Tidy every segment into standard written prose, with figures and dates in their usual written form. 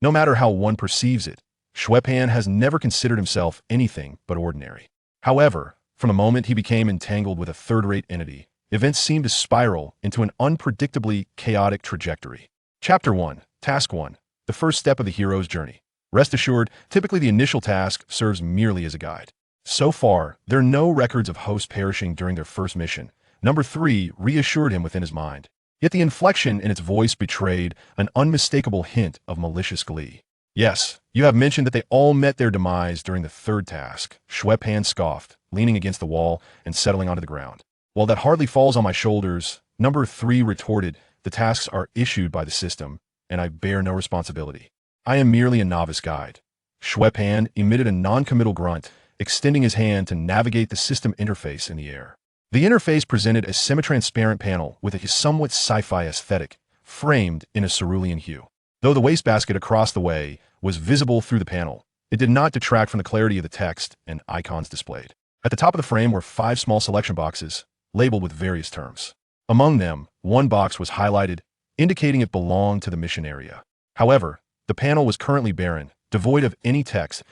No matter how one perceives it, Xue Pan has never considered himself anything but ordinary. However, from the moment he became entangled with a third-rate entity, events seemed to spiral into an unpredictably chaotic trajectory. Chapter 1, Task 1, the first step of the hero's journey. Rest assured, typically the initial task serves merely as a guide. So far, there are no records of hosts perishing during their first mission. Number 3 reassured him within his mind. Yet the inflection in its voice betrayed an unmistakable hint of malicious glee. Yes, you have mentioned that they all met their demise during the third task. Xue Pan scoffed, leaning against the wall and settling onto the ground. While that hardly falls on my shoulders, Number 3 retorted, the tasks are issued by the system, and I bear no responsibility. I am merely a novice guide. Xue Pan emitted a non-committal grunt, extending his hand to navigate the system interface in the air. The interface presented a semi-transparent panel with a somewhat sci-fi aesthetic, framed in a cerulean hue. Though the wastebasket across the way was visible through the panel, it did not detract from the clarity of the text and icons displayed. At the top of the frame were 5 small selection boxes, labeled with various terms. Among them, one box was highlighted, indicating it belonged to the mission area. However, the panel was currently barren, devoid of any text.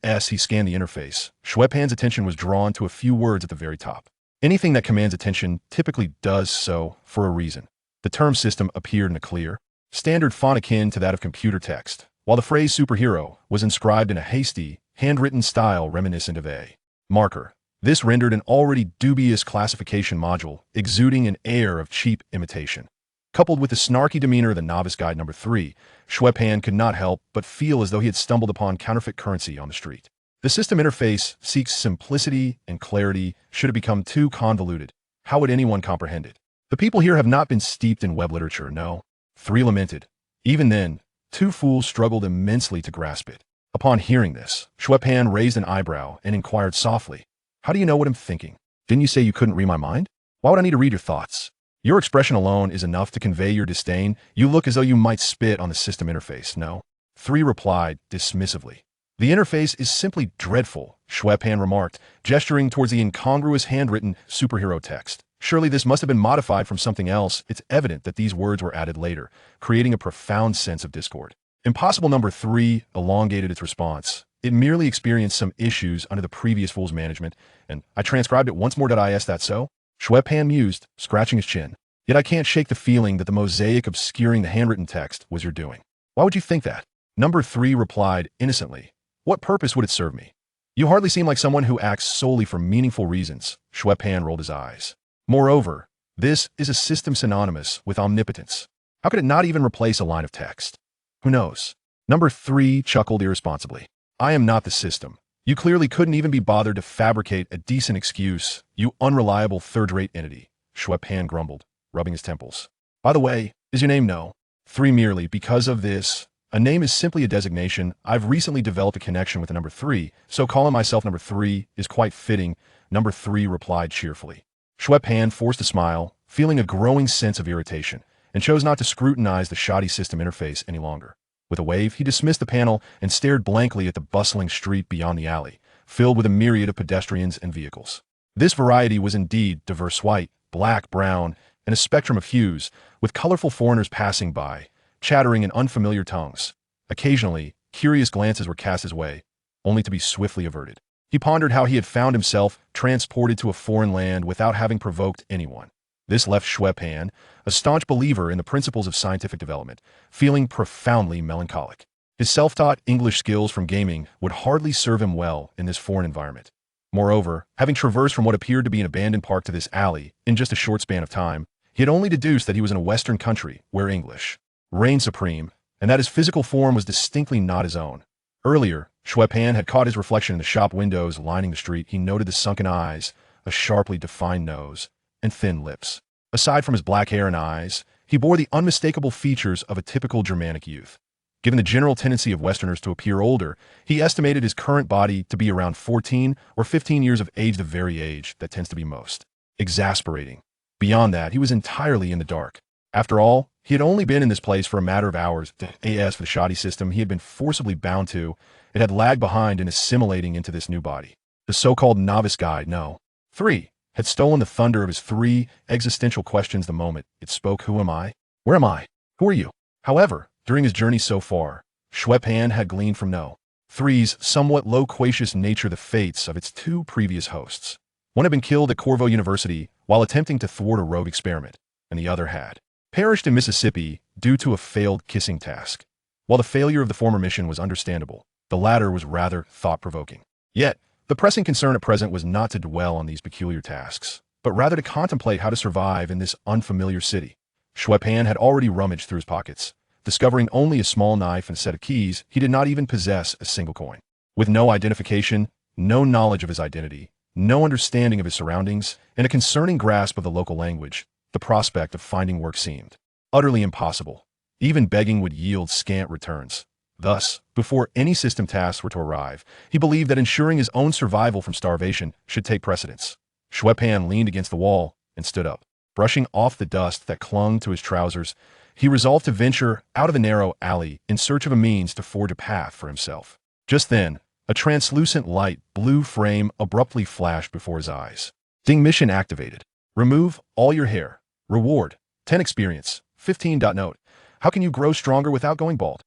As he scanned the interface, Xue Pan's attention was drawn to a few words at the very top. Anything that commands attention typically does so for a reason. The term system appeared in a clear, standard font akin to that of computer text, while the phrase superhero was inscribed in a hasty, handwritten style reminiscent of a marker. This rendered an already dubious classification module, exuding an air of cheap imitation. Coupled with the snarky demeanor of the novice guide number 3, Xue Pan could not help but feel as though he had stumbled upon counterfeit currency on the street. The system interface seeks simplicity and clarity. Should it become too convoluted, how would anyone comprehend it? The people here have not been steeped in web literature, no. 3 lamented. Even then, 2 fools struggled immensely to grasp it. Upon hearing this, Xue Pan raised an eyebrow and inquired softly, how do you know what I'm thinking? Didn't you say you couldn't read my mind? Why would I need to read your thoughts? Your expression alone is enough to convey your disdain. You look as though you might spit on the system interface, no? 3 replied dismissively. The interface is simply dreadful, Xue Pan remarked, gesturing towards the incongruous handwritten superhero text. Surely this must have been modified from something else. It's evident that these words were added later, creating a profound sense of discord. Impossible number 3 elongated its response. It merely experienced some issues under the previous fool's management, and I transcribed it once more. Is that so? Xue Pan mused, scratching his chin. Yet I can't shake the feeling that the mosaic obscuring the handwritten text was your doing. Why would you think that? Number 3 replied innocently. What purpose would it serve me? You hardly seem like someone who acts solely for meaningful reasons. Xue Pan rolled his eyes. Moreover, this is a system synonymous with omnipotence. How could it not even replace a line of text? Who knows? Number 3 chuckled irresponsibly. I am not the system. You clearly couldn't even be bothered to fabricate a decent excuse, you unreliable third-rate entity, Xue Pan grumbled, rubbing his temples. By the way, is your name No? 3 merely because of this. A name is simply a designation. I've recently developed a connection with the number 3, so calling myself number 3 is quite fitting, Number 3 replied cheerfully. Xue Pan forced a smile, feeling a growing sense of irritation, and chose not to scrutinize the shoddy system interface any longer. With a wave, he dismissed the panel and stared blankly at the bustling street beyond the alley, filled with a myriad of pedestrians and vehicles. This variety was indeed diverse: white, black, brown, and a spectrum of hues, with colorful foreigners passing by, chattering in unfamiliar tongues. Occasionally, curious glances were cast his way, only to be swiftly averted. He pondered how he had found himself transported to a foreign land without having provoked anyone. This left Xue Pan, a staunch believer in the principles of scientific development, feeling profoundly melancholic. His self-taught English skills from gaming would hardly serve him well in this foreign environment. Moreover, having traversed from what appeared to be an abandoned park to this alley in just a short span of time, he had only deduced that he was in a Western country where English reigned supreme, and that his physical form was distinctly not his own. Earlier, Xue Pan had caught his reflection in the shop windows lining the street. He noted the sunken eyes, a sharply defined nose, and thin lips. Aside from his black hair and eyes, he bore the unmistakable features of a typical Germanic youth. Given the general tendency of Westerners to appear older, he estimated his current body to be around 14 or 15 years of age, the very age that tends to be most exasperating. Beyond that, he was entirely in the dark. After all, he had only been in this place for a matter of hours. As for the shoddy system he had been forcibly bound to, it had lagged behind in assimilating into this new body. The so-called novice guide, No. 3, had stolen the thunder of his 3 existential questions the moment it spoke. Who am I? Where am I? Who are you? However, during his journey so far, Xue Pan had gleaned from No. 3's somewhat loquacious nature the fates of its two previous hosts. One had been killed at Corvo University while attempting to thwart a rogue experiment, and the other had perished in Mississippi due to a failed kissing task. While the failure of the former mission was understandable, the latter was rather thought-provoking. Yet, the pressing concern at present was not to dwell on these peculiar tasks, but rather to contemplate how to survive in this unfamiliar city. Xue Pan had already rummaged through his pockets, discovering only a small knife and a set of keys. He did not even possess a single coin. With no identification, no knowledge of his identity, no understanding of his surroundings, and a concerning grasp of the local language, the prospect of finding work seemed utterly impossible. Even begging would yield scant returns. Thus, before any system tasks were to arrive, he believed that ensuring his own survival from starvation should take precedence. Xue Pan leaned against the wall and stood up. Brushing off the dust that clung to his trousers, he resolved to venture out of the narrow alley in search of a means to forge a path for himself. Just then, a translucent light blue frame abruptly flashed before his eyes. Ding, mission activated. Remove all your hair. Reward, 10 experience, 15. Note, how can you grow stronger without going bald?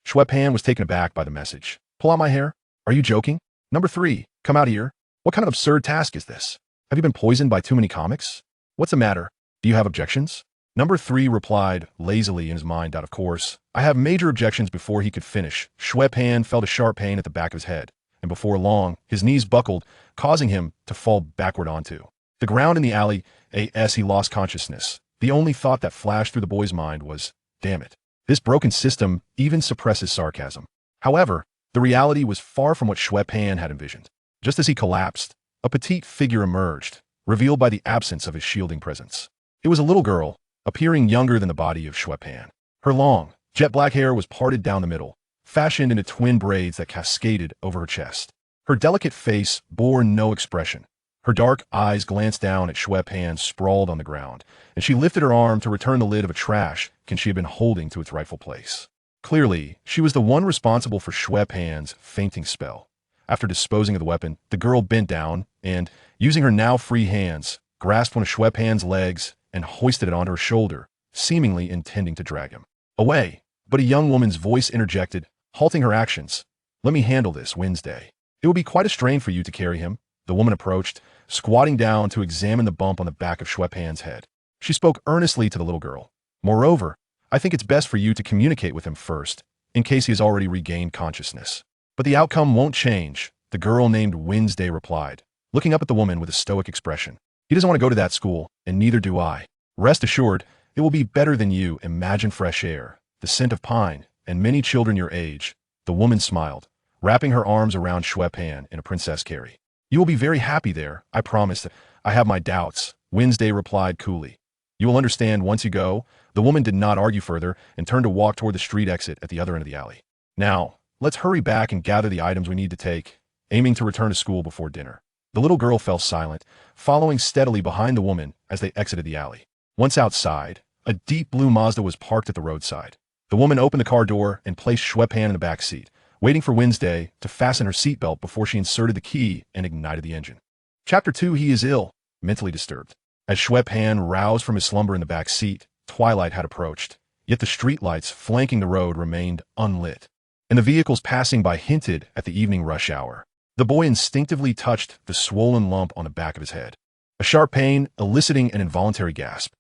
Xue Pan was taken aback by the message. Pull out my hair? Are you joking? Number 3, come out here. What kind of absurd task is this? Have you been poisoned by too many comics? What's the matter? Do you have objections? Number 3 replied lazily in his mind. Of course, I have major objections. Before he could finish, Xue Pan felt a sharp pain at the back of his head, and before long, his knees buckled, causing him to fall backward onto the ground in the alley. As he lost consciousness, the only thought that flashed through the boy's mind was, damn it, this broken system even suppresses sarcasm. However, the reality was far from what Xue Pan had envisioned. Just as he collapsed, a petite figure emerged, revealed by the absence of his shielding presence. It was a little girl, appearing younger than the body of Xue Pan. Her long, jet black hair was parted down the middle, fashioned into twin braids that cascaded over her chest. Her delicate face bore no expression. Her dark eyes glanced down at Xue Pan sprawled on the ground, and she lifted her arm to return the lid of a trash can she had been holding to its rightful place. Clearly, she was the one responsible for Xue Pan's fainting spell. After disposing of the weapon, the girl bent down and, using her now free hands, grasped one of Xue Pan's legs and hoisted it onto her shoulder, seemingly intending to drag him away. But a young woman's voice interjected, halting her actions. Let me handle this, Wednesday. It will be quite a strain for you to carry him. The woman approached, squatting down to examine the bump on the back of Xue Pan's head. She spoke earnestly to the little girl. Moreover, I think it's best for you to communicate with him first, in case he has already regained consciousness. But the outcome won't change, the girl named Wednesday replied, looking up at the woman with a stoic expression. He doesn't want to go to that school, and neither do I. Rest assured, it will be better than you imagine. Fresh air, the scent of pine, and many children your age. The woman smiled, wrapping her arms around Xue Pan in a princess carry. You will be very happy there, I promise. I have my doubts, Wednesday replied coolly. You will understand once you go. The woman did not argue further and turned to walk toward the street exit at the other end of the alley. Now, let's hurry back and gather the items we need to take, aiming to return to school before dinner. The little girl fell silent, following steadily behind the woman as they exited the alley. Once outside, a deep blue Mazda was parked at the roadside. The woman opened the car door and placed Xue Pan in the back seat, waiting for Wednesday to fasten her seatbelt before she inserted the key and ignited the engine. Chapter 2. He is ill, mentally disturbed. As Xue Pan roused from his slumber in the back seat, twilight had approached, yet the streetlights flanking the road remained unlit, and the vehicles passing by hinted at the evening rush hour. The boy instinctively touched the swollen lump on the back of his head, a sharp pain eliciting an involuntary gasp.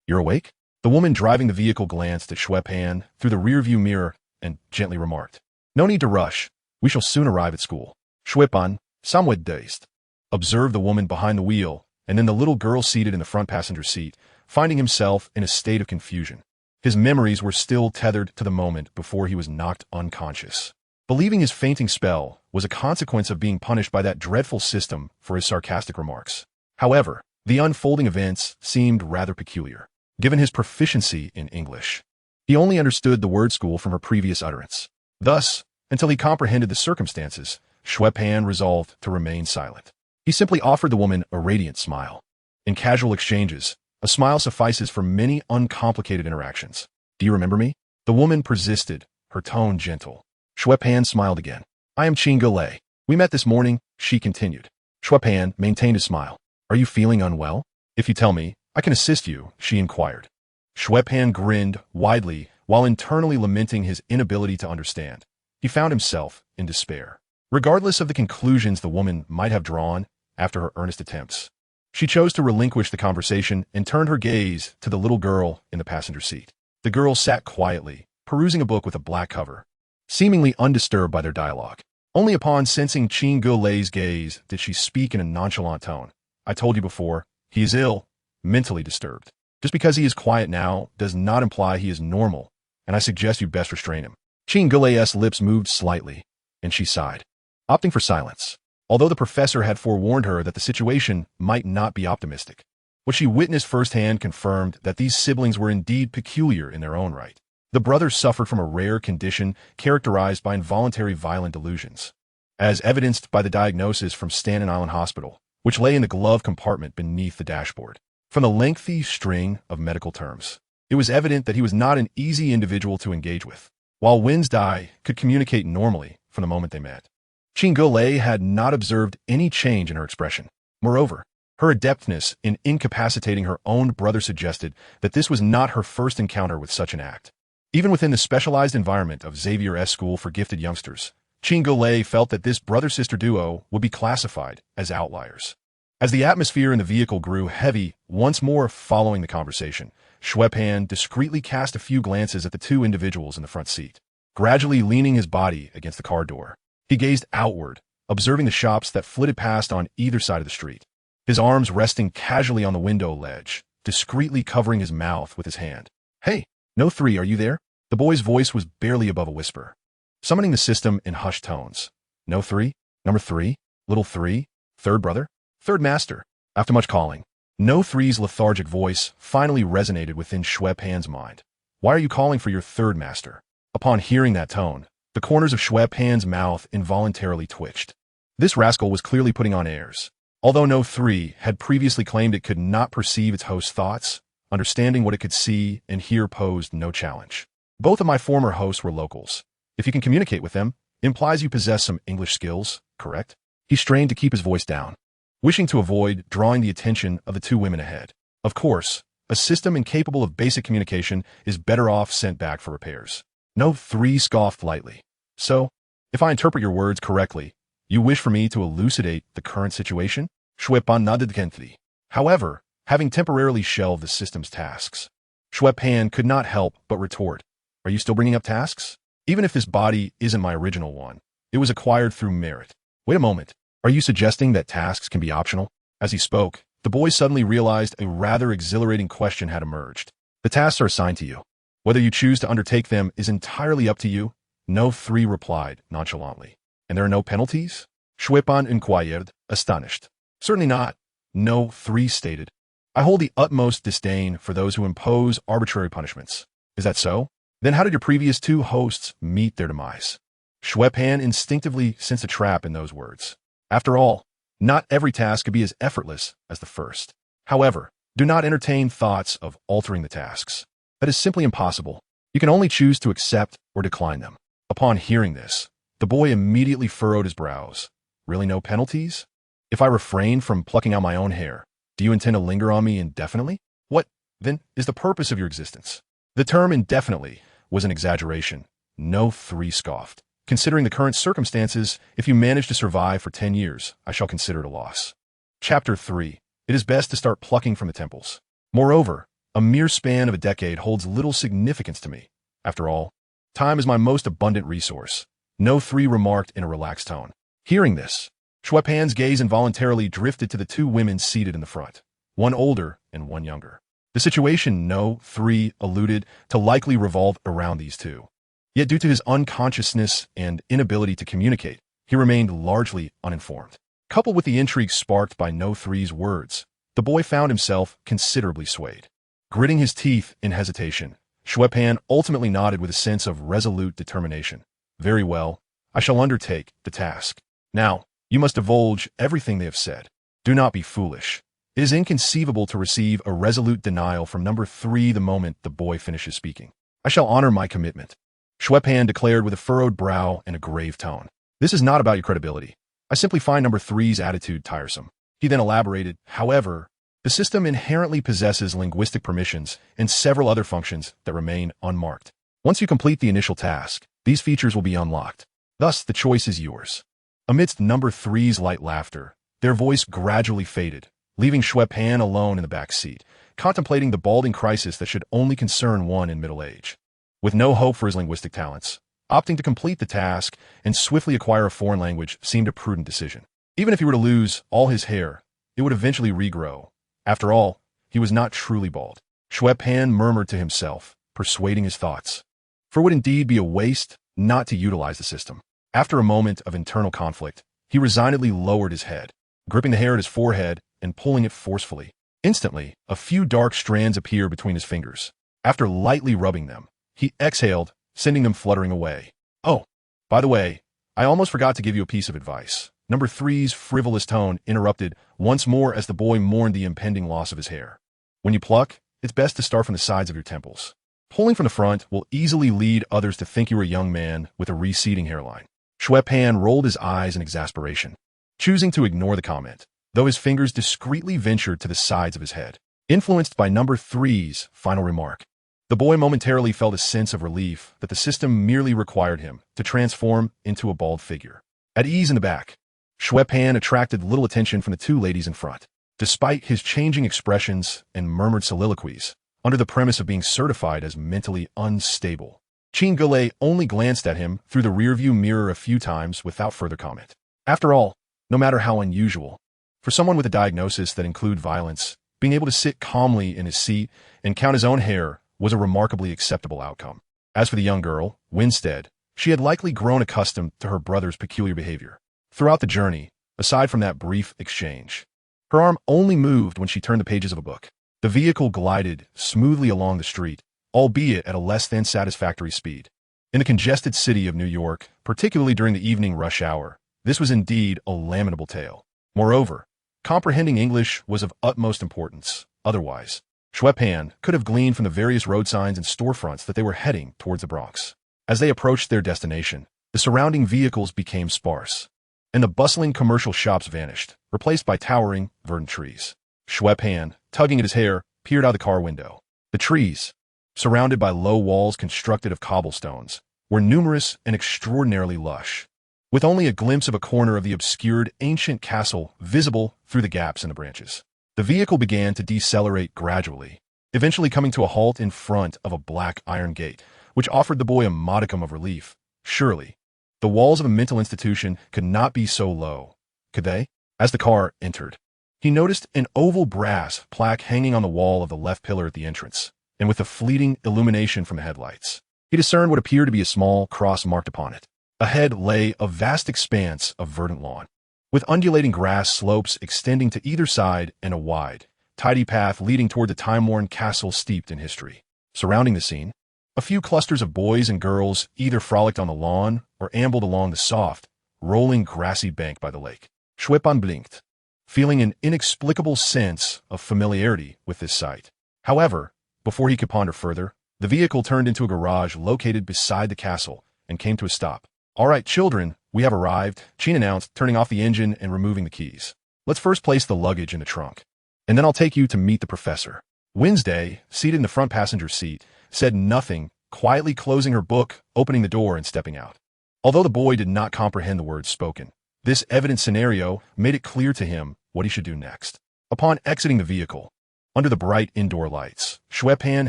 You're awake? The woman driving the vehicle glanced at Xue Pan through the rearview mirror and gently remarked, No need to rush. We shall soon arrive at school. Xue Pan, somewhat dazed, observed the woman behind the wheel, and then the little girl seated in the front passenger seat, finding himself in a state of confusion. His memories were still tethered to the moment before he was knocked unconscious. Believing his fainting spell was a consequence of being punished by that dreadful system for his sarcastic remarks. However, the unfolding events seemed rather peculiar, given his proficiency in English. He only understood the word school from her previous utterance. Thus, until he comprehended the circumstances, Xue Pan resolved to remain silent. He simply offered the woman a radiant smile. In casual exchanges, a smile suffices for many uncomplicated interactions. Do you remember me? The woman persisted, her tone gentle. Xue Pan smiled again. I am Chinga Lei. We met this morning, she continued. Xue Pan maintained a smile. Are you feeling unwell? If you tell me, I can assist you, she inquired. Xue Pan grinned widely while internally lamenting his inability to understand. He found himself in despair. Regardless of the conclusions the woman might have drawn after her earnest attempts, she chose to relinquish the conversation and turned her gaze to the little girl in the passenger seat. The girl sat quietly, perusing a book with a black cover, seemingly undisturbed by their dialogue. Only upon sensing Qin Guolei's gaze did she speak in a nonchalant tone. I told you before, he is ill, mentally disturbed. Just because he is quiet now does not imply he is normal, and I suggest you best restrain him. Qin Guolei's lips moved slightly, and she sighed, opting for silence. Although the professor had forewarned her that the situation might not be optimistic, what she witnessed firsthand confirmed that these siblings were indeed peculiar in their own right. The brothers suffered from a rare condition characterized by involuntary violent delusions, as evidenced by the diagnosis from Staten Island Hospital, which lay in the glove compartment beneath the dashboard. From the lengthy string of medical terms, it was evident that he was not an easy individual to engage with. While Wednesday could communicate normally from the moment they met, Qin Guolei had not observed any change in her expression. Moreover, her adeptness in incapacitating her own brother suggested that this was not her first encounter with such an act. Even within the specialized environment of Xavier's School for Gifted Youngsters, Qin Guolei felt that this brother-sister duo would be classified as outliers. As the atmosphere in the vehicle grew heavy, once more following the conversation, Xue Pan discreetly cast a few glances at the two individuals in the front seat. Gradually leaning his body against the car door, he gazed outward, observing the shops that flitted past on either side of the street. His arms resting casually on the window ledge, discreetly covering his mouth with his hand. Hey, no 3, are you there? The boy's voice was barely above a whisper, summoning the system in hushed tones. No 3? Number 3? Little 3? Third brother? Third master. After much calling, No 3's lethargic voice finally resonated within Xue Pan's mind. Why are you calling for your third master? Upon hearing that tone, the corners of Xue Pan's mouth involuntarily twitched. This rascal was clearly putting on airs. Although No 3 had previously claimed it could not perceive its host's thoughts, understanding what it could see and hear posed no challenge. Both of my former hosts were locals. If you can communicate with them, implies you possess some English skills, correct? He strained to keep his voice down, wishing to avoid drawing the attention of the two women ahead. Of course, a system incapable of basic communication is better off sent back for repairs. No 3 scoffed lightly. So, if I interpret your words correctly, you wish for me to elucidate the current situation? Xue Pan nodded gently. However, having temporarily shelved the system's tasks, Xue Pan could not help but retort. Are you still bringing up tasks? Even if this body isn't my original one, it was acquired through merit. Wait a moment. Are you suggesting that tasks can be optional? As he spoke, the boy suddenly realized a rather exhilarating question had emerged. The tasks are assigned to you. Whether you choose to undertake them is entirely up to you. No 3 replied nonchalantly. And there are no penalties? Xue Pan inquired, astonished. Certainly not. No 3 stated. I hold the utmost disdain for those who impose arbitrary punishments. Is that so? Then how did your previous 2 hosts meet their demise? Xue Pan instinctively sensed a trap in those words. After all, not every task could be as effortless as the first. However, do not entertain thoughts of altering the tasks. That is simply impossible. You can only choose to accept or decline them. Upon hearing this, the boy immediately furrowed his brows. Really no penalties? If I refrain from plucking out my own hair, do you intend to linger on me indefinitely? What, then, is the purpose of your existence? The term indefinitely was an exaggeration. No 3 scoffed. Considering the current circumstances, if you manage to survive for 10 years, I shall consider it a loss. Chapter 3. It is best to start plucking from the temples. Moreover, a mere span of a decade holds little significance to me. After all, time is my most abundant resource. No 3 remarked in a relaxed tone. Hearing this, Xue Pan's gaze involuntarily drifted to the 2 women seated in the front, one older and one younger. The situation No 3 alluded to likely revolved around these 2. Yet due to his unconsciousness and inability to communicate, he remained largely uninformed. Coupled with the intrigue sparked by No 3's words, the boy found himself considerably swayed. Gritting his teeth in hesitation, Xue Pan ultimately nodded with a sense of resolute determination. Very well, I shall undertake the task. Now, you must divulge everything they have said. Do not be foolish. It is inconceivable to receive a resolute denial from number 3 the moment the boy finishes speaking. I shall honor my commitment. Xue Pan declared with a furrowed brow and a grave tone. This is not about your credibility. I simply find number 3's attitude tiresome. He then elaborated, however, the system inherently possesses linguistic permissions and several other functions that remain unmarked. Once you complete the initial task, these features will be unlocked. Thus, the choice is yours. Amidst number three's light laughter, their voice gradually faded, leaving Xue Pan alone in the back seat, contemplating the balding crisis that should only concern one in middle age. With no hope for his linguistic talents, opting to complete the task and swiftly acquire a foreign language seemed a prudent decision. Even if he were to lose all his hair, it would eventually regrow. After all, he was not truly bald. Xue Pan murmured to himself, persuading his thoughts. For it would indeed be a waste not to utilize the system. After a moment of internal conflict, he resignedly lowered his head, gripping the hair at his forehead and pulling it forcefully. Instantly, a few dark strands appeared between his fingers. After lightly rubbing them, he exhaled, sending them fluttering away. Oh, by the way, I almost forgot to give you a piece of advice. Number three's frivolous tone interrupted once more as the boy mourned the impending loss of his hair. When you pluck, it's best to start from the sides of your temples. Pulling from the front will easily lead others to think you're a young man with a receding hairline. Xue Pan rolled his eyes in exasperation, choosing to ignore the comment, though his fingers discreetly ventured to the sides of his head. Influenced by number three's final remark, the boy momentarily felt a sense of relief that the system merely required him to transform into a bald figure. At ease in the back, Xue Pan attracted little attention from the two ladies in front. Despite his changing expressions and murmured soliloquies, under the premise of being certified as mentally unstable, Qin Gulei only glanced at him through the rearview mirror a few times without further comment. After all, no matter how unusual, for someone with a diagnosis that include violence, being able to sit calmly in his seat and count his own hair was a remarkably acceptable outcome. As for the young girl, Winstead, she had likely grown accustomed to her brother's peculiar behavior. Throughout the journey, aside from that brief exchange, her arm only moved when she turned the pages of a book. The vehicle glided smoothly along the street, albeit at a less than satisfactory speed. In the congested city of New York, particularly during the evening rush hour, this was indeed a lamentable tale. Moreover, comprehending English was of utmost importance. Otherwise, Xue Pan could have gleaned from the various road signs and storefronts that they were heading towards the Bronx. As they approached their destination, the surrounding vehicles became sparse, and the bustling commercial shops vanished, replaced by towering, verdant trees. Xue Pan, tugging at his hair, peered out the car window. The trees, surrounded by low walls constructed of cobblestones, were numerous and extraordinarily lush, with only a glimpse of a corner of the obscured ancient castle visible through the gaps in the branches. The vehicle began to decelerate gradually, eventually coming to a halt in front of a black iron gate, which offered the boy a modicum of relief. Surely, the walls of a mental institution could not be so low, could they? As the car entered, he noticed an oval brass plaque hanging on the wall of the left pillar at the entrance, and with a fleeting illumination from the headlights, he discerned what appeared to be a small cross marked upon it. Ahead lay a vast expanse of verdant lawn, with undulating grass slopes extending to either side and a wide, tidy path leading toward the time-worn castle steeped in history. Surrounding the scene, a few clusters of boys and girls either frolicked on the lawn or ambled along the soft, rolling grassy bank by the lake. Xue Pan blinked, feeling an inexplicable sense of familiarity with this sight. However, before he could ponder further, the vehicle turned into a garage located beside the castle and came to a stop. "All right, children, we have arrived," Qin announced, turning off the engine and removing the keys. "Let's first place the luggage in the trunk, and then I'll take you to meet the professor." Wednesday, seated in the front passenger seat, said nothing, quietly closing her book, opening the door and stepping out. Although the boy did not comprehend the words spoken, this evident scenario made it clear to him what he should do next. Upon exiting the vehicle, under the bright indoor lights, Xue Pan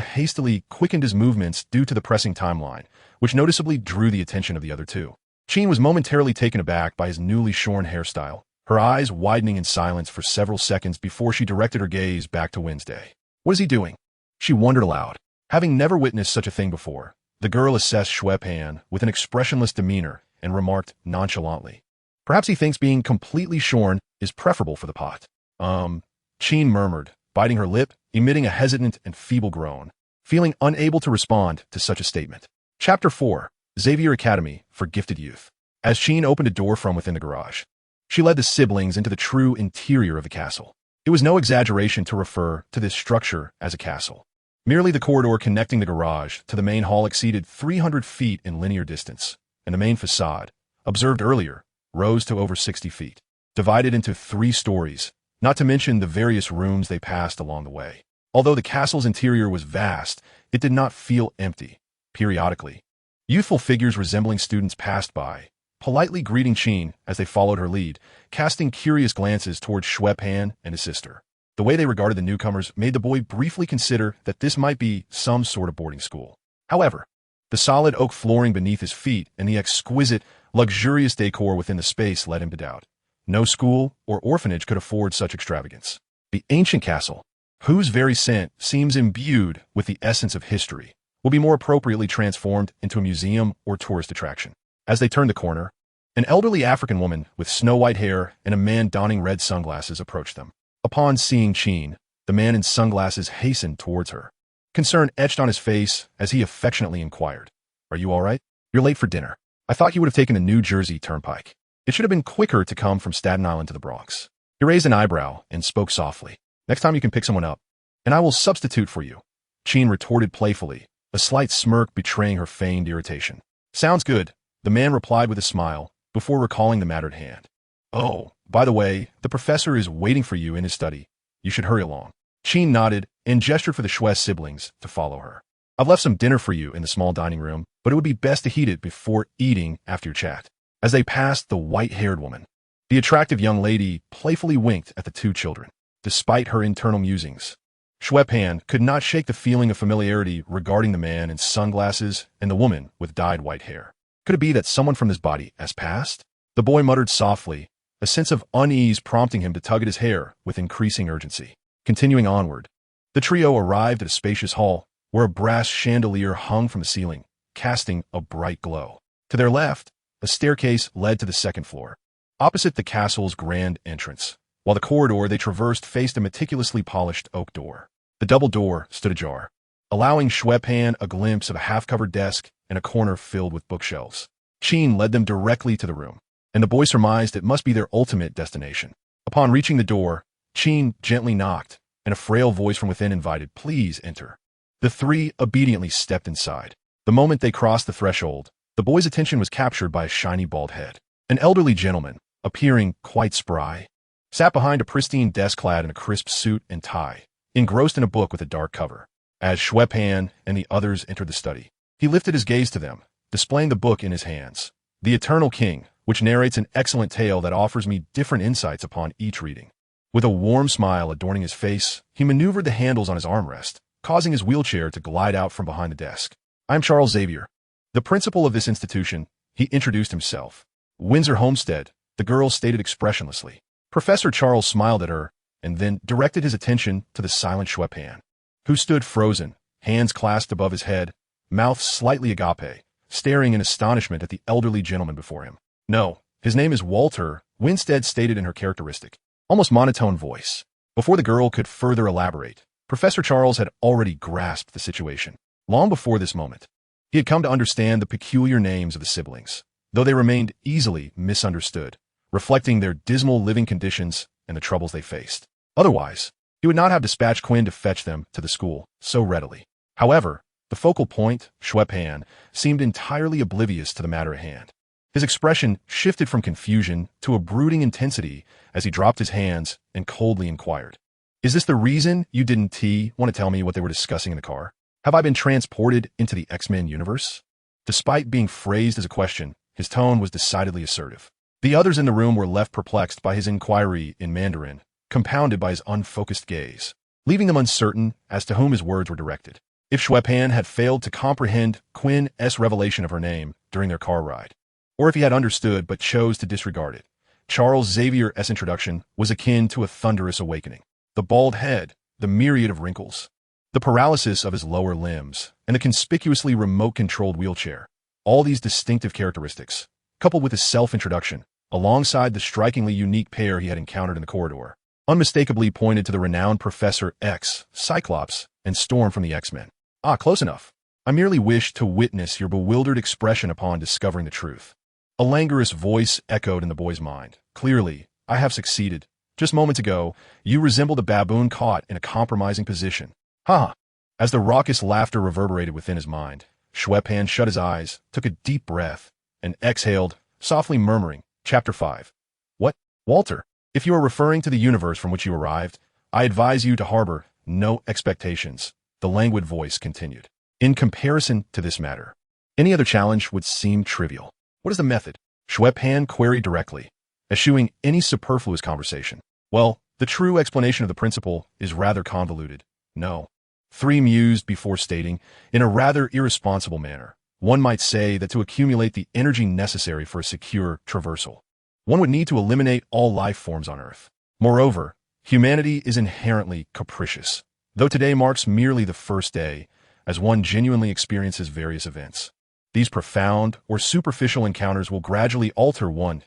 hastily quickened his movements due to the pressing timeline, which noticeably drew the attention of the other two. Qin was momentarily taken aback by his newly shorn hairstyle, her eyes widening in silence for several seconds before she directed her gaze back to Wednesday. "What is he doing?" she wondered aloud. Having never witnessed such a thing before, the girl assessed Xue Pan with an expressionless demeanor and remarked nonchalantly, "Perhaps he thinks being completely shorn is preferable for the pot." Qin murmured, biting her lip, emitting a hesitant and feeble groan, feeling unable to respond to such a statement. Chapter 4, Xavier Academy for Gifted Youth. As Qin opened a door from within the garage, she led the siblings into the true interior of the castle. It was no exaggeration to refer to this structure as a castle. Merely the corridor connecting the garage to the main hall exceeded 300 feet in linear distance, and the main facade, observed earlier, rose to over 60 feet, divided into 3 stories, not to mention the various rooms they passed along the way. Although the castle's interior was vast, it did not feel empty. Periodically, youthful figures resembling students passed by, politely greeting Qin as they followed her lead, casting curious glances towards Xue Pan and his sister. The way they regarded the newcomers made the boy briefly consider that this might be some sort of boarding school. However, the solid oak flooring beneath his feet and the exquisite, luxurious decor within the space led him to doubt. No school or orphanage could afford such extravagance. The ancient castle, whose very scent seems imbued with the essence of history, will be more appropriately transformed into a museum or tourist attraction. As they turned the corner, an elderly African woman with snow-white hair and a man donning red sunglasses approached them. Upon seeing Qin, the man in sunglasses hastened towards her. Concern etched on his face as he affectionately inquired, "Are you all right? You're late for dinner. I thought you would have taken the New Jersey Turnpike. It should have been quicker to come from Staten Island to the Bronx." He raised an eyebrow and spoke softly. "Next time you can pick someone up, and I will substitute for you," Qin retorted playfully, a slight smirk betraying her feigned irritation. "Sounds good," the man replied with a smile, before recalling the matter at hand. "Oh, by the way, the professor is waiting for you in his study. You should hurry along." Qin nodded and gestured for the Xue siblings to follow her. "I've left some dinner for you in the small dining room, but it would be best to heat it before eating after your chat." As they passed the white-haired woman, the attractive young lady playfully winked at the two children. Despite her internal musings, Xue Pan could not shake the feeling of familiarity regarding the man in sunglasses and the woman with dyed white hair. Could it be that someone from this body has passed? The boy muttered softly, a sense of unease prompting him to tug at his hair with increasing urgency. Continuing onward, the trio arrived at a spacious hall where a brass chandelier hung from the ceiling, casting a bright glow. To their left, a staircase led to the second floor, opposite the castle's grand entrance, while the corridor they traversed faced a meticulously polished oak door. The double door stood ajar, allowing Xue Pan a glimpse of a half-covered desk and a corner filled with bookshelves. Qin led them directly to the room, and the boy surmised it must be their ultimate destination. Upon reaching the door, Qin gently knocked, and a frail voice from within invited, "Please enter." The three obediently stepped inside. The moment they crossed the threshold, the boy's attention was captured by a shiny bald head. An elderly gentleman, appearing quite spry, sat behind a pristine desk clad in a crisp suit and tie, engrossed in a book with a dark cover. As Xue Pan and the others entered the study, he lifted his gaze to them, displaying the book in his hands. The Eternal King, which narrates an excellent tale that offers me different insights upon each reading. With a warm smile adorning his face, he maneuvered the handles on his armrest, causing his wheelchair to glide out from behind the desk. "I am Charles Xavier, the principal of this institution," he introduced himself. "Windsor Homestead," the girl stated expressionlessly. Professor Charles smiled at her, and then directed his attention to the silent Xue Pan, who stood frozen, hands clasped above his head, mouth slightly agape, staring in astonishment at the elderly gentleman before him. "No, his name is Walter," Winstead stated in her characteristic, almost monotone voice. Before the girl could further elaborate, Professor Charles had already grasped the situation. Long before this moment, he had come to understand the peculiar names of the siblings, though they remained easily misunderstood, reflecting their dismal living conditions and the troubles they faced. Otherwise, he would not have dispatched Quinn to fetch them to the school so readily. However, the focal point, Xue Pan, seemed entirely oblivious to the matter at hand. His expression shifted from confusion to a brooding intensity as he dropped his hands and coldly inquired, "Is this the reason you didn't want to tell me what they were discussing in the car? Have I been transported into the X-Men universe?" Despite being phrased as a question, his tone was decidedly assertive. The others in the room were left perplexed by his inquiry in Mandarin, compounded by his unfocused gaze, leaving them uncertain as to whom his words were directed. If Xue Pan had failed to comprehend Quinn's revelation of her name during their car ride, or if he had understood but chose to disregard it, Charles Xavier's introduction was akin to a thunderous awakening. The bald head, the myriad of wrinkles, the paralysis of his lower limbs, and the conspicuously remote-controlled wheelchair, all these distinctive characteristics, coupled with his self-introduction, alongside the strikingly unique pair he had encountered in the corridor, unmistakably pointed to the renowned Professor X, Cyclops, and Storm from the X-Men. "Ah, close enough. I merely wished to witness your bewildered expression upon discovering the truth." A languorous voice echoed in the boy's mind. "Clearly, I have succeeded. Just moments ago, you resembled a baboon caught in a compromising position." "Ha!" As the raucous laughter reverberated within his mind, Xue Pan shut his eyes, took a deep breath, and exhaled, softly murmuring, Chapter 5. "What, Walter? If you are referring to the universe from which you arrived, I advise you to harbor no expectations," the languid voice continued. In comparison to this matter, any other challenge would seem trivial. What is the method? Xue Pan queried directly, eschewing any superfluous conversation. Well, the true explanation of the principle is rather convoluted. No. 3 mused before stating, in a rather irresponsible manner. One might say that to accumulate the energy necessary for a secure traversal, one would need to eliminate all life forms on Earth. Moreover, humanity is inherently capricious, though today marks merely the first day, as one genuinely experiences various events. These profound or superficial encounters will gradually alter one's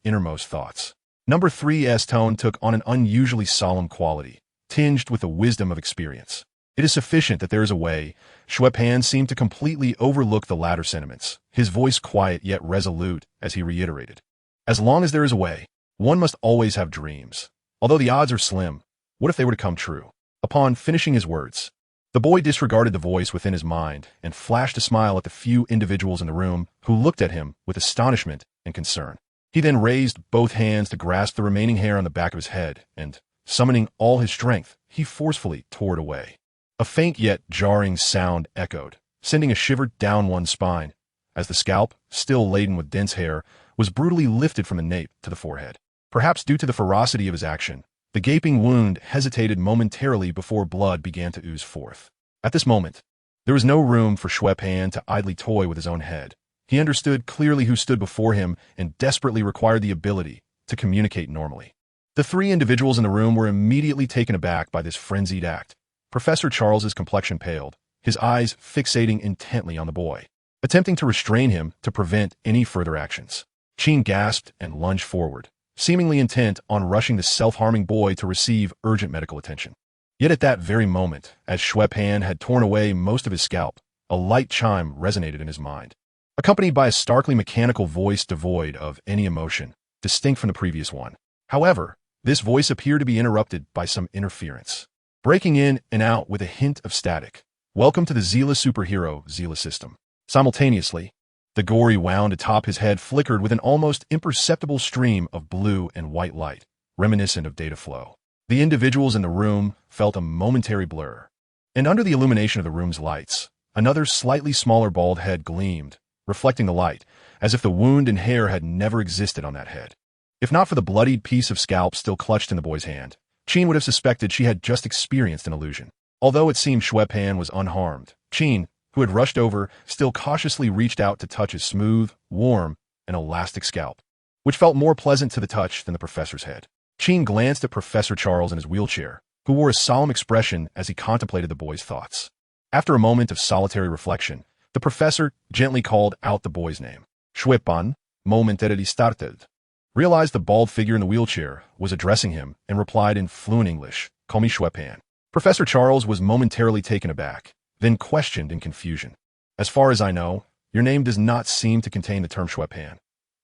innermost thoughts. Number 3's tone took on an unusually solemn quality, tinged with the wisdom of experience. It is sufficient that there is a way. Xue Pan seemed to completely overlook the latter sentiments, his voice quiet yet resolute as he reiterated. As long as there is a way, one must always have dreams. Although the odds are slim, what if they were to come true? Upon finishing his words, the boy disregarded the voice within his mind and flashed a smile at the few individuals in the room who looked at him with astonishment and concern. He then raised both hands to grasp the remaining hair on the back of his head and, summoning all his strength, he forcefully tore it away. A faint yet jarring sound echoed, sending a shiver down one's spine, as the scalp, still laden with dense hair, was brutally lifted from the nape to the forehead. Perhaps due to the ferocity of his action, the gaping wound hesitated momentarily before blood began to ooze forth. At this moment, there was no room for Xue Pan to idly toy with his own head. He understood clearly who stood before him and desperately required the ability to communicate normally. The 3 individuals in the room were immediately taken aback by this frenzied act. Professor Charles's complexion paled, his eyes fixating intently on the boy, attempting to restrain him to prevent any further actions. Qin gasped and lunged forward, seemingly intent on rushing the self-harming boy to receive urgent medical attention. Yet at that very moment, as Xue Pan had torn away most of his scalp, a light chime resonated in his mind, accompanied by a starkly mechanical voice devoid of any emotion, distinct from the previous one. However, this voice appeared to be interrupted by some interference, breaking in and out with a hint of static. Welcome to the Zila superhero Zila system. Simultaneously, the gory wound atop his head flickered with an almost imperceptible stream of blue and white light, reminiscent of data flow. The individuals in the room felt a momentary blur, and under the illumination of the room's lights, another slightly smaller bald head gleamed, reflecting the light, as if the wound and hair had never existed on that head. If not for the bloodied piece of scalp still clutched in the boy's hand, Qin would have suspected she had just experienced an illusion. Although it seemed Xue Pan was unharmed, Qin, who had rushed over, still cautiously reached out to touch his smooth, warm, and elastic scalp, which felt more pleasant to the touch than the professor's head. Qin glanced at Professor Charles in his wheelchair, who wore a solemn expression as he contemplated the boy's thoughts. After a moment of solitary reflection, the professor gently called out the boy's name. Xue Pan, momentarily startled, realized the bald figure in the wheelchair was addressing him and replied in fluent English, "Call me Xue Pan." Professor Charles was momentarily taken aback, then questioned in confusion. "As far as I know, your name does not seem to contain the term Xue Pan."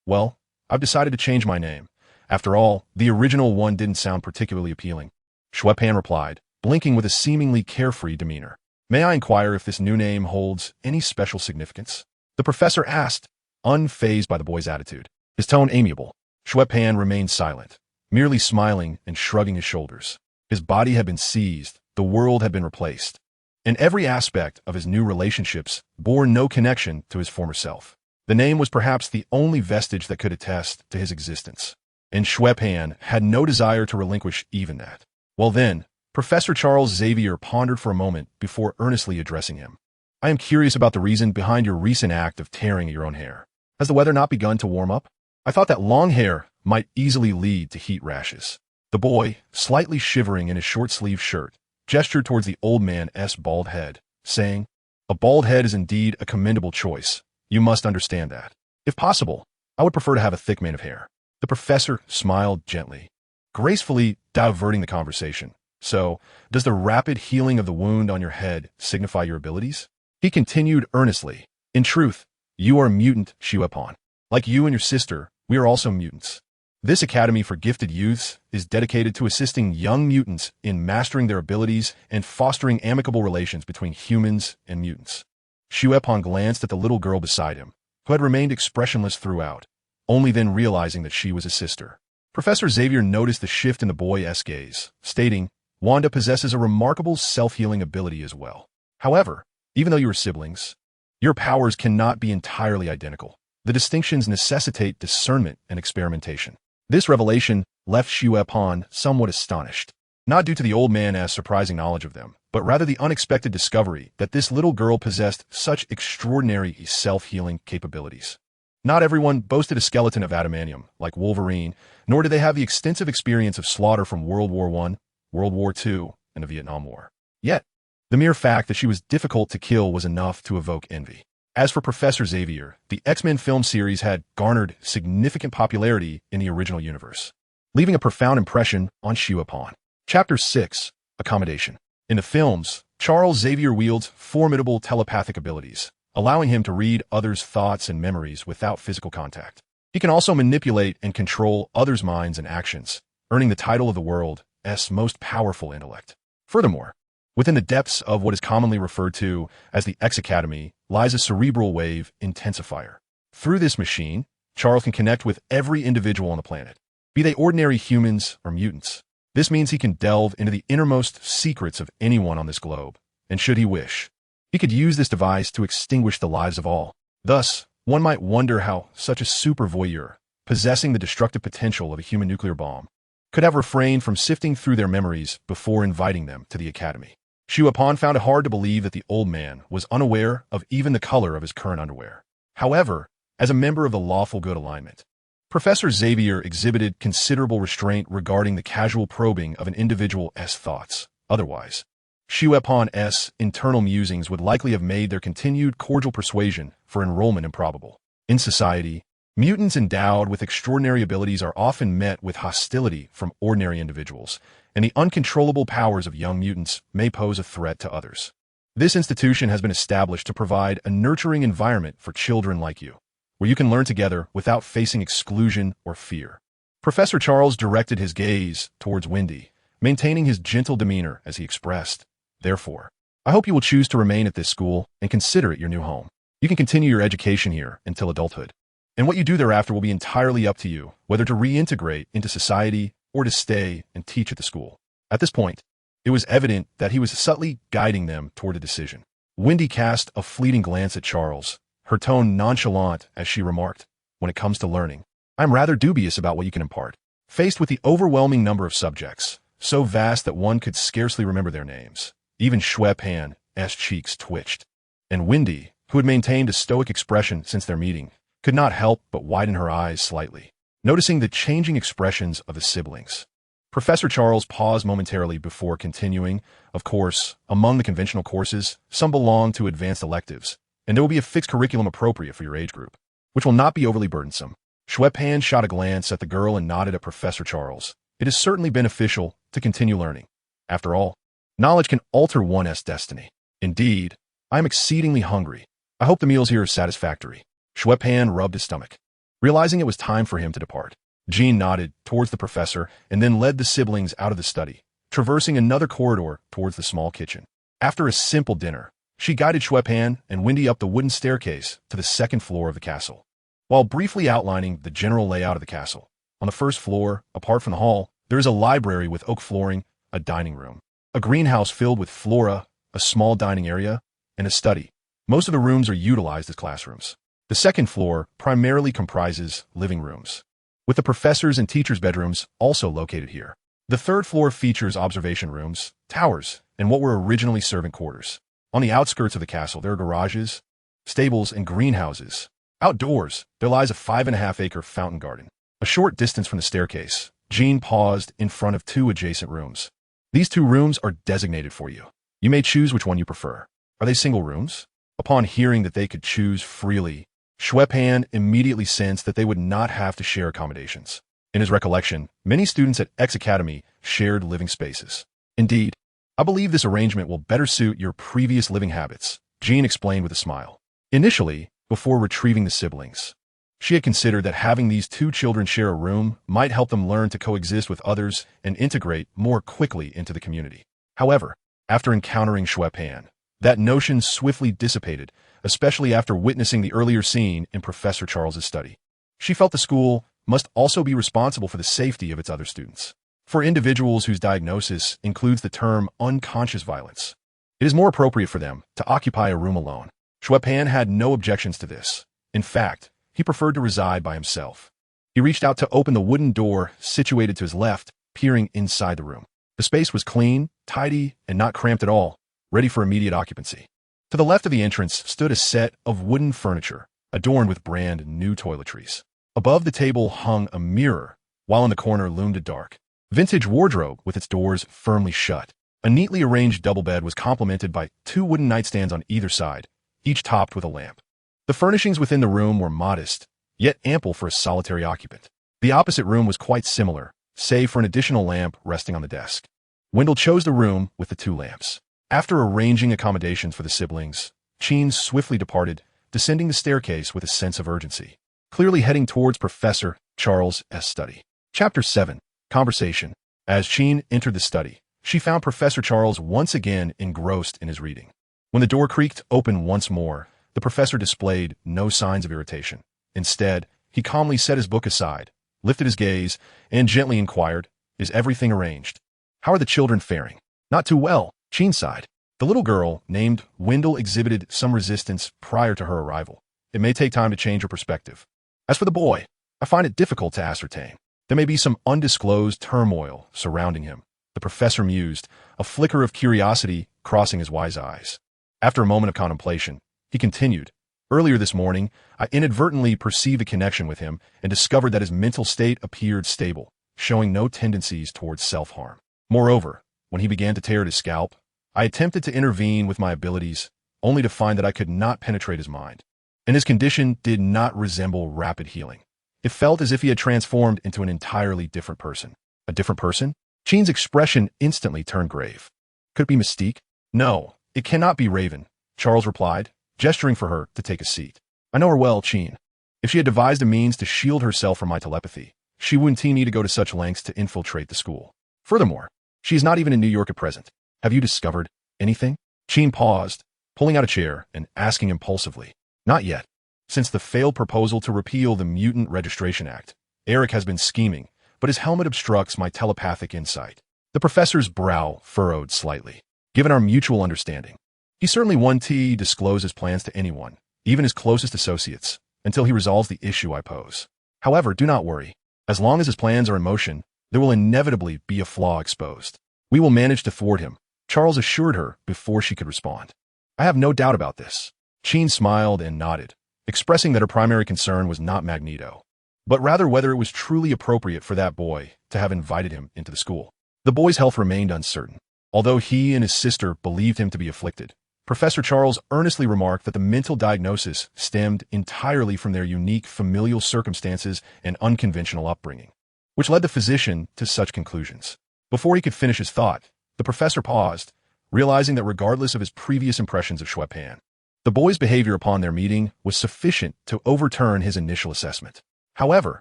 "Well, I've decided to change my name. After all, the original one didn't sound particularly appealing." Xue Pan replied, blinking with a seemingly carefree demeanor. "May I inquire if this new name holds any special significance?" The professor asked, unfazed by the boy's attitude, his tone amiable. Xue Pan remained silent, merely smiling and shrugging his shoulders. His body had been seized, the world had been replaced, and every aspect of his new relationships bore no connection to his former self. The name was perhaps the only vestige that could attest to his existence, and Xue Pan had no desire to relinquish even that. Well then, Professor Charles Xavier pondered for a moment before earnestly addressing him. "I am curious about the reason behind your recent act of tearing at your own hair. Has the weather not begun to warm up? I thought that long hair might easily lead to heat rashes." The boy, slightly shivering in his short-sleeved shirt, gestured towards the old man's bald head, saying, "A bald head is indeed a commendable choice. You must understand that. If possible, I would prefer to have a thick mane of hair." The professor smiled gently, gracefully diverting the conversation. "So, does the rapid healing of the wound on your head signify your abilities?" He continued earnestly, "In truth, you are a mutant, Xue Pan. Like you and your sister, we are also mutants. This Academy for Gifted Youths is dedicated to assisting young mutants in mastering their abilities and fostering amicable relations between humans and mutants." Xue Pan glanced at the little girl beside him, who had remained expressionless throughout, only then realizing that she was his sister. Professor Xavier noticed the shift in the boy's gaze, stating, "Wanda possesses a remarkable self-healing ability as well. However, Even though you are siblings, your powers cannot be entirely identical. The distinctions necessitate discernment and experimentation. This revelation left Xue Pan somewhat astonished, not due to the old man's surprising knowledge of them, but rather the unexpected discovery that this little girl possessed such extraordinary self-healing capabilities. Not everyone boasted a skeleton of adamantium, like Wolverine, nor did they have the extensive experience of slaughter from World War I, World War II, and the Vietnam War. Yet, the mere fact that she was difficult to kill was enough to evoke envy. As for Professor Xavier, the X-Men film series had garnered significant popularity in the original universe, leaving a profound impression on Xue Pan. Chapter 6. Accommodation. In the films, Charles Xavier wields formidable telepathic abilities, allowing him to read others' thoughts and memories without physical contact. He can also manipulate and control others' minds and actions, earning the title of the world's most powerful intellect. Furthermore, within the depths of what is commonly referred to as the X Academy lies a cerebral wave intensifier. Through this machine, Charles can connect with every individual on the planet, be they ordinary humans or mutants. This means he can delve into the innermost secrets of anyone on this globe, and should he wish, he could use this device to extinguish the lives of all. Thus, one might wonder how such a super voyeur, possessing the destructive potential of a human nuclear bomb, could have refrained from sifting through their memories before inviting them to the Academy. Xue Pan found it hard to believe that the old man was unaware of even the color of his current underwear. However, as a member of the lawful good alignment, Professor Xavier exhibited considerable restraint regarding the casual probing of an individual's thoughts. Otherwise, Xue Pan's internal musings would likely have made their continued cordial persuasion for enrollment improbable. In society, mutants endowed with extraordinary abilities are often met with hostility from ordinary individuals, and the uncontrollable powers of young mutants may pose a threat to others. This institution has been established to provide a nurturing environment for children like you, where you can learn together without facing exclusion or fear. Professor Charles directed his gaze towards Wendy, maintaining his gentle demeanor as he expressed, "Therefore, I hope you will choose to remain at this school and consider it your new home. You can continue your education here until adulthood, and what you do thereafter will be entirely up to you, whether to reintegrate into society or to stay and teach at the school." At this point, it was evident that he was subtly guiding them toward a decision. Wendy cast a fleeting glance at Charles, her tone nonchalant as she remarked, "When it comes to learning, I'm rather dubious about what you can impart." Faced with the overwhelming number of subjects, so vast that one could scarcely remember their names, even Xue Pan's cheeks twitched, and Wendy, who had maintained a stoic expression since their meeting, could not help but widen her eyes slightly, noticing the changing expressions of the siblings. Professor Charles paused momentarily before continuing. "Of course, among the conventional courses, some belong to advanced electives, and there will be a fixed curriculum appropriate for your age group, which will not be overly burdensome." Xue Pan shot a glance at the girl and nodded at Professor Charles. "It is certainly beneficial to continue learning. After all, knowledge can alter one's destiny. Indeed, I am exceedingly hungry. I hope the meals here are satisfactory." Xue Pan rubbed his stomach, realizing it was time for him to depart. Jean nodded towards the professor and then led the siblings out of the study, traversing another corridor towards the small kitchen. After a simple dinner, she guided Xue Pan and Wendy up the wooden staircase to the second floor of the castle. While briefly outlining the general layout of the castle, on the first floor, apart from the hall, there is a library with oak flooring, a dining room, a greenhouse filled with flora, a small dining area, and a study. Most of the rooms are utilized as classrooms. The second floor primarily comprises living rooms, with the professors' and teachers' bedrooms also located here. The third floor features observation rooms, towers, and what were originally servant quarters. On the outskirts of the castle, there are garages, stables, and greenhouses. Outdoors, there lies a 5.5-acre fountain garden. A short distance from the staircase, Jean paused in front of two adjacent rooms. "These two rooms are designated for you. You may choose which one you prefer." "Are they single rooms?" Upon hearing that they could choose freely, Xue Pan immediately sensed that they would not have to share accommodations. In his recollection, many students at X Academy shared living spaces. "Indeed, I believe this arrangement will better suit your previous living habits," Jean explained with a smile. Initially, before retrieving the siblings, she had considered that having these two children share a room might help them learn to coexist with others and integrate more quickly into the community. However, after encountering Xue Pan, that notion swiftly dissipated, especially after witnessing the earlier scene in Professor Charles's study. She felt the school must also be responsible for the safety of its other students. For individuals whose diagnosis includes the term unconscious violence, It is more appropriate for them to occupy a room alone. Xue Pan had no objections to this. In fact, he preferred to reside by himself. He reached out to open the wooden door situated to his left, peering inside the room. The space was clean, tidy, and not cramped at all, ready for immediate occupancy. To the left of the entrance stood a set of wooden furniture, adorned with brand new toiletries. Above the table hung a mirror, while in the corner loomed a dark, vintage wardrobe with its doors firmly shut. A neatly arranged double bed was complemented by 2 wooden nightstands on either side, each topped with a lamp. The furnishings within the room were modest, yet ample for a solitary occupant. The opposite room was quite similar, save for an additional lamp resting on the desk. Wendell chose the room with the 2 lamps. After arranging accommodations for the siblings, Cheen swiftly departed, descending the staircase with a sense of urgency, clearly heading towards Professor Charles' study. Chapter 7. Conversation. As Cheen entered the study, she found Professor Charles once again engrossed in his reading. When the door creaked open once more, the professor displayed no signs of irritation. Instead, he calmly set his book aside, lifted his gaze, and gently inquired, "Is everything arranged? How are the children faring?" "Not too well," Cheen sighed. The little girl, named Wendell, exhibited some resistance prior to her arrival. It may take time to change her perspective. As for the boy, I find it difficult to ascertain. There may be some undisclosed turmoil surrounding him, the professor mused, a flicker of curiosity crossing his wise eyes. After a moment of contemplation, he continued, "Earlier this morning, I inadvertently perceived a connection with him and discovered that his mental state appeared stable, showing no tendencies towards self-harm. Moreover, when he began to tear at his scalp, I attempted to intervene with my abilities, only to find that I could not penetrate his mind, and his condition did not resemble rapid healing. It felt as if he had transformed into an entirely different person." "A different person?" Cheen's expression instantly turned grave. "Could it be Mystique?" "No, it cannot be Raven," Charles replied, gesturing for her to take a seat. "I know her well, Cheen. If she had devised a means to shield herself from my telepathy, she wouldn't need to go to such lengths to infiltrate the school. Furthermore, she is not even in New York at present. Have you discovered anything?" Cheen paused, pulling out a chair and asking impulsively. "Not yet. Since the failed proposal to repeal the Mutant Registration Act, Eric has been scheming, but his helmet obstructs my telepathic insight." The professor's brow furrowed slightly. "Given our mutual understanding, he certainly won't disclose his plans to anyone, even his closest associates, until he resolves the issue I pose. However, do not worry. As long as his plans are in motion, there will inevitably be a flaw exposed. We will manage to thwart him," Charles assured her before she could respond. "I have no doubt about this." Cheen smiled and nodded, expressing that her primary concern was not Magneto, but rather whether it was truly appropriate for that boy to have invited him into the school. The boy's health remained uncertain. Although he and his sister believed him to be afflicted, Professor Charles earnestly remarked that the mental diagnosis stemmed entirely from their unique familial circumstances and unconventional upbringing, which led the physician to such conclusions. Before he could finish his thought, the professor paused, realizing that regardless of his previous impressions of Xue Pan, the boy's behavior upon their meeting was sufficient to overturn his initial assessment. "However,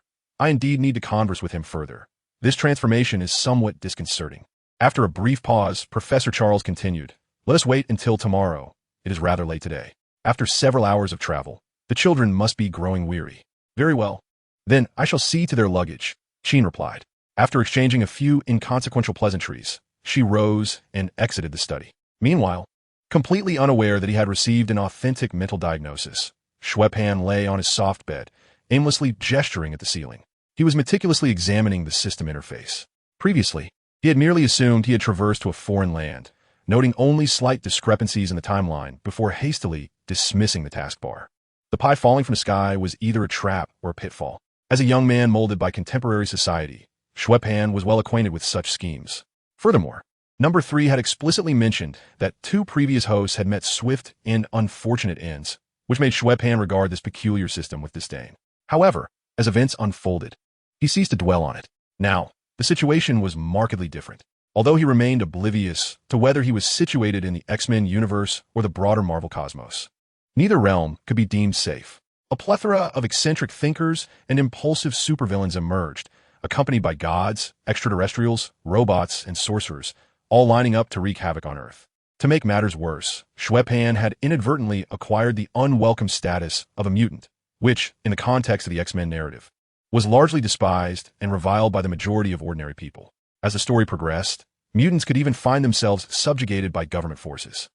I indeed need to converse with him further. This transformation is somewhat disconcerting." After a brief pause, Professor Charles continued, "Let us wait until tomorrow. It is rather late today. After several hours of travel, the children must be growing weary." "Very well. Then I shall see to their luggage," Cheen replied. After exchanging a few inconsequential pleasantries, she rose and exited the study. Meanwhile, completely unaware that he had received an authentic mental diagnosis, Xue Pan lay on his soft bed, aimlessly gesturing at the ceiling. He was meticulously examining the system interface. Previously, he had merely assumed he had traversed to a foreign land, noting only slight discrepancies in the timeline before hastily dismissing the taskbar. The pie falling from the sky was either a trap or a pitfall. As a young man molded by contemporary society, Xue Pan was well acquainted with such schemes. Furthermore, Number 3 had explicitly mentioned that 2 previous hosts had met swift and unfortunate ends, which made Xue Pan regard this peculiar system with disdain. However, as events unfolded, he ceased to dwell on it. Now, the situation was markedly different. Although he remained oblivious to whether he was situated in the X-Men universe or the broader Marvel cosmos, neither realm could be deemed safe. A plethora of eccentric thinkers and impulsive supervillains emerged, accompanied by gods, extraterrestrials, robots, and sorcerers, all lining up to wreak havoc on Earth. To make matters worse, Xue Pan had inadvertently acquired the unwelcome status of a mutant, which, in the context of the X-Men narrative, was largely despised and reviled by the majority of ordinary people. As the story progressed, mutants could even find themselves subjugated by government forces.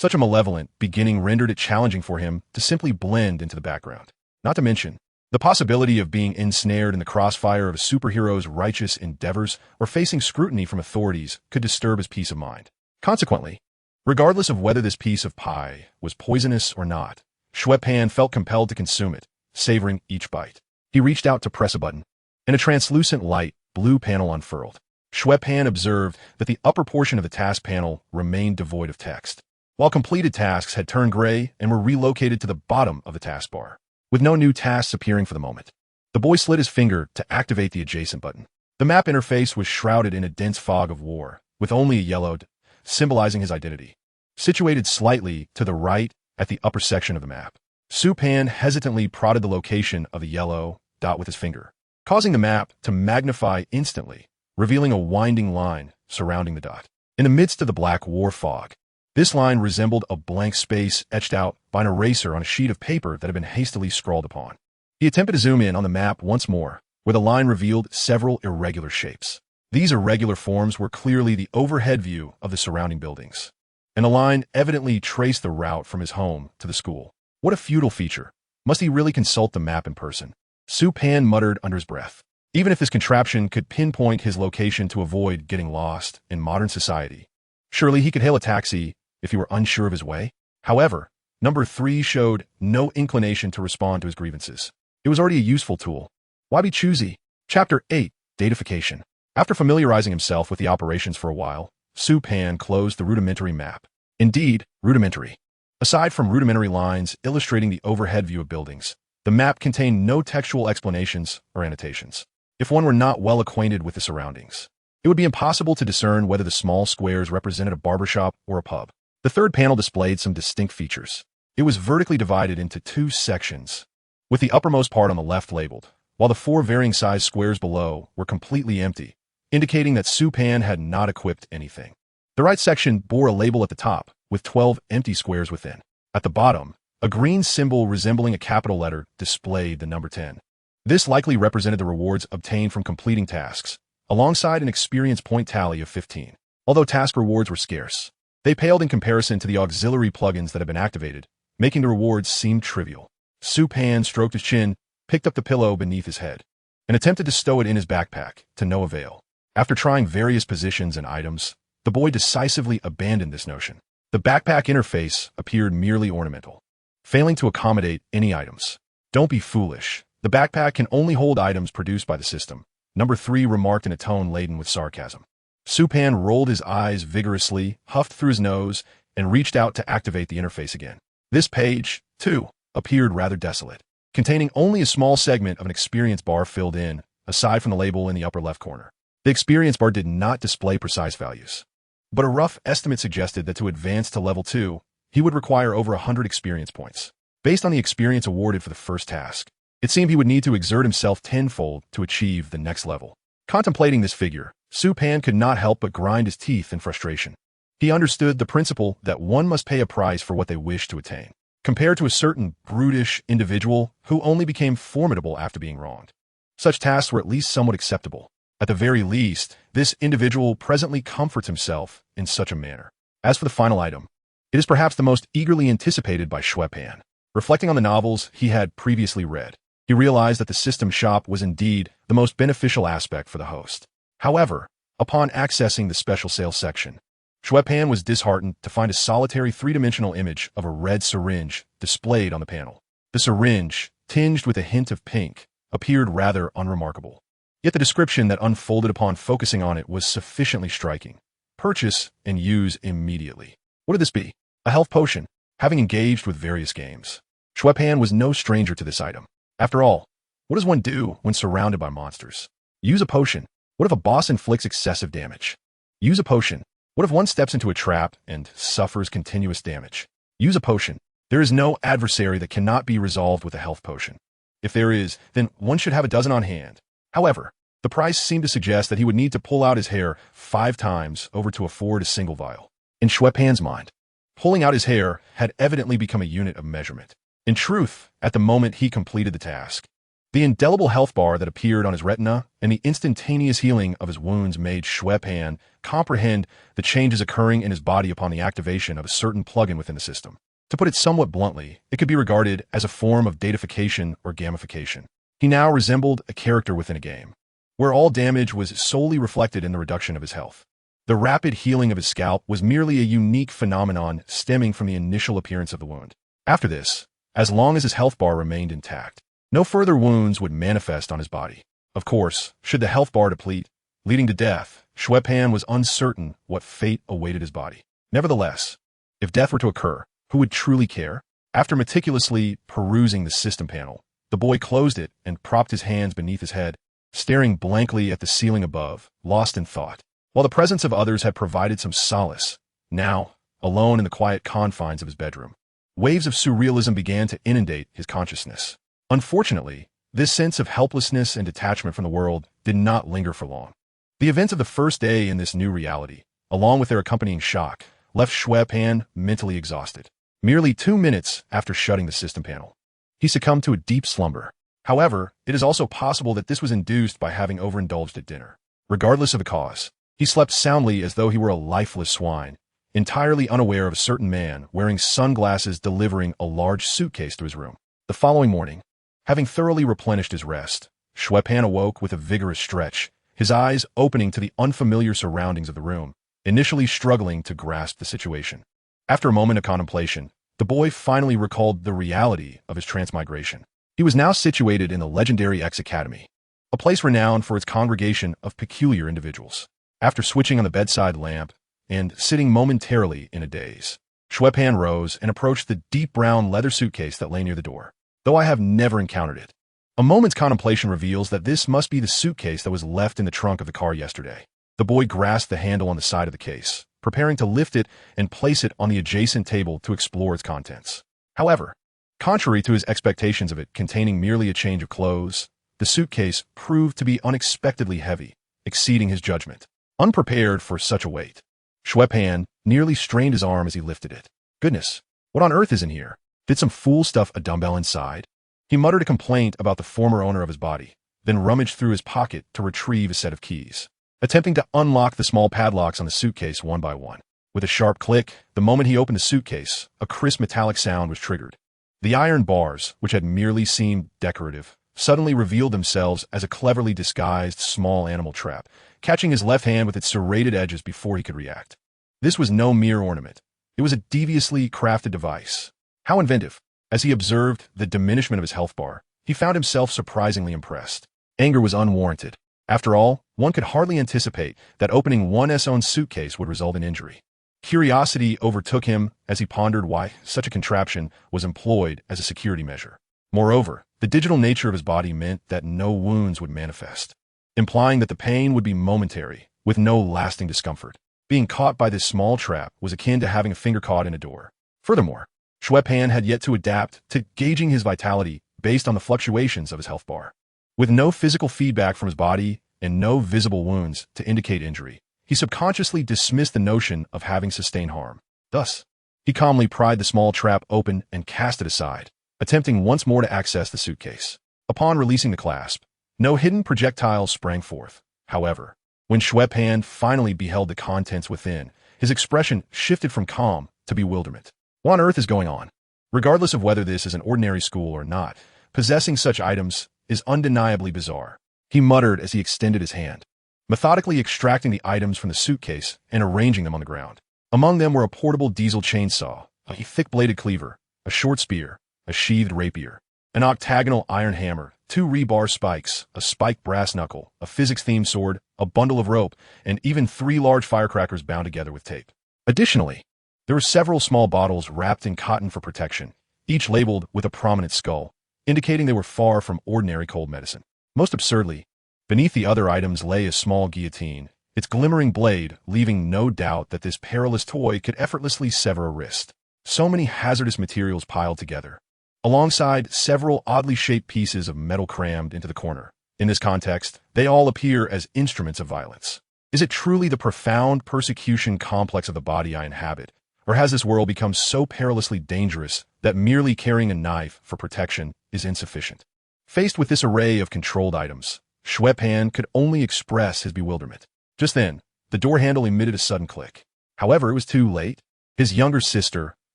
Such a malevolent beginning rendered it challenging for him to simply blend into the background. Not to mention, the possibility of being ensnared in the crossfire of a superhero's righteous endeavors or facing scrutiny from authorities could disturb his peace of mind. Consequently, regardless of whether this piece of pie was poisonous or not, Xue Pan felt compelled to consume it, savoring each bite. He reached out to press a button, and a translucent light blue panel unfurled. Xue Pan observed that the upper portion of the task panel remained devoid of text, while completed tasks had turned gray and were relocated to the bottom of the taskbar, with no new tasks appearing for the moment. The boy slid his finger to activate the adjacent button. The map interface was shrouded in a dense fog of war, with only a yellow dot symbolizing his identity. Situated slightly to the right at the upper section of the map, Xue Pan hesitantly prodded the location of the yellow dot with his finger, causing the map to magnify instantly, revealing a winding line surrounding the dot. In the midst of the black war fog, this line resembled a blank space etched out by an eraser on a sheet of paper that had been hastily scrawled upon. He attempted to zoom in on the map once more, where the line revealed several irregular shapes. These irregular forms were clearly the overhead view of the surrounding buildings, and the line evidently traced the route from his home to the school. What a futile feature. Must he really consult the map in person? Xue Pan muttered under his breath. Even if this contraption could pinpoint his location to avoid getting lost in modern society, surely he could hail a taxi if he were unsure of his way? However, number 3 showed no inclination to respond to his grievances. It was already a useful tool. Why be choosy? Chapter 8, Datafication. After familiarizing himself with the operations for a while, Xue Pan closed the rudimentary map. Indeed, rudimentary. Aside from rudimentary lines illustrating the overhead view of buildings, the map contained no textual explanations or annotations. If one were not well acquainted with the surroundings, it would be impossible to discern whether the small squares represented a barbershop or a pub. The third panel displayed some distinct features. It was vertically divided into 2 sections, with the uppermost part on the left labeled, while the 4 varying size squares below were completely empty, indicating that Xue Pan had not equipped anything. The right section bore a label at the top, with 12 empty squares within. At the bottom, a green symbol resembling a capital letter displayed the number 10. This likely represented the rewards obtained from completing tasks, alongside an experience point tally of 15. Although task rewards were scarce, they paled in comparison to the auxiliary plugins that had been activated, making the rewards seem trivial. Xue Pan stroked his chin, picked up the pillow beneath his head, and attempted to stow it in his backpack, to no avail. After trying various positions and items, the boy decisively abandoned this notion. The backpack interface appeared merely ornamental, failing to accommodate any items. Don't be foolish. The backpack can only hold items produced by the system, number 3 remarked in a tone laden with sarcasm. Xue Pan rolled his eyes vigorously, huffed through his nose, and reached out to activate the interface again. This page, too, appeared rather desolate, containing only a small segment of an experience bar filled in, aside from the label in the upper left corner. The experience bar did not display precise values, but a rough estimate suggested that to advance to level 2, he would require over 100 experience points. Based on the experience awarded for the first task, it seemed he would need to exert himself tenfold to achieve the next level. Contemplating this figure, Xue Pan could not help but grind his teeth in frustration. He understood the principle that one must pay a price for what they wish to attain, compared to a certain brutish individual who only became formidable after being wronged. Such tasks were at least somewhat acceptable. At the very least, this individual presently comforts himself in such a manner. As for the final item, it is perhaps the most eagerly anticipated by Xue Pan. Reflecting on the novels he had previously read, he realized that the system shop was indeed the most beneficial aspect for the host. However, upon accessing the special sales section, Xue Pan was disheartened to find a solitary 3-dimensional image of a red syringe displayed on the panel. The syringe, tinged with a hint of pink, appeared rather unremarkable. Yet the description that unfolded upon focusing on it was sufficiently striking. Purchase and use immediately. What would this be? A health potion. Having engaged with various games, Xue Pan was no stranger to this item. After all, what does one do when surrounded by monsters? Use a potion. What if a boss inflicts excessive damage? Use a potion. What if one steps into a trap and suffers continuous damage? Use a potion. There is no adversary that cannot be resolved with a health potion. If there is, then one should have a dozen on hand. However, the price seemed to suggest that he would need to pull out his hair 5 times over to afford a single vial. In Xue Pan's mind, pulling out his hair had evidently become a unit of measurement. In truth, at the moment he completed the task, The indelible health bar that appeared on his retina and the instantaneous healing of his wounds made Xue Pan comprehend the changes occurring in his body upon the activation of a certain plugin within the system. To put it somewhat bluntly, it could be regarded as a form of datafication or gamification. He now resembled a character within a game, where all damage was solely reflected in the reduction of his health. The rapid healing of his scalp was merely a unique phenomenon stemming from the initial appearance of the wound. After this, as long as his health bar remained intact, no further wounds would manifest on his body. Of course, should the health bar deplete, leading to death, Xue Pan was uncertain what fate awaited his body. Nevertheless, if death were to occur, who would truly care? After meticulously perusing the system panel, the boy closed it and propped his hands beneath his head, staring blankly at the ceiling above, lost in thought. While the presence of others had provided some solace, now, alone in the quiet confines of his bedroom, waves of surrealism began to inundate his consciousness. Unfortunately, this sense of helplessness and detachment from the world did not linger for long. The events of the first day in this new reality, along with their accompanying shock, left Xue Pan mentally exhausted. Merely 2 minutes after shutting the system panel, he succumbed to a deep slumber. However, it is also possible that this was induced by having overindulged at dinner. Regardless of the cause, he slept soundly as though he were a lifeless swine, entirely unaware of a certain man wearing sunglasses delivering a large suitcase to his room. The following morning, having thoroughly replenished his rest, Xue Pan awoke with a vigorous stretch, his eyes opening to the unfamiliar surroundings of the room, initially struggling to grasp the situation. After a moment of contemplation, the boy finally recalled the reality of his transmigration. He was now situated in the legendary X Academy, a place renowned for its congregation of peculiar individuals. After switching on the bedside lamp and sitting momentarily in a daze, Xue Pan rose and approached the deep brown leather suitcase that lay near the door. Though I have never encountered it, a moment's contemplation reveals that this must be the suitcase that was left in the trunk of the car yesterday. The boy grasped the handle on the side of the case, preparing to lift it and place it on the adjacent table to explore its contents. However, contrary to his expectations of it containing merely a change of clothes, the suitcase proved to be unexpectedly heavy, exceeding his judgment. Unprepared for such a weight, Xue Pan nearly strained his arm as he lifted it. Goodness, what on earth is in here? Did some fool stuff a dumbbell inside? He muttered a complaint about the former owner of his body, then rummaged through his pocket to retrieve a set of keys, attempting to unlock the small padlocks on the suitcase one by one. With a sharp click, the moment he opened the suitcase, a crisp metallic sound was triggered. The iron bars, which had merely seemed decorative, suddenly revealed themselves as a cleverly disguised small animal trap, catching his left hand with its serrated edges before he could react. This was no mere ornament. It was a deviously crafted device. How inventive! As he observed the diminishment of his health bar, he found himself surprisingly impressed. Anger was unwarranted. After all, one could hardly anticipate that opening one's own suitcase would result in injury. Curiosity overtook him as he pondered why such a contraption was employed as a security measure. Moreover, the digital nature of his body meant that no wounds would manifest, implying that the pain would be momentary, with no lasting discomfort. Being caught by this small trap was akin to having a finger caught in a door. Furthermore, Xue Pan had yet to adapt to gauging his vitality based on the fluctuations of his health bar. With no physical feedback from his body and no visible wounds to indicate injury, he subconsciously dismissed the notion of having sustained harm. Thus, he calmly pried the small trap open and cast it aside, attempting once more to access the suitcase. Upon releasing the clasp, no hidden projectiles sprang forth. However, when Xue Pan finally beheld the contents within, his expression shifted from calm to bewilderment. What on earth is going on? Regardless of whether this is an ordinary school or not, possessing such items is undeniably bizarre, he muttered as he extended his hand, methodically extracting the items from the suitcase and arranging them on the ground. Among them were a portable diesel chainsaw, a thick-bladed cleaver, a short spear, a sheathed rapier, an octagonal iron hammer, 2 rebar spikes, a spiked brass knuckle, a physics-themed sword, a bundle of rope, and even 3 large firecrackers bound together with tape. Additionally, there were several small bottles wrapped in cotton for protection, each labeled with a prominent skull, indicating they were far from ordinary cold medicine. Most absurdly, beneath the other items lay a small guillotine, its glimmering blade leaving no doubt that this perilous toy could effortlessly sever a wrist. So many hazardous materials piled together, alongside several oddly shaped pieces of metal crammed into the corner. In this context, they all appear as instruments of violence. Is it truly the profound persecution complex of the body I inhabit, or has this world become so perilously dangerous that merely carrying a knife for protection is insufficient? Faced with this array of controlled items, Xue Pan could only express his bewilderment. Just then, the door handle emitted a sudden click. However, it was too late. His younger sister,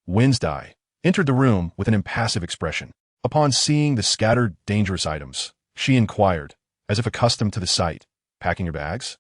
Wednesday, entered the room with an impassive expression. Upon seeing the scattered, dangerous items, she inquired, as if accustomed to the sight, "Packing your bags?"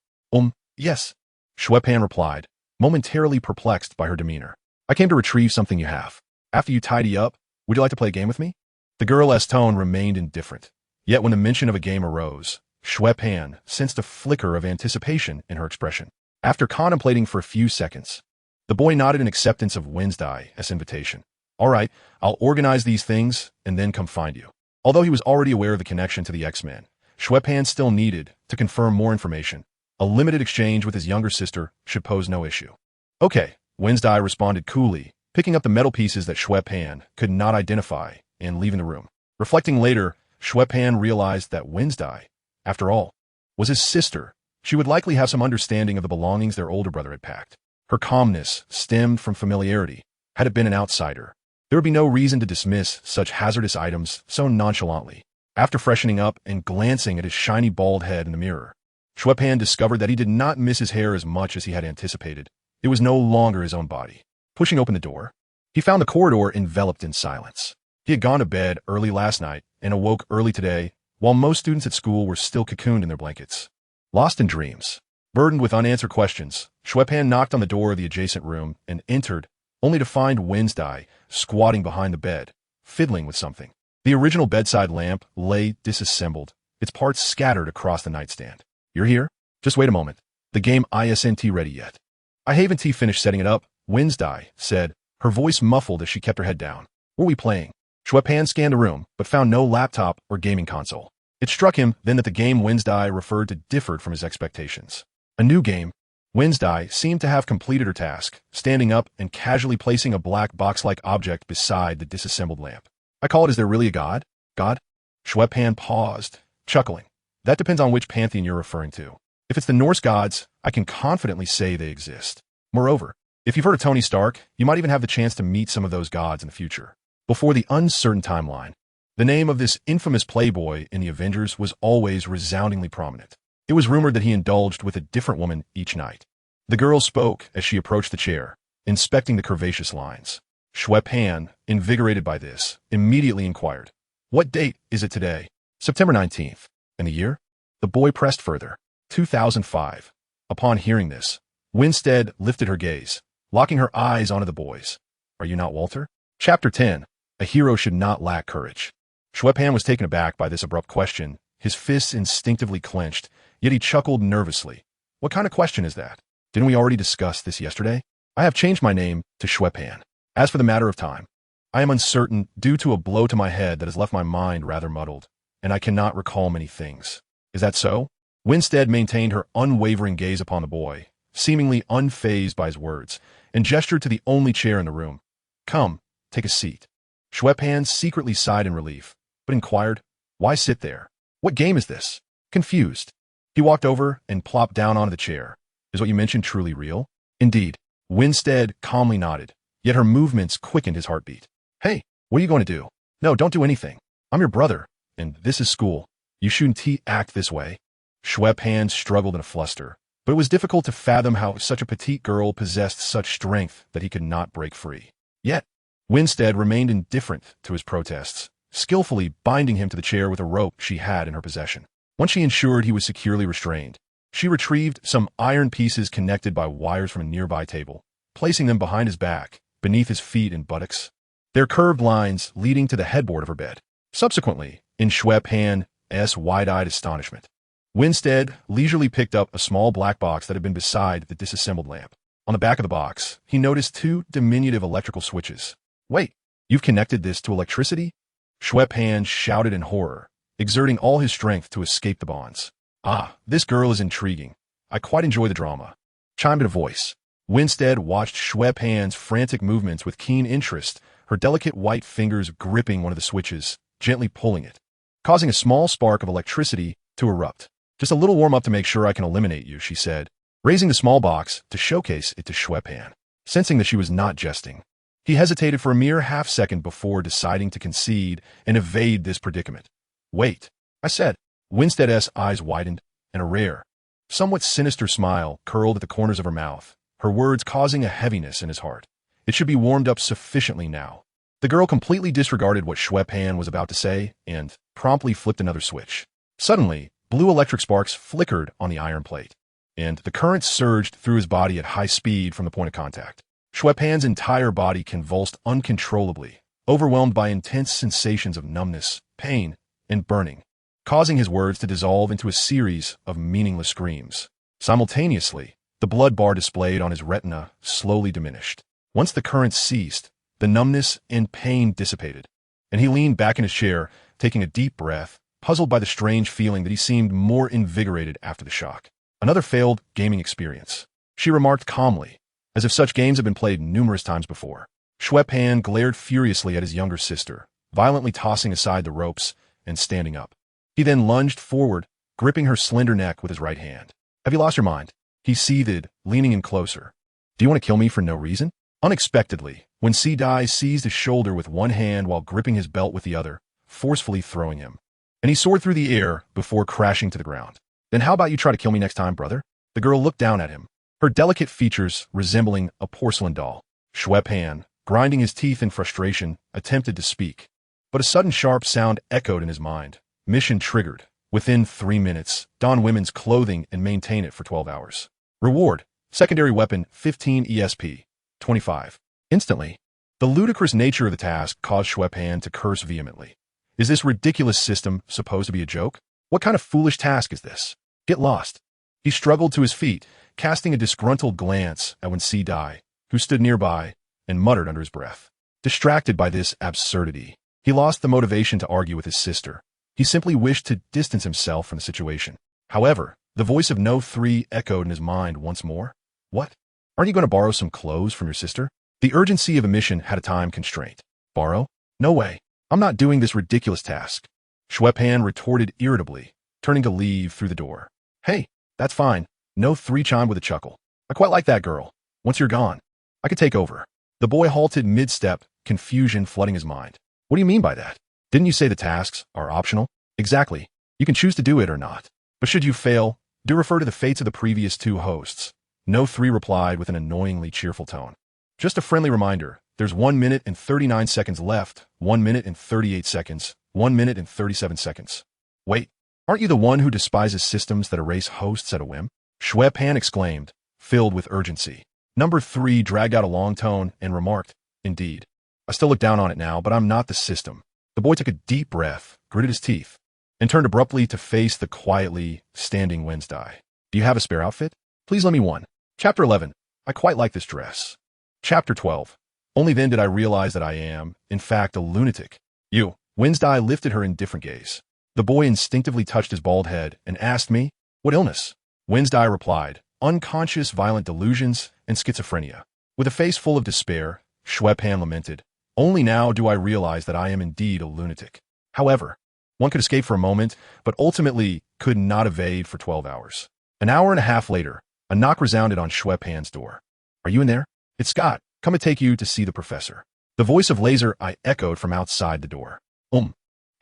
Yes, Xue Pan replied, momentarily perplexed by her demeanor. "I came to retrieve something you have. After you tidy up, would you like to play a game with me?" The girl's tone remained indifferent. Yet when the mention of a game arose, Xue Pan sensed a flicker of anticipation in her expression. After contemplating for a few seconds, the boy nodded in acceptance of Wednesday's invitation. "All right, I'll organize these things and then come find you." Although he was already aware of the connection to the X-Men, Xue Pan still needed to confirm more information. A limited exchange with his younger sister should pose no issue. "Okay," Wednesday responded coolly, picking up the metal pieces that Xue Pan could not identify and leaving the room. Reflecting later, Xue Pan realized that Wednesday, after all, was his sister. She would likely have some understanding of the belongings their older brother had packed. Her calmness stemmed from familiarity. Had it been an outsider, there would be no reason to dismiss such hazardous items so nonchalantly. After freshening up and glancing at his shiny bald head in the mirror, Xue Pan discovered that he did not miss his hair as much as he had anticipated. It was no longer his own body. Pushing open the door, he found the corridor enveloped in silence. He had gone to bed early last night and awoke early today, while most students at school were still cocooned in their blankets. Lost in dreams, burdened with unanswered questions, Xue Pan knocked on the door of the adjacent room and entered, only to find Wednesday squatting behind the bed, fiddling with something. The original bedside lamp lay disassembled, its parts scattered across the nightstand. "You're here? Just wait a moment. The game isn't ready yet." "I haven't finished setting it up," Wednesday said, her voice muffled as she kept her head down. "What are we playing?" Xue Pan scanned the room, but found no laptop or gaming console. It struck him then that the game Wednesday referred to differed from his expectations. A new game. Wednesday seemed to have completed her task, standing up and casually placing a black box-like object beside the disassembled lamp. "I call it, is there really a god?" "God?" Xue Pan paused, chuckling. "That depends on which pantheon you're referring to. If it's the Norse gods, I can confidently say they exist. Moreover, if you've heard of Tony Stark, you might even have the chance to meet some of those gods in the future." Before the uncertain timeline, the name of this infamous playboy in the Avengers was always resoundingly prominent. It was rumored that he indulged with a different woman each night. The girl spoke as she approached the chair, inspecting the curvaceous lines. Xue Pan, invigorated by this, immediately inquired, "What date is it today?" "September 19th. "And the year?" The boy pressed further. 2005. Upon hearing this, Winstead lifted her gaze, locking her eyes onto the boy's. "Are you not Walter?" Chapter 10. A hero should not lack courage. Xue Pan was taken aback by this abrupt question, his fists instinctively clenched, yet he chuckled nervously. "What kind of question is that? Didn't we already discuss this yesterday? I have changed my name to Xue Pan. As for the matter of time, I am uncertain due to a blow to my head that has left my mind rather muddled, and I cannot recall many things." "Is that so?" Winstead maintained her unwavering gaze upon the boy, seemingly unfazed by his words, and gestured to the only chair in the room. "Come, take a seat." Xue Pan secretly sighed in relief, but inquired, "Why sit there? What game is this?" Confused, he walked over and plopped down onto the chair. "Is what you mentioned truly real?" "Indeed." Winstead calmly nodded, yet her movements quickened his heartbeat. "Hey, what are you going to do?" "No, don't do anything. I'm your brother, and this is school. You shouldn't act this way." Xue Pan struggled in a fluster, but it was difficult to fathom how such a petite girl possessed such strength that he could not break free. Yet, Winstead remained indifferent to his protests, skillfully binding him to the chair with a rope she had in her possession. Once she ensured he was securely restrained, she retrieved some iron pieces connected by wires from a nearby table, placing them behind his back, beneath his feet and buttocks, their curved lines leading to the headboard of her bed. Subsequently, in Xue Pan's wide-eyed astonishment, Winstead leisurely picked up a small black box that had been beside the disassembled lamp. On the back of the box, he noticed two diminutive electrical switches. "Wait, you've connected this to electricity?" Xue Pan shouted in horror, exerting all his strength to escape the bonds. "Ah, this girl is intriguing. I quite enjoy the drama," chimed in a voice. Winstead watched Xue Pan's frantic movements with keen interest, her delicate white fingers gripping one of the switches, gently pulling it, causing a small spark of electricity to erupt. "Just a little warm-up to make sure I can eliminate you," she said, raising the small box to showcase it to Xue Pan. Sensing that she was not jesting, he hesitated for a mere half-second before deciding to concede and evade this predicament. Wait, I said. Winstead's eyes widened, and a rare, somewhat sinister smile curled at the corners of her mouth, her words causing a heaviness in his heart. It should be warmed up sufficiently now. The girl completely disregarded what Xue Pan was about to say and promptly flipped another switch. Suddenly, blue electric sparks flickered on the iron plate, and the current surged through his body at high speed from the point of contact. Xue Pan's entire body convulsed uncontrollably, overwhelmed by intense sensations of numbness, pain, and burning, causing his words to dissolve into a series of meaningless screams. Simultaneously, the blood bar displayed on his retina slowly diminished. Once the current ceased, the numbness and pain dissipated, and he leaned back in his chair, taking a deep breath, puzzled by the strange feeling that he seemed more invigorated after the shock. Another failed gaming experience, she remarked calmly, as if such games had been played numerous times before. Xue Pan glared furiously at his younger sister, violently tossing aside the ropes and standing up. He then lunged forward, gripping her slender neck with his right hand. Have you lost your mind? He seethed, leaning in closer. Do you want to kill me for no reason? Unexpectedly, when Xue seized his shoulder with one hand while gripping his belt with the other, forcefully throwing him, and he soared through the air before crashing to the ground. Then how about you try to kill me next time, brother? The girl looked down at him, her delicate features resembling a porcelain doll. Xue Pan, grinding his teeth in frustration, attempted to speak, but a sudden sharp sound echoed in his mind. Mission triggered. Within 3 minutes, don women's clothing and maintain it for 12 hours. Reward, secondary weapon 15 ESP, 25. Instantly, the ludicrous nature of the task caused Xue Pan to curse vehemently. Is this ridiculous system supposed to be a joke? What kind of foolish task is this? Get lost. He struggled to his feet, casting a disgruntled glance at Xue, who stood nearby, and muttered under his breath. Distracted by this absurdity, he lost the motivation to argue with his sister. He simply wished to distance himself from the situation. However, the voice of No 3 echoed in his mind once more. What? Aren't you going to borrow some clothes from your sister? The urgency of a mission had a time constraint. Borrow? No way. I'm not doing this ridiculous task. Xue Pan retorted irritably, turning to leave through the door. Hey, that's fine. No 3 chimed with a chuckle. I quite like that girl. Once you're gone, I could take over. The boy halted mid-step, confusion flooding his mind. What do you mean by that? Didn't you say the tasks are optional? Exactly. You can choose to do it or not. But should you fail, do refer to the fates of the previous 2 hosts. No 3 replied with an annoyingly cheerful tone. Just a friendly reminder, there's 1 minute and 39 seconds left, 1 minute and 38 seconds, 1 minute and 37 seconds. Wait, aren't you the one who despises systems that erase hosts at a whim? Xue Pan exclaimed, filled with urgency. Number 3 dragged out a long tone and remarked, Indeed. I still look down on it now, but I'm not the system. The boy took a deep breath, gritted his teeth, and turned abruptly to face the quietly standing Xue. Do you have a spare outfit? Please lend me one. Chapter 11. I quite like this dress. Chapter 12. Only then did I realize that I am, in fact, a lunatic. You. Xue lifted her indifferent gaze. The boy instinctively touched his bald head and asked me, what illness? Xue replied, unconscious violent delusions and schizophrenia. With a face full of despair, Xue Pan lamented, only now do I realize that I am indeed a lunatic. However, one could escape for a moment, but ultimately could not evade for 12 hours. An hour and a half later, a knock resounded on Xue Pan's door. Are you in there? It's Scott. Come to take you to see the professor. The voice of Laser I echoed from outside the door.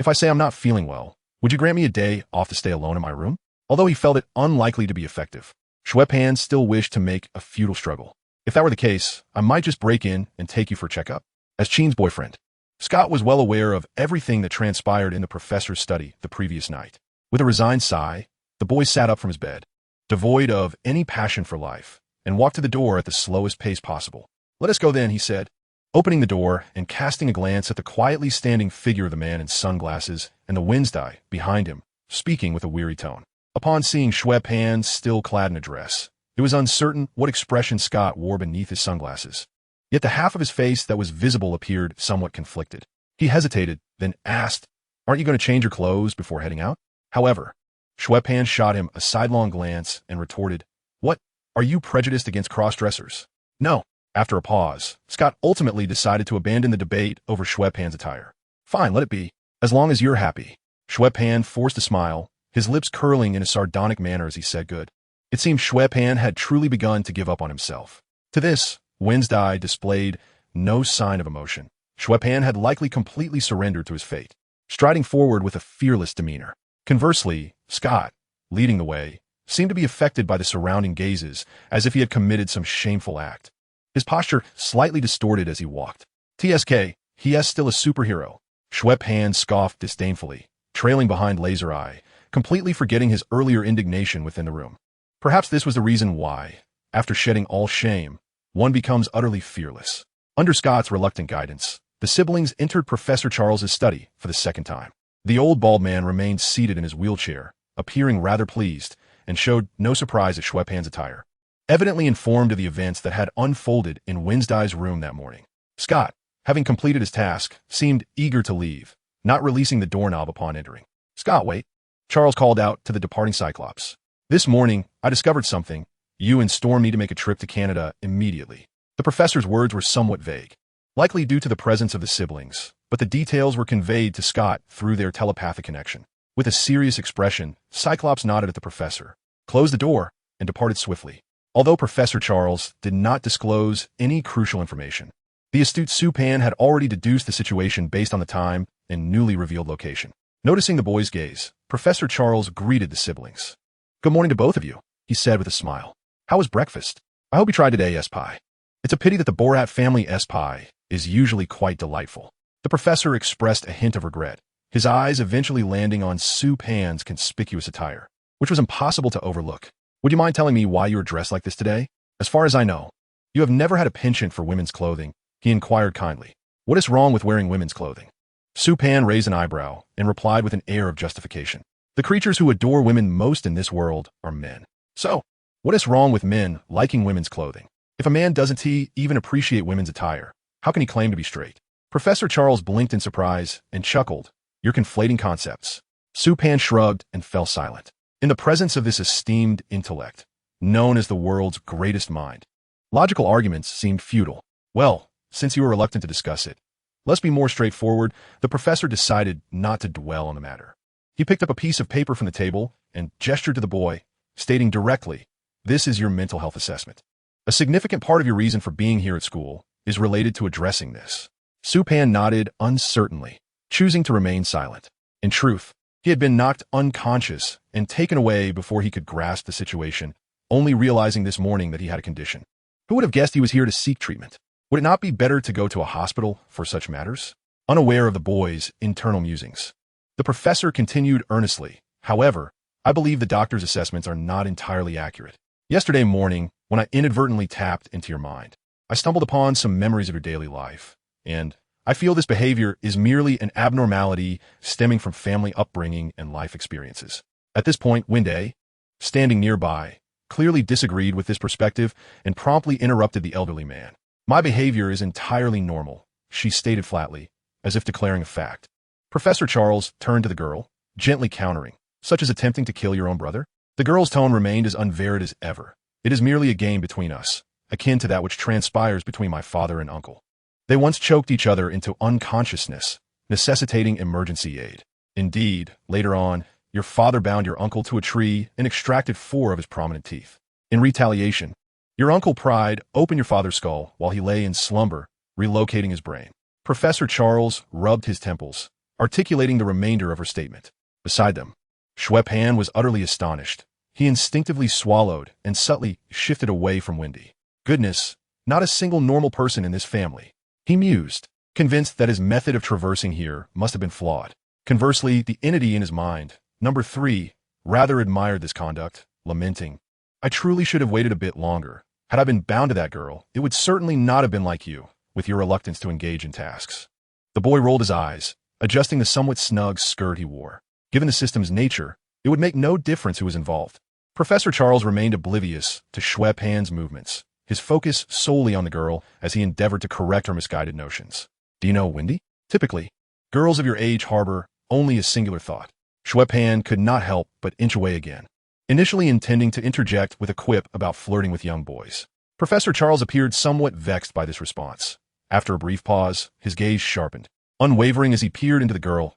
If I say I'm not feeling well, would you grant me a day off to stay alone in my room? Although he felt it unlikely to be effective, Xue Pan still wished to make a futile struggle. If that were the case, I might just break in and take you for a checkup. As Chin's boyfriend, Scott was well aware of everything that transpired in the professor's study the previous night. With a resigned sigh, the boy sat up from his bed, devoid of any passion for life, and walked to the door at the slowest pace possible. Let us go then, he said, opening the door and casting a glance at the quietly standing figure of the man in sunglasses and the Xue behind him, speaking with a weary tone. Upon seeing Xue Pan still clad in a dress, it was uncertain what expression Scott wore beneath his sunglasses. Yet the half of his face that was visible appeared somewhat conflicted. He hesitated, then asked, aren't you going to change your clothes before heading out? However, Xue Pan shot him a sidelong glance and retorted, what? Are you prejudiced against cross-dressers? No. After a pause, Scott ultimately decided to abandon the debate over Xue Pan's attire. Fine, let it be, as long as you're happy. Xue Pan forced a smile, his lips curling in a sardonic manner as he said good. It seemed Xue Pan had truly begun to give up on himself. To this, Xue displayed no sign of emotion. Xue Pan had likely completely surrendered to his fate. striding forward with a fearless demeanor. Conversely, Scott, leading the way, seemed to be affected by the surrounding gazes, as if he had committed some shameful act. His posture slightly distorted as he walked. TSK, he is still a superhero. Xue Pan scoffed disdainfully, trailing behind Laser Eye, completely forgetting his earlier indignation within the room. Perhaps this was the reason why, after shedding all shame, one becomes utterly fearless. Under Scott's reluctant guidance, the siblings entered Professor Charles's study for the second time. The old bald man remained seated in his wheelchair, appearing rather pleased, and showed no surprise at Xue Pan's attire. Evidently informed of the events that had unfolded in Wednesday's room that morning. Scott, having completed his task, seemed eager to leave, not releasing the doorknob upon entering. "Scott, wait," Charles called out to the departing Cyclops. "This morning, I discovered something. You and Storm need to make a trip to Canada immediately." The professor's words were somewhat vague, likely due to the presence of the siblings, but the details were conveyed to Scott through their telepathic connection. With a serious expression, Cyclops nodded at the professor, closed the door, and departed swiftly. Although Professor Charles did not disclose any crucial information, the astute Xue Pan had already deduced the situation based on the time and newly revealed location. Noticing the boy's gaze, Professor Charles greeted the siblings. "Good morning to both of you," he said with a smile. "How was breakfast? I hope you tried today's pie. It's a pity that the Borat family's pie is usually quite delightful." The professor expressed a hint of regret, his eyes eventually landing on Xue Pan's conspicuous attire, which was impossible to overlook. "Would you mind telling me why you were dressed like this today? As far as I know, you have never had a penchant for women's clothing," he inquired kindly. "What is wrong with wearing women's clothing?" Xue Pan raised an eyebrow and replied with an air of justification. "The creatures who adore women most in this world are men. So, what is wrong with men liking women's clothing? If a man doesn't even appreciate women's attire, how can he claim to be straight?" Professor Charles blinked in surprise and chuckled. "You're conflating concepts." Xue Pan shrugged and fell silent. In the presence of this esteemed intellect, known as the world's greatest mind, logical arguments seemed futile. "Well, since you were reluctant to discuss it, let's be more straightforward." The professor decided not to dwell on the matter. He picked up a piece of paper from the table and gestured to the boy, stating directly, "This is your mental health assessment. A significant part of your reason for being here at school is related to addressing this." Xue Pan nodded uncertainly, choosing to remain silent. In truth, he had been knocked unconscious and taken away before he could grasp the situation, only realizing this morning that he had a condition. Who would have guessed he was here to seek treatment? Would it not be better to go to a hospital for such matters? Unaware of the boy's internal musings, the professor continued earnestly, "However, I believe the doctor's assessments are not entirely accurate. Yesterday morning, when I inadvertently tapped into your mind, I stumbled upon some memories of your daily life, and I feel this behavior is merely an abnormality stemming from family upbringing and life experiences." At this point, Wendy, standing nearby, clearly disagreed with this perspective and promptly interrupted the elderly man. "My behavior is entirely normal," she stated flatly, as if declaring a fact. Professor Charles turned to the girl, gently countering, "Such as attempting to kill your own brother?" The girl's tone remained as unvaried as ever. "It is merely a game between us, akin to that which transpires between my father and uncle. They once choked each other into unconsciousness, necessitating emergency aid. Indeed, later on, your father bound your uncle to a tree and extracted 4 of his prominent teeth. In retaliation, your uncle pried open your father's skull while he lay in slumber, relocating his brain." Professor Charles rubbed his temples, articulating the remainder of her statement. Beside them, Xue Pan was utterly astonished. He instinctively swallowed and subtly shifted away from Wendy. "Goodness, not a single normal person in this family," he mused, convinced that his method of traversing here must have been flawed. Conversely, the entity in his mind, number 3, rather admired this conduct, lamenting, "I truly should have waited a bit longer. Had I been bound to that girl, it would certainly not have been like you, with your reluctance to engage in tasks." The boy rolled his eyes, adjusting the somewhat snug skirt he wore. Given the system's nature, it would make no difference who was involved. Professor Charles remained oblivious to Xue Pan's movements, his focus solely on the girl as he endeavored to correct her misguided notions. "Do you know Wendy? Typically, girls of your age harbor only a singular thought." Xue Pan could not help but inch away again, initially intending to interject with a quip about flirting with young boys. Professor Charles appeared somewhat vexed by this response. After a brief pause, his gaze sharpened, unwavering as he peered into the girl's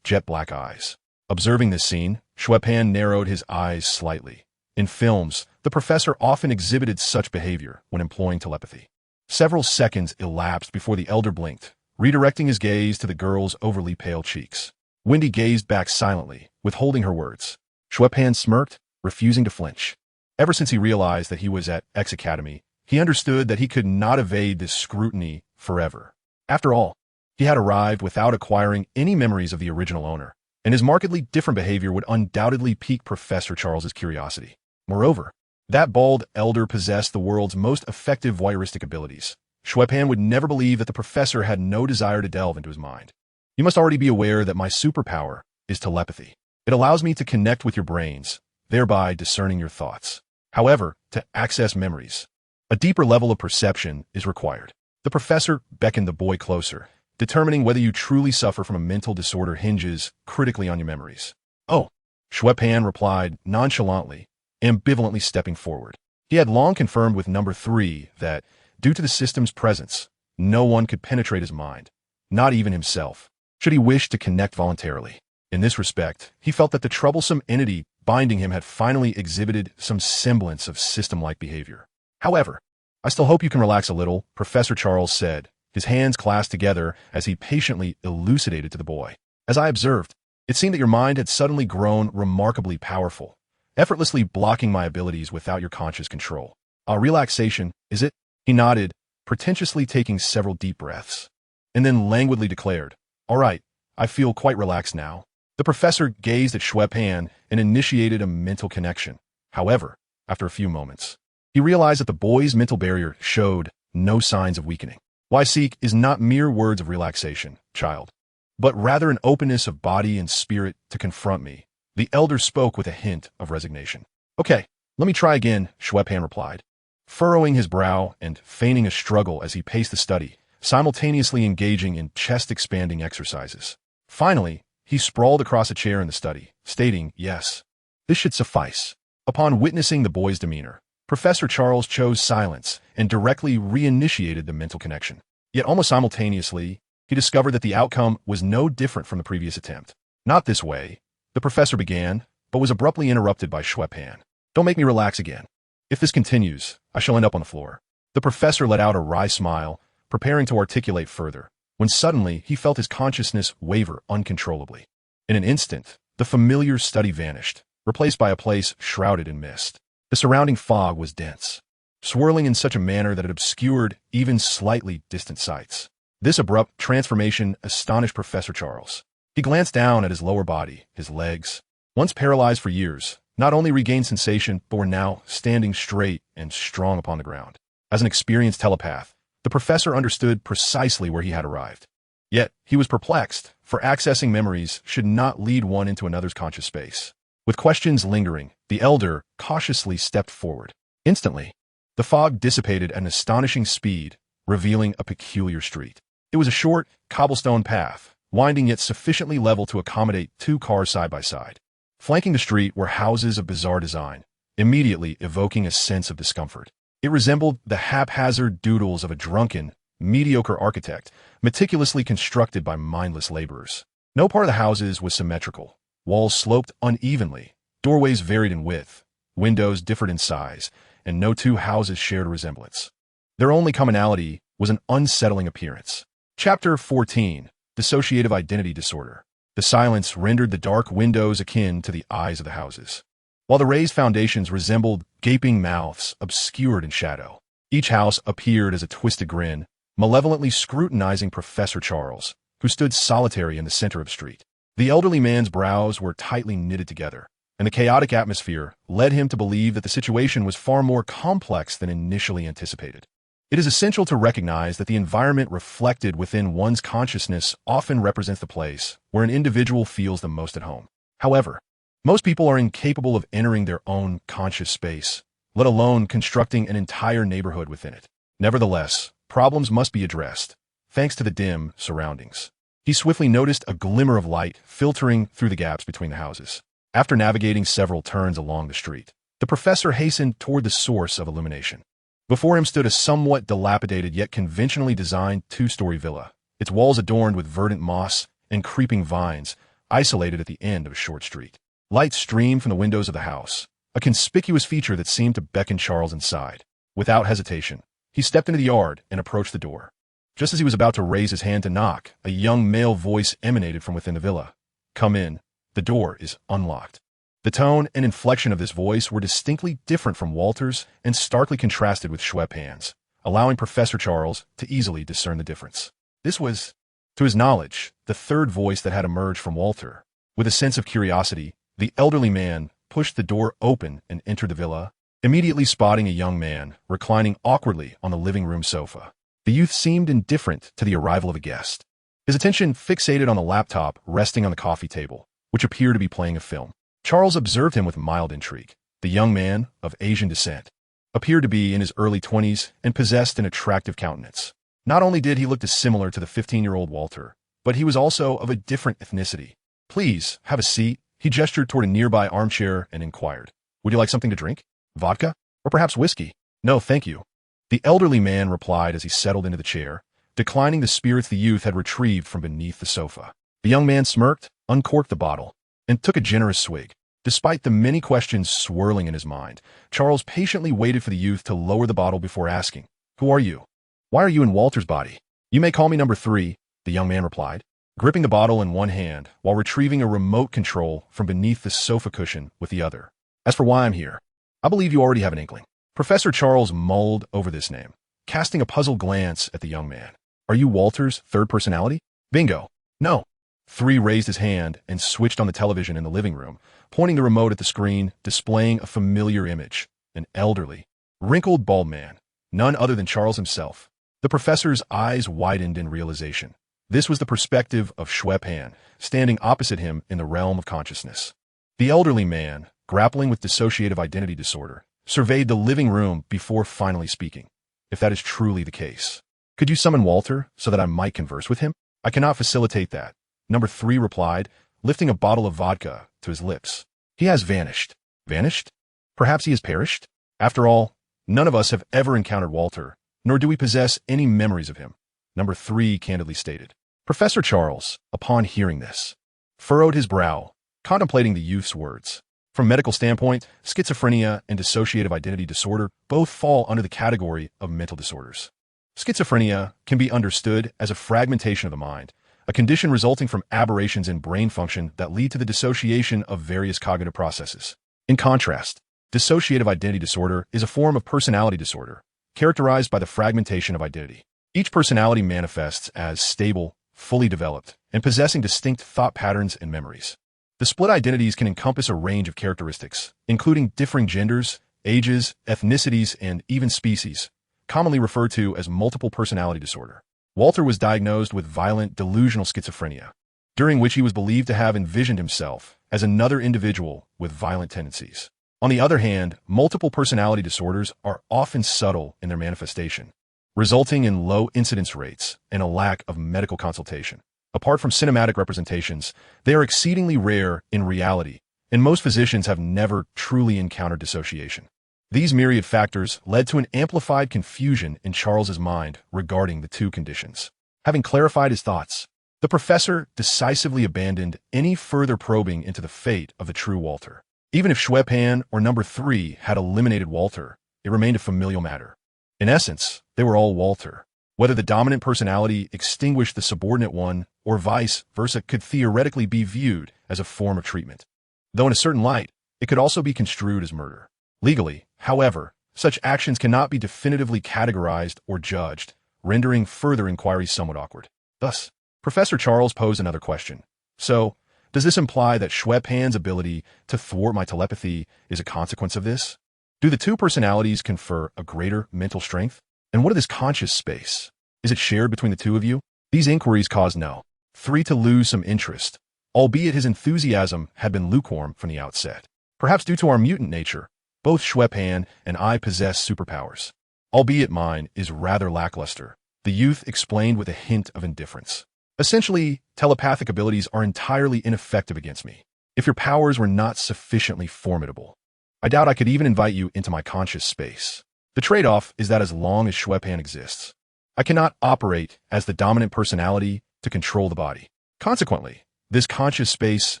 jet-black eyes. Observing this scene, Xue Pan narrowed his eyes slightly. In films, the professor often exhibited such behavior when employing telepathy. Several seconds elapsed before the elder blinked, redirecting his gaze to the girl's overly pale cheeks. Wendy gazed back silently, withholding her words. Xue Pan smirked, refusing to flinch. Ever since he realized that he was at X Academy, he understood that he could not evade this scrutiny forever. After all, he had arrived without acquiring any memories of the original owner, and his markedly different behavior would undoubtedly pique Professor Charles's curiosity. Moreover, that bald elder possessed the world's most effective voyeuristic abilities. Xue Pan would never believe that the professor had no desire to delve into his mind. You must already be aware that my superpower is telepathy. It allows me to connect with your brains, thereby discerning your thoughts. However, to access memories, a deeper level of perception is required. The professor beckoned the boy closer, determining whether you truly suffer from a mental disorder hinges critically on your memories. Oh, Xue Pan replied nonchalantly, ambivalently stepping forward. He had long confirmed with number 3 that, due to the system's presence, no one could penetrate his mind, not even himself, should he wish to connect voluntarily. In this respect, he felt that the troublesome entity binding him had finally exhibited some semblance of system-like behavior. However, I still hope you can relax a little, Professor Charles said, his hands clasped together as he patiently elucidated to the boy. As I observed, it seemed that your mind had suddenly grown remarkably powerful, effortlessly blocking my abilities without your conscious control. Relaxation, is it? He nodded, pretentiously taking several deep breaths, and then languidly declared, All right, I feel quite relaxed now. The professor gazed at Xue Pan and initiated a mental connection. However, after a few moments, he realized that the boy's mental barrier showed no signs of weakening. What I seek is not mere words of relaxation, child, but rather an openness of body and spirit to confront me. The elder spoke with a hint of resignation. Okay, let me try again, Xue Pan replied, furrowing his brow and feigning a struggle as he paced the study, simultaneously engaging in chest-expanding exercises. Finally, he sprawled across a chair in the study, stating, Yes, this should suffice. Upon witnessing the boy's demeanor, Professor Charles chose silence and directly reinitiated the mental connection. Yet almost simultaneously, he discovered that the outcome was no different from the previous attempt. Not this way, the professor began, but was abruptly interrupted by Xue Pan. Don't make me relax again. If this continues, I shall end up on the floor. The professor let out a wry smile, preparing to articulate further, when suddenly he felt his consciousness waver uncontrollably. In an instant, the familiar study vanished, replaced by a place shrouded in mist. The surrounding fog was dense, swirling in such a manner that it obscured even slightly distant sights. This abrupt transformation astonished Professor Charles. He glanced down at his lower body, his legs, once paralyzed for years, not only regained sensation, but were now standing straight and strong upon the ground. As an experienced telepath, the professor understood precisely where he had arrived. Yet, he was perplexed, for accessing memories should not lead one into another's conscious space. With questions lingering, the elder cautiously stepped forward. Instantly, the fog dissipated at an astonishing speed, revealing a peculiar street. It was a short, cobblestone path, winding yet sufficiently level to accommodate 2 cars side by side. Flanking the street were houses of bizarre design, immediately evoking a sense of discomfort. It resembled the haphazard doodles of a drunken, mediocre architect, meticulously constructed by mindless laborers. No part of the houses was symmetrical. Walls sloped unevenly, doorways varied in width, windows differed in size, and no 2 houses shared a resemblance. Their only commonality was an unsettling appearance. Chapter 14, Dissociative Identity Disorder. The silence rendered the dark windows akin to the eyes of the houses, while the raised foundations resembled gaping mouths obscured in shadow. Each house appeared as a twisted grin, malevolently scrutinizing Professor Charles, who stood solitary in the center of the street. The elderly man's brows were tightly knitted together, and the chaotic atmosphere led him to believe that the situation was far more complex than initially anticipated. It is essential to recognize that the environment reflected within one's consciousness often represents the place where an individual feels the most at home. However, most people are incapable of entering their own conscious space, let alone constructing an entire neighborhood within it. Nevertheless, problems must be addressed, thanks to the dim surroundings. He swiftly noticed a glimmer of light filtering through the gaps between the houses. After navigating several turns along the street, the professor hastened toward the source of illumination. Before him stood a somewhat dilapidated yet conventionally designed 2-story villa, its walls adorned with verdant moss and creeping vines, isolated at the end of a short street. Light streamed from the windows of the house, a conspicuous feature that seemed to beckon Charles inside. Without hesitation, he stepped into the yard and approached the door. Just as he was about to raise his hand to knock, a young male voice emanated from within the villa. come in. The door is unlocked. The tone and inflection of this voice were distinctly different from Walter's and starkly contrasted with Xue Pan's, allowing Professor Charles to easily discern the difference. This was, to his knowledge, the third voice that had emerged from Walter. With a sense of curiosity, the elderly man pushed the door open and entered the villa, immediately spotting a young man reclining awkwardly on the living room sofa. The youth seemed indifferent to the arrival of a guest, his attention fixated on the laptop resting on the coffee table, which appeared to be playing a film. Charles observed him with mild intrigue. The young man, of Asian descent, appeared to be in his early 20s and possessed an attractive countenance. Not only did he look dissimilar to the 15-year-old Walter, but he was also of a different ethnicity. "Please, have a seat." He gestured toward a nearby armchair and inquired, "Would you like something to drink? Vodka? Or perhaps whiskey?" "No, thank you." The elderly man replied as he settled into the chair, declining the spirits the youth had retrieved from beneath the sofa. The young man smirked, uncorked the bottle, and took a generous swig. Despite the many questions swirling in his mind, Charles patiently waited for the youth to lower the bottle before asking, "Who are you? Why are you in Walter's body?" "You may call me number 3, the young man replied, gripping the bottle in one hand while retrieving a remote control from beneath the sofa cushion with the other. "As for why I'm here, I believe you already have an inkling." Professor Charles mulled over this name, casting a puzzled glance at the young man. "Are you Walter's third personality?" "Bingo. No." 3 raised his hand and switched on the television in the living room, pointing the remote at the screen, displaying a familiar image. An elderly, wrinkled, bald man, none other than Charles himself. The professor's eyes widened in realization. This was the perspective of Xue Pan, standing opposite him in the realm of consciousness. The elderly man, grappling with dissociative identity disorder, surveyed the living room before finally speaking. "If that is truly the case, could you summon Walter so that I might converse with him?" "I cannot facilitate that," number 3 replied, lifting a bottle of vodka to his lips. "He has vanished." "Vanished? Perhaps he has perished?" "After all, none of us have ever encountered Walter, nor do we possess any memories of him," number 3 candidly stated. Professor Charles, upon hearing this, furrowed his brow, contemplating the youth's words. From a medical standpoint, schizophrenia and dissociative identity disorder both fall under the category of mental disorders. Schizophrenia can be understood as a fragmentation of the mind, a condition resulting from aberrations in brain function that lead to the dissociation of various cognitive processes. In contrast, dissociative identity disorder is a form of personality disorder, characterized by the fragmentation of identity. Each personality manifests as stable, fully developed, and possessing distinct thought patterns and memories. The split identities can encompass a range of characteristics, including differing genders, ages, ethnicities, and even species, commonly referred to as multiple personality disorder. Walter was diagnosed with violent delusional schizophrenia, during which he was believed to have envisioned himself as another individual with violent tendencies. On the other hand, multiple personality disorders are often subtle in their manifestation, resulting in low incidence rates and a lack of medical consultation. Apart from cinematic representations, they are exceedingly rare in reality, and most physicians have never truly encountered dissociation. These myriad factors led to an amplified confusion in Charles's mind regarding the two conditions. Having clarified his thoughts, the professor decisively abandoned any further probing into the fate of the true Walter. Even if Xue Pan or number 3 had eliminated Walter, it remained a familial matter. In essence, they were all Walter. Whether the dominant personality extinguished the subordinate one or vice versa could theoretically be viewed as a form of treatment, though in a certain light, it could also be construed as murder. Legally, however, such actions cannot be definitively categorized or judged, rendering further inquiries somewhat awkward. Thus, Professor Charles posed another question. "So, does this imply that Xue Pan's ability to thwart my telepathy is a consequence of this? Do the two personalities confer a greater mental strength? And what of this conscious space? Is it shared between the two of you?" These inquiries caused No. 3 to lose some interest, albeit his enthusiasm had been lukewarm from the outset. "Perhaps due to our mutant nature, both Xue Pan and I possess superpowers, albeit mine is rather lackluster," the youth explained with a hint of indifference. "Essentially, telepathic abilities are entirely ineffective against me. If your powers were not sufficiently formidable, I doubt I could even invite you into my conscious space. The trade-off is that as long as Xue Pan exists, I cannot operate as the dominant personality to control the body. Consequently, this conscious space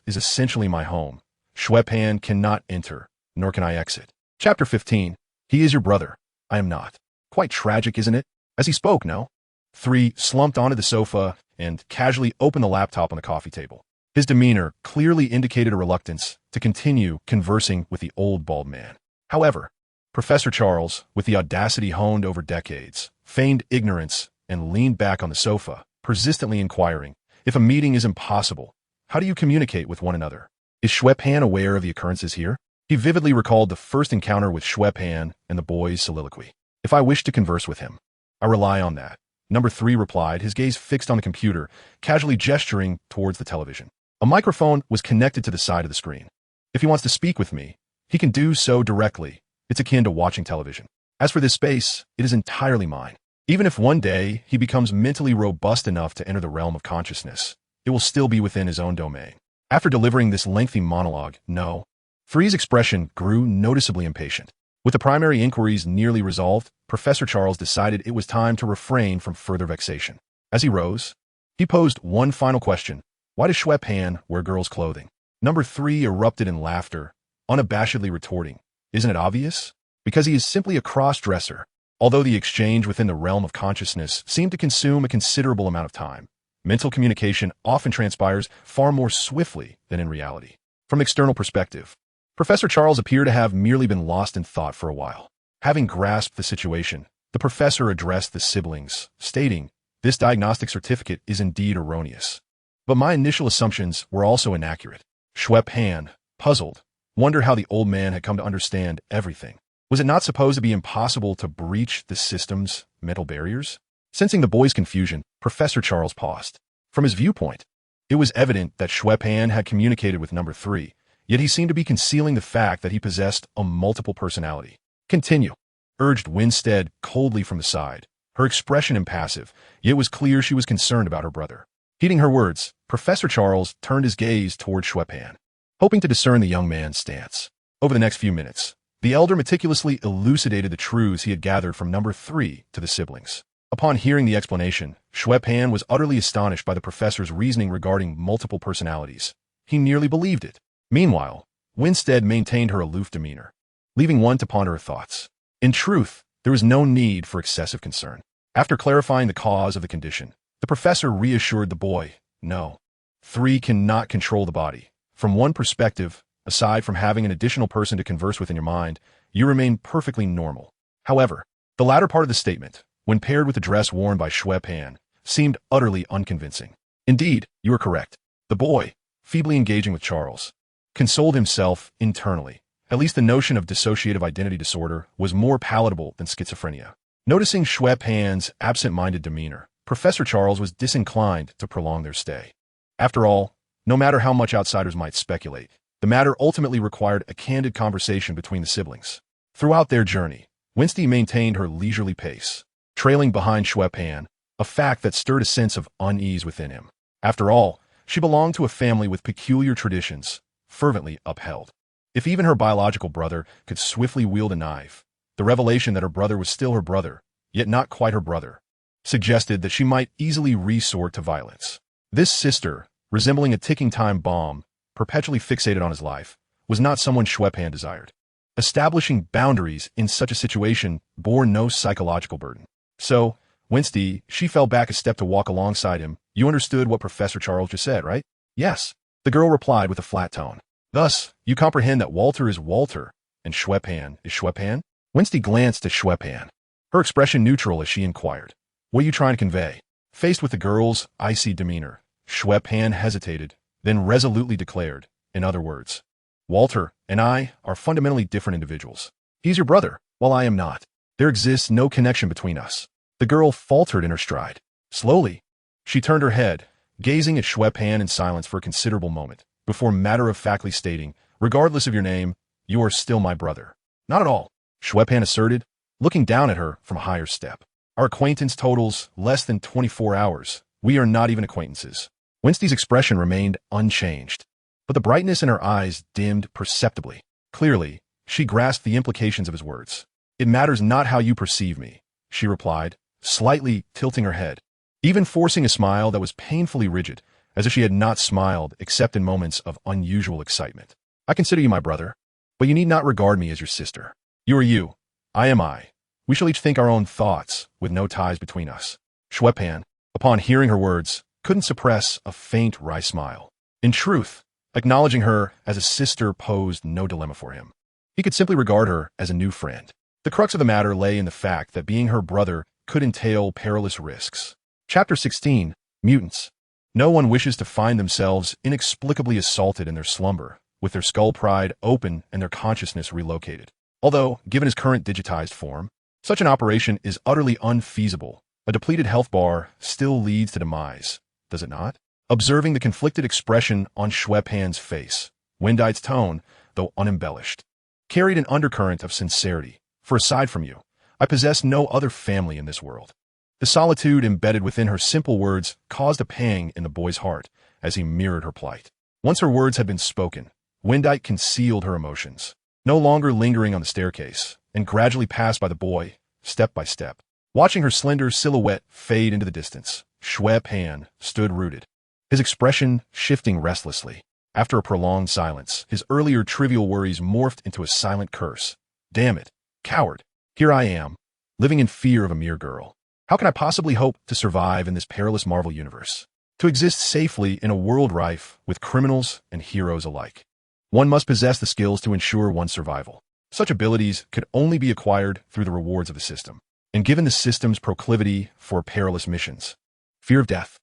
is essentially my home. Xue Pan cannot enter, nor can I exit." Chapter 15. He is your brother. I am not. Quite tragic, isn't it? As he spoke, no? 3 slumped onto the sofa and casually opened the laptop on the coffee table. His demeanor clearly indicated a reluctance to continue conversing with the old bald man. However, Professor Charles, with the audacity honed over decades, feigned ignorance and leaned back on the sofa, persistently inquiring, if a meeting is impossible, how do you communicate with one another? Is Xue Pan aware of the occurrences here? He vividly recalled the first encounter with Xue Pan and the boy's soliloquy. If I wish to converse with him, I rely on that. Number 3 replied, his gaze fixed on the computer, casually gesturing towards the television. A microphone was connected to the side of the screen. If he wants to speak with me, he can do so directly. It's akin to watching television. As for this space, it is entirely mine. Even if one day he becomes mentally robust enough to enter the realm of consciousness, it will still be within his own domain. After delivering this lengthy monologue, No. 3's expression grew noticeably impatient. With the primary inquiries nearly resolved, Professor Charles decided it was time to refrain from further vexation. As he rose, he posed one final question. Why does Xue Pan wear girls' clothing? Number 3 erupted in laughter, unabashedly retorting, isn't it obvious? Because he is simply a cross-dresser. Although the exchange within the realm of consciousness seemed to consume a considerable amount of time, mental communication often transpires far more swiftly than in reality. From external perspective, Professor Charles appeared to have merely been lost in thought for a while. Having grasped the situation, the professor addressed the siblings, stating, this diagnostic certificate is indeed erroneous. But my initial assumptions were also inaccurate. Xue Pan, puzzled, wondered how the old man had come to understand everything. Was it not supposed to be impossible to breach the system's mental barriers? Sensing the boy's confusion, Professor Charles paused. From his viewpoint, it was evident that Xue Pan had communicated with number 3, yet he seemed to be concealing the fact that he possessed a multiple personality. Continue, urged Winstead coldly from the side, her expression impassive, yet it was clear she was concerned about her brother. Heeding her words, Professor Charles turned his gaze toward Xue Pan, hoping to discern the young man's stance. Over the next few minutes, the elder meticulously elucidated the truths he had gathered from number 3 to the siblings. Upon hearing the explanation, Xue Pan was utterly astonished by the professor's reasoning regarding multiple personalities. He nearly believed it. Meanwhile, Winstead maintained her aloof demeanor, leaving one to ponder her thoughts. In truth, there was no need for excessive concern. After clarifying the cause of the condition, the professor reassured the boy, No. 3 cannot control the body. From one perspective, aside from having an additional person to converse with in your mind, you remain perfectly normal. However, the latter part of the statement, when paired with the dress worn by Xue Pan, seemed utterly unconvincing. Indeed, you are correct. The boy, feebly engaging with Charles, consoled himself internally. At least the notion of dissociative identity disorder was more palatable than schizophrenia. Noticing Xue Pan's absent-minded demeanor, Professor Charles was disinclined to prolong their stay. After all, no matter how much outsiders might speculate, the matter ultimately required a candid conversation between the siblings. Throughout their journey, Winstead maintained her leisurely pace, trailing behind Xue Pan, a fact that stirred a sense of unease within him. After all, she belonged to a family with peculiar traditions, fervently upheld. If even her biological brother could swiftly wield a knife, the revelation that her brother was still her brother, yet not quite her brother, suggested that she might easily resort to violence. This sister, resembling a ticking time bomb, perpetually fixated on his life, was not someone Xue Pan desired. Establishing boundaries in such a situation bore no psychological burden. So, Winstead, she fell back a step to walk alongside him. You understood what Professor Charles just said, right? Yes, the girl replied with a flat tone. Thus, you comprehend that Walter is Walter, and Xue Pan is Xue Pan? Winstead glanced at Xue Pan, her expression neutral as she inquired, what are you trying to convey? Faced with the girl's icy demeanor, Xue Pan hesitated, then resolutely declared, in other words, Walter and I are fundamentally different individuals. He's your brother, while I am not. There exists no connection between us. The girl faltered in her stride. Slowly, she turned her head, gazing at Xue Pan in silence for a considerable moment, before matter-of-factly stating, regardless of your name, you are still my brother. Not at all, Xue Pan asserted, looking down at her from a higher step. Our acquaintance totals less than 24 hours. We are not even acquaintances. Winstead's expression remained unchanged, but the brightness in her eyes dimmed perceptibly. Clearly, she grasped the implications of his words. It matters not how you perceive me, she replied, slightly tilting her head, even forcing a smile that was painfully rigid, as if she had not smiled except in moments of unusual excitement. I consider you my brother, but you need not regard me as your sister. You are you, I am I. We shall each think our own thoughts, with no ties between us. Xue Pan, upon hearing her words, couldn't suppress a faint wry smile. In truth, acknowledging her as a sister posed no dilemma for him. He could simply regard her as a new friend. The crux of the matter lay in the fact that being her brother could entail perilous risks. Chapter 16, Mutants. No one wishes to find themselves inexplicably assaulted in their slumber, with their skull pried open and their consciousness relocated. Although, given his current digitized form, such an operation is utterly unfeasible. A depleted health bar still leads to demise, does it not? Observing the conflicted expression on Xue Pan's face, Windite's tone, though unembellished, carried an undercurrent of sincerity. For aside from you, I possess no other family in this world. The solitude embedded within her simple words caused a pang in the boy's heart as he mirrored her plight. Once her words had been spoken, Windite concealed her emotions, no longer lingering on the staircase, and gradually passed by the boy, step by step. Watching her slender silhouette fade into the distance, Xue Pan stood rooted, his expression shifting restlessly. After a prolonged silence, his earlier trivial worries morphed into a silent curse. Damn it, coward. Here I am, living in fear of a mere girl. How can I possibly hope to survive in this perilous Marvel universe? To exist safely in a world rife with criminals and heroes alike, one must possess the skills to ensure one's survival. Such abilities could only be acquired through the rewards of the system. And given the system's proclivity for perilous missions, fear of death,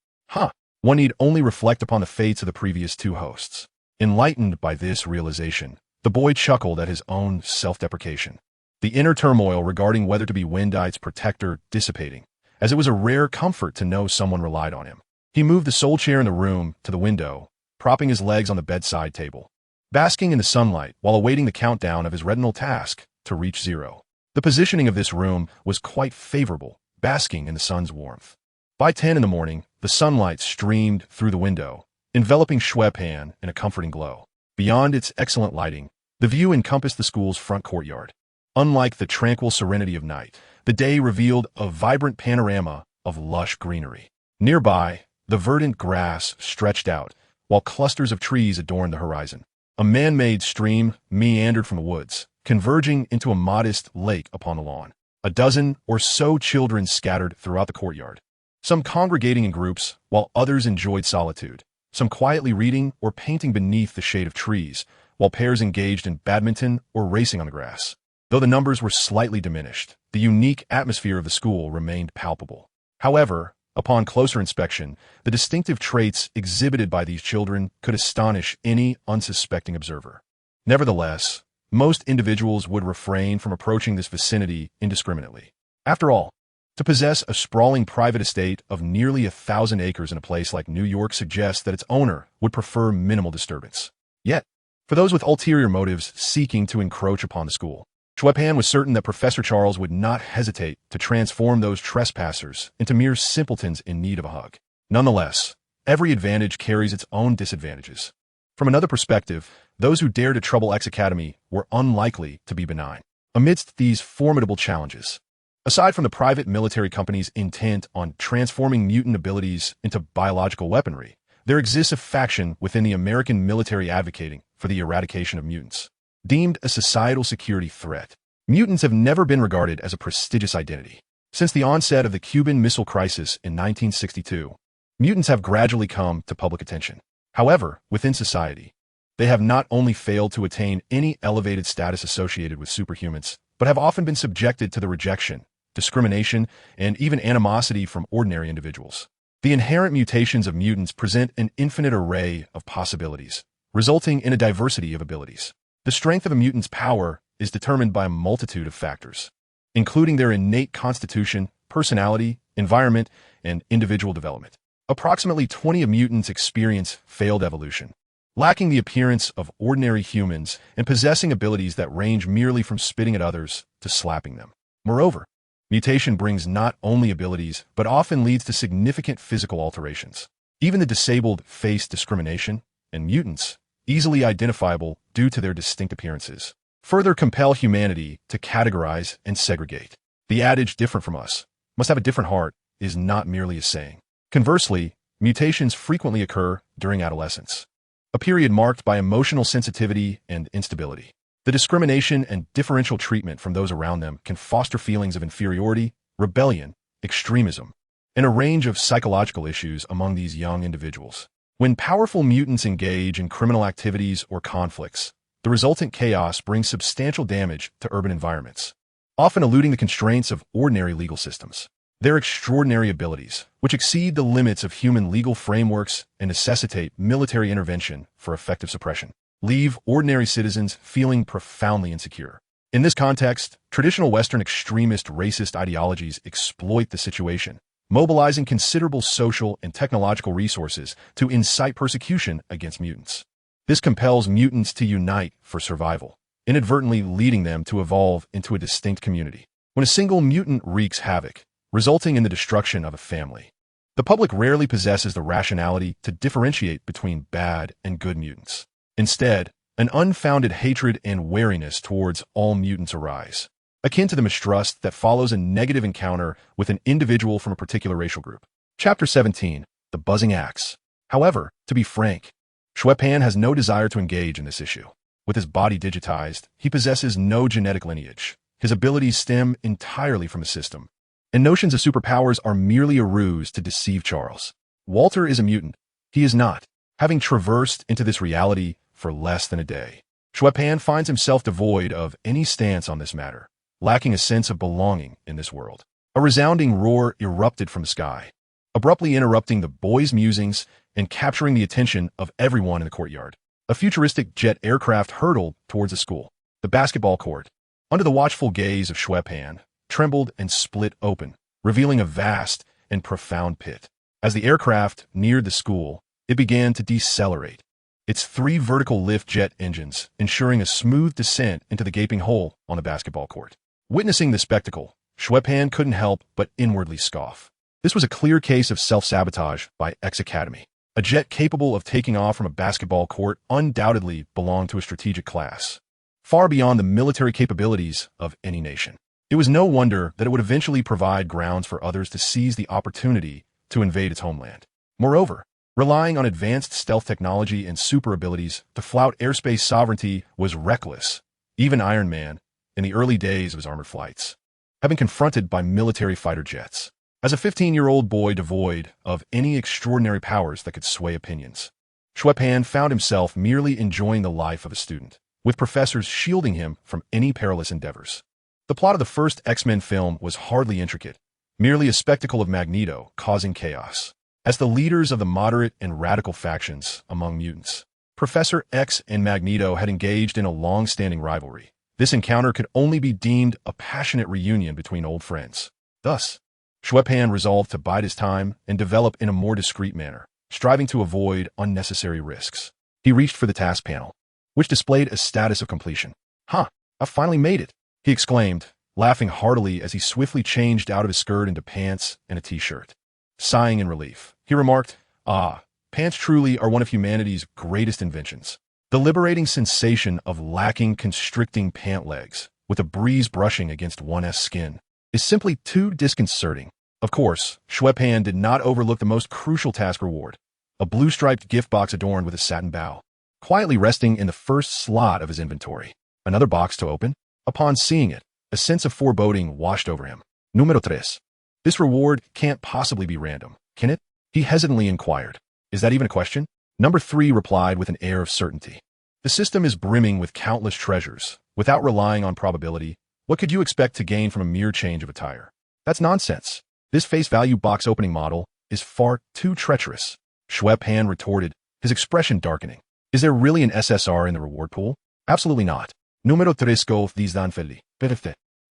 one need only reflect upon the fates of the previous two hosts. Enlightened by this realization, the boy chuckled at his own self-deprecation. The inner turmoil regarding whether to be Windite's protector dissipating, as it was a rare comfort to know someone relied on him. He moved the sole chair in the room to the window, propping his legs on the bedside table, basking in the sunlight while awaiting the countdown of his retinal task to reach 0. The positioning of this room was quite favorable, basking in the sun's warmth. By 10 in the morning, the sunlight streamed through the window, enveloping Xue Pan in a comforting glow. Beyond its excellent lighting, the view encompassed the school's front courtyard. Unlike the tranquil serenity of night, the day revealed a vibrant panorama of lush greenery. Nearby, the verdant grass stretched out, while clusters of trees adorned the horizon. A man-made stream meandered from the woods, converging into a modest lake upon the lawn. A dozen or so children scattered throughout the courtyard, some congregating in groups, while others enjoyed solitude, some quietly reading or painting beneath the shade of trees, while pairs engaged in badminton or racing on the grass. Though the numbers were slightly diminished, the unique atmosphere of the school remained palpable. However, upon closer inspection, the distinctive traits exhibited by these children could astonish any unsuspecting observer. Nevertheless, most individuals would refrain from approaching this vicinity indiscriminately. After all, to possess a sprawling private estate of nearly 1,000 acres in a place like New York suggests that its owner would prefer minimal disturbance. Yet, for those with ulterior motives seeking to encroach upon the school, Xue Pan was certain that Professor Charles would not hesitate to transform those trespassers into mere simpletons in need of a hug. Nonetheless, every advantage carries its own disadvantages. From another perspective, those who dare to trouble X Academy were unlikely to be benign. Amidst these formidable challenges, aside from the private military companies intent on transforming mutant abilities into biological weaponry, there exists a faction within the American military advocating for the eradication of mutants. Deemed a societal security threat, mutants have never been regarded as a prestigious identity. Since the onset of the Cuban Missile Crisis in 1962, mutants have gradually come to public attention. However, within society, they have not only failed to attain any elevated status associated with superhumans, but have often been subjected to the rejection, discrimination, and even animosity from ordinary individuals. The inherent mutations of mutants present an infinite array of possibilities, resulting in a diversity of abilities. The strength of a mutant's power is determined by a multitude of factors, including their innate constitution, personality, environment, and individual development. Approximately 20 of mutants experience failed evolution, lacking the appearance of ordinary humans and possessing abilities that range merely from spitting at others to slapping them. Moreover, mutation brings not only abilities, but often leads to significant physical alterations. Even the disabled face discrimination, and mutants, easily identifiable due to their distinct appearances, further compel humanity to categorize and segregate. The adage "different from us must have a different heart" is not merely a saying. Conversely, mutations frequently occur during adolescence, a period marked by emotional sensitivity and instability. The discrimination and differential treatment from those around them can foster feelings of inferiority, rebellion, extremism, and a range of psychological issues among these young individuals. When powerful mutants engage in criminal activities or conflicts, the resultant chaos brings substantial damage to urban environments, often eluding the constraints of ordinary legal systems. Their extraordinary abilities, which exceed the limits of human legal frameworks and necessitate military intervention for effective suppression, leave ordinary citizens feeling profoundly insecure. In this context, traditional Western extremist racist ideologies exploit the situation, mobilizing considerable social and technological resources to incite persecution against mutants. This compels mutants to unite for survival, inadvertently leading them to evolve into a distinct community. When a single mutant wreaks havoc, resulting in the destruction of a family, the public rarely possesses the rationality to differentiate between bad and good mutants. Instead, an unfounded hatred and wariness towards all mutants arise, akin to the mistrust that follows a negative encounter with an individual from a particular racial group. Chapter 17. The Buzzing Axe. However, to be frank, Xue Pan has no desire to engage in this issue. With his body digitized, he possesses no genetic lineage. His abilities stem entirely from the system, and notions of superpowers are merely a ruse to deceive Charles. Walter is a mutant. He is not, having traversed into this reality for less than a day. Xue Pan finds himself devoid of any stance on this matter, lacking a sense of belonging in this world. A resounding roar erupted from the sky, abruptly interrupting the boy's musings and capturing the attention of everyone in the courtyard. A futuristic jet aircraft hurtled towards the school. The basketball court, under the watchful gaze of Xue Pan, trembled and split open, revealing a vast and profound pit. As the aircraft neared the school, it began to decelerate, its 3 vertical lift jet engines ensuring a smooth descent into the gaping hole on the basketball court. Witnessing the spectacle, Xue Pan couldn't help but inwardly scoff. This was a clear case of self-sabotage by X Academy. A jet capable of taking off from a basketball court undoubtedly belonged to a strategic class, far beyond the military capabilities of any nation. It was no wonder that it would eventually provide grounds for others to seize the opportunity to invade its homeland. Moreover, relying on advanced stealth technology and super abilities to flout airspace sovereignty was reckless. Even Iron Man, in the early days of his armored flights, had been confronted by military fighter jets. As a 15-year-old boy devoid of any extraordinary powers that could sway opinions, Xue Pan found himself merely enjoying the life of a student, with professors shielding him from any perilous endeavors. The plot of the first X-Men film was hardly intricate, merely a spectacle of Magneto causing chaos. As the leaders of the moderate and radical factions among mutants, Professor X and Magneto had engaged in a long-standing rivalry. This encounter could only be deemed a passionate reunion between old friends. Thus, Xue Pan resolved to bide his time and develop in a more discreet manner, striving to avoid unnecessary risks. He reached for the task panel, which displayed a status of completion. "Huh, I finally made it," he exclaimed, laughing heartily as he swiftly changed out of his skirt into pants and a t-shirt. Sighing in relief, he remarked, pants truly are one of humanity's greatest inventions. The liberating sensation of lacking constricting pant legs, with a breeze brushing against one's skin, is simply too disconcerting. Of course, Xue Pan did not overlook the most crucial task reward, a blue-striped gift box adorned with a satin bow, quietly resting in the first slot of his inventory. Another box to open? Upon seeing it, a sense of foreboding washed over him. Número 3. This reward can't possibly be random, can it? He hesitantly inquired. Is that even a question? Number 3 replied with an air of certainty. The system is brimming with countless treasures. Without relying on probability, what could you expect to gain from a mere change of attire? That's nonsense. This face-value box opening model is far too treacherous. Xue Pan retorted, his expression darkening. Is there really an SSR in the reward pool? Absolutely not. Número 3 golf these dan feli.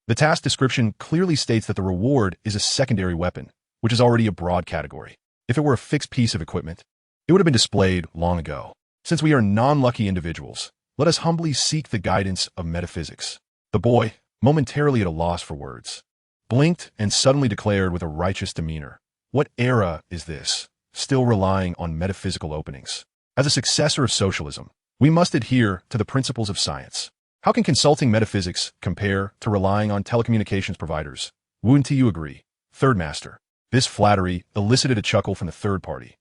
The task description clearly states that the reward is a secondary weapon, which is already a broad category. If it were a fixed piece of equipment, it would have been displayed long ago. Since we are non-lucky individuals, let us humbly seek the guidance of metaphysics. The boy, momentarily at a loss for words, blinked and suddenly declared with a righteous demeanor, "What era is this, still relying on metaphysical openings? As a successor of socialism, we must adhere to the principles of science. How can consulting metaphysics compare to relying on telecommunications providers? Wouldn't you agree, third master?" This flattery elicited a chuckle from the third party.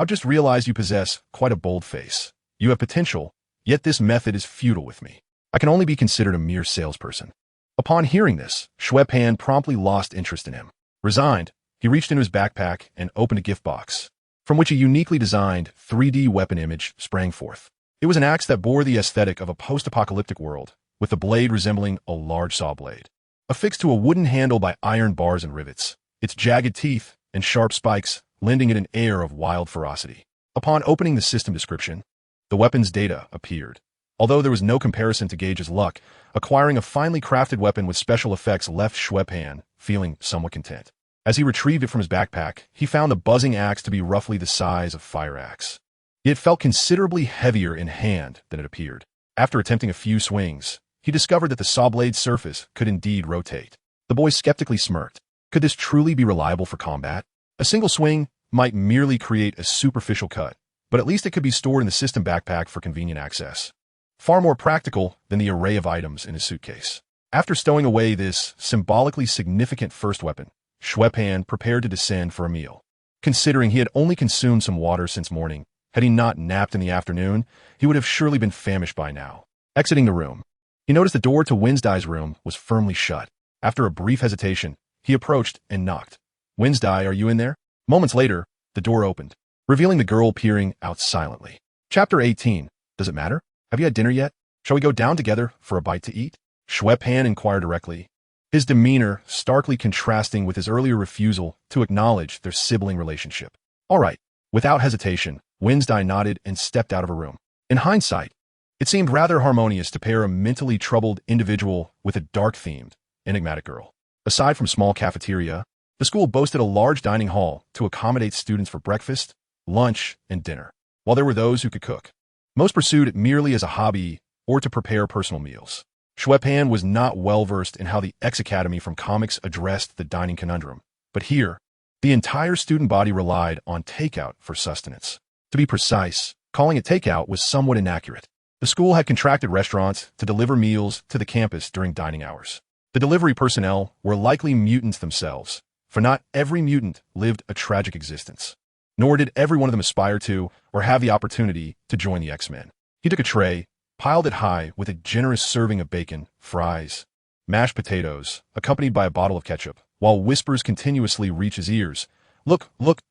I've just realized you possess quite a bold face. You have potential, yet this method is futile with me. I can only be considered a mere salesperson. Upon hearing this, Xue Pan promptly lost interest in him. Resigned, he reached into his backpack and opened a gift box. from which a uniquely designed 3D weapon image sprang forth. It was an axe that bore the aesthetic of a post-apocalyptic world, with the blade resembling a large saw blade. Affixed to a wooden handle by iron bars and rivets, its jagged teeth and sharp spikes lending it an air of wild ferocity. Upon opening the system description, the weapon's data appeared. Although there was no comparison to Gage's luck, acquiring a finely crafted weapon with special effects left Xue Pan feeling somewhat content. As he retrieved it from his backpack, he found the buzzing axe to be roughly the size of fire axe. It felt considerably heavier in hand than it appeared. After attempting a few swings, he discovered that the saw blade's surface could indeed rotate. The boy skeptically smirked. Could this truly be reliable for combat? A single swing might merely create a superficial cut, but at least it could be stored in the system backpack for convenient access. Far more practical than the array of items in his suitcase. After stowing away this symbolically significant first weapon, Xue Pan prepared to descend for a meal. Considering he had only consumed some water since morning, had he not napped in the afternoon, he would have surely been famished by now. Exiting the room, he noticed the door to Wednesday's room was firmly shut. After a brief hesitation, he approached and knocked. "Wednesday, are you in there?" Moments later, the door opened, revealing the girl peering out silently. Chapter 18. Does it matter? Have you had dinner yet? Shall we go down together for a bite to eat? Xue Pan inquired directly, his demeanor starkly contrasting with his earlier refusal to acknowledge their sibling relationship. All right. Without hesitation, Wednesday nodded and stepped out of her room. In hindsight, it seemed rather harmonious to pair a mentally troubled individual with a dark-themed, enigmatic girl. Aside from small cafeteria, the school boasted a large dining hall to accommodate students for breakfast, lunch, and dinner, while there were those who could cook. Most pursued it merely as a hobby or to prepare personal meals. Xue Pan was not well-versed in how the X Academy from comics addressed the dining conundrum, but here, the entire student body relied on takeout for sustenance. To be precise, calling it takeout was somewhat inaccurate. The school had contracted restaurants to deliver meals to the campus during dining hours. The delivery personnel were likely mutants themselves, for not every mutant lived a tragic existence. Nor did every one of them aspire to or have the opportunity to join the X-Men. He took a tray, piled it high with a generous serving of bacon, fries, mashed potatoes, accompanied by a bottle of ketchup, while whispers continuously reached his ears. Look,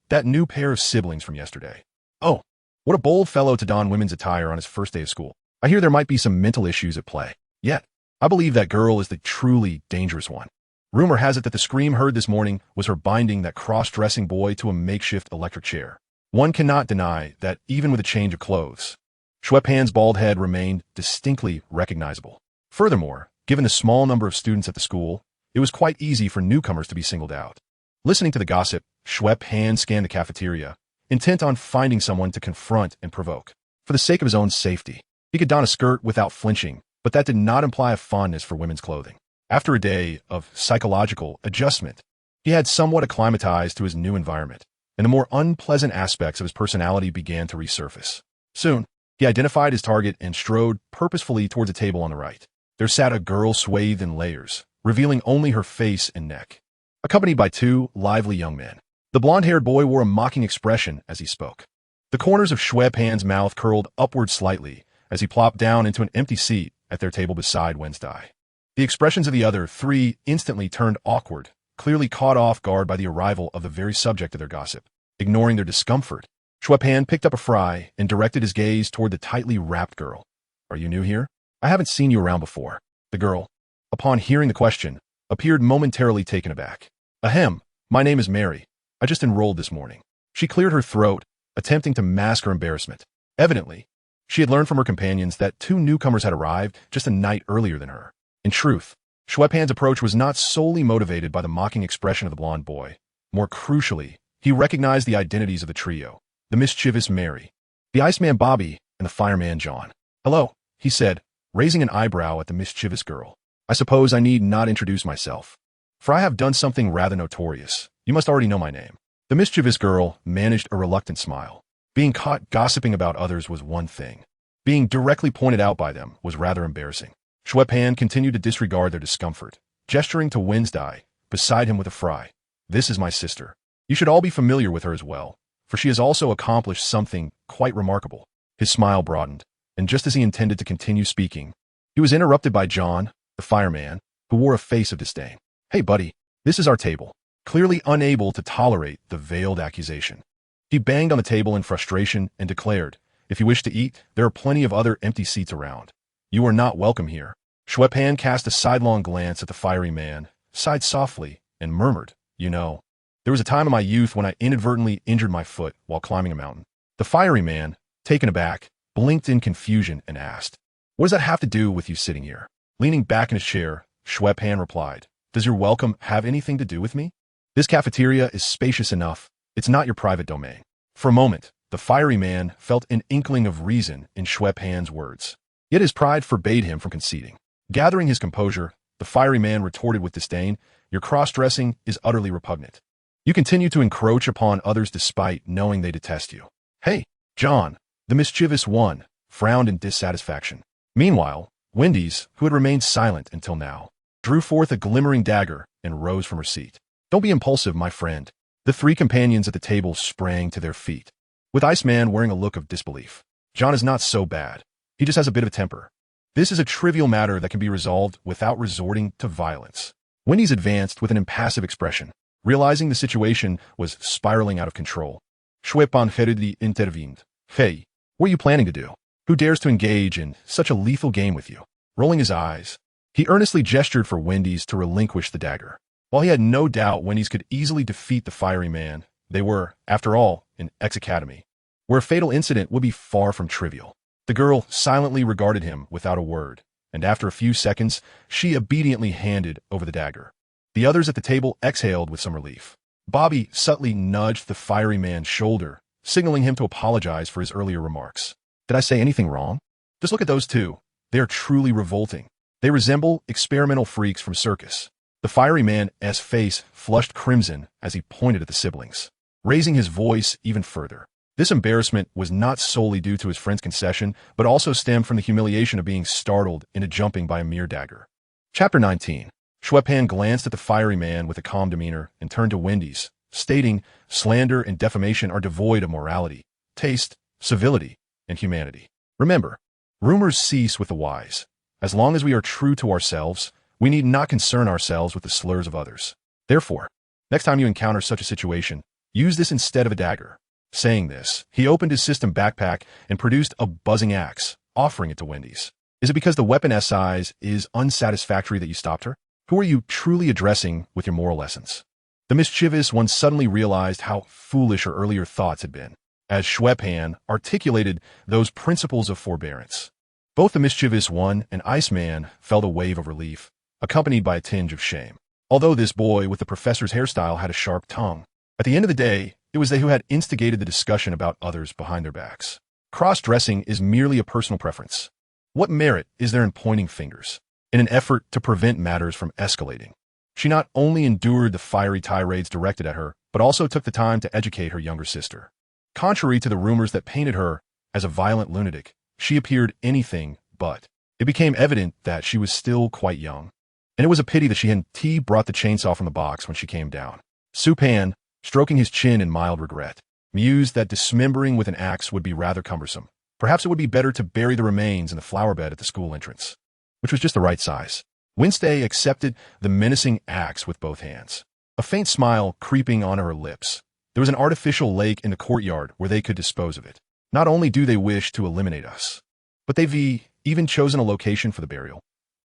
that new pair of siblings from yesterday. Oh, what a bold fellow to don women's attire on his first day of school. I hear there might be some mental issues at play. Yet, I believe that girl is the truly dangerous one. Rumor has it that the scream heard this morning was her binding that cross-dressing boy to a makeshift electric chair. One cannot deny that even with a change of clothes, Xue Pan's bald head remained distinctly recognizable. Furthermore, given the small number of students at the school, it was quite easy for newcomers to be singled out. Listening to the gossip, Xue Pan scanned the cafeteria, intent on finding someone to confront and provoke. For the sake of his own safety, he could don a skirt without flinching, but that did not imply a fondness for women's clothing. After a day of psychological adjustment, he had somewhat acclimatized to his new environment, and the more unpleasant aspects of his personality began to resurface. Soon, he identified his target and strode purposefully towards a table on the right. There sat a girl swathed in layers, revealing only her face and neck, accompanied by two lively young men. The blonde-haired boy wore a mocking expression as he spoke. The corners of Xue Pan's mouth curled upward slightly as he plopped down into an empty seat at their table beside Wednesday. The expressions of the other three instantly turned awkward, clearly caught off guard by the arrival of the very subject of their gossip. Ignoring their discomfort, Xue Pan picked up a fry and directed his gaze toward the tightly wrapped girl. "Are you new here? I haven't seen you around before." The girl, upon hearing the question, appeared momentarily taken aback. "Ahem, my name is Mary. I just enrolled this morning." She cleared her throat, attempting to mask her embarrassment. Evidently, she had learned from her companions that two newcomers had arrived just a night earlier than her. In truth, Xue Pan's approach was not solely motivated by the mocking expression of the blonde boy. More crucially, he recognized the identities of the trio, the mischievous Mary, the Iceman Bobby, and the fireman John. "Hello," he said, raising an eyebrow at the mischievous girl. "I suppose I need not introduce myself, for I have done something rather notorious. You must already know my name." The mischievous girl managed a reluctant smile. Being caught gossiping about others was one thing. Being directly pointed out by them was rather embarrassing. Xue Pan continued to disregard their discomfort, gesturing to Wednesday beside him with a fry. "This is my sister. You should all be familiar with her as well, for she has also accomplished something quite remarkable." His smile broadened, and just as he intended to continue speaking, he was interrupted by John, the fireman, who wore a face of disdain. "Hey, buddy, this is our table." Clearly unable to tolerate the veiled accusation, He banged on the table in frustration and declared, "If you wish to eat, there are plenty of other empty seats around. You are not welcome here." Xue Pan cast a sidelong glance at the fiery man, sighed softly, and murmured, "You know, there was a time in my youth when I inadvertently injured my foot while climbing a mountain." The fiery man, taken aback, blinked in confusion and asked, "What does that have to do with you sitting here?" Leaning back in his chair, Xue Pan replied, "Does your welcome have anything to do with me? This cafeteria is spacious enough. It's not your private domain." For a moment, the fiery man felt an inkling of reason in Xue Pan's words. Yet his pride forbade him from conceding. Gathering his composure, the fiery man retorted with disdain, "Your cross-dressing is utterly repugnant. You continue to encroach upon others despite knowing they detest you." "Hey, John," the mischievous one frowned in dissatisfaction. Meanwhile, Wendy's, who had remained silent until now, drew forth a glimmering dagger and rose from her seat. "Don't be impulsive, my friend." The three companions at the table sprang to their feet, with Iceman wearing a look of disbelief. "John is not so bad. He just has a bit of a temper. This is a trivial matter that can be resolved without resorting to violence." Wendy's advanced with an impassive expression, realizing the situation was spiraling out of control. Xue Pan hurriedly intervened. "Hey, what are you planning to do? Who dares to engage in such a lethal game with you?" Rolling his eyes, he earnestly gestured for Wendy's to relinquish the dagger. While he had no doubt Wendy's could easily defeat the fiery man, they were, after all, in X Academy, where a fatal incident would be far from trivial. The girl silently regarded him without a word, and after a few seconds, she obediently handed over the dagger. The others at the table exhaled with some relief. Bobby subtly nudged the fiery man's shoulder, signaling him to apologize for his earlier remarks. "Did I say anything wrong? Just look at those two. They are truly revolting. They resemble experimental freaks from circus." The fiery man's face flushed crimson as he pointed at the siblings, raising his voice even further. This embarrassment was not solely due to his friend's concession, but also stemmed from the humiliation of being startled into jumping by a mere dagger. Chapter 19. Xue Pan glanced at the fiery man with a calm demeanor and turned to Wendy's, stating, "Slander and defamation are devoid of morality, taste, civility, and humanity. Remember, rumors cease with the wise. As long as we are true to ourselves, we need not concern ourselves with the slurs of others. Therefore, next time you encounter such a situation, use this instead of a dagger." Saying this, he opened his system backpack and produced a buzzing axe, offering it to Wendy's. "Is it because the weapon size is unsatisfactory that you stopped her? Who are you truly addressing with your moral lessons?" The mischievous one suddenly realized how foolish her earlier thoughts had been, as Xue Pan articulated those principles of forbearance. Both the mischievous one and Iceman felt a wave of relief, accompanied by a tinge of shame. Although this boy with the professor's hairstyle had a sharp tongue, at the end of the day, it was they who had instigated the discussion about others behind their backs. Cross-dressing is merely a personal preference. What merit is there in pointing fingers? In an effort to prevent matters from escalating, she not only endured the fiery tirades directed at her, but also took the time to educate her younger sister. Contrary to the rumors that painted her as a violent lunatic, she appeared anything but. It became evident that she was still quite young, and it was a pity that she hadn't brought the chainsaw from the box when she came down. Xue Pan, stroking his chin in mild regret, mused that dismembering with an axe would be rather cumbersome. Perhaps it would be better to bury the remains in the flower bed at the school entrance, which was just the right size. Wednesday accepted the menacing axe with both hands, a faint smile creeping on her lips. There was an artificial lake in the courtyard where they could dispose of it. Not only do they wish to eliminate us, but they've even chosen a location for the burial.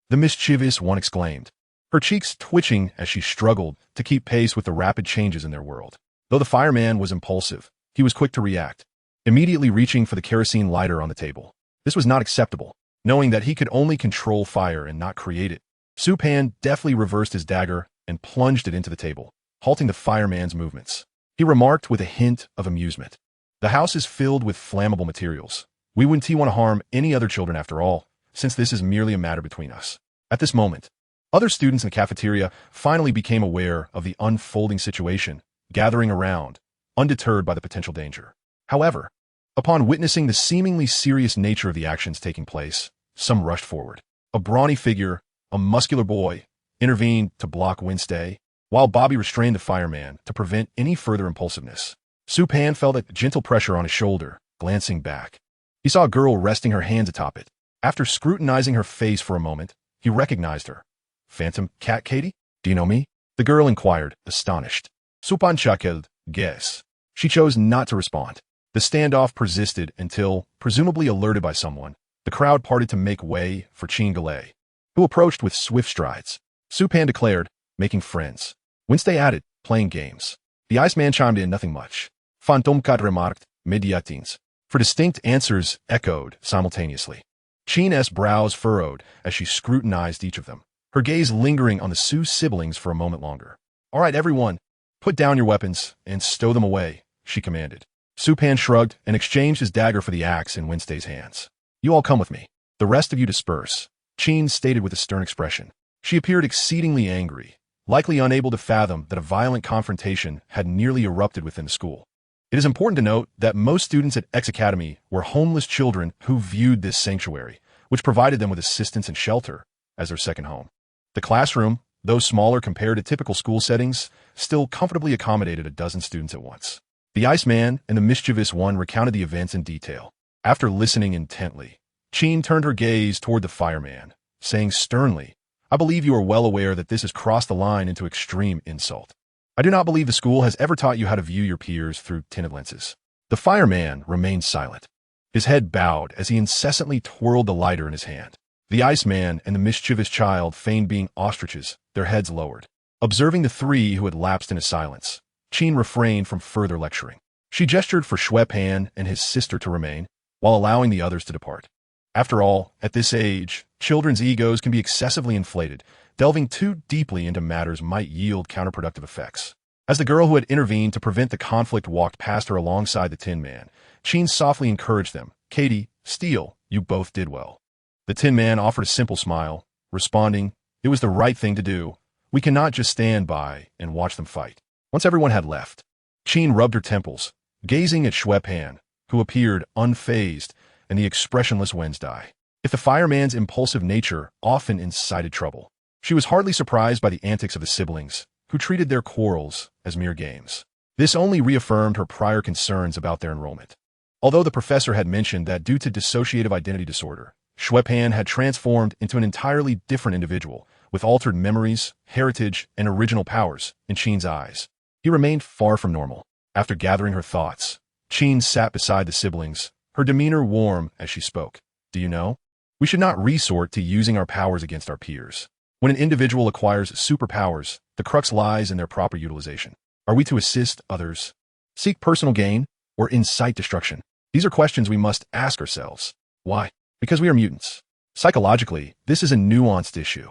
The mischievous one exclaimed, her cheeks twitching as she struggled to keep pace with the rapid changes in their world. Though the fireman was impulsive, he was quick to react, immediately reaching for the kerosene lighter on the table. This was not acceptable, knowing that he could only control fire and not create it. Xue Pan deftly reversed his dagger and plunged it into the table, halting the fireman's movements. He remarked with a hint of amusement, "The house is filled with flammable materials. We wouldn't want to harm any other children after all, since this is merely a matter between us." At this moment, other students in the cafeteria finally became aware of the unfolding situation, gathering around, undeterred by the potential danger. However, upon witnessing the seemingly serious nature of the actions taking place, some rushed forward. A brawny figure, a muscular boy, intervened to block Wednesday, while Bobby restrained the fireman to prevent any further impulsiveness. Xue Pan felt a gentle pressure on his shoulder, glancing back. He saw a girl resting her hands atop it. After scrutinizing her face for a moment, he recognized her. "Phantom Cat Katie? Do you know me?" The girl inquired, astonished. "Supan Chakeld, guess." She chose not to respond. The standoff persisted until, presumably alerted by someone, the crowd parted to make way for Qin Galay, who approached with swift strides. Xue Pan declared, making friends. Wednesday added, playing games. The Iceman chimed in, nothing much. Fantomkat remarked, mediatins. For distinct answers echoed simultaneously. Qin's brows furrowed as she scrutinized each of them, her gaze lingering on the Xue siblings for a moment longer. All right, everyone, put down your weapons and stow them away, she commanded. Xue Pan shrugged and exchanged his dagger for the axe in Wednesday's hands. You all come with me. The rest of you disperse, Qin stated with a stern expression. She appeared exceedingly angry, likely unable to fathom that a violent confrontation had nearly erupted within the school. It is important to note that most students at X Academy were homeless children who viewed this sanctuary, which provided them with assistance and shelter, as their second home. The classroom, though smaller compared to typical school settings, still comfortably accommodated a dozen students at once. The Iceman and the mischievous one recounted the events in detail. After listening intently, Qin turned her gaze toward the fireman, saying sternly, I believe you are well aware that this has crossed the line into extreme insult. I do not believe the school has ever taught you how to view your peers through tinted lenses. The fireman remained silent. His head bowed as he incessantly twirled the lighter in his hand. The Iceman and the mischievous child feigned being ostriches, their heads lowered. Observing the three who had lapsed into silence, Qin refrained from further lecturing. She gestured for Xue Pan and his sister to remain, while allowing the others to depart. After all, at this age, children's egos can be excessively inflated. Delving too deeply into matters might yield counterproductive effects. As the girl who had intervened to prevent the conflict walked past her alongside the Tin Man, Qin softly encouraged them. Katie, Steele, you both did well. The Tin Man offered a simple smile, responding, it was the right thing to do. We cannot just stand by and watch them fight. Once everyone had left, Qin rubbed her temples, gazing at Xue Pan, who appeared unfazed, and the expressionless Wednesday. If the fireman's impulsive nature often incited trouble, she was hardly surprised by the antics of the siblings, who treated their quarrels as mere games. This only reaffirmed her prior concerns about their enrollment. Although the professor had mentioned that due to dissociative identity disorder, Xue Pan had transformed into an entirely different individual, with altered memories, heritage, and original powers in Qin's eyes. He remained far from normal. After gathering her thoughts, Qin sat beside the siblings, her demeanor warm as she spoke. Do you know? We should not resort to using our powers against our peers. When an individual acquires superpowers, the crux lies in their proper utilization. Are we to assist others, seek personal gain, or incite destruction? These are questions we must ask ourselves. Why? Because we are mutants. Psychologically, this is a nuanced issue.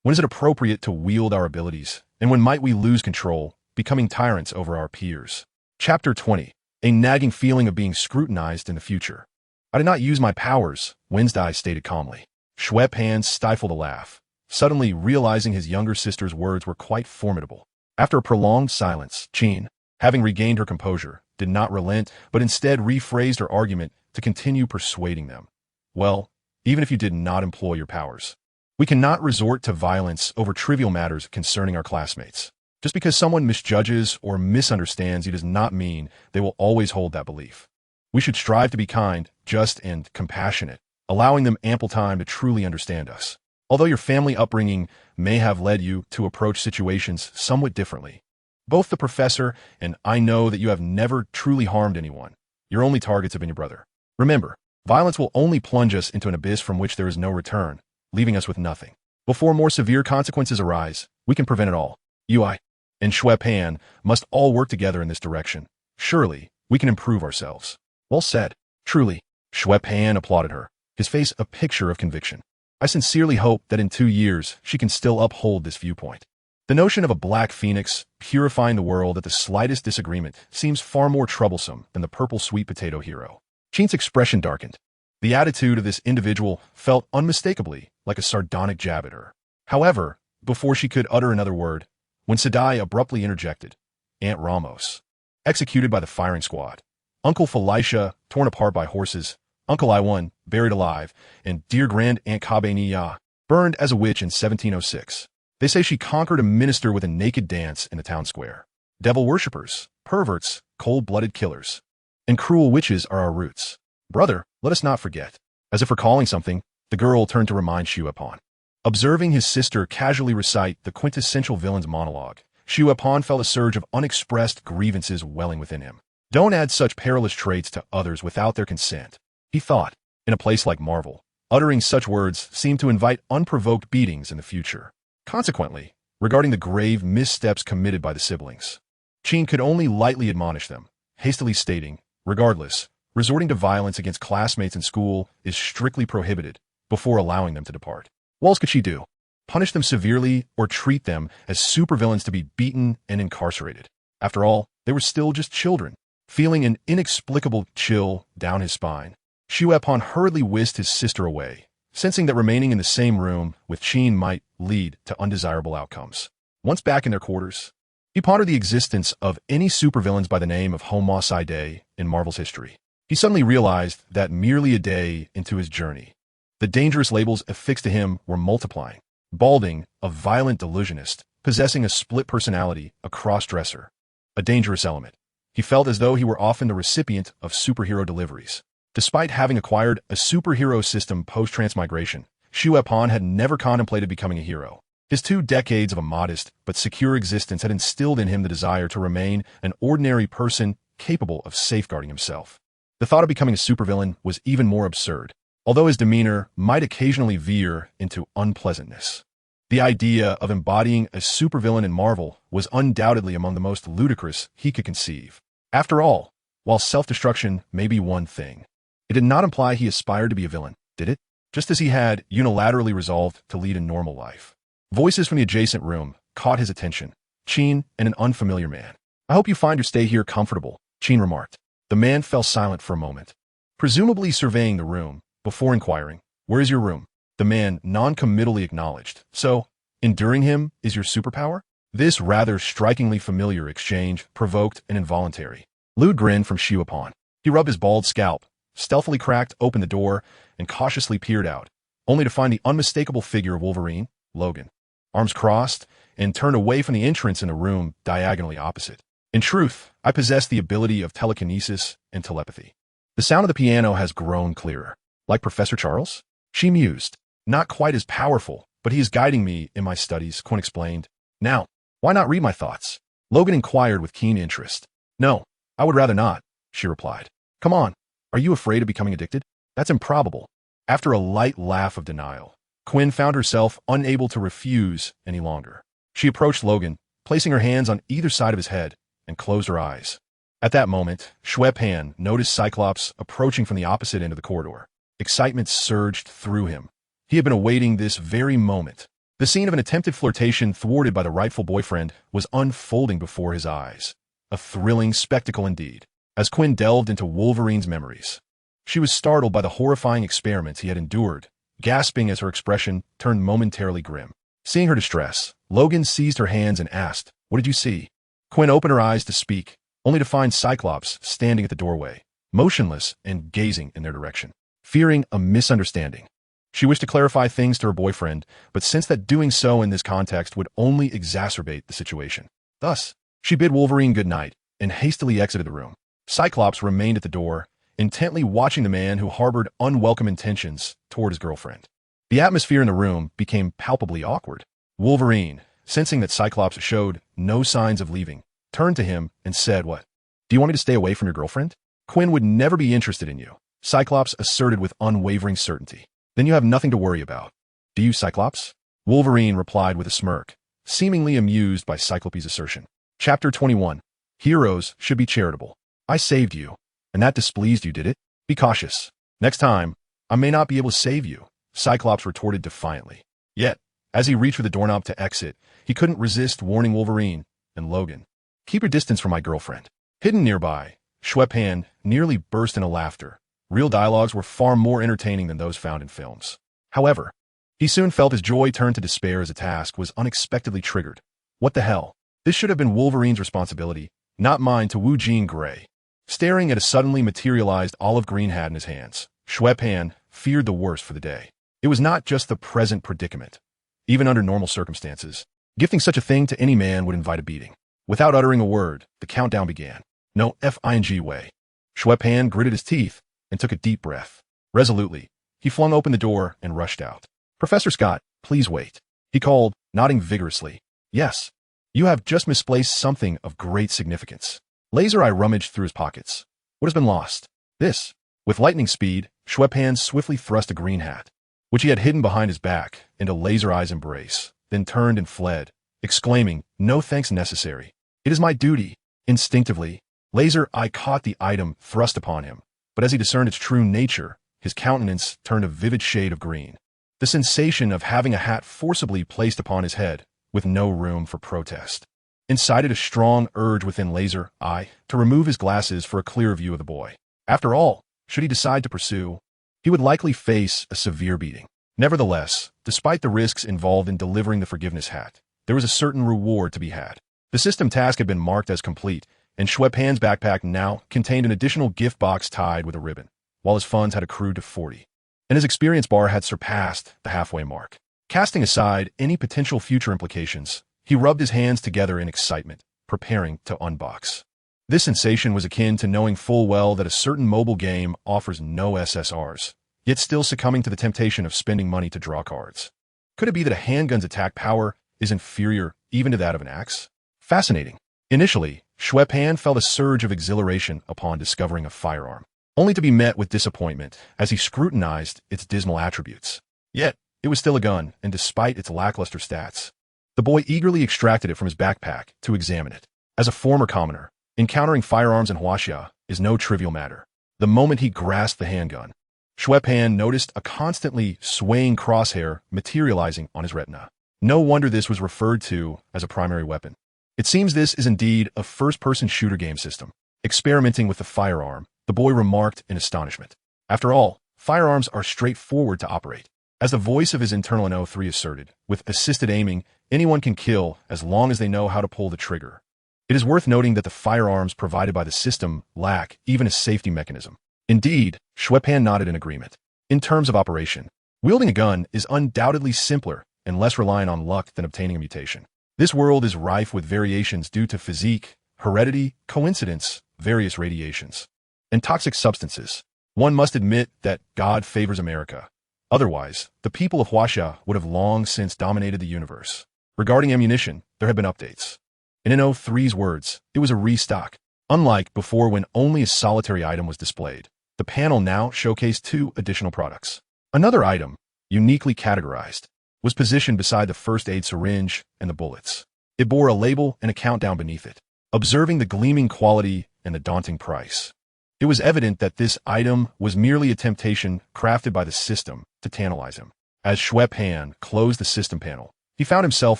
When is it appropriate to wield our abilities, and when might we lose control, becoming tyrants over our peers? Chapter 20. A nagging feeling of being scrutinized in the future. I did not use my powers, Wednesday stated calmly. Xue Pan stifled a laugh, suddenly realizing his younger sister's words were quite formidable. After a prolonged silence, Qin, having regained her composure, did not relent, but instead rephrased her argument to continue persuading them. Well, even if you did not employ your powers, we cannot resort to violence over trivial matters concerning our classmates. Just because someone misjudges or misunderstands you does not mean they will always hold that belief. We should strive to be kind, just, and compassionate, allowing them ample time to truly understand us. Although your family upbringing may have led you to approach situations somewhat differently, both the professor and I know that you have never truly harmed anyone. Your only targets have been your brother. Remember, violence will only plunge us into an abyss from which there is no return, leaving us with nothing. Before more severe consequences arise, we can prevent it all. I and Xue Pan must all work together in this direction. Surely, we can improve ourselves. Well said. Truly. Xue Pan applauded her, his face a picture of conviction. I sincerely hope that in 2 years she can still uphold this viewpoint. The notion of a black phoenix purifying the world at the slightest disagreement seems far more troublesome than the purple sweet potato hero. Qin's expression darkened. The attitude of this individual felt unmistakably like a sardonic jab at her. However, before she could utter another word, when Sadai abruptly interjected, Aunt Ramos, executed by the firing squad, Uncle Felicia torn apart by horses, Uncle Iwan buried alive, and dear Grand Aunt Kabeniya burned as a witch in 1706. They say she conquered a minister with a naked dance in the town square. Devil worshippers, perverts, cold-blooded killers, and cruel witches are our roots. Brother, let us not forget. As if recalling something, the girl turned to remind Xue Pan. Observing his sister casually recite the quintessential villain's monologue, Xue Pan felt a surge of unexpressed grievances welling within him. Don't add such perilous traits to others without their consent, he thought. In a place like Marvel, uttering such words seemed to invite unprovoked beatings in the future. Consequently, regarding the grave missteps committed by the siblings, Qin could only lightly admonish them, hastily stating, regardless, resorting to violence against classmates in school is strictly prohibited, before allowing them to depart. What else could she do? Punish them severely or treat them as supervillains to be beaten and incarcerated? After all, they were still just children. Feeling an inexplicable chill down his spine, Xue Pan hurriedly whisked his sister away, sensing that remaining in the same room with Qin might lead to undesirable outcomes. Once back in their quarters, he pondered the existence of any supervillains by the name of Homicide Day in Marvel's history. He suddenly realized that merely a day into his journey, the dangerous labels affixed to him were multiplying. Balding, a violent delusionist, possessing a split personality, a cross-dresser. A dangerous element. He felt as though he were often the recipient of superhero deliveries. Despite having acquired a superhero system post-transmigration, Xue Pan had never contemplated becoming a hero. His 2 decades of a modest but secure existence had instilled in him the desire to remain an ordinary person capable of safeguarding himself. The thought of becoming a supervillain was even more absurd, although his demeanor might occasionally veer into unpleasantness. The idea of embodying a supervillain in Marvel was undoubtedly among the most ludicrous he could conceive. After all, while self-destruction may be one thing, it did not imply he aspired to be a villain, did it? Just as he had unilaterally resolved to lead a normal life. Voices from the adjacent room caught his attention. Qin and an unfamiliar man. I hope you find your stay here comfortable, Qin remarked. The man fell silent for a moment, presumably surveying the room, before inquiring, where is your room? The man non-committally acknowledged. So, enduring him is your superpower? This rather strikingly familiar exchange provoked an involuntary, lewd grin from Xue Pan. He rubbed his bald scalp, stealthily cracked open the door, and cautiously peered out, only to find the unmistakable figure of Wolverine, Logan, arms crossed, and turned away from the entrance in a room diagonally opposite. In truth, I possess the ability of telekinesis and telepathy. The sound of the piano has grown clearer. Like Professor Charles? She mused. Not quite as powerful, but he is guiding me in my studies, Quinn explained. Now, why not read my thoughts? Logan inquired with keen interest. No, I would rather not, she replied. Come on, are you afraid of becoming addicted? That's improbable. After a light laugh of denial, Quinn found herself unable to refuse any longer. She approached Logan, placing her hands on either side of his head, and closed her eyes. At that moment, Xue Pan noticed Cyclops approaching from the opposite end of the corridor. Excitement surged through him. He had been awaiting this very moment. The scene of an attempted flirtation thwarted by the rightful boyfriend was unfolding before his eyes. A thrilling spectacle indeed. As Quinn delved into Wolverine's memories, she was startled by the horrifying experiments he had endured, gasping as her expression turned momentarily grim. Seeing her distress, Logan seized her hands and asked, "What did you see?" Quinn opened her eyes to speak, only to find Cyclops standing at the doorway, motionless and gazing in their direction. Fearing a misunderstanding, she wished to clarify things to her boyfriend, but sensed that doing so in this context would only exacerbate the situation. Thus, she bid Wolverine good night and hastily exited the room. Cyclops remained at the door, intently watching the man who harbored unwelcome intentions toward his girlfriend. The atmosphere in the room became palpably awkward. Wolverine, sensing that Cyclops showed no signs of leaving, turned to him and said, "What? Do you want me to stay away from your girlfriend?" "Quinn would never be interested in you," Cyclops asserted with unwavering certainty. "Then you have nothing to worry about. Do you, Cyclops?" Wolverine replied with a smirk, seemingly amused by Cyclops' assertion. Chapter 21. Heroes should be charitable. I saved you, and that displeased you, did it? Be cautious. Next time, I may not be able to save you, Cyclops retorted defiantly. Yet, as he reached for the doorknob to exit, he couldn't resist warning Wolverine and Logan. Keep your distance from my girlfriend. Hidden nearby, Xue Pan nearly burst into laughter. Real dialogues were far more entertaining than those found in films. However, he soon felt his joy turn to despair as a task was unexpectedly triggered. What the hell? This should have been Wolverine's responsibility, not mine, to woo Jean Grey. Staring at a suddenly materialized olive green hat in his hands, Xue Pan feared the worst for the day. It was not just the present predicament. Even under normal circumstances, gifting such a thing to any man would invite a beating. Without uttering a word, the countdown began. No f-ing way. Xue Pan gritted his teeth and took a deep breath. Resolutely, he flung open the door and rushed out. Professor Scott, please wait, he called, nodding vigorously. Yes, you have just misplaced something of great significance. Laser Eye rummaged through his pockets. What has been lost? This. With lightning speed, Xue Pan swiftly thrust a green hat, which he had hidden behind his back, into Laser Eye's embrace, then turned and fled, exclaiming, "No thanks necessary. It is my duty." Instinctively, Laser Eye caught the item thrust upon him, but as he discerned its true nature, his countenance turned a vivid shade of green. The sensation of having a hat forcibly placed upon his head, with no room for protest, incited a strong urge within Laser Eye to remove his glasses for a clearer view of the boy. After all, should he decide to pursue, he would likely face a severe beating. Nevertheless, despite the risks involved in delivering the forgiveness hat, there was a certain reward to be had. The system task had been marked as complete, and Xue Pan's backpack now contained an additional gift box tied with a ribbon, while his funds had accrued to 40, and his experience bar had surpassed the halfway mark. Casting aside any potential future implications, he rubbed his hands together in excitement, preparing to unbox. This sensation was akin to knowing full well that a certain mobile game offers no SSRs, yet still succumbing to the temptation of spending money to draw cards. Could it be that a handgun's attack power is inferior even to that of an axe? Fascinating. Initially, Xue Pan felt a surge of exhilaration upon discovering a firearm, only to be met with disappointment as he scrutinized its dismal attributes. Yet, it was still a gun, and despite its lackluster stats, the boy eagerly extracted it from his backpack to examine it. As a former commoner, encountering firearms in Huaxia is no trivial matter. The moment he grasped the handgun, Xue Pan noticed a constantly swaying crosshair materializing on his retina. No wonder this was referred to as a primary weapon. It seems this is indeed a first-person shooter game system. Experimenting with the firearm, the boy remarked in astonishment. After all, firearms are straightforward to operate. As the voice of his internal NO3 asserted, with assisted aiming, anyone can kill as long as they know how to pull the trigger. It is worth noting that the firearms provided by the system lack even a safety mechanism. Indeed, Xue Pan nodded in agreement. In terms of operation, wielding a gun is undoubtedly simpler and less reliant on luck than obtaining a mutation. This world is rife with variations due to physique, heredity, coincidence, various radiations, and toxic substances. One must admit that God favors America. Otherwise, the people of Huaxia would have long since dominated the universe. Regarding ammunition, there have been updates. In NO3's words, it was a restock. Unlike before when only a solitary item was displayed, the panel now showcased 2 additional products. Another item, uniquely categorized, was positioned beside the first aid syringe and the bullets. It bore a label and a countdown beneath it, observing the gleaming quality and the daunting price. It was evident that this item was merely a temptation crafted by the system to tantalize him. As Xue Pan closed the system panel, he found himself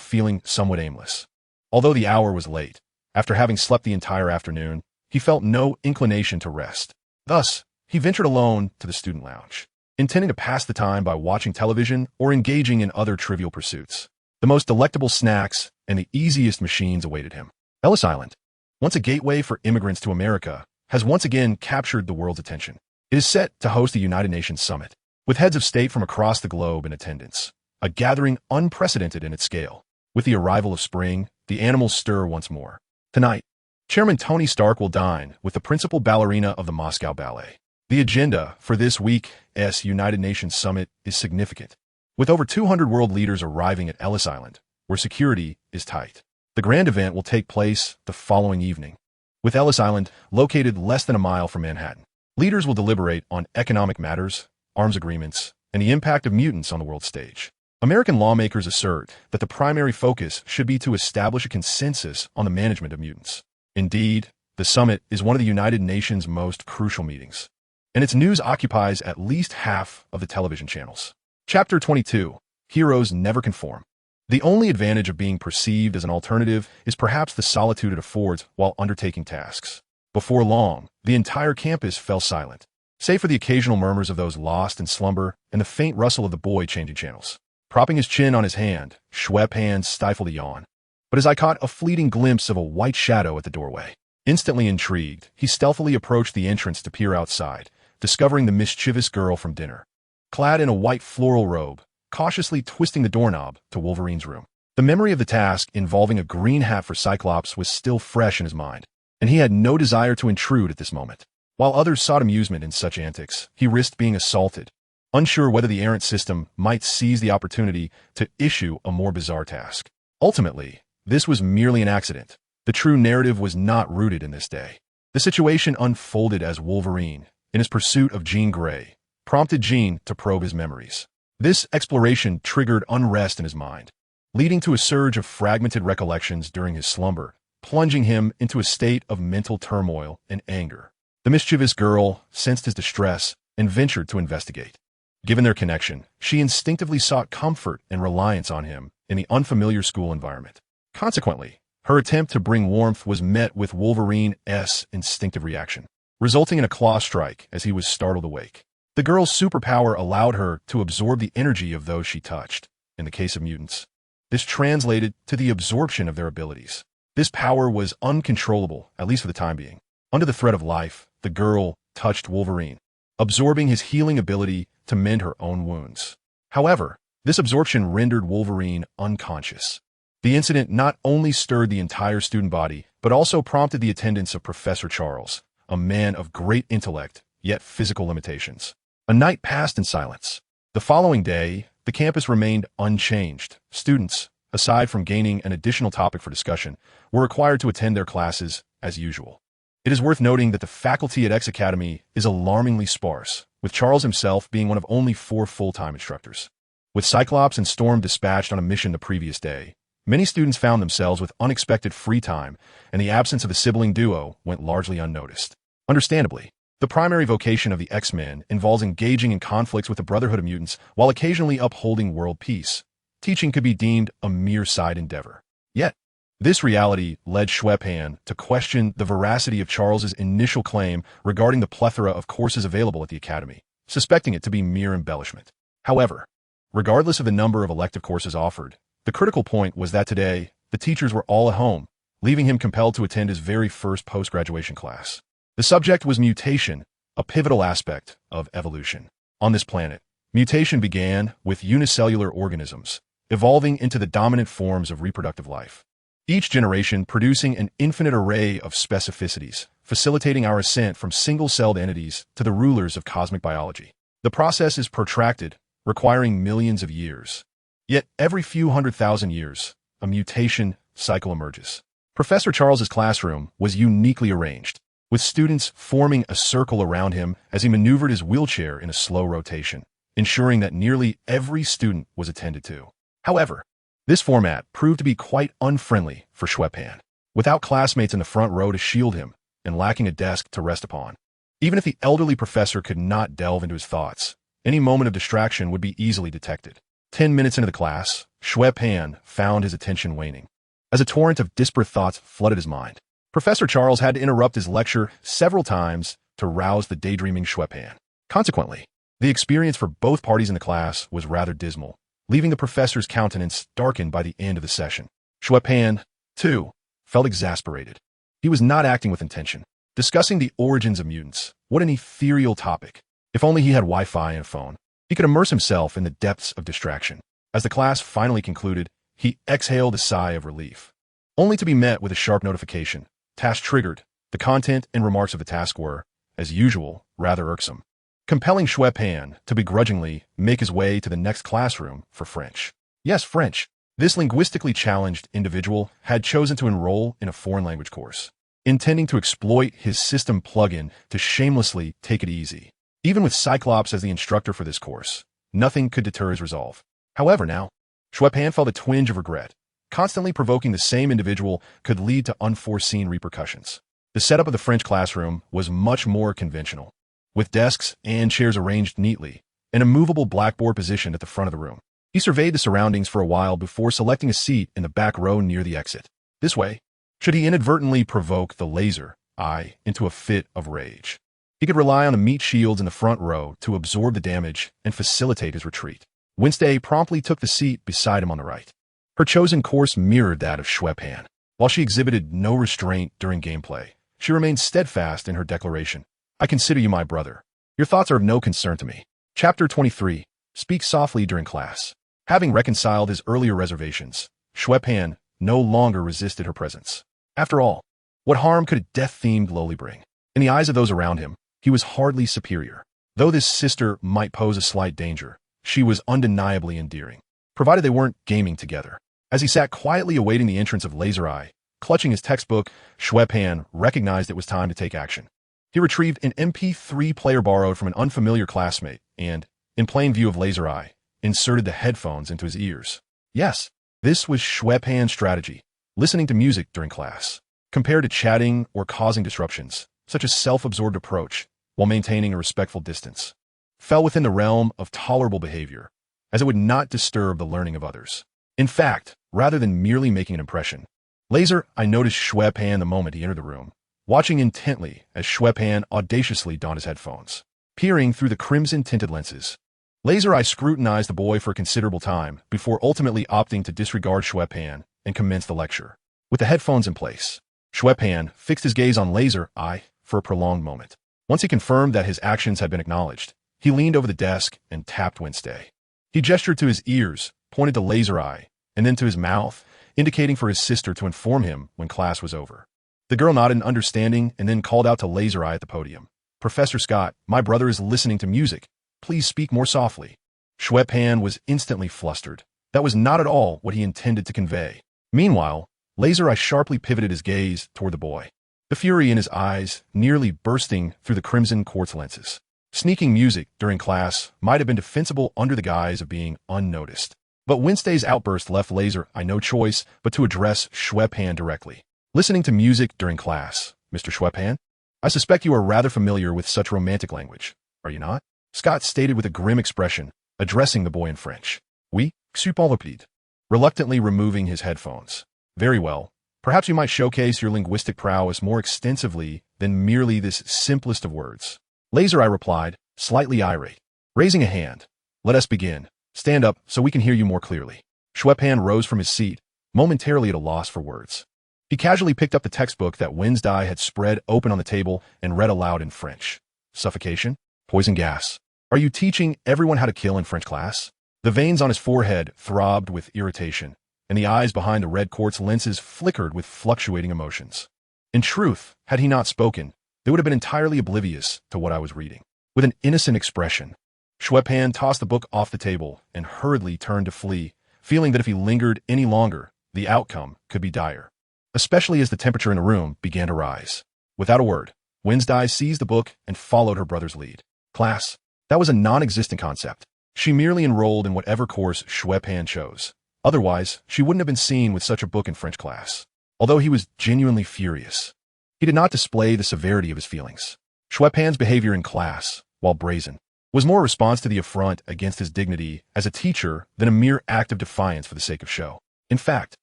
feeling somewhat aimless. Although the hour was late, after having slept the entire afternoon, he felt no inclination to rest. Thus, he ventured alone to the student lounge, intending to pass the time by watching television or engaging in other trivial pursuits. The most delectable snacks and the easiest machines awaited him. Ellis Island, once a gateway for immigrants to America, has once again captured the world's attention. It is set to host a United Nations summit, with heads of state from across the globe in attendance, a gathering unprecedented in its scale. With the arrival of spring, the animals stir once more. Tonight, Chairman Tony Stark will dine with the principal ballerina of the Moscow Ballet. The agenda for this week's United Nations Summit is significant, with over 200 world leaders arriving at Ellis Island, where security is tight. The grand event will take place the following evening, with Ellis Island located less than a mile from Manhattan. Leaders will deliberate on economic matters, arms agreements, and the impact of mutants on the world stage. American lawmakers assert that the primary focus should be to establish a consensus on the management of mutants. Indeed, the summit is one of the United Nations' most crucial meetings, and its news occupies at least half of the television channels. Chapter 22. Heroes Never Conform. The only advantage of being perceived as an alternative is perhaps the solitude it affords while undertaking tasks. Before long, the entire campus fell silent, save for the occasional murmurs of those lost in slumber and the faint rustle of the boy changing channels. Propping his chin on his hand, Xue Pan stifled a yawn. But as I caught a fleeting glimpse of a white shadow at the doorway, instantly intrigued, he stealthily approached the entrance to peer outside, discovering the mischievous girl from dinner, clad in a white floral robe, cautiously twisting the doorknob to Wolverine's room. The memory of the task involving a green hat for Cyclops was still fresh in his mind, and he had no desire to intrude at this moment. While others sought amusement in such antics, he risked being assaulted, unsure whether the errant system might seize the opportunity to issue a more bizarre task. Ultimately, this was merely an accident. The true narrative was not rooted in this day. The situation unfolded as Wolverine, in his pursuit of Jean Grey, prompted Jean to probe his memories. This exploration triggered unrest in his mind, leading to a surge of fragmented recollections during his slumber, plunging him into a state of mental turmoil and anger. The mischievous girl sensed his distress and ventured to investigate. Given their connection, she instinctively sought comfort and reliance on him in the unfamiliar school environment. Consequently, her attempt to bring warmth was met with Wolverine's instinctive reaction, resulting in a claw strike as he was startled awake. The girl's superpower allowed her to absorb the energy of those she touched. In the case of mutants, this translated to the absorption of their abilities. This power was uncontrollable, at least for the time being. Under the threat of life, the girl touched Wolverine, absorbing his healing ability to mend her own wounds. However, this absorption rendered Wolverine unconscious. The incident not only stirred the entire student body, but also prompted the attendance of Professor Charles, a man of great intellect, yet physical limitations. A night passed in silence. The following day, the campus remained unchanged. Students, aside from gaining an additional topic for discussion, were required to attend their classes as usual. It is worth noting that the faculty at X Academy is alarmingly sparse, with Charles himself being one of only 4 full-time instructors. With Cyclops and Storm dispatched on a mission the previous day, many students found themselves with unexpected free time, and the absence of a sibling duo went largely unnoticed. Understandably, the primary vocation of the X-Men involves engaging in conflicts with the Brotherhood of Mutants while occasionally upholding world peace. Teaching could be deemed a mere side endeavor. Yet, this reality led Xue Pan to question the veracity of Charles's initial claim regarding the plethora of courses available at the Academy, suspecting it to be mere embellishment. However, regardless of the number of elective courses offered, the critical point was that today, the teachers were all at home, leaving him compelled to attend his very first post-graduation class. The subject was mutation, a pivotal aspect of evolution. On this planet, mutation began with unicellular organisms, evolving into the dominant forms of reproductive life. Each generation producing an infinite array of specificities, facilitating our ascent from single-celled entities to the rulers of cosmic biology. The process is protracted, requiring millions of years. Yet every few 100,000 years, a mutation cycle emerges. Professor Charles's classroom was uniquely arranged, with students forming a circle around him as he maneuvered his wheelchair in a slow rotation, ensuring that nearly every student was attended to. However, this format proved to be quite unfriendly for Xue Pan. Without classmates in the front row to shield him, and lacking a desk to rest upon. Even if the elderly professor could not delve into his thoughts, any moment of distraction would be easily detected. 10 minutes into the class, Xue Pan found his attention waning, as a torrent of disparate thoughts flooded his mind. Professor Charles had to interrupt his lecture several times to rouse the daydreaming Xue Pan. Consequently, the experience for both parties in the class was rather dismal, leaving the professor's countenance darkened by the end of the session. Xue Pan, too, felt exasperated. He was not acting with intention. Discussing the origins of mutants, what an ethereal topic. If only he had Wi-Fi and a phone, he could immerse himself in the depths of distraction. As the class finally concluded, he exhaled a sigh of relief, only to be met with a sharp notification. Task triggered. The content and remarks of the task were, as usual, rather irksome, compelling Xue Pan to begrudgingly make his way to the next classroom for French. Yes, French. This linguistically challenged individual had chosen to enroll in a foreign language course, intending to exploit his system plugin to shamelessly take it easy. Even with Cyclops as the instructor for this course, nothing could deter his resolve. However, now, Xue Pan felt a twinge of regret. Constantly provoking the same individual could lead to unforeseen repercussions. The setup of the French classroom was much more conventional, with desks and chairs arranged neatly, and a movable blackboard positioned at the front of the room. He surveyed the surroundings for a while before selecting a seat in the back row near the exit. This way, should he inadvertently provoke the laser eye into a fit of rage, he could rely on the meat shields in the front row to absorb the damage and facilitate his retreat. Wednesday promptly took the seat beside him on the right. Her chosen course mirrored that of Xue Pan. While she exhibited no restraint during gameplay, she remained steadfast in her declaration. I consider you my brother. Your thoughts are of no concern to me. Chapter 23. Speak softly during class. Having reconciled his earlier reservations, Xue Pan no longer resisted her presence. After all, what harm could a death-themed lowly bring? In the eyes of those around him, he was hardly superior. Though this sister might pose a slight danger, she was undeniably endearing, provided they weren't gaming together. As he sat quietly awaiting the entrance of Laser Eye, Clutching his textbook, Xue Pan recognized it was time to take action. He retrieved an MP3 player borrowed from an unfamiliar classmate and, in plain view of Laser Eye, inserted the headphones into his ears. Yes, this was Xue Pan's strategy, listening to music during class, compared to chatting or causing disruptions, such as self-absorbed approach, while maintaining a respectful distance, fell within the realm of tolerable behavior, as it would not disturb the learning of others. In fact, rather than merely making an impression, Laser Eye noticed Xue Pan the moment he entered the room, watching intently as Xue Pan audaciously donned his headphones. Peering through the crimson-tinted lenses, Laser Eye scrutinized the boy for a considerable time before ultimately opting to disregard Xue Pan and commence the lecture. With the headphones in place, Xue Pan fixed his gaze on Laser Eye for a prolonged moment. Once he confirmed that his actions had been acknowledged, he leaned over the desk and tapped Wednesday. He gestured to his ears, pointed to Laser Eye, and then to his mouth, indicating for his sister to inform him when class was over. The girl nodded in understanding and then called out to Laser Eye at the podium. "Professor Scott, my brother is listening to music. Please speak more softly." Xue Pan was instantly flustered. That was not at all what he intended to convey. Meanwhile, Laser Eye sharply pivoted his gaze toward the boy, the fury in his eyes nearly bursting through the crimson quartz lenses. Sneaking music during class might have been defensible under the guise of being unnoticed. But Wednesday's outburst left Laser Eye no choice but to address Xue Pan directly. "Listening to music during class, Mr. Xue Pan? I suspect you are rather familiar with such romantic language, are you not?" Scott stated with a grim expression, addressing the boy in French. "Oui, Superpower," reluctantly removing his headphones. "Very well. Perhaps you might showcase your linguistic prowess more extensively than merely this simplest of words." Laser Eye replied, slightly irate. Raising a hand, "Let us begin. Stand up so we can hear you more clearly." Xue Pan rose from his seat, momentarily at a loss for words. He casually picked up the textbook that Wednesday had spread open on the table and read aloud in French. "Suffocation? Poison gas. Are you teaching everyone how to kill in French class?" The veins on his forehead throbbed with irritation, and the eyes behind the red quartz lenses flickered with fluctuating emotions. In truth, had he not spoken, they would have been entirely oblivious to what I was reading. With an innocent expression, Xue Pan tossed the book off the table and hurriedly turned to flee, feeling that if he lingered any longer, the outcome could be dire, especially as the temperature in the room began to rise. Without a word, Wednesday seized the book and followed her brother's lead. Class, that was a non-existent concept. She merely enrolled in whatever course Xue Pan chose. Otherwise, she wouldn't have been seen with such a book in French class. Although he was genuinely furious, he did not display the severity of his feelings. Xue Pan's behavior in class, while brazen, was more a response to the affront against his dignity as a teacher than a mere act of defiance for the sake of show. In fact,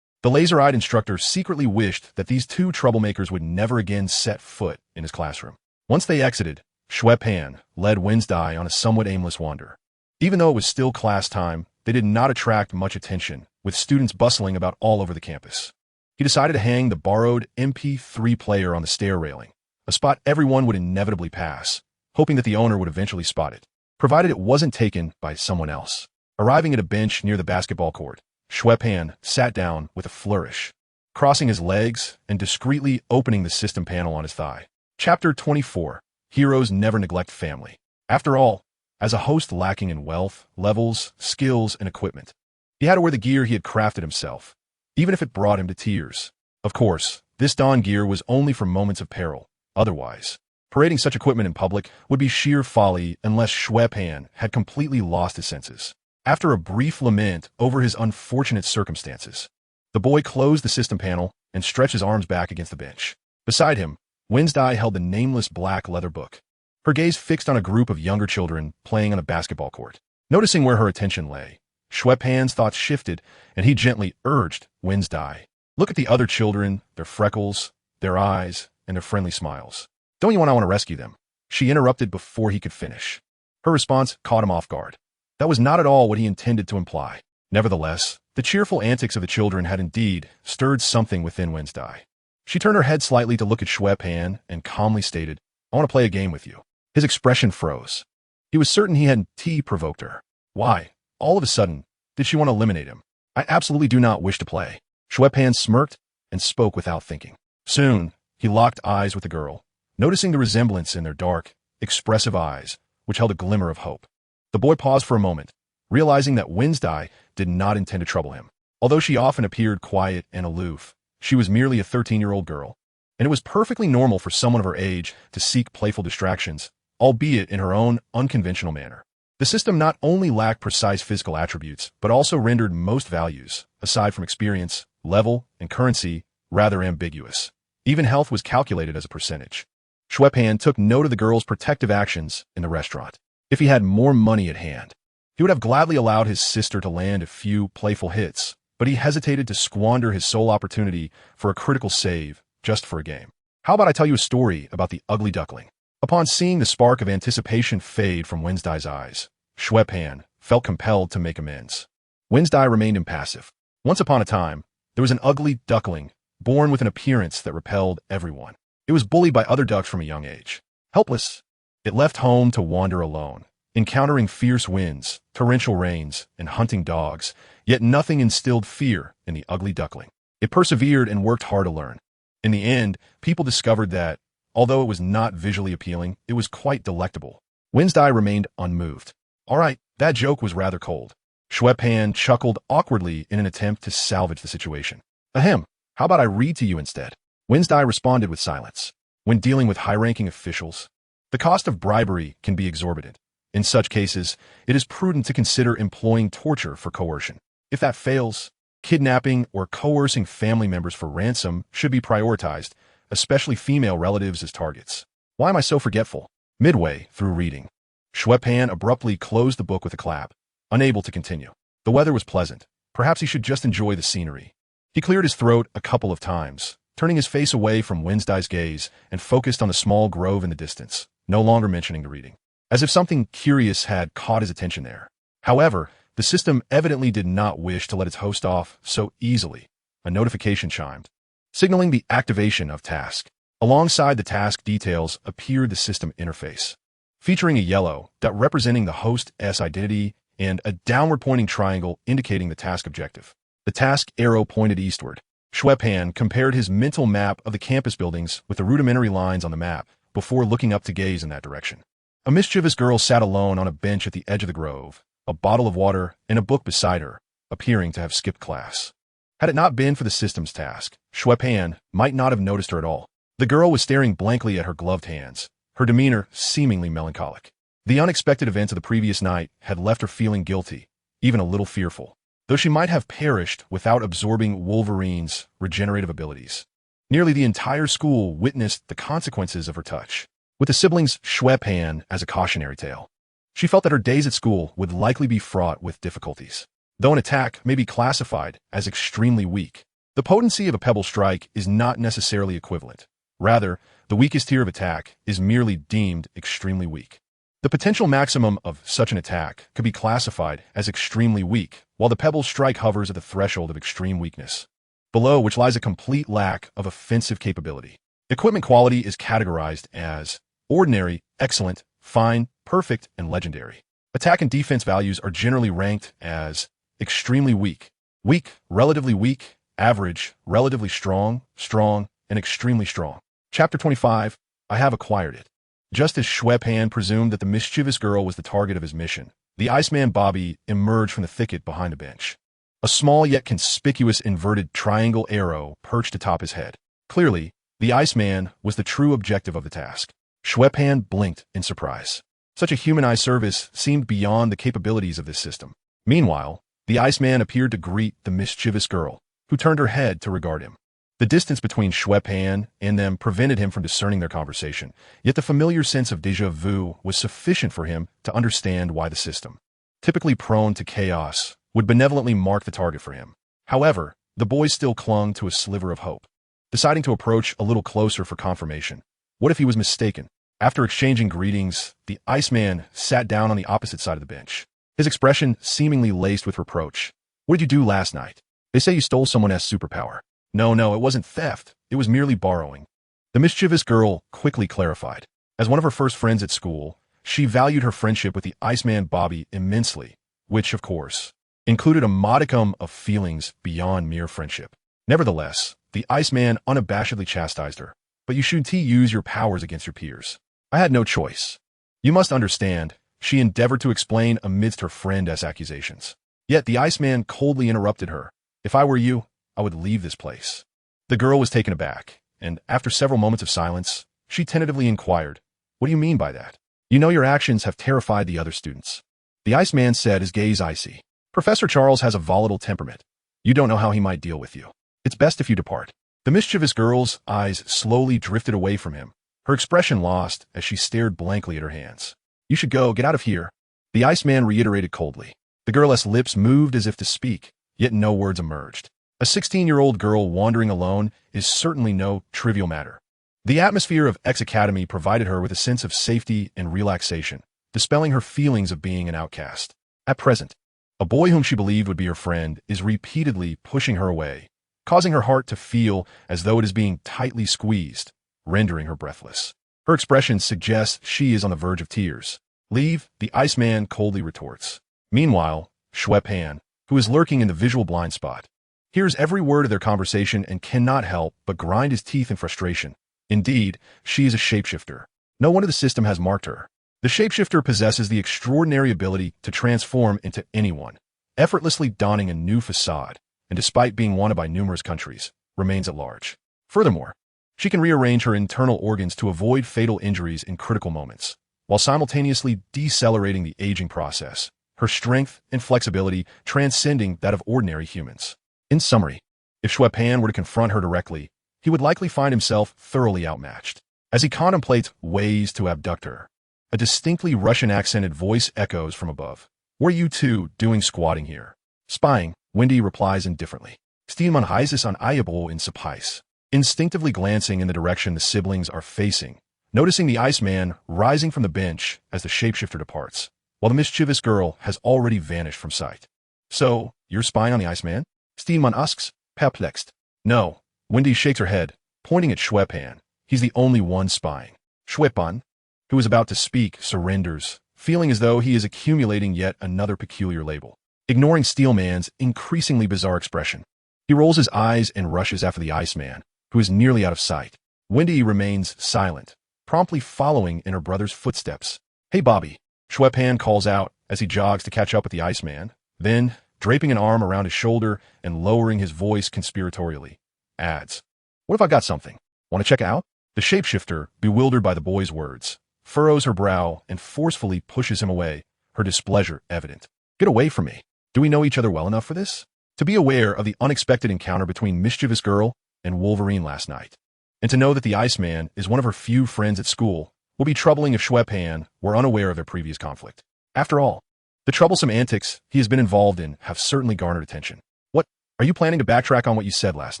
the laser-eyed instructor secretly wished that these two troublemakers would never again set foot in his classroom. Once they exited, Xue Pan led Wednesday on a somewhat aimless wander. Even though it was still class time, they did not attract much attention, with students bustling about all over the campus. He decided to hang the borrowed MP3 player on the stair railing, a spot everyone would inevitably pass, hoping that the owner would eventually spot it, provided it wasn't taken by someone else. Arriving at a bench near the basketball court, Xue Pan sat down with a flourish, crossing his legs and discreetly opening the system panel on his thigh. Chapter 24. Heroes Never Neglect Family. After all, as a host lacking in wealth, levels, skills, and equipment, he had to wear the gear he had crafted himself, even if it brought him to tears. Of course, this dawn gear was only for moments of peril. Otherwise, parading such equipment in public would be sheer folly unless Xue Pan had completely lost his senses. After a brief lament over his unfortunate circumstances, the boy closed the system panel and stretched his arms back against the bench. Beside him, Wednesday held the nameless black leather book, her gaze fixed on a group of younger children playing on a basketball court. Noticing where her attention lay, Xue Pan's thoughts shifted, and he gently urged Wednesday, "Look at the other children, their freckles, their eyes, and their friendly smiles. Don't you want to rescue them?" She interrupted before he could finish. Her response caught him off guard. That was not at all what he intended to imply. Nevertheless, the cheerful antics of the children had indeed stirred something within Wednesday. She turned her head slightly to look at Xue Pan and calmly stated, "I want to play a game with you." His expression froze. He was certain he had provoked her. Why, all of a sudden, did she want to eliminate him? "I absolutely do not wish to play." Xue Pan smirked and spoke without thinking. Soon, he locked eyes with the girl, noticing the resemblance in their dark, expressive eyes, which held a glimmer of hope. The boy paused for a moment, realizing that Wednesday did not intend to trouble him. Although she often appeared quiet and aloof, She was merely a 13-year-old girl, and it was perfectly normal for someone of her age to seek playful distractions, albeit in her own unconventional manner. The system not only lacked precise physical attributes, but also rendered most values, aside from experience, level, and currency, rather ambiguous. Even health was calculated as a percentage. Xue Pan took note of the girl's protective actions in the restaurant. If he had more money at hand, he would have gladly allowed his sister to land a few playful hits, but he hesitated to squander his sole opportunity for a critical save just for a game. How about I tell you a story about the ugly duckling? Upon seeing the spark of anticipation fade from Wednesday's eyes, Xue Pan felt compelled to make amends. Wednesday remained impassive. Once upon a time, there was an ugly duckling, born with an appearance that repelled everyone. It was bullied by other ducks from a young age. Helpless, it left home to wander alone, encountering fierce winds, torrential rains, and hunting dogs, yet nothing instilled fear in the ugly duckling. It persevered and worked hard to learn. In the end, people discovered that, although it was not visually appealing, it was quite delectable. Wednesday remained unmoved. All right, that joke was rather cold. Xue Pan chuckled awkwardly in an attempt to salvage the situation. Ahem, how about I read to you instead? Wednesday responded with silence. When dealing with high-ranking officials, the cost of bribery can be exorbitant. In such cases, it is prudent to consider employing torture for coercion. If that fails, kidnapping or coercing family members for ransom should be prioritized, especially female relatives as targets. Why am I so forgetful? Midway through reading, Xue Pan abruptly closed the book with a clap, unable to continue. The weather was pleasant. Perhaps he should just enjoy the scenery. He cleared his throat a couple of times, turning his face away from Wednesday's gaze and focused on the small grove in the distance, no longer mentioning the reading, as if something curious had caught his attention there. However, the system evidently did not wish to let its host off so easily. A notification chimed, signaling the activation of task. Alongside the task details appeared the system interface, featuring a yellow dot representing the host's identity and a downward-pointing triangle indicating the task objective. The task arrow pointed eastward. Xue Pan compared his mental map of the campus buildings with the rudimentary lines on the map before looking up to gaze in that direction. A mischievous girl sat alone on a bench at the edge of the grove, a bottle of water and a book beside her, appearing to have skipped class. Had it not been for the system's task, Xue Pan might not have noticed her at all. The girl was staring blankly at her gloved hands, her demeanor seemingly melancholic. The unexpected events of the previous night had left her feeling guilty, even a little fearful, though she might have perished without absorbing Wolverine's regenerative abilities. Nearly the entire school witnessed the consequences of her touch, with the siblings Xue Pan as a cautionary tale. She felt that her days at school would likely be fraught with difficulties. Though an attack may be classified as extremely weak, the potency of a pebble strike is not necessarily equivalent. Rather, the weakest tier of attack is merely deemed extremely weak. The potential maximum of such an attack could be classified as extremely weak, while the pebble strike hovers at the threshold of extreme weakness, below which lies a complete lack of offensive capability. Equipment quality is categorized as ordinary, excellent, fine, perfect, and legendary. Attack and defense values are generally ranked as extremely weak, weak, relatively weak, average, relatively strong, strong, and extremely strong. Chapter 25, I have acquired it. Just as Xue Pan presumed that the mischievous girl was the target of his mission, the Iceman Bobby emerged from the thicket behind a bench. A small yet conspicuous inverted triangle arrow perched atop his head. Clearly, the Iceman was the true objective of the task. Xue Pan blinked in surprise. Such a humanized service seemed beyond the capabilities of this system. Meanwhile, the Iceman appeared to greet the mischievous girl, who turned her head to regard him. The distance between Xue Pan and them prevented him from discerning their conversation, yet the familiar sense of déjà vu was sufficient for him to understand why the system, typically prone to chaos, would benevolently mark the target for him. However, the boy still clung to a sliver of hope, deciding to approach a little closer for confirmation. What if he was mistaken? After exchanging greetings, the Iceman sat down on the opposite side of the bench, his expression seemingly laced with reproach. What did you do last night? They say you stole someone's superpower. No, it wasn't theft. It was merely borrowing. The mischievous girl quickly clarified. As one of her first friends at school, she valued her friendship with the Iceman Bobby immensely, which, of course, included a modicum of feelings beyond mere friendship. Nevertheless, the Iceman unabashedly chastised her. But you shouldn't use your powers against your peers. I had no choice. You must understand, she endeavored to explain amidst her friend's accusations. Yet the Iceman coldly interrupted her. If I were you, I would leave this place. The girl was taken aback, and after several moments of silence, she tentatively inquired, "What do you mean by that?" "You know your actions have terrified the other students," the Iceman said, his gaze icy. "Professor Charles has a volatile temperament. You don't know how he might deal with you. It's best if you depart." The mischievous girl's eyes slowly drifted away from him, her expression lost as she stared blankly at her hands. "You should go, get out of here," the Iceman reiterated coldly. The girl's lips moved as if to speak, yet no words emerged. A 16-year-old girl wandering alone is certainly no trivial matter. The atmosphere of X Academy provided her with a sense of safety and relaxation, dispelling her feelings of being an outcast. At present, a boy whom she believed would be her friend is repeatedly pushing her away, causing her heart to feel as though it is being tightly squeezed, rendering her breathless. Her expression suggests she is on the verge of tears. "Leave," the Iceman coldly retorts. Meanwhile, Xue Pan, who is lurking in the visual blind spot, hears every word of their conversation and cannot help but grind his teeth in frustration. Indeed, she is a shapeshifter. No wonder the system has marked her. The shapeshifter possesses the extraordinary ability to transform into anyone, effortlessly donning a new facade, and despite being wanted by numerous countries, remains at large. Furthermore, she can rearrange her internal organs to avoid fatal injuries in critical moments, while simultaneously decelerating the aging process, her strength and flexibility transcending that of ordinary humans. In summary, if Xue Pan were to confront her directly, he would likely find himself thoroughly outmatched. As he contemplates ways to abduct her, a distinctly Russian-accented voice echoes from above. "What are you two doing squatting here?" "Spying," Wendy replies indifferently. "Steht man heißes an Audiobook in Surprise." Instinctively glancing in the direction the siblings are facing, noticing the Iceman rising from the bench as the shapeshifter departs, while the mischievous girl has already vanished from sight. "So, you're spying on the Iceman?" Steedman asks, perplexed. "No." Wendy shakes her head, pointing at Xue Pan. "He's the only one spying." Xue Pan, who is about to speak, surrenders, feeling as though he is accumulating yet another peculiar label. Ignoring Steelman's increasingly bizarre expression, he rolls his eyes and rushes after the Iceman, who is nearly out of sight. Wendy remains silent, promptly following in her brother's footsteps. "Hey, Bobby," Xue Pan calls out as he jogs to catch up with the Iceman. Then, draping an arm around his shoulder and lowering his voice conspiratorially, adds, "What if I got something? Want to check out?" The shapeshifter, bewildered by the boy's words, furrows her brow and forcefully pushes him away, her displeasure evident. "Get away from me. Do we know each other well enough for this?" To be aware of the unexpected encounter between mischievous girl and Wolverine last night, and to know that the Iceman is one of her few friends at school, will be troubling if Xue Pan were unaware of their previous conflict. After all, the troublesome antics he has been involved in have certainly garnered attention. "What? Are you planning to backtrack on what you said last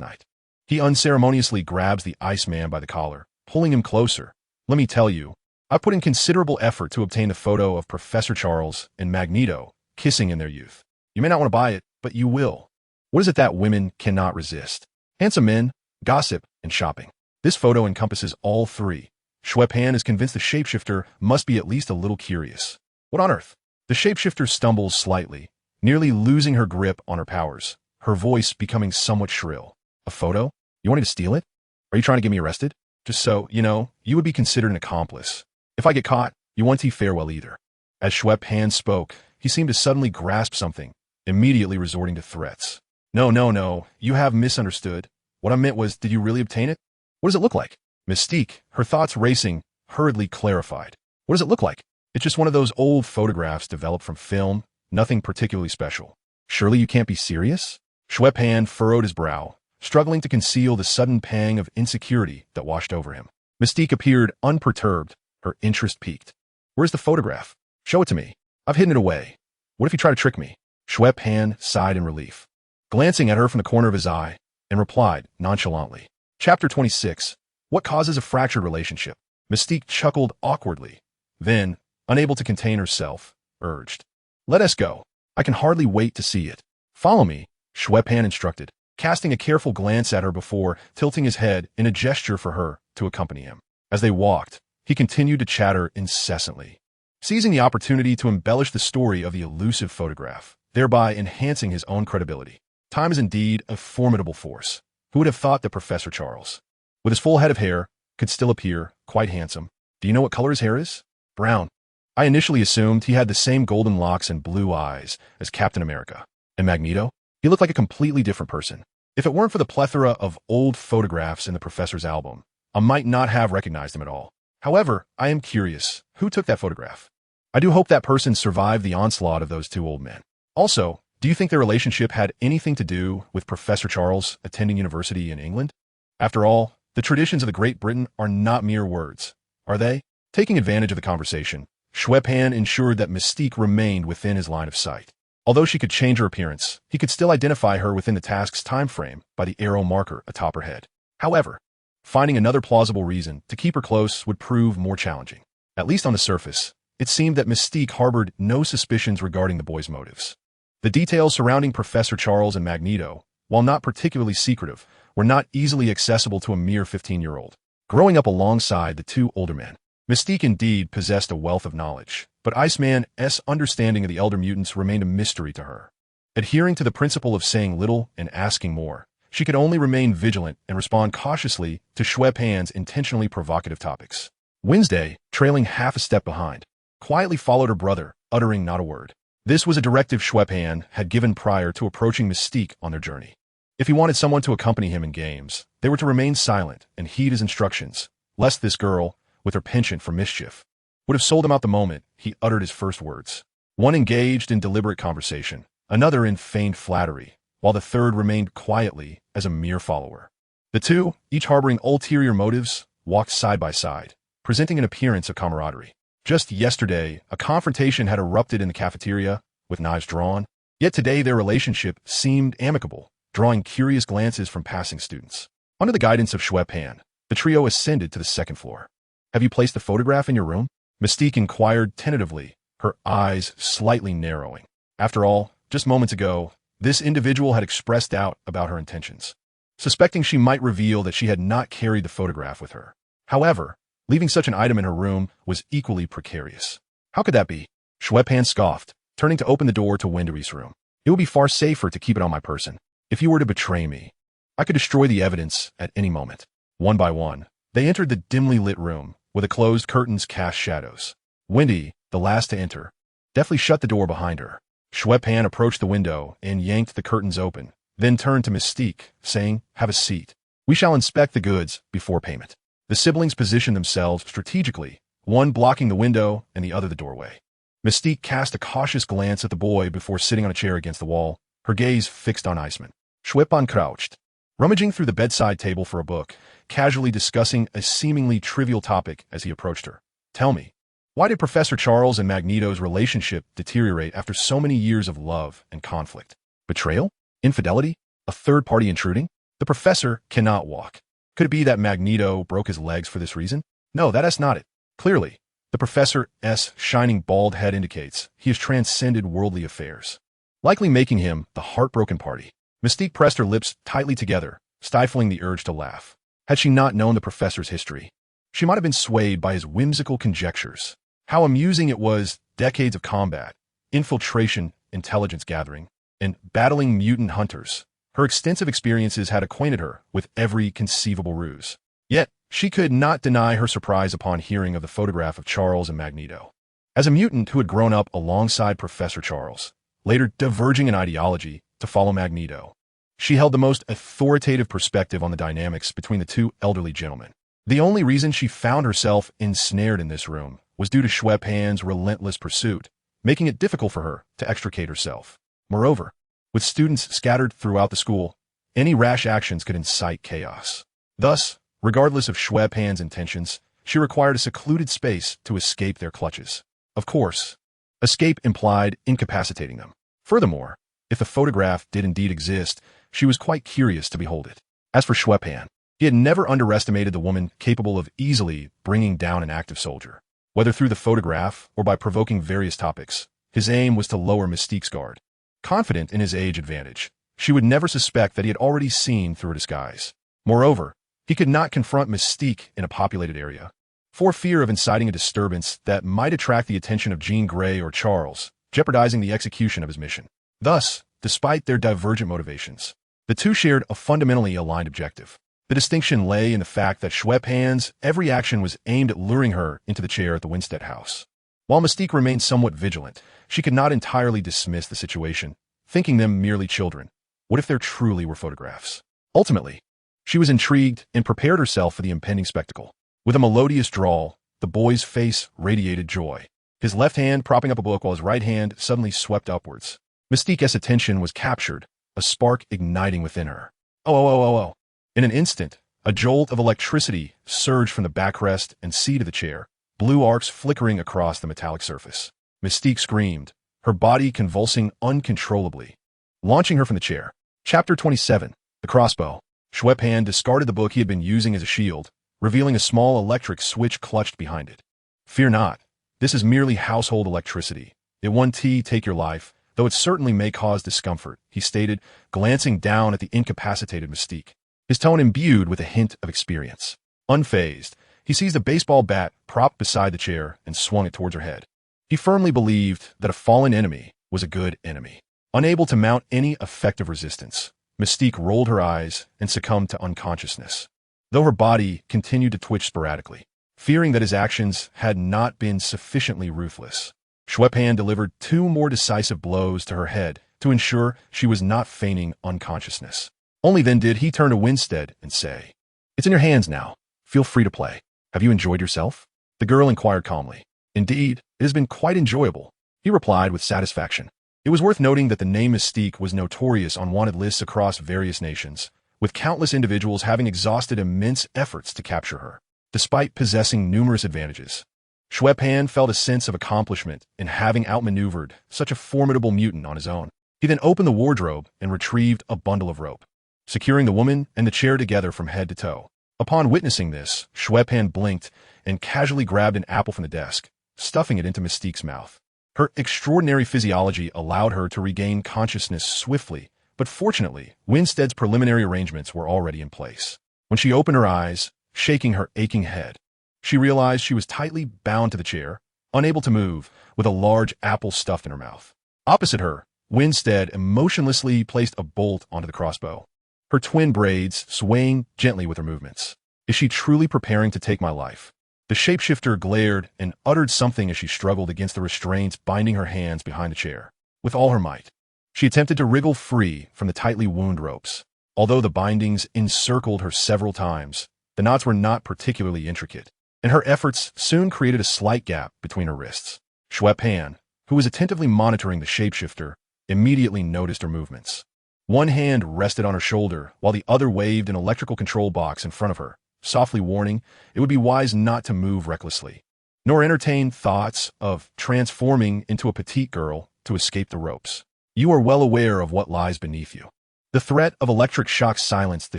night?" He unceremoniously grabs the Iceman by the collar, pulling him closer. "Let me tell you, I've put in considerable effort to obtain the photo of Professor Charles and Magneto kissing in their youth. You may not want to buy it, but you will. What is it that women cannot resist? Handsome men, gossip, and shopping. This photo encompasses all three." Xue Pan is convinced the shapeshifter must be at least a little curious. "What on earth?" The shapeshifter stumbles slightly, nearly losing her grip on her powers, her voice becoming somewhat shrill. "A photo? You want me to steal it? Are you trying to get me arrested? Just so, you would be considered an accomplice. If I get caught, you won't fare well either." As Xue Pan spoke, he seemed to suddenly grasp something, immediately resorting to threats. No, you have misunderstood. What I meant was, did you really obtain it? What does it look like?" Mystique, her thoughts racing, hurriedly clarified. "What does it look like? It's just one of those old photographs developed from film, nothing particularly special." "Surely you can't be serious?" Xue Pan furrowed his brow, struggling to conceal the sudden pang of insecurity that washed over him. Mystique appeared unperturbed, her interest piqued. "Where's the photograph? Show it to me. I've hidden it away. What if you try to trick me?" Xue Pan sighed in relief, glancing at her from the corner of his eye, and replied nonchalantly. Chapter 26. What causes a fractured relationship? Mystique chuckled awkwardly, then, unable to contain herself, urged, "Let us go. I can hardly wait to see it." "Follow me," Xue Pan instructed, casting a careful glance at her before tilting his head in a gesture for her to accompany him. As they walked, he continued to chatter incessantly, seizing the opportunity to embellish the story of the elusive photograph, thereby enhancing his own credibility. Time is indeed a formidable force. Who would have thought that Professor Charles, with his full head of hair, could still appear quite handsome? Do you know what color his hair is? Brown. I initially assumed he had the same golden locks and blue eyes as Captain America. And Magneto? He looked like a completely different person. If it weren't for the plethora of old photographs in the professor's album, I might not have recognized him at all. However, I am curious, who took that photograph? I do hope that person survived the onslaught of those two old men. Also, do you think their relationship had anything to do with Professor Charles attending university in England? After all, the traditions of the Great Britain are not mere words, are they? Taking advantage of the conversation, Xue Pan ensured that Mystique remained within his line of sight. Although she could change her appearance, he could still identify her within the task's time frame by the arrow marker atop her head. However, finding another plausible reason to keep her close would prove more challenging. At least on the surface, it seemed that Mystique harbored no suspicions regarding the boy's motives. The details surrounding Professor Charles and Magneto, while not particularly secretive, were not easily accessible to a mere 15-year-old. Growing up alongside the two older men, Mystique indeed possessed a wealth of knowledge, but Iceman's understanding of the elder mutants remained a mystery to her. Adhering to the principle of saying little and asking more, she could only remain vigilant and respond cautiously to Xue Pan's intentionally provocative topics. Wednesday, trailing half a step behind, quietly followed her brother, uttering not a word. This was a directive Xue Pan had given prior to approaching Mystique on their journey. If he wanted someone to accompany him in games, they were to remain silent and heed his instructions, lest this girl, with her penchant for mischief, would have sold him out the moment he uttered his first words. One engaged in deliberate conversation, another in feigned flattery, while the third remained quietly as a mere follower. The two, each harboring ulterior motives, walked side by side, presenting an appearance of camaraderie. Just yesterday, a confrontation had erupted in the cafeteria, with knives drawn, yet today their relationship seemed amicable, drawing curious glances from passing students. Under the guidance of Xue Pan, the trio ascended to the second floor. "Have you placed the photograph in your room?" Mystique inquired tentatively, her eyes slightly narrowing. After all, just moments ago, this individual had expressed doubt about her intentions, suspecting she might reveal that she had not carried the photograph with her. However, leaving such an item in her room was equally precarious. How could that be? Xue Pan scoffed, turning to open the door to Wendy's room. "It would be far safer to keep it on my person. If you were to betray me, I could destroy the evidence at any moment." One by one, they entered the dimly lit room, where the closed curtains cast shadows. Wendy, the last to enter, deftly shut the door behind her. Xue Pan approached the window and yanked the curtains open, then turned to Mystique, saying, "Have a seat. We shall inspect the goods before payment." The siblings positioned themselves strategically, one blocking the window and the other the doorway. Mystique cast a cautious glance at the boy before sitting on a chair against the wall, her gaze fixed on Iceman. Xue Pan crouched, rummaging through the bedside table for a book, casually discussing a seemingly trivial topic as he approached her. "Tell me, why did Professor Charles and Magneto's relationship deteriorate after so many years of love and conflict? Betrayal? Infidelity? A third party intruding? The professor cannot walk. Could it be that Magneto broke his legs for this reason? No, that's not it. Clearly, the professor's shining bald head indicates he has transcended worldly affairs, likely making him the heartbroken party." Mystique pressed her lips tightly together, stifling the urge to laugh. Had she not known the professor's history, she might have been swayed by his whimsical conjectures. How amusing it was, decades of combat, infiltration, intelligence gathering, and battling mutant hunters. Her extensive experiences had acquainted her with every conceivable ruse. Yet, she could not deny her surprise upon hearing of the photograph of Charles and Magneto. As a mutant who had grown up alongside Professor Charles, later diverging in ideology to follow Magneto, she held the most authoritative perspective on the dynamics between the two elderly gentlemen. The only reason she found herself ensnared in this room was due to Xue Pan's relentless pursuit, making it difficult for her to extricate herself. Moreover, with students scattered throughout the school, any rash actions could incite chaos. Thus, regardless of Xue Pan's intentions, she required a secluded space to escape their clutches. Of course, escape implied incapacitating them. Furthermore, if the photograph did indeed exist, she was quite curious to behold it. As for Xue Pan, he had never underestimated the woman capable of easily bringing down an active soldier. Whether through the photograph or by provoking various topics, his aim was to lower Mystique's guard. Confident in his age advantage, she would never suspect that he had already seen through a disguise. Moreover, he could not confront Mystique in a populated area, for fear of inciting a disturbance that might attract the attention of Jean Grey or Charles, jeopardizing the execution of his mission. Thus, despite their divergent motivations, the two shared a fundamentally aligned objective. The distinction lay in the fact that Xue Pan's every action was aimed at luring her into the chair at the Winstead house. While Mystique remained somewhat vigilant, she could not entirely dismiss the situation, thinking them merely children. What if there truly were photographs? Ultimately, she was intrigued and prepared herself for the impending spectacle. With a melodious drawl, the boy's face radiated joy. His left hand propping up a book while his right hand suddenly swept upwards. Mystique's attention was captured, a spark igniting within her. Oh. In an instant, a jolt of electricity surged from the backrest and seat of the chair, blue arcs flickering across the metallic surface. Mystique screamed, her body convulsing uncontrollably, launching her from the chair. Chapter 27. The Crossbow. Xue Pan discarded the book he had been using as a shield, revealing a small electric switch clutched behind it. Fear not. This is merely household electricity. It won't take your life, though it certainly may cause discomfort, he stated, glancing down at the incapacitated Mystique, his tone imbued with a hint of experience. Unfazed, he seized a baseball bat propped beside the chair and swung it towards her head. He firmly believed that a fallen enemy was a good enemy. Unable to mount any effective resistance, Mystique rolled her eyes and succumbed to unconsciousness, though her body continued to twitch sporadically. Fearing that his actions had not been sufficiently ruthless, Xue Pan delivered 2 more decisive blows to her head to ensure she was not feigning unconsciousness. Only then did he turn to Winstead and say, "It's in your hands now. Feel free to play. Have you enjoyed yourself?" The girl inquired calmly. "Indeed, it has been quite enjoyable," he replied with satisfaction. It was worth noting that the name Mystique was notorious on wanted lists across various nations, with countless individuals having exhausted immense efforts to capture her. Despite possessing numerous advantages, Xue Pan felt a sense of accomplishment in having outmaneuvered such a formidable mutant on his own. He then opened the wardrobe and retrieved a bundle of rope, securing the woman and the chair together from head to toe. Upon witnessing this, Xue Pan blinked and casually grabbed an apple from the desk, stuffing it into Mystique's mouth. Her extraordinary physiology allowed her to regain consciousness swiftly, but fortunately, Winstead's preliminary arrangements were already in place. When she opened her eyes, shaking her aching head, she realized she was tightly bound to the chair, unable to move, with a large apple stuffed in her mouth. Opposite her, Winstead emotionlessly placed a bolt onto the crossbow, her twin braids swaying gently with her movements. "Is she truly preparing to take my life?" The shapeshifter glared and uttered something as she struggled against the restraints binding her hands behind the chair. With all her might, she attempted to wriggle free from the tightly wound ropes. Although the bindings encircled her several times, the knots were not particularly intricate, and her efforts soon created a slight gap between her wrists. Xue Pan, who was attentively monitoring the shapeshifter, immediately noticed her movements. One hand rested on her shoulder, while the other waved an electrical control box in front of her, softly warning it would be wise not to move recklessly, nor entertain thoughts of transforming into a petite girl to escape the ropes. You are well aware of what lies beneath you. The threat of electric shock silenced the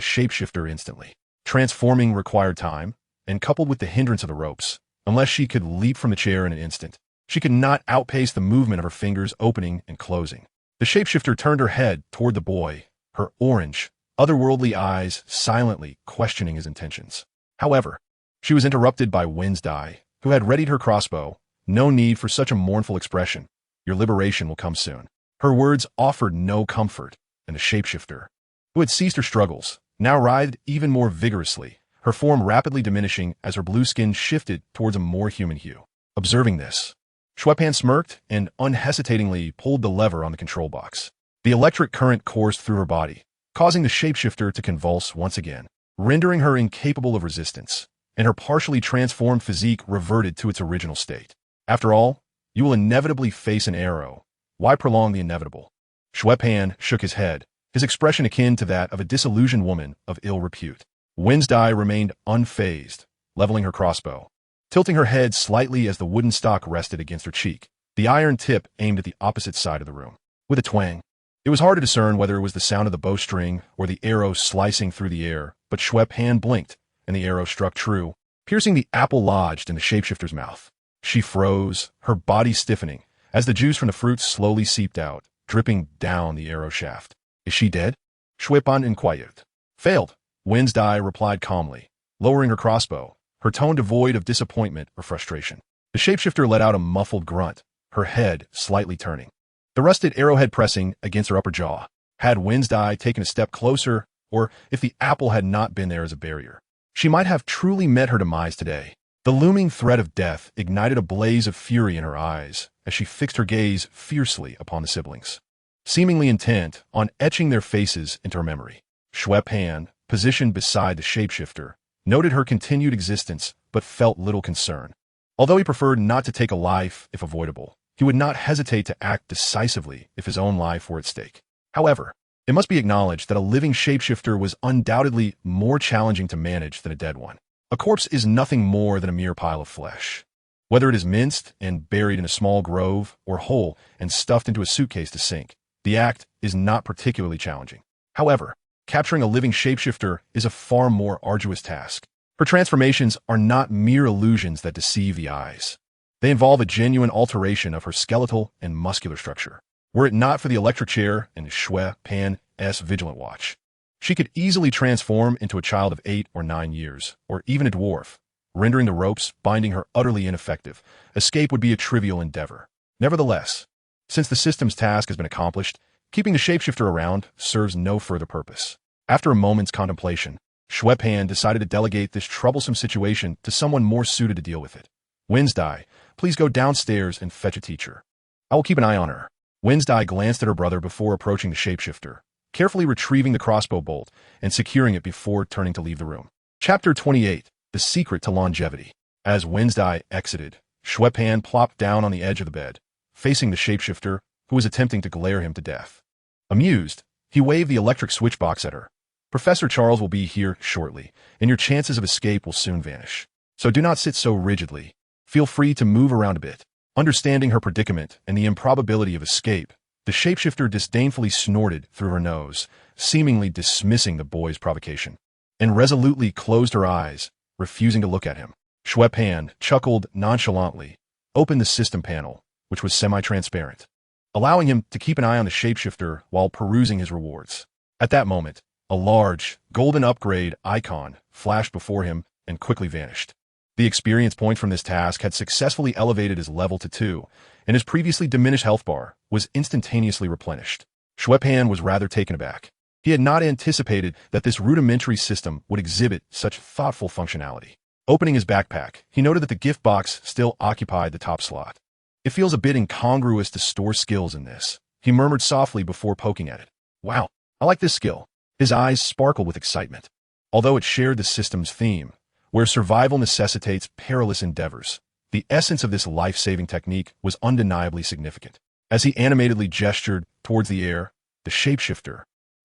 shapeshifter instantly. Transforming required time, and coupled with the hindrance of the ropes, unless she could leap from the chair in an instant, she could not outpace the movement of her fingers opening and closing. The shapeshifter turned her head toward the boy, her orange, otherworldly eyes silently questioning his intentions. However, she was interrupted by Winstead, who had readied her crossbow. "No need for such a mournful expression. Your liberation will come soon." Her words offered no comfort, and the shapeshifter, who had ceased her struggles, now writhed even more vigorously, her form rapidly diminishing as her blue skin shifted towards a more human hue. Observing this, Xue Pan smirked and unhesitatingly pulled the lever on the control box. The electric current coursed through her body, causing the shapeshifter to convulse once again, rendering her incapable of resistance, and her partially transformed physique reverted to its original state. After all, you will inevitably face an arrow. Why prolong the inevitable? Xue Pan shook his head, his expression akin to that of a disillusioned woman of ill repute. Winstead remained unfazed, leveling her crossbow, tilting her head slightly as the wooden stock rested against her cheek, the iron tip aimed at the opposite side of the room. With a twang, it was hard to discern whether it was the sound of the bowstring or the arrow slicing through the air, but Xue Pan blinked, and the arrow struck true, piercing the apple lodged in the shapeshifter's mouth. She froze, her body stiffening, as the juice from the fruit slowly seeped out, dripping down the arrow shaft. "Is she dead?" Xue Pan inquired. "Failed," Winstead replied calmly, lowering her crossbow, her tone devoid of disappointment or frustration. The shapeshifter let out a muffled grunt, her head slightly turning, the rusted arrowhead pressing against her upper jaw. Had Winstead taken a step closer, or if the apple had not been there as a barrier, she might have truly met her demise today. The looming threat of death ignited a blaze of fury in her eyes as she fixed her gaze fiercely upon the siblings, seemingly intent on etching their faces into her memory. Xue Pan, positioned beside the shapeshifter, noted her continued existence but felt little concern. Although he preferred not to take a life if avoidable, he would not hesitate to act decisively if his own life were at stake. However, it must be acknowledged that a living shapeshifter was undoubtedly more challenging to manage than a dead one. A corpse is nothing more than a mere pile of flesh. Whether it is minced and buried in a small grove or whole and stuffed into a suitcase to sink, the act is not particularly challenging. However, capturing a living shapeshifter is a far more arduous task. Her transformations are not mere illusions that deceive the eyes. They involve a genuine alteration of her skeletal and muscular structure. Were it not for the electric chair and Xue Pan's vigilant watch, she could easily transform into a child of 8 or 9 years, or even a dwarf, rendering the ropes binding her utterly ineffective. Escape would be a trivial endeavor. Nevertheless, since the system's task has been accomplished, keeping the shapeshifter around serves no further purpose. After a moment's contemplation, Xue Pan decided to delegate this troublesome situation to someone more suited to deal with it. Wednesday, please go downstairs and fetch a teacher. I will keep an eye on her. Wednesday glanced at her brother before approaching the shapeshifter, carefully retrieving the crossbow bolt and securing it before turning to leave the room. Chapter 28. The Secret to Longevity. As Wednesday exited, Xue Pan plopped down on the edge of the bed, facing the shapeshifter, who was attempting to glare him to death. Amused, he waved the electric switchbox at her. Professor Charles will be here shortly, and your chances of escape will soon vanish. So do not sit so rigidly. Feel free to move around a bit. Understanding her predicament and the improbability of escape, the shapeshifter disdainfully snorted through her nose, seemingly dismissing the boy's provocation, and resolutely closed her eyes, refusing to look at him. Xue Pan chuckled nonchalantly, opened the system panel, which was semi-transparent, allowing him to keep an eye on the shapeshifter while perusing his rewards. At that moment, a large, golden upgrade icon flashed before him and quickly vanished. The experience point from this task had successfully elevated his level to 2, and his previously diminished health bar was instantaneously replenished. Xue Pan was rather taken aback. He had not anticipated that this rudimentary system would exhibit such thoughtful functionality. Opening his backpack, he noted that the gift box still occupied the top slot. It feels a bit incongruous to store skills in this, he murmured softly before poking at it. Wow, I like this skill. His eyes sparkled with excitement. Although it shared the system's theme, where survival necessitates perilous endeavors, the essence of this life-saving technique was undeniably significant. As he animatedly gestured towards the air, the shapeshifter,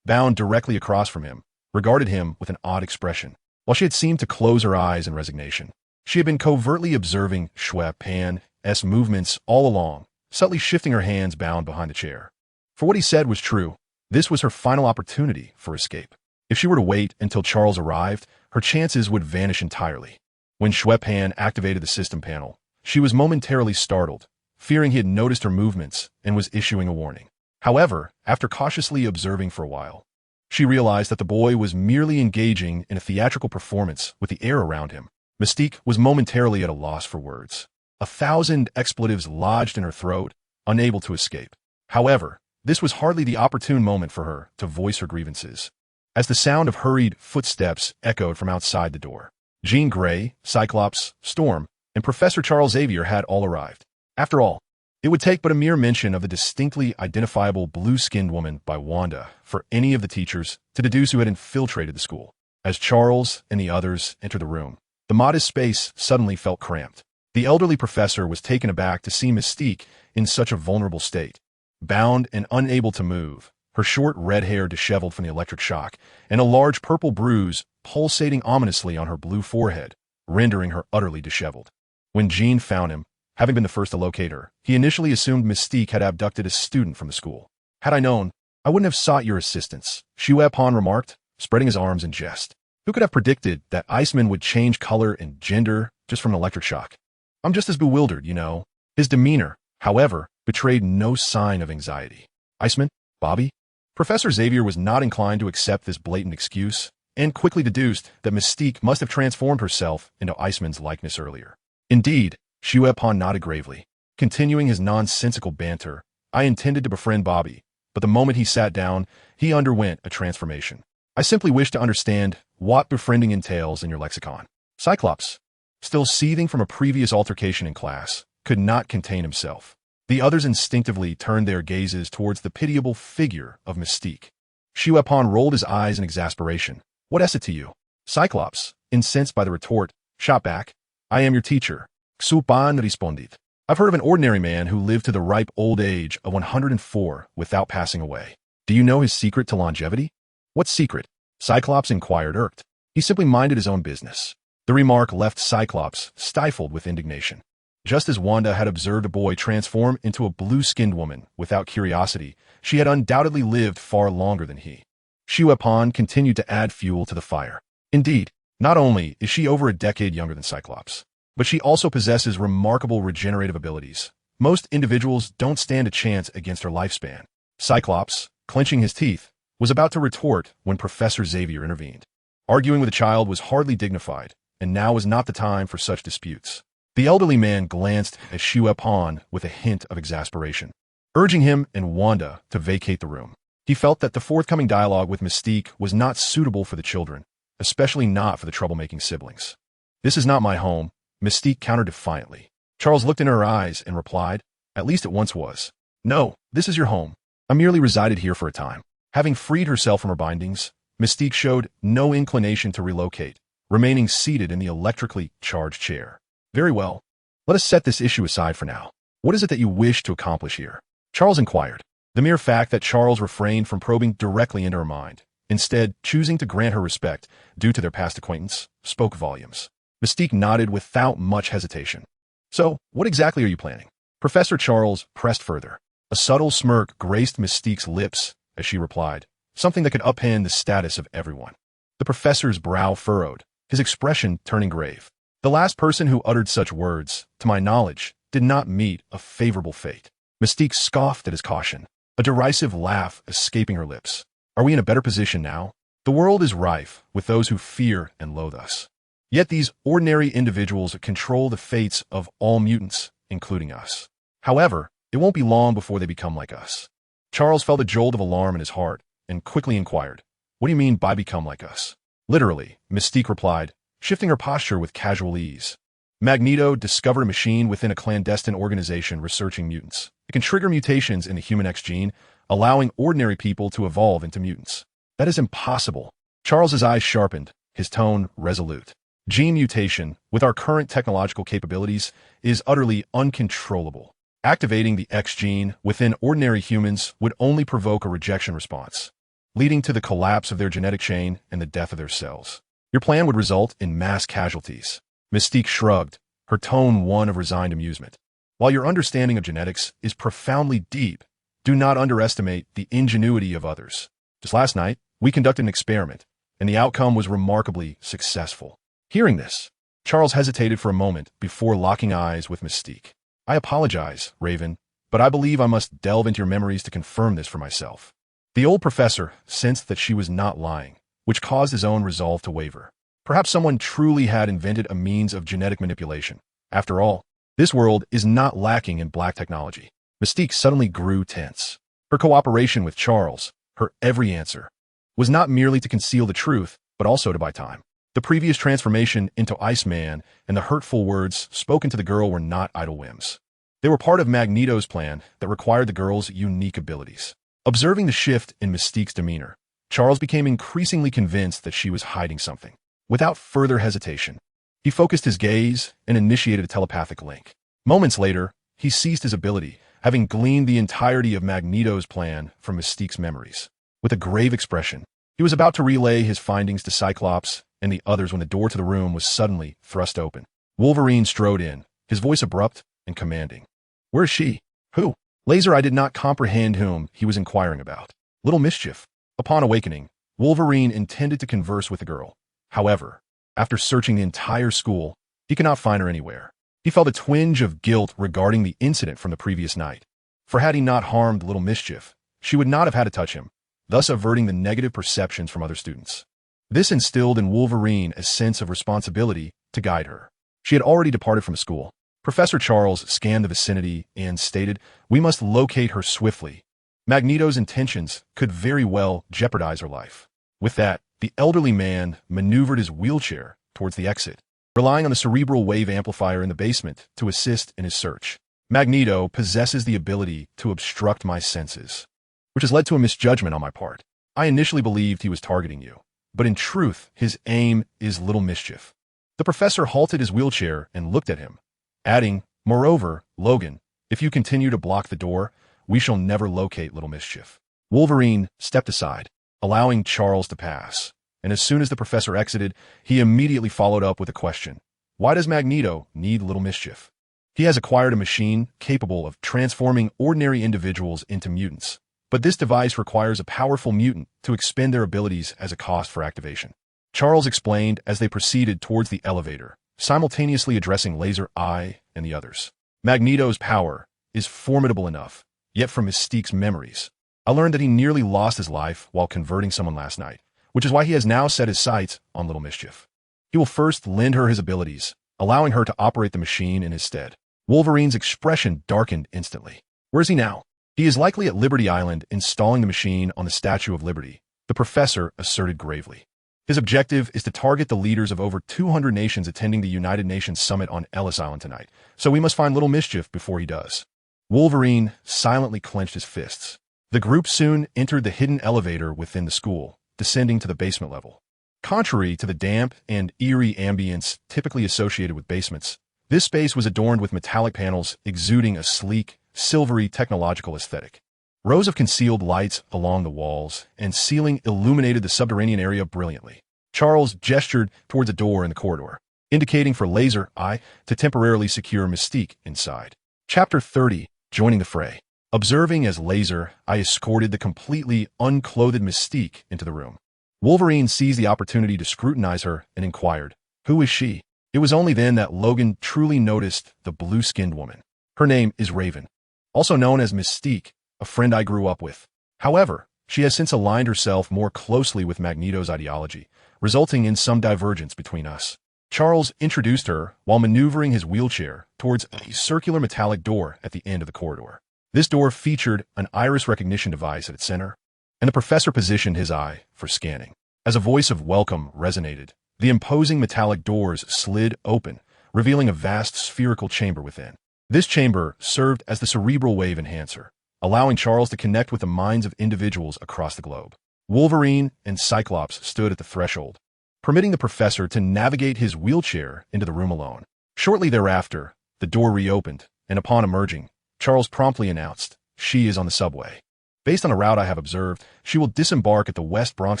bound directly across from him, regarded him with an odd expression. While she had seemed to close her eyes in resignation, she had been covertly observing Xue Pan's movements all along, subtly shifting her hands bound behind the chair. For what he said was true. This was her final opportunity for escape. If she were to wait until Charles arrived, her chances would vanish entirely. When Xue Pan activated the system panel, she was momentarily startled, fearing he had noticed her movements and was issuing a warning. However, after cautiously observing for a while, she realized that the boy was merely engaging in a theatrical performance with the air around him. Mystique was momentarily at a loss for words. 1,000 expletives lodged in her throat, unable to escape. However, this was hardly the opportune moment for her to voice her grievances. As the sound of hurried footsteps echoed from outside the door, Jean Grey, Cyclops, Storm, and Professor Charles Xavier had all arrived. After all, it would take but a mere mention of the distinctly identifiable blue-skinned woman by Wanda for any of the teachers to deduce who had infiltrated the school. As Charles and the others entered the room, the modest space suddenly felt cramped. The elderly professor was taken aback to see Mystique in such a vulnerable state. Bound and unable to move, her short red hair disheveled from the electric shock, and a large purple bruise pulsating ominously on her blue forehead, rendering her utterly disheveled. When Jean found him, having been the first to locate her, he initially assumed Mystique had abducted a student from the school. Had I known, I wouldn't have sought your assistance, Xue Pan remarked, spreading his arms in jest. Who could have predicted that Iceman would change color and gender just from an electric shock? I'm just as bewildered, you know. His demeanor, however, betrayed no sign of anxiety. Iceman? Bobby? Professor Xavier was not inclined to accept this blatant excuse, and quickly deduced that Mystique must have transformed herself into Iceman's likeness earlier. Indeed, Xue Pan nodded gravely. Continuing his nonsensical banter, I intended to befriend Bobby, but the moment he sat down, he underwent a transformation. I simply wish to understand what befriending entails in your lexicon. Cyclops, still seething from a previous altercation in class, could not contain himself. The others instinctively turned their gazes towards the pitiable figure of Mystique. Xue Pan rolled his eyes in exasperation. What is it to you? Cyclops, incensed by the retort, shot back. I am your teacher. Xue Pan responded. I've heard of an ordinary man who lived to the ripe old age of 104 without passing away. Do you know his secret to longevity? What secret? Cyclops inquired, irked. He simply minded his own business. The remark left Cyclops stifled with indignation. Just as Wanda had observed a boy transform into a blue-skinned woman without curiosity, she had undoubtedly lived far longer than he. Xue Pan continued to add fuel to the fire. Indeed, not only is she over a decade younger than Cyclops, but she also possesses remarkable regenerative abilities. Most individuals don't stand a chance against her lifespan. Cyclops, clenching his teeth, was about to retort when Professor Xavier intervened. Arguing with a child was hardly dignified, and now was not the time for such disputes. The elderly man glanced at Xue Pan with a hint of exasperation, urging him and Wanda to vacate the room. He felt that the forthcoming dialogue with Mystique was not suitable for the children, especially not for the troublemaking siblings. This is not my home, Mystique countered defiantly. Charles looked in her eyes and replied, at least it once was. No, this is your home. I merely resided here for a time. Having freed herself from her bindings, Mystique showed no inclination to relocate, remaining seated in the electrically charged chair. Very well. Let us set this issue aside for now. What is it that you wish to accomplish here? Charles inquired. The mere fact that Charles refrained from probing directly into her mind, instead choosing to grant her respect due to their past acquaintance, spoke volumes. Mystique nodded without much hesitation. So, what exactly are you planning? Professor Charles pressed further. A subtle smirk graced Mystique's lips as she replied, something that could upend the status of everyone. The professor's brow furrowed, his expression turning grave. The last person who uttered such words, to my knowledge, did not meet a favorable fate. Mystique scoffed at his caution, a derisive laugh escaping her lips. Are we in a better position now? The world is rife with those who fear and loathe us. Yet these ordinary individuals control the fates of all mutants, including us. However, it won't be long before they become like us. Charles felt a jolt of alarm in his heart and quickly inquired, what do you mean by become like us? Literally, Mystique replied, shifting her posture with casual ease. Magneto discovered a machine within a clandestine organization researching mutants. It can trigger mutations in the human X gene, allowing ordinary people to evolve into mutants. That is impossible. Charles's eyes sharpened, his tone resolute. Gene mutation, with our current technological capabilities, is utterly uncontrollable. Activating the X gene within ordinary humans would only provoke a rejection response, leading to the collapse of their genetic chain and the death of their cells. Your plan would result in mass casualties. Mystique shrugged, her tone one of resigned amusement. While your understanding of genetics is profoundly deep, do not underestimate the ingenuity of others. Just last night, we conducted an experiment, and the outcome was remarkably successful. Hearing this, Charles hesitated for a moment before locking eyes with Mystique. I apologize, Raven, but I believe I must delve into your memories to confirm this for myself. The old professor sensed that she was not lying, which caused his own resolve to waver. Perhaps someone truly had invented a means of genetic manipulation. After all, this world is not lacking in black technology. Mystique suddenly grew tense. Her cooperation with Charles, her every answer, was not merely to conceal the truth, but also to buy time. The previous transformation into Iceman and the hurtful words spoken to the girl were not idle whims. They were part of Magneto's plan that required the girl's unique abilities. Observing the shift in Mystique's demeanor, Charles became increasingly convinced that she was hiding something. Without further hesitation, he focused his gaze and initiated a telepathic link. Moments later, he ceased his ability, having gleaned the entirety of Magneto's plan from Mystique's memories. With a grave expression, he was about to relay his findings to Cyclops and the others when the door to the room was suddenly thrust open. Wolverine strode in, his voice abrupt and commanding. Where is she? Who? Laser, I did not comprehend whom he was inquiring about. Little mischief. Upon awakening, Wolverine intended to converse with the girl. However, after searching the entire school, he could not find her anywhere. He felt a twinge of guilt regarding the incident from the previous night. For had he not harmed Little Mischief, she would not have had to touch him, thus averting the negative perceptions from other students. This instilled in Wolverine a sense of responsibility to guide her. She had already departed from school. Professor Charles scanned the vicinity and stated, we must locate her swiftly. Magneto's intentions could very well jeopardize her life. With that, the elderly man maneuvered his wheelchair towards the exit, relying on the cerebral wave amplifier in the basement to assist in his search. Magneto possesses the ability to obstruct my senses, which has led to a misjudgment on my part. I initially believed he was targeting you, but in truth, his aim is little mischief. The professor halted his wheelchair and looked at him, adding, moreover, Logan, if you continue to block the door, we shall never locate little mischief. Wolverine stepped aside, allowing Charles to pass, and as soon as the professor exited, he immediately followed up with a question. Why does Magneto need little mischief? He has acquired a machine capable of transforming ordinary individuals into mutants, but this device requires a powerful mutant to expend their abilities as a cost for activation. Charles explained as they proceeded towards the elevator, simultaneously addressing Laser Eye and the others. Magneto's power is formidable enough, yet from Mystique's memories, I learned that he nearly lost his life while converting someone last night, which is why he has now set his sights on Little Mischief. He will first lend her his abilities, allowing her to operate the machine in his stead. Wolverine's expression darkened instantly. Where is he now? He is likely at Liberty Island installing the machine on the Statue of Liberty, the professor asserted gravely. His objective is to target the leaders of over 200 nations attending the United Nations Summit on Ellis Island tonight, so we must find Little Mischief before he does. Wolverine silently clenched his fists. The group soon entered the hidden elevator within the school, descending to the basement level. Contrary to the damp and eerie ambience typically associated with basements, this space was adorned with metallic panels exuding a sleek, silvery technological aesthetic. Rows of concealed lights along the walls and ceiling illuminated the subterranean area brilliantly. Charles gestured towards a door in the corridor, indicating for Laser Eye to temporarily secure Mystique inside. Chapter 30, Joining the Fray. Observing as Laser Eye escorted the completely unclothed Mystique into the room, Wolverine seized the opportunity to scrutinize her and inquired, "Who is she?" It was only then that Logan truly noticed the blue-skinned woman. Her name is Raven, also known as Mystique, a friend I grew up with. However, she has since aligned herself more closely with Magneto's ideology, resulting in some divergence between us. Charles introduced her while maneuvering his wheelchair towards a circular metallic door at the end of the corridor. This door featured an iris recognition device at its center, and the professor positioned his eye for scanning. As a voice of welcome resonated, the imposing metallic doors slid open, revealing a vast spherical chamber within. This chamber served as the cerebral wave enhancer, allowing Charles to connect with the minds of individuals across the globe. Wolverine and Cyclops stood at the threshold, permitting the professor to navigate his wheelchair into the room alone. Shortly thereafter, the door reopened, and upon emerging, Charles promptly announced, "She is on the subway. Based on a route I have observed, she will disembark at the West Bronx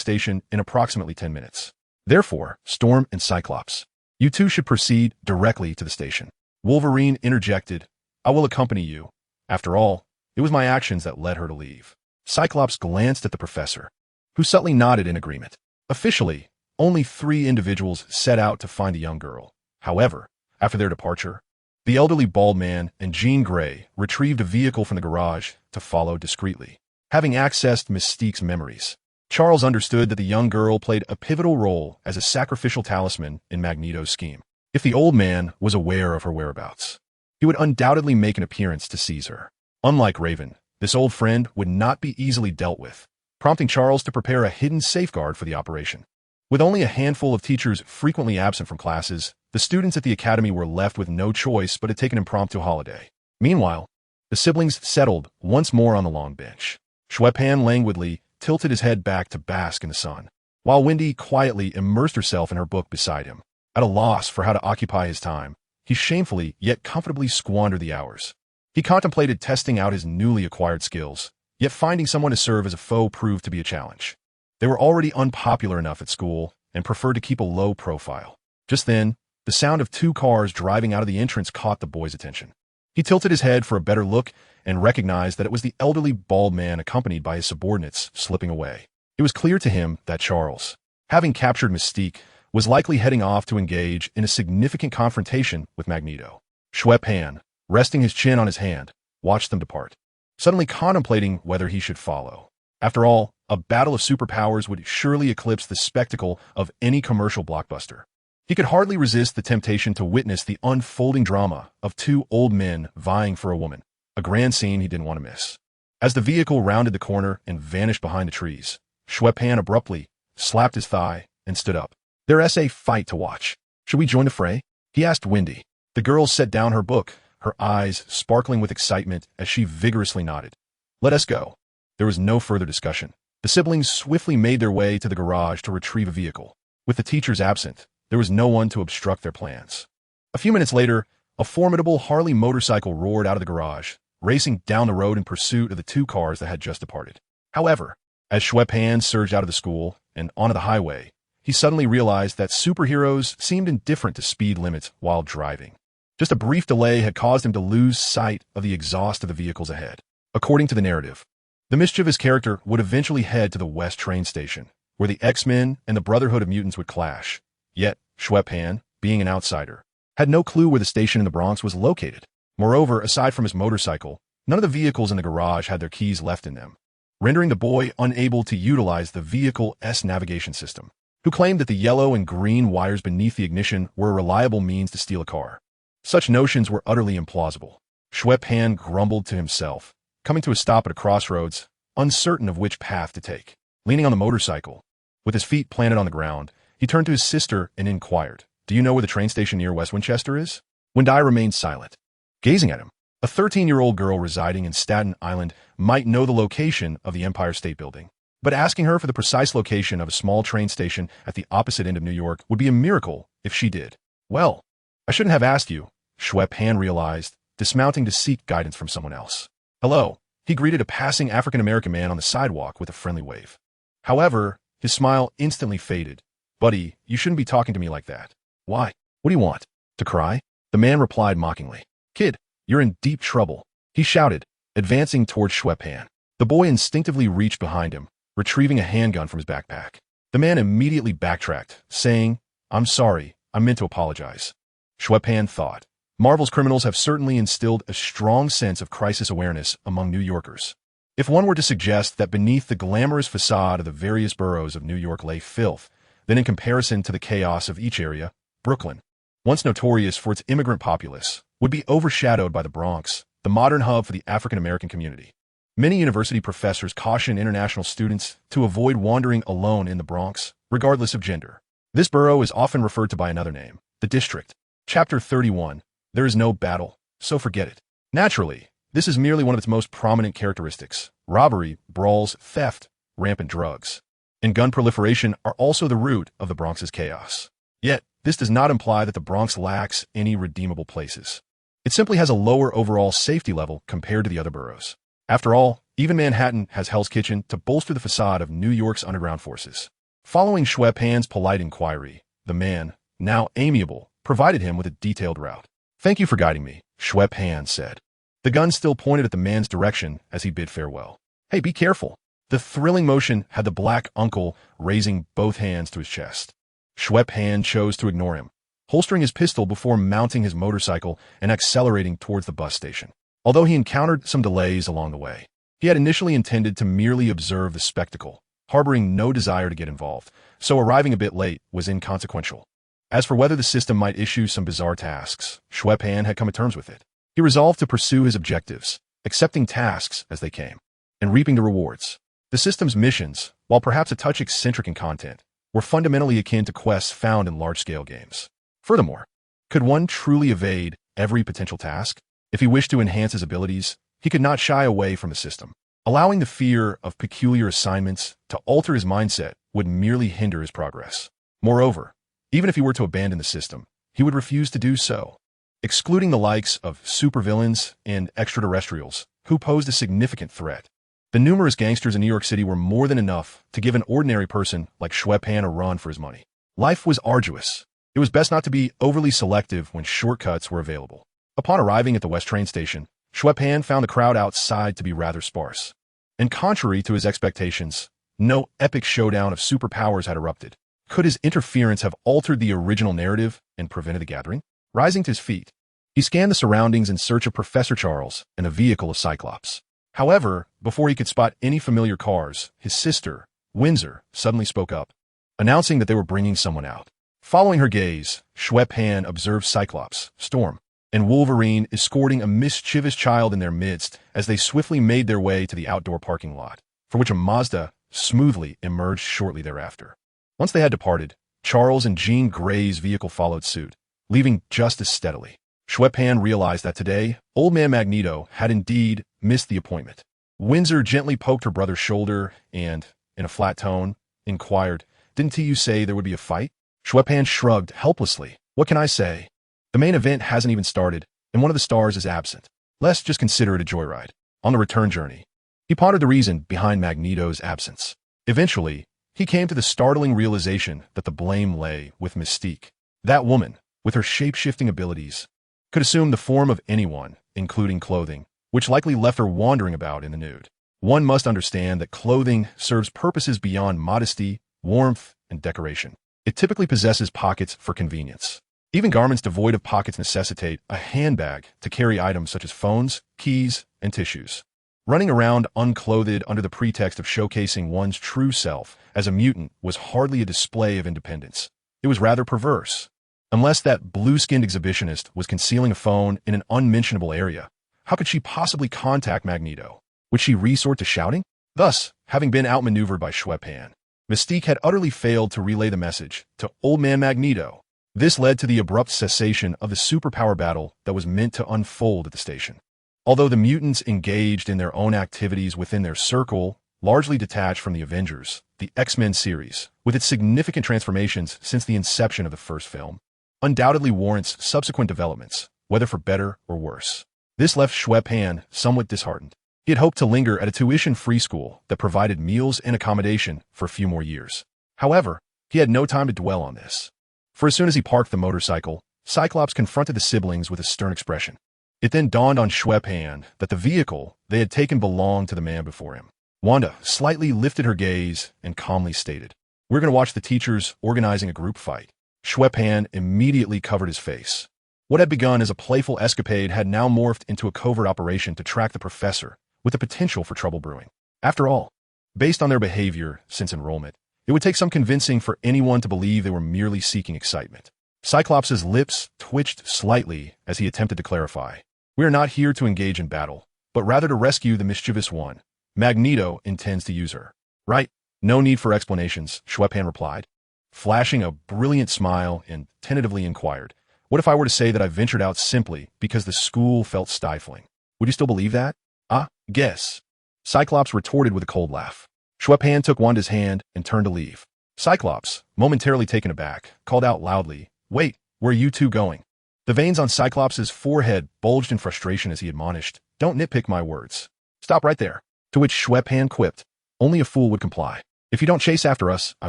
station in approximately 10 minutes. Therefore, Storm and Cyclops, you two should proceed directly to the station." Wolverine interjected, "I will accompany you. After all, it was my actions that led her to leave." Cyclops glanced at the professor, who subtly nodded in agreement. Officially, only 3 individuals set out to find the young girl. However, after their departure, the elderly bald man and Jean Grey retrieved a vehicle from the garage to follow discreetly. Having accessed Mystique's memories, Charles understood that the young girl played a pivotal role as a sacrificial talisman in Magneto's scheme. If the old man was aware of her whereabouts, he would undoubtedly make an appearance to seize her. Unlike Raven, this old friend would not be easily dealt with, prompting Charles to prepare a hidden safeguard for the operation. With only a handful of teachers frequently absent from classes, the students at the academy were left with no choice but to take an impromptu holiday. Meanwhile, the siblings settled once more on the long bench. Xue Pan languidly tilted his head back to bask in the sun, while Wendy quietly immersed herself in her book beside him. At a loss for how to occupy his time, he shamefully yet comfortably squandered the hours. He contemplated testing out his newly acquired skills, yet finding someone to serve as a foe proved to be a challenge. They were already unpopular enough at school and preferred to keep a low profile. Just then, the sound of 2 cars driving out of the entrance caught the boy's attention. He tilted his head for a better look and recognized that it was the elderly bald man accompanied by his subordinates slipping away. It was clear to him that Charles, having captured Mystique, was likely heading off to engage in a significant confrontation with Magneto. Xue Pan, resting his chin on his hand, watched them depart, suddenly contemplating whether he should follow. After all, a battle of superpowers would surely eclipse the spectacle of any commercial blockbuster. He could hardly resist the temptation to witness the unfolding drama of 2 old men vying for a woman, a grand scene he didn't want to miss. As the vehicle rounded the corner and vanished behind the trees, Xue Pan abruptly slapped his thigh and stood up. "There is a fight to watch. Should we join the fray?" he asked Wendy. The girl set down her book, her eyes sparkling with excitement as she vigorously nodded. "Let us go." There was no further discussion. The siblings swiftly made their way to the garage to retrieve a vehicle. With the teachers absent, there was no one to obstruct their plans. A few minutes later, a formidable Harley motorcycle roared out of the garage, racing down the road in pursuit of the two cars that had just departed. However, as Xue Pan surged out of the school and onto the highway, he suddenly realized that superheroes seemed indifferent to speed limits while driving. Just a brief delay had caused him to lose sight of the exhaust of the vehicles ahead. According to the narrative, the mischievous character would eventually head to the West train station, where the X-Men and the Brotherhood of Mutants would clash. Yet, Xue Pan, being an outsider, had no clue where the station in the Bronx was located. Moreover, aside from his motorcycle, none of the vehicles in the garage had their keys left in them, rendering the boy unable to utilize the vehicle's navigation system, who claimed that the yellow and green wires beneath the ignition were a reliable means to steal a car. Such notions were utterly implausible. Xue Pan grumbled to himself, coming to a stop at a crossroads, uncertain of which path to take. Leaning on the motorcycle, with his feet planted on the ground, he turned to his sister and inquired, "Do you know where the train station near West Winchester is?" Wendai remained silent, gazing at him. A 13-year-old girl residing in Staten Island might know the location of the Empire State Building, but asking her for the precise location of a small train station at the opposite end of New York would be a miracle if she did. "Well, I shouldn't have asked you," Xue Pan realized, dismounting to seek guidance from someone else. "Hello," he greeted a passing African-American man on the sidewalk with a friendly wave. However, his smile instantly faded. "Buddy, you shouldn't be talking to me like that." "Why? What do you want? To cry?" The man replied mockingly. "Kid, you're in deep trouble," he shouted, advancing towards Xue Pan. The boy instinctively reached behind him, retrieving a handgun from his backpack. The man immediately backtracked, saying, "I'm sorry, I meant to apologize." Xue Pan thought, Marvel's criminals have certainly instilled a strong sense of crisis awareness among New Yorkers. If one were to suggest that beneath the glamorous facade of the various boroughs of New York lay filth, then in comparison to the chaos of each area, Brooklyn, once notorious for its immigrant populace, would be overshadowed by the Bronx, the modern hub for the African-American community. Many university professors caution international students to avoid wandering alone in the Bronx, regardless of gender. This borough is often referred to by another name, the district. Chapter 31. There is no battle, so forget it. Naturally, this is merely one of its most prominent characteristics. Robbery, brawls, theft, rampant drugs, and gun proliferation are also the root of the Bronx's chaos. Yet, this does not imply that the Bronx lacks any redeemable places. It simply has a lower overall safety level compared to the other boroughs. After all, even Manhattan has Hell's Kitchen to bolster the facade of New York's underground forces. Following Xue Pan's polite inquiry, the man, now amiable, provided him with a detailed route. "Thank you for guiding me," Xue Pan said. The gun still pointed at the man's direction as he bid farewell. "Hey, be careful." The thrilling motion had the black uncle raising both hands to his chest. Xue Pan chose to ignore him, holstering his pistol before mounting his motorcycle and accelerating towards the bus station. Although he encountered some delays along the way, he had initially intended to merely observe the spectacle, harboring no desire to get involved, so arriving a bit late was inconsequential. As for whether the system might issue some bizarre tasks, Xue Pan had come to terms with it. He resolved to pursue his objectives, accepting tasks as they came, and reaping the rewards. The system's missions, while perhaps a touch eccentric in content, were fundamentally akin to quests found in large-scale games. Furthermore, could one truly evade every potential task? If he wished to enhance his abilities, he could not shy away from the system. Allowing the fear of peculiar assignments to alter his mindset would merely hinder his progress. Moreover, even if he were to abandon the system, he would refuse to do so. Excluding the likes of supervillains and extraterrestrials, who posed a significant threat, the numerous gangsters in New York City were more than enough to give an ordinary person like Xue Pan a run for his money. Life was arduous. It was best not to be overly selective when shortcuts were available. Upon arriving at the West train station, Xue Pan found the crowd outside to be rather sparse. And contrary to his expectations, no epic showdown of superpowers had erupted. Could his interference have altered the original narrative and prevented the gathering? Rising to his feet, he scanned the surroundings in search of Professor Charles and a vehicle of Cyclops. However, before he could spot any familiar cars, his sister, Windsor, suddenly spoke up, announcing that they were bringing someone out. Following her gaze, Xue Pan observed Cyclops, Storm, and Wolverine escorting a mischievous child in their midst as they swiftly made their way to the outdoor parking lot, for which a Mazda smoothly emerged shortly thereafter. Once they had departed, Charles and Jean Grey's vehicle followed suit, leaving just as steadily. Xue Pan realized that today, Old Man Magneto had indeed missed the appointment. Windsor gently poked her brother's shoulder and, in a flat tone, inquired, "Didn't you say there would be a fight?" Xue Pan shrugged helplessly. "What can I say? The main event hasn't even started, and one of the stars is absent. Let's just consider it a joyride." On the return journey, he pondered the reason behind Magneto's absence. Eventually, he came to the startling realization that the blame lay with Mystique. That woman, with her shape-shifting abilities, could assume the form of anyone, including clothing, which likely left her wandering about in the nude. One must understand that clothing serves purposes beyond modesty, warmth, and decoration. It typically possesses pockets for convenience. Even garments devoid of pockets necessitate a handbag to carry items such as phones, keys, and tissues. Running around unclothed under the pretext of showcasing one's true self as a mutant was hardly a display of independence. It was rather perverse. Unless that blue-skinned exhibitionist was concealing a phone in an unmentionable area, how could she possibly contact Magneto? Would she resort to shouting? Thus, having been outmaneuvered by Xue Pan, Mystique had utterly failed to relay the message to Old Man Magneto. This led to the abrupt cessation of the superpower battle that was meant to unfold at the station. Although the mutants engaged in their own activities within their circle, largely detached from the Avengers, the X-Men series, with its significant transformations since the inception of the first film, undoubtedly warrants subsequent developments, whether for better or worse. This left Xue Pan somewhat disheartened. He had hoped to linger at a tuition-free school that provided meals and accommodation for a few more years. However, he had no time to dwell on this. For as soon as he parked the motorcycle, Cyclops confronted the siblings with a stern expression. It then dawned on Xue Pan that the vehicle they had taken belonged to the man before him. Wanda slightly lifted her gaze and calmly stated, "We're going to watch the teachers organizing a group fight." Xue Pan immediately covered his face. What had begun as a playful escapade had now morphed into a covert operation to track the professor, with the potential for trouble brewing. After all, based on their behavior since enrollment, it would take some convincing for anyone to believe they were merely seeking excitement. Cyclops' lips twitched slightly as he attempted to clarify. "We are not here to engage in battle, but rather to rescue the mischievous one. Magneto intends to use her." "Right. No need for explanations," Xue Pan replied, flashing a brilliant smile and tentatively inquired, "What if I were to say that I ventured out simply because the school felt stifling? Would you still believe that?" "Ah, guess." Cyclops retorted with a cold laugh. Xue Pan took Wanda's hand and turned to leave. Cyclops, momentarily taken aback, called out loudly, "Wait, where are you two going?" The veins on Cyclops' forehead bulged in frustration as he admonished, "Don't nitpick my words. Stop right there." To which Xue Pan quipped, "Only a fool would comply. If you don't chase after us, I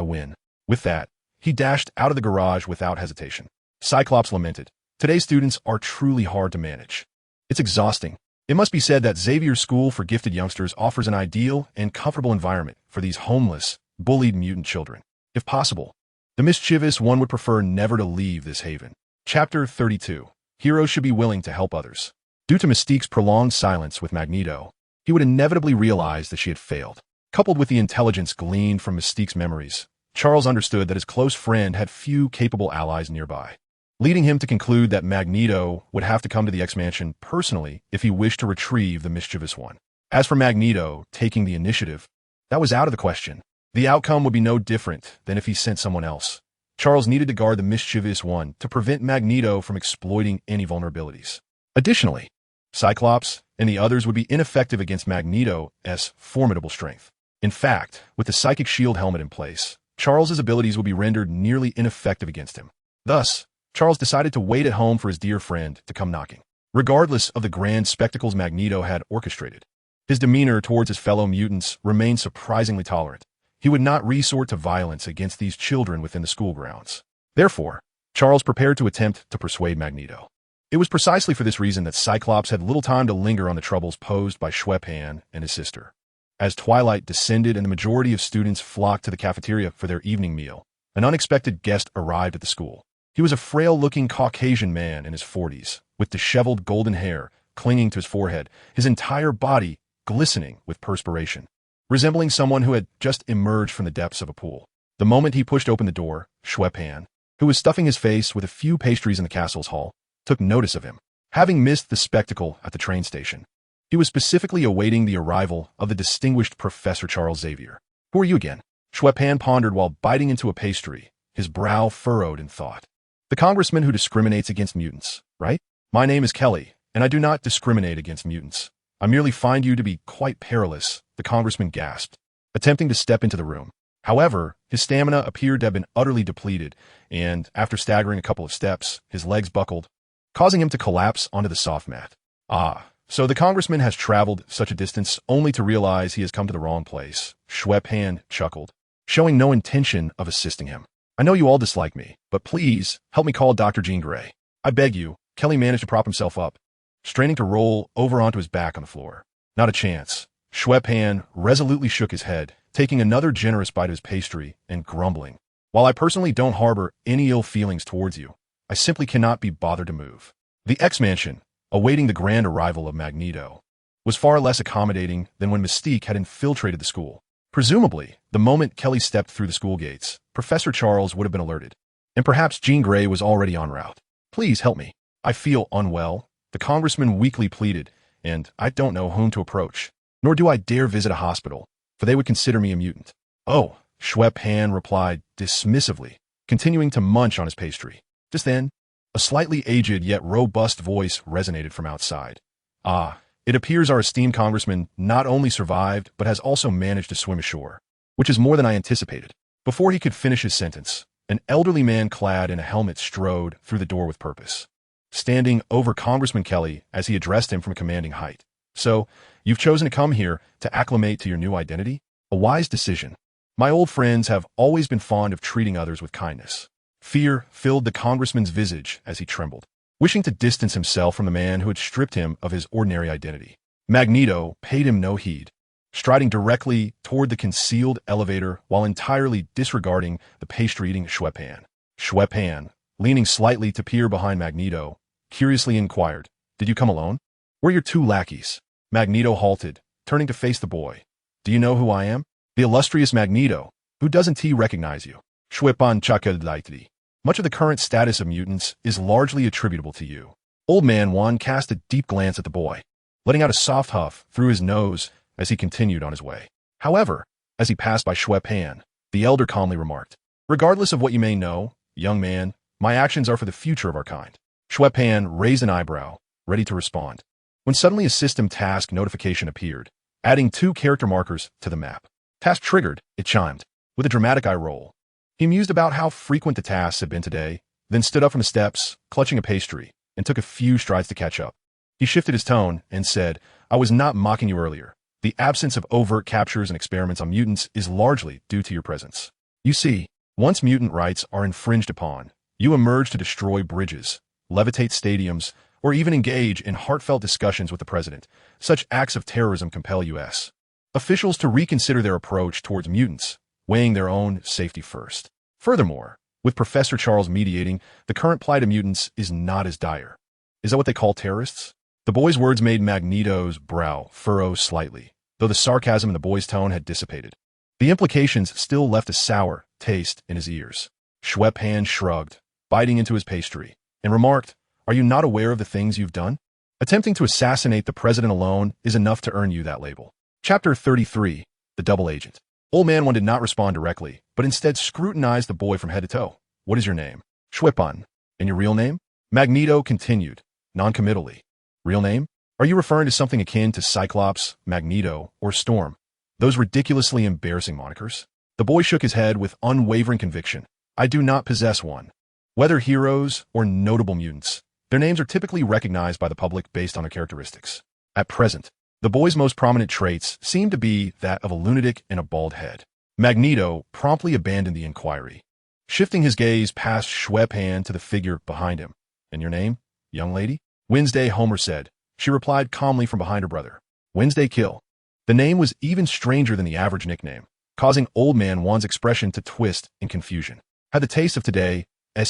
win." With that, he dashed out of the garage without hesitation. Cyclops lamented, "Today's students are truly hard to manage. It's exhausting." It must be said that Xavier's School for Gifted Youngsters offers an ideal and comfortable environment for these homeless, bullied mutant children. If possible, the mischievous one would prefer never to leave this haven. Chapter 32. Heroes should be willing to help others. Due to Mystique's prolonged silence with Magneto, he would inevitably realize that she had failed. Coupled with the intelligence gleaned from Mystique's memories, Charles understood that his close friend had few capable allies nearby, leading him to conclude that Magneto would have to come to the X-Mansion personally if he wished to retrieve the mischievous one. As for Magneto taking the initiative, that was out of the question. The outcome would be no different than if he sent someone else. Charles needed to guard the mischievous one to prevent Magneto from exploiting any vulnerabilities. Additionally, Cyclops and the others would be ineffective against Magneto's formidable strength. In fact, with the psychic shield helmet in place, Charles's abilities would be rendered nearly ineffective against him. Thus, Charles decided to wait at home for his dear friend to come knocking. Regardless of the grand spectacles Magneto had orchestrated, his demeanor towards his fellow mutants remained surprisingly tolerant. He would not resort to violence against these children within the school grounds. Therefore, Charles prepared to attempt to persuade Magneto. It was precisely for this reason that Cyclops had little time to linger on the troubles posed by Xue Pan and his sister. As twilight descended and the majority of students flocked to the cafeteria for their evening meal, an unexpected guest arrived at the school. He was a frail-looking Caucasian man in his 40s, with disheveled golden hair clinging to his forehead, his entire body glistening with perspiration, resembling someone who had just emerged from the depths of a pool. The moment he pushed open the door, Xue Pan, who was stuffing his face with a few pastries in the castle's hall, took notice of him. Having missed the spectacle at the train station, he was specifically awaiting the arrival of the distinguished Professor Charles Xavier. "Who are you again?" Xue Pan pondered while biting into a pastry, his brow furrowed in thought. "The congressman who discriminates against mutants, right?" "My name is Kelly, and I do not discriminate against mutants. I merely find you to be quite perilous," the congressman gasped. attempting to step into the room. However, his stamina appeared to have been utterly depleted, and after staggering a couple of steps, his legs buckled, causing him to collapse onto the soft mat. Ah, so the congressman has traveled such a distance only to realize he has come to the wrong place. Xue Pan chuckled, showing no intention of assisting him. I know you all dislike me, but please help me call Dr. Jean Grey. I beg you. Kelly managed to prop himself up, straining to roll over onto his back on the floor. Not a chance. Xue Pan resolutely shook his head, taking another generous bite of his pastry and grumbling. While I personally don't harbor any ill feelings towards you, I simply cannot be bothered to move. The X-Mansion, awaiting the grand arrival of Magneto, was far less accommodating than when Mystique had infiltrated the school. Presumably, the moment Kelly stepped through the school gates, Professor Charles would have been alerted, and perhaps Jean Grey was already en route. Please help me. I feel unwell, the congressman weakly pleaded, and I don't know whom to approach, nor do I dare visit a hospital, for they would consider me a mutant. Oh, Xue Pan replied dismissively, continuing to munch on his pastry. Just then, a slightly aged yet robust voice resonated from outside. Ah, it appears our esteemed congressman not only survived, but has also managed to swim ashore, which is more than I anticipated. Before he could finish his sentence, an elderly man clad in a helmet strode through the door with purpose, standing over Congressman Kelly as he addressed him from a commanding height. So, you've chosen to come here to acclimate to your new identity? A wise decision. My old friends have always been fond of treating others with kindness. Fear filled the congressman's visage as he trembled, wishing to distance himself from the man who had stripped him of his ordinary identity. Magneto paid him no heed, striding directly toward the concealed elevator while entirely disregarding the pastry-eating Xue Pan. Xue Pan, leaning slightly to peer behind Magneto, curiously inquired, "Did you come alone? We're your two lackeys." Magneto halted, turning to face the boy. "Do you know who I am? The illustrious Magneto. Who doesn't he recognize you?" Xue Pan chuckled lightly. "Much of the current status of mutants is largely attributable to you." Old Man Juan cast a deep glance at the boy, letting out a soft huff through his nose as he continued on his way. However, as he passed by Xue Pan, the elder calmly remarked, "Regardless of what you may know, young man, my actions are for the future of our kind." Xue Pan raised an eyebrow, ready to respond, when suddenly a system task notification appeared, adding 2 character markers to the map. Task triggered, it chimed, with a dramatic eye roll. He mused about how frequent the tasks had been today, then stood up from the steps, clutching a pastry, and took a few strides to catch up. He shifted his tone and said, "I was not mocking you earlier. The absence of overt captures and experiments on mutants is largely due to your presence. You see, once mutant rights are infringed upon, you emerge to destroy bridges, levitate stadiums, or even engage in heartfelt discussions with the president. Such acts of terrorism compel U.S. officials to reconsider their approach towards mutants, weighing their own safety first. Furthermore, with Professor Charles mediating, the current plight of mutants is not as dire. Is that what they call terrorists?" The boy's words made Magneto's brow furrow slightly, though the sarcasm in the boy's tone had dissipated. The implications still left a sour taste in his ears. Xue Pan shrugged, biting into his pastry, and remarked, "Are you not aware of the things you've done? Attempting to assassinate the president alone is enough to earn you that label." Chapter 33, The Double Agent. Old Man One did not respond directly, but instead scrutinized the boy from head to toe. "What is your name?" "Xue Pan." "And your real name?" Magneto continued, noncommittally. "Real name? Are you referring to something akin to Cyclops, Magneto, or Storm? Those ridiculously embarrassing monikers?" The boy shook his head with unwavering conviction. "I do not possess one. Whether heroes or notable mutants, their names are typically recognized by the public based on their characteristics. At present, the boy's most prominent traits seem to be that of a lunatic and a bald head." Magneto promptly abandoned the inquiry, shifting his gaze past Xue Pan to the figure behind him. "And your name, young lady?" "Wednesday," Homer said. She replied calmly from behind her brother. "Wednesday Kill." The name was even stranger than the average nickname, causing Old Man Juan's expression to twist in confusion. Had the taste of today's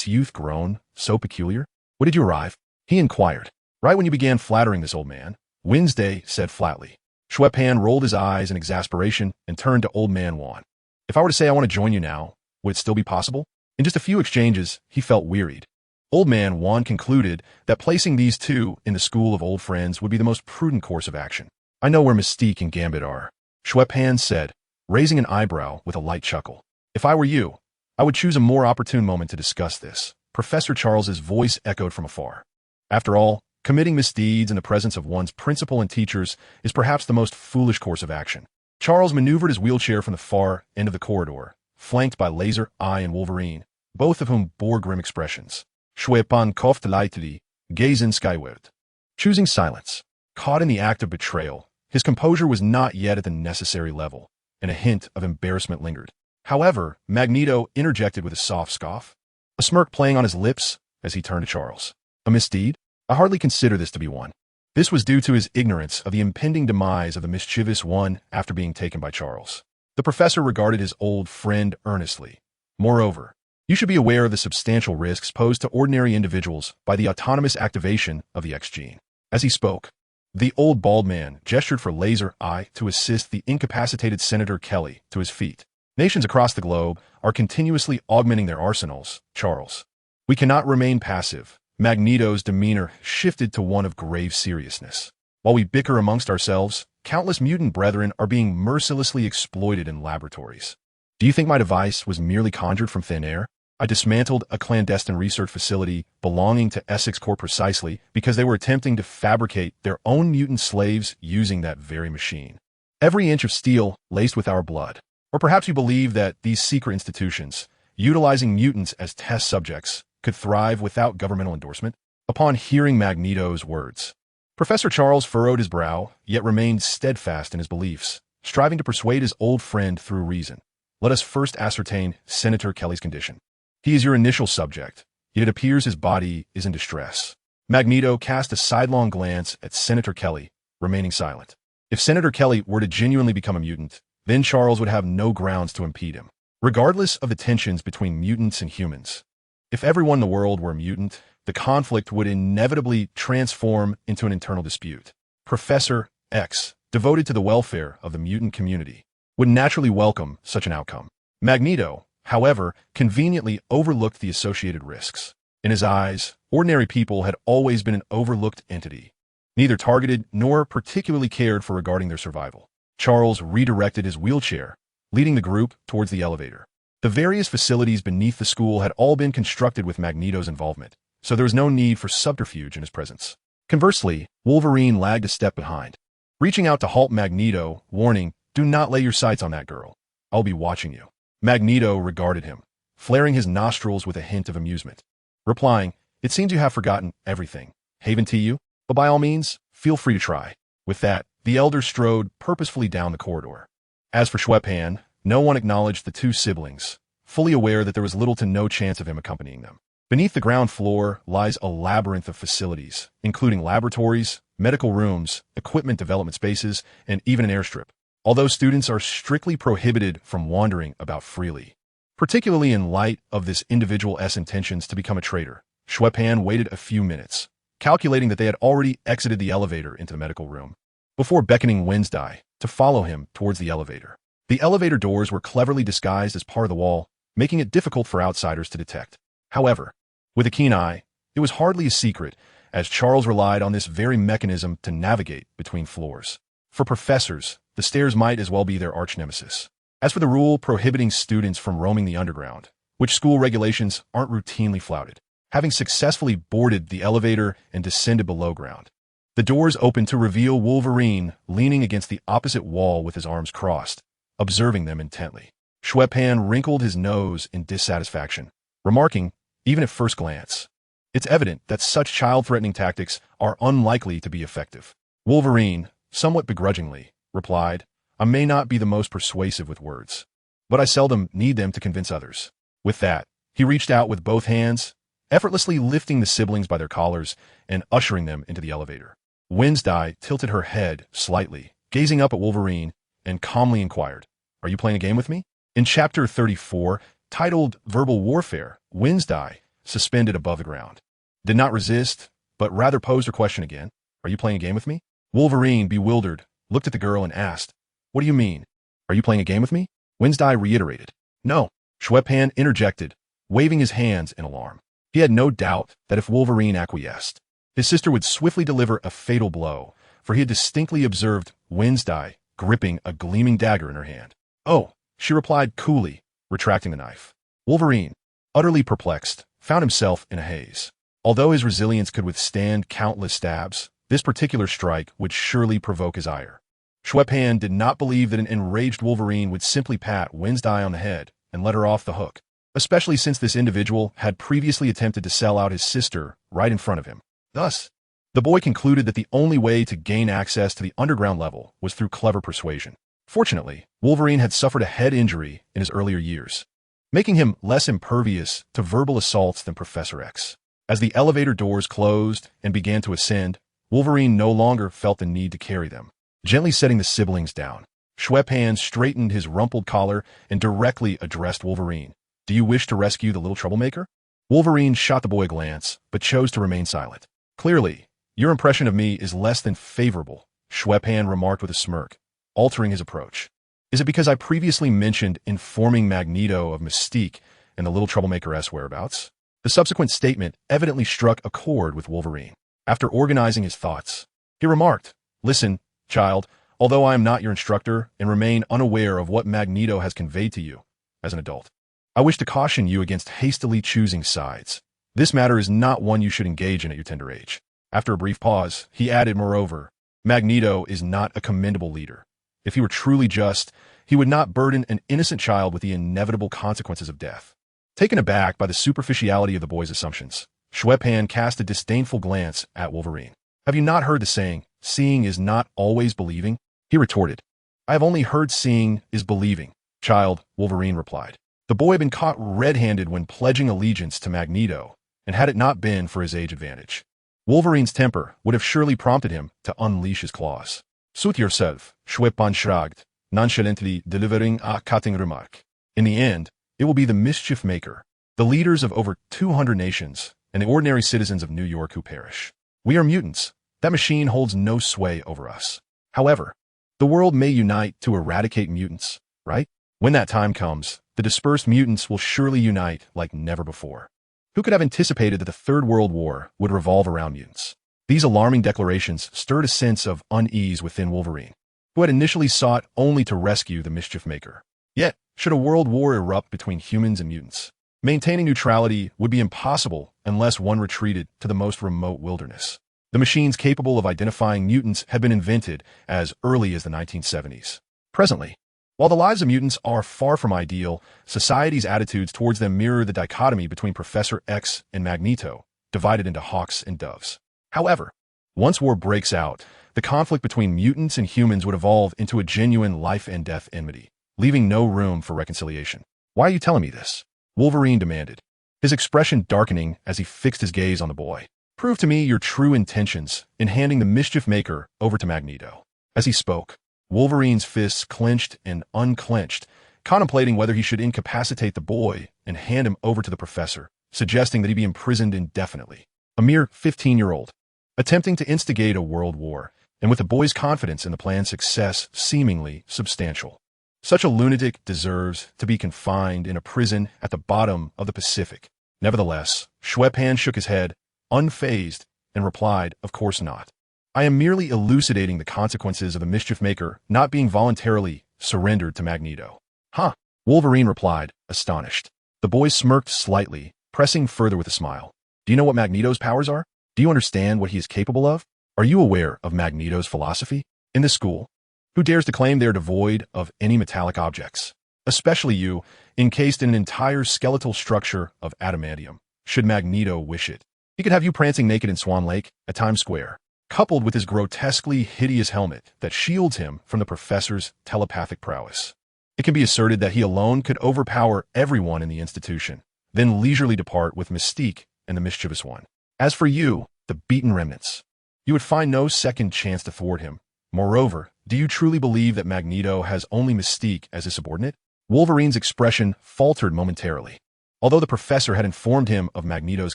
youth grown so peculiar? "When did you arrive?" he inquired. "Right when you began flattering this old man," Wednesday said flatly. Xue Pan rolled his eyes in exasperation and turned to Old Man Juan. "If I were to say I want to join you now, would it still be possible?" In just a few exchanges, he felt wearied. Old Man Juan concluded that placing these two in the school of old friends would be the most prudent course of action. "I know where Mystique and Gambit are," Xue Pan said, raising an eyebrow with a light chuckle. "If I were you, I would choose a more opportune moment to discuss this." Professor Charles's voice echoed from afar. "After all, committing misdeeds in the presence of one's principal and teachers is perhaps the most foolish course of action." Charles maneuvered his wheelchair from the far end of the corridor, flanked by Laser, Eye, and Wolverine, both of whom bore grim expressions. Xue Pan coughed lightly, gazing skyward. Choosing silence. Caught in the act of betrayal, his composure was not yet at the necessary level, and a hint of embarrassment lingered. However, Magneto interjected with a soft scoff, a smirk playing on his lips as he turned to Charles. A misdeed? I hardly consider this to be one. This was due to his ignorance of the impending demise of the mischievous one after being taken by Charles. The professor regarded his old friend earnestly. Moreover, you should be aware of the substantial risks posed to ordinary individuals by the autonomous activation of the X gene. As he spoke, the old bald man gestured for Laser Eye to assist the incapacitated Senator Kelly to his feet. Nations across the globe are continuously augmenting their arsenals, Charles. We cannot remain passive. Magneto's demeanor shifted to one of grave seriousness. While we bicker amongst ourselves, countless mutant brethren are being mercilessly exploited in laboratories. Do you think my device was merely conjured from thin air? I dismantled a clandestine research facility belonging to Essex Corp precisely because they were attempting to fabricate their own mutant slaves using that very machine. Every inch of steel laced with our blood. Or perhaps you believe that these secret institutions, utilizing mutants as test subjects, could thrive without governmental endorsement? Upon hearing Magneto's words, Professor Charles furrowed his brow, yet remained steadfast in his beliefs, striving to persuade his old friend through reason. Let us first ascertain Senator Kelly's condition. He is your initial subject, yet it appears his body is in distress. Magneto cast a sidelong glance at Senator Kelly, remaining silent. If Senator Kelly were to genuinely become a mutant, then Charles would have no grounds to impede him. Regardless of the tensions between mutants and humans, if everyone in the world were a mutant, the conflict would inevitably transform into an internal dispute. Professor X, devoted to the welfare of the mutant community, would naturally welcome such an outcome. Magneto, however, conveniently overlooked the associated risks. In his eyes, ordinary people had always been an overlooked entity, neither targeted nor particularly cared for regarding their survival. Charles redirected his wheelchair, leading the group towards the elevator. The various facilities beneath the school had all been constructed with Magneto's involvement, so there was no need for subterfuge in his presence. Conversely, Wolverine lagged a step behind, reaching out to halt Magneto, warning, "Do not lay your sights on that girl. I'll be watching you." Magneto regarded him, flaring his nostrils with a hint of amusement, replying, "It seems you have forgotten everything. Haven to you, but by all means, feel free to try." With that, the elder strode purposefully down the corridor. As for Xue Pan, no one acknowledged the two siblings, fully aware that there was little to no chance of him accompanying them. Beneath the ground floor lies a labyrinth of facilities, including laboratories, medical rooms, equipment development spaces, and even an airstrip. Although students are strictly prohibited from wandering about freely, particularly in light of this individual's intentions to become a traitor, Xue Pan waited a few minutes, calculating that they had already exited the elevator into the medical room, before beckoning Wednesday to follow him towards the elevator. The elevator doors were cleverly disguised as part of the wall, making it difficult for outsiders to detect. However, with a keen eye, it was hardly a secret, as Charles relied on this very mechanism to navigate between floors. For professors, the stairs might as well be their arch-nemesis. As for the rule prohibiting students from roaming the underground, which school regulations aren't routinely flouted, having successfully boarded the elevator and descended below ground, the doors opened to reveal Wolverine leaning against the opposite wall with his arms crossed, observing them intently. Xue Pan wrinkled his nose in dissatisfaction, remarking, even at first glance, "It's evident that such child-threatening tactics are unlikely to be effective." Wolverine, somewhat begrudgingly, replied, "I may not be the most persuasive with words, but I seldom need them to convince others." With that, he reached out with both hands, effortlessly lifting the siblings by their collars and ushering them into the elevator. Wednesday tilted her head slightly, gazing up at Wolverine, and calmly inquired, "Are you playing a game with me?" In Chapter 34, titled Verbal Warfare, Wednesday, suspended above the ground, did not resist, but rather posed her question again, "Are you playing a game with me?" Wolverine, bewildered, looked at the girl and asked, "What do you mean? Are you playing a game with me?" Wednesday reiterated, "No." Xue Pan interjected, waving his hands in alarm. He had no doubt that if Wolverine acquiesced, his sister would swiftly deliver a fatal blow, for he had distinctly observed Wednesday gripping a gleaming dagger in her hand. "Oh," she replied coolly, retracting the knife. Wolverine, utterly perplexed, found himself in a haze. Although his resilience could withstand countless stabs, this particular strike would surely provoke his ire. Xue Pan did not believe that an enraged Wolverine would simply pat Wednesday on the head and let her off the hook, especially since this individual had previously attempted to sell out his sister right in front of him. Thus, the boy concluded that the only way to gain access to the underground level was through clever persuasion. Fortunately, Wolverine had suffered a head injury in his earlier years, making him less impervious to verbal assaults than Professor X. As the elevator doors closed and began to ascend, Wolverine no longer felt the need to carry them. Gently setting the siblings down, Xue Pan straightened his rumpled collar and directly addressed Wolverine. "Do you wish to rescue the little troublemaker?" Wolverine shot the boy a glance, but chose to remain silent. "Clearly, your impression of me is less than favorable," Xue Pan remarked with a smirk, altering his approach. "Is it because I previously mentioned informing Magneto of Mystique and the little troublemaker's whereabouts?" The subsequent statement evidently struck a chord with Wolverine. After organizing his thoughts, he remarked, "Listen, child, although I am not your instructor and remain unaware of what Magneto has conveyed to you as an adult, I wish to caution you against hastily choosing sides. This matter is not one you should engage in at your tender age." After a brief pause, he added, "Moreover, Magneto is not a commendable leader. If he were truly just, he would not burden an innocent child with the inevitable consequences of death." Taken aback by the superficiality of the boy's assumptions, Xue Pan cast a disdainful glance at Wolverine. "Have you not heard the saying, 'Seeing is not always believing'?" He retorted. "I have only heard seeing is believing, child," Wolverine replied. The boy had been caught red-handed when pledging allegiance to Magneto, and had it not been for his age advantage, Wolverine's temper would have surely prompted him to unleash his claws. "Suit yourself," Xue Pan shrugged, nonchalantly delivering a cutting remark. "In the end, it will be the mischief maker, the leaders of over 200 nations, and the ordinary citizens of New York who perish. We are mutants. That machine holds no sway over us. However, the world may unite to eradicate mutants, right? When that time comes, the dispersed mutants will surely unite like never before." Who could have anticipated that the Third World War would revolve around mutants? These alarming declarations stirred a sense of unease within Wolverine, who had initially sought only to rescue the mischief maker. Yet, should a world war erupt between humans and mutants, maintaining neutrality would be impossible unless one retreated to the most remote wilderness. The machines capable of identifying mutants had been invented as early as the 1970s. Presently, while the lives of mutants are far from ideal, society's attitudes towards them mirror the dichotomy between Professor X and Magneto, divided into hawks and doves. However, once war breaks out, the conflict between mutants and humans would evolve into a genuine life-and-death enmity, leaving no room for reconciliation. "Why are you telling me this?" Wolverine demanded, his expression darkening as he fixed his gaze on the boy. "Prove to me your true intentions in handing the mischief maker over to Magneto." As he spoke, Wolverine's fists clenched and unclenched, contemplating whether he should incapacitate the boy and hand him over to the professor, suggesting that he be imprisoned indefinitely. A mere 15-year-old, attempting to instigate a world war, and with the boy's confidence in the plan's success seemingly substantial. Such a lunatic deserves to be confined in a prison at the bottom of the Pacific. Nevertheless, Xue Pan shook his head, unfazed, and replied, "Of course not. I am merely elucidating the consequences of the mischief maker not being voluntarily surrendered to Magneto." "Huh," Wolverine replied, astonished. The boy smirked slightly, pressing further with a smile. "Do you know what Magneto's powers are? Do you understand what he is capable of? Are you aware of Magneto's philosophy? In this school, who dares to claim they are devoid of any metallic objects? Especially you, encased in an entire skeletal structure of adamantium. Should Magneto wish it, he could have you prancing naked in Swan Lake at Times Square, coupled with his grotesquely hideous helmet that shields him from the professor's telepathic prowess. It can be asserted that he alone could overpower everyone in the institution, then leisurely depart with Mystique and the mischievous one. As for you, the beaten remnants, you would find no second chance to thwart him. Moreover, do you truly believe that Magneto has only Mystique as his subordinate?" Wolverine's expression faltered momentarily. Although the professor had informed him of Magneto's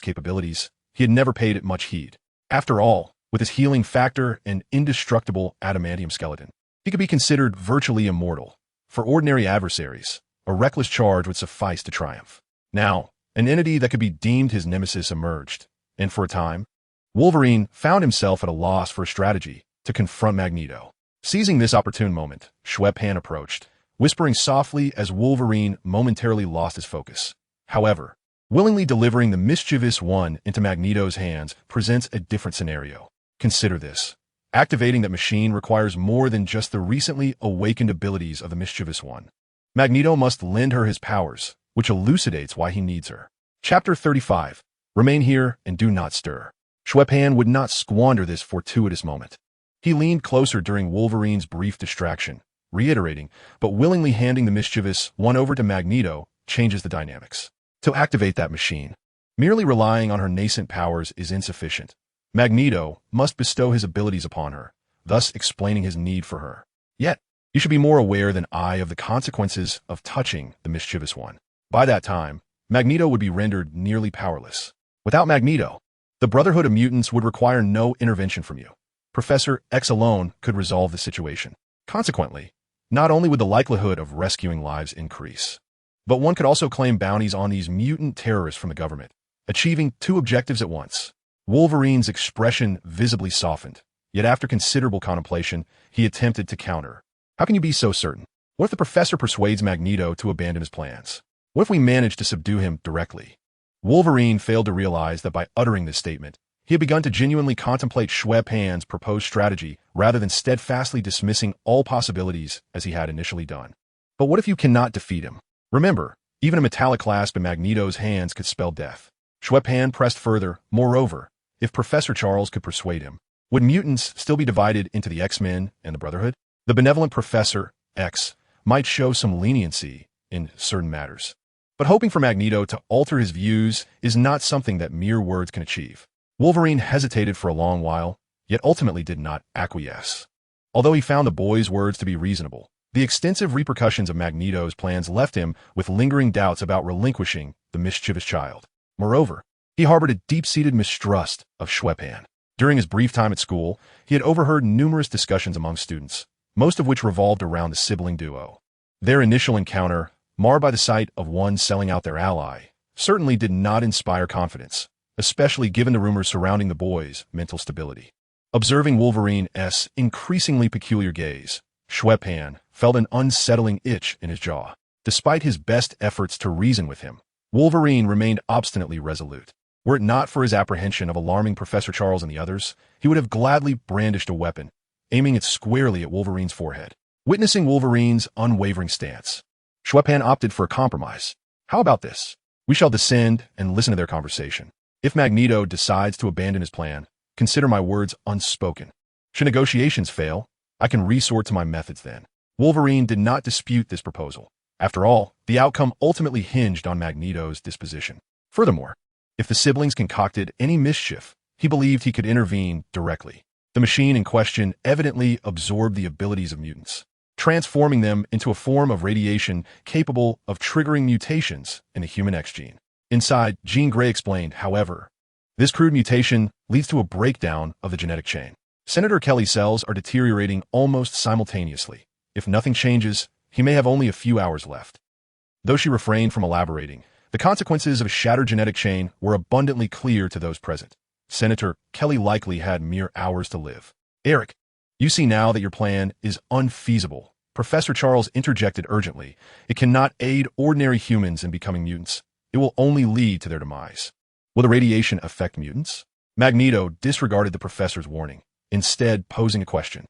capabilities, he had never paid it much heed. After all, with his healing factor and indestructible adamantium skeleton, he could be considered virtually immortal. For ordinary adversaries, a reckless charge would suffice to triumph. Now, an entity that could be deemed his nemesis emerged, and for a time, Wolverine found himself at a loss for a strategy to confront Magneto. Seizing this opportune moment, Xue Pan approached, whispering softly as Wolverine momentarily lost his focus. However, willingly delivering the mischievous one into Magneto's hands presents a different scenario. Consider this. Activating that machine requires more than just the recently awakened abilities of the mischievous one. Magneto must lend her his powers, which elucidates why he needs her. Chapter 35. Remain here and do not stir. Xue Pan would not squander this fortuitous moment. He leaned closer during Wolverine's brief distraction, reiterating, but willingly handing the mischievous one over to Magneto changes the dynamics. To activate that machine, merely relying on her nascent powers is insufficient. Magneto must bestow his abilities upon her, thus explaining his need for her. Yet, you should be more aware than I of the consequences of touching the mischievous one. By that time, Magneto would be rendered nearly powerless. Without Magneto, the Brotherhood of Mutants would require no intervention from you. Professor X alone could resolve the situation. Consequently, not only would the likelihood of rescuing lives increase, but one could also claim bounties on these mutant terrorists from the government, achieving two objectives at once. Wolverine's expression visibly softened, yet after considerable contemplation, he attempted to counter. How can you be so certain? What if the professor persuades Magneto to abandon his plans? What if we manage to subdue him directly? Wolverine failed to realize that by uttering this statement, he had begun to genuinely contemplate Xue Pan's proposed strategy rather than steadfastly dismissing all possibilities as he had initially done. But what if you cannot defeat him? Remember, even a metallic clasp in Magneto's hands could spell death. Xue Pan pressed further. Moreover, if Professor Charles could persuade him, would mutants still be divided into the X-Men and the Brotherhood? The benevolent Professor X might show some leniency in certain matters. But hoping for Magneto to alter his views is not something that mere words can achieve. Wolverine hesitated for a long while, yet ultimately did not acquiesce. Although he found the boy's words to be reasonable, the extensive repercussions of Magneto's plans left him with lingering doubts about relinquishing the mischievous child. Moreover, he harbored a deep-seated mistrust of Xue Pan. During his brief time at school, he had overheard numerous discussions among students, most of which revolved around the sibling duo. Their initial encounter, marred by the sight of one selling out their ally, certainly did not inspire confidence, especially given the rumors surrounding the boy's mental stability. Observing Wolverine's increasingly peculiar gaze, Xue Pan felt an unsettling itch in his jaw. Despite his best efforts to reason with him, Wolverine remained obstinately resolute. Were it not for his apprehension of alarming Professor Charles and the others, he would have gladly brandished a weapon, aiming it squarely at Wolverine's forehead. Witnessing Wolverine's unwavering stance, Xue Pan opted for a compromise. How about this? We shall descend and listen to their conversation. If Magneto decides to abandon his plan, consider my words unspoken. Should negotiations fail, I can resort to my methods then. Wolverine did not dispute this proposal. After all, the outcome ultimately hinged on Magneto's disposition. Furthermore, if the siblings concocted any mischief, he believed he could intervene directly. The machine in question evidently absorbed the abilities of mutants, transforming them into a form of radiation capable of triggering mutations in the human X gene. Inside, Jean Grey explained, however, this crude mutation leads to a breakdown of the genetic chain. Senator Kelly's cells are deteriorating almost simultaneously. If nothing changes, he may have only a few hours left. Though she refrained from elaborating, the consequences of a shattered genetic chain were abundantly clear to those present. Senator Kelly likely had mere hours to live. Eric, you see now that your plan is unfeasible. Professor Charles interjected urgently. It cannot aid ordinary humans in becoming mutants. It will only lead to their demise. Will the radiation affect mutants? Magneto disregarded the professor's warning, instead posing a question.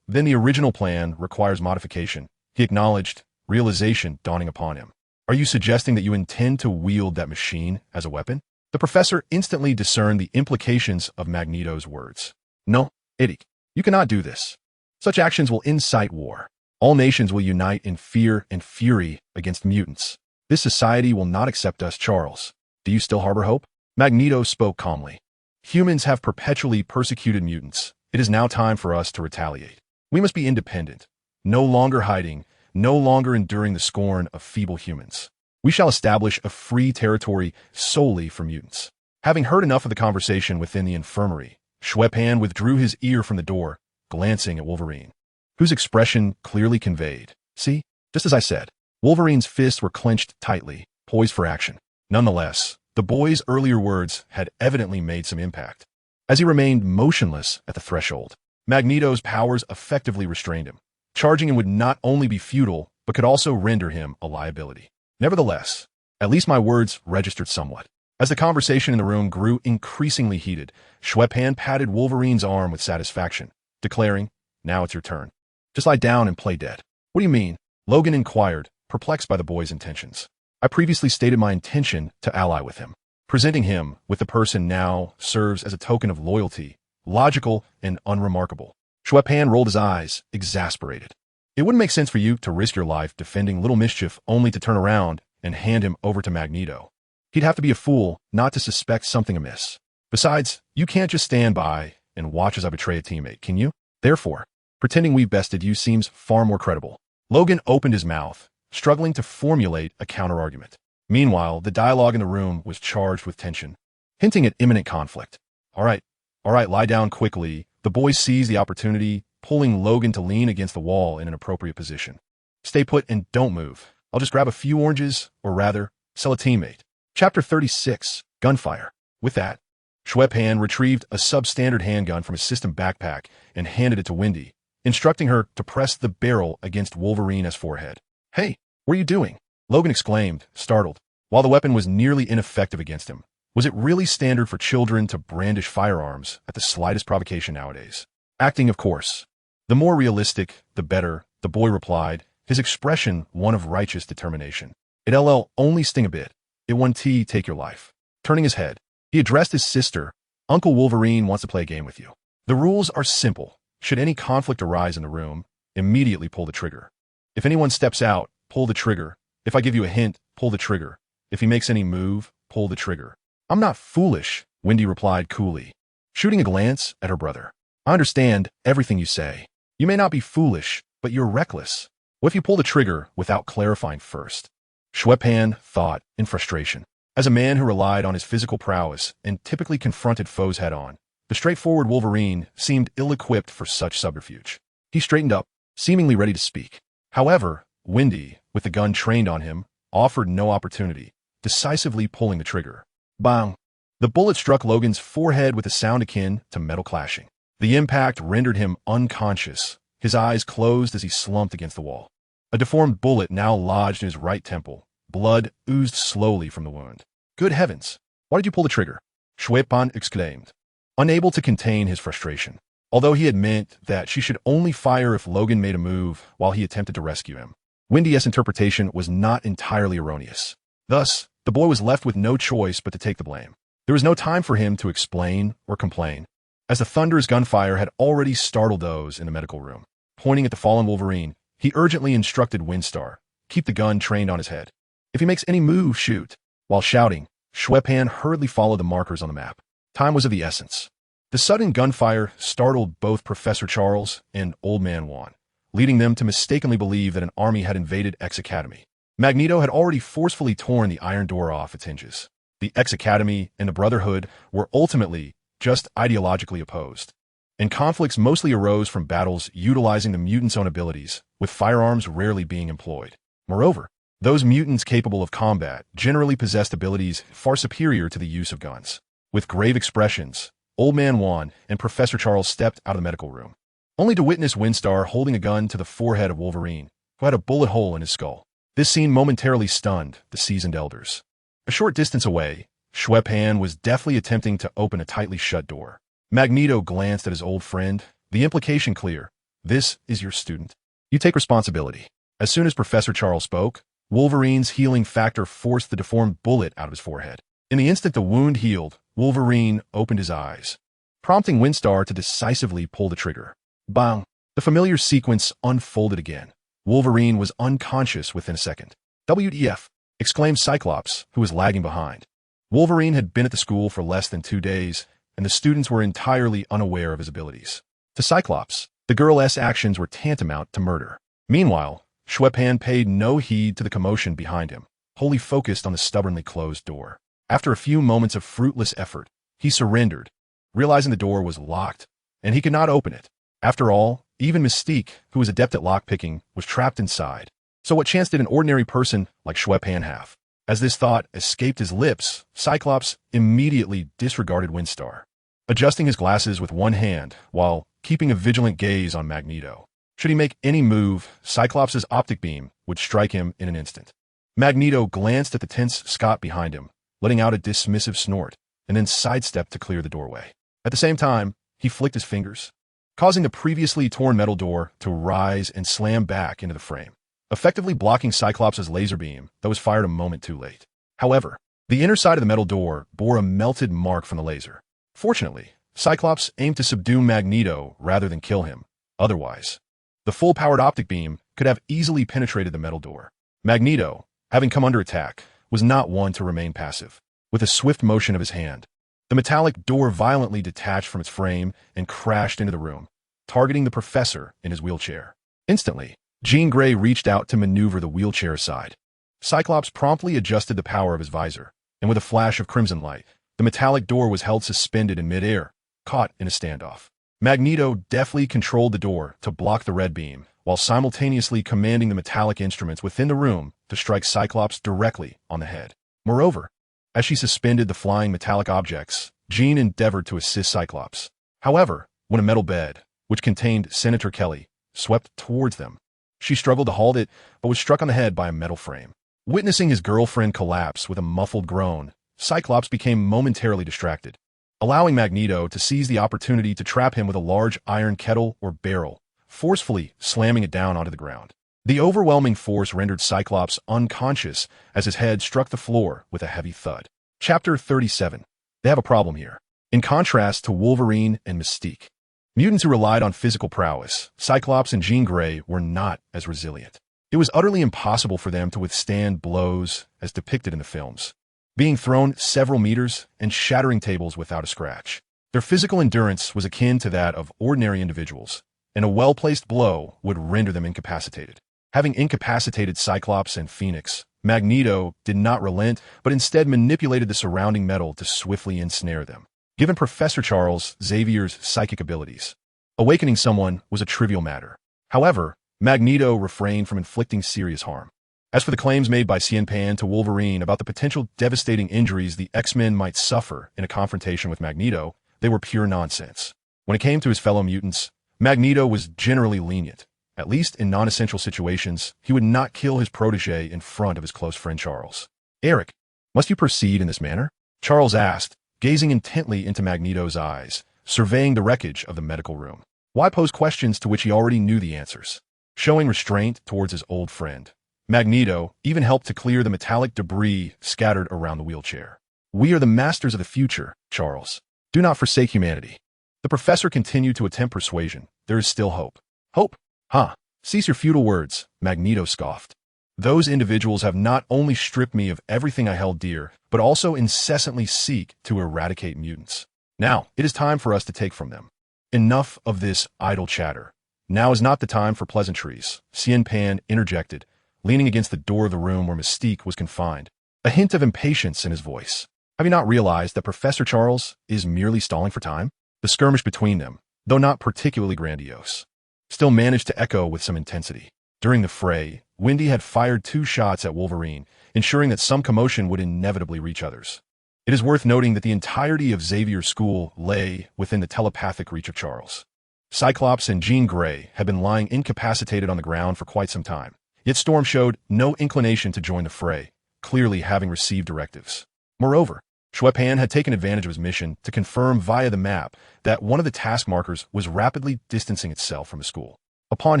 Then the original plan requires modification. He acknowledged, realization dawning upon him. Are you suggesting that you intend to wield that machine as a weapon? The professor instantly discerned the implications of Magneto's words. No, Eddie, you cannot do this. Such actions will incite war. All nations will unite in fear and fury against mutants. This society will not accept us, Charles. Do you still harbor hope? Magneto spoke calmly. Humans have perpetually persecuted mutants. It is now time for us to retaliate. We must be independent, no longer hiding, no longer enduring the scorn of feeble humans. We shall establish a free territory solely for mutants. Having heard enough of the conversation within the infirmary, Xue Pan withdrew his ear from the door, glancing at Wolverine, whose expression clearly conveyed, see, just as I said. Wolverine's fists were clenched tightly, poised for action. Nonetheless, the boy's earlier words had evidently made some impact. As he remained motionless at the threshold, Magneto's powers effectively restrained him. Charging him would not only be futile, but could also render him a liability. Nevertheless, at least my words registered somewhat. As the conversation in the room grew increasingly heated, Xue Pan patted Wolverine's arm with satisfaction. declaring, "Now it's your turn. Just lie down and play dead." "What do you mean?" Logan inquired, perplexed by the boy's intentions. "I previously stated my intention to ally with him. Presenting him with the person now serves as a token of loyalty, logical and unremarkable." Xue Pan rolled his eyes, exasperated. "It wouldn't make sense for you to risk your life defending Little Mischief only to turn around and hand him over to Magneto. He'd have to be a fool not to suspect something amiss. Besides, you can't just stand by and watch as I betray a teammate, can you? Therefore, pretending we bested you seems far more credible." Logan opened his mouth, struggling to formulate a counterargument. Meanwhile, the dialogue in the room was charged with tension, hinting at imminent conflict. All right, lie down quickly." The boy seized the opportunity, pulling Logan to lean against the wall in an appropriate position. "Stay put and don't move. I'll just grab a few oranges, or rather, sell a teammate." Chapter 36, Gunfire. With that, Xue Pan retrieved a substandard handgun from his system backpack and handed it to Wendy, instructing her to press the barrel against Wolverine's forehead. "Hey, what are you doing?" Logan exclaimed, startled. While the weapon was nearly ineffective against him, was it really standard for children to brandish firearms at the slightest provocation nowadays? Acting, of course. "The more realistic, the better," the boy replied, his expression one of righteous determination. "It'll only sting a bit. It won't take your life." Turning his head, he addressed his sister. "Uncle Wolverine wants to play a game with you. The rules are simple. Should any conflict arise in the room, immediately pull the trigger. If anyone steps out, pull the trigger. If I give you a hint, pull the trigger. If he makes any move, pull the trigger." "I'm not foolish," Wendy replied coolly, shooting a glance at her brother. "I understand everything you say. You may not be foolish, but you're reckless. What if you pull the trigger without clarifying first?" Xue Pan thought in frustration. As a man who relied on his physical prowess and typically confronted foes head-on, the straightforward Wolverine seemed ill-equipped for such subterfuge. He straightened up, seemingly ready to speak. However, Wendy, with the gun trained on him, offered no opportunity, decisively pulling the trigger. Bang! The bullet struck Logan's forehead with a sound akin to metal clashing. The impact rendered him unconscious, his eyes closed as he slumped against the wall. A deformed bullet now lodged in his right temple. Blood oozed slowly from the wound. "Good heavens! Why did you pull the trigger?" Xue Pan exclaimed, unable to contain his frustration. Although he had meant that she should only fire if Logan made a move while he attempted to rescue him, Wendy's interpretation was not entirely erroneous. Thus, the boy was left with no choice but to take the blame. There was no time for him to explain or complain, as the thunderous gunfire had already startled those in the medical room. Pointing at the fallen Wolverine, he urgently instructed Windstar, keep the gun trained on his head. If he makes any move, shoot. While shouting, Xue Pan hurriedly followed the markers on the map. Time was of the essence. The sudden gunfire startled both Professor Charles and Old Man Juan, leading them to mistakenly believe that an army had invaded X Academy. Magneto had already forcefully torn the iron door off its hinges. The X Academy and the Brotherhood were ultimately just ideologically opposed, and conflicts mostly arose from battles utilizing the mutants' own abilities, with firearms rarely being employed. Moreover, those mutants capable of combat generally possessed abilities far superior to the use of guns. With grave expressions, Old Man Juan and Professor Charles stepped out of the medical room, only to witness Windstar holding a gun to the forehead of Wolverine, who had a bullet hole in his skull. This scene momentarily stunned the seasoned elders. A short distance away, Xue Pan was deftly attempting to open a tightly shut door. Magneto glanced at his old friend, the implication clear. "This is your student. You take responsibility." As soon as Professor Charles spoke, Wolverine's healing factor forced the deformed bullet out of his forehead. In the instant the wound healed, Wolverine opened his eyes, prompting Windstar to decisively pull the trigger. Bang! The familiar sequence unfolded again. Wolverine was unconscious within a second. "WTF!" exclaimed Cyclops, who was lagging behind. Wolverine had been at the school for less than 2 days, and the students were entirely unaware of his abilities. To Cyclops, the girl's actions were tantamount to murder. Meanwhile, Xue Pan paid no heed to the commotion behind him, wholly focused on the stubbornly closed door. After a few moments of fruitless effort, he surrendered, realizing the door was locked, and he could not open it. After all, even Mystique, who was adept at lockpicking, was trapped inside. So what chance did an ordinary person like Xue Pan have? As this thought escaped his lips, Cyclops immediately disregarded Windstar, adjusting his glasses with one hand while keeping a vigilant gaze on Magneto. Should he make any move, Cyclops' optic beam would strike him in an instant. Magneto glanced at the tense Scott behind him, letting out a dismissive snort, and then sidestepped to clear the doorway. At the same time, he flicked his fingers, causing the previously torn metal door to rise and slam back into the frame, effectively blocking Cyclops' laser beam that was fired a moment too late. However, the inner side of the metal door bore a melted mark from the laser. Fortunately, Cyclops aimed to subdue Magneto rather than kill him. Otherwise, the full-powered optic beam could have easily penetrated the metal door. Magneto, having come under attack, was not one to remain passive. With a swift motion of his hand, the metallic door violently detached from its frame and crashed into the room, targeting the professor in his wheelchair. Instantly, Jean Grey reached out to maneuver the wheelchair aside. Cyclops promptly adjusted the power of his visor, and with a flash of crimson light, the metallic door was held suspended in midair, caught in a standoff. Magneto deftly controlled the door to block the red beam, while simultaneously commanding the metallic instruments within the room to strike Cyclops directly on the head. Moreover, as she suspended the flying metallic objects, Jean endeavored to assist Cyclops. However, when a metal bed, which contained Senator Kelly, swept towards them, she struggled to halt it, but was struck on the head by a metal frame. Witnessing his girlfriend collapse with a muffled groan, Cyclops became momentarily distracted, allowing Magneto to seize the opportunity to trap him with a large iron kettle or barrel, forcefully slamming it down onto the ground. The overwhelming force rendered Cyclops unconscious as his head struck the floor with a heavy thud. Chapter 37. They have a problem here. In contrast to Wolverine and Mystique, mutants who relied on physical prowess, Cyclops and Jean Grey were not as resilient. It was utterly impossible for them to withstand blows as depicted in the films, being thrown several meters and shattering tables without a scratch. Their physical endurance was akin to that of ordinary individuals, and a well-placed blow would render them incapacitated. Having incapacitated Cyclops and Phoenix, Magneto did not relent, but instead manipulated the surrounding metal to swiftly ensnare them. Given Professor Charles Xavier's psychic abilities, awakening someone was a trivial matter. However, Magneto refrained from inflicting serious harm. As for the claims made by Xue Pan to Wolverine about the potential devastating injuries the X-Men might suffer in a confrontation with Magneto, they were pure nonsense. When it came to his fellow mutants, Magneto was generally lenient. At least in non-essential situations, he would not kill his protege in front of his close friend Charles. "Eric, must you proceed in this manner?" Charles asked, gazing intently into Magneto's eyes, surveying the wreckage of the medical room. Why pose questions to which he already knew the answers? Showing restraint towards his old friend, Magneto even helped to clear the metallic debris scattered around the wheelchair. "We are the masters of the future, Charles. Do not forsake humanity." The professor continued to attempt persuasion. "There is still hope." "Hope? Huh. Cease your futile words," Magneto scoffed. "Those individuals have not only stripped me of everything I held dear, but also incessantly seek to eradicate mutants. Now, it is time for us to take from them. Enough of this idle chatter. Now is not the time for pleasantries," Xue Pan interjected, leaning against the door of the room where Mystique was confined, a hint of impatience in his voice. "Have you not realized that Professor Charles is merely stalling for time?" The skirmish between them, though not particularly grandiose, still managed to echo with some intensity. During the fray, Wendy had fired 2 shots at Wolverine, ensuring that some commotion would inevitably reach others. It is worth noting that the entirety of Xavier's school lay within the telepathic reach of Charles. Cyclops and Jean Grey had been lying incapacitated on the ground for quite some time, yet Storm showed no inclination to join the fray, clearly having received directives. Moreover, Xue Pan had taken advantage of his mission to confirm via the map that one of the task markers was rapidly distancing itself from the school. Upon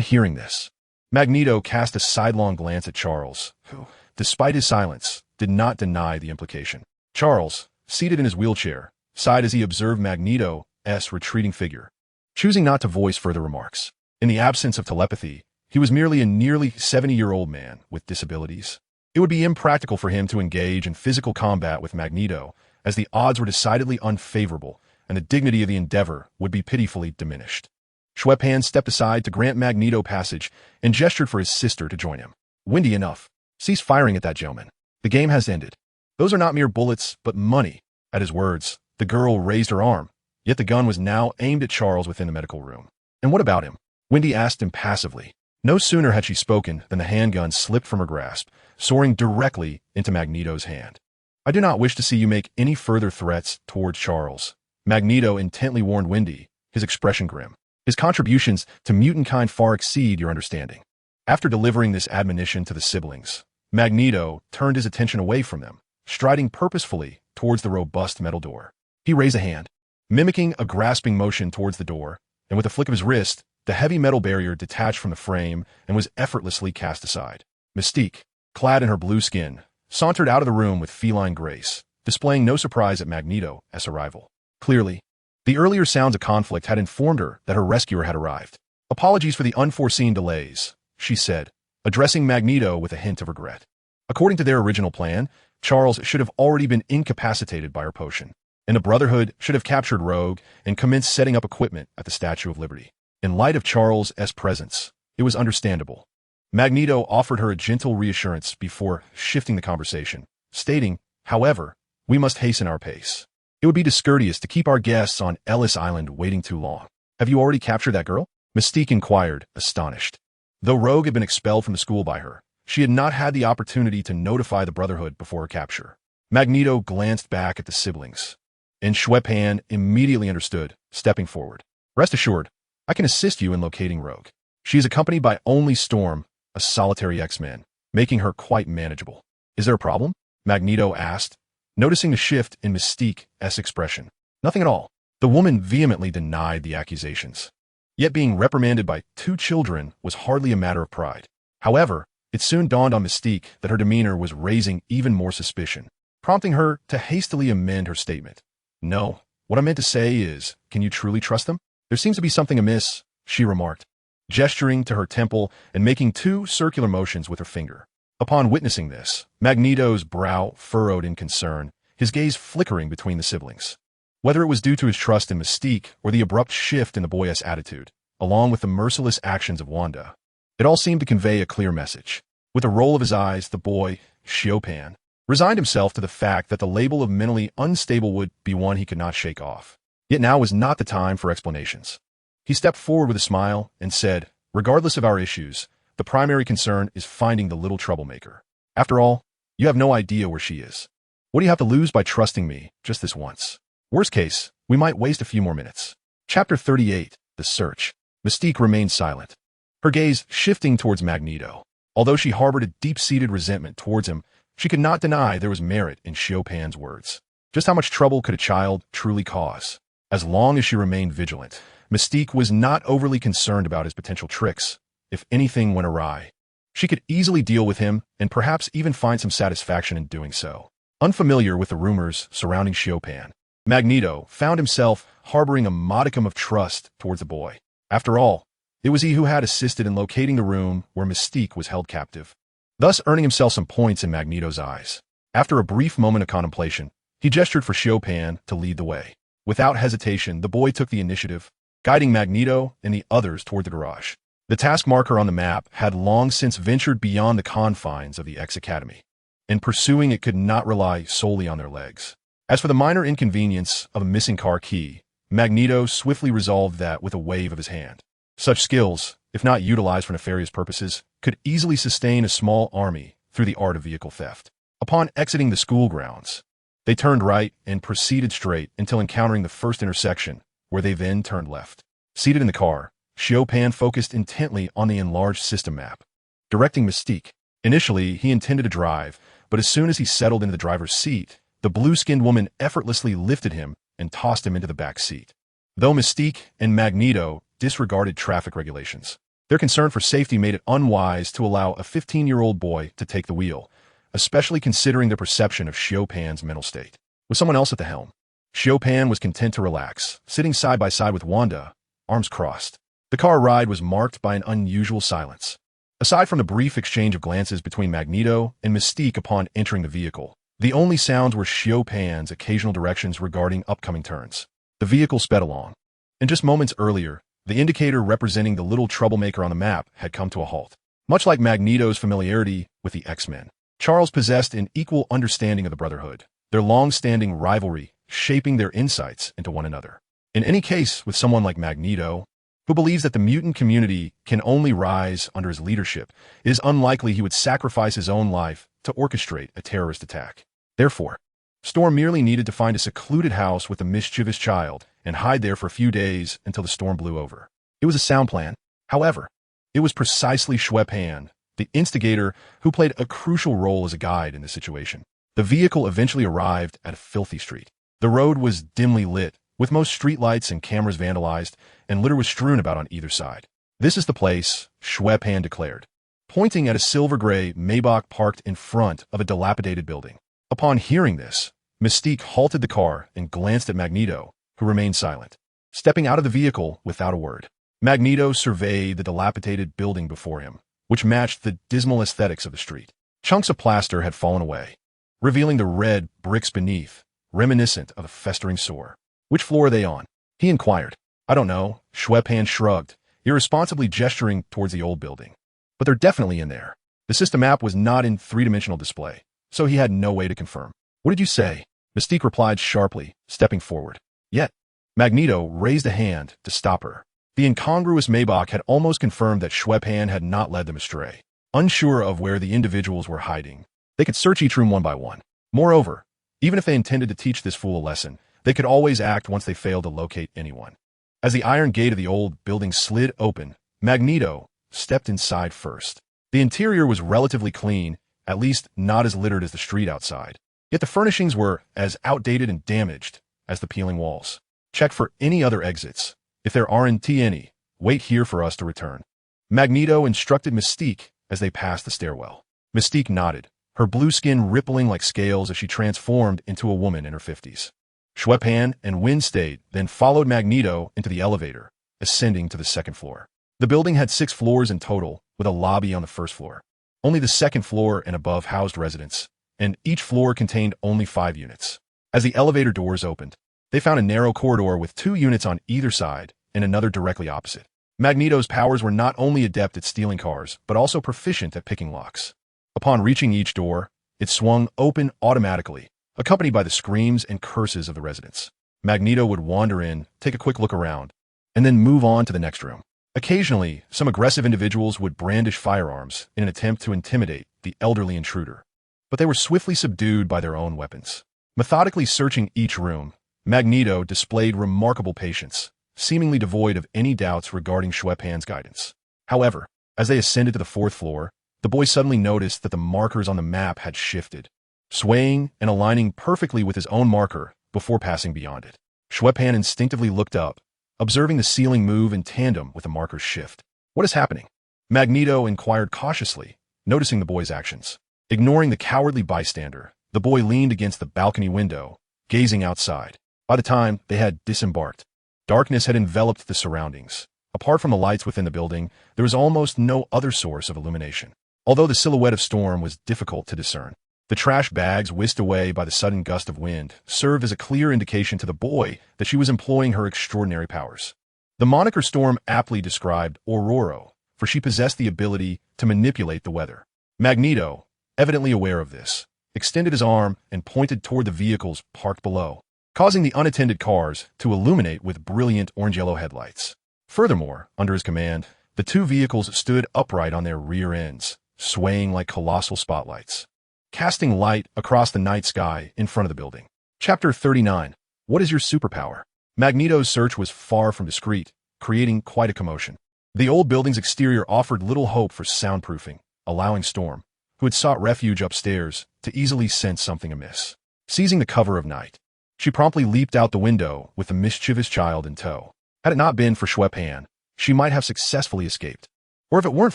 hearing this, Magneto cast a sidelong glance at Charles, who, despite his silence, did not deny the implication. Charles, seated in his wheelchair, sighed as he observed Magneto's retreating figure, choosing not to voice further remarks. In the absence of telepathy, he was merely a nearly 70-year-old man with disabilities. It would be impractical for him to engage in physical combat with Magneto, as the odds were decidedly unfavorable, and the dignity of the endeavor would be pitifully diminished. Xue Pan stepped aside to grant Magneto passage and gestured for his sister to join him. "Wendy, enough. Cease firing at that gentleman. The game has ended. Those are not mere bullets, but money." At his words, the girl raised her arm, yet the gun was now aimed at Charles within the medical room. "And what about him?" Wendy asked impassively. No sooner had she spoken than the handgun slipped from her grasp, soaring directly into Magneto's hand. "I do not wish to see you make any further threats towards Charles," Magneto intently warned Wendy, his expression grim. "His contributions to mutant kind far exceed your understanding." After delivering this admonition to the siblings, Magneto turned his attention away from them, striding purposefully towards the robust metal door. He raised a hand, mimicking a grasping motion towards the door, and with a flick of his wrist, the heavy metal barrier detached from the frame and was effortlessly cast aside. Mystique, clad in her blue skin, sauntered out of the room with feline grace, displaying no surprise at Magneto's arrival. Clearly, the earlier sounds of conflict had informed her that her rescuer had arrived. "Apologies for the unforeseen delays," she said, addressing Magneto with a hint of regret. According to their original plan, Charles should have already been incapacitated by her potion, and the Brotherhood should have captured Rogue and commenced setting up equipment at the Statue of Liberty. In light of Charles' presence, it was understandable. Magneto offered her a gentle reassurance before shifting the conversation, stating, "However, we must hasten our pace. It would be discourteous to keep our guests on Ellis Island waiting too long. Have you already captured that girl?" Mystique inquired, astonished. Though Rogue had been expelled from the school by her, she had not had the opportunity to notify the Brotherhood before her capture. Magneto glanced back at the siblings, and Xue Pan immediately understood, stepping forward. "Rest assured, I can assist you in locating Rogue. She is accompanied by only Storm, a solitary X-Man, making her quite manageable." "Is there a problem?" Magneto asked, noticing the shift in Mystique's expression. "Nothing at all." The woman vehemently denied the accusations. Yet being reprimanded by 2 children was hardly a matter of pride. However, it soon dawned on Mystique that her demeanor was raising even more suspicion, prompting her to hastily amend her statement. "No, what I meant to say is, can you truly trust them? There seems to be something amiss," she remarked, gesturing to her temple and making 2 circular motions with her finger. Upon witnessing this, Magneto's brow furrowed in concern, his gaze flickering between the siblings. Whether it was due to his trust in Mystique or the abrupt shift in the boy's attitude, along with the merciless actions of Wanda, it all seemed to convey a clear message. With a roll of his eyes, the boy, Xue Pan, resigned himself to the fact that the label of mentally unstable would be one he could not shake off. Yet now was not the time for explanations. He stepped forward with a smile and said, "Regardless of our issues, the primary concern is finding the little troublemaker. After all, you have no idea where she is. What do you have to lose by trusting me just this once? Worst case, we might waste a few more minutes." Chapter 38, The Search. Mystique remained silent, her gaze shifting towards Magneto. Although she harbored a deep-seated resentment towards him, she could not deny there was merit in Xue Pan's words. Just how much trouble could a child truly cause? As long as she remained vigilant, Mystique was not overly concerned about his potential tricks. If anything went awry, she could easily deal with him and perhaps even find some satisfaction in doing so. Unfamiliar with the rumors surrounding Xue Pan, Magneto found himself harboring a modicum of trust towards the boy. After all, it was he who had assisted in locating the room where Mystique was held captive, thus earning himself some points in Magneto's eyes. After a brief moment of contemplation, he gestured for Xue Pan to lead the way. Without hesitation, the boy took the initiative, guiding Magneto and the others toward the garage. The task marker on the map had long since ventured beyond the confines of the X Academy, and pursuing it could not rely solely on their legs. As for the minor inconvenience of a missing car key, Magneto swiftly resolved that with a wave of his hand. Such skills, if not utilized for nefarious purposes, could easily sustain a small army through the art of vehicle theft. Upon exiting the school grounds, they turned right and proceeded straight until encountering the first intersection, where they then turned left. Seated in the car, Xue Pan focused intently on the enlarged system map, directing Mystique. Initially, he intended to drive, but as soon as he settled into the driver's seat, the blue-skinned woman effortlessly lifted him and tossed him into the back seat. Though Mystique and Magneto disregarded traffic regulations, their concern for safety made it unwise to allow a 15-year-old boy to take the wheel, especially considering the perception of Xue Pan's mental state. With someone else at the helm, Xue Pan was content to relax, sitting side by side with Wanda, arms crossed. The car ride was marked by an unusual silence. Aside from the brief exchange of glances between Magneto and Mystique upon entering the vehicle, the only sounds were Xue Pan's occasional directions regarding upcoming turns. The vehicle sped along, and just moments earlier, the indicator representing the little troublemaker on the map had come to a halt. Much like Magneto's familiarity with the X-Men, Charles possessed an equal understanding of the Brotherhood, their long-standing rivalry shaping their insights into one another. In any case with someone like Magneto, who believes that the mutant community can only rise under his leadership, it is unlikely he would sacrifice his own life to orchestrate a terrorist attack. Therefore, Storm merely needed to find a secluded house with a mischievous child and hide there for a few days until the storm blew over. It was a sound plan. However, it was precisely Xue Pan, the instigator, who played a crucial role as a guide in this situation. The vehicle eventually arrived at a filthy street. The road was dimly lit, with most streetlights and cameras vandalized, and litter was strewn about on either side. "This is the place," Xue Pan declared, pointing at a silver-gray Maybach parked in front of a dilapidated building. Upon hearing this, Mystique halted the car and glanced at Magneto, who remained silent. Stepping out of the vehicle without a word, Magneto surveyed the dilapidated building before him, which matched the dismal aesthetics of the street. Chunks of plaster had fallen away, revealing the red bricks beneath, reminiscent of a festering sore. "Which floor are they on?" he inquired. "I don't know," Xue Pan shrugged, irresponsibly gesturing towards the old building. "But they're definitely in there." The system map was not in three-dimensional display, so he had no way to confirm. "What did you say?" Mystique replied sharply, stepping forward. Yet, Magneto raised a hand to stop her. The incongruous Maybach had almost confirmed that Xue Pan had not led them astray. Unsure of where the individuals were hiding, they could search each room one by one. Moreover, even if they intended to teach this fool a lesson, they could always act once they failed to locate anyone. As the iron gate of the old building slid open, Magneto stepped inside first. The interior was relatively clean, at least not as littered as the street outside. Yet the furnishings were as outdated and damaged as the peeling walls. "Check for any other exits. If there aren't any, wait here for us to return," Magneto instructed Mystique as they passed the stairwell. Mystique nodded, her blue skin rippling like scales as she transformed into a woman in her 50s. Xue Pan and Wednesday then followed Magneto into the elevator, ascending to the second floor. The building had 6 floors in total, with a lobby on the first floor. Only the second floor and above housed residents, and each floor contained only 5 units. As the elevator doors opened, they found a narrow corridor with 2 units on either side and another directly opposite. Magneto's powers were not only adept at stealing cars, but also proficient at picking locks. Upon reaching each door, it swung open automatically, accompanied by the screams and curses of the residents. Magneto would wander in, take a quick look around, and then move on to the next room. Occasionally, some aggressive individuals would brandish firearms in an attempt to intimidate the elderly intruder, but they were swiftly subdued by their own weapons. Methodically searching each room, Magneto displayed remarkable patience, seemingly devoid of any doubts regarding Xue Pan's guidance. However, as they ascended to the 4th floor, the boy suddenly noticed that the markers on the map had shifted, swaying and aligning perfectly with his own marker before passing beyond it. Xue Pan instinctively looked up, observing the ceiling move in tandem with the marker's shift. "What is happening?" Magneto inquired cautiously, noticing the boy's actions. Ignoring the cowardly bystander, the boy leaned against the balcony window, gazing outside. By the time they had disembarked, darkness had enveloped the surroundings. Apart from the lights within the building, there was almost no other source of illumination. Although the silhouette of Storm was difficult to discern, the trash bags whisked away by the sudden gust of wind served as a clear indication to the boy that she was employing her extraordinary powers. The moniker Storm aptly described Aurora, for she possessed the ability to manipulate the weather. Magneto, evidently aware of this, extended his arm and pointed toward the vehicles parked below, causing the unattended cars to illuminate with brilliant orange-yellow headlights. Furthermore, under his command, the 2 vehicles stood upright on their rear ends, swaying like colossal spotlights, casting light across the night sky in front of the building. Chapter 39. What is your superpower? Magneto's search was far from discreet, creating quite a commotion. The old building's exterior offered little hope for soundproofing, allowing Storm, who had sought refuge upstairs, to easily sense something amiss. Seizing the cover of night, she promptly leaped out the window with the mischievous child in tow. Had it not been for Xue Pan, she might have successfully escaped. Or if it weren't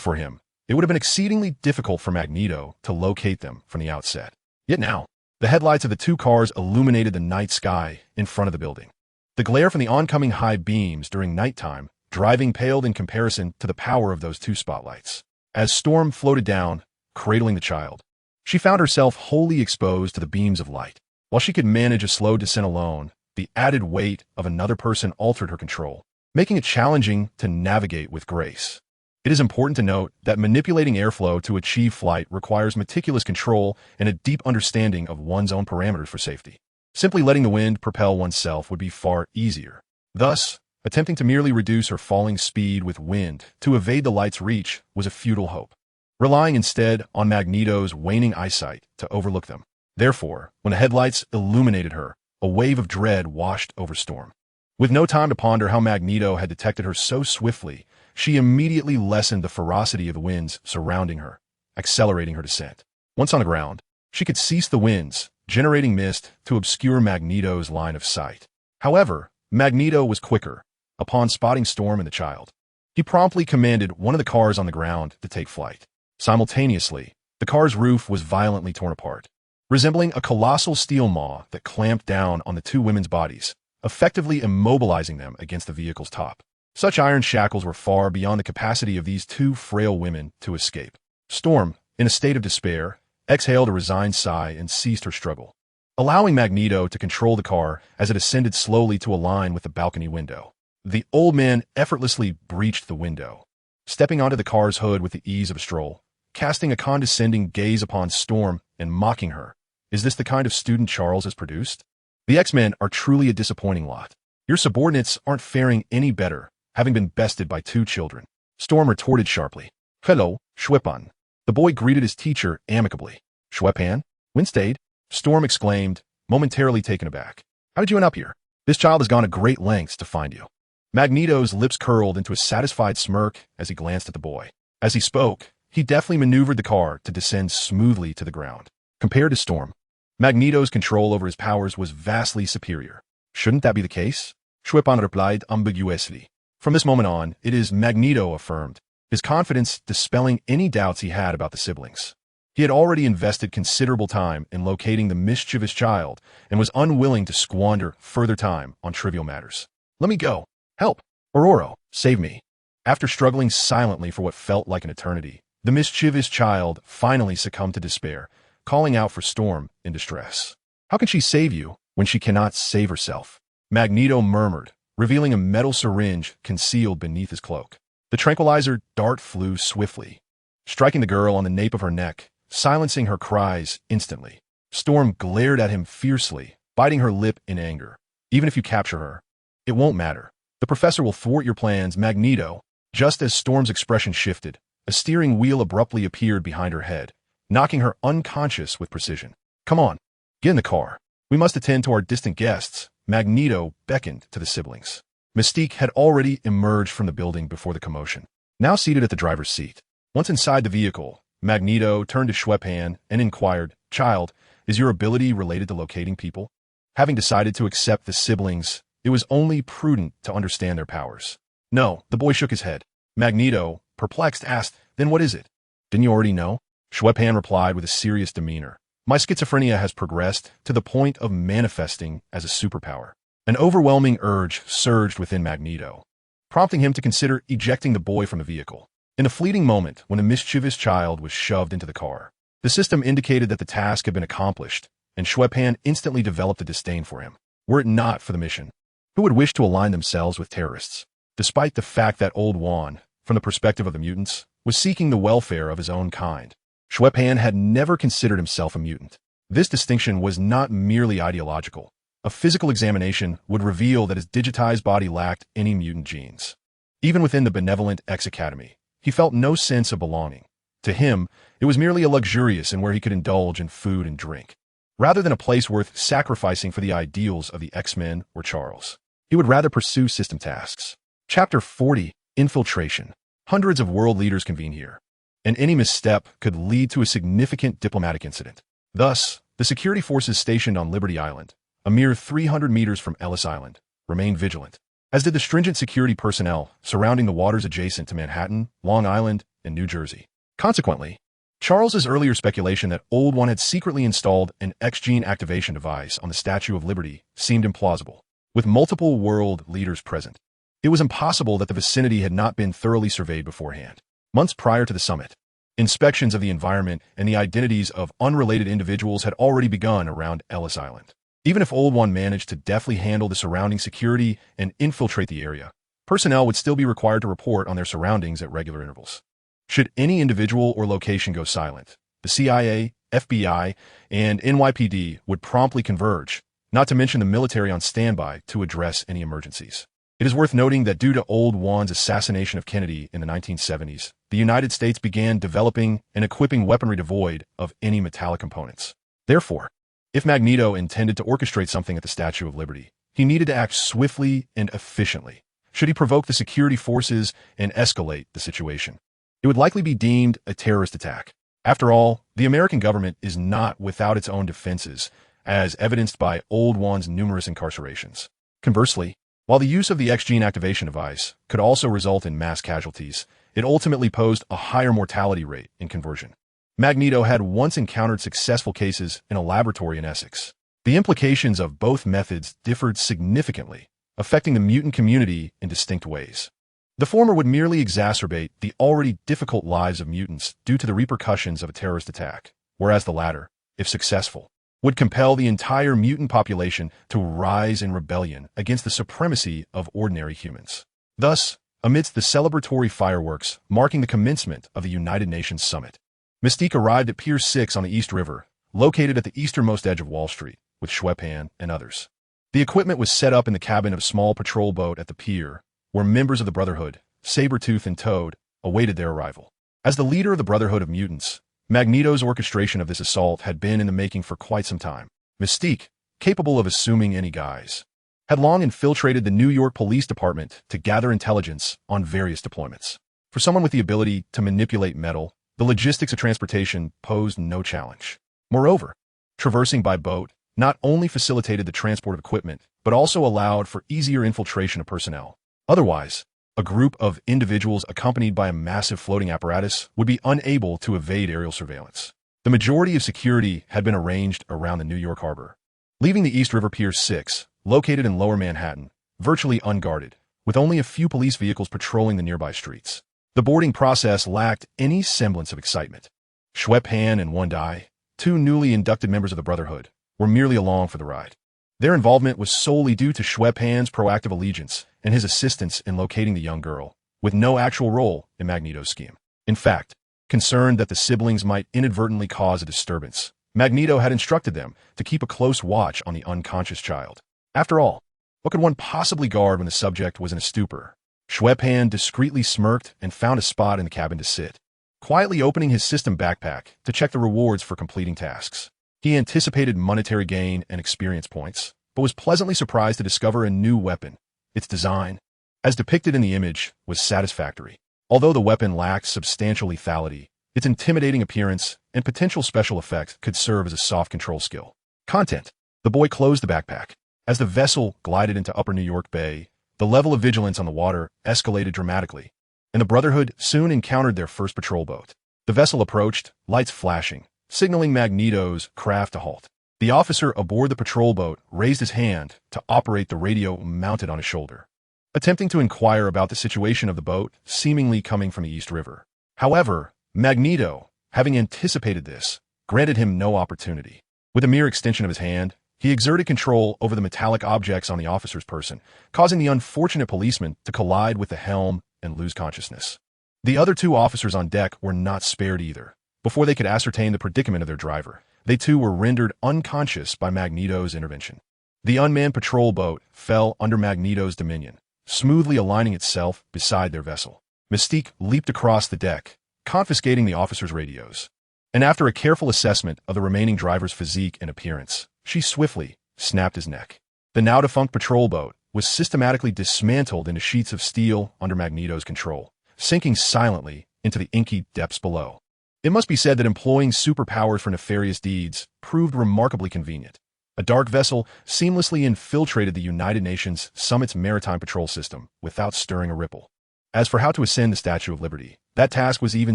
for him, it would have been exceedingly difficult for Magneto to locate them from the outset. Yet now, the headlights of the 2 cars illuminated the night sky in front of the building. The glare from the oncoming high beams during nighttime driving paled in comparison to the power of those 2 spotlights. As Storm floated down, cradling the child, she found herself wholly exposed to the beams of light. While she could manage a slow descent alone, the added weight of another person altered her control, making it challenging to navigate with grace. It is important to note that manipulating airflow to achieve flight requires meticulous control and a deep understanding of one's own parameters for safety. Simply letting the wind propel oneself would be far easier. Thus, attempting to merely reduce her falling speed with wind to evade the light's reach was a futile hope, relying instead on Magneto's waning eyesight to overlook them. Therefore, when the headlights illuminated her, a wave of dread washed over Storm. With no time to ponder how Magneto had detected her so swiftly, she immediately lessened the ferocity of the winds surrounding her, accelerating her descent. Once on the ground, she could cease the winds, generating mist to obscure Magneto's line of sight. However, Magneto was quicker. Upon spotting Storm and the child, he promptly commanded one of the cars on the ground to take flight. Simultaneously, the car's roof was violently torn apart, resembling a colossal steel maw that clamped down on the two women's bodies, effectively immobilizing them against the vehicle's top. Such iron shackles were far beyond the capacity of these two frail women to escape. Storm, in a state of despair, exhaled a resigned sigh and ceased her struggle, allowing Magneto to control the car as it ascended slowly to align with the balcony window. The old man effortlessly breached the window, stepping onto the car's hood with the ease of a stroll, casting a condescending gaze upon Storm and mocking her. Is this the kind of student Charles has produced? The X-Men are truly a disappointing lot. Your subordinates aren't faring any better, having been bested by two children. Storm retorted sharply. Hello, Xue Pan. The boy greeted his teacher amicably. Xue Pan? Winstade? Storm exclaimed, momentarily taken aback. How did you end up here? This child has gone to great lengths to find you. Magneto's lips curled into a satisfied smirk as he glanced at the boy. As he spoke, he deftly maneuvered the car to descend smoothly to the ground. Compared to Storm, Magneto's control over his powers was vastly superior. Shouldn't that be the case? Xue Pan replied ambiguously. From this moment on, it is Magneto affirmed, his confidence dispelling any doubts he had about the siblings. He had already invested considerable time in locating the mischievous child and was unwilling to squander further time on trivial matters. Let me go. Help. Aurora, save me. After struggling silently for what felt like an eternity, the mischievous child finally succumbed to despair, calling out for Storm in distress. How can she save you when she cannot save herself? Magneto murmured, revealing a metal syringe concealed beneath his cloak. The tranquilizer dart flew swiftly, striking the girl on the nape of her neck, silencing her cries instantly. Storm glared at him fiercely, biting her lip in anger. Even if you capture her, it won't matter. The professor will thwart your plans, Magneto. Just as Storm's expression shifted, a steering wheel abruptly appeared behind her head, knocking her unconscious with precision. Come on, get in the car. We must attend to our distant guests. Magneto beckoned to the siblings. Mystique had already emerged from the building before the commotion, now seated at the driver's seat. Once inside the vehicle, Magneto turned to Xue Pan and inquired, Child, is your ability related to locating people? Having decided to accept the siblings, it was only prudent to understand their powers. No, the boy shook his head. Magneto, perplexed, asked, Then what is it? Didn't you already know? Xue Pan replied with a serious demeanor. My schizophrenia has progressed to the point of manifesting as a superpower. An overwhelming urge surged within Magneto, prompting him to consider ejecting the boy from the vehicle. In a fleeting moment, when a mischievous child was shoved into the car, the system indicated that the task had been accomplished, and Xue Pan instantly developed a disdain for him. Were it not for the mission, who would wish to align themselves with terrorists? Despite the fact that Old Juan, from the perspective of the mutants, was seeking the welfare of his own kind, Xue Pan had never considered himself a mutant. This distinction was not merely ideological. A physical examination would reveal that his digitized body lacked any mutant genes. Even within the benevolent X-Academy, he felt no sense of belonging. To him, it was merely a luxurious and where he could indulge in food and drink, rather than a place worth sacrificing for the ideals of the X-Men or Charles. He would rather pursue system tasks. Chapter 40, Infiltration. Hundreds of world leaders convene here, and any misstep could lead to a significant diplomatic incident. Thus, the security forces stationed on Liberty Island, a mere 300 meters from Ellis Island, remained vigilant, as did the stringent security personnel surrounding the waters adjacent to Manhattan, Long Island, and New Jersey. Consequently, Charles's earlier speculation that Old One had secretly installed an X-gene activation device on the Statue of Liberty seemed implausible. With multiple world leaders present, it was impossible that the vicinity had not been thoroughly surveyed beforehand. Months prior to the summit, inspections of the environment and the identities of unrelated individuals had already begun around Ellis Island. Even if Old One managed to deftly handle the surrounding security and infiltrate the area, personnel would still be required to report on their surroundings at regular intervals. Should any individual or location go silent, the CIA, FBI, and NYPD would promptly converge, not to mention the military on standby to address any emergencies. It is worth noting that due to Old Juan's assassination of Kennedy in the 1970s, the United States began developing and equipping weaponry devoid of any metallic components. Therefore, if Magneto intended to orchestrate something at the Statue of Liberty, he needed to act swiftly and efficiently. Should he provoke the security forces and escalate the situation, it would likely be deemed a terrorist attack. After all, the American government is not without its own defenses, as evidenced by Old Juan's numerous incarcerations. Conversely, While the use of the X-gene activation device could also result in mass casualties, it ultimately posed a higher mortality rate in conversion. Magneto had once encountered successful cases in a laboratory in Essex. The implications of both methods differed significantly, affecting the mutant community in distinct ways. The former would merely exacerbate the already difficult lives of mutants due to the repercussions of a terrorist attack, whereas the latter, if successful, would compel the entire mutant population to rise in rebellion against the supremacy of ordinary humans. Thus, amidst the celebratory fireworks marking the commencement of the United Nations Summit, Mystique arrived at Pier 6 on the East River, located at the easternmost edge of Wall Street, with Xue Pan and others. The equipment was set up in the cabin of a small patrol boat at the pier, where members of the Brotherhood, Sabretooth and Toad, awaited their arrival. As the leader of the Brotherhood of Mutants, Magneto's orchestration of this assault had been in the making for quite some time. Mystique, capable of assuming any guise, had long infiltrated the New York Police Department to gather intelligence on various deployments. For someone with the ability to manipulate metal, the logistics of transportation posed no challenge. Moreover, traversing by boat not only facilitated the transport of equipment, but also allowed for easier infiltration of personnel. Otherwise, a group of individuals accompanied by a massive floating apparatus would be unable to evade aerial surveillance. The majority of security had been arranged around the New York harbor, leaving the East River Pier 6, located in Lower Manhattan, virtually unguarded, with only a few police vehicles patrolling the nearby streets. The boarding process lacked any semblance of excitement. Xue Pan and One Dai, two newly inducted members of the Brotherhood, were merely along for the ride. Their involvement was solely due to Xue Pan's proactive allegiance and his assistance in locating the young girl, with no actual role in Magneto's scheme. In fact, concerned that the siblings might inadvertently cause a disturbance, Magneto had instructed them to keep a close watch on the unconscious child. After all, what could one possibly guard when the subject was in a stupor? Xue Pan discreetly smirked and found a spot in the cabin to sit, quietly opening his system backpack to check the rewards for completing tasks. He anticipated monetary gain and experience points, but was pleasantly surprised to discover a new weapon. Its design, as depicted in the image, was satisfactory. Although the weapon lacked substantial lethality, its intimidating appearance and potential special effects could serve as a soft control skill. Content. The boy closed the backpack. As the vessel glided into Upper New York Bay, the level of vigilance on the water escalated dramatically, and the Brotherhood soon encountered their first patrol boat. The vessel approached, lights flashing, signaling Magneto's craft to halt. The officer aboard the patrol boat raised his hand to operate the radio mounted on his shoulder, attempting to inquire about the situation of the boat seemingly coming from the East River. However, Magneto, having anticipated this, granted him no opportunity. With a mere extension of his hand, he exerted control over the metallic objects on the officer's person, causing the unfortunate policeman to collide with the helm and lose consciousness. The other two officers on deck were not spared either. Before they could ascertain the predicament of their driver, they too were rendered unconscious by Magneto's intervention. The unmanned patrol boat fell under Magneto's dominion, smoothly aligning itself beside their vessel. Mystique leaped across the deck, confiscating the officers' radios. And after a careful assessment of the remaining driver's physique and appearance, she swiftly snapped his neck. The now-defunct patrol boat was systematically dismantled into sheets of steel under Magneto's control, sinking silently into the inky depths below. It must be said that employing superpowers for nefarious deeds proved remarkably convenient. A dark vessel seamlessly infiltrated the United Nations Summit's maritime patrol system without stirring a ripple. As for how to ascend the Statue of Liberty, that task was even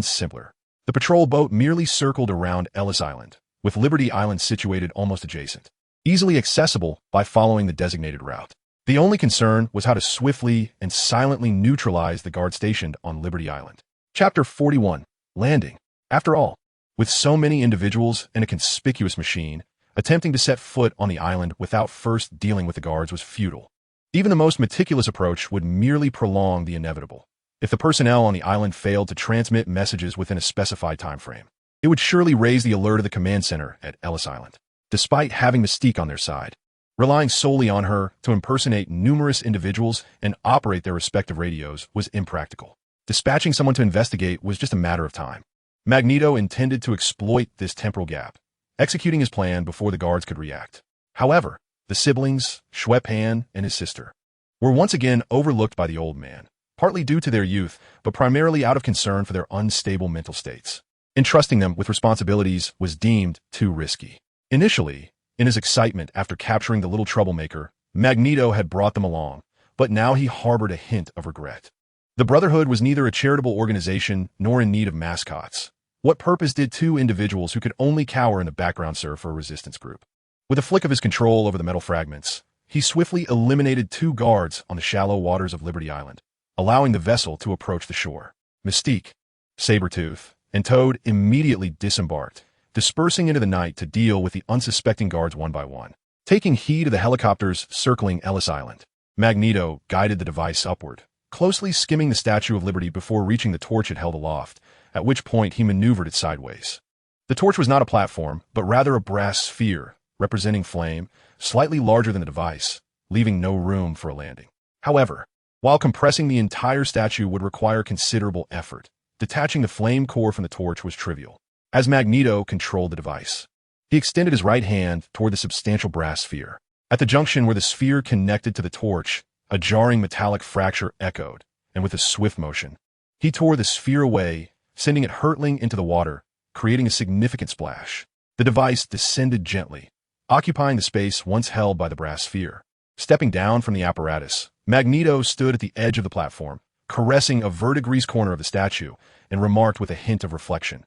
simpler. The patrol boat merely circled around Ellis Island, with Liberty Island situated almost adjacent, easily accessible by following the designated route. The only concern was how to swiftly and silently neutralize the guard stationed on Liberty Island. Chapter 41. Landing. After all, with so many individuals and a conspicuous machine, attempting to set foot on the island without first dealing with the guards was futile. Even the most meticulous approach would merely prolong the inevitable. If the personnel on the island failed to transmit messages within a specified time frame, it would surely raise the alert of the command center at Ellis Island. Despite having Mystique on their side, relying solely on her to impersonate numerous individuals and operate their respective radios was impractical. Dispatching someone to investigate was just a matter of time. Magneto intended to exploit this temporal gap, executing his plan before the guards could react. However, the siblings, Xue Pan and his sister, were once again overlooked by the old man, partly due to their youth, but primarily out of concern for their unstable mental states. Entrusting them with responsibilities was deemed too risky. Initially, in his excitement after capturing the little troublemaker, Magneto had brought them along, but now he harbored a hint of regret. The Brotherhood was neither a charitable organization nor in need of mascots. What purpose did two individuals who could only cower in the background serve for a resistance group? With a flick of his control over the metal fragments, he swiftly eliminated two guards on the shallow waters of Liberty Island, allowing the vessel to approach the shore. Mystique, Sabretooth, and Toad immediately disembarked, dispersing into the night to deal with the unsuspecting guards one by one. Taking heed of the helicopters circling Ellis Island, Magneto guided the device upward, closely skimming the Statue of Liberty before reaching the torch it held aloft, at which point he maneuvered it sideways. The torch was not a platform, but rather a brass sphere, representing flame, slightly larger than the device, leaving no room for a landing. However, while compressing the entire statue would require considerable effort, detaching the flame core from the torch was trivial. As Magneto controlled the device, he extended his right hand toward the substantial brass sphere. At the junction where the sphere connected to the torch, a jarring metallic fracture echoed, and with a swift motion, he tore the sphere away, sending it hurtling into the water, creating a significant splash. The device descended gently, occupying the space once held by the brass sphere. Stepping down from the apparatus, Magneto stood at the edge of the platform, caressing a verdigris corner of the statue, and remarked with a hint of reflection,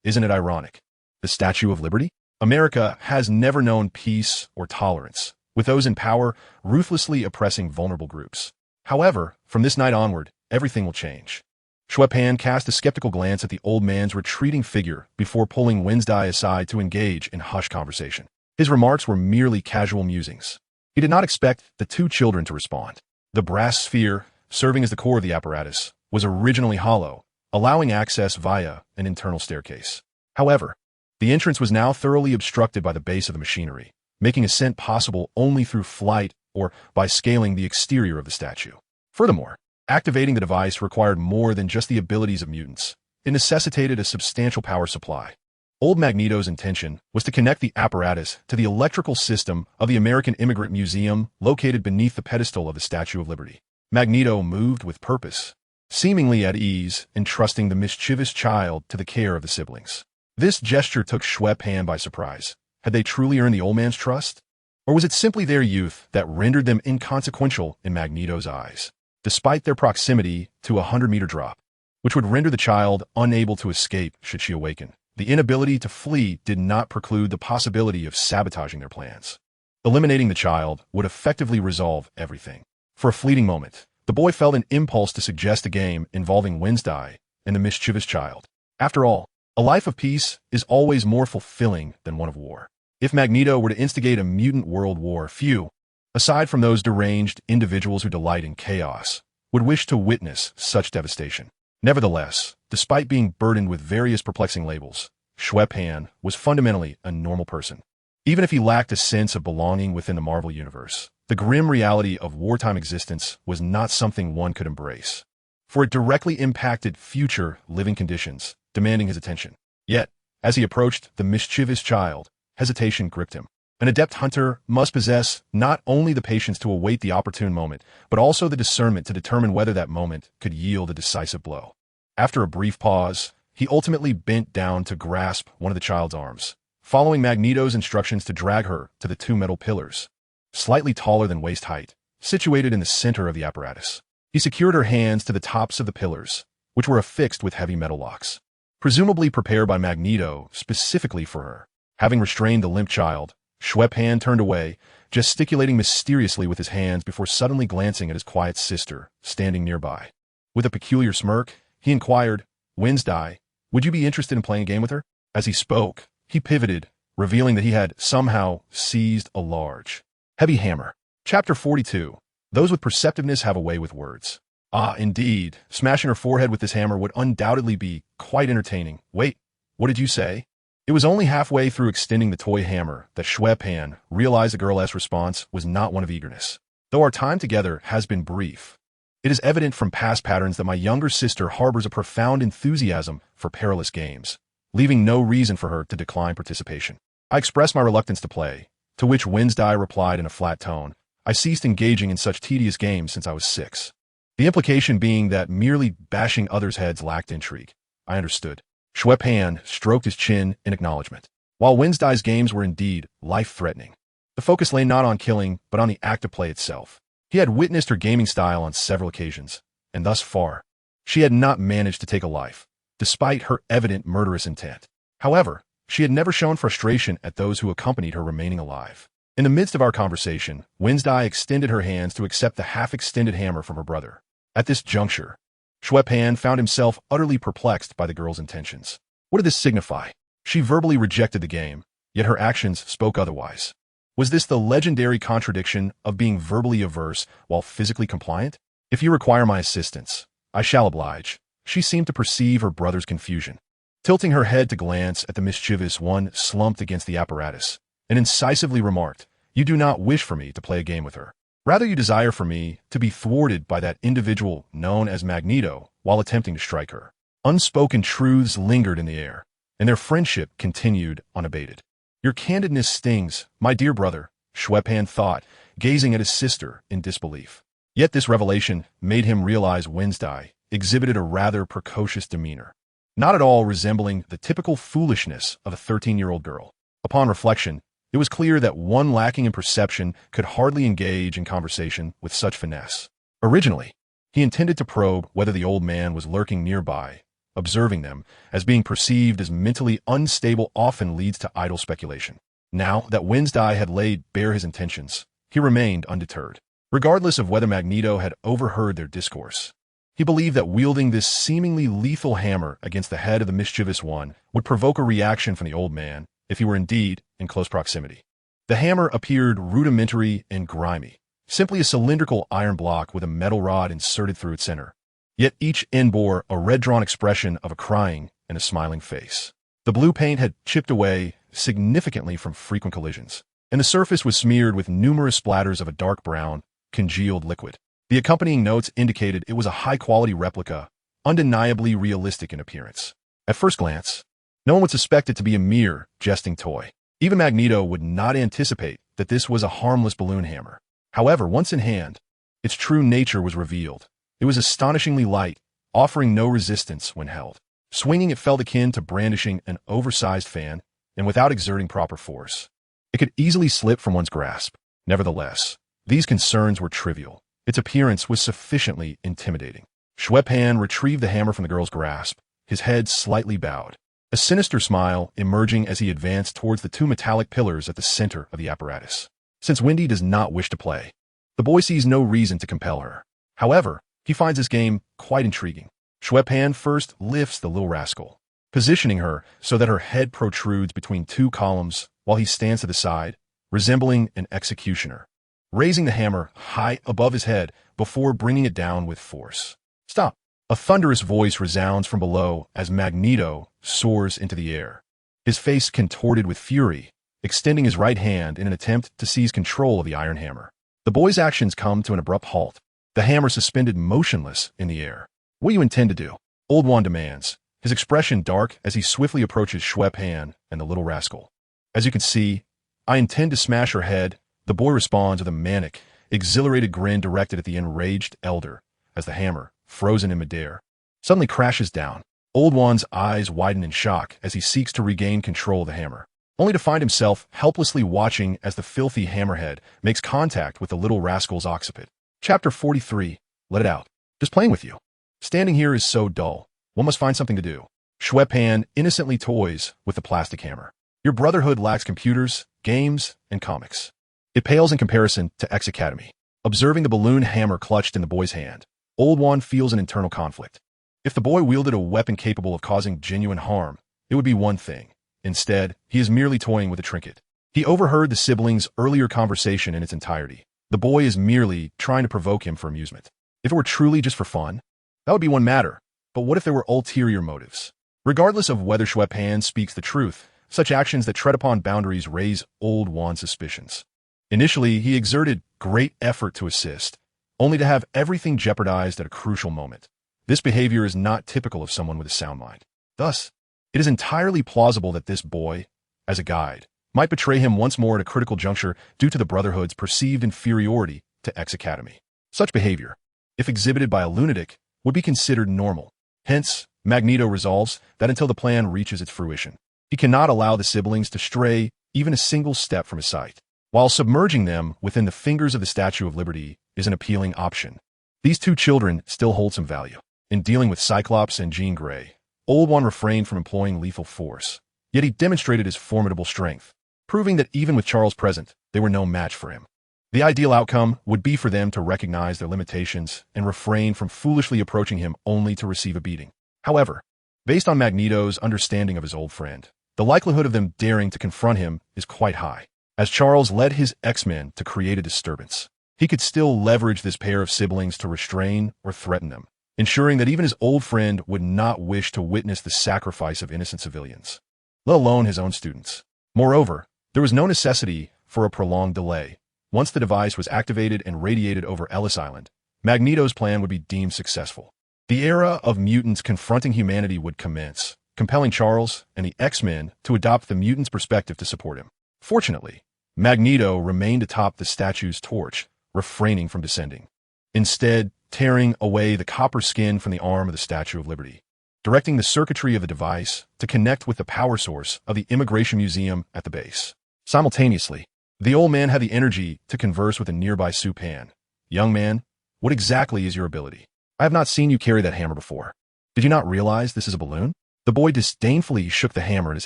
"Isn't it ironic? The Statue of Liberty? America has never known peace or tolerance, with those in power ruthlessly oppressing vulnerable groups. However, from this night onward, everything will change." Xue Pan cast a skeptical glance at the old man's retreating figure before pulling Wednesday aside to engage in hushed conversation. His remarks were merely casual musings. He did not expect the two children to respond. The brass sphere, serving as the core of the apparatus, was originally hollow, allowing access via an internal staircase. However, the entrance was now thoroughly obstructed by the base of the machinery, making ascent possible only through flight or by scaling the exterior of the statue. Furthermore, activating the device required more than just the abilities of mutants. It necessitated a substantial power supply. Old Magneto's intention was to connect the apparatus to the electrical system of the American Immigrant Museum located beneath the pedestal of the Statue of Liberty. Magneto moved with purpose, seemingly at ease, entrusting the mischievous child to the care of the siblings. This gesture took Xue Pan by surprise. Had they truly earned the old man's trust? Or was it simply their youth that rendered them inconsequential in Magneto's eyes, despite their proximity to a 100-meter drop, which would render the child unable to escape should she awaken? The inability to flee did not preclude the possibility of sabotaging their plans. Eliminating the child would effectively resolve everything. For a fleeting moment, the boy felt an impulse to suggest a game involving Wednesday and the mischievous child. After all, a life of peace is always more fulfilling than one of war. If Magneto were to instigate a mutant world war, few, aside from those deranged individuals who delight in chaos, would wish to witness such devastation. Nevertheless, despite being burdened with various perplexing labels, Xue Pan was fundamentally a normal person. Even if he lacked a sense of belonging within the Marvel Universe, the grim reality of wartime existence was not something one could embrace, for it directly impacted future living conditions, demanding his attention. Yet, as he approached the mischievous child, hesitation gripped him. An adept hunter must possess not only the patience to await the opportune moment, but also the discernment to determine whether that moment could yield a decisive blow. After a brief pause, he ultimately bent down to grasp one of the child's arms, following Magneto's instructions to drag her to the two metal pillars, slightly taller than waist height, situated in the center of the apparatus. He secured her hands to the tops of the pillars, which were affixed with heavy metal locks, presumably prepared by Magneto specifically for her. Having restrained the limp child, Xue Pan turned away, gesticulating mysteriously with his hands before suddenly glancing at his quiet sister, standing nearby. With a peculiar smirk, he inquired, "Wednesday, would you be interested in playing a game with her?" As he spoke, he pivoted, revealing that he had somehow seized a large, heavy hammer. Chapter 42. Those with perceptiveness have a way with words. Ah, indeed, smashing her forehead with this hammer would undoubtedly be quite entertaining. Wait, what did you say? It was only halfway through extending the toy hammer that Xue Pan realized the girl's response was not one of eagerness. Though our time together has been brief, it is evident from past patterns that my younger sister harbors a profound enthusiasm for perilous games, leaving no reason for her to decline participation. I expressed my reluctance to play, to which Wednesday replied in a flat tone, "I ceased engaging in such tedious games since I was 6. The implication being that merely bashing others' heads lacked intrigue. I understood. Xue Pan stroked his chin in acknowledgement. While Wednesday's games were indeed life-threatening, the focus lay not on killing, but on the act of play itself. He had witnessed her gaming style on several occasions, and thus far, she had not managed to take a life, despite her evident murderous intent. However, she had never shown frustration at those who accompanied her remaining alive. In the midst of our conversation, Wednesday extended her hands to accept the half-extended hammer from her brother. At this juncture, Xue Pan found himself utterly perplexed by the girl's intentions. What did this signify? She verbally rejected the game, yet her actions spoke otherwise. Was this the legendary contradiction of being verbally averse while physically compliant? If you require my assistance, I shall oblige. She seemed to perceive her brother's confusion. Tilting her head to glance at the mischievous one slumped against the apparatus, and incisively remarked, "You do not wish for me to play a game with her. Rather, you desire for me to be thwarted by that individual known as Magneto while attempting to strike her." Unspoken truths lingered in the air, and their friendship continued unabated. "Your candidness stings, my dear brother," Xue Pan thought, gazing at his sister in disbelief. Yet this revelation made him realize Wednesday exhibited a rather precocious demeanor, not at all resembling the typical foolishness of a 13-year-old girl. Upon reflection, it was clear that one lacking in perception could hardly engage in conversation with such finesse. Originally, he intended to probe whether the old man was lurking nearby. Observing them as being perceived as mentally unstable often leads to idle speculation. Now that Wednesday had laid bare his intentions, he remained undeterred. Regardless of whether Magneto had overheard their discourse, he believed that wielding this seemingly lethal hammer against the head of the mischievous one would provoke a reaction from the old man if he were indeed in close proximity. The hammer appeared rudimentary and grimy, simply a cylindrical iron block with a metal rod inserted through its center. Yet each end bore a red-drawn expression of a crying and a smiling face. The blue paint had chipped away significantly from frequent collisions, and the surface was smeared with numerous splatters of a dark brown, congealed liquid. The accompanying notes indicated it was a high-quality replica, undeniably realistic in appearance. At first glance, no one would suspect it to be a mere jesting toy. Even Magneto would not anticipate that this was a harmless balloon hammer. However, once in hand, its true nature was revealed. It was astonishingly light, offering no resistance when held. Swinging, it felt akin to brandishing an oversized fan, and without exerting proper force, it could easily slip from one's grasp. Nevertheless, these concerns were trivial. Its appearance was sufficiently intimidating. Xue Pan retrieved the hammer from the girl's grasp, his head slightly bowed, a sinister smile emerging as he advanced towards the two metallic pillars at the center of the apparatus. Since Wendy does not wish to play, the boy sees no reason to compel her. However, he finds this game quite intriguing. Xue Pan first lifts the little rascal, positioning her so that her head protrudes between two columns while he stands to the side, resembling an executioner, raising the hammer high above his head before bringing it down with force. "Stop!" A thunderous voice resounds from below as Magneto soars into the air, his face contorted with fury, extending his right hand in an attempt to seize control of the iron hammer. The boy's actions come to an abrupt halt, the hammer suspended motionless in the air. "What do you intend to do?" Old One demands, his expression dark as he swiftly approaches Xue Pan and the little rascal. "As you can see, I intend to smash her head," the boy responds with a manic, exhilarated grin directed at the enraged elder as the hammer, frozen in midair, suddenly crashes down. Old One's eyes widen in shock as he seeks to regain control of the hammer, only to find himself helplessly watching as the filthy hammerhead makes contact with the little rascal's occiput. Chapter 43. Let it out. Just playing with you. Standing here is so dull. One must find something to do. Xue Pan innocently toys with the plastic hammer. Your brotherhood lacks computers, games, and comics. It pales in comparison to X Academy. Observing the balloon hammer clutched in the boy's hand, Old One feels an internal conflict. If the boy wielded a weapon capable of causing genuine harm, it would be one thing. Instead, he is merely toying with a trinket. He overheard the siblings' earlier conversation in its entirety. The boy is merely trying to provoke him for amusement. If it were truly just for fun, that would be one matter. But what if there were ulterior motives? Regardless of whether Xue Pan speaks the truth, such actions that tread upon boundaries raise Old One's suspicions. Initially, he exerted great effort to assist, only to have everything jeopardized at a crucial moment. This behavior is not typical of someone with a sound mind. Thus, it is entirely plausible that this boy, as a guide, might betray him once more at a critical juncture due to the Brotherhood's perceived inferiority to X Academy. Such behavior, if exhibited by a lunatic, would be considered normal. Hence, Magneto resolves that until the plan reaches its fruition, he cannot allow the siblings to stray even a single step from his sight. While submerging them within the fingers of the Statue of Liberty, is an appealing option. These two children still hold some value. In dealing with Cyclops and Jean Grey, Old One refrained from employing lethal force, yet he demonstrated his formidable strength, proving that even with Charles present, they were no match for him. The ideal outcome would be for them to recognize their limitations and refrain from foolishly approaching him only to receive a beating. However, based on Magneto's understanding of his old friend, the likelihood of them daring to confront him is quite high. As Charles led his X-Men to create a disturbance, he could still leverage this pair of siblings to restrain or threaten them, ensuring that even his old friend would not wish to witness the sacrifice of innocent civilians, let alone his own students. Moreover, there was no necessity for a prolonged delay. Once the device was activated and radiated over Ellis Island, Magneto's plan would be deemed successful. The era of mutants confronting humanity would commence, compelling Charles and the X-Men to adopt the mutants' perspective to support him. Fortunately, Magneto remained atop the statue's torch, refraining from descending, instead tearing away the copper skin from the arm of the Statue of Liberty, directing the circuitry of the device to connect with the power source of the Immigration Museum at the base. Simultaneously, the old man had the energy to converse with a nearby Xue Pan. "Young man, what exactly is your ability? I have not seen you carry that hammer before. Did you not realize this is a balloon?" The boy disdainfully shook the hammer in his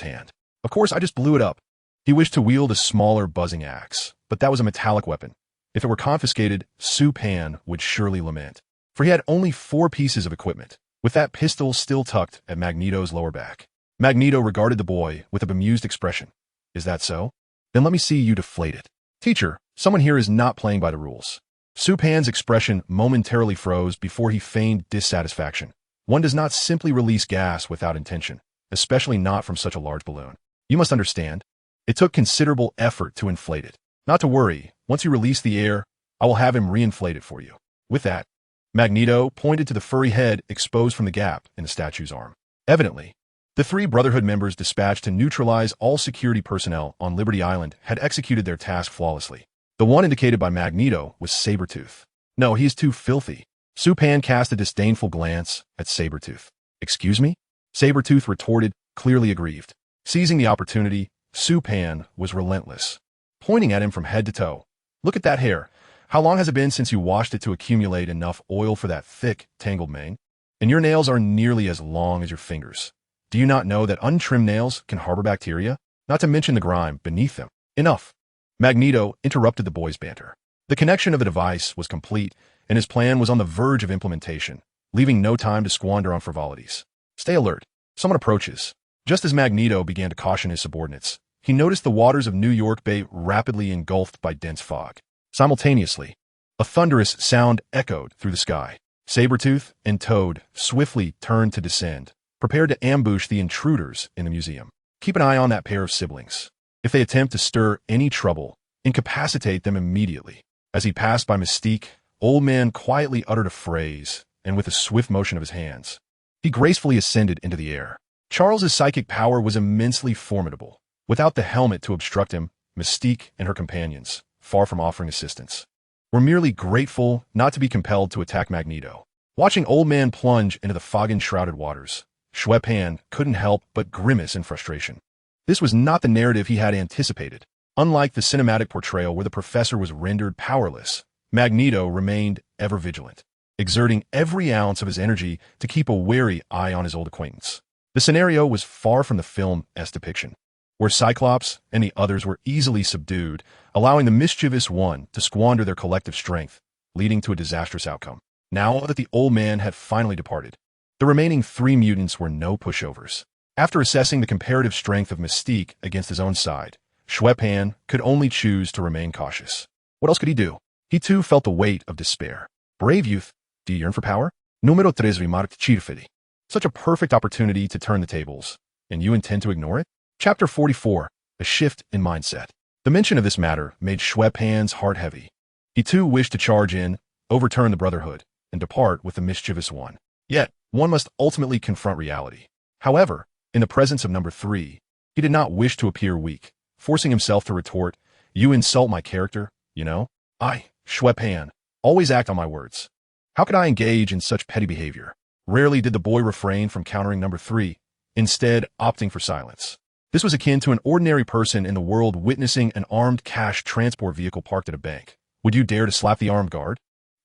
hand. "Of course, I just blew it up." He wished to wield a smaller buzzing axe, but that was a metallic weapon. If it were confiscated, Xue Pan would surely lament, for he had only 4 pieces of equipment, with that pistol still tucked at Magneto's lower back. Magneto regarded the boy with a bemused expression. "Is that so? Then let me see you deflate it." "Teacher, someone here is not playing by the rules." Xue Pan's expression momentarily froze before he feigned dissatisfaction. One does not simply release gas without intention, especially not from such a large balloon. "You must understand. It took considerable effort to inflate it. Not to worry, once you release the air, I will have him re-inflate it for you." With that, Magneto pointed to the furry head exposed from the gap in the statue's arm. Evidently, the 3 Brotherhood members dispatched to neutralize all security personnel on Liberty Island had executed their task flawlessly. The one indicated by Magneto was Sabretooth. "No, he is too filthy." Xue Pan cast a disdainful glance at Sabretooth. "Excuse me?" Sabretooth retorted, clearly aggrieved. Seizing the opportunity, Xue Pan was relentless, pointing at him from head to toe. "Look at that hair. How long has it been since you washed it to accumulate enough oil for that thick, tangled mane? And your nails are nearly as long as your fingers. Do you not know that untrimmed nails can harbor bacteria? Not to mention the grime beneath them." "Enough." Magneto interrupted the boy's banter. The connection of the device was complete, and his plan was on the verge of implementation, leaving no time to squander on frivolities. "Stay alert. Someone approaches." Just as Magneto began to caution his subordinates, he noticed the waters of New York Bay rapidly engulfed by dense fog. Simultaneously, a thunderous sound echoed through the sky. Sabretooth and Toad swiftly turned to descend, prepared to ambush the intruders in the museum. "Keep an eye on that pair of siblings. If they attempt to stir any trouble, incapacitate them immediately." As he passed by Mystique, Old Man quietly uttered a phrase, and with a swift motion of his hands, he gracefully ascended into the air. Charles's psychic power was immensely formidable. Without the helmet to obstruct him, Mystique and her companions, far from offering assistance, were merely grateful not to be compelled to attack Magneto. Watching Old Man plunge into the fog-enshrouded waters, Xue Pan couldn't help but grimace in frustration. This was not the narrative he had anticipated. Unlike the cinematic portrayal where the professor was rendered powerless, Magneto remained ever vigilant, exerting every ounce of his energy to keep a wary eye on his old acquaintance. The scenario was far from the film's depiction, where Cyclops and the others were easily subdued, allowing the mischievous one to squander their collective strength, leading to a disastrous outcome. Now that the old man had finally departed, the remaining 3 mutants were no pushovers. After assessing the comparative strength of Mystique against his own side, Xue Pan could only choose to remain cautious. What else could he do? He too felt the weight of despair. "Brave youth, do you yearn for power? Numero 3 remarked cheerfully. Such a perfect opportunity to turn the tables, and you intend to ignore it?" Chapter 44, A Shift in Mindset. The mention of this matter made Xue Pan's heart heavy. He too wished to charge in, overturn the Brotherhood, and depart with the mischievous one. Yet, one must ultimately confront reality. However, in the presence of number 3, he did not wish to appear weak, forcing himself to retort, "You insult my character, you know? I, Xue Pan, always act on my words. How could I engage in such petty behavior?" Rarely did the boy refrain from countering number 3, instead opting for silence. This was akin to an ordinary person in the world witnessing an armed cash transport vehicle parked at a bank. Would you dare to slap the armed guard?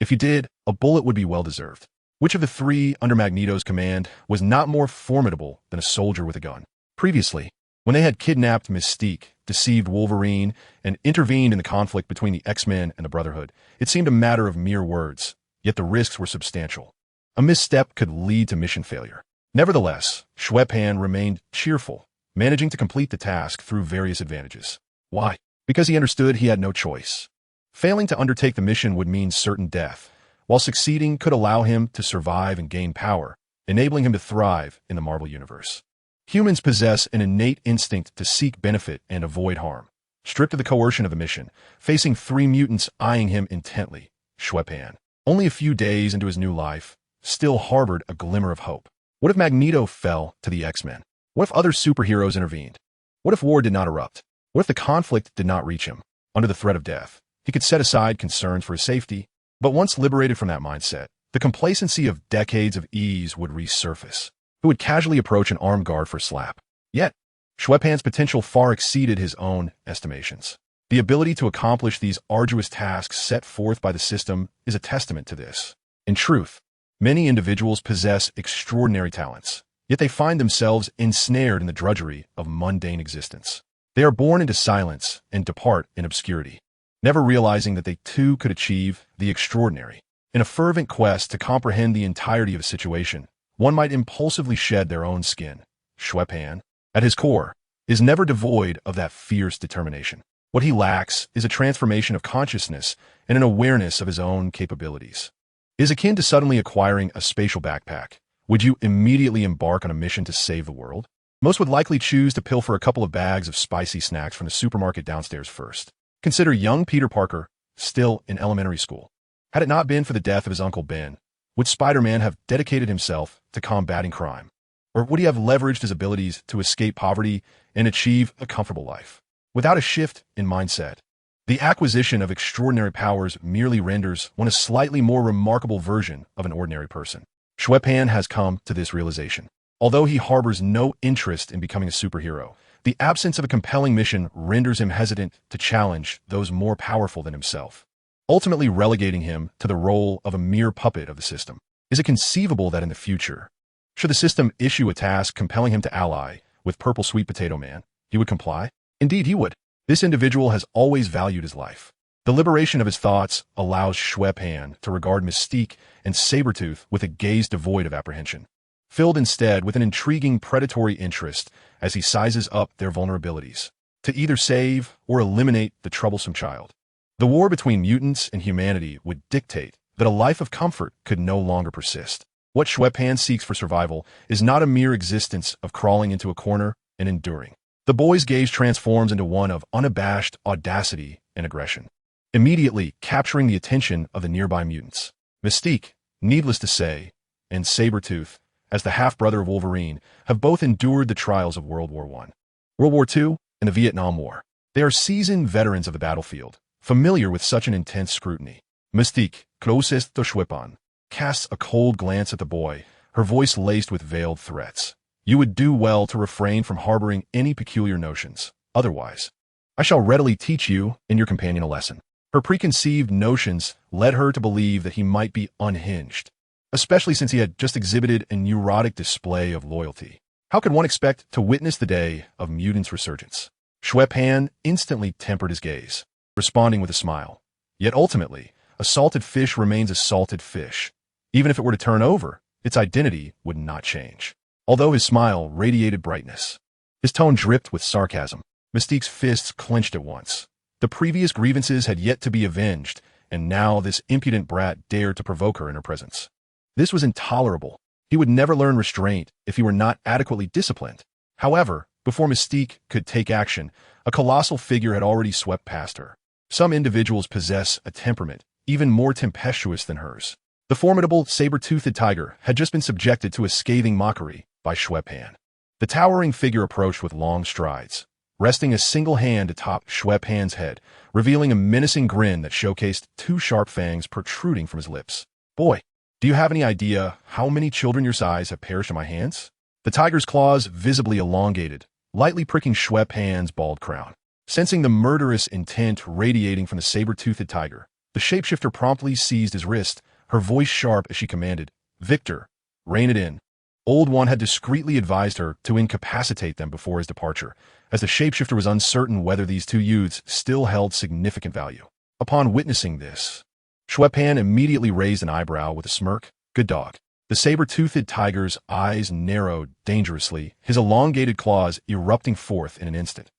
If you did, a bullet would be well-deserved. Which of the three under Magneto's command was not more formidable than a soldier with a gun? Previously, when they had kidnapped Mystique, deceived Wolverine, and intervened in the conflict between the X-Men and the Brotherhood, it seemed a matter of mere words, yet the risks were substantial. A misstep could lead to mission failure. Nevertheless, Xue Pan remained cheerful, managing to complete the task through various advantages. Why? Because he understood he had no choice. Failing to undertake the mission would mean certain death, while succeeding could allow him to survive and gain power, enabling him to thrive in the Marvel Universe. Humans possess an innate instinct to seek benefit and avoid harm. Stripped of the coercion of the mission, facing three mutants eyeing him intently, Xue Pan, only a few days into his new life, still harbored a glimmer of hope. What if Magneto fell to the X-Men? What if other superheroes intervened? What if war did not erupt? What if the conflict did not reach him? Under the threat of death, he could set aside concerns for his safety, but once liberated from that mindset, the complacency of decades of ease would resurface. He would casually approach an armed guard for a slap. Yet, Xue Pan's potential far exceeded his own estimations. The ability to accomplish these arduous tasks set forth by the system is a testament to this. In truth, many individuals possess extraordinary talents, yet they find themselves ensnared in the drudgery of mundane existence. They are born into silence and depart in obscurity, never realizing that they too could achieve the extraordinary. In a fervent quest to comprehend the entirety of a situation, one might impulsively shed their own skin. Xue Pan, at his core, is never devoid of that fierce determination. What he lacks is a transformation of consciousness and an awareness of his own capabilities. It is akin to suddenly acquiring a spatial backpack. Would you immediately embark on a mission to save the world? Most would likely choose to pilfer a couple of bags of spicy snacks from the supermarket downstairs first. Consider young Peter Parker, still in elementary school. Had it not been for the death of his Uncle Ben, would Spider-Man have dedicated himself to combating crime? Or would he have leveraged his abilities to escape poverty and achieve a comfortable life? Without a shift in mindset, the acquisition of extraordinary powers merely renders one a slightly more remarkable version of an ordinary person. Xue Pan has come to this realization. Although he harbors no interest in becoming a superhero, the absence of a compelling mission renders him hesitant to challenge those more powerful than himself, ultimately relegating him to the role of a mere puppet of the system. Is it conceivable that in the future, should the system issue a task compelling him to ally with Purple Sweet Potato Man, he would comply? Indeed, he would. This individual has always valued his life. The liberation of his thoughts allows Xue Pan to regard Mystique and Sabretooth with a gaze devoid of apprehension, filled instead with an intriguing predatory interest as he sizes up their vulnerabilities, to either save or eliminate the troublesome child. The war between mutants and humanity would dictate that a life of comfort could no longer persist. What Xue Pan seeks for survival is not a mere existence of crawling into a corner and enduring. The boy's gaze transforms into one of unabashed audacity and aggression, immediately capturing the attention of the nearby mutants. Mystique, needless to say, and Sabretooth, as the half-brother of Wolverine, have both endured the trials of World War I, World War II, and the Vietnam War. They are seasoned veterans of the battlefield, familiar with such an intense scrutiny. Mystique, closest to Xue Pan, casts a cold glance at the boy, her voice laced with veiled threats. You would do well to refrain from harboring any peculiar notions. Otherwise, I shall readily teach you and your companion a lesson. Her preconceived notions led her to believe that he might be unhinged, especially since he had just exhibited a neurotic display of loyalty. How could one expect to witness the day of mutants' resurgence? Xue Pan instantly tempered his gaze, responding with a smile. Yet ultimately, a salted fish remains a salted fish. Even if it were to turn over, its identity would not change. Although his smile radiated brightness, his tone dripped with sarcasm. Mystique's fists clenched at once. The previous grievances had yet to be avenged, and now this impudent brat dared to provoke her in her presence. This was intolerable. He would never learn restraint if he were not adequately disciplined. However, before Mystique could take action, a colossal figure had already swept past her. Some individuals possess a temperament even more tempestuous than hers. The formidable saber-toothed tiger had just been subjected to a scathing mockery by Xue Pan. The towering figure approached with long strides, resting a single hand atop Xue Pan's head, revealing a menacing grin that showcased two sharp fangs protruding from his lips. Boy, do you have any idea how many children your size have perished in my hands? The tiger's claws visibly elongated, lightly pricking Xue Pan's bald crown. Sensing the murderous intent radiating from the saber-toothed tiger, The shapeshifter promptly seized his wrist, her voice sharp as she commanded, "Victor, rein it in." Old One had discreetly advised her to incapacitate them before his departure, as the shapeshifter was uncertain whether these two youths still held significant value. Upon witnessing this, Xue Pan immediately raised an eyebrow with a smirk. "Good dog." The saber-toothed tiger's eyes narrowed dangerously, his elongated claws erupting forth in an instant.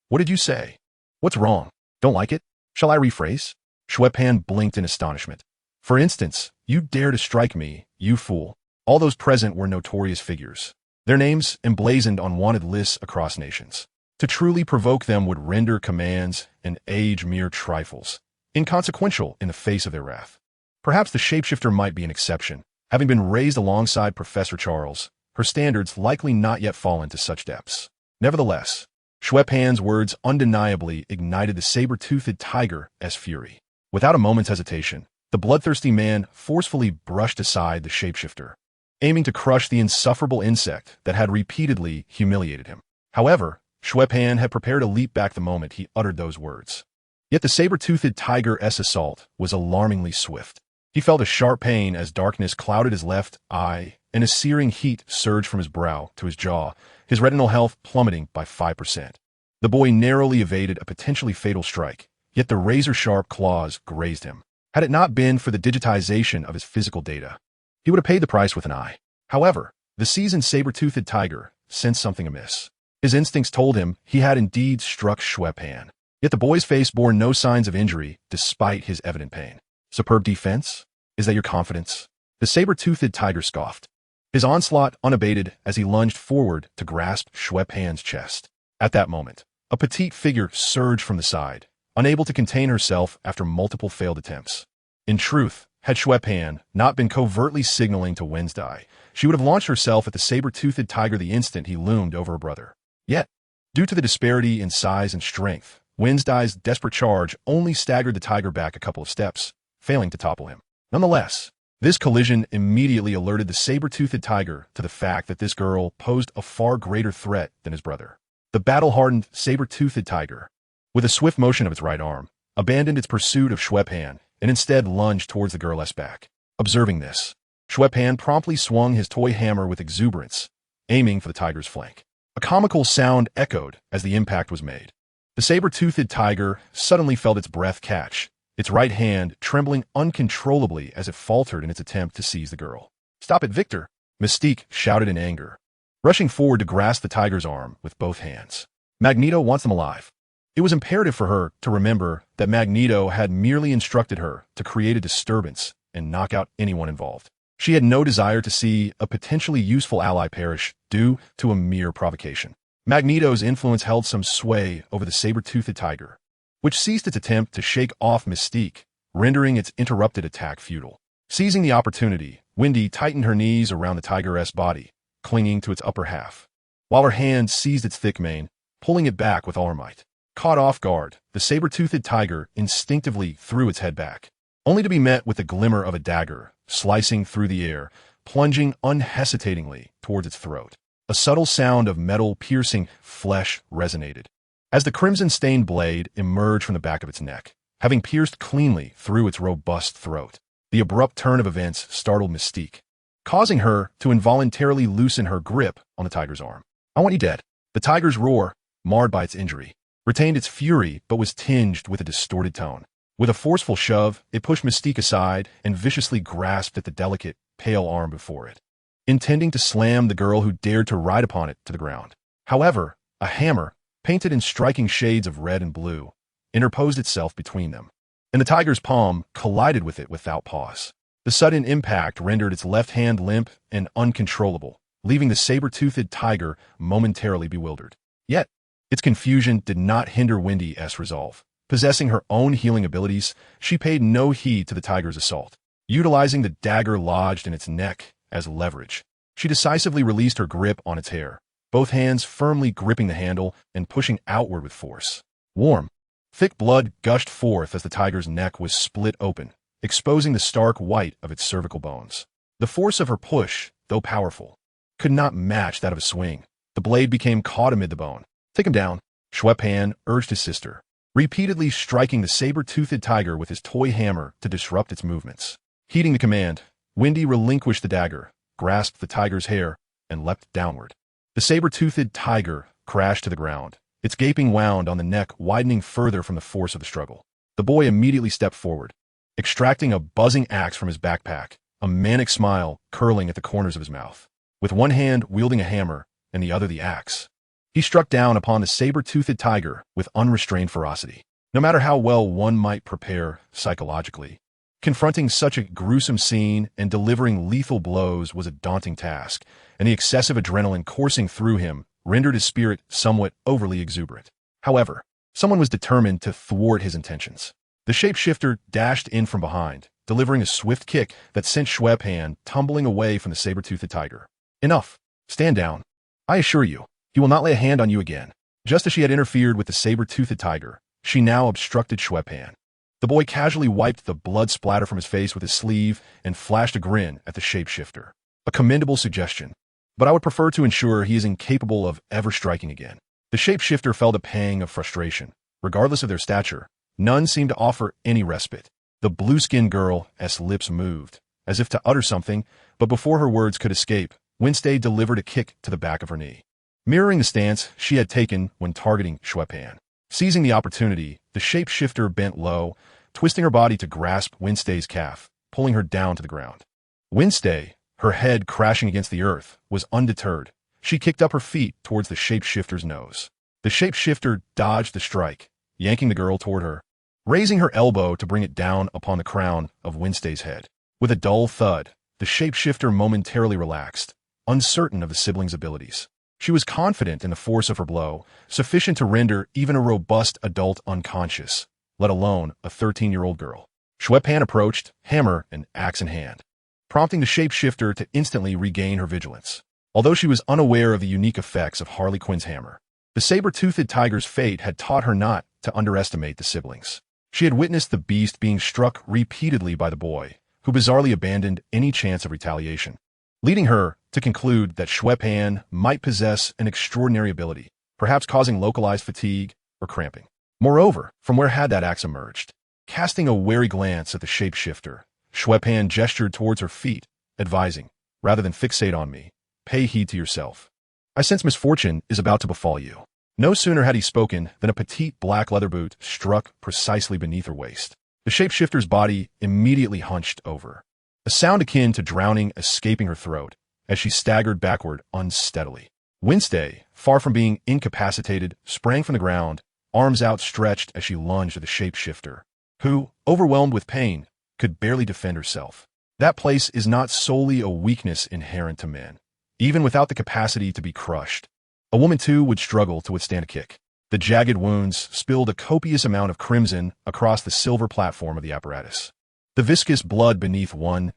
"What did you say? What's wrong? Don't like it? Shall I rephrase?" Xue Pan blinked in astonishment. "For instance, you dare to strike me, you fool." All those present were notorious figures, their names emblazoned on wanted lists across nations. To truly provoke them would render commands and age mere trifles, inconsequential in the face of their wrath. Perhaps the shapeshifter might be an exception. Having been raised alongside Professor Charles, her standards likely not yet fallen to such depths. Nevertheless, Xue Pan's words undeniably ignited the saber-toothed tiger's fury. Without a moment's hesitation, the bloodthirsty man forcefully brushed aside the shapeshifter, aiming to crush the insufferable insect that had repeatedly humiliated him. However, Xue Pan had prepared to leap back the moment he uttered those words. Yet the saber-toothed tiger's assault was alarmingly swift. He felt a sharp pain as darkness clouded his left eye, and a searing heat surged from his brow to his jaw, his retinal health plummeting by 5%. The boy narrowly evaded a potentially fatal strike, yet the razor-sharp claws grazed him. Had it not been for the digitization of his physical data, he would have paid the price with an eye. However, the seasoned saber-toothed tiger sensed something amiss. His instincts told him he had indeed struck Xue Pan. Yet the boy's face bore no signs of injury despite his evident pain. "Superb defense? Is that your confidence?" The saber-toothed tiger scoffed, his onslaught unabated as he lunged forward to grasp Xue Pan's chest. At that moment, a petite figure surged from the side, unable to contain herself after multiple failed attempts. In truth, had Xue Pan not been covertly signaling to Wednesday, she would have launched herself at the saber-toothed tiger the instant he loomed over her brother. Yet, due to the disparity in size and strength, Wednesday's desperate charge only staggered the tiger back a couple of steps, failing to topple him. Nonetheless, this collision immediately alerted the saber-toothed tiger to the fact that this girl posed a far greater threat than his brother. The battle-hardened saber-toothed tiger, with a swift motion of its right arm, abandoned its pursuit of Xue Pan and instead lunged towards the girl's back. Observing this, Xue Pan promptly swung his toy hammer with exuberance, aiming for the tiger's flank. A comical sound echoed as the impact was made. The saber-toothed tiger suddenly felt its breath catch, its right hand trembling uncontrollably as it faltered in its attempt to seize the girl. "Stop it, Victor!" Mystique shouted in anger, rushing forward to grasp the tiger's arm with both hands. "Magneto wants them alive." It was imperative for her to remember that Magneto had merely instructed her to create a disturbance and knock out anyone involved. She had no desire to see a potentially useful ally perish due to a mere provocation. Magneto's influence held some sway over the saber-toothed tiger, which ceased its attempt to shake off Mystique, rendering its interrupted attack futile. Seizing the opportunity, Wendy tightened her knees around the tiger's body, clinging to its upper half, while her hand seized its thick mane, pulling it back with all her might. Caught off guard, the saber-toothed tiger instinctively threw its head back, only to be met with the glimmer of a dagger, slicing through the air, plunging unhesitatingly towards its throat. A subtle sound of metal piercing flesh resonated, as the crimson-stained blade emerged from the back of its neck, having pierced cleanly through its robust throat. The abrupt turn of events startled Mystique, causing her to involuntarily loosen her grip on the tiger's arm. "I want you dead." The tiger's roar, marred by its injury, retained its fury but was tinged with a distorted tone. With a forceful shove, it pushed Mystique aside and viciously grasped at the delicate, pale arm before it, intending to slam the girl who dared to ride upon it to the ground. However, a hammer, painted in striking shades of red and blue, interposed itself between them, and the tiger's palm collided with it without pause. The sudden impact rendered its left hand limp and uncontrollable, leaving the saber-toothed tiger momentarily bewildered. Yet, its confusion did not hinder Wendy's resolve. Possessing her own healing abilities, she paid no heed to the tiger's assault. Utilizing the dagger lodged in its neck as leverage, she decisively released her grip on its hair, both hands firmly gripping the handle and pushing outward with force. Warm, thick blood gushed forth as the tiger's neck was split open, exposing the stark white of its cervical bones. The force of her push, though powerful, could not match that of a swing. The blade became caught amid the bone. "Take him down," Xue Pan urged his sister, repeatedly striking the saber-toothed tiger with his toy hammer to disrupt its movements. Heeding the command, Wendy relinquished the dagger, grasped the tiger's hair, and leapt downward. The saber-toothed tiger crashed to the ground, its gaping wound on the neck widening further from the force of the struggle. The boy immediately stepped forward, extracting a buzzing axe from his backpack, a manic smile curling at the corners of his mouth. With one hand wielding a hammer and the other the axe, he struck down upon the saber-toothed tiger with unrestrained ferocity. No matter how well one might prepare psychologically, confronting such a gruesome scene and delivering lethal blows was a daunting task, and the excessive adrenaline coursing through him rendered his spirit somewhat overly exuberant. However, someone was determined to thwart his intentions. The shapeshifter dashed in from behind, delivering a swift kick that sent Xue Pan tumbling away from the saber-toothed tiger. Enough. Stand down. I assure you, he will not lay a hand on you again. Just as she had interfered with the saber-toothed tiger, she now obstructed Xue Pan. The boy casually wiped the blood splatter from his face with his sleeve and flashed a grin at the shapeshifter. A commendable suggestion, but I would prefer to ensure he is incapable of ever striking again. The shapeshifter felt a pang of frustration. Regardless of their stature, none seemed to offer any respite. The blue-skinned girl's lips moved, as if to utter something, but before her words could escape, Wednesday delivered a kick to the back of her knee, mirroring the stance she had taken when targeting Xue Pan. Seizing the opportunity, the shapeshifter bent low, twisting her body to grasp Wednesday's calf, pulling her down to the ground. Wednesday, her head crashing against the earth, was undeterred. She kicked up her feet towards the shapeshifter's nose. The shapeshifter dodged the strike, yanking the girl toward her, raising her elbow to bring it down upon the crown of Wednesday's head. With a dull thud, the shapeshifter momentarily relaxed, uncertain of the sibling's abilities. She was confident in the force of her blow, sufficient to render even a robust adult unconscious, let alone a 13-year-old girl. Xue Pan approached, hammer and axe in hand, prompting the shapeshifter to instantly regain her vigilance. Although she was unaware of the unique effects of Harley Quinn's hammer, the saber-toothed tiger's fate had taught her not to underestimate the siblings. She had witnessed the beast being struck repeatedly by the boy, who bizarrely abandoned any chance of retaliation, leading her to conclude that Xue Pan might possess an extraordinary ability, perhaps causing localized fatigue or cramping. Moreover, from where had that axe emerged? Casting a wary glance at the shapeshifter, Xue Pan gestured towards her feet, advising, rather than fixate on me, pay heed to yourself. I sense misfortune is about to befall you. No sooner had he spoken than a petite black leather boot struck precisely beneath her waist. The shapeshifter's body immediately hunched over, a sound akin to drowning escaping her throat as she staggered backward unsteadily. Wednesday, far from being incapacitated, sprang from the ground, arms outstretched as she lunged at the shapeshifter, who, overwhelmed with pain, could barely defend herself. That place is not solely a weakness inherent to men. Even without the capacity to be crushed, a woman too would struggle to withstand a kick. The jagged wounds spilled a copious amount of crimson across the silver platform of the apparatus, the viscous blood beneath one's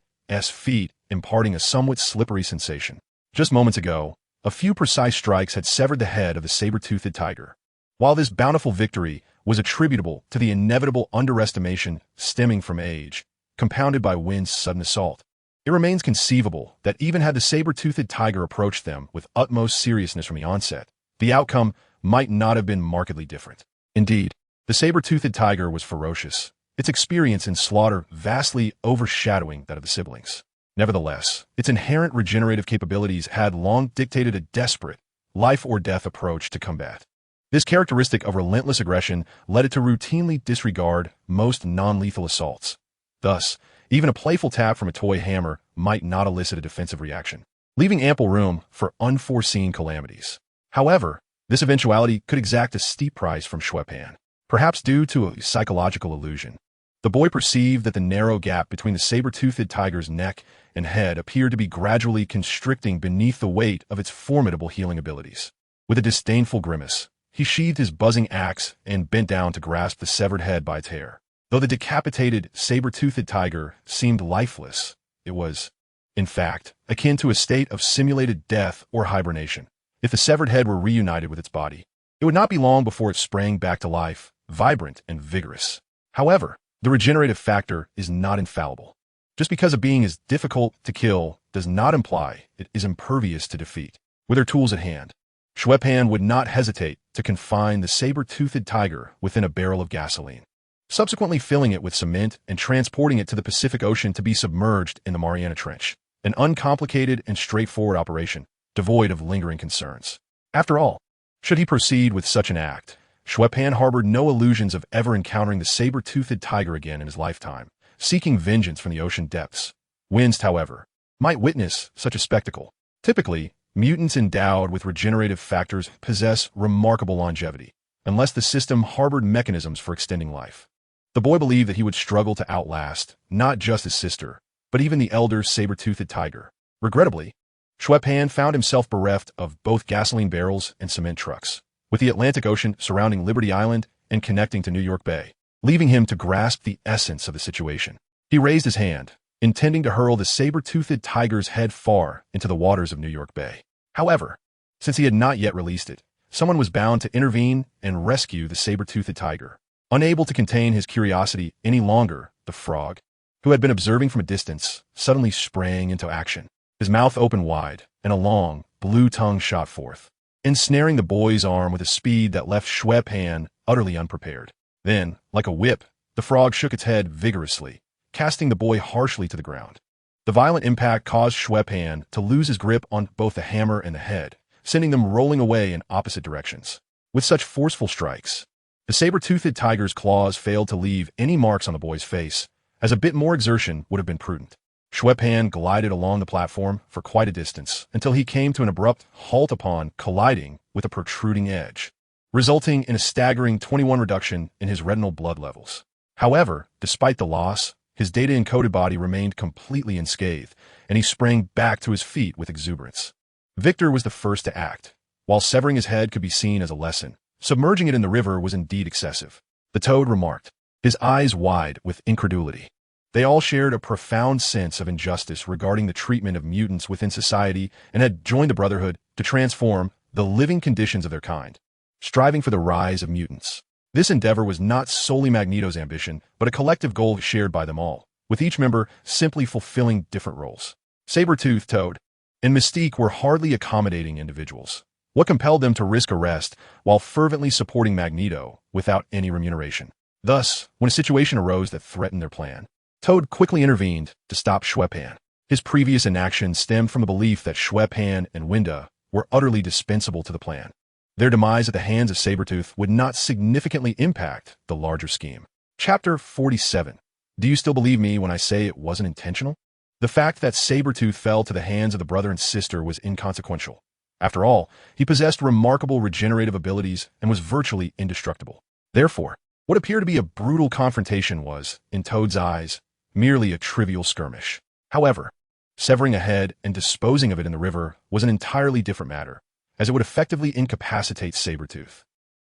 feet imparting a somewhat slippery sensation. Just moments ago, a few precise strikes had severed the head of the saber-toothed tiger. While this bountiful victory was attributable to the inevitable underestimation stemming from age, compounded by Wynn's sudden assault, it remains conceivable that even had the saber-toothed tiger approached them with utmost seriousness from the onset, the outcome might not have been markedly different. Indeed, the saber-toothed tiger was ferocious, its experience in slaughter vastly overshadowing that of the siblings. Nevertheless, its inherent regenerative capabilities had long dictated a desperate, life-or-death approach to combat. This characteristic of relentless aggression led it to routinely disregard most non-lethal assaults. Thus, even a playful tap from a toy hammer might not elicit a defensive reaction, leaving ample room for unforeseen calamities. However, this eventuality could exact a steep price from Xue Pan, perhaps due to a psychological illusion. The boy perceived that the narrow gap between the saber-toothed tiger's neck and head appeared to be gradually constricting beneath the weight of its formidable healing abilities. With a disdainful grimace, he sheathed his buzzing axe and bent down to grasp the severed head by its hair. Though the decapitated saber-toothed tiger seemed lifeless, it was, in fact, akin to a state of simulated death or hibernation. If the severed head were reunited with its body, it would not be long before it sprang back to life, vibrant and vigorous. However, the regenerative factor is not infallible. Just because a being is difficult to kill does not imply it is impervious to defeat. With her tools at hand, Xue Pan would not hesitate to confine the saber-toothed tiger within a barrel of gasoline, subsequently filling it with cement and transporting it to the Pacific Ocean to be submerged in the Mariana Trench. An uncomplicated and straightforward operation, devoid of lingering concerns. After all, should he proceed with such an act, Xue Pan harbored no illusions of ever encountering the saber-toothed tiger again in his lifetime, seeking vengeance from the ocean depths. Winds, however, might witness such a spectacle. Typically, mutants endowed with regenerative factors possess remarkable longevity, unless the system harbored mechanisms for extending life. The boy believed that he would struggle to outlast not just his sister, but even the elder saber-toothed tiger. Regrettably, Xue Pan found himself bereft of both gasoline barrels and cement trucks, with the Atlantic Ocean surrounding Liberty Island and connecting to New York Bay, leaving him to grasp the essence of the situation. He raised his hand, intending to hurl the saber-toothed tiger's head far into the waters of New York Bay. However, since he had not yet released it, someone was bound to intervene and rescue the saber-toothed tiger. Unable to contain his curiosity any longer, the frog, who had been observing from a distance, suddenly sprang into action. His mouth opened wide, and a long, blue tongue shot forth, ensnaring the boy's arm with a speed that left Xue Pan utterly unprepared. Then, like a whip, the frog shook its head vigorously, casting the boy harshly to the ground. The violent impact caused Xue Pan to lose his grip on both the hammer and the head, sending them rolling away in opposite directions. With such forceful strikes, the saber-toothed tiger's claws failed to leave any marks on the boy's face, as a bit more exertion would have been prudent. Xue Pan glided along the platform for quite a distance until he came to an abrupt halt upon colliding with a protruding edge, resulting in a staggering 21 reduction in his retinal blood levels. However, despite the loss, his data-encoded body remained completely unscathed, and he sprang back to his feet with exuberance. Victor was the first to act. While severing his head could be seen as a lesson, submerging it in the river was indeed excessive. The toad remarked, his eyes wide with incredulity. They all shared a profound sense of injustice regarding the treatment of mutants within society and had joined the Brotherhood to transform the living conditions of their kind, striving for the rise of mutants. This endeavor was not solely Magneto's ambition, but a collective goal shared by them all, with each member simply fulfilling different roles. Sabretooth, Toad, and Mystique were hardly accommodating individuals. What compelled them to risk arrest while fervently supporting Magneto without any remuneration? Thus, when a situation arose that threatened their plan, Toad quickly intervened to stop Xue Pan. His previous inaction stemmed from the belief that Xue Pan and Winda were utterly dispensable to the plan. Their demise at the hands of Sabretooth would not significantly impact the larger scheme. Chapter 47. Do you still believe me when I say it wasn't intentional? The fact that Sabretooth fell to the hands of the brother and sister was inconsequential. After all, he possessed remarkable regenerative abilities and was virtually indestructible. Therefore, what appeared to be a brutal confrontation was, in Toad's eyes, merely a trivial skirmish. However, severing a head and disposing of it in the river was an entirely different matter, as it would effectively incapacitate Sabretooth.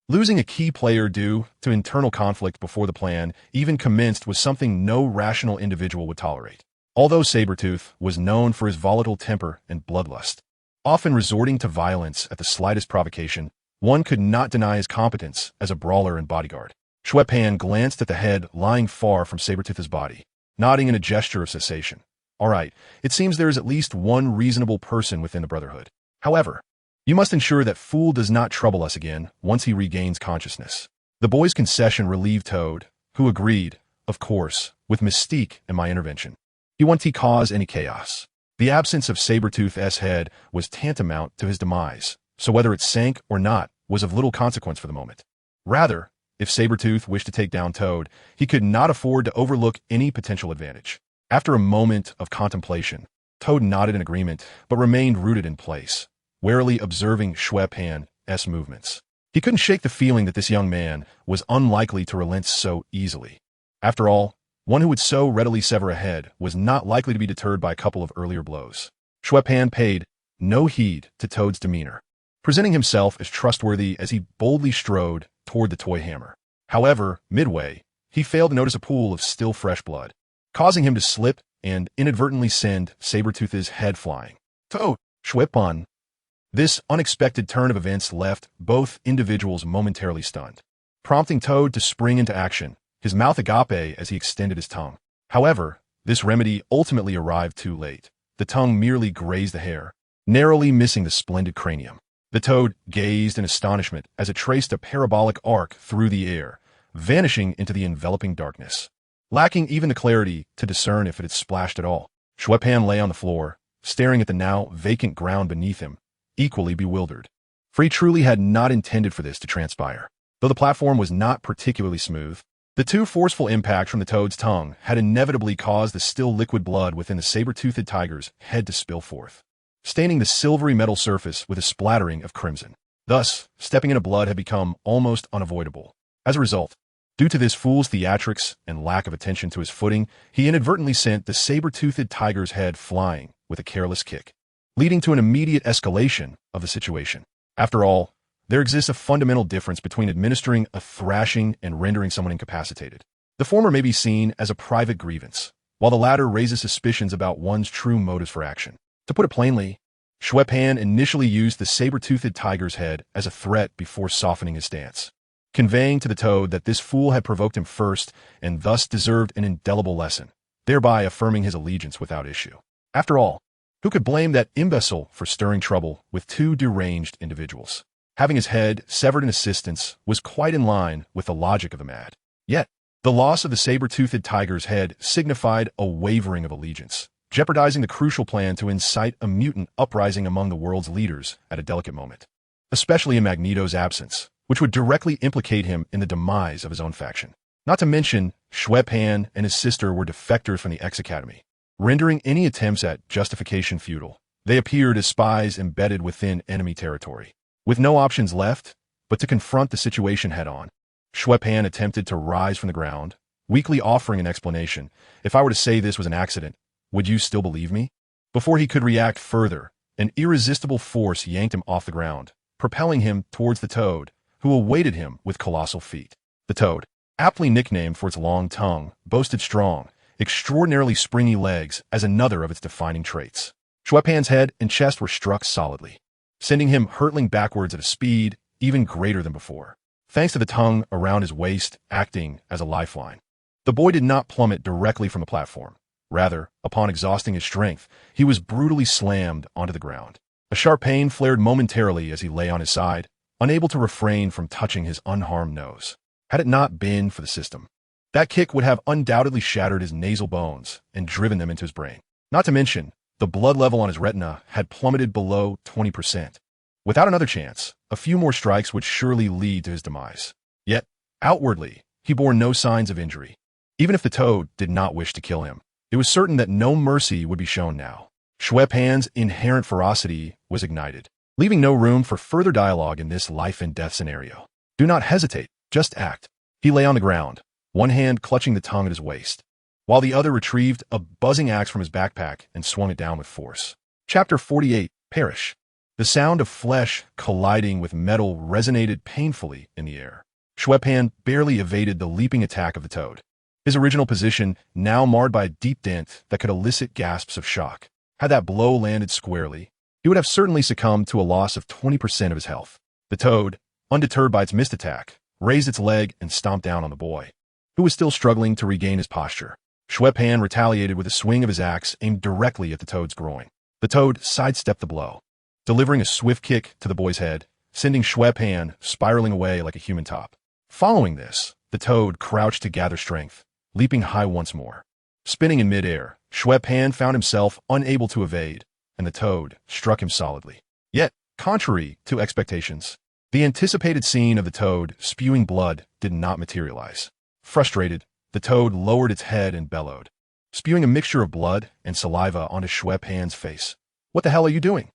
Losing a key player due to internal conflict before the plan even commenced was something no rational individual would tolerate. Although Sabretooth was known for his volatile temper and bloodlust, often resorting to violence at the slightest provocation, one could not deny his competence as a brawler and bodyguard. Xue Pan glanced at the head lying far from Sabretooth's body, nodding in a gesture of cessation. All right, it seems there is at least one reasonable person within the Brotherhood. However, you must ensure that Fool does not trouble us again once he regains consciousness. The boy's concession relieved Toad, who agreed, of course, with Mystique and my intervention. He wanted to cause any chaos. The absence of Sabretooth's head was tantamount to his demise, so whether it sank or not was of little consequence for the moment. Rather, if Sabretooth wished to take down Toad, he could not afford to overlook any potential advantage. After a moment of contemplation, Toad nodded in agreement, but remained rooted in place, warily observing Xue Pan's movements. He couldn't shake the feeling that this young man was unlikely to relent so easily. After all, one who would so readily sever a head was not likely to be deterred by a couple of earlier blows. Xue Pan paid no heed to Toad's demeanor, presenting himself as trustworthy as he boldly strode toward the toy hammer. However, midway, he failed to notice a pool of still fresh blood, causing him to slip and inadvertently send Sabretooth's head flying. Toad, Xue Pan. This unexpected turn of events left both individuals momentarily stunned, prompting Toad to spring into action, his mouth agape as he extended his tongue. However, this remedy ultimately arrived too late. The tongue merely grazed the hair, narrowly missing the splendid cranium. The toad gazed in astonishment as it traced a parabolic arc through the air, vanishing into the enveloping darkness. Lacking even the clarity to discern if it had splashed at all, Xue Pan lay on the floor, staring at the now vacant ground beneath him, equally bewildered. For he truly had not intended for this to transpire. Though the platform was not particularly smooth, the too forceful impact from the toad's tongue had inevitably caused the still liquid blood within the saber-toothed tiger's head to spill forth, staining the silvery metal surface with a splattering of crimson. Thus, stepping into blood had become almost unavoidable. As a result, due to this fool's theatrics and lack of attention to his footing, he inadvertently sent the saber-toothed tiger's head flying with a careless kick, leading to an immediate escalation of the situation. After all, there exists a fundamental difference between administering a thrashing and rendering someone incapacitated. The former may be seen as a private grievance, while the latter raises suspicions about one's true motives for action. To put it plainly, Xue Pan initially used the saber-toothed tiger's head as a threat before softening his stance, conveying to the toad that this fool had provoked him first and thus deserved an indelible lesson, thereby affirming his allegiance without issue. After all, who could blame that imbecile for stirring trouble with two deranged individuals? Having his head severed in assistance was quite in line with the logic of the mad. Yet, the loss of the saber-toothed tiger's head signified a wavering of allegiance, jeopardizing the crucial plan to incite a mutant uprising among the world's leaders at a delicate moment, especially in Magneto's absence, which would directly implicate him in the demise of his own faction. Not to mention, Xue Pan and his sister were defectors from the X Academy, rendering any attempts at justification futile. They appeared as spies embedded within enemy territory. With no options left but to confront the situation head-on, Xue Pan attempted to rise from the ground, weakly offering an explanation. If I were to say this was an accident, would you still believe me? Before he could react further, an irresistible force yanked him off the ground, propelling him towards the toad, who awaited him with colossal feet. The toad, aptly nicknamed for its long tongue, boasted strong, extraordinarily springy legs as another of its defining traits. Xue Pan's head and chest were struck solidly, sending him hurtling backwards at a speed even greater than before, thanks to the tongue around his waist acting as a lifeline. The boy did not plummet directly from the platform. Rather, upon exhausting his strength, he was brutally slammed onto the ground. A sharp pain flared momentarily as he lay on his side, unable to refrain from touching his unharmed nose. Had it not been for the system, that kick would have undoubtedly shattered his nasal bones and driven them into his brain. Not to mention, the blood level on his retina had plummeted below 20%. Without another chance, a few more strikes would surely lead to his demise. Yet, outwardly, he bore no signs of injury. Even if the toad did not wish to kill him, it was certain that no mercy would be shown now. Xue Pan's inherent ferocity was ignited, leaving no room for further dialogue in this life-and-death scenario. Do not hesitate, just act. He lay on the ground, one hand clutching the tongue at his waist, while the other retrieved a buzzing axe from his backpack and swung it down with force. Chapter 48, Perish. The sound of flesh colliding with metal resonated painfully in the air. Xue Pan barely evaded the leaping attack of the toad, his original position now marred by a deep dent that could elicit gasps of shock. Had that blow landed squarely, he would have certainly succumbed to a loss of 20% of his health. The toad, undeterred by its missed attack, raised its leg and stomped down on the boy, who was still struggling to regain his posture. Xue Pan retaliated with a swing of his axe aimed directly at the toad's groin. The toad sidestepped the blow, delivering a swift kick to the boy's head, sending Xue Pan spiraling away like a human top. Following this, the toad crouched to gather strength, leaping high once more. Spinning in midair, Xue Pan found himself unable to evade, and the toad struck him solidly. Yet, contrary to expectations, the anticipated scene of the toad spewing blood did not materialize. Frustrated, the toad lowered its head and bellowed, spewing a mixture of blood and saliva onto Xue Pan's face. "What the hell are you doing?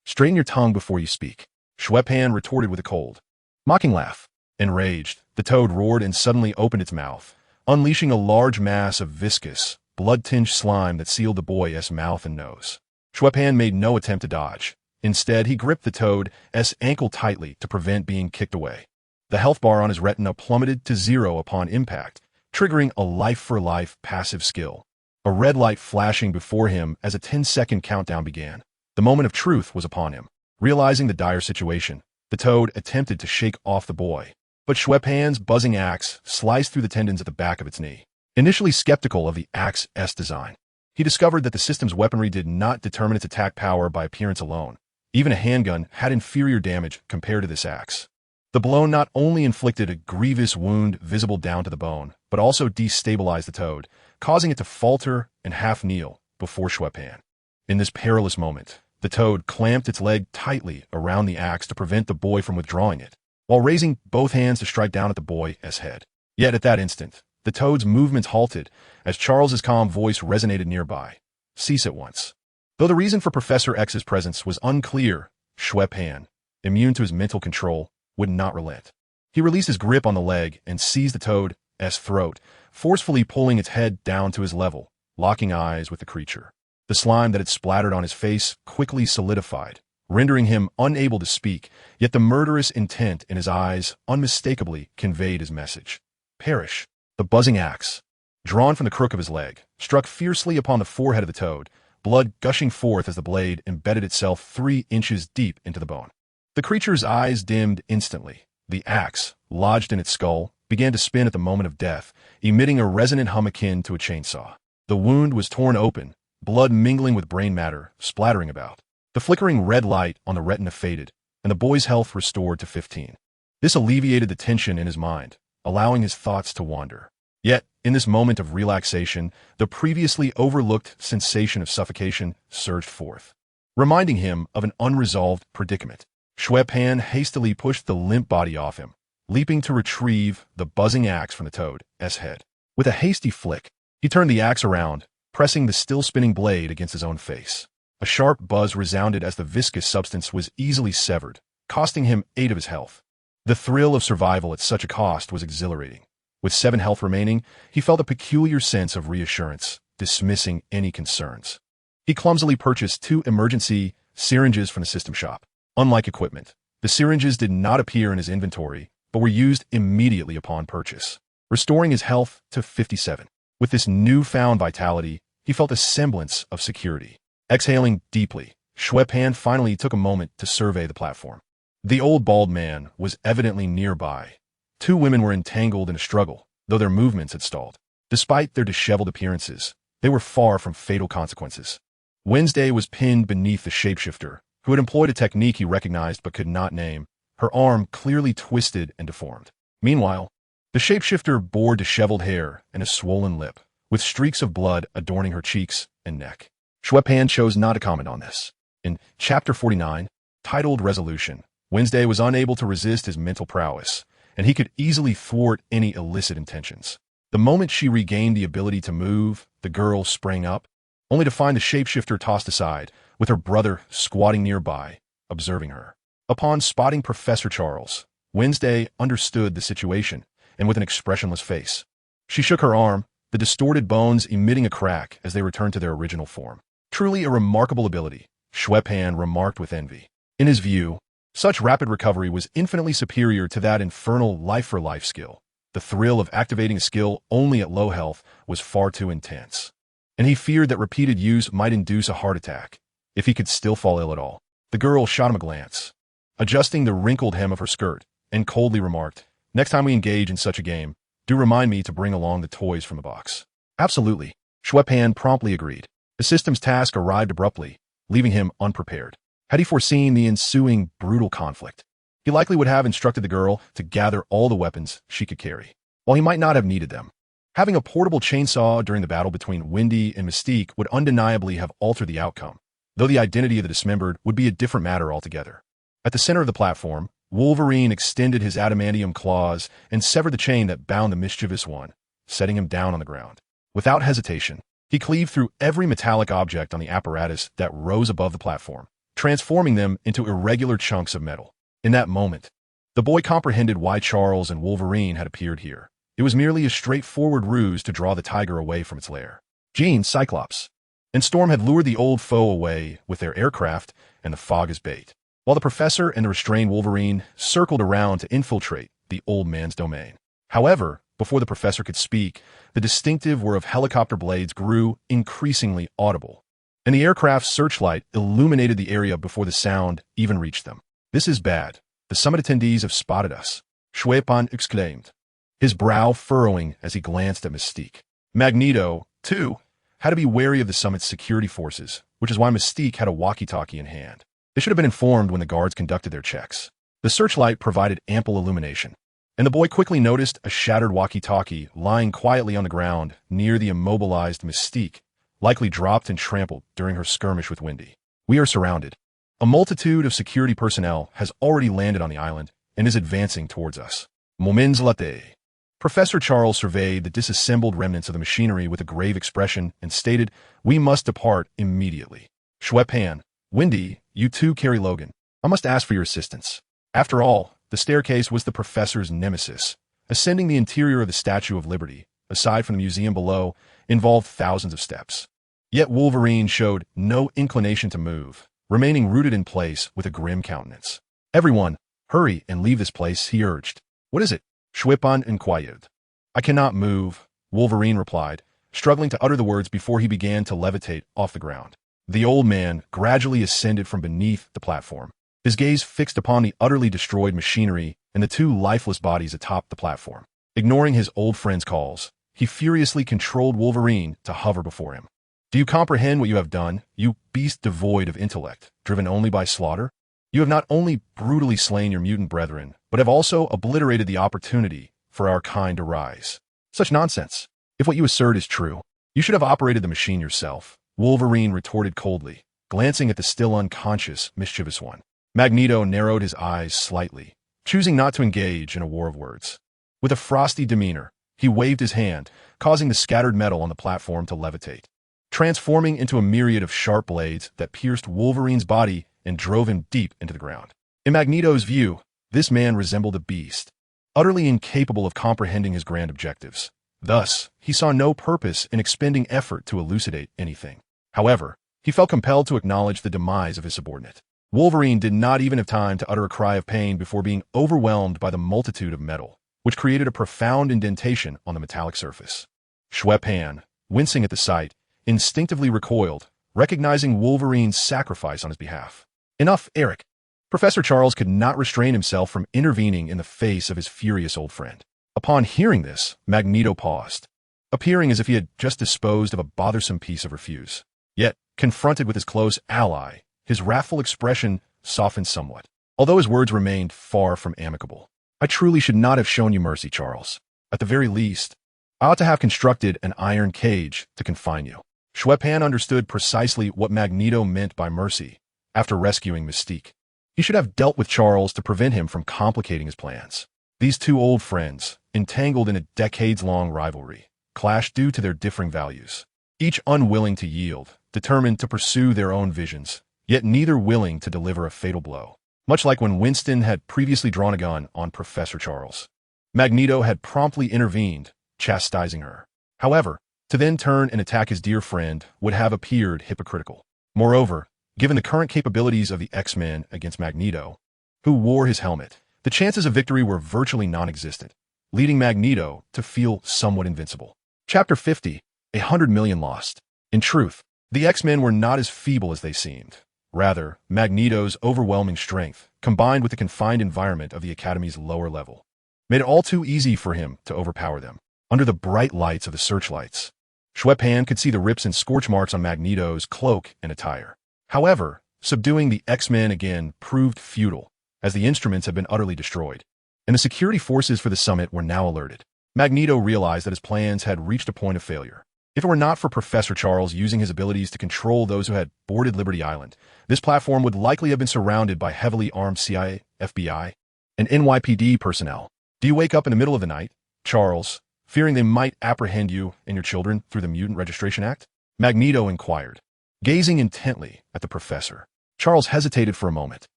Straighten your tongue before you speak," Xue Pan retorted with a cold, mocking laugh. Enraged, the toad roared and suddenly opened its mouth, unleashing a large mass of viscous, blood-tinged slime that sealed the boy's mouth and nose. Xue Pan made no attempt to dodge. Instead, he gripped the toad's ankle tightly to prevent being kicked away. The health bar on his retina plummeted to 0 upon impact, triggering a life-for-life passive skill. A red light flashing before him as a 10-second countdown began. The moment of truth was upon him. Realizing the dire situation, the toad attempted to shake off the boy, but Xue Pan's buzzing axe sliced through the tendons at the back of its knee. Initially skeptical of the axe's design, he discovered that the system's weaponry did not determine its attack power by appearance alone. Even a handgun had inferior damage compared to this axe. The blow not only inflicted a grievous wound visible down to the bone, but also destabilized the toad, causing it to falter and half-kneel before Xue Pan. In this perilous moment, the toad clamped its leg tightly around the axe to prevent the boy from withdrawing it, while raising both hands to strike down at the boy's head. Yet at that instant, the toad's movements halted as Charles's calm voice resonated nearby. "Cease at once." Though the reason for Professor X's presence was unclear, Xue Pan, immune to his mental control, would not relent. He released his grip on the leg and seized the toad's throat, forcefully pulling its head down to his level, locking eyes with the creature. The slime that had splattered on his face quickly solidified, rendering him unable to speak, yet the murderous intent in his eyes unmistakably conveyed his message. Perish. The buzzing axe, drawn from the crook of his leg, struck fiercely upon the forehead of the toad, blood gushing forth as the blade embedded itself 3 inches deep into the bone. The creature's eyes dimmed instantly. The axe, lodged in its skull, began to spin at the moment of death, emitting a resonant hum akin to a chainsaw. The wound was torn open, blood mingling with brain matter, splattering about. The flickering red light on the retina faded, and the boy's health restored to 15. This alleviated the tension in his mind, allowing his thoughts to wander. Yet, in this moment of relaxation, the previously overlooked sensation of suffocation surged forth, reminding him of an unresolved predicament. Xue Pan hastily pushed the limp body off him, leaping to retrieve the buzzing axe from the toad's head. With a hasty flick, he turned the axe around, pressing the still-spinning blade against his own face. A sharp buzz resounded as the viscous substance was easily severed, costing him 8 of his health. The thrill of survival at such a cost was exhilarating. With 7 health remaining, he felt a peculiar sense of reassurance, dismissing any concerns. He clumsily purchased 2 emergency syringes from the system shop. Unlike equipment, the syringes did not appear in his inventory, but were used immediately upon purchase, restoring his health to 57. With this newfound vitality, he felt a semblance of security. Exhaling deeply, Xue Pan finally took a moment to survey the platform. The old bald man was evidently nearby. 2 women were entangled in a struggle, though their movements had stalled. Despite their disheveled appearances, they were far from fatal consequences. Wednesday was pinned beneath the shapeshifter, who had employed a technique he recognized but could not name, her arm clearly twisted and deformed. Meanwhile, the shapeshifter bore disheveled hair and a swollen lip, with streaks of blood adorning her cheeks and neck. Xue Pan chose not to comment on this. In Chapter 49, titled Resolution, Wednesday was unable to resist his mental prowess, and he could easily thwart any illicit intentions. The moment she regained the ability to move, the girl sprang up, only to find the shapeshifter tossed aside, with her brother squatting nearby, observing her. Upon spotting Professor Charles, Wednesday understood the situation, and with an expressionless face, she shook her arm, the distorted bones emitting a crack as they returned to their original form. Truly a remarkable ability, Xue Pan remarked with envy. In his view, such rapid recovery was infinitely superior to that infernal life-for-life skill. The thrill of activating a skill only at low health was far too intense, and he feared that repeated use might induce a heart attack, if he could still fall ill at all. The girl shot him a glance, adjusting the wrinkled hem of her skirt, and coldly remarked, "Next time we engage in such a game, do remind me to bring along the toys from the box." "Absolutely," Xue Pan promptly agreed. The system's task arrived abruptly, leaving him unprepared. Had he foreseen the ensuing brutal conflict, he likely would have instructed the girl to gather all the weapons she could carry, while he might not have needed them. Having a portable chainsaw during the battle between Wendy and Mystique would undeniably have altered the outcome, though the identity of the dismembered would be a different matter altogether. At the center of the platform, Wolverine extended his adamantium claws and severed the chain that bound the mischievous one, setting him down on the ground. Without hesitation, he cleaved through every metallic object on the apparatus that rose above the platform, transforming them into irregular chunks of metal. In that moment, the boy comprehended why Charles and Wolverine had appeared here. It was merely a straightforward ruse to draw the tiger away from its lair. Jean, Cyclops, and Storm had lured the old foe away with their aircraft and the fog as bait, while the professor and the restrained Wolverine circled around to infiltrate the old man's domain. However, before the professor could speak, the distinctive whir of helicopter blades grew increasingly audible, and the aircraft's searchlight illuminated the area before the sound even reached them. "This is bad. The summit attendees have spotted us," Xue Pan exclaimed, his brow furrowing as he glanced at Mystique. Magneto, too, had to be wary of the summit's security forces, which is why Mystique had a walkie-talkie in hand. They should have been informed when the guards conducted their checks. The searchlight provided ample illumination, and the boy quickly noticed a shattered walkie-talkie lying quietly on the ground near the immobilized Mystique, likely dropped and trampled during her skirmish with Wendy. We are surrounded. A multitude of security personnel has already landed on the island and is advancing towards us. Moments latte. Professor Charles surveyed the disassembled remnants of the machinery with a grave expression and stated, "We must depart immediately. Xue Pan, Wendy, you two carry Logan. I must ask for your assistance." After all, the staircase was the professor's nemesis. Ascending the interior of the Statue of Liberty, aside from the museum below, involved thousands of steps. Yet Wolverine showed no inclination to move, remaining rooted in place with a grim countenance. "Everyone, hurry and leave this place," he urged. "What is it?" Xue Pan inquired. "I cannot move," Wolverine replied, struggling to utter the words before he began to levitate off the ground. The old man gradually ascended from beneath the platform, his gaze fixed upon the utterly destroyed machinery and the two lifeless bodies atop the platform. Ignoring his old friend's calls, he furiously controlled Wolverine to hover before him. "Do you comprehend what you have done, you beast devoid of intellect, driven only by slaughter? You have not only brutally slain your mutant brethren, but have also obliterated the opportunity for our kind to rise. Such nonsense. If what you assert is true, you should have operated the machine yourself," Wolverine retorted coldly, glancing at the still unconscious, mischievous one. Magneto narrowed his eyes slightly, choosing not to engage in a war of words. With a frosty demeanor, he waved his hand, causing the scattered metal on the platform to levitate, transforming into a myriad of sharp blades that pierced Wolverine's body and drove him deep into the ground. In Magneto's view, this man resembled a beast, utterly incapable of comprehending his grand objectives. Thus, he saw no purpose in expending effort to elucidate anything. However, he felt compelled to acknowledge the demise of his subordinate. Wolverine did not even have time to utter a cry of pain before being overwhelmed by the multitude of metal, which created a profound indentation on the metallic surface. Xue Pan, wincing at the sight, instinctively recoiled, recognizing Wolverine's sacrifice on his behalf. "Enough, Eric." Professor Charles could not restrain himself from intervening in the face of his furious old friend. Upon hearing this, Magneto paused, appearing as if he had just disposed of a bothersome piece of refuse. Yet, confronted with his close ally, his wrathful expression softened somewhat, although his words remained far from amicable. "I truly should not have shown you mercy, Charles. At the very least, I ought to have constructed an iron cage to confine you." Xue Pan understood precisely what Magneto meant by mercy after rescuing Mystique. He should have dealt with Charles to prevent him from complicating his plans. These two old friends, entangled in a decades-long rivalry, clashed due to their differing values, each unwilling to yield, determined to pursue their own visions, yet neither willing to deliver a fatal blow. Much like when Winston had previously drawn a gun on Professor Charles, Magneto had promptly intervened, chastising her. However, to then turn and attack his dear friend would have appeared hypocritical. Moreover, given the current capabilities of the X-Men against Magneto, who wore his helmet, the chances of victory were virtually non-existent, leading Magneto to feel somewhat invincible. Chapter 50, 100 Million Lost. In truth, the X-Men were not as feeble as they seemed. Rather, Magneto's overwhelming strength, combined with the confined environment of the Academy's lower level, made it all too easy for him to overpower them. Under the bright lights of the searchlights, Xue Pan could see the rips and scorch marks on Magneto's cloak and attire. However, subduing the X-Men again proved futile, as the instruments had been utterly destroyed, and the security forces for the summit were now alerted. Magneto realized that his plans had reached a point of failure. If it were not for Professor Charles using his abilities to control those who had boarded Liberty Island, this platform would likely have been surrounded by heavily armed CIA, FBI, and NYPD personnel. "Do you wake up in the middle of the night, Charles, fearing they might apprehend you and your children through the Mutant Registration Act?" Magneto inquired, gazing intently at the professor. Charles hesitated for a moment.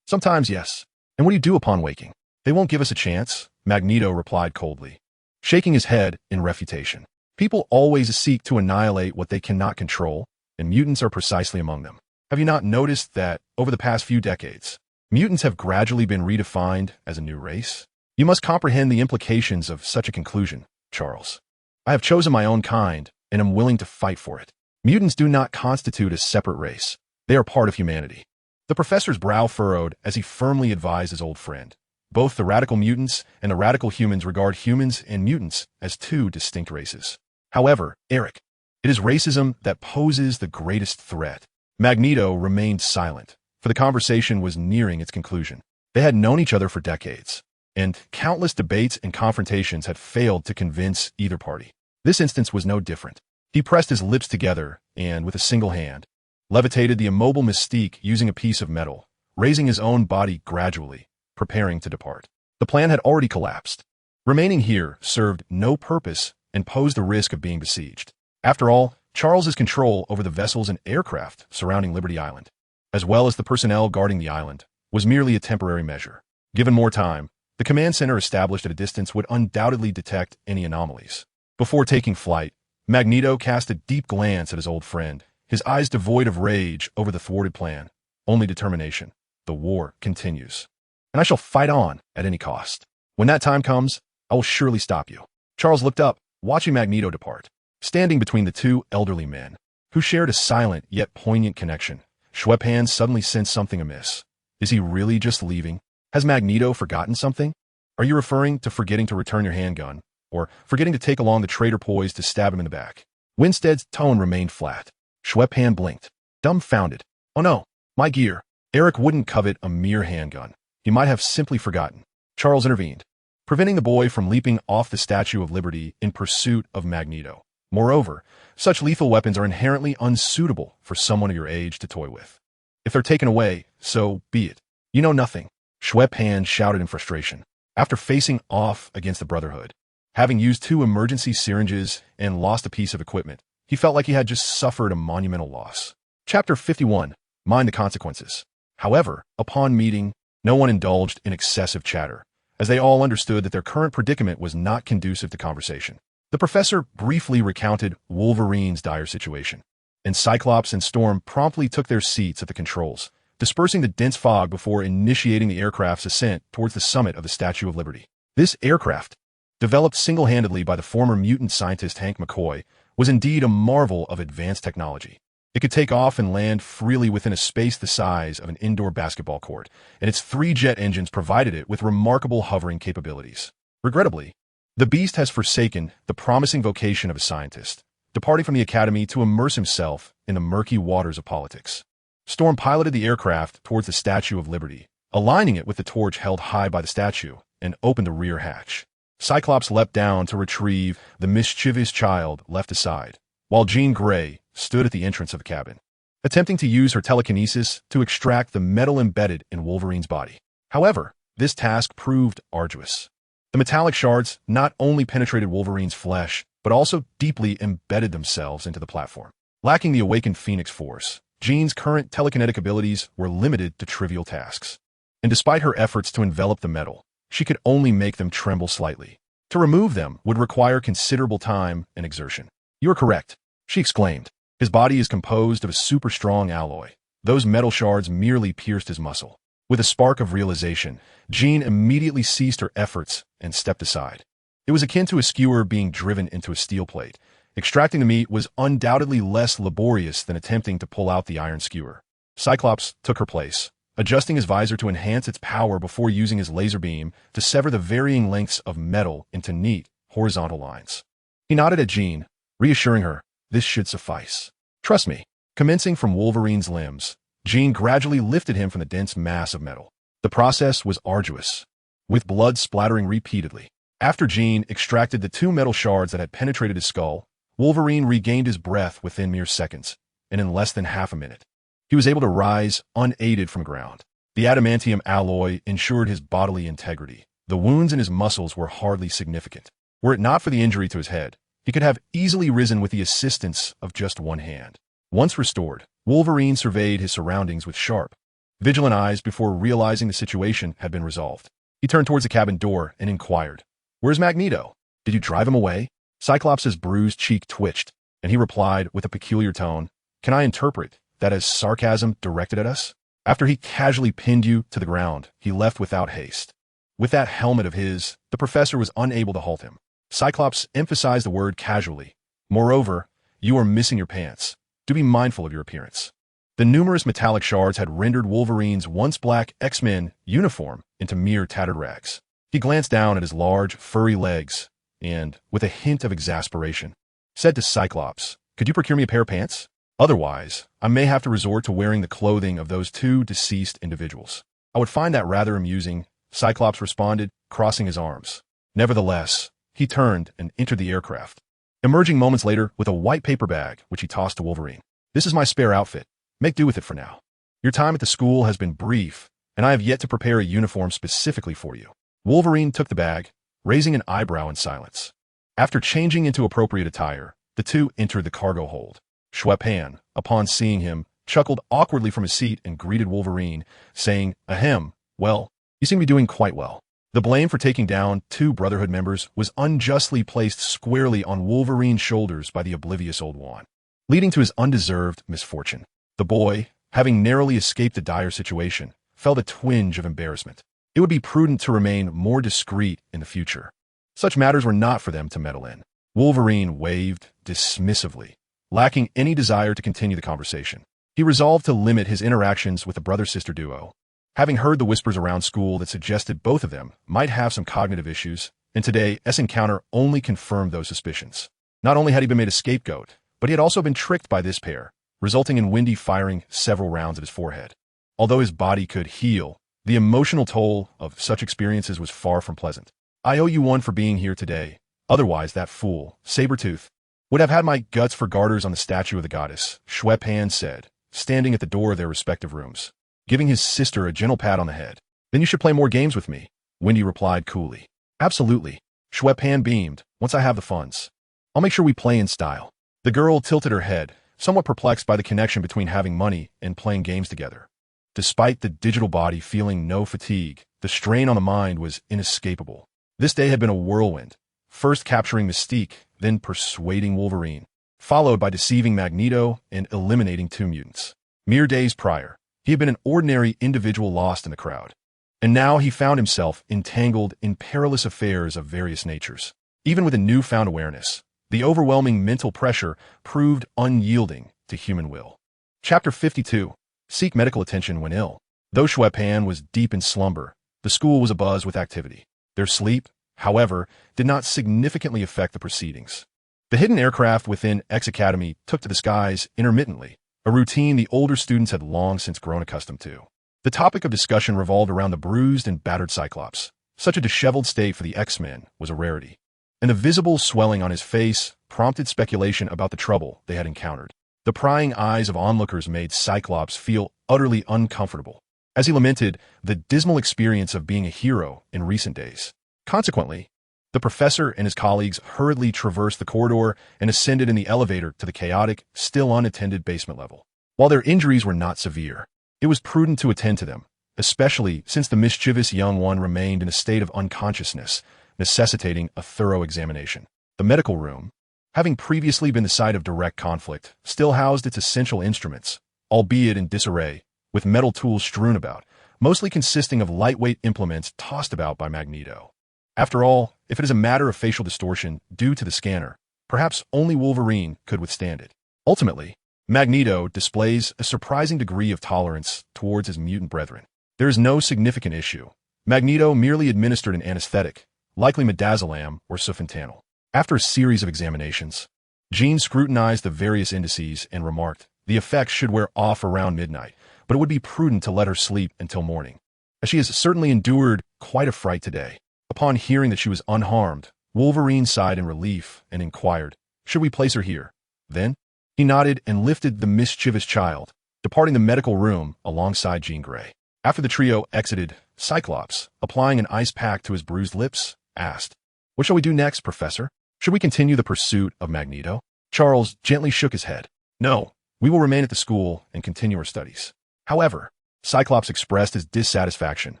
"Sometimes, yes. And what do you do upon waking?" "They won't give us a chance," Magneto replied coldly, shaking his head in refutation. "People always seek to annihilate what they cannot control, and mutants are precisely among them. Have you not noticed that, over the past few decades, mutants have gradually been redefined as a new race? You must comprehend the implications of such a conclusion, Charles. I have chosen my own kind, and am willing to fight for it. Mutants do not constitute a separate race. They are part of humanity." The professor's brow furrowed as he firmly advised his old friend. Both the radical mutants and the radical humans regard humans and mutants as two distinct races. "However, Eric, it is racism that poses the greatest threat." Magneto remained silent, for the conversation was nearing its conclusion. They had known each other for decades, and countless debates and confrontations had failed to convince either party. This instance was no different. He pressed his lips together and, with a single hand, levitated the immobile mystique using a piece of metal, raising his own body gradually, preparing to depart. The plan had already collapsed. Remaining here served no purpose and posed the risk of being besieged. After all, Charles's control over the vessels and aircraft surrounding Liberty Island, as well as the personnel guarding the island, was merely a temporary measure. Given more time, the command center established at a distance would undoubtedly detect any anomalies. Before taking flight, Magneto cast a deep glance at his old friend, his eyes devoid of rage over the thwarted plan, only determination. The war continues, and I shall fight on at any cost. When that time comes, I will surely stop you. Charles looked up, watching Magneto depart. Standing between the two elderly men, who shared a silent yet poignant connection, Xue Pan suddenly sensed something amiss. Is he really just leaving? Has Magneto forgotten something? Are you referring to forgetting to return your handgun, or forgetting to take along the traitor poise to stab him in the back? Winstead's tone remained flat. Xue Pan blinked, dumbfounded. Oh no, my gear. Eric wouldn't covet a mere handgun. He might have simply forgotten. Charles intervened, preventing the boy from leaping off the Statue of Liberty in pursuit of Magneto. Moreover, such lethal weapons are inherently unsuitable for someone of your age to toy with. If they're taken away, so be it. You know nothing, Xue Pan shouted in frustration. After facing off against the Brotherhood, having used 2 emergency syringes and lost a piece of equipment, he felt like he had just suffered a monumental loss. Chapter 51. Mind the Consequences. However, upon meeting, no one indulged in excessive chatter, as they all understood that their current predicament was not conducive to conversation. The professor briefly recounted Wolverine's dire situation, and Cyclops and Storm promptly took their seats at the controls, dispersing the dense fog before initiating the aircraft's ascent towards the summit of the Statue of Liberty. This aircraft, developed single-handedly by the former mutant scientist Hank McCoy, was indeed a marvel of advanced technology. It could take off and land freely within a space the size of an indoor basketball court, and its 3 jet engines provided it with remarkable hovering capabilities. Regrettably, the beast has forsaken the promising vocation of a scientist, departing from the academy to immerse himself in the murky waters of politics. Storm piloted the aircraft towards the Statue of Liberty, aligning it with the torch held high by the statue, and opened the rear hatch. Cyclops leapt down to retrieve the mischievous child left aside, while Jean Grey stood at the entrance of the cabin, attempting to use her telekinesis to extract the metal embedded in Wolverine's body. However, this task proved arduous. The metallic shards not only penetrated Wolverine's flesh, but also deeply embedded themselves into the platform. Lacking the awakened Phoenix Force, Jean's current telekinetic abilities were limited to trivial tasks. And despite her efforts to envelop the metal, she could only make them tremble slightly. To remove them would require considerable time and exertion. "You are correct," she exclaimed. "His body is composed of a super-strong alloy. Those metal shards merely pierced his muscle." With a spark of realization, Jean immediately ceased her efforts and stepped aside. It was akin to a skewer being driven into a steel plate. Extracting the meat was undoubtedly less laborious than attempting to pull out the iron skewer. Cyclops took her place, adjusting his visor to enhance its power before using his laser beam to sever the varying lengths of metal into neat, horizontal lines. He nodded at Jean, reassuring her, this should suffice. "Trust me." Commencing from Wolverine's limbs, Jean gradually lifted him from the dense mass of metal. The process was arduous, with blood splattering repeatedly. After Jean extracted the 2 metal shards that had penetrated his skull, Wolverine regained his breath within mere seconds, and in less than half a minute, he was able to rise unaided from ground. The adamantium alloy ensured his bodily integrity. The wounds in his muscles were hardly significant. Were it not for the injury to his head, he could have easily risen with the assistance of just one hand. Once restored, Wolverine surveyed his surroundings with sharp, vigilant eyes before realizing the situation had been resolved. He turned towards the cabin door and inquired, "Where's Magneto? Did you drive him away?" Cyclops' bruised cheek twitched, and he replied with a peculiar tone, "Can I interpret that as sarcasm directed at us? After he casually pinned you to the ground, he left without haste." With that helmet of his, the professor was unable to halt him. Cyclops emphasized the word casually. "Moreover, you are missing your pants. Do be mindful of your appearance." The numerous metallic shards had rendered Wolverine's once black X-Men uniform into mere tattered rags. He glanced down at his large, furry legs and, with a hint of exasperation, said to Cyclops, "Could you procure me a pair of pants?" Otherwise, I may have to resort to wearing the clothing of those two deceased individuals. I would find that rather amusing, Cyclops responded, crossing his arms. Nevertheless, he turned and entered the aircraft, emerging moments later with a white paper bag, which he tossed to Wolverine. This is my spare outfit. Make do with it for now. Your time at the school has been brief, and I have yet to prepare a uniform specifically for you. Wolverine took the bag, raising an eyebrow in silence. After changing into appropriate attire, the two entered the cargo hold. Xue Pan, upon seeing him, chuckled awkwardly from his seat and greeted Wolverine, saying, "Ahem, well, you seem to be doing quite well." The blame for taking down two Brotherhood members was unjustly placed squarely on Wolverine's shoulders by the oblivious old one, leading to his undeserved misfortune. The boy, having narrowly escaped a dire situation, felt a twinge of embarrassment. It would be prudent to remain more discreet in the future. Such matters were not for them to meddle in. Wolverine waved dismissively, lacking any desire to continue the conversation. He resolved to limit his interactions with the brother-sister duo. Having heard the whispers around school that suggested both of them might have some cognitive issues, and today's encounter only confirmed those suspicions. Not only had he been made a scapegoat, but he had also been tricked by this pair, resulting in Windy firing several rounds at his forehead. Although his body could heal, the emotional toll of such experiences was far from pleasant. I owe you one for being here today. Otherwise, that fool, Sabretooth, would have had my guts for garters on the statue of the goddess, Xue Pan said, standing at the door of their respective rooms, giving his sister a gentle pat on the head. Then you should play more games with me, Windy replied coolly. Absolutely, Xue Pan beamed, once I have the funds. I'll make sure we play in style. The girl tilted her head, somewhat perplexed by the connection between having money and playing games together. Despite the digital body feeling no fatigue, the strain on the mind was inescapable. This day had been a whirlwind, first capturing Mystique, then persuading Wolverine, followed by deceiving Magneto and eliminating two mutants. Mere days prior, he had been an ordinary individual lost in the crowd. And now he found himself entangled in perilous affairs of various natures. Even with a newfound awareness, the overwhelming mental pressure proved unyielding to human will. Chapter 52. Seek medical attention when ill. Though Xue Pan was deep in slumber, the school was abuzz with activity. Their sleep, however, did not significantly affect the proceedings. The hidden aircraft within X Academy took to the skies intermittently, a routine the older students had long since grown accustomed to. The topic of discussion revolved around the bruised and battered Cyclops. Such a disheveled state for the X-Men was a rarity, and the visible swelling on his face prompted speculation about the trouble they had encountered. The prying eyes of onlookers made Cyclops feel utterly uncomfortable, as he lamented the dismal experience of being a hero in recent days. Consequently, the professor and his colleagues hurriedly traversed the corridor and ascended in the elevator to the chaotic, still unattended basement level. While their injuries were not severe, it was prudent to attend to them, especially since the mischievous young one remained in a state of unconsciousness, necessitating a thorough examination. The medical room, having previously been the site of direct conflict, still housed its essential instruments, albeit in disarray, with metal tools strewn about, mostly consisting of lightweight implements tossed about by Magneto. After all, if it is a matter of facial distortion due to the scanner, perhaps only Wolverine could withstand it. Ultimately, Magneto displays a surprising degree of tolerance towards his mutant brethren. There is no significant issue. Magneto merely administered an anesthetic, likely midazolam or sufentanil. After a series of examinations, Jean scrutinized the various indices and remarked, the effects should wear off around midnight, but it would be prudent to let her sleep until morning, as she has certainly endured quite a fright today. Upon hearing that she was unharmed, Wolverine sighed in relief and inquired, should we place her here? Then, he nodded and lifted the mischievous child, departing the medical room alongside Jean Grey. After the trio exited, Cyclops, applying an ice pack to his bruised lips, asked, what shall we do next, Professor? Should we continue the pursuit of Magneto? Charles gently shook his head. No, we will remain at the school and continue our studies. However, Cyclops expressed his dissatisfaction,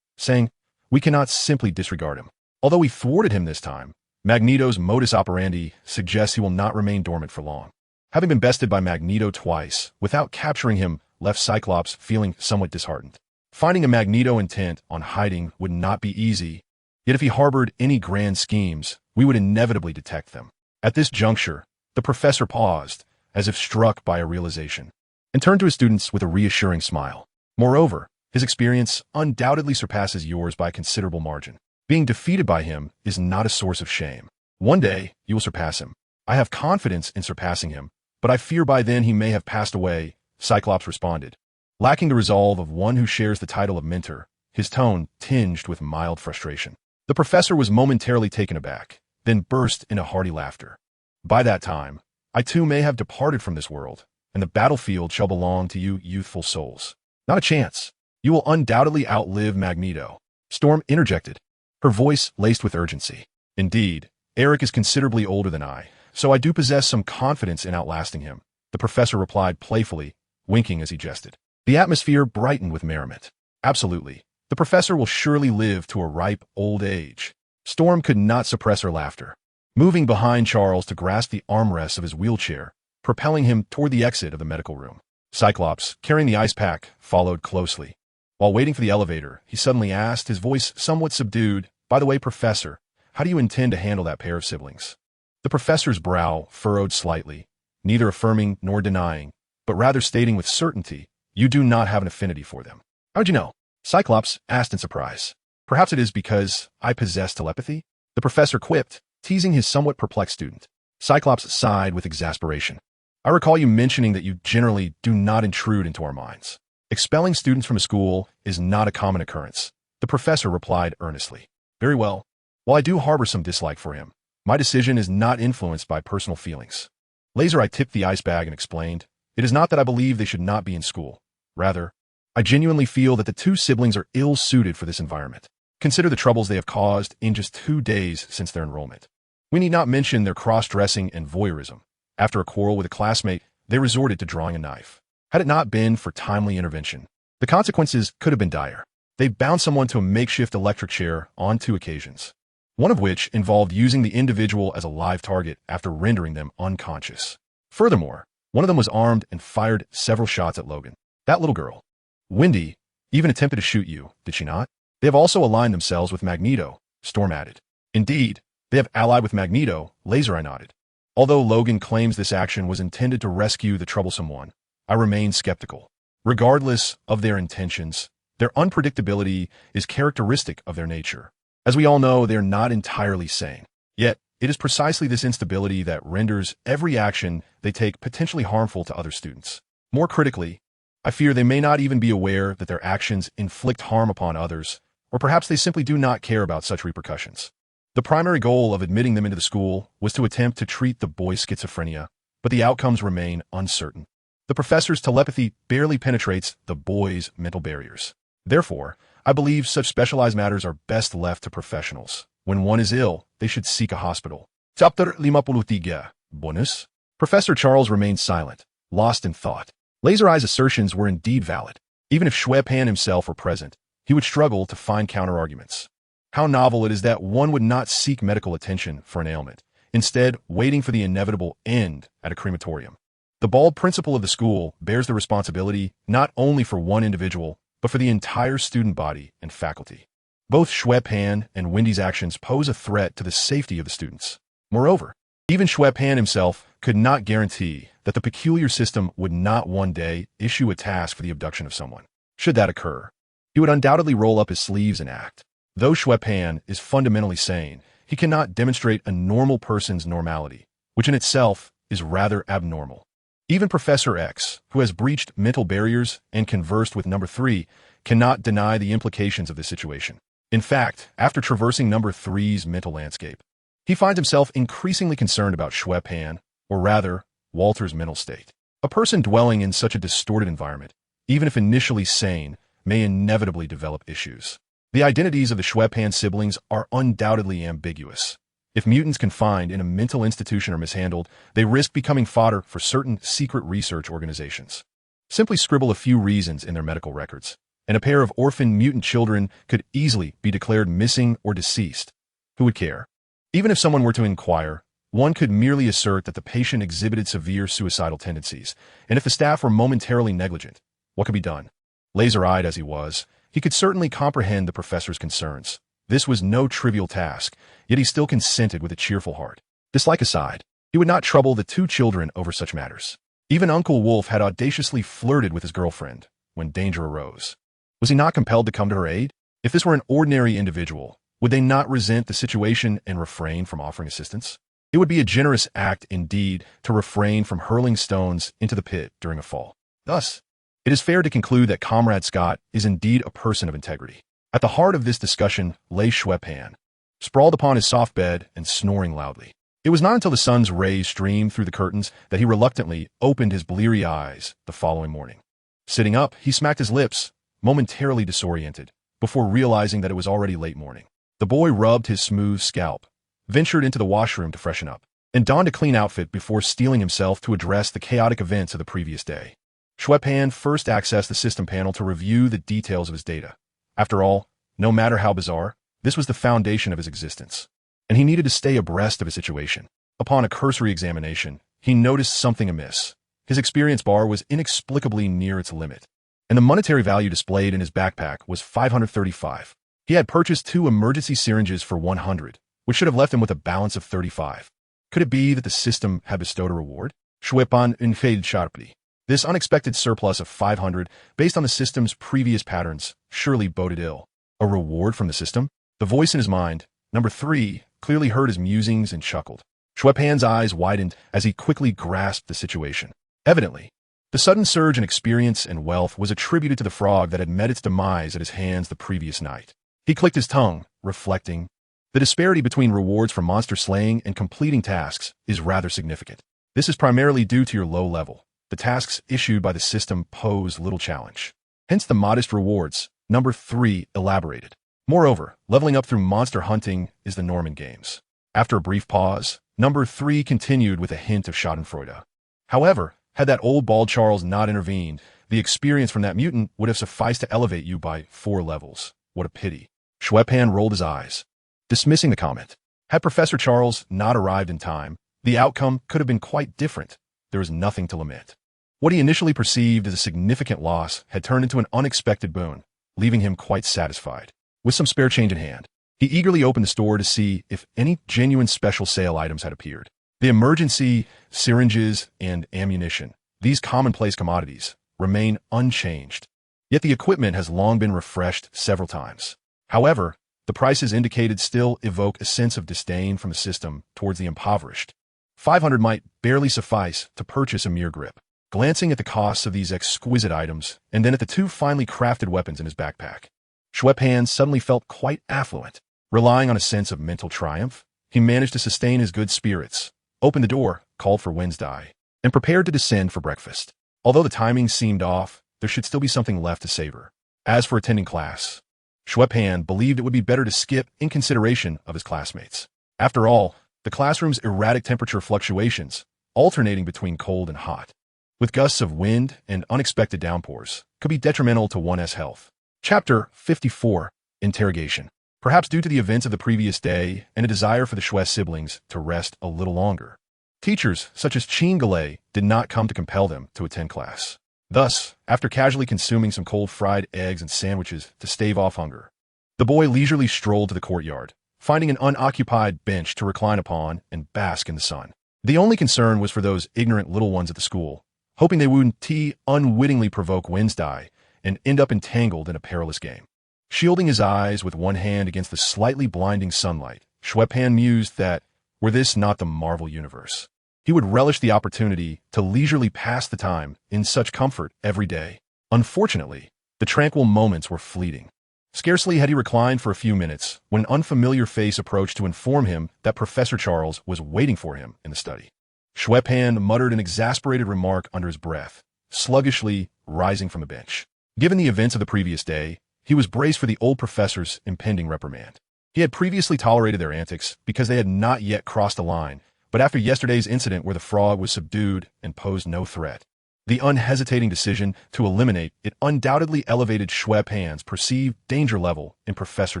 saying, we cannot simply disregard him. Although we thwarted him this time, Magneto's modus operandi suggests he will not remain dormant for long. Having been bested by Magneto twice, without capturing him left Cyclops feeling somewhat disheartened. Finding a Magneto intent on hiding would not be easy, yet if he harbored any grand schemes, we would inevitably detect them. At this juncture, the professor paused, as if struck by a realization, and turned to his students with a reassuring smile. Moreover, his experience undoubtedly surpasses yours by a considerable margin. Being defeated by him is not a source of shame. One day, you will surpass him. I have confidence in surpassing him, but I fear by then he may have passed away, Cyclops responded. Lacking the resolve of one who shares the title of mentor, his tone tinged with mild frustration. The professor was momentarily taken aback, then burst into hearty laughter. By that time, I too may have departed from this world, and the battlefield shall belong to you youthful souls. Not a chance. You will undoubtedly outlive Magneto. Storm interjected, her voice laced with urgency. Indeed, Eric is considerably older than I, so I do possess some confidence in outlasting him, the professor replied playfully, winking as he jested. The atmosphere brightened with merriment. Absolutely. The professor will surely live to a ripe old age. Storm could not suppress her laughter, moving behind Charles to grasp the armrests of his wheelchair, propelling him toward the exit of the medical room. Cyclops, carrying the ice pack, followed closely. While waiting for the elevator, he suddenly asked, his voice somewhat subdued, "By the way, Professor, how do you intend to handle that pair of siblings?" The professor's brow furrowed slightly, neither affirming nor denying, but rather stating with certainty, "You do not have an affinity for them." "How'd you know?" Cyclops asked in surprise. "Perhaps it is because I possess telepathy?" the professor quipped, teasing his somewhat perplexed student. Cyclops sighed with exasperation. "I recall you mentioning that you generally do not intrude into our minds. Expelling students from a school is not a common occurrence," the professor replied earnestly. "Very well. While I do harbor some dislike for him, my decision is not influenced by personal feelings." Laser I tipped the ice bag and explained, "It is not that I believe they should not be in school. Rather, I genuinely feel that the two siblings are ill-suited for this environment. Consider the troubles they have caused in just 2 days since their enrollment. We need not mention their cross-dressing and voyeurism. After a quarrel with a classmate, they resorted to drawing a knife. Had it not been for timely intervention, the consequences could have been dire. They bound someone to a makeshift electric chair on 2 occasions, one of which involved using the individual as a live target after rendering them unconscious. Furthermore, one of them was armed and fired several shots at Logan. That little girl, Wendy, even attempted to shoot you, did she not? They have also aligned themselves with Magneto," Storm added. "Indeed, they have allied with Magneto," Laser I nodded. "Although Logan claims this action was intended to rescue the troublesome one, I remain skeptical. Regardless of their intentions, their unpredictability is characteristic of their nature. As we all know, they are not entirely sane. Yet, it is precisely this instability that renders every action they take potentially harmful to other students. More critically, I fear they may not even be aware that their actions inflict harm upon others, or perhaps they simply do not care about such repercussions. The primary goal of admitting them into the school was to attempt to treat the boy's schizophrenia, but the outcomes remain uncertain. The professor's telepathy barely penetrates the boy's mental barriers. Therefore, I believe such specialized matters are best left to professionals. When one is ill, they should seek a hospital." Chapter 53. Bonus. Professor Charles remained silent, lost in thought. Laser Eye's assertions were indeed valid. Even if Xue Pan himself were present, he would struggle to find counter-arguments. How novel it is that one would not seek medical attention for an ailment, instead waiting for the inevitable end at a crematorium. The bald principal of the school bears the responsibility not only for one individual, but for the entire student body and faculty. Both Xue Pan and Wendy's actions pose a threat to the safety of the students. Moreover, even Xue Pan himself could not guarantee that the peculiar system would not one day issue a task for the abduction of someone. Should that occur, he would undoubtedly roll up his sleeves and act. Though Xue Pan is fundamentally sane, he cannot demonstrate a normal person's normality, which in itself is rather abnormal. Even Professor X, who has breached mental barriers and conversed with Number 3, cannot deny the implications of this situation. In fact, after traversing Number 3's mental landscape, he finds himself increasingly concerned about Xue Pan, or rather, Walter's mental state. A person dwelling in such a distorted environment, even if initially sane, may inevitably develop issues. The identities of the Xue Pan siblings are undoubtedly ambiguous. If mutants confined in a mental institution are mishandled, they risk becoming fodder for certain secret research organizations. Simply scribble a few reasons in their medical records, and a pair of orphan mutant children could easily be declared missing or deceased. Who would care? Even if someone were to inquire, one could merely assert that the patient exhibited severe suicidal tendencies, and if the staff were momentarily negligent, what could be done? Laser-eyed as he was, he could certainly comprehend the professor's concerns. This was no trivial task, yet he still consented with a cheerful heart. Dislike aside, he would not trouble the 2 children over such matters. Even Uncle Wolf had audaciously flirted with his girlfriend when danger arose. Was he not compelled to come to her aid? If this were an ordinary individual, would they not resent the situation and refrain from offering assistance? It would be a generous act indeed to refrain from hurling stones into the pit during a fall. Thus, it is fair to conclude that Comrade Scott is indeed a person of integrity. At the heart of this discussion lay Xue Pan, sprawled upon his soft bed and snoring loudly. It was not until the sun's rays streamed through the curtains that he reluctantly opened his bleary eyes the following morning. Sitting up, he smacked his lips, momentarily disoriented, before realizing that it was already late morning. The boy rubbed his smooth scalp, ventured into the washroom to freshen up, and donned a clean outfit before steeling himself to address the chaotic events of the previous day. Xue Pan first accessed the system panel to review the details of his data. After all, no matter how bizarre, this was the foundation of his existence, and he needed to stay abreast of his situation. Upon a cursory examination, he noticed something amiss. His experience bar was inexplicably near its limit, and the monetary value displayed in his backpack was 535. He had purchased 2 emergency syringes for 100, which should have left him with a balance of 35. Could it be that the system had bestowed a reward? Xue Pan inhaled sharply. This unexpected surplus of 500, based on the system's previous patterns, surely boded ill. A reward from the system? The voice in his mind, number 3, clearly heard his musings and chuckled. Xue Pan's eyes widened as he quickly grasped the situation. Evidently, the sudden surge in experience and wealth was attributed to the frog that had met its demise at his hands the previous night. He clicked his tongue, reflecting. The disparity between rewards for monster slaying and completing tasks is rather significant. This is primarily due to your low level. The tasks issued by the system pose little challenge. Hence the modest rewards, number 3 elaborated. Moreover, leveling up through monster hunting is the norm in games. After a brief pause, number 3 continued with a hint of schadenfreude. However, had that old bald Charles not intervened, the experience from that mutant would have sufficed to elevate you by 4 levels. What a pity. Xue Pan rolled his eyes, dismissing the comment. Had Professor Charles not arrived in time, the outcome could have been quite different. There was nothing to lament. What he initially perceived as a significant loss had turned into an unexpected boon, leaving him quite satisfied. With some spare change in hand, he eagerly opened the store to see if any genuine special sale items had appeared. The emergency syringes and ammunition, these commonplace commodities, remain unchanged. Yet the equipment has long been refreshed several times. However, the prices indicated still evoke a sense of disdain from the system towards the impoverished. 500 might barely suffice to purchase a mere grip. Glancing at the costs of these exquisite items, and then at the 2 finely crafted weapons in his backpack, Xue Pan suddenly felt quite affluent. Relying on a sense of mental triumph, he managed to sustain his good spirits, opened the door, called for Wednesday, and prepared to descend for breakfast. Although the timing seemed off, there should still be something left to savor. As for attending class, Xue Pan believed it would be better to skip in consideration of his classmates. After all, the classroom's erratic temperature fluctuations, alternating between cold and hot, with gusts of wind and unexpected downpours, could be detrimental to one's health. Chapter 54, Interrogation. Perhaps due to the events of the previous day and a desire for the Xue siblings to rest a little longer, teachers such as Qin Galei did not come to compel them to attend class. Thus, after casually consuming some cold fried eggs and sandwiches to stave off hunger, the boy leisurely strolled to the courtyard, finding an unoccupied bench to recline upon and bask in the sun. The only concern was for those ignorant little ones at the school, hoping they wouldn't unwittingly provoke Wednesday and end up entangled in a perilous game. Shielding his eyes with one hand against the slightly blinding sunlight, Xue Pan mused that, were this not the Marvel Universe, he would relish the opportunity to leisurely pass the time in such comfort every day. Unfortunately, the tranquil moments were fleeting. Scarcely had he reclined for a few minutes when an unfamiliar face approached to inform him that Professor Charles was waiting for him in the study. Xue Pan muttered an exasperated remark under his breath, sluggishly rising from the bench. Given the events of the previous day, he was braced for the old professor's impending reprimand. He had previously tolerated their antics because they had not yet crossed a line, but after yesterday's incident where the frog was subdued and posed no threat, the unhesitating decision to eliminate it undoubtedly elevated Xue Pan's perceived danger level in Professor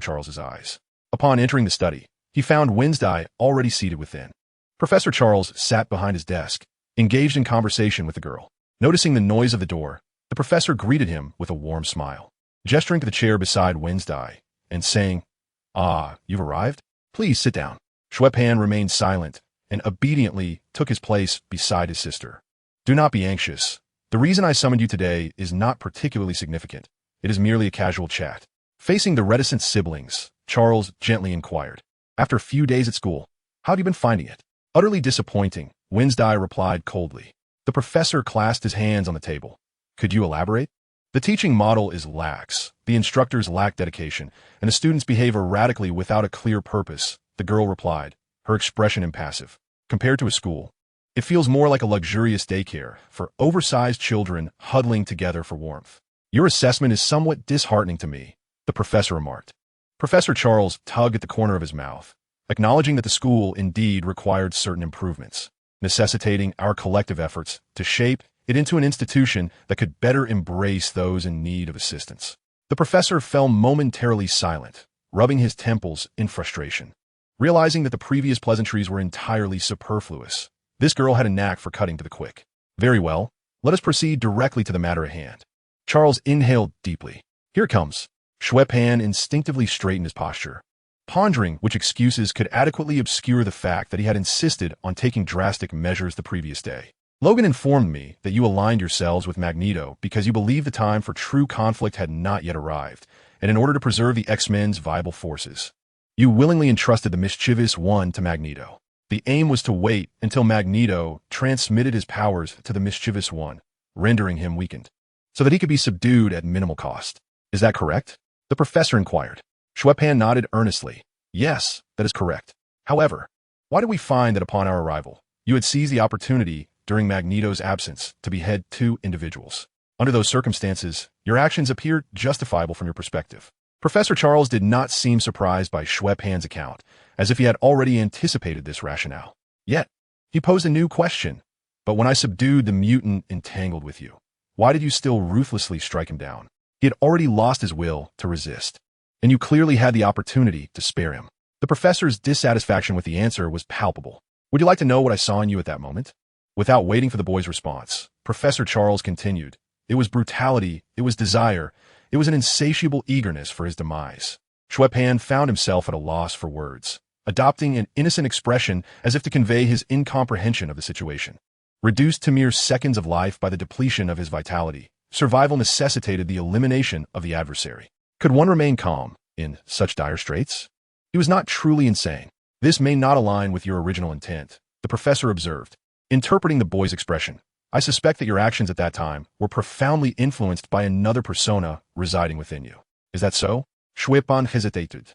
Charles's eyes. Upon entering the study, he found Wednesday already seated within. Professor Charles sat behind his desk, engaged in conversation with the girl. Noticing the noise of the door, the professor greeted him with a warm smile, gesturing to the chair beside Wednesday and saying, "Ah, you've arrived? Please sit down." Xue Pan remained silent and obediently took his place beside his sister. "Do not be anxious. The reason I summoned you today is not particularly significant. It is merely a casual chat." Facing the reticent siblings, Charles gently inquired, "After a few days at school, how have you been finding it?" Utterly disappointing, Wednesday replied coldly. The professor clasped his hands on the table. Could you elaborate? The teaching model is lax, the instructors lack dedication, and the students behave erratically without a clear purpose, the girl replied, her expression impassive. Compared to a school, it feels more like a luxurious daycare for oversized children huddling together for warmth. Your assessment is somewhat disheartening to me, the professor remarked. Professor Charles tugged at the corner of his mouth, acknowledging that the school indeed required certain improvements, necessitating our collective efforts to shape it into an institution that could better embrace those in need of assistance. The professor fell momentarily silent, rubbing his temples in frustration. Realizing that the previous pleasantries were entirely superfluous, this girl had a knack for cutting to the quick. Very well, let us proceed directly to the matter at hand. Charles inhaled deeply. Here it comes. Xue Pan instinctively straightened his posture, pondering which excuses could adequately obscure the fact that he had insisted on taking drastic measures the previous day. Logan informed me that you aligned yourselves with Magneto because you believed the time for true conflict had not yet arrived, and in order to preserve the X-Men's viable forces, you willingly entrusted the mischievous one to Magneto. The aim was to wait until Magneto transmitted his powers to the mischievous one, rendering him weakened, so that he could be subdued at minimal cost. Is that correct? The professor inquired. Xue Pan nodded earnestly. Yes, that is correct. However, why did we find that upon our arrival, you had seized the opportunity during Magneto's absence to behead 2 individuals? Under those circumstances, your actions appeared justifiable from your perspective. Professor Charles did not seem surprised by Xue Pan's account, as if he had already anticipated this rationale. Yet, he posed a new question. But when I subdued the mutant entangled with you, why did you still ruthlessly strike him down? He had already lost his will to resist, and you clearly had the opportunity to spare him. The professor's dissatisfaction with the answer was palpable. Would you like to know what I saw in you at that moment? Without waiting for the boy's response, Professor Charles continued. It was brutality, it was desire, it was an insatiable eagerness for his demise. Xue Pan found himself at a loss for words, adopting an innocent expression as if to convey his incomprehension of the situation. Reduced to mere seconds of life by the depletion of his vitality, survival necessitated the elimination of the adversary. Could one remain calm in such dire straits? He was not truly insane. This may not align with your original intent, the professor observed. Interpreting the boy's expression, I suspect that your actions at that time were profoundly influenced by another persona residing within you. Is that so? Xue Pan hesitated,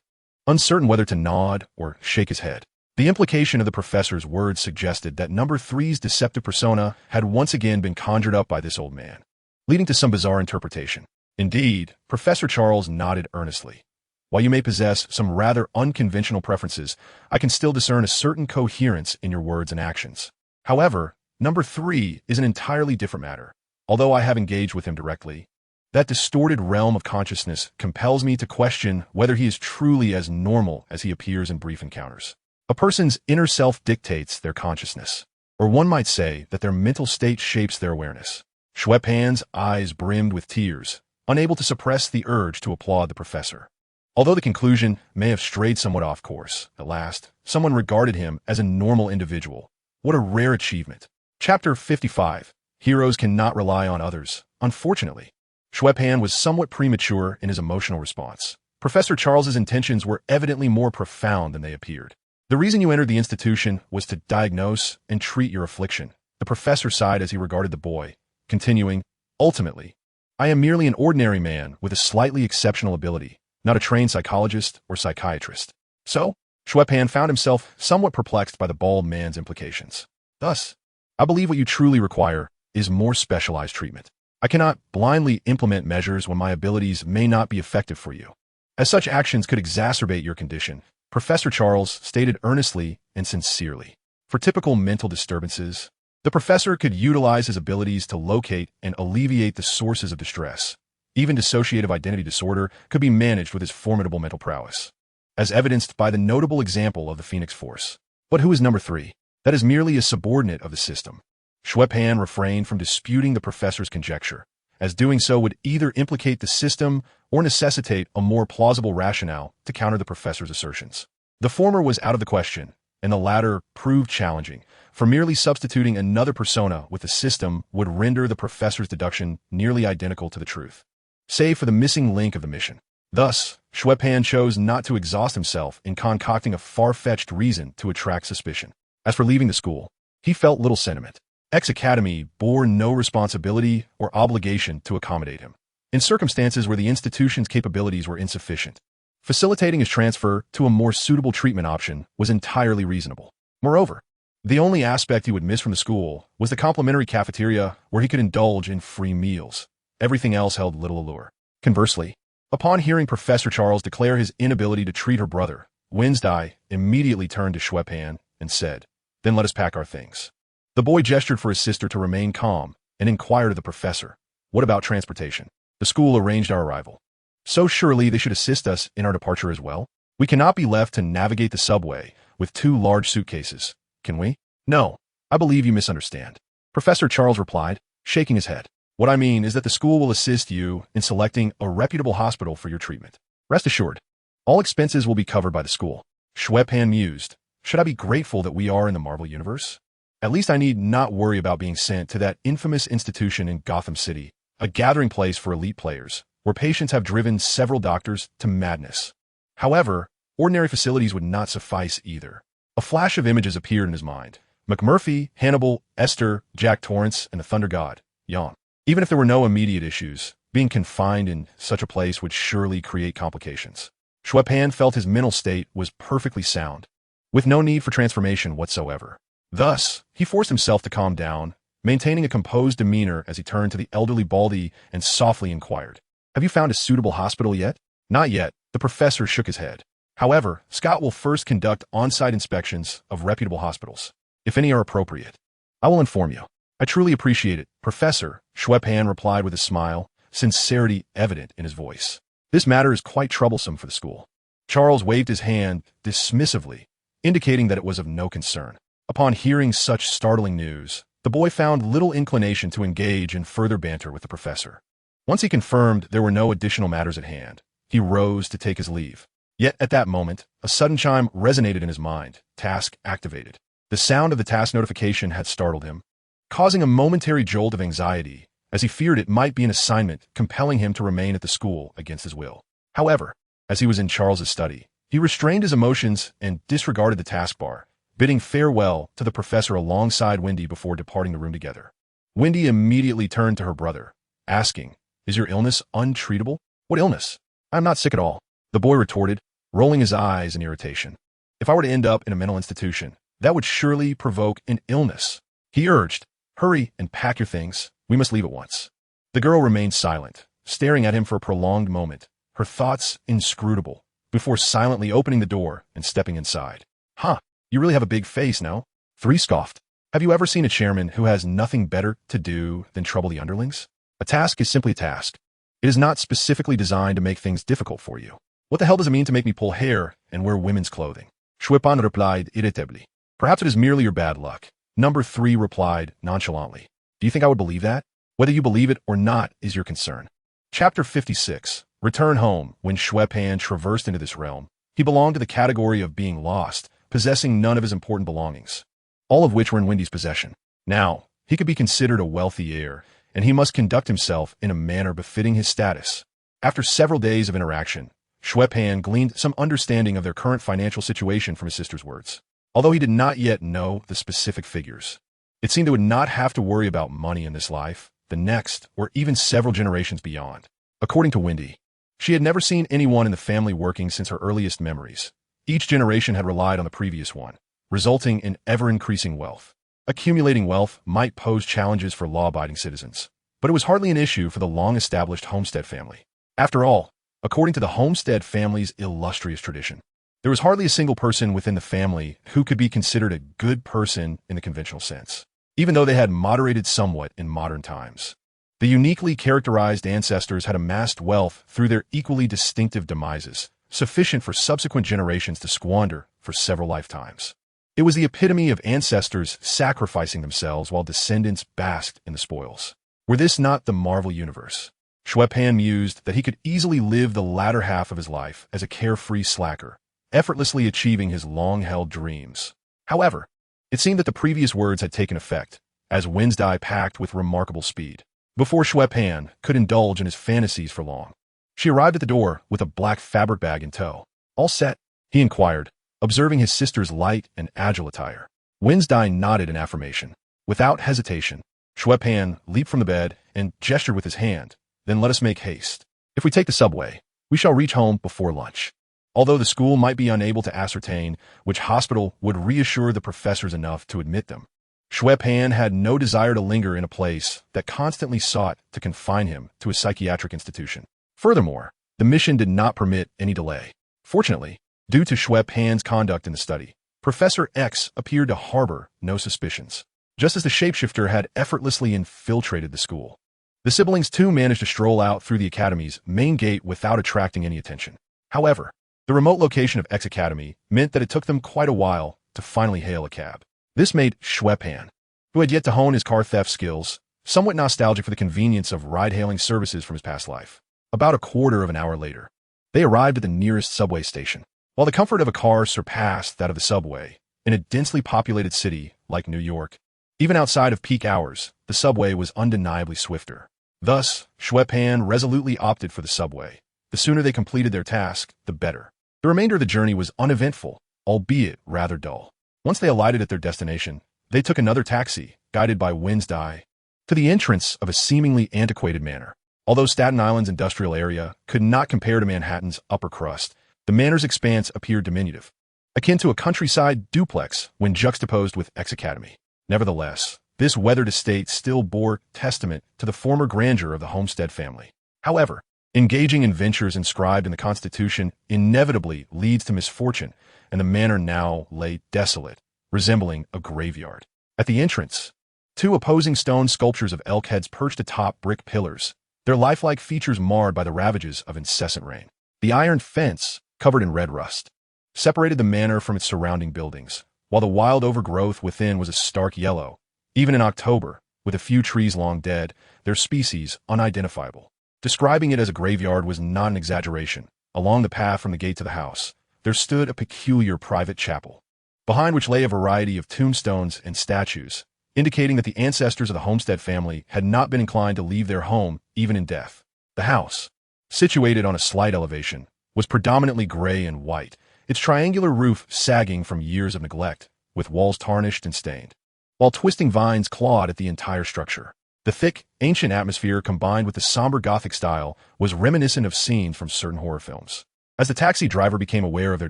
uncertain whether to nod or shake his head. The implication of the professor's words suggested that number 3's deceptive persona had once again been conjured up by this old man, leading to some bizarre interpretation. Indeed, Professor Charles nodded earnestly. While you may possess some rather unconventional preferences, I can still discern a certain coherence in your words and actions. However, number 3 is an entirely different matter. Although I have engaged with him directly, that distorted realm of consciousness compels me to question whether he is truly as normal as he appears in brief encounters. A person's inner self dictates their consciousness, or one might say that their mental state shapes their awareness. Xue Pan's eyes brimmed with tears, unable to suppress the urge to applaud the professor. Although the conclusion may have strayed somewhat off course, at last, someone regarded him as a normal individual. What a rare achievement. Chapter 55. Heroes cannot rely on others, unfortunately. Xue Pan was somewhat premature in his emotional response. Professor Charles's intentions were evidently more profound than they appeared. The reason you entered the institution was to diagnose and treat your affliction. The professor sighed as he regarded the boy, continuing, ultimately, I am merely an ordinary man with a slightly exceptional ability, not a trained psychologist or psychiatrist. So, Xue Pan found himself somewhat perplexed by the bald man's implications. Thus, I believe what you truly require is more specialized treatment. I cannot blindly implement measures when my abilities may not be effective for you, as such actions could exacerbate your condition, Professor Charles stated earnestly and sincerely. For typical mental disturbances, the professor could utilize his abilities to locate and alleviate the sources of distress. Even dissociative identity disorder could be managed with his formidable mental prowess, as evidenced by the notable example of the Phoenix Force. But who is number 3? That is merely a subordinate of the system. Xue Pan refrained from disputing the professor's conjecture, as doing so would either implicate the system or necessitate a more plausible rationale to counter the professor's assertions. The former was out of the question, and the latter proved challenging, for merely substituting another persona with the system would render the professor's deduction nearly identical to the truth, save for the missing link of the mission. Thus, Xue Pan chose not to exhaust himself in concocting a far-fetched reason to attract suspicion. As for leaving the school, he felt little sentiment. X Academy bore no responsibility or obligation to accommodate him. In circumstances where the institution's capabilities were insufficient, facilitating his transfer to a more suitable treatment option was entirely reasonable. Moreover, the only aspect he would miss from the school was the complimentary cafeteria where he could indulge in free meals. Everything else held little allure. Conversely, upon hearing Professor Charles declare his inability to treat her brother, Wednesday immediately turned to Xue Pan and said, "Then let us pack our things." The boy gestured for his sister to remain calm and inquired of the professor, "What about transportation?" "The school arranged our arrival." "So surely they should assist us in our departure as well? We cannot be left to navigate the subway with 2 large suitcases, can we?" "No, I believe you misunderstand," Professor Charles replied, shaking his head. "What I mean is that the school will assist you in selecting a reputable hospital for your treatment. Rest assured, all expenses will be covered by the school." Xue Pan mused, "Should I be grateful that we are in the Marvel Universe? At least I need not worry about being sent to that infamous institution in Gotham City, a gathering place for elite players, where patients have driven several doctors to madness." However, ordinary facilities would not suffice either. A flash of images appeared in his mind. McMurphy, Hannibal, Esther, Jack Torrance, and the Thunder God, Yon. Even if there were no immediate issues, being confined in such a place would surely create complications. Xue Pan felt his mental state was perfectly sound, with no need for transformation whatsoever. Thus, he forced himself to calm down, maintaining a composed demeanor as he turned to the elderly Baldy and softly inquired, "Have you found a suitable hospital yet?" "Not yet," the professor shook his head. "However, Scott will first conduct on-site inspections of reputable hospitals, if any are appropriate. I will inform you." "I truly appreciate it, Professor," Xue Pan replied with a smile, sincerity evident in his voice. "This matter is quite troublesome for the school." Charles waved his hand dismissively, indicating that it was of no concern. Upon hearing such startling news, the boy found little inclination to engage in further banter with the professor. Once he confirmed there were no additional matters at hand, he rose to take his leave. Yet at that moment, a sudden chime resonated in his mind. Task activated. The sound of the task notification had startled him, causing a momentary jolt of anxiety, as he feared it might be an assignment compelling him to remain at the school against his will. However, as he was in Charles's study, he restrained his emotions and disregarded the taskbar, bidding farewell to the professor alongside Wendy before departing the room together. Wendy immediately turned to her brother, asking, "Is your illness untreatable?" "What illness? I'm not sick at all," the boy retorted, rolling his eyes in irritation. "If I were to end up in a mental institution, that would surely provoke an illness." He urged, "Hurry and pack your things. We must leave at once." The girl remained silent, staring at him for a prolonged moment, her thoughts inscrutable, before silently opening the door and stepping inside. "Huh, you really have a big face, no?" Three scoffed. "Have you ever seen a chairman who has nothing better to do than trouble the underlings? A task is simply a task. It is not specifically designed to make things difficult for you." "What the hell does it mean to make me pull hair and wear women's clothing?" Xue Pan replied irritably. "Perhaps it is merely your bad luck." Number 3 replied nonchalantly. "Do you think I would believe that? Whether you believe it or not is your concern." Chapter 56. Return home. When Xue Pan traversed into this realm, he belonged to the category of being lost, possessing none of his important belongings, all of which were in Wendy's possession. Now, he could be considered a wealthy heir, and he must conduct himself in a manner befitting his status. After several days of interaction, Xue Pan gleaned some understanding of their current financial situation from his sister's words. Although he did not yet know the specific figures, it seemed they would not have to worry about money in this life, the next, or even several generations beyond. According to Wendy, she had never seen anyone in the family working since her earliest memories. Each generation had relied on the previous one, resulting in ever-increasing wealth. Accumulating wealth might pose challenges for law-abiding citizens, but it was hardly an issue for the long-established Homestead family. After all, according to the Homestead family's illustrious tradition, there was hardly a single person within the family who could be considered a good person in the conventional sense, even though they had moderated somewhat in modern times. The uniquely characterized ancestors had amassed wealth through their equally distinctive demises, sufficient for subsequent generations to squander for several lifetimes. It was the epitome of ancestors sacrificing themselves while descendants basked in the spoils. Were this not the Marvel Universe? Xue Pan mused that he could easily live the latter half of his life as a carefree slacker, effortlessly achieving his long-held dreams. However, it seemed that the previous words had taken effect, as Wednesday packed with remarkable speed. Before Xue Pan could indulge in his fantasies for long, she arrived at the door with a black fabric bag in tow. "All set?" he inquired, observing his sister's light and agile attire. Wednesday nodded in affirmation. Without hesitation, Xue Pan leaped from the bed and gestured with his hand. Then let us make haste. If we take the subway, we shall reach home before lunch. Although the school might be unable to ascertain which hospital would reassure the professors enough to admit them, Xue Pan had no desire to linger in a place that constantly sought to confine him to a psychiatric institution. Furthermore, the mission did not permit any delay. Fortunately, due to Xue Pan's conduct in the study, Professor X appeared to harbor no suspicions, just as the shapeshifter had effortlessly infiltrated the school. The siblings too managed to stroll out through the academy's main gate without attracting any attention. However, the remote location of X Academy meant that it took them quite a while to finally hail a cab. This made Xue Pan, who had yet to hone his car theft skills, somewhat nostalgic for the convenience of ride-hailing services from his past life. About a quarter of an hour later, they arrived at the nearest subway station. While the comfort of a car surpassed that of the subway, in a densely populated city like New York, even outside of peak hours, the subway was undeniably swifter. Thus, Xue Pan resolutely opted for the subway. The sooner they completed their task, the better. The remainder of the journey was uneventful, albeit rather dull. Once they alighted at their destination, they took another taxi, guided by Wednesday, to the entrance of a seemingly antiquated manor. Although Staten Island's industrial area could not compare to Manhattan's upper crust, the manor's expanse appeared diminutive, akin to a countryside duplex when juxtaposed with X Academy. Nevertheless, this weathered estate still bore testament to the former grandeur of the Homestead family. However, engaging in ventures inscribed in the Constitution inevitably leads to misfortune, and the manor now lay desolate, resembling a graveyard. At the entrance, two opposing stone sculptures of elk heads perched atop brick pillars, their lifelike features marred by the ravages of incessant rain. The iron fence, covered in red rust, separated the manor from its surrounding buildings, while the wild overgrowth within was a stark yellow. Even in October, with a few trees long dead, their species unidentifiable. Describing it as a graveyard was not an exaggeration. Along the path from the gate to the house, there stood a peculiar private chapel, behind which lay a variety of tombstones and statues, indicating that the ancestors of the Homestead family had not been inclined to leave their home even in death. The house, situated on a slight elevation, was predominantly gray and white, its triangular roof sagging from years of neglect, with walls tarnished and stained, while twisting vines clawed at the entire structure. The thick, ancient atmosphere combined with the somber Gothic style was reminiscent of scenes from certain horror films. As the taxi driver became aware of their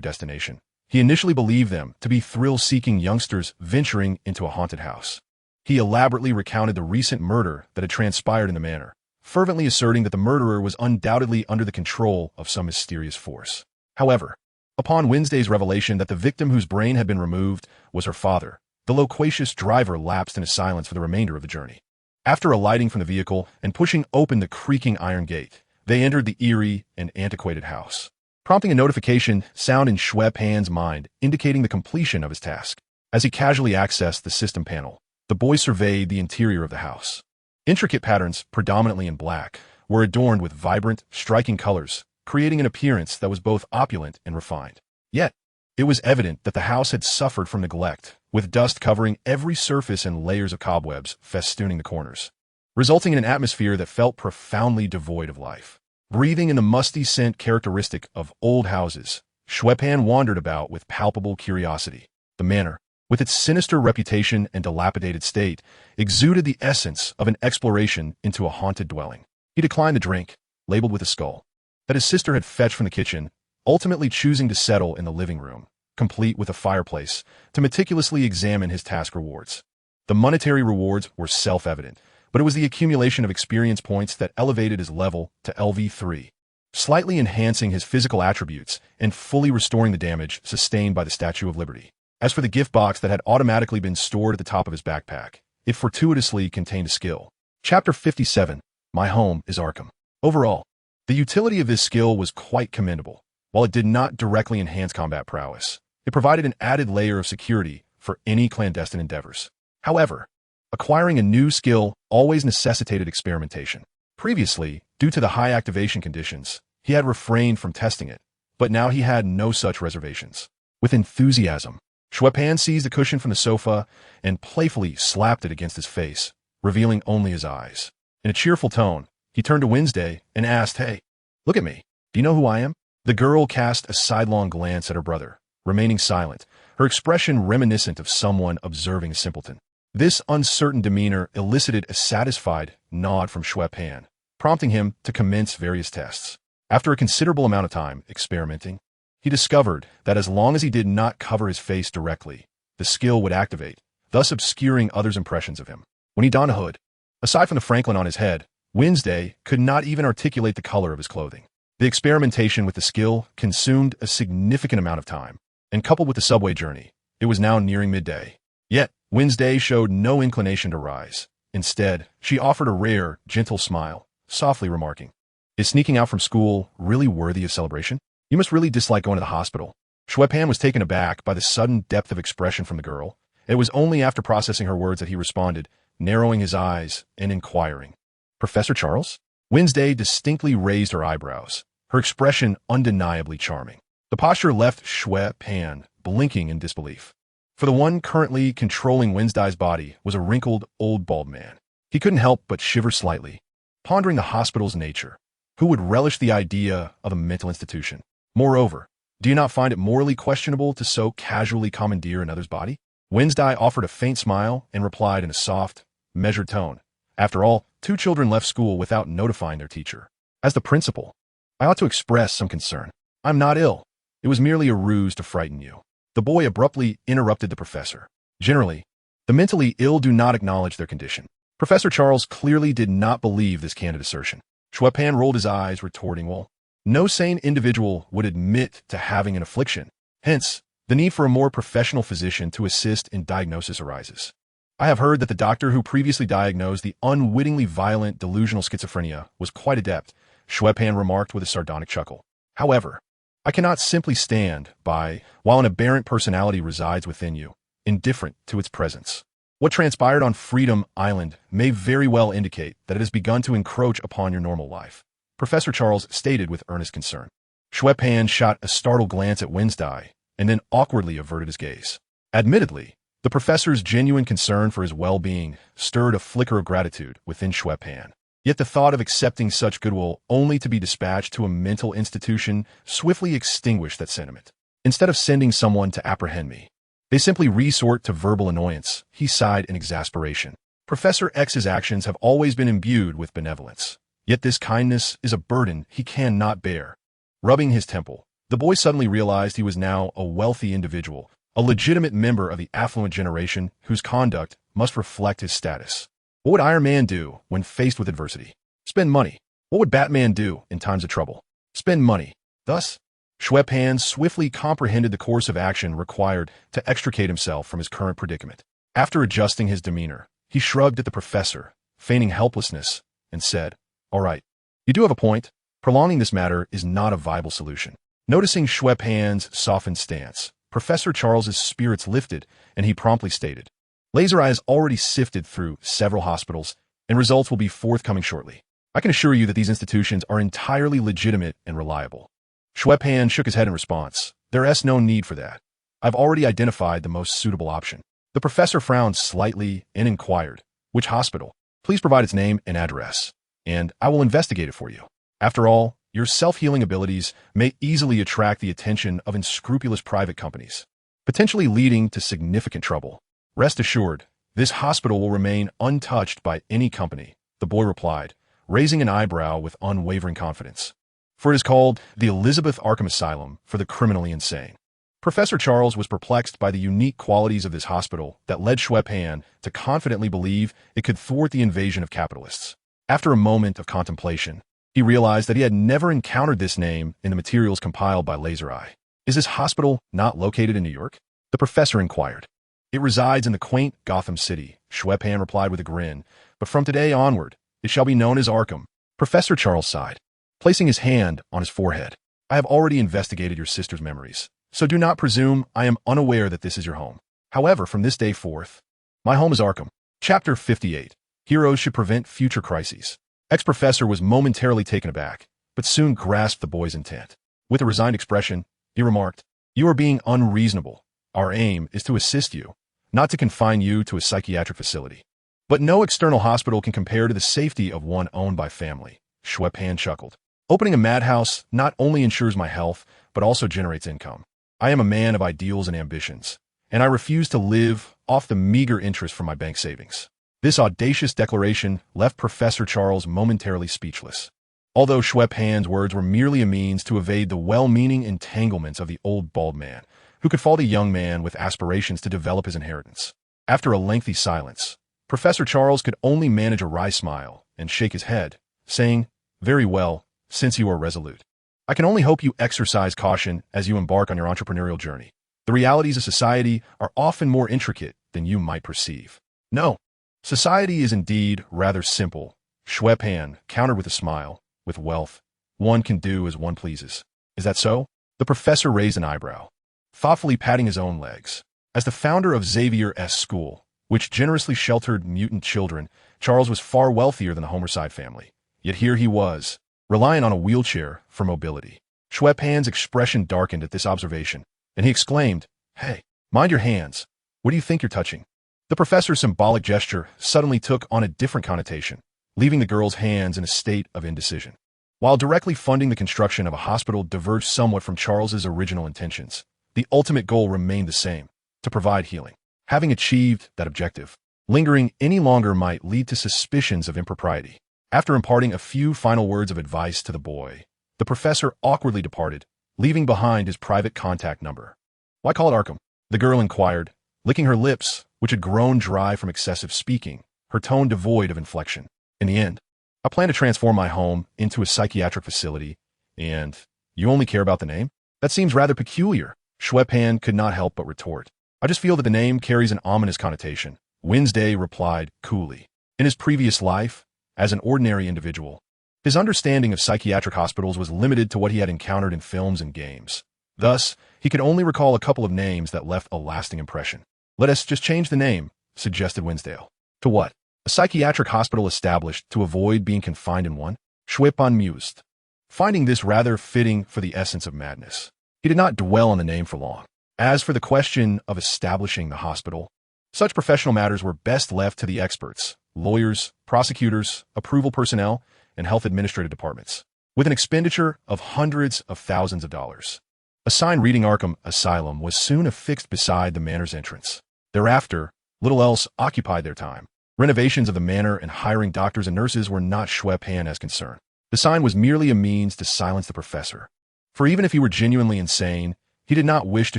destination, he initially believed them to be thrill-seeking youngsters venturing into a haunted house. He elaborately recounted the recent murder that had transpired in the manor, fervently asserting that the murderer was undoubtedly under the control of some mysterious force. However, upon Wednesday's revelation that the victim whose brain had been removed was her father, the loquacious driver lapsed into silence for the remainder of the journey. After alighting from the vehicle and pushing open the creaking iron gate, they entered the eerie and antiquated house, prompting a notification sound in Xue Pan's mind indicating the completion of his task. As he casually accessed the system panel, the boy surveyed the interior of the house. Intricate patterns, predominantly in black, were adorned with vibrant, striking colors, creating an appearance that was both opulent and refined. Yet, it was evident that the house had suffered from neglect, with dust covering every surface and layers of cobwebs festooning the corners, resulting in an atmosphere that felt profoundly devoid of life. Breathing in the musty scent characteristic of old houses, Xue Pan wandered about with palpable curiosity. The manor, with its sinister reputation and dilapidated state, exuded the essence of an exploration into a haunted dwelling. He declined the drink, labeled with a skull, that his sister had fetched from the kitchen, ultimately choosing to settle in the living room, complete with a fireplace, to meticulously examine his task rewards. The monetary rewards were self-evident, but it was the accumulation of experience points that elevated his level to LV3, slightly enhancing his physical attributes and fully restoring the damage sustained by the Statue of Liberty. As for the gift box that had automatically been stored at the top of his backpack, it fortuitously contained a skill. Chapter 57, My Home is Arkham. Overall, the utility of this skill was quite commendable. While it did not directly enhance combat prowess, it provided an added layer of security for any clandestine endeavors. However, acquiring a new skill always necessitated experimentation. Previously, due to the high activation conditions, he had refrained from testing it, but now he had no such reservations. With enthusiasm, Xue Pan seized a cushion from the sofa and playfully slapped it against his face, revealing only his eyes. In a cheerful tone, he turned to Wednesday and asked, "Hey, look at me. Do you know who I am?" The girl cast a sidelong glance at her brother, remaining silent, her expression reminiscent of someone observing a simpleton. This uncertain demeanor elicited a satisfied nod from Xue Pan, prompting him to commence various tests. After a considerable amount of time experimenting, he discovered that as long as he did not cover his face directly, the skill would activate, thus obscuring others' impressions of him. When he donned a hood, aside from the Franklin on his head, Wednesday could not even articulate the color of his clothing. The experimentation with the skill consumed a significant amount of time, and coupled with the subway journey, it was now nearing midday. Yet, Wednesday showed no inclination to rise. Instead, she offered a rare, gentle smile, softly remarking, "Is sneaking out from school really worthy of celebration? You must really dislike going to the hospital." Xue Pan was taken aback by the sudden depth of expression from the girl. It was only after processing her words that he responded, narrowing his eyes and inquiring, "Professor Charles?" Wednesday distinctly raised her eyebrows, her expression undeniably charming. The posture left Xue Pan blinking in disbelief. For the one currently controlling Wednesday's body was a wrinkled, old bald man. He couldn't help but shiver slightly, pondering the hospital's nature. Who would relish the idea of a mental institution? Moreover, do you not find it morally questionable to so casually commandeer another's body? Wednesday offered a faint smile and replied in a soft, measured tone. After all, 2 children left school without notifying their teacher. As the principal, I ought to express some concern. I'm not ill. It was merely a ruse to frighten you. The boy abruptly interrupted the professor. Generally, the mentally ill do not acknowledge their condition. Professor Charles clearly did not believe this candid assertion. Xue Pan rolled his eyes, retorting, "Well, no sane individual would admit to having an affliction. Hence, the need for a more professional physician to assist in diagnosis arises. I have heard that the doctor who previously diagnosed the unwittingly violent delusional schizophrenia was quite adept," Xue Pan remarked with a sardonic chuckle. "However, I cannot simply stand by while an aberrant personality resides within you, indifferent to its presence. What transpired on Freedom Island may very well indicate that it has begun to encroach upon your normal life," Professor Charles stated with earnest concern. Xue Pan shot a startled glance at Wednesday and then awkwardly averted his gaze. Admittedly, the professor's genuine concern for his well-being stirred a flicker of gratitude within Xue Pan. Yet the thought of accepting such goodwill only to be dispatched to a mental institution swiftly extinguished that sentiment. "Instead of sending someone to apprehend me, they simply resort to verbal annoyance," he sighed in exasperation. Professor X's actions have always been imbued with benevolence. Yet this kindness is a burden he cannot bear. Rubbing his temple, the boy suddenly realized he was now a wealthy individual, a legitimate member of the affluent generation whose conduct must reflect his status. What would Iron Man do when faced with adversity? Spend money. What would Batman do in times of trouble? Spend money. Thus, Xue Pan swiftly comprehended the course of action required to extricate himself from his current predicament. After adjusting his demeanor, he shrugged at the professor, feigning helplessness, and said, "All right, you do have a point. Prolonging this matter is not a viable solution." Noticing Xue Pan's softened stance, Professor Charles's spirits lifted, and he promptly stated, "Laser Eye has already sifted through several hospitals, and results will be forthcoming shortly. I can assure you that these institutions are entirely legitimate and reliable." Xue Pan shook his head in response. "There is no need for that. I've already identified the most suitable option." The professor frowned slightly and inquired, "Which hospital? Please provide its name and address, and I will investigate it for you. After all, your self-healing abilities may easily attract the attention of unscrupulous private companies, potentially leading to significant trouble. Rest assured, this hospital will remain untouched by any company," the boy replied, raising an eyebrow with unwavering confidence. "For it is called the Elizabeth Arkham Asylum for the criminally insane." Professor Charles was perplexed by the unique qualities of this hospital that led Xue Pan to confidently believe it could thwart the invasion of capitalists. After a moment of contemplation, he realized that he had never encountered this name in the materials compiled by Laser Eye. "Is this hospital not located in New York?" the professor inquired. "It resides in the quaint Gotham City," Xue Pan replied with a grin, "but from today onward, it shall be known as Arkham." Professor Charles sighed, placing his hand on his forehead. "I have already investigated your sister's memories, so do not presume I am unaware that this is your home. However, from this day forth, my home is Arkham." Chapter 58. Heroes Should Prevent Future Crises. Ex-professor was momentarily taken aback, but soon grasped the boy's intent. With a resigned expression, he remarked, "You are being unreasonable. Our aim is to assist you, not to confine you to a psychiatric facility. But no external hospital can compare to the safety of one owned by family." Xue Pan chuckled. "Opening a madhouse not only ensures my health, but also generates income. I am a man of ideals and ambitions, and I refuse to live off the meager interest from my bank savings. This audacious declaration left Professor Charles momentarily speechless. Although Xue Pan's words were merely a means to evade the well-meaning entanglements of the old bald man, who could fault a young man with aspirations to develop his inheritance. After a lengthy silence, Professor Charles could only manage a wry smile and shake his head, saying, "Very well, since you are resolute. I can only hope you exercise caution as you embark on your entrepreneurial journey. The realities of society are often more intricate than you might perceive." "No, society is indeed rather simple," Xue Pan countered with a smile. "With wealth, one can do as one pleases." "Is that so?" The professor raised an eyebrow, thoughtfully patting his own legs. As the founder of Xavier's school, which generously sheltered mutant children, Charles was far wealthier than the Homicide family. Yet here he was, relying on a wheelchair for mobility. Xue Pan's expression darkened at this observation, and he exclaimed, "Hey, mind your hands. What do you think you're touching?" The professor's symbolic gesture suddenly took on a different connotation, leaving the girl's hands in a state of indecision. While directly funding the construction of a hospital diverged somewhat from Charles's original intentions, the ultimate goal remained the same: to provide healing. Having achieved that objective, lingering any longer might lead to suspicions of impropriety. After imparting a few final words of advice to the boy, the professor awkwardly departed, leaving behind his private contact number. "Why call it Arkham?" the girl inquired, licking her lips, which had grown dry from excessive speaking, her tone devoid of inflection. "In the end, I plan to transform my home into a psychiatric facility, and you only care about the name? That seems rather peculiar." Xue Pan could not help but retort. "I just feel that the name carries an ominous connotation," Wednesday replied coolly. In his previous life, as an ordinary individual, his understanding of psychiatric hospitals was limited to what he had encountered in films and games. Thus, he could only recall a couple of names that left a lasting impression. "Let us just change the name," suggested Winsdale. "To what? A psychiatric hospital established to avoid being confined in one?" Xue Pan mused, finding this rather fitting for the essence of madness. He did not dwell on the name for long. As for the question of establishing the hospital, such professional matters were best left to the experts: lawyers, prosecutors, approval personnel, and health administrative departments. With an expenditure of hundreds of thousands of dollars, a sign reading Arkham Asylum was soon affixed beside the manor's entrance. Thereafter, little else occupied their time. Renovations of the manor and hiring doctors and nurses were not Xue Pan's concern. The sign was merely a means to silence the professor. For even if he were genuinely insane, he did not wish to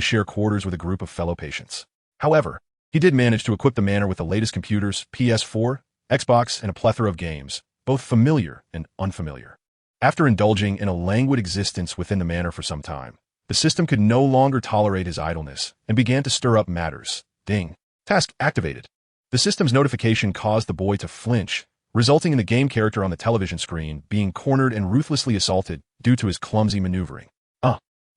share quarters with a group of fellow patients. However, he did manage to equip the manor with the latest computers, PS4, Xbox, and a plethora of games, both familiar and unfamiliar. After indulging in a languid existence within the manor for some time, the system could no longer tolerate his idleness and began to stir up matters. Ding. Task activated. The system's notification caused the boy to flinch, resulting in the game character on the television screen being cornered and ruthlessly assaulted due to his clumsy maneuvering.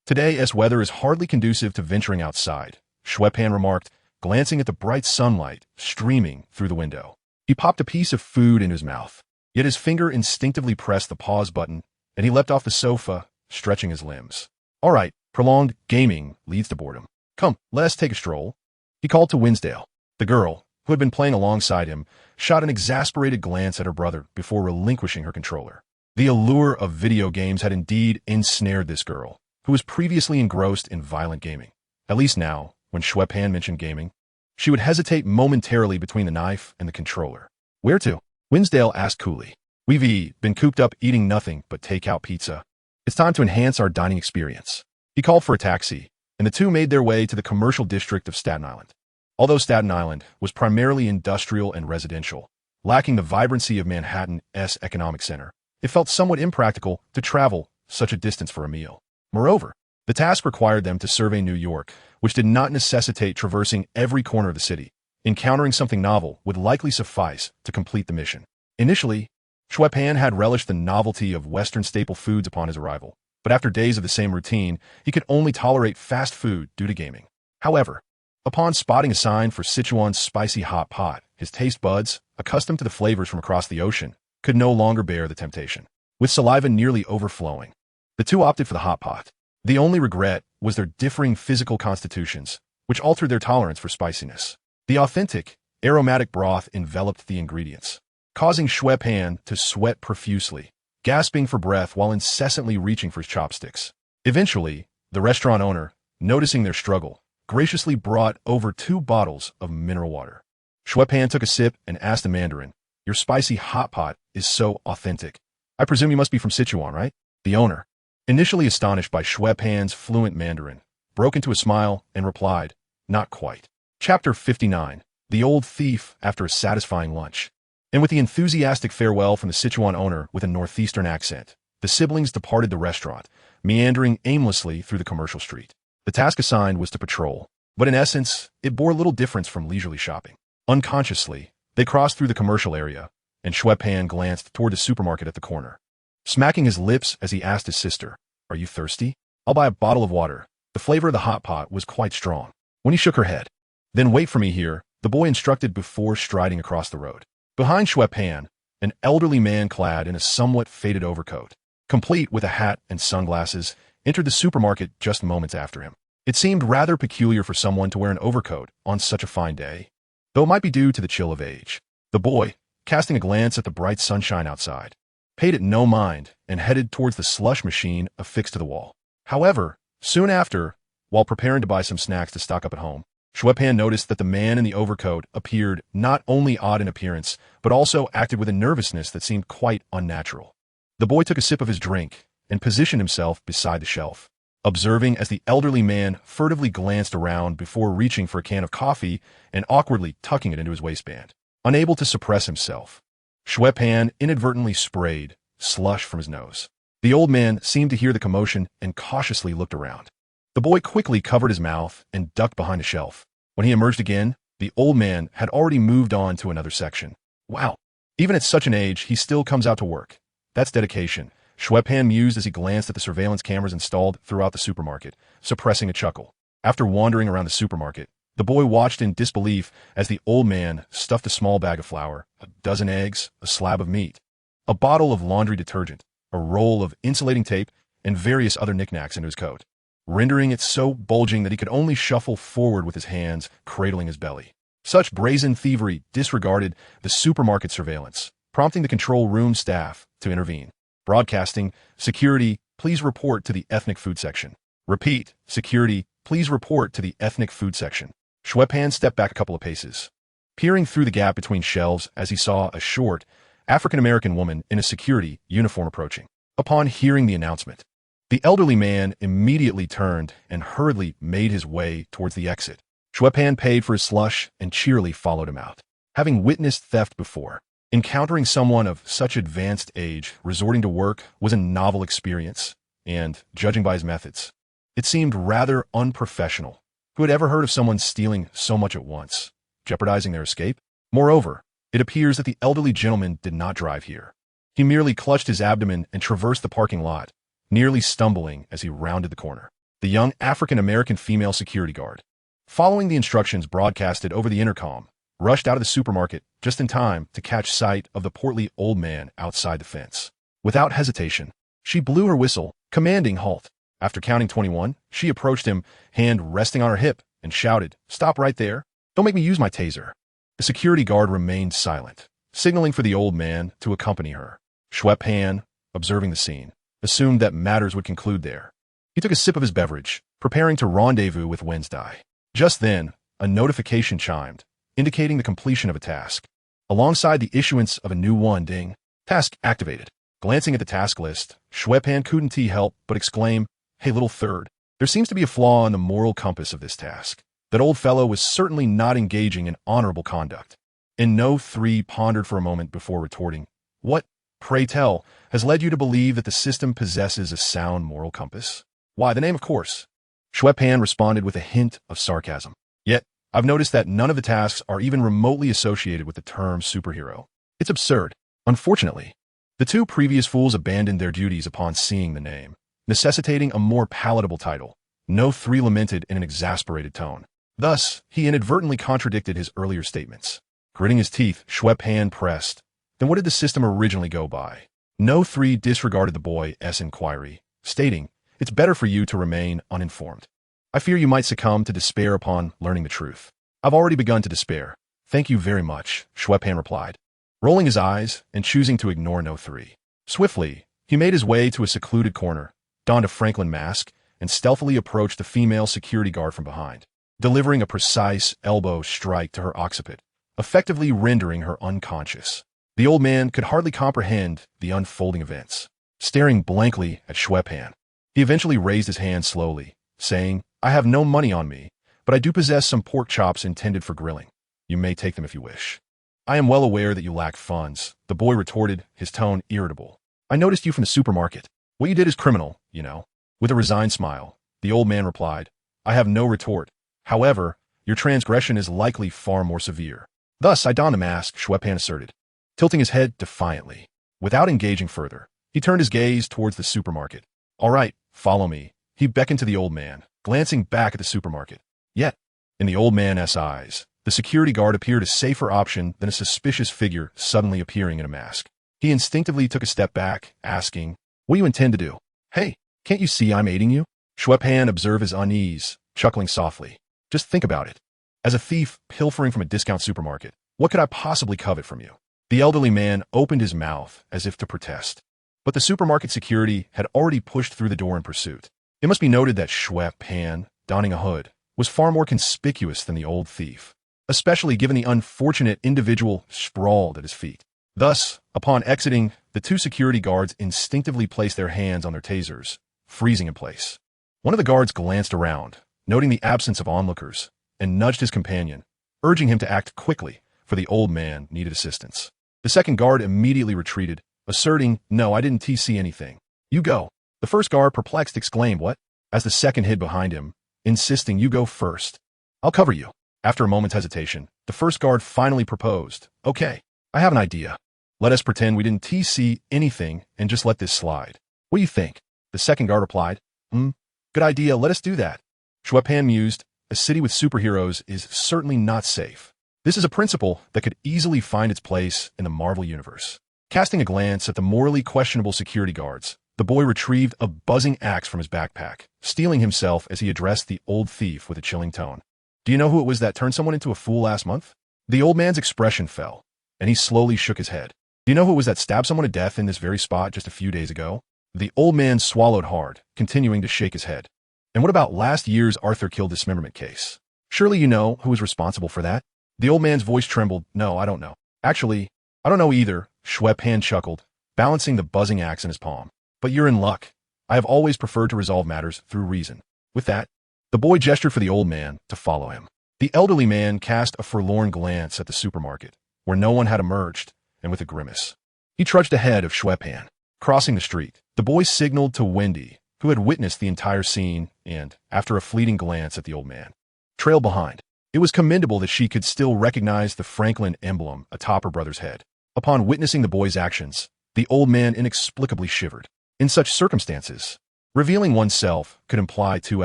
Today's weather is hardly conducive to venturing outside," Xue Pan remarked, glancing at the bright sunlight streaming through the window. He popped a piece of food in his mouth, yet his finger instinctively pressed the pause button, and he leapt off the sofa, stretching his limbs. "All right, prolonged gaming leads to boredom. Come, let us take a stroll." He called to Winsdale. The girl, who had been playing alongside him, shot an exasperated glance at her brother before relinquishing her controller. The allure of video games had indeed ensnared this girl, who was previously engrossed in violent gaming. At least now, when Xue Pan mentioned gaming, she would hesitate momentarily between the knife and the controller. "Where to?" Winsdale asked coolly. "We've been cooped up eating nothing but takeout pizza. It's time to enhance our dining experience." He called for a taxi, and the two made their way to the commercial district of Staten Island. Although Staten Island was primarily industrial and residential, lacking the vibrancy of Manhattan's economic center, it felt somewhat impractical to travel such a distance for a meal. Moreover, the task required them to survey New York, which did not necessitate traversing every corner of the city. Encountering something novel would likely suffice to complete the mission. Initially, Xue Pan had relished the novelty of Western staple foods upon his arrival, but after days of the same routine, he could only tolerate fast food due to gaming. However, upon spotting a sign for Sichuan's spicy hot pot, his taste buds, accustomed to the flavors from across the ocean, could no longer bear the temptation. With saliva nearly overflowing, the two opted for the hot pot. The only regret was their differing physical constitutions, which altered their tolerance for spiciness. The authentic, aromatic broth enveloped the ingredients, causing Xue Pan to sweat profusely, gasping for breath while incessantly reaching for his chopsticks. Eventually, the restaurant owner, noticing their struggle, graciously brought over 2 bottles of mineral water. Xue Pan took a sip and asked the Mandarin, "Your spicy hot pot is so authentic. I presume you must be from Sichuan, right?" The owner, initially astonished by Xue Pan's fluent Mandarin, broke into a smile and replied, "Not quite." Chapter 59. The Old Thief After a Satisfying Lunch. And with the enthusiastic farewell from the Sichuan owner with a northeastern accent, the siblings departed the restaurant, meandering aimlessly through the commercial street. The task assigned was to patrol, but in essence, it bore little difference from leisurely shopping. Unconsciously, they crossed through the commercial area, and Xue Pan glanced toward the supermarket at the corner. Smacking his lips as he asked his sister, "Are you thirsty? I'll buy a bottle of water." The flavor of the hot pot was quite strong. When he shook her head, "Then wait for me here," the boy instructed before striding across the road. Behind Xue Pan, an elderly man clad in a somewhat faded overcoat, complete with a hat and sunglasses, entered the supermarket just moments after him. It seemed rather peculiar for someone to wear an overcoat on such a fine day, though it might be due to the chill of age. The boy, casting a glance at the bright sunshine outside, paid it no mind and headed towards the slush machine affixed to the wall. However, soon after, while preparing to buy some snacks to stock up at home, Xue Pan noticed that the man in the overcoat appeared not only odd in appearance, but also acted with a nervousness that seemed quite unnatural. The boy took a sip of his drink and positioned himself beside the shelf, observing as the elderly man furtively glanced around before reaching for a can of coffee and awkwardly tucking it into his waistband. Unable to suppress himself, Xue Pan inadvertently sprayed slush from his nose. The old man seemed to hear the commotion and cautiously looked around. The boy quickly covered his mouth and ducked behind a shelf. When he emerged again, the old man had already moved on to another section. "Wow, even at such an age, he still comes out to work. That's dedication," Xue Pan mused as he glanced at the surveillance cameras installed throughout the supermarket, suppressing a chuckle. After wandering around the supermarket, the boy watched in disbelief as the old man stuffed a small bag of flour, a dozen eggs, a slab of meat, a bottle of laundry detergent, a roll of insulating tape, and various other knickknacks into his coat, rendering it so bulging that he could only shuffle forward with his hands, cradling his belly. Such brazen thievery disregarded the supermarket surveillance, prompting the control room staff to intervene. Broadcasting, "Security, please report to the ethnic food section." Repeat, "Security, please report to the ethnic food section." Xue Pan stepped back a couple of paces, peering through the gap between shelves as he saw a short, African-American woman in a security uniform approaching. Upon hearing the announcement, the elderly man immediately turned and hurriedly made his way towards the exit. Xue Pan paid for his slush and cheerily followed him out. Having witnessed theft before, encountering someone of such advanced age resorting to work was a novel experience, and, judging by his methods, it seemed rather unprofessional. Who had ever heard of someone stealing so much at once, jeopardizing their escape? Moreover, it appears that the elderly gentleman did not drive here. He merely clutched his abdomen and traversed the parking lot, nearly stumbling as he rounded the corner. The young African-American female security guard, following the instructions broadcasted over the intercom, rushed out of the supermarket just in time to catch sight of the portly old man outside the fence. Without hesitation, she blew her whistle, commanding halt. After counting 21, she approached him, hand resting on her hip, and shouted, "Stop right there. Don't make me use my taser." The security guard remained silent, signaling for the old man to accompany her. Xue Pan, observing the scene, assumed that matters would conclude there. He took a sip of his beverage, preparing to rendezvous with Wednesday. Just then, a notification chimed, indicating the completion of a task. Alongside the issuance of a new ding, task activated. Glancing at the task list, Xue Pan couldn't help but exclaim, "Hey, little third, there seems to be a flaw in the moral compass of this task. That old fellow was certainly not engaging in honorable conduct." And No 3 pondered for a moment before retorting, "What, pray tell, has led you to believe that the system possesses a sound moral compass?" "Why, the name, of course." Xue Pan responded with a hint of sarcasm. "Yet, I've noticed that none of the tasks are even remotely associated with the term superhero. It's absurd." Unfortunately, the 2 previous fools abandoned their duties upon seeing the name, necessitating a more palatable title. No 3 lamented in an exasperated tone. Thus, he inadvertently contradicted his earlier statements. Gritting his teeth, Xue Pan pressed, "Then what did the system originally go by?" No 3 disregarded the boy's inquiry, stating, "It's better for you to remain uninformed. I fear you might succumb to despair upon learning the truth." "I've already begun to despair. Thank you very much," Xue Pan replied, rolling his eyes and choosing to ignore No 3. Swiftly, he made his way to a secluded corner, donned a Franklin mask, and stealthily approached the female security guard from behind, delivering a precise elbow strike to her occiput, effectively rendering her unconscious. The old man could hardly comprehend the unfolding events, staring blankly at Xue Pan. He eventually raised his hand slowly, saying, "I have no money on me, but I do possess some pork chops intended for grilling. You may take them if you wish." "I am well aware that you lack funds," the boy retorted, his tone irritable. "I noticed you from the supermarket. What you did is criminal, you know." With a resigned smile, the old man replied, "I have no retort. However, your transgression is likely far more severe." "Thus I don the mask," Xue Pan asserted, tilting his head defiantly. Without engaging further, he turned his gaze towards the supermarket. "All right, follow me." He beckoned to the old man, glancing back at the supermarket. Yet, in the old man's eyes, the security guard appeared a safer option than a suspicious figure suddenly appearing in a mask. He instinctively took a step back, asking, "What do you intend to do?" "Hey, can't you see I'm aiding you?" Xue Pan observed his unease, chuckling softly. "Just think about it. As a thief pilfering from a discount supermarket, what could I possibly covet from you?" The elderly man opened his mouth as if to protest, but the supermarket security had already pushed through the door in pursuit. It must be noted that Xue Pan, donning a hood, was far more conspicuous than the old thief, especially given the unfortunate individual sprawled at his feet. Thus, upon exiting, the two security guards instinctively placed their hands on their tasers, freezing in place. One of the guards glanced around, noting the absence of onlookers, and nudged his companion, urging him to act quickly, for the old man needed assistance. The second guard immediately retreated, asserting, "No, I didn't see anything. You go." The first guard, perplexed, exclaimed, "What?" as the second hid behind him, insisting, "You go first. I'll cover you." After a moment's hesitation, the first guard finally proposed, "Okay, I have an idea. Let us pretend we didn't see anything and just let this slide. What do you think?" The second guard replied, "Good idea, let us do that." Xue Pan mused, "A city with superheroes is certainly not safe. This is a principle that could easily find its place in the Marvel Universe." Casting a glance at the morally questionable security guards, the boy retrieved a buzzing axe from his backpack, steeling himself as he addressed the old thief with a chilling tone. "Do you know who it was that turned someone into a fool last month?" The old man's expression fell, and he slowly shook his head. "Do you know who it was that stabbed someone to death in this very spot just a few days ago?" The old man swallowed hard, continuing to shake his head. "And what about last year's Arthur Kill dismemberment case? Surely you know who was responsible for that?" The old man's voice trembled. "No, I don't know. Actually, I don't know either," Xue Pan chuckled, balancing the buzzing axe in his palm. "But you're in luck. I have always preferred to resolve matters through reason." With that, the boy gestured for the old man to follow him. The elderly man cast a forlorn glance at the supermarket, where no one had emerged, and with a grimace, he trudged ahead of Xue Pan. Crossing the street, the boy signaled to Wendy, who had witnessed the entire scene and, after a fleeting glance at the old man, trailed behind. It was commendable that she could still recognize the Franklin emblem atop her brother's head. Upon witnessing the boy's actions, the old man inexplicably shivered. In such circumstances, revealing oneself could imply two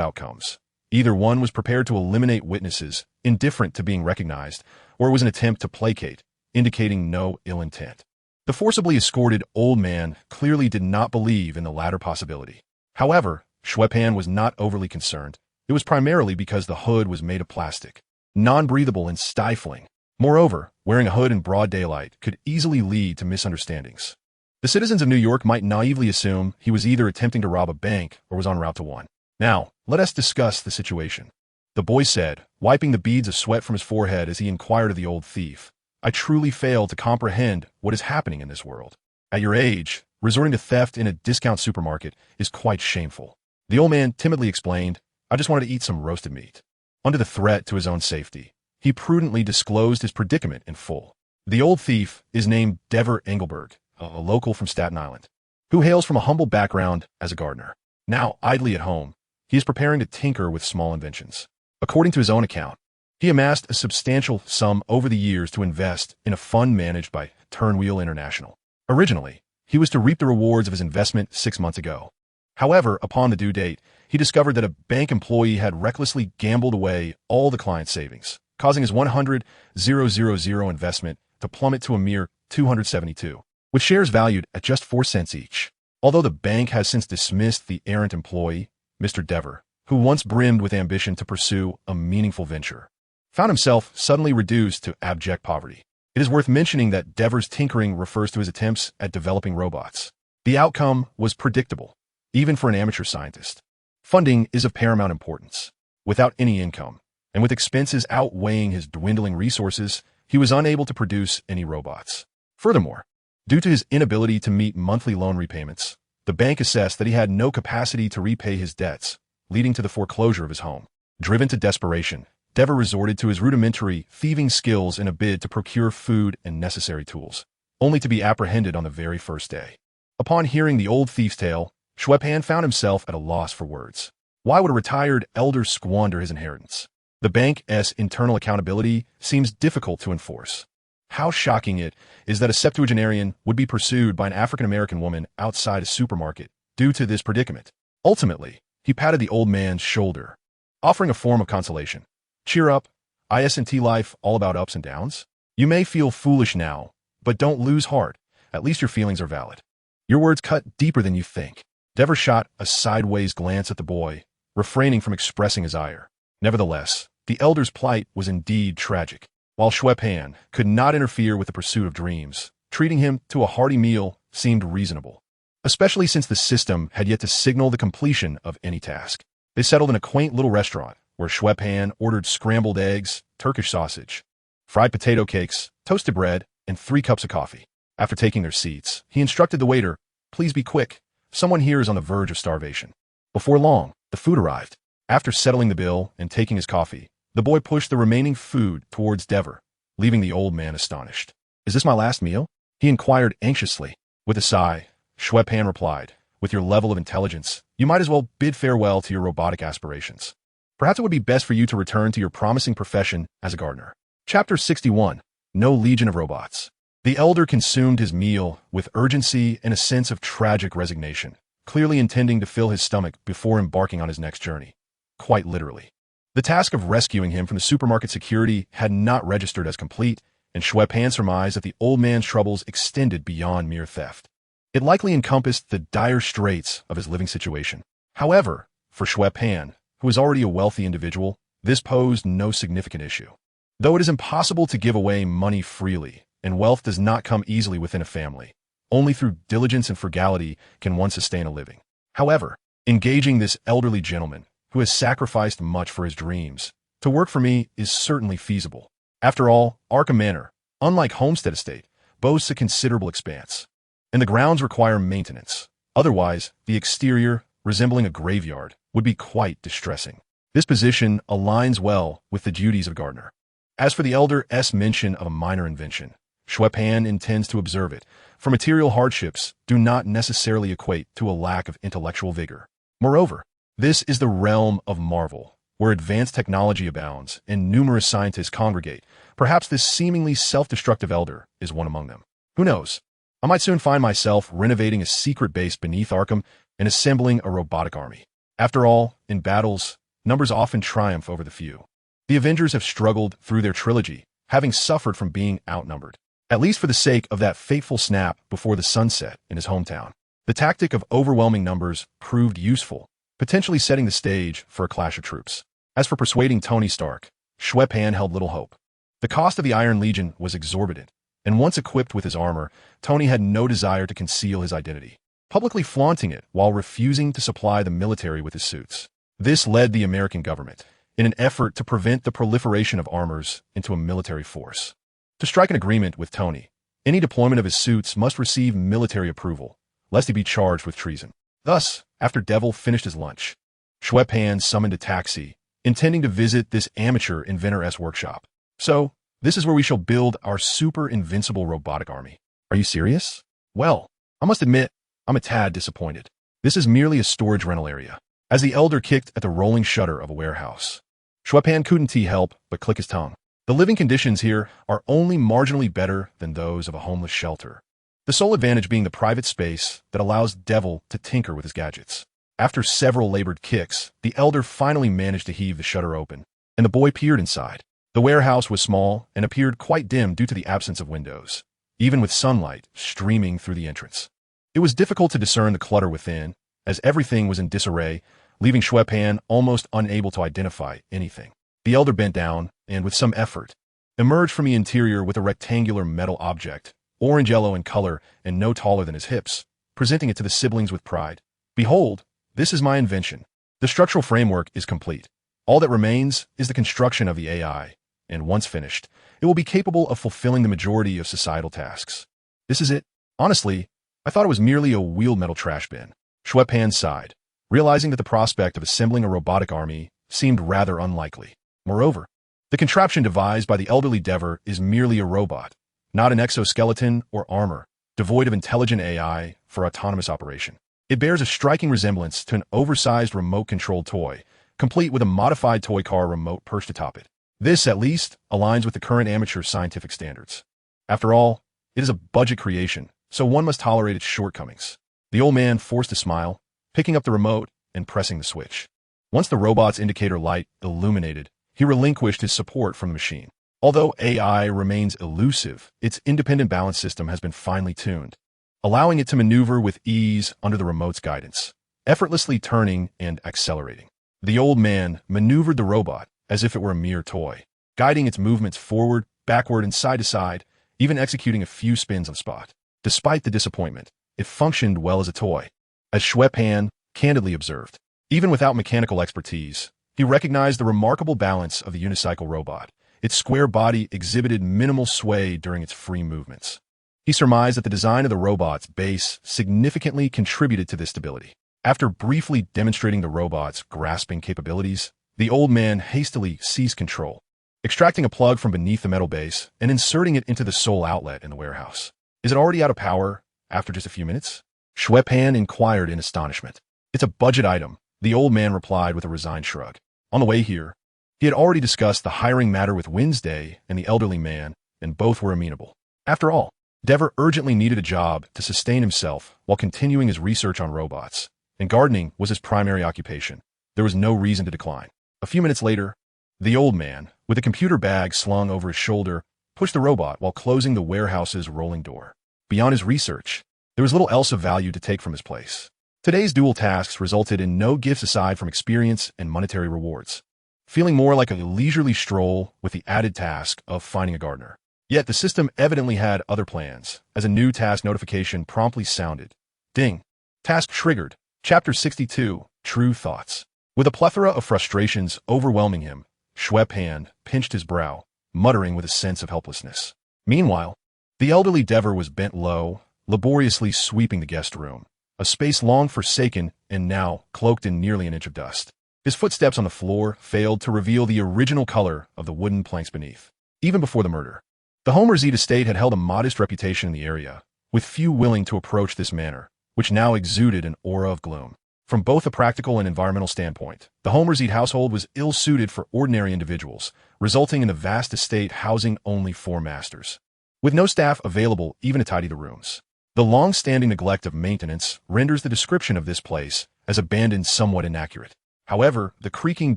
outcomes. Either one was prepared to eliminate witnesses, indifferent to being recognized, or it was an attempt to placate, indicating no ill intent. The forcibly escorted old man clearly did not believe in the latter possibility. However, Xue Pan was not overly concerned. It was primarily because the hood was made of plastic, non-breathable and stifling. Moreover, wearing a hood in broad daylight could easily lead to misunderstandings. The citizens of New York might naively assume he was either attempting to rob a bank or was en route to one. "Now, let us discuss the situation," the boy said, wiping the beads of sweat from his forehead as he inquired of the old thief. "I truly fail to comprehend what is happening in this world. At your age, resorting to theft in a discount supermarket is quite shameful." The old man timidly explained, "I just wanted to eat some roasted meat." Under the threat to his own safety, he prudently disclosed his predicament in full. The old thief is named Dever Engelberg, a local from Staten Island, who hails from a humble background as a gardener. Now idly at home, he is preparing to tinker with small inventions. According to his own account, he amassed a substantial sum over the years to invest in a fund managed by Turnwheel International. Originally, he was to reap the rewards of his investment 6 months ago. However, upon the due date, he discovered that a bank employee had recklessly gambled away all the client's savings, causing his 100,000 investment to plummet to a mere 272, with shares valued at just 4 cents each. Although the bank has since dismissed the errant employee, Mr. Dever, who once brimmed with ambition to pursue a meaningful venture, found himself suddenly reduced to abject poverty. It is worth mentioning that Dever's tinkering refers to his attempts at developing robots. The outcome was predictable, even for an amateur scientist. Funding is of paramount importance. Without any income, and with expenses outweighing his dwindling resources, he was unable to produce any robots. Furthermore, due to his inability to meet monthly loan repayments, the bank assessed that he had no capacity to repay his debts, leading to the foreclosure of his home. Driven to desperation, Dever resorted to his rudimentary thieving skills in a bid to procure food and necessary tools, only to be apprehended on the very first day. Upon hearing the old thief's tale, Xue Pan found himself at a loss for words. Why would a retired elder squander his inheritance? The bank's internal accountability seems difficult to enforce. How shocking it is that a septuagenarian would be pursued by an African-American woman outside a supermarket due to this predicament. Ultimately, he patted the old man's shoulder, offering a form of consolation. Cheer up, isn't life all about ups and downs? You may feel foolish now, but don't lose heart. At least your feelings are valid. Your words cut deeper than you think. Dever shot a sideways glance at the boy, refraining from expressing his ire. Nevertheless, the elder's plight was indeed tragic. While Xue Pan could not interfere with the pursuit of dreams, treating him to a hearty meal seemed reasonable, especially since the system had yet to signal the completion of any task. They settled in a quaint little restaurant where Xue Pan ordered scrambled eggs, Turkish sausage, fried potato cakes, toasted bread, and 3 cups of coffee. After taking their seats, he instructed the waiter, "Please be quick. Someone here is on the verge of starvation." Before long, the food arrived. After settling the bill and taking his coffee, the boy pushed the remaining food towards Dever, leaving the old man astonished. "Is this my last meal?" he inquired anxiously. With a sigh, Xue Pan replied, "With your level of intelligence, you might as well bid farewell to your robotic aspirations. Perhaps it would be best for you to return to your promising profession as a gardener." Chapter 61. No Legion of Robots. The elder consumed his meal with urgency and a sense of tragic resignation, clearly intending to fill his stomach before embarking on his next journey. Quite literally. The task of rescuing him from the supermarket security had not registered as complete, and Xue Pan surmised that the old man's troubles extended beyond mere theft. It likely encompassed the dire straits of his living situation. However, for Xue Pan, who was already a wealthy individual, this posed no significant issue. Though it is impossible to give away money freely, and wealth does not come easily within a family, only through diligence and frugality can one sustain a living. However, engaging this elderly gentleman, who has sacrificed much for his dreams, to work for me is certainly feasible. After all, Arkham Manor, unlike Homestead Estate, boasts a considerable expanse, and the grounds require maintenance. Otherwise, the exterior, resembling a graveyard, would be quite distressing. This position aligns well with the duties of gardener. As for the elder's mention of a minor invention, Xue Pan intends to observe it, for material hardships do not necessarily equate to a lack of intellectual vigor. Moreover, this is the realm of Marvel, where advanced technology abounds and numerous scientists congregate. Perhaps this seemingly self-destructive elder is one among them. Who knows? I might soon find myself renovating a secret base beneath Arkham and assembling a robotic army. After all, in battles, numbers often triumph over the few. The Avengers have struggled through their trilogy, having suffered from being outnumbered, at least for the sake of that fateful snap before the sunset in his hometown. The tactic of overwhelming numbers proved useful, potentially setting the stage for a clash of troops. As for persuading Tony Stark, Xue Pan held little hope. The cost of the Iron Legion was exorbitant, and once equipped with his armor, Tony had no desire to conceal his identity, publicly flaunting it while refusing to supply the military with his suits. This led the American government, in an effort to prevent the proliferation of armors, into a military force. To strike an agreement with Tony, any deployment of his suits must receive military approval, lest he be charged with treason. Thus, after Devil finished his lunch, Xue Pan summoned a taxi, intending to visit this amateur inventor's workshop. "So, this is where we shall build our super invincible robotic army. Are you serious?" "Well, I must admit, I'm a tad disappointed. This is merely a storage rental area." As the elder kicked at the rolling shutter of a warehouse, Xue Pan couldn't help but click his tongue. The living conditions here are only marginally better than those of a homeless shelter, the sole advantage being the private space that allows Devil to tinker with his gadgets. After several labored kicks, the elder finally managed to heave the shutter open, and the boy peered inside. The warehouse was small and appeared quite dim due to the absence of windows, even with sunlight streaming through the entrance. It was difficult to discern the clutter within, as everything was in disarray, leaving Xue Pan almost unable to identify anything. The elder bent down and, with some effort, emerged from the interior with a rectangular metal object, orange-yellow in color and no taller than his hips, presenting it to the siblings with pride. "Behold, this is my invention, The structural framework is complete. All that remains is the construction of the AI, and once finished, it will be capable of fulfilling the majority of societal tasks. This is it. Honestly, I thought it was merely a wheeled metal trash bin. Xue Pan sighed, realizing that the prospect of assembling a robotic army seemed rather unlikely. Moreover, the contraption devised by the elderly Dever is merely a robot, not an exoskeleton or armor, devoid of intelligent AI for autonomous operation. It bears a striking resemblance to an oversized remote-controlled toy, complete with a modified toy car remote perched atop it. This, at least, aligns with the current amateur scientific standards. After all, it is a budget creation, so one must tolerate its shortcomings. The old man forced a smile, picking up the remote and pressing the switch. Once the robot's indicator light illuminated, he relinquished his support from the machine. Although AI remains elusive, its independent balance system has been finely tuned, allowing it to maneuver with ease under the remote's guidance, effortlessly turning and accelerating. The old man maneuvered the robot as if it were a mere toy, guiding its movements forward, backward, and side to side, even executing a few spins on the spot. Despite the disappointment, it functioned well as a toy. As Xue Pan candidly observed, even without mechanical expertise, he recognized the remarkable balance of the unicycle robot. Its square body exhibited minimal sway during its free movements. He surmised that the design of the robot's base significantly contributed to this stability. After briefly demonstrating the robot's grasping capabilities, the old man hastily seized control, extracting a plug from beneath the metal base and inserting it into the sole outlet in the warehouse. Is it already out of power after just a few minutes? Xue Pan inquired in astonishment. It's a budget item, the old man replied with a resigned shrug. On the way here, he had already discussed the hiring matter with Wednesday and the elderly man, and both were amenable. After all, Dever urgently needed a job to sustain himself while continuing his research on robots, and gardening was his primary occupation. There was no reason to decline. A few minutes later, the old man, with a computer bag slung over his shoulder, pushed the robot while closing the warehouse's rolling door. Beyond his research, there was little else of value to take from his place. Today's dual tasks resulted in no gifts aside from experience and monetary rewards, feeling more like a leisurely stroll with the added task of finding a gardener. Yet the system evidently had other plans, as a new task notification promptly sounded. Ding. Task triggered. Chapter 62, True Thoughts. With a plethora of frustrations overwhelming him, Xue Pan pinched his brow, muttering with a sense of helplessness. Meanwhile, the elderly Dever was bent low, laboriously sweeping the guest room, a space long forsaken and now cloaked in nearly an inch of dust. His footsteps on the floor failed to reveal the original color of the wooden planks beneath. Even before the murder, the Homerside estate had held a modest reputation in the area, with few willing to approach this manor, which now exuded an aura of gloom. From both a practical and environmental standpoint, the Homerside household was ill-suited for ordinary individuals, resulting in a vast estate housing only 4 masters, with no staff available even to tidy the rooms. The long-standing neglect of maintenance renders the description of this place as abandoned somewhat inaccurate. However, the creaking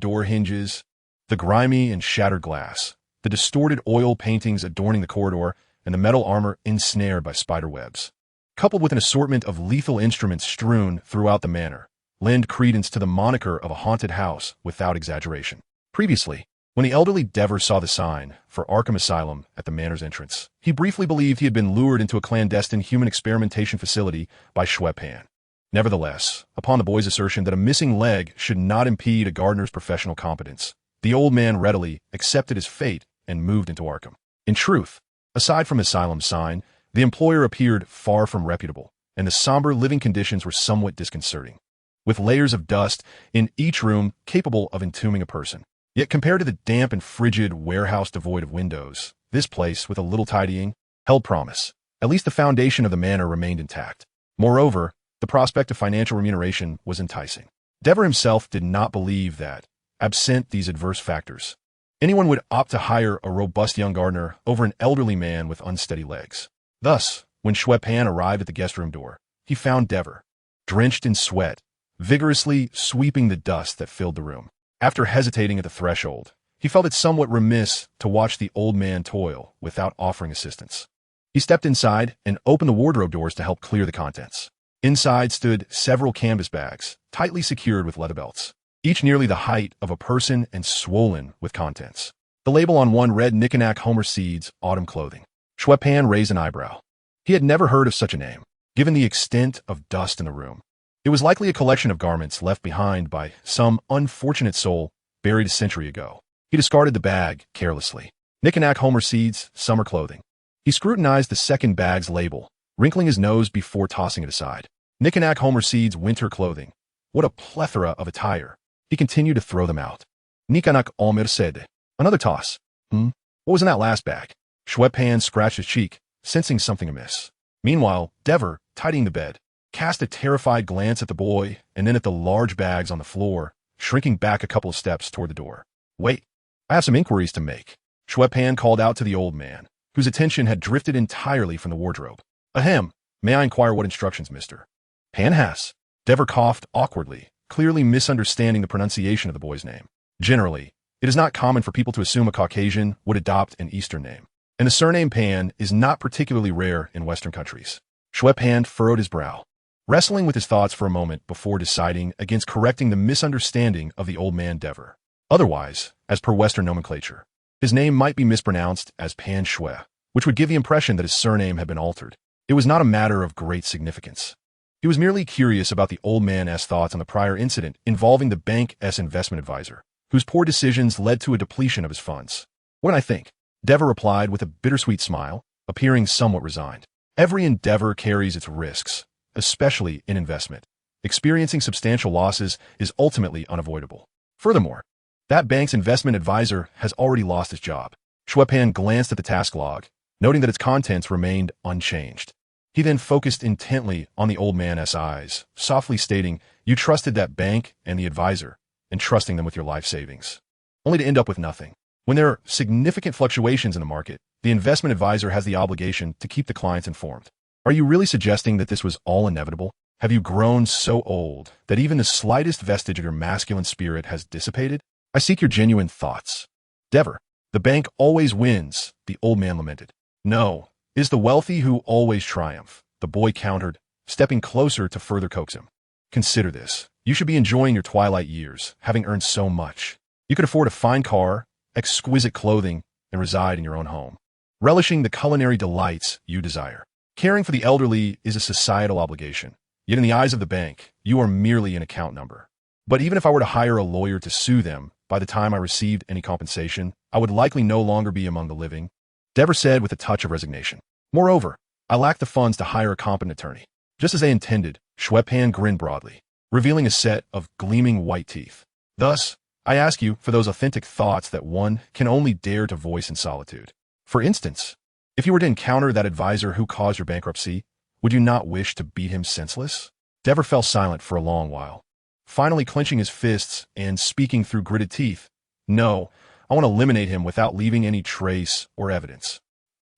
door hinges, the grimy and shattered glass, the distorted oil paintings adorning the corridor, and the metal armor ensnared by spider webs, coupled with an assortment of lethal instruments strewn throughout the manor, lend credence to the moniker of a haunted house without exaggeration. Previously, when the elderly Dever saw the sign for Arkham Asylum at the manor's entrance, he briefly believed he had been lured into a clandestine human experimentation facility by Xue Pan. Nevertheless, upon the boy's assertion that a missing leg should not impede a gardener's professional competence, the old man readily accepted his fate and moved into Arkham. In truth, aside from Asylum's sign, the employer appeared far from reputable, and the somber living conditions were somewhat disconcerting, with layers of dust in each room capable of entombing a person. Yet compared to the damp and frigid warehouse devoid of windows, this place, with a little tidying, held promise. At least the foundation of the manor remained intact. Moreover, the prospect of financial remuneration was enticing. Dever himself did not believe that, absent these adverse factors, anyone would opt to hire a robust young gardener over an elderly man with unsteady legs. Thus, when Xue Pan arrived at the guest room door, he found Dever, drenched in sweat, vigorously sweeping the dust that filled the room. After hesitating at the threshold, he felt it somewhat remiss to watch the old man toil without offering assistance. He stepped inside and opened the wardrobe doors to help clear the contents. Inside stood several canvas bags, tightly secured with leather belts, each nearly the height of a person and swollen with contents. The label on one read Knickknack Homerside's Autumn Clothing. Xue Pan raised an eyebrow. He had never heard of such a name, given the extent of dust in the room. It was likely a collection of garments left behind by some unfortunate soul buried a century ago. He discarded the bag carelessly. Knick-knack Homer seeds, summer clothing. He scrutinized the second bag's label, wrinkling his nose before tossing it aside. Knick-knack Homer seeds, winter clothing. What a plethora of attire. He continued to throw them out. Knick-knack Homer said. Another toss. What was in that last bag? Xue Pan scratched his cheek, sensing something amiss. Meanwhile, Dever, tidying the bed, cast a terrified glance at the boy and then at the large bags on the floor, shrinking back a couple of steps toward the door. Wait, I have some inquiries to make. Xue Pan called out to the old man, whose attention had drifted entirely from the wardrobe. Ahem, may I inquire what instructions, mister? Pan has. Dever coughed awkwardly, clearly misunderstanding the pronunciation of the boy's name. Generally, it is not common for people to assume a Caucasian would adopt an Eastern name, and the surname Pan is not particularly rare in Western countries. Xue Pan furrowed his brow, wrestling with his thoughts for a moment before deciding against correcting the misunderstanding of the old man Dever. Otherwise, as per Western nomenclature, his name might be mispronounced as Pan Xue, which would give the impression that his surname had been altered. It was not a matter of great significance. He was merely curious about the old man's thoughts on the prior incident involving the bank's investment advisor, whose poor decisions led to a depletion of his funds. What do I think? Dever replied with a bittersweet smile, appearing somewhat resigned. Every endeavor carries its risks, especially in investment. Experiencing substantial losses is ultimately unavoidable. Furthermore, that bank's investment advisor has already lost his job. Xue Pan glanced at the task log, noting that its contents remained unchanged. He then focused intently on the old man's eyes, softly stating, "You trusted that bank and the advisor, entrusting them with your life savings, only to end up with nothing. When there are significant fluctuations in the market, the investment advisor has the obligation to keep the clients informed. Are you really suggesting that this was all inevitable? Have you grown so old that even the slightest vestige of your masculine spirit has dissipated? I seek your genuine thoughts." Dever, the bank always wins, the old man lamented. No, it is the wealthy who always triumph, the boy countered, stepping closer to further coax him. Consider this. You should be enjoying your twilight years, having earned so much. You could afford a fine car, exquisite clothing, and reside in your own home, relishing the culinary delights you desire. Caring for the elderly is a societal obligation, yet in the eyes of the bank, you are merely an account number. But even if I were to hire a lawyer to sue them, by the time I received any compensation, I would likely no longer be among the living, Dever said with a touch of resignation. Moreover, I lack the funds to hire a competent attorney. Just as they intended, Xue Pan grinned broadly, revealing a set of gleaming white teeth. Thus, I ask you for those authentic thoughts that one can only dare to voice in solitude. For instance, if you were to encounter that advisor who caused your bankruptcy, would you not wish to beat him senseless? Dever fell silent for a long while, finally clenching his fists and speaking through gritted teeth. No, I want to eliminate him without leaving any trace or evidence.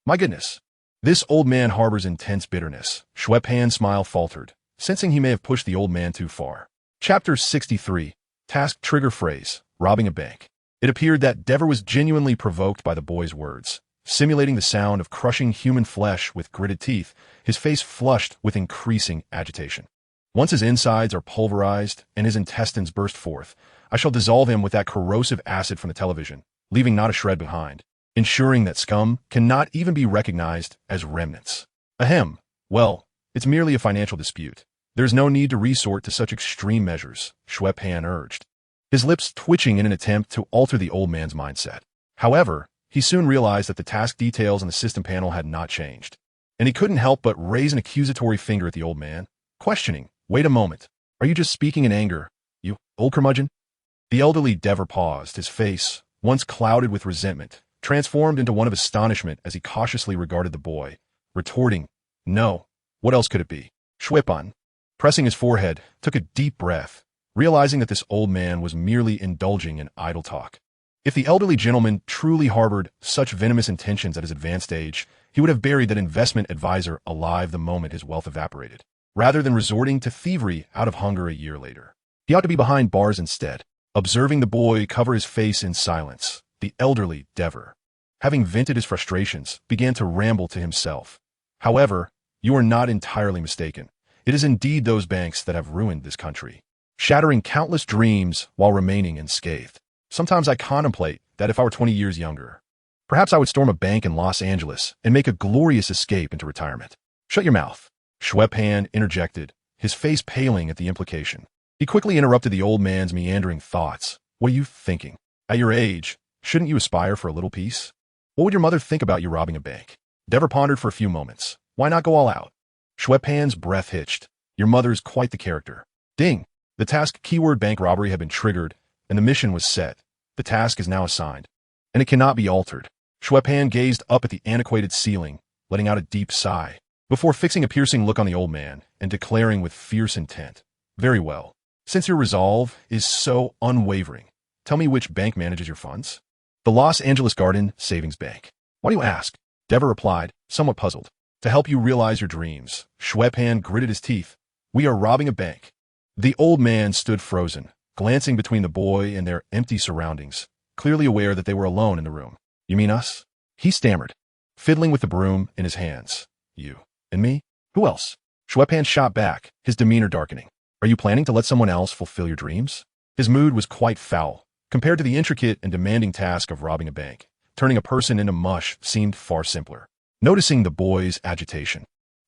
My goodness. This old man harbors intense bitterness. Xue Pan's smile faltered, sensing he may have pushed the old man too far. Chapter 63. Task trigger phrase, robbing a bank. It appeared that Dever was genuinely provoked by the boy's words. Simulating the sound of crushing human flesh with gritted teeth, his face flushed with increasing agitation. Once his insides are pulverized and his intestines burst forth, I shall dissolve him with that corrosive acid from the television, leaving not a shred behind, ensuring that scum cannot even be recognized as remnants. Ahem. Well, it's merely a financial dispute. There's no need to resort to such extreme measures, Xue Pan urged, his lips twitching in an attempt to alter the old man's mindset. However, he soon realized that the task details on the system panel had not changed, and he couldn't help but raise an accusatory finger at the old man, questioning, "Wait a moment. Are you just speaking in anger, you old curmudgeon?" The elderly Dever paused, his face, once clouded with resentment, transformed into one of astonishment as he cautiously regarded the boy, retorting, "No, what else could it be?" Xue Pan, pressing his forehead, took a deep breath, realizing that this old man was merely indulging in idle talk. If the elderly gentleman truly harbored such venomous intentions at his advanced age, he would have buried that investment advisor alive the moment his wealth evaporated, rather than resorting to thievery out of hunger a year later. He ought to be behind bars instead. Observing the boy cover his face in silence, the elderly Dever, having vented his frustrations, began to ramble to himself. However, you are not entirely mistaken. It is indeed those banks that have ruined this country, shattering countless dreams while remaining unscathed. Sometimes I contemplate that if I were 20 years younger, perhaps I would storm a bank in Los Angeles and make a glorious escape into retirement. Shut your mouth, Xue Pan interjected, his face paling at the implication. He quickly interrupted the old man's meandering thoughts. What are you thinking? At your age, shouldn't you aspire for a little peace? What would your mother think about you robbing a bank? Dever pondered for a few moments. Why not go all out? Xue Pan's breath hitched. Your mother's quite the character. Ding! The task keyword bank robbery had been triggered, and the mission was set. The task is now assigned, and it cannot be altered. Xue Pan gazed up at the antiquated ceiling, letting out a deep sigh, before fixing a piercing look on the old man and declaring with fierce intent, "Very well. Since your resolve is so unwavering, tell me which bank manages your funds?" "The Los Angeles Garden Savings Bank." "Why do you ask?" Dever replied, somewhat puzzled. "To help you realize your dreams." Xue Pan gritted his teeth. "We are robbing a bank." The old man stood frozen, glancing between the boy and their empty surroundings, clearly aware that they were alone in the room. "You mean us?" he stammered, fiddling with the broom in his hands. "You and me? Who else?" Xue Pan shot back, his demeanor darkening. "Are you planning to let someone else fulfill your dreams?" His mood was quite foul. Compared to the intricate and demanding task of robbing a bank, turning a person into mush seemed far simpler. Noticing the boy's agitation,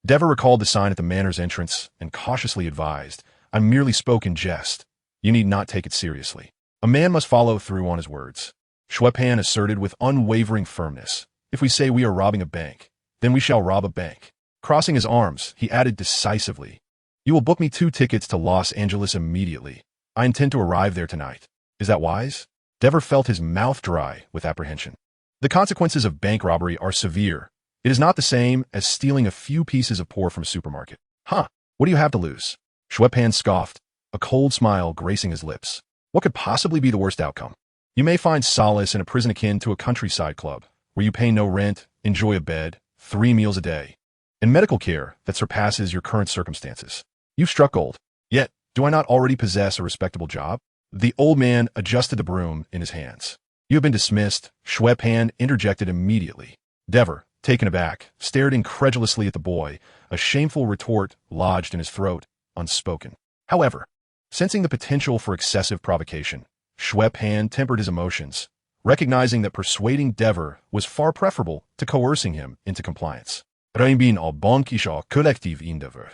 Dever recalled the sign at the manor's entrance and cautiously advised, "I merely spoke in jest. You need not take it seriously. A man must follow through on his words." Xue Pan asserted with unwavering firmness, "If we say we are robbing a bank, then we shall rob a bank." Crossing his arms, he added decisively, "You will book me 2 tickets to Los Angeles immediately. I intend to arrive there tonight. Is that wise?" Dever felt his mouth dry with apprehension. The consequences of bank robbery are severe. It is not the same as stealing a few pieces of pork from a supermarket. "Huh, what do you have to lose?" Xue Pan scoffed, a cold smile gracing his lips. "What could possibly be the worst outcome? You may find solace in a prison akin to a countryside club, where you pay no rent, enjoy a bed, 3 meals a day, and medical care that surpasses your current circumstances. You've struck gold. Yet, do I not already possess a respectable job?" The old man adjusted the broom in his hands. "You have been dismissed," Xue Pan interjected immediately. Dever, taken aback, stared incredulously at the boy, a shameful retort lodged in his throat, unspoken. However, sensing the potential for excessive provocation, Xue Pan tempered his emotions, recognizing that persuading Dever was far preferable to coercing him into compliance. Reimagined collective endeavor.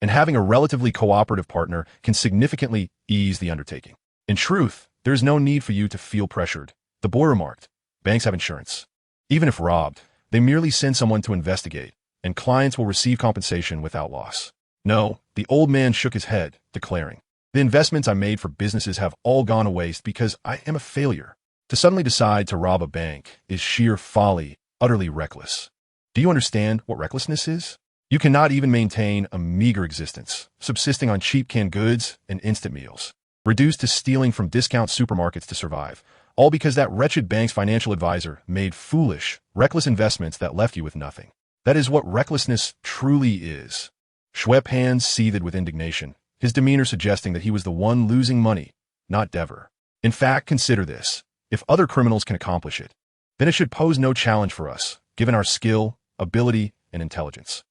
And having a relatively cooperative partner can significantly ease the undertaking. "In truth, there is no need for you to feel pressured," the boy remarked. "Banks have insurance. Even if robbed, they merely send someone to investigate, and clients will receive compensation without loss." "No," the old man shook his head, declaring, "The investments I made for businesses have all gone to waste because I am a failure. To suddenly decide to rob a bank is sheer folly, utterly reckless. Do you understand what recklessness is? You cannot even maintain a meager existence, subsisting on cheap canned goods and instant meals, reduced to stealing from discount supermarkets to survive, all because that wretched bank's financial advisor made foolish, reckless investments that left you with nothing. That is what recklessness truly is." Xue Pan seethed with indignation, his demeanor suggesting that he was the one losing money, not Dever. "In fact, consider this. If other criminals can accomplish it, then it should pose no challenge for us, given our skill, ability, and intelligence.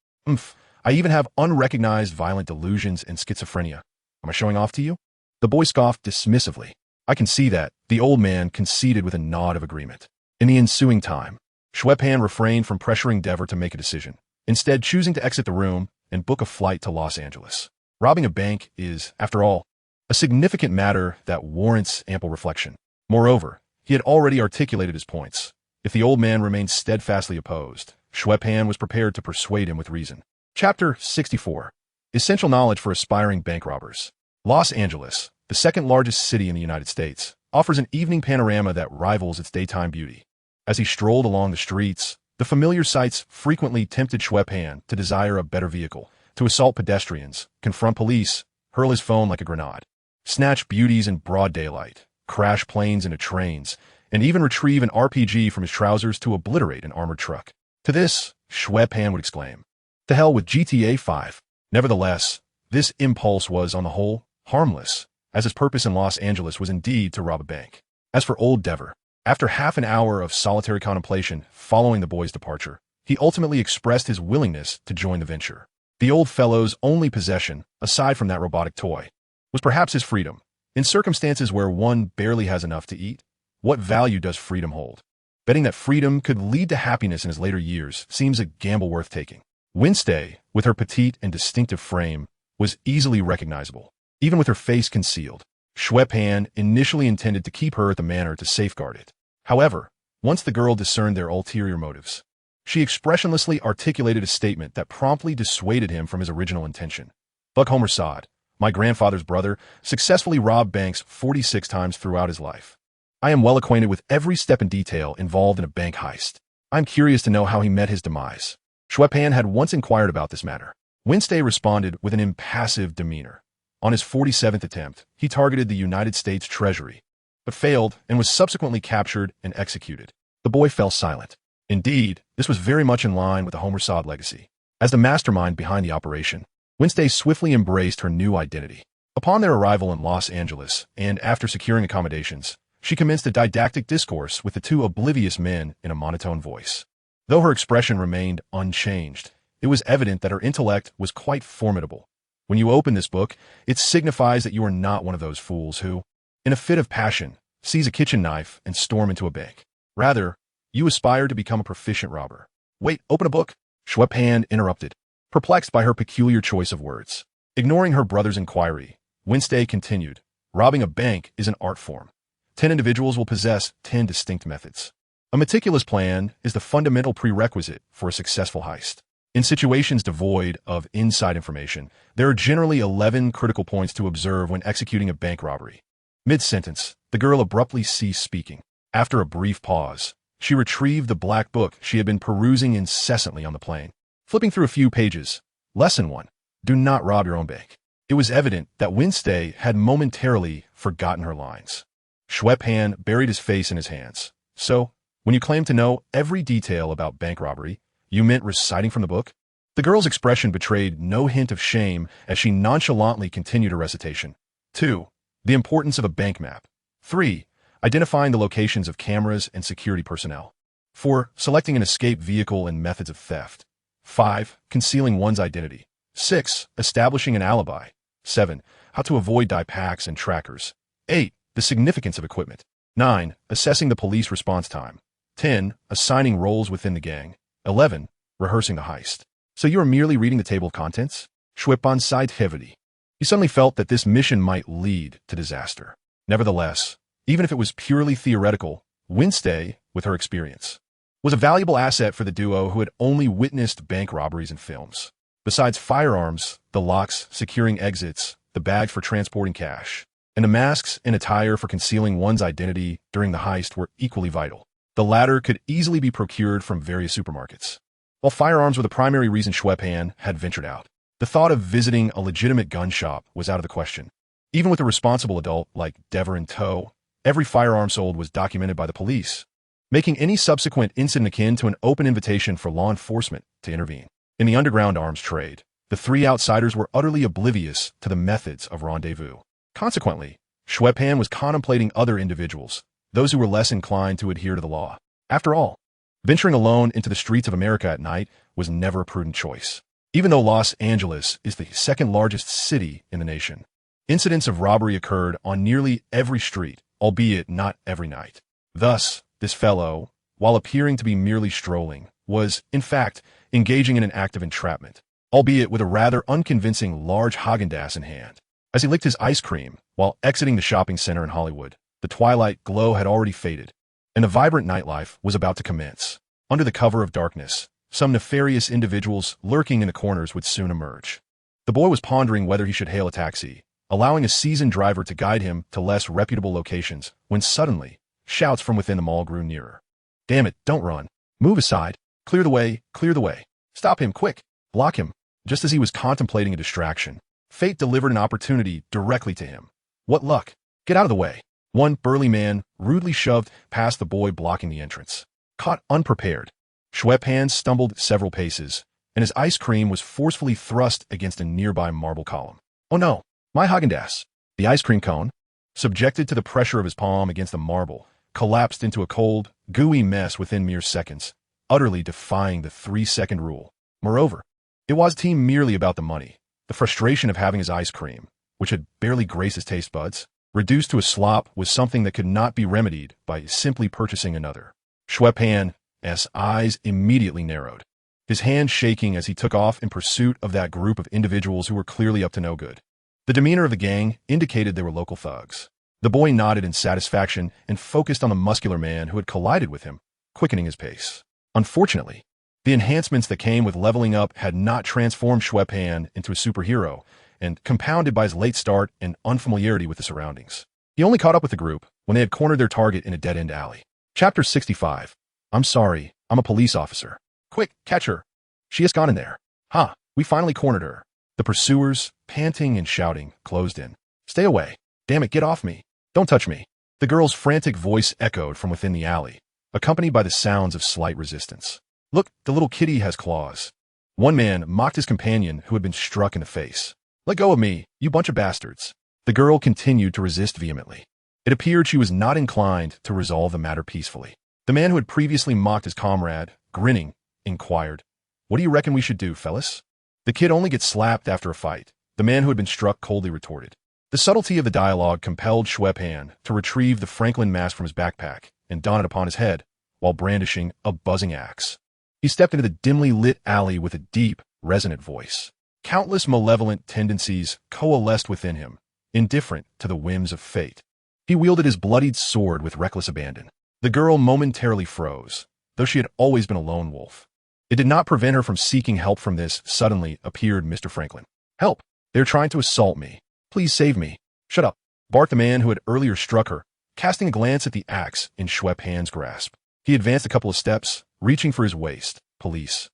I even have unrecognized violent delusions and schizophrenia. Am I showing off to you?" The boy scoffed dismissively. "I can see that," the old man conceded with a nod of agreement. In the ensuing time, Xue Pan refrained from pressuring Dever to make a decision, instead choosing to exit the room and book a flight to Los Angeles. Robbing a bank is, after all, a significant matter that warrants ample reflection. Moreover, he had already articulated his points. If the old man remained steadfastly opposed, Xue Pan was prepared to persuade him with reason. Chapter 64. Essential Knowledge for Aspiring Bank Robbers. Los Angeles, the second largest city in the United States, offers an evening panorama that rivals its daytime beauty. As he strolled along the streets, the familiar sights frequently tempted Xue Pan to desire a better vehicle, to assault pedestrians, confront police, hurl his phone like a grenade, snatch beauties in broad daylight, crash planes into trains, and even retrieve an RPG from his trousers to obliterate an armored truck. To this, Xue Pan would exclaim, "To hell with GTA 5. Nevertheless, this impulse was, on the whole, harmless, as his purpose in Los Angeles was indeed to rob a bank. As for old Dever, after half an hour of solitary contemplation following the boy's departure, he ultimately expressed his willingness to join the venture. The old fellow's only possession, aside from that robotic toy, was perhaps his freedom. In circumstances where one barely has enough to eat, what value does freedom hold? Betting that freedom could lead to happiness in his later years seems a gamble worth taking. Wednesday, with her petite and distinctive frame, was easily recognizable, even with her face concealed. Xue Pan initially intended to keep her at the manor to safeguard it. However, once the girl discerned their ulterior motives, she expressionlessly articulated a statement that promptly dissuaded him from his original intention. Buck Homer Sod, my grandfather's brother, successfully robbed banks 46 times throughout his life. I am well acquainted with every step and detail involved in a bank heist. I'm curious to know how he met his demise. Xue Pan had once inquired about this matter. Wednesday responded with an impassive demeanor. On his 47th attempt, he targeted the United States Treasury, but failed and was subsequently captured and executed. The boy fell silent. Indeed, this was very much in line with the Homer Sod legacy. As the mastermind behind the operation, Wednesday swiftly embraced her new identity. Upon their arrival in Los Angeles, and after securing accommodations, she commenced a didactic discourse with the two oblivious men in a monotone voice. Though her expression remained unchanged, it was evident that her intellect was quite formidable. When you open this book, it signifies that you are not one of those fools who, in a fit of passion, seize a kitchen knife and storm into a bank. Rather, you aspire to become a proficient robber. Wait, open a book? Xue Pan interrupted, perplexed by her peculiar choice of words. Ignoring her brother's inquiry, Wednesday continued, robbing a bank is an art form. 10 individuals will possess 10 distinct methods. A meticulous plan is the fundamental prerequisite for a successful heist. In situations devoid of inside information, there are generally 11 critical points to observe when executing a bank robbery. Mid-sentence, the girl abruptly ceased speaking. After a brief pause, she retrieved the black book she had been perusing incessantly on the plane. Flipping through a few pages, Lesson 1. Do not rob your own bank. It was evident that Wednesday had momentarily forgotten her lines. Xue Pan buried his face in his hands. So, when you claimed to know every detail about bank robbery, you meant reciting from the book? The girl's expression betrayed no hint of shame as she nonchalantly continued her recitation. 2. The importance of a bank map. 3. Identifying the locations of cameras and security personnel. 4. Selecting an escape vehicle and methods of theft. 5. Concealing one's identity. 6. Establishing an alibi. 7. How to avoid die packs and trackers. 8. The significance of equipment. 9. Assessing the police response time. 10. Assigning roles within the gang. 11. Rehearsing the heist. So you are merely reading the table of contents? Xue Pan sighed heavily. He suddenly felt that this mission might lead to disaster. Nevertheless, even if it was purely theoretical, Wednesday, with her experience, was a valuable asset for the duo who had only witnessed bank robberies in films. Besides firearms, the locks securing exits, the bags for transporting cash, and the masks and attire for concealing one's identity during the heist were equally vital. The latter could easily be procured from various supermarkets. While firearms were the primary reason Xue Pan had ventured out, the thought of visiting a legitimate gun shop was out of the question. Even with a responsible adult like Dever in tow, every firearm sold was documented by the police, making any subsequent incident akin to an open invitation for law enforcement to intervene. In the underground arms trade, the three outsiders were utterly oblivious to the methods of rendezvous. Consequently, Xue Pan was contemplating other individuals, those who were less inclined to adhere to the law. After all, venturing alone into the streets of America at night was never a prudent choice. Even though Los Angeles is the second largest city in the nation, incidents of robbery occurred on nearly every street, albeit not every night. Thus, this fellow, while appearing to be merely strolling, was, in fact, engaging in an act of entrapment, albeit with a rather unconvincing large Häagen-Dazs in hand. As he licked his ice cream while exiting the shopping center in Hollywood, the twilight glow had already faded, and the vibrant nightlife was about to commence. Under the cover of darkness, some nefarious individuals lurking in the corners would soon emerge. The boy was pondering whether he should hail a taxi, allowing a seasoned driver to guide him to less reputable locations, when suddenly, shouts from within the mall grew nearer. Damn it, don't run. Move aside. Clear the way, clear the way. Stop him, quick. Block him. Just as he was contemplating a distraction, fate delivered an opportunity directly to him. What luck. Get out of the way. One burly man rudely shoved past the boy blocking the entrance. Caught unprepared, Xue Pan stumbled several paces, and his ice cream was forcefully thrust against a nearby marble column. Oh no, my Häagen-Dazs. The ice cream cone, subjected to the pressure of his palm against the marble, collapsed into a cold, gooey mess within mere seconds, utterly defying the 3-second rule. Moreover, it wasn't merely about the money. The frustration of having his ice cream, which had barely graced his taste buds, reduced to a slop was something that could not be remedied by simply purchasing another. Xue Pan's eyes immediately narrowed. his hand shaking as he took off in pursuit of that group of individuals who were clearly up to no good. The demeanor of the gang indicated they were local thugs. The boy nodded in satisfaction and focused on the muscular man who had collided with him, quickening his pace. Unfortunately, the enhancements that came with leveling up had not transformed Xue Pan into a superhero, and compounded by his late start and unfamiliarity with the surroundings. He only caught up with the group when they had cornered their target in a dead-end alley. Chapter 65. I'm sorry, I'm a police officer. Quick, catch her. She has gone in there. Ha, we finally cornered her. The pursuers, panting and shouting, closed in. Stay away. Damn it, get off me. Don't touch me. The girl's frantic voice echoed from within the alley, accompanied by the sounds of slight resistance. Look, the little kitty has claws. One man mocked his companion who had been struck in the face. Let go of me, you bunch of bastards. The girl continued to resist vehemently. It appeared she was not inclined to resolve the matter peacefully. The man who had previously mocked his comrade, grinning, inquired, What do you reckon we should do, fellas? The kid only gets slapped after a fight, the man who had been struck coldly retorted. The subtlety of the dialogue compelled Xue Pan to retrieve the Franklin mask from his backpack and don it upon his head, while brandishing a buzzing axe. He stepped into the dimly lit alley with a deep, resonant voice. Countless malevolent tendencies coalesced within him, indifferent to the whims of fate. He wielded his bloodied sword with reckless abandon. The girl momentarily froze, though she had always been a lone wolf. It did not prevent her from seeking help from this suddenly appeared Mr. Franklin. Help! They are trying to assault me. Please save me. Shut up, barked the man who had earlier struck her, casting a glance at the axe in Xue Pan's grasp. He advanced a couple of steps, reaching for his waist. Police.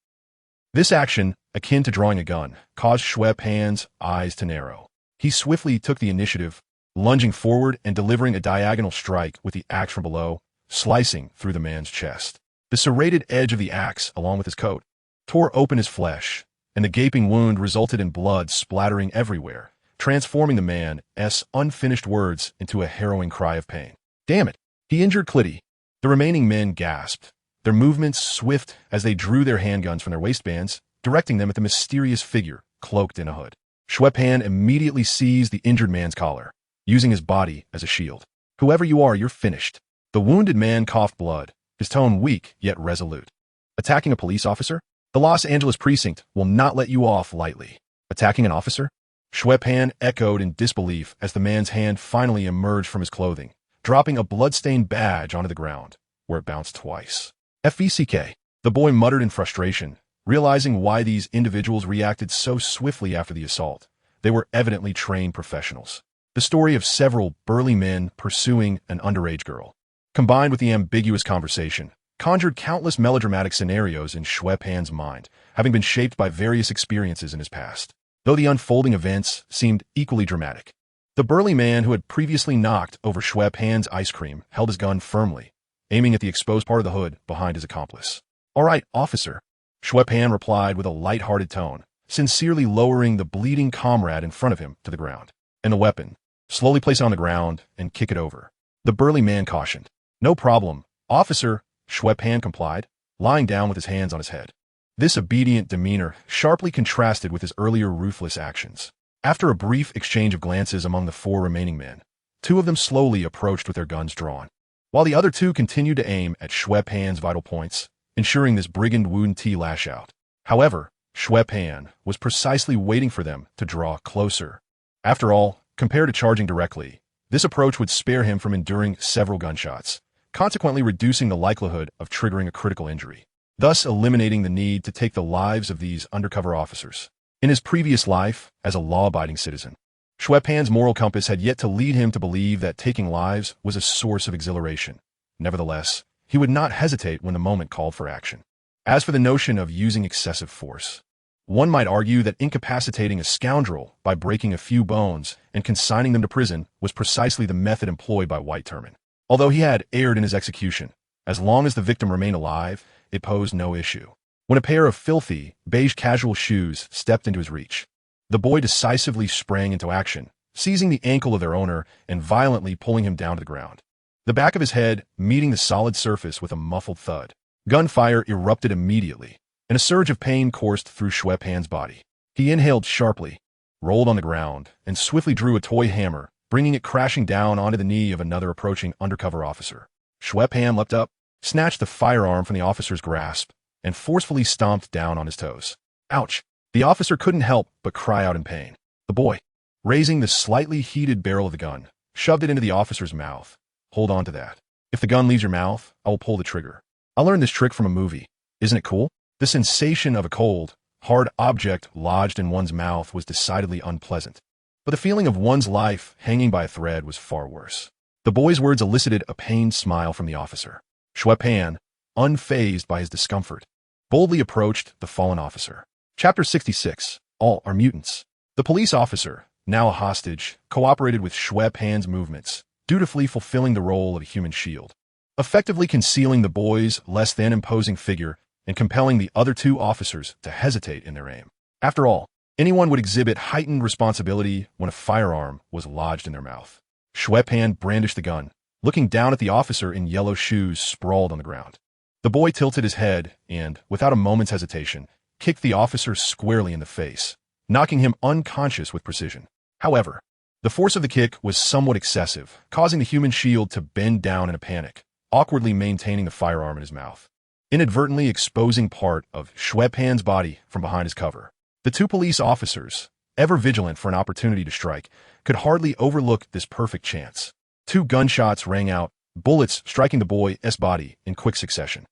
This action, akin to drawing a gun, caused Xue Pan's eyes to narrow. He swiftly took the initiative, lunging forward and delivering a diagonal strike with the axe from below, slicing through the man's chest. The serrated edge of the axe, along with his coat, tore open his flesh, and the gaping wound resulted in blood splattering everywhere, transforming the man's unfinished words into a harrowing cry of pain. Damn it! He injured Clitty. The remaining men gasped, their movements swift as they drew their handguns from their waistbands, directing them at the mysterious figure cloaked in a hood. Xue Pan immediately seized the injured man's collar, using his body as a shield. Whoever you are, you're finished. The wounded man coughed blood, his tone weak yet resolute. Attacking a police officer? The Los Angeles precinct will not let you off lightly. Attacking an officer? Xue Pan echoed in disbelief as the man's hand finally emerged from his clothing, dropping a blood-stained badge onto the ground, where it bounced twice. FVCK. The boy muttered in frustration, realizing why these individuals reacted so swiftly after the assault. They were evidently trained professionals. The story of several burly men pursuing an underage girl, combined with the ambiguous conversation, conjured countless melodramatic scenarios in Xue Pan's mind, having been shaped by various experiences in his past. Though the unfolding events seemed equally dramatic. The burly man who had previously knocked over Xue Pan's ice cream held his gun firmly, aiming at the exposed part of the hood behind his accomplice. All right, officer, Xue Pan replied with a light-hearted tone, sincerely lowering the bleeding comrade in front of him to the ground. And the weapon, slowly place it on the ground and kick it over. The burly man cautioned. No problem, officer, Xue Pan complied, lying down with his hands on his head. This obedient demeanor sharply contrasted with his earlier ruthless actions. After a brief exchange of glances among the four remaining men, two of them slowly approached with their guns drawn, while the other two continued to aim at Xue Pan's vital points, ensuring this brigand wouldn't lash out. However, Xue Pan was precisely waiting for them to draw closer. After all, compared to charging directly, this approach would spare him from enduring several gunshots, consequently reducing the likelihood of triggering a critical injury, thus eliminating the need to take the lives of these undercover officers. In his previous life, as a law-abiding citizen, Xue Pan's moral compass had yet to lead him to believe that taking lives was a source of exhilaration. Nevertheless, he would not hesitate when the moment called for action. As for the notion of using excessive force, one might argue that incapacitating a scoundrel by breaking a few bones and consigning them to prison was precisely the method employed by White Terman. Although he had erred in his execution, as long as the victim remained alive, it posed no issue. When a pair of filthy, beige casual shoes stepped into his reach, the boy decisively sprang into action, seizing the ankle of their owner and violently pulling him down to the ground. The back of his head meeting the solid surface with a muffled thud. Gunfire erupted immediately, and a surge of pain coursed through Xue Pan's body. He inhaled sharply, rolled on the ground, and swiftly drew a toy hammer, bringing it crashing down onto the knee of another approaching undercover officer. Xue Pan leapt up, snatched the firearm from the officer's grasp, and forcefully stomped down on his toes. Ouch! The officer couldn't help but cry out in pain. The boy, raising the slightly heated barrel of the gun, shoved it into the officer's mouth. Hold on to that. If the gun leaves your mouth, I will pull the trigger. I learned this trick from a movie. Isn't it cool? The sensation of a cold, hard object lodged in one's mouth was decidedly unpleasant. But the feeling of one's life hanging by a thread was far worse. The boy's words elicited a pained smile from the officer. Xue Pan, unfazed by his discomfort, boldly approached the fallen officer. Chapter 66. All are mutants. The police officer, now a hostage, cooperated with Xue Pan's movements, dutifully fulfilling the role of a human shield, effectively concealing the boy's less than imposing figure and compelling the other two officers to hesitate in their aim. After all, anyone would exhibit heightened responsibility when a firearm was lodged in their mouth. Xue Pan brandished the gun, looking down at the officer in yellow shoes sprawled on the ground. The boy tilted his head and, without a moment's hesitation, kicked the officer squarely in the face, knocking him unconscious with precision. However, the force of the kick was somewhat excessive, causing the human shield to bend down in a panic, awkwardly maintaining the firearm in his mouth, inadvertently exposing part of Xue Pan's body from behind his cover. The two police officers, ever vigilant for an opportunity to strike, could hardly overlook this perfect chance. Two gunshots rang out, bullets striking the boy's body in quick succession.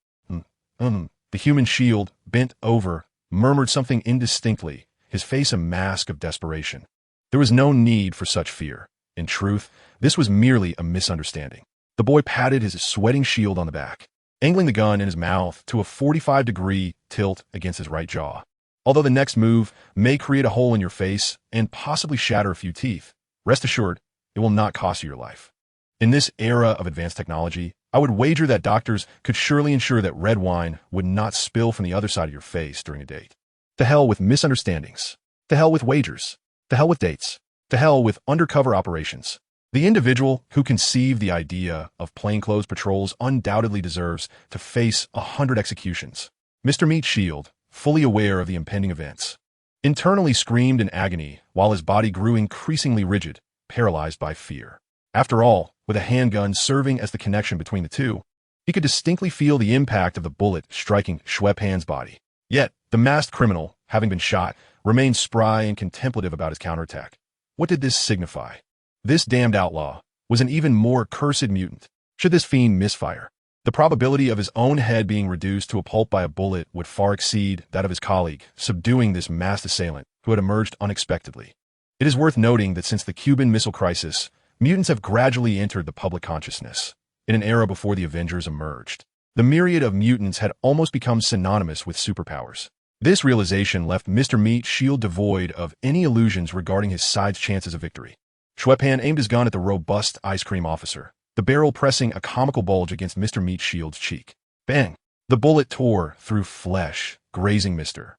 The human shield, bent over, murmured something indistinctly, his face a mask of desperation. There was no need for such fear. In truth, this was merely a misunderstanding. The boy patted his sweating shield on the back, angling the gun in his mouth to a 45-degree tilt against his right jaw. Although the next move may create a hole in your face and possibly shatter a few teeth, rest assured, it will not cost you your life. In this era of advanced technology, I would wager that doctors could surely ensure that red wine would not spill from the other side of your face during a date. To hell with misunderstandings. To hell with wagers. To hell with dates. To hell with undercover operations. The individual who conceived the idea of plainclothes patrols undoubtedly deserves to face 100 executions. Mr. Meat Shield, fully aware of the impending events, internally screamed in agony while his body grew increasingly rigid, paralyzed by fear. After all, with a handgun serving as the connection between the two, he could distinctly feel the impact of the bullet striking Xue Pan's body. Yet, the masked criminal, having been shot, remained spry and contemplative about his counterattack. What did this signify? This damned outlaw was an even more cursed mutant. Should this fiend misfire, the probability of his own head being reduced to a pulp by a bullet would far exceed that of his colleague, subduing this masked assailant who had emerged unexpectedly. It is worth noting that since the Cuban Missile Crisis, mutants have gradually entered the public consciousness. In an era before the Avengers emerged, the myriad of mutants had almost become synonymous with superpowers. This realization left Mr. Meat Shield devoid of any illusions regarding his side's chances of victory. Xue Pan aimed his gun at the robust ice cream officer, the barrel pressing a comical bulge against Mr. Meat Shield's cheek. Bang! The bullet tore through flesh, grazing Mr.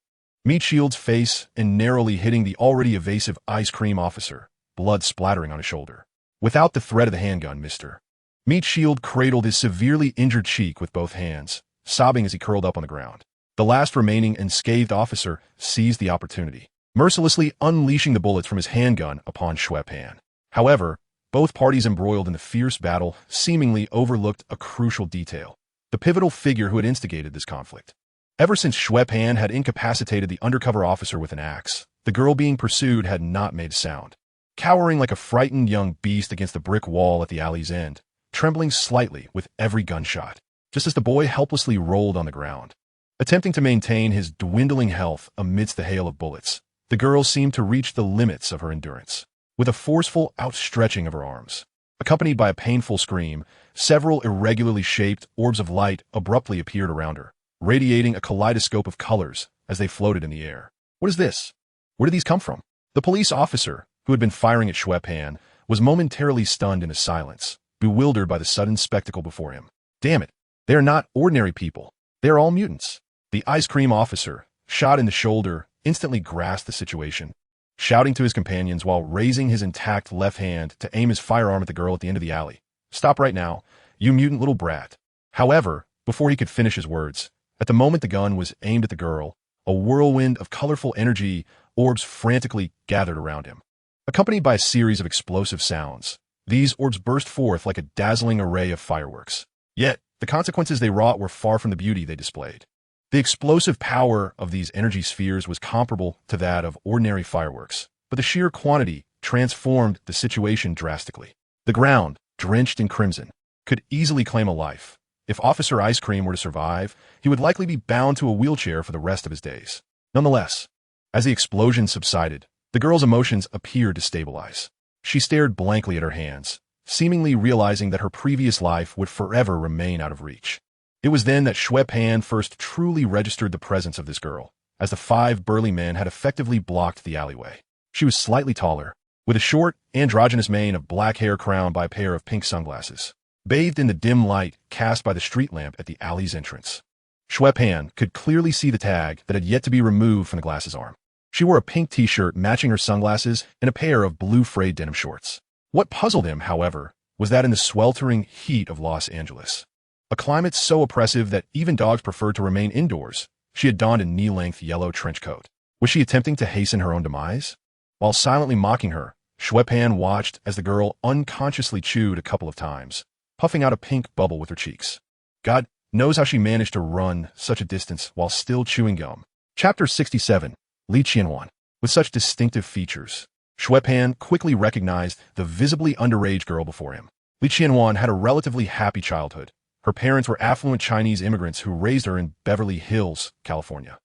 Meat Shield's face and narrowly hitting the already evasive ice cream officer, blood splattering on his shoulder. Without the threat of the handgun, Mr. Meat Shield cradled his severely injured cheek with both hands, sobbing as he curled up on the ground. The last remaining unscathed officer seized the opportunity, mercilessly unleashing the bullets from his handgun upon Xue Pan. However, both parties embroiled in the fierce battle seemingly overlooked a crucial detail, the pivotal figure who had instigated this conflict. Ever since Xue Pan had incapacitated the undercover officer with an axe, the girl being pursued had not made a sound. Cowering like a frightened young beast against the brick wall at the alley's end, trembling slightly with every gunshot, just as the boy helplessly rolled on the ground. Attempting to maintain his dwindling health amidst the hail of bullets, the girl seemed to reach the limits of her endurance. With a forceful outstretching of her arms, accompanied by a painful scream, several irregularly shaped orbs of light abruptly appeared around her, radiating a kaleidoscope of colors as they floated in the air. What is this? Where did these come from? The police officer, who had been firing at Xue Pan, was momentarily stunned into silence, bewildered by the sudden spectacle before him. Damn it, they are not ordinary people. They are all mutants. The ice cream officer, shot in the shoulder, instantly grasped the situation, shouting to his companions while raising his intact left hand to aim his firearm at the girl at the end of the alley. Stop right now, you mutant little brat. However, before he could finish his words, at the moment the gun was aimed at the girl, a whirlwind of colorful energy orbs frantically gathered around him. Accompanied by a series of explosive sounds, these orbs burst forth like a dazzling array of fireworks. Yet, the consequences they wrought were far from the beauty they displayed. The explosive power of these energy spheres was comparable to that of ordinary fireworks, but the sheer quantity transformed the situation drastically. The ground, drenched in crimson, could easily claim a life. If Officer Ice Cream were to survive, he would likely be bound to a wheelchair for the rest of his days. Nonetheless, as the explosion subsided, the girl's emotions appeared to stabilize. She stared blankly at her hands, seemingly realizing that her previous life would forever remain out of reach. It was then that Xue Pan first truly registered the presence of this girl, as the 5 burly men had effectively blocked the alleyway. She was slightly taller, with a short, androgynous mane of black hair crowned by a pair of pink sunglasses, bathed in the dim light cast by the street lamp at the alley's entrance. Xue Pan could clearly see the tag that had yet to be removed from the glass's arm. She wore a pink t-shirt matching her sunglasses and a pair of blue frayed denim shorts. What puzzled him, however, was that in the sweltering heat of Los Angeles, a climate so oppressive that even dogs preferred to remain indoors, she had donned a knee-length yellow trench coat. Was she attempting to hasten her own demise? While silently mocking her, Xue Pan watched as the girl unconsciously chewed a couple of times, puffing out a pink bubble with her cheeks. God knows how she managed to run such a distance while still chewing gum. Chapter 67, Li Qianhuan. With such distinctive features, Xue Pan quickly recognized the visibly underage girl before him. Li Qianhuan had a relatively happy childhood. Her parents were affluent Chinese immigrants who raised her in Beverly Hills, California.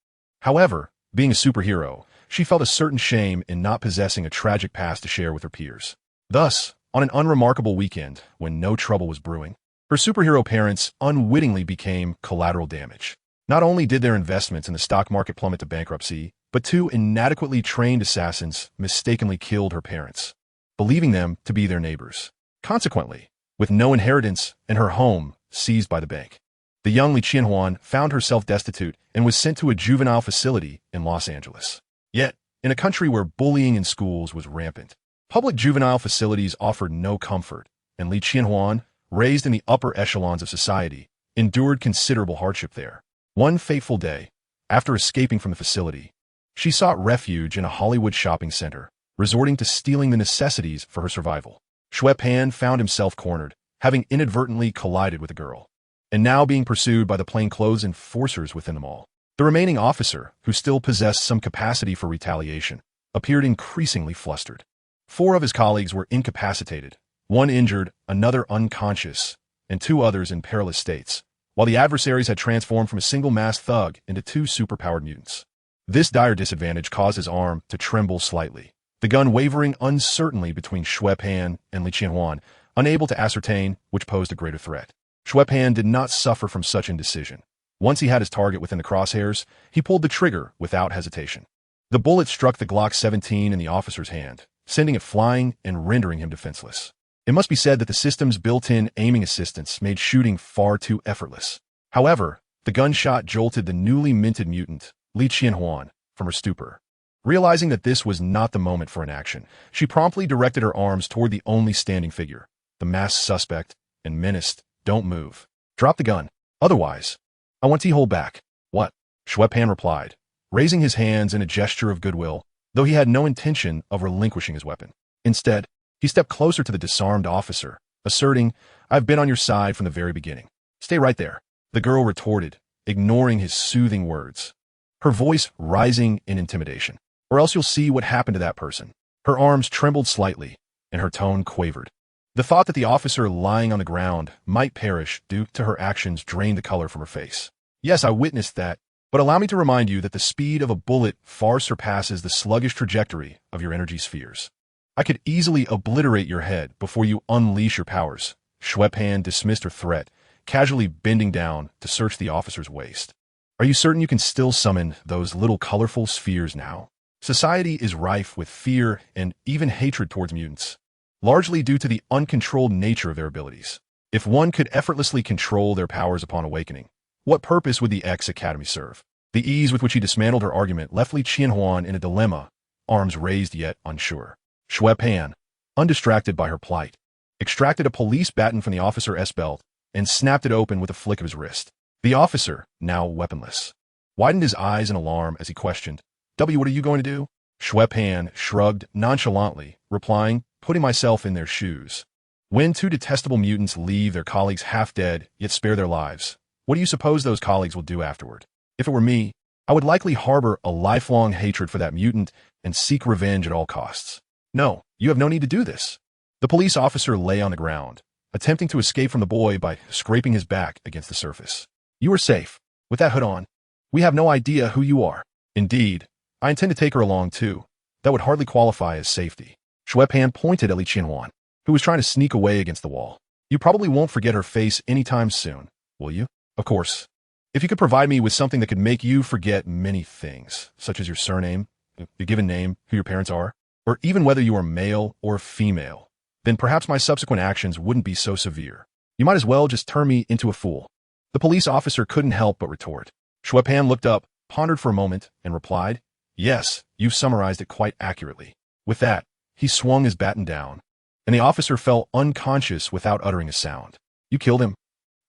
However, being a superhero, she felt a certain shame in not possessing a tragic past to share with her peers. Thus, on an unremarkable weekend, when no trouble was brewing, her superhero parents unwittingly became collateral damage. Not only did their investments in the stock market plummet to bankruptcy, but 2 inadequately trained assassins mistakenly killed her parents, believing them to be their neighbors. Consequently, with no inheritance and her home seized by the bank, the young Li Qianhuan found herself destitute and was sent to a juvenile facility in Los Angeles. Yet, in a country where bullying in schools was rampant, public juvenile facilities offered no comfort, and Li Qianhuan, raised in the upper echelons of society, endured considerable hardship there. One fateful day, after escaping from the facility, she sought refuge in a Hollywood shopping center, resorting to stealing the necessities for her survival. Xue Pan found himself cornered, having inadvertently collided with a girl, and now being pursued by the plainclothes enforcers within the mall. The remaining officer, who still possessed some capacity for retaliation, appeared increasingly flustered. 4 of his colleagues were incapacitated, 1 injured, another unconscious, and 2 others in perilous states, while the adversaries had transformed from a single masked thug into 2 superpowered mutants. This dire disadvantage caused his arm to tremble slightly, the gun wavering uncertainly between Xue Pan and Li Qianhuan, unable to ascertain which posed a greater threat. Xue Pan did not suffer from such indecision. Once he had his target within the crosshairs, he pulled the trigger without hesitation. The bullet struck the Glock 17 in the officer's hand, sending it flying and rendering him defenseless. It must be said that the system's built-in aiming assistance made shooting far too effortless. However, the gunshot jolted the newly minted mutant, Li Qianhuan, from her stupor. Realizing that this was not the moment for an action, she promptly directed her arms toward the only standing figure, the masked suspect, and menaced, "Don't move. Drop the gun. Otherwise, I want to hold back." "What?" Xue Pan replied, raising his hands in a gesture of goodwill, though he had no intention of relinquishing his weapon. Instead, he stepped closer to the disarmed officer, asserting, "I've been on your side from the very beginning. Stay right there." The girl retorted, ignoring his soothing words, her voice rising in intimidation. "Or else you'll see what happened to that person." Her arms trembled slightly, and her tone quavered. The thought that the officer lying on the ground might perish due to her actions drained the color from her face. "Yes, I witnessed that, but allow me to remind you that the speed of a bullet far surpasses the sluggish trajectory of your energy spheres. I could easily obliterate your head before you unleash your powers." Xue Pan dismissed her threat, casually bending down to search the officer's waist. "Are you certain you can still summon those little colorful spheres now? Society is rife with fear and even hatred towards mutants, largely due to the uncontrolled nature of their abilities. If one could effortlessly control their powers upon awakening, what purpose would the X Academy serve?" The ease with which he dismantled her argument left Li Qianhuan in a dilemma, arms raised yet unsure. Xue Pan, undistracted by her plight, extracted a police baton from the officer's belt and snapped it open with a flick of his wrist. The officer, now weaponless, widened his eyes in alarm as he questioned, "What are you going to do?" Xue Pan shrugged nonchalantly, replying, "Putting myself in their shoes. When 2 detestable mutants leave their colleagues half dead, yet spare their lives, what do you suppose those colleagues will do afterward? If it were me, I would likely harbor a lifelong hatred for that mutant and seek revenge at all costs. No, you have no need to do this. The police officer lay on the ground, attempting to escape from the boy by scraping his back against the surface. You are safe. With that hood on, we have no idea who you are. Indeed, I intend to take her along too. That would hardly qualify as safety. Xue Pan pointed at Li Qianhuan, who was trying to sneak away against the wall. You probably won't forget her face anytime soon, will you? Of course. If you could provide me with something that could make you forget many things, such as your surname, your given name, who your parents are, or even whether you are male or female, then perhaps my subsequent actions wouldn't be so severe. You might as well just turn me into a fool. The police officer couldn't help but retort. Xue Pan looked up, pondered for a moment, and replied, Yes, you've summarized it quite accurately. With that, he swung his baton down, and the officer fell unconscious without uttering a sound. You killed him?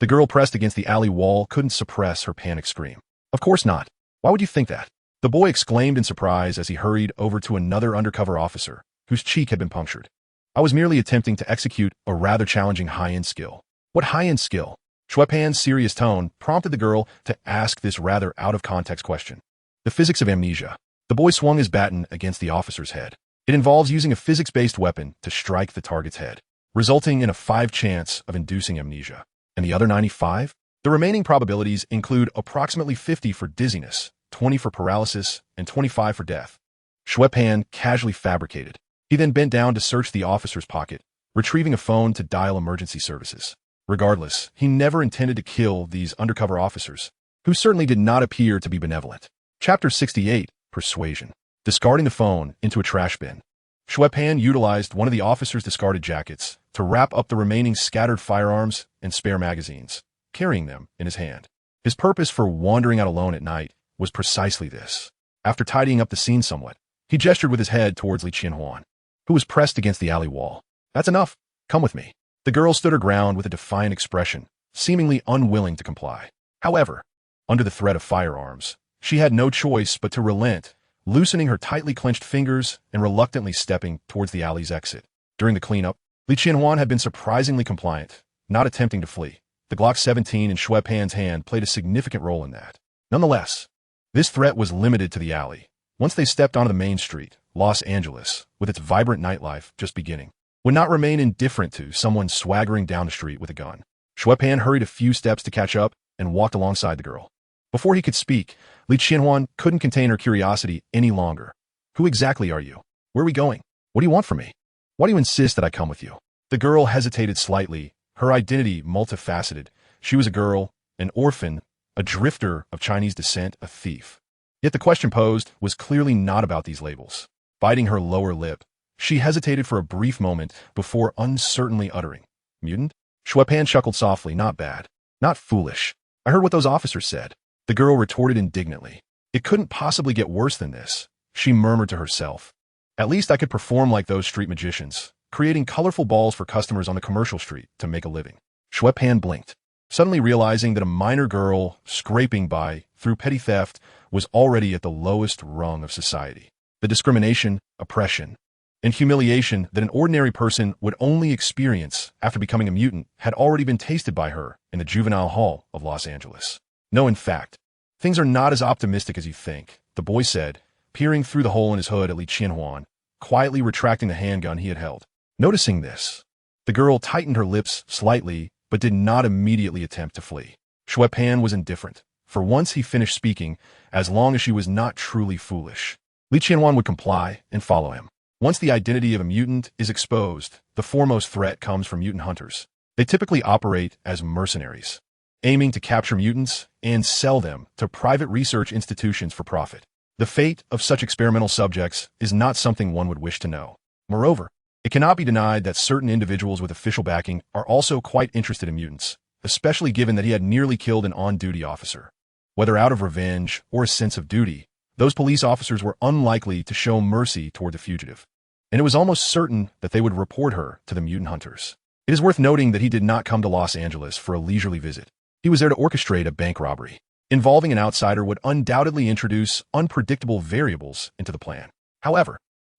The girl pressed against the alley wall couldn't suppress her panic scream. Of course not. Why would you think that? The boy exclaimed in surprise as he hurried over to another undercover officer, whose cheek had been punctured. I was merely attempting to execute a rather challenging high-end skill. What high-end skill? Xue Pan's serious tone prompted the girl to ask this rather out-of-context question. The physics of amnesia. The boy swung his baton against the officer's head. It involves using a physics-based weapon to strike the target's head, resulting in a 5 chance of inducing amnesia. And the other 95? The remaining probabilities include approximately 50 for dizziness, 20 for paralysis, and 25 for death. Xue Pan casually fabricated. He then bent down to search the officer's pocket, retrieving a phone to dial emergency services. Regardless, he never intended to kill these undercover officers, who certainly did not appear to be benevolent. Chapter 68, Persuasion. Discarding the phone into a trash bin. Xue Pan utilized one of the officer's discarded jackets to wrap up the remaining scattered firearms and spare magazines, carrying them in his hand. His purpose for wandering out alone at night was precisely this. After tidying up the scene somewhat, he gestured with his head towards Li Qianhuan, who was pressed against the alley wall. That's enough. Come with me. The girl stood her ground with a defiant expression, seemingly unwilling to comply. However, under the threat of firearms, she had no choice but to relent, loosening her tightly clenched fingers and reluctantly stepping towards the alley's exit. During the cleanup, Li Qianhuan had been surprisingly compliant, not attempting to flee. The Glock 17 in Xue Pan's hand played a significant role in that. Nonetheless, this threat was limited to the alley. Once they stepped onto the main street, Los Angeles, with its vibrant nightlife just beginning, would not remain indifferent to someone swaggering down the street with a gun. Xue Pan hurried a few steps to catch up and walked alongside the girl. Before he could speak, Li Qianhuan couldn't contain her curiosity any longer. Who exactly are you? Where are we going? What do you want from me? Why do you insist that I come with you? The girl hesitated slightly, her identity multifaceted. She was a girl, an orphan, a drifter of Chinese descent, a thief. Yet the question posed was clearly not about these labels. Biting her lower lip, she hesitated for a brief moment before uncertainly uttering, Mutant? Xue Pan chuckled softly. Not bad. Not foolish. I heard what those officers said. The girl retorted indignantly. It couldn't possibly get worse than this, she murmured to herself. At least I could perform like those street magicians, creating colorful balls for customers on the commercial street to make a living. Xue Pan blinked, suddenly realizing that a minor girl scraping by through petty theft was already at the lowest rung of society. The discrimination, oppression, and humiliation that an ordinary person would only experience after becoming a mutant had already been tasted by her in the juvenile hall of Los Angeles. No, in fact, things are not as optimistic as you think, the boy said, peering through the hole in his hood at Li Qianhuan, quietly retracting the handgun he had held. Noticing this, the girl tightened her lips slightly, but did not immediately attempt to flee. Xue Pan was indifferent. For once he finished speaking, as long as she was not truly foolish. Li Qianhuan would comply and follow him. Once the identity of a mutant is exposed, the foremost threat comes from mutant hunters. They typically operate as mercenaries, aiming to capture mutants and sell them to private research institutions for profit. The fate of such experimental subjects is not something one would wish to know. Moreover, it cannot be denied that certain individuals with official backing are also quite interested in mutants, especially given that he had nearly killed an on-duty officer. Whether out of revenge or a sense of duty, those police officers were unlikely to show mercy toward the fugitive, and it was almost certain that they would report her to the mutant hunters. It is worth noting that he did not come to Los Angeles for a leisurely visit. He was there to orchestrate a bank robbery. Involving an outsider would undoubtedly introduce unpredictable variables into the plan. However,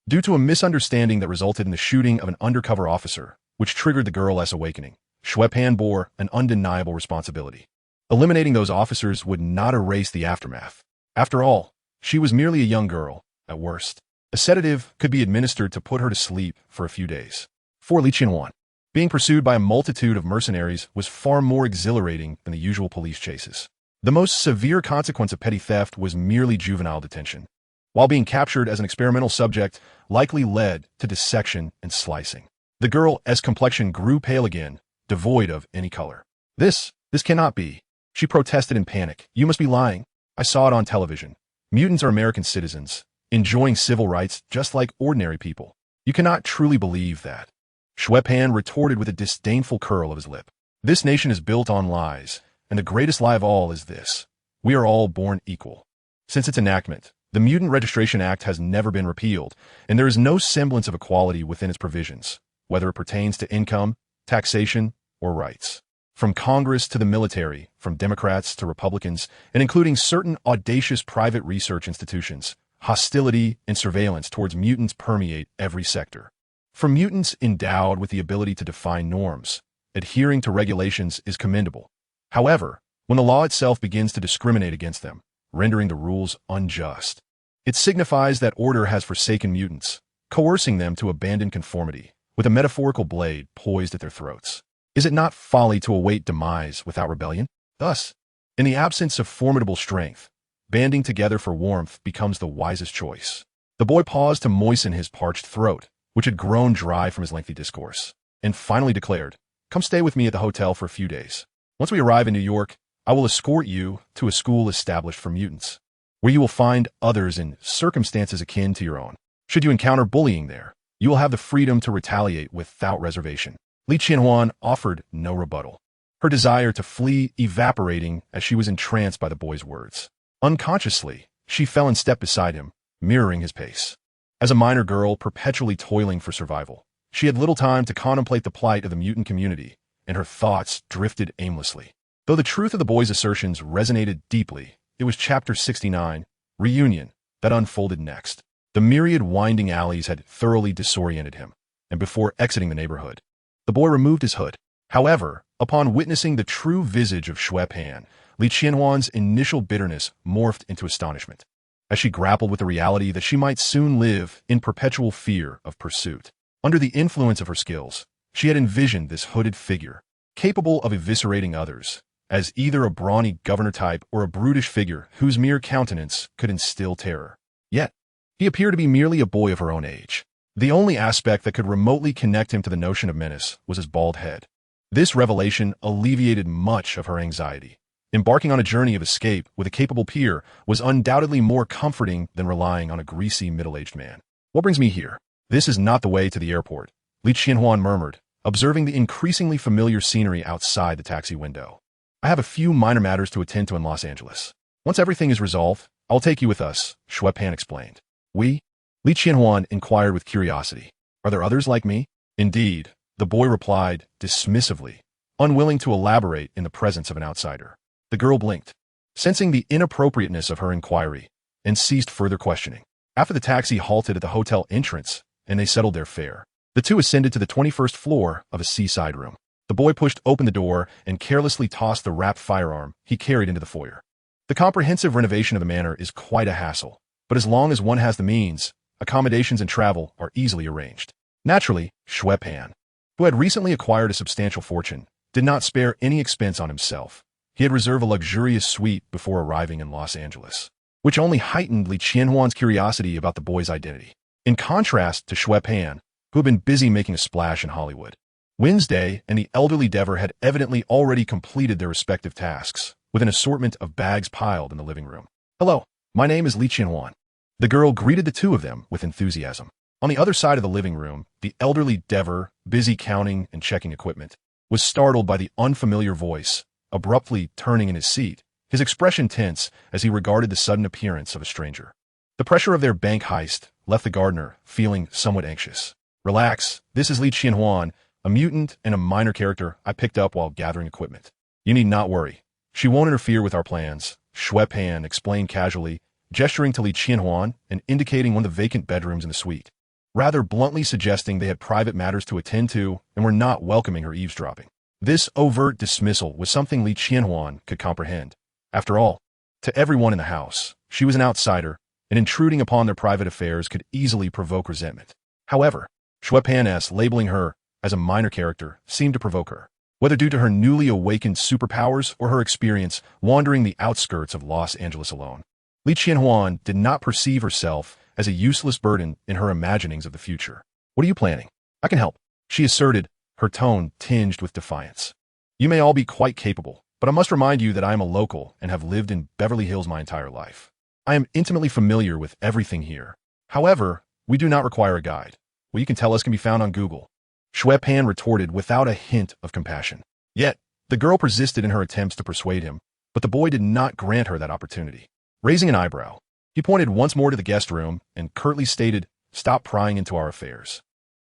due to a misunderstanding that resulted in the shooting of an undercover officer, which triggered the girl's awakening, Xue Pan bore an undeniable responsibility. Eliminating those officers would not erase the aftermath. After all, she was merely a young girl, at worst. A sedative could be administered to put her to sleep for a few days. For Li Qianhuan, being pursued by a multitude of mercenaries was far more exhilarating than the usual police chases. The most severe consequence of petty theft was merely juvenile detention, while being captured as an experimental subject likely led to dissection and slicing. The girl's complexion grew pale again, devoid of any color. This cannot be. She protested in panic. You must be lying. I saw it on television. Mutants are American citizens, enjoying civil rights just like ordinary people. You cannot truly believe that. Xue Pan retorted with a disdainful curl of his lip. This nation is built on lies, and the greatest lie of all is this. We are all born equal. Since its enactment, the Mutant Registration Act has never been repealed, and there is no semblance of equality within its provisions, whether it pertains to income, taxation, or rights. From Congress to the military, from Democrats to Republicans, and including certain audacious private research institutions, hostility and surveillance towards mutants permeate every sector. For mutants endowed with the ability to define norms, adhering to regulations is commendable. However, when the law itself begins to discriminate against them, rendering the rules unjust, it signifies that order has forsaken mutants, coercing them to abandon conformity, with a metaphorical blade poised at their throats. Is it not folly to await demise without rebellion? Thus, in the absence of formidable strength, banding together for warmth becomes the wisest choice. The boy paused to moisten his parched throat, which had grown dry from his lengthy discourse, and finally declared, "Come stay with me at the hotel for a few days. Once we arrive in New York, I will escort you to a school established for mutants, where you will find others in circumstances akin to your own. Should you encounter bullying there, you will have the freedom to retaliate without reservation." Li Qianhuan offered no rebuttal, her desire to flee evaporating as she was entranced by the boy's words. Unconsciously, she fell in step beside him, mirroring his pace. As a minor girl perpetually toiling for survival, she had little time to contemplate the plight of the mutant community, and her thoughts drifted aimlessly. Though the truth of the boy's assertions resonated deeply, it was Chapter 69, Reunion, that unfolded next. The myriad winding alleys had thoroughly disoriented him, and before exiting the neighborhood, the boy removed his hood. However, upon witnessing the true visage of Xue Pan, Li Qianhuan's initial bitterness morphed into astonishment, as she grappled with the reality that she might soon live in perpetual fear of pursuit. Under the influence of her skills, she had envisioned this hooded figure, capable of eviscerating others, as either a brawny governor type or a brutish figure whose mere countenance could instill terror. Yet, he appeared to be merely a boy of her own age. The only aspect that could remotely connect him to the notion of menace was his bald head. This revelation alleviated much of her anxiety. Embarking on a journey of escape with a capable peer was undoubtedly more comforting than relying on a greasy middle-aged man. "What brings me here? This is not the way to the airport," Li Qianhuan murmured, observing the increasingly familiar scenery outside the taxi window. "I have a few minor matters to attend to in Los Angeles. Once everything is resolved, I'll take you with us," Xue Pan explained. "We?" Li Qianhuan inquired with curiosity. "Are there others like me?" "Indeed," the boy replied dismissively, unwilling to elaborate in the presence of an outsider. The girl blinked, sensing the inappropriateness of her inquiry, and ceased further questioning. After the taxi halted at the hotel entrance, and they settled their fare, the two ascended to the 21st floor of a seaside room. The boy pushed open the door and carelessly tossed the wrapped firearm he carried into the foyer. The comprehensive renovation of the manor is quite a hassle, but as long as one has the means, accommodations and travel are easily arranged. Naturally, Xue Pan, who had recently acquired a substantial fortune, did not spare any expense on himself. He had reserved a luxurious suite before arriving in Los Angeles, which only heightened Li Qianhuan's curiosity about the boy's identity. In contrast to Xue Pan, who had been busy making a splash in Hollywood, Wednesday and the elderly Dever had evidently already completed their respective tasks, with an assortment of bags piled in the living room. "Hello, my name is Li Qianhuan." The girl greeted the two of them with enthusiasm. On the other side of the living room, the elderly Dever, busy counting and checking equipment, was startled by the unfamiliar voice, abruptly turning in his seat, his expression tense as he regarded the sudden appearance of a stranger. The pressure of their bank heist left the gardener feeling somewhat anxious. "Relax, this is Li Qianhuan, a mutant and a minor character I picked up while gathering equipment. You need not worry. She won't interfere with our plans," Xue Pan explained casually, gesturing to Li Qianhuan and indicating one of the vacant bedrooms in the suite, rather bluntly suggesting they had private matters to attend to and were not welcoming her eavesdropping. This overt dismissal was something Li Qianhuan could comprehend. After all, to everyone in the house, she was an outsider, and intruding upon their private affairs could easily provoke resentment. However, Xue Pan's labeling her as a minor character seemed to provoke her. Whether due to her newly awakened superpowers or her experience wandering the outskirts of Los Angeles alone, Li Qianhuan did not perceive herself as a useless burden in her imaginings of the future. "What are you planning? I can help," she asserted, her tone tinged with defiance. "You may all be quite capable, but I must remind you that I am a local and have lived in Beverly Hills my entire life. I am intimately familiar with everything here. However, we do not require a guide. What you can tell us can be found on Google." Xue Pan retorted without a hint of compassion. Yet, the girl persisted in her attempts to persuade him, but the boy did not grant her that opportunity. Raising an eyebrow, he pointed once more to the guest room and curtly stated, "Stop prying into our affairs."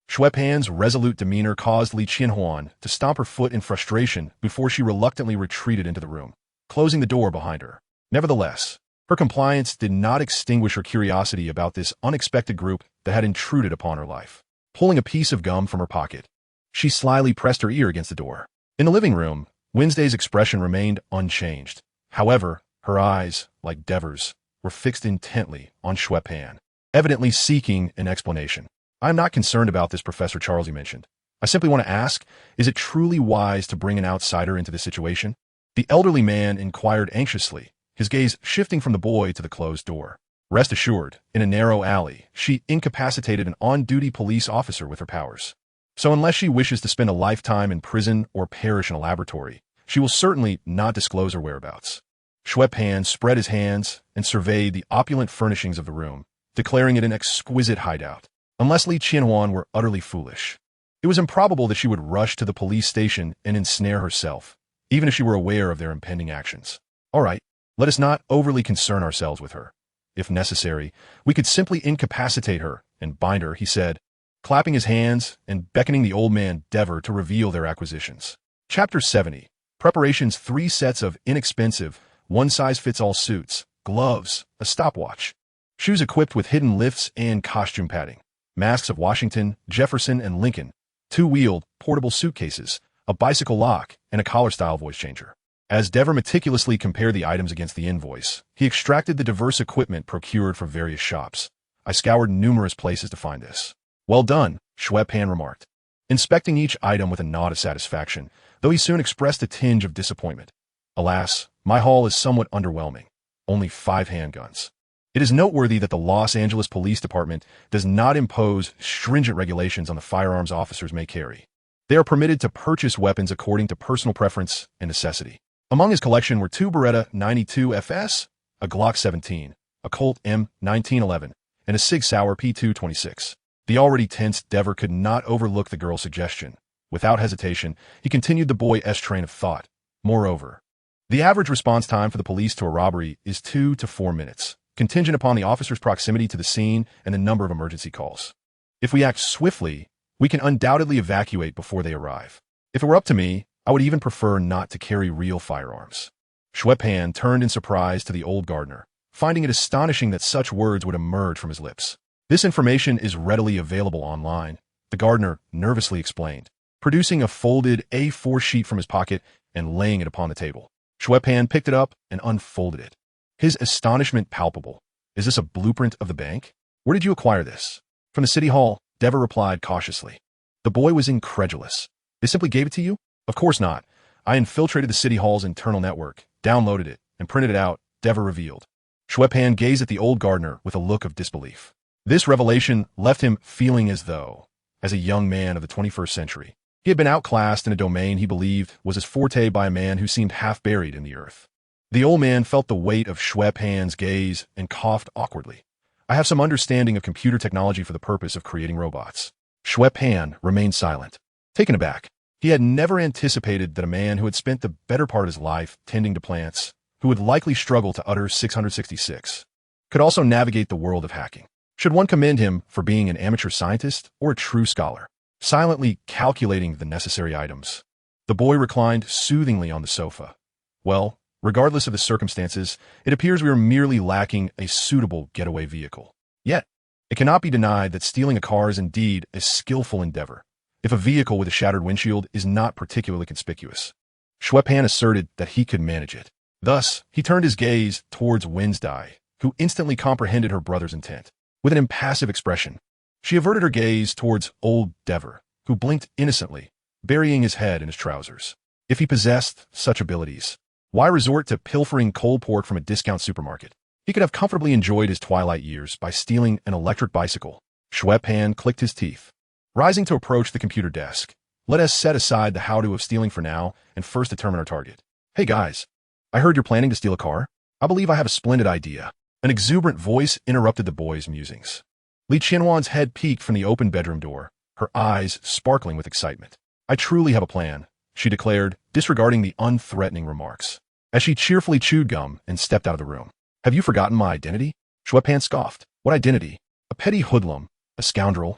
Xue Pan's resolute demeanor caused Li Qianhuan to stomp her foot in frustration before she reluctantly retreated into the room, closing the door behind her. Nevertheless, her compliance did not extinguish her curiosity about this unexpected group that had intruded upon her life. Pulling a piece of gum from her pocket, she slyly pressed her ear against the door. In the living room, Wednesday's expression remained unchanged. However, her eyes, like Dever's, were fixed intently on Xue Pan, evidently seeking an explanation. "I am not concerned about this, Professor Charles you mentioned. I simply want to ask, is it truly wise to bring an outsider into this situation?" The elderly man inquired anxiously, his gaze shifting from the boy to the closed door. Rest assured, in a narrow alley, she incapacitated an on-duty police officer with her powers. So unless she wishes to spend a lifetime in prison or perish in a laboratory, she will certainly not disclose her whereabouts. Xue Pan spread his hands and surveyed the opulent furnishings of the room, declaring it an exquisite hideout. Unless Li Qianhuan were utterly foolish, it was improbable that she would rush to the police station and ensnare herself, even if she were aware of their impending actions. "All right, let us not overly concern ourselves with her. If necessary, we could simply incapacitate her and bind her," he said, clapping his hands and beckoning the old man Dever to reveal their acquisitions. Chapter 70. Preparations: 3 sets of inexpensive, one-size-fits-all suits, gloves, a stopwatch, shoes equipped with hidden lifts and costume padding, masks of Washington, Jefferson, and Lincoln, 2-wheeled, portable suitcases, a bicycle lock, and a collar-style voice changer. As Dever meticulously compared the items against the invoice, he extracted the diverse equipment procured from various shops. "I scoured numerous places to find this." "Well done," Xue Pan remarked, inspecting each item with a nod of satisfaction, though he soon expressed a tinge of disappointment. "Alas, my haul is somewhat underwhelming. Only 5 handguns." It is noteworthy that the Los Angeles Police Department does not impose stringent regulations on the firearms officers may carry. They are permitted to purchase weapons according to personal preference and necessity. Among his collection were 2 Beretta 92 FS, a Glock 17, a Colt M1911, and a Sig Sauer P226. The already tense Dever could not overlook the girl's suggestion. Without hesitation, he continued the boy's train of thought. "Moreover, the average response time for the police to a robbery is 2 to 4 minutes, contingent upon the officer's proximity to the scene and the number of emergency calls. If we act swiftly, we can undoubtedly evacuate before they arrive. If it were up to me, I would even prefer not to carry real firearms." Xue Pan turned in surprise to the old gardener, finding it astonishing that such words would emerge from his lips. "This information is readily available online," the gardener nervously explained, producing a folded A4 sheet from his pocket and laying it upon the table. Xue Pan picked it up and unfolded it, his astonishment palpable. "Is this a blueprint of the bank? Where did you acquire this?" "From the city hall," Dever replied cautiously. The boy was incredulous. "They simply gave it to you?" "Of course not. I infiltrated the city hall's internal network, downloaded it, and printed it out," Dever revealed. Xue Pan gazed at the old gardener with a look of disbelief. This revelation left him feeling as though, as a young man of the 21st century, he had been outclassed in a domain he believed was his forte by a man who seemed half buried in the earth. The old man felt the weight of Xue Pan's gaze and coughed awkwardly. "I have some understanding of computer technology for the purpose of creating robots." Xue Pan remained silent, taken aback. He had never anticipated that a man who had spent the better part of his life tending to plants, who would likely struggle to utter 666, could also navigate the world of hacking. Should one commend him for being an amateur scientist or a true scholar, silently calculating the necessary items? The boy reclined soothingly on the sofa. "Well, regardless of the circumstances, it appears we are merely lacking a suitable getaway vehicle. Yet, it cannot be denied that stealing a car is indeed a skillful endeavor, if a vehicle with a shattered windshield is not particularly conspicuous. Xue Pan asserted that he could manage it. Thus, he turned his gaze towards Wednesday, who instantly comprehended her brother's intent. With an impassive expression, she averted her gaze towards old Dever, who blinked innocently, burying his head in his trousers. If he possessed such abilities, why resort to pilfering cold pork from a discount supermarket? He could have comfortably enjoyed his twilight years by stealing an electric bicycle. Xue Pan clicked his teeth. Rising to approach the computer desk, let us set aside the how-to of stealing for now and first determine our target. Hey guys, I heard you're planning to steal a car. I believe I have a splendid idea. An exuberant voice interrupted the boy's musings. Li Qianhuan's head peeked from the open bedroom door, her eyes sparkling with excitement. I truly have a plan, she declared, disregarding the unthreatening remarks, as she cheerfully chewed gum and stepped out of the room. Have you forgotten my identity? Xue Pan scoffed. What identity? A petty hoodlum, a scoundrel,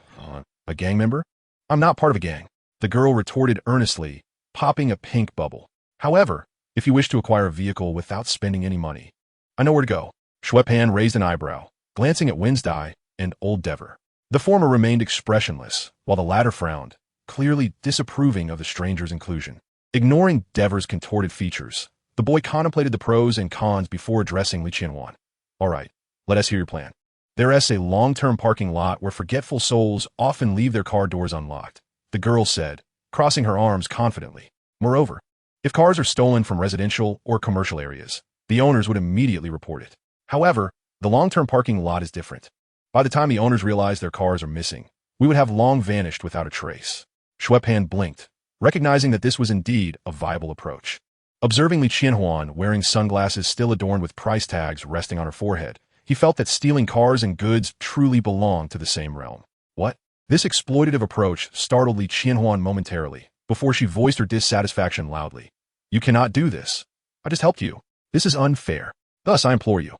a gang member? I'm not part of a gang, the girl retorted earnestly, popping a pink bubble. However, if you wish to acquire a vehicle without spending any money, I know where to go. Xue Pan raised an eyebrow, glancing at Wednesday and old Dever. The former remained expressionless, while the latter frowned, clearly disapproving of the stranger's inclusion. Ignoring Dever's contorted features, the boy contemplated the pros and cons before addressing Li Qianhuan. All right, let us hear your plan. There is a long-term parking lot where forgetful souls often leave their car doors unlocked, the girl said, crossing her arms confidently. Moreover, if cars are stolen from residential or commercial areas, the owners would immediately report it. However, the long-term parking lot is different. By the time the owners realize their cars are missing, we would have long vanished without a trace. Xue Pan blinked, recognizing that this was indeed a viable approach. Observing Li Qianhuan wearing sunglasses still adorned with price tags resting on her forehead, he felt that stealing cars and goods truly belonged to the same realm. What? This exploitative approach startled Li Qianhuan momentarily, before she voiced her dissatisfaction loudly. You cannot do this. I just helped you. This is unfair. Thus, I implore you.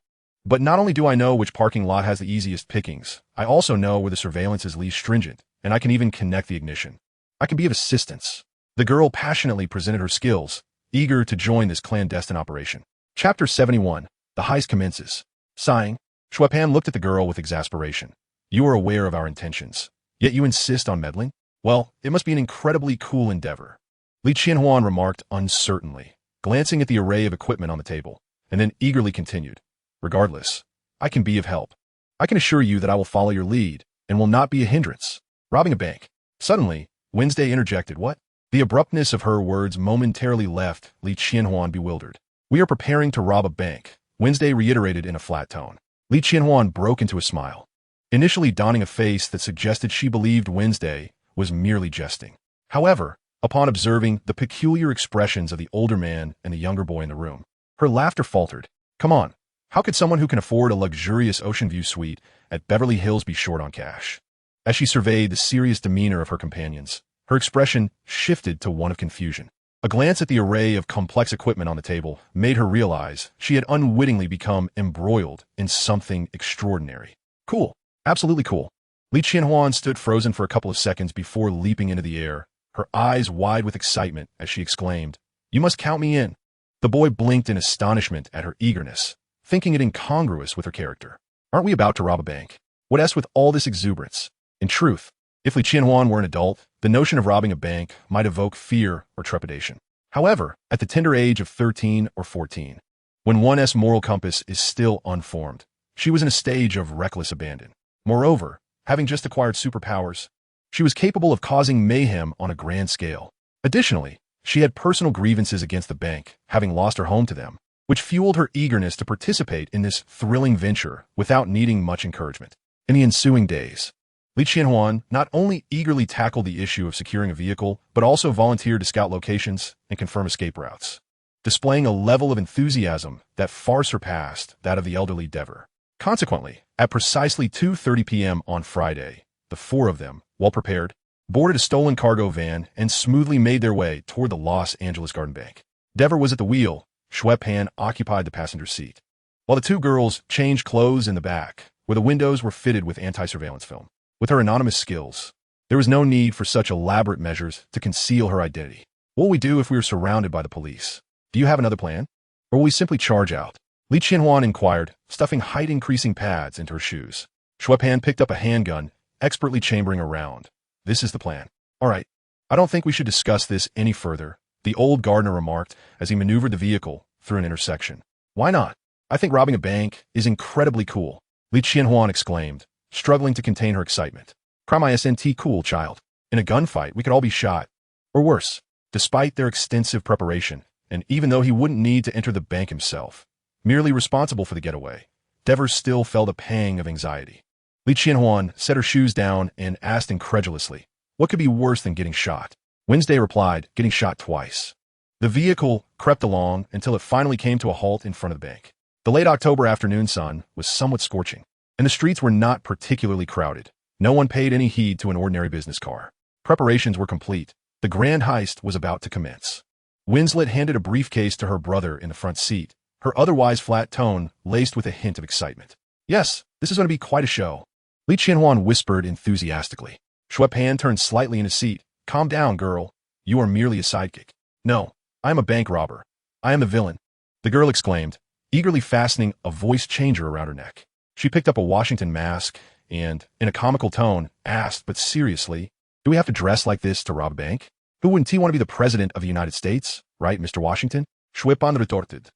But not only do I know which parking lot has the easiest pickings, I also know where the surveillance is least stringent, and I can even connect the ignition. I can be of assistance. The girl passionately presented her skills, eager to join this clandestine operation. Chapter 71. The heist commences. Sighing, Xue Pan looked at the girl with exasperation. You are aware of our intentions, yet you insist on meddling? Well, it must be an incredibly cool endeavor. Li Qianhuan remarked uncertainly, glancing at the array of equipment on the table, and then eagerly continued. Regardless, I can be of help. I can assure you that I will follow your lead and will not be a hindrance. Robbing a bank. Suddenly, Wednesday interjected. What? The abruptness of her words momentarily left Li Qianhuan bewildered. We are preparing to rob a bank, Wednesday reiterated in a flat tone. Li Qianhuan broke into a smile, initially donning a face that suggested she believed Wednesday was merely jesting. However, upon observing the peculiar expressions of the older man and the younger boy in the room, her laughter faltered. Come on, how could someone who can afford a luxurious ocean view suite at Beverly Hills be short on cash? As she surveyed the serious demeanor of her companions, her expression shifted to one of confusion. A glance at the array of complex equipment on the table made her realize she had unwittingly become embroiled in something extraordinary. Cool. Absolutely cool. Li Qianhuan stood frozen for a couple of seconds before leaping into the air, her eyes wide with excitement as she exclaimed, You must count me in. The boy blinked in astonishment at her eagerness, thinking it incongruous with her character. Aren't we about to rob a bank? What else with all this exuberance? In truth, if Li Qianhuan were an adult, the notion of robbing a bank might evoke fear or trepidation. However, at the tender age of 13 or 14, when one's moral compass is still unformed, she was in a stage of reckless abandon. Moreover, having just acquired superpowers, she was capable of causing mayhem on a grand scale. Additionally, she had personal grievances against the bank, having lost her home to them, which fueled her eagerness to participate in this thrilling venture without needing much encouragement. In the ensuing days, Li Qianhuan not only eagerly tackled the issue of securing a vehicle, but also volunteered to scout locations and confirm escape routes, displaying a level of enthusiasm that far surpassed that of the elderly Dever. Consequently, at precisely 2:30 p.m. on Friday, the four of them, well prepared, boarded a stolen cargo van and smoothly made their way toward the Los Angeles Garden Bank. Dever was at the wheel, Xue Pan occupied the passenger seat, while the two girls changed clothes in the back, where the windows were fitted with anti-surveillance film. With her anonymous skills, there was no need for such elaborate measures to conceal her identity. What will we do if we are surrounded by the police? Do you have another plan? Or will we simply charge out? Li Qianhuan inquired, stuffing height-increasing pads into her shoes. Xue Pan picked up a handgun, expertly chambering a round. This is the plan. All right, I don't think we should discuss this any further, the old gardener remarked as he maneuvered the vehicle through an intersection. Why not? I think robbing a bank is incredibly cool, Li Qianhuan exclaimed, struggling to contain her excitement. Crime isn't cool, child. In a gunfight, we could all be shot. Or worse. Despite their extensive preparation, and even though he wouldn't need to enter the bank himself, merely responsible for the getaway, Devers still felt a pang of anxiety. Li Qianhuan set her shoes down and asked incredulously, what could be worse than getting shot? Wednesday replied, getting shot twice. The vehicle crept along until it finally came to a halt in front of the bank. The late October afternoon sun was somewhat scorching, and the streets were not particularly crowded. No one paid any heed to an ordinary business car. Preparations were complete. The grand heist was about to commence. Winslet handed a briefcase to her brother in the front seat, her otherwise flat tone laced with a hint of excitement. Yes, this is going to be quite a show. Li Qianhuan whispered enthusiastically. Xue Pan turned slightly in his seat. Calm down, girl. You are merely a sidekick. No, I am a bank robber. I am the villain. The girl exclaimed, eagerly fastening a voice changer around her neck. She picked up a Washington mask and, in a comical tone, asked, but seriously, do we have to dress like this to rob a bank? Who wouldn't want to be the president of the United States, right, Mr. Washington? Xue Pan retorted.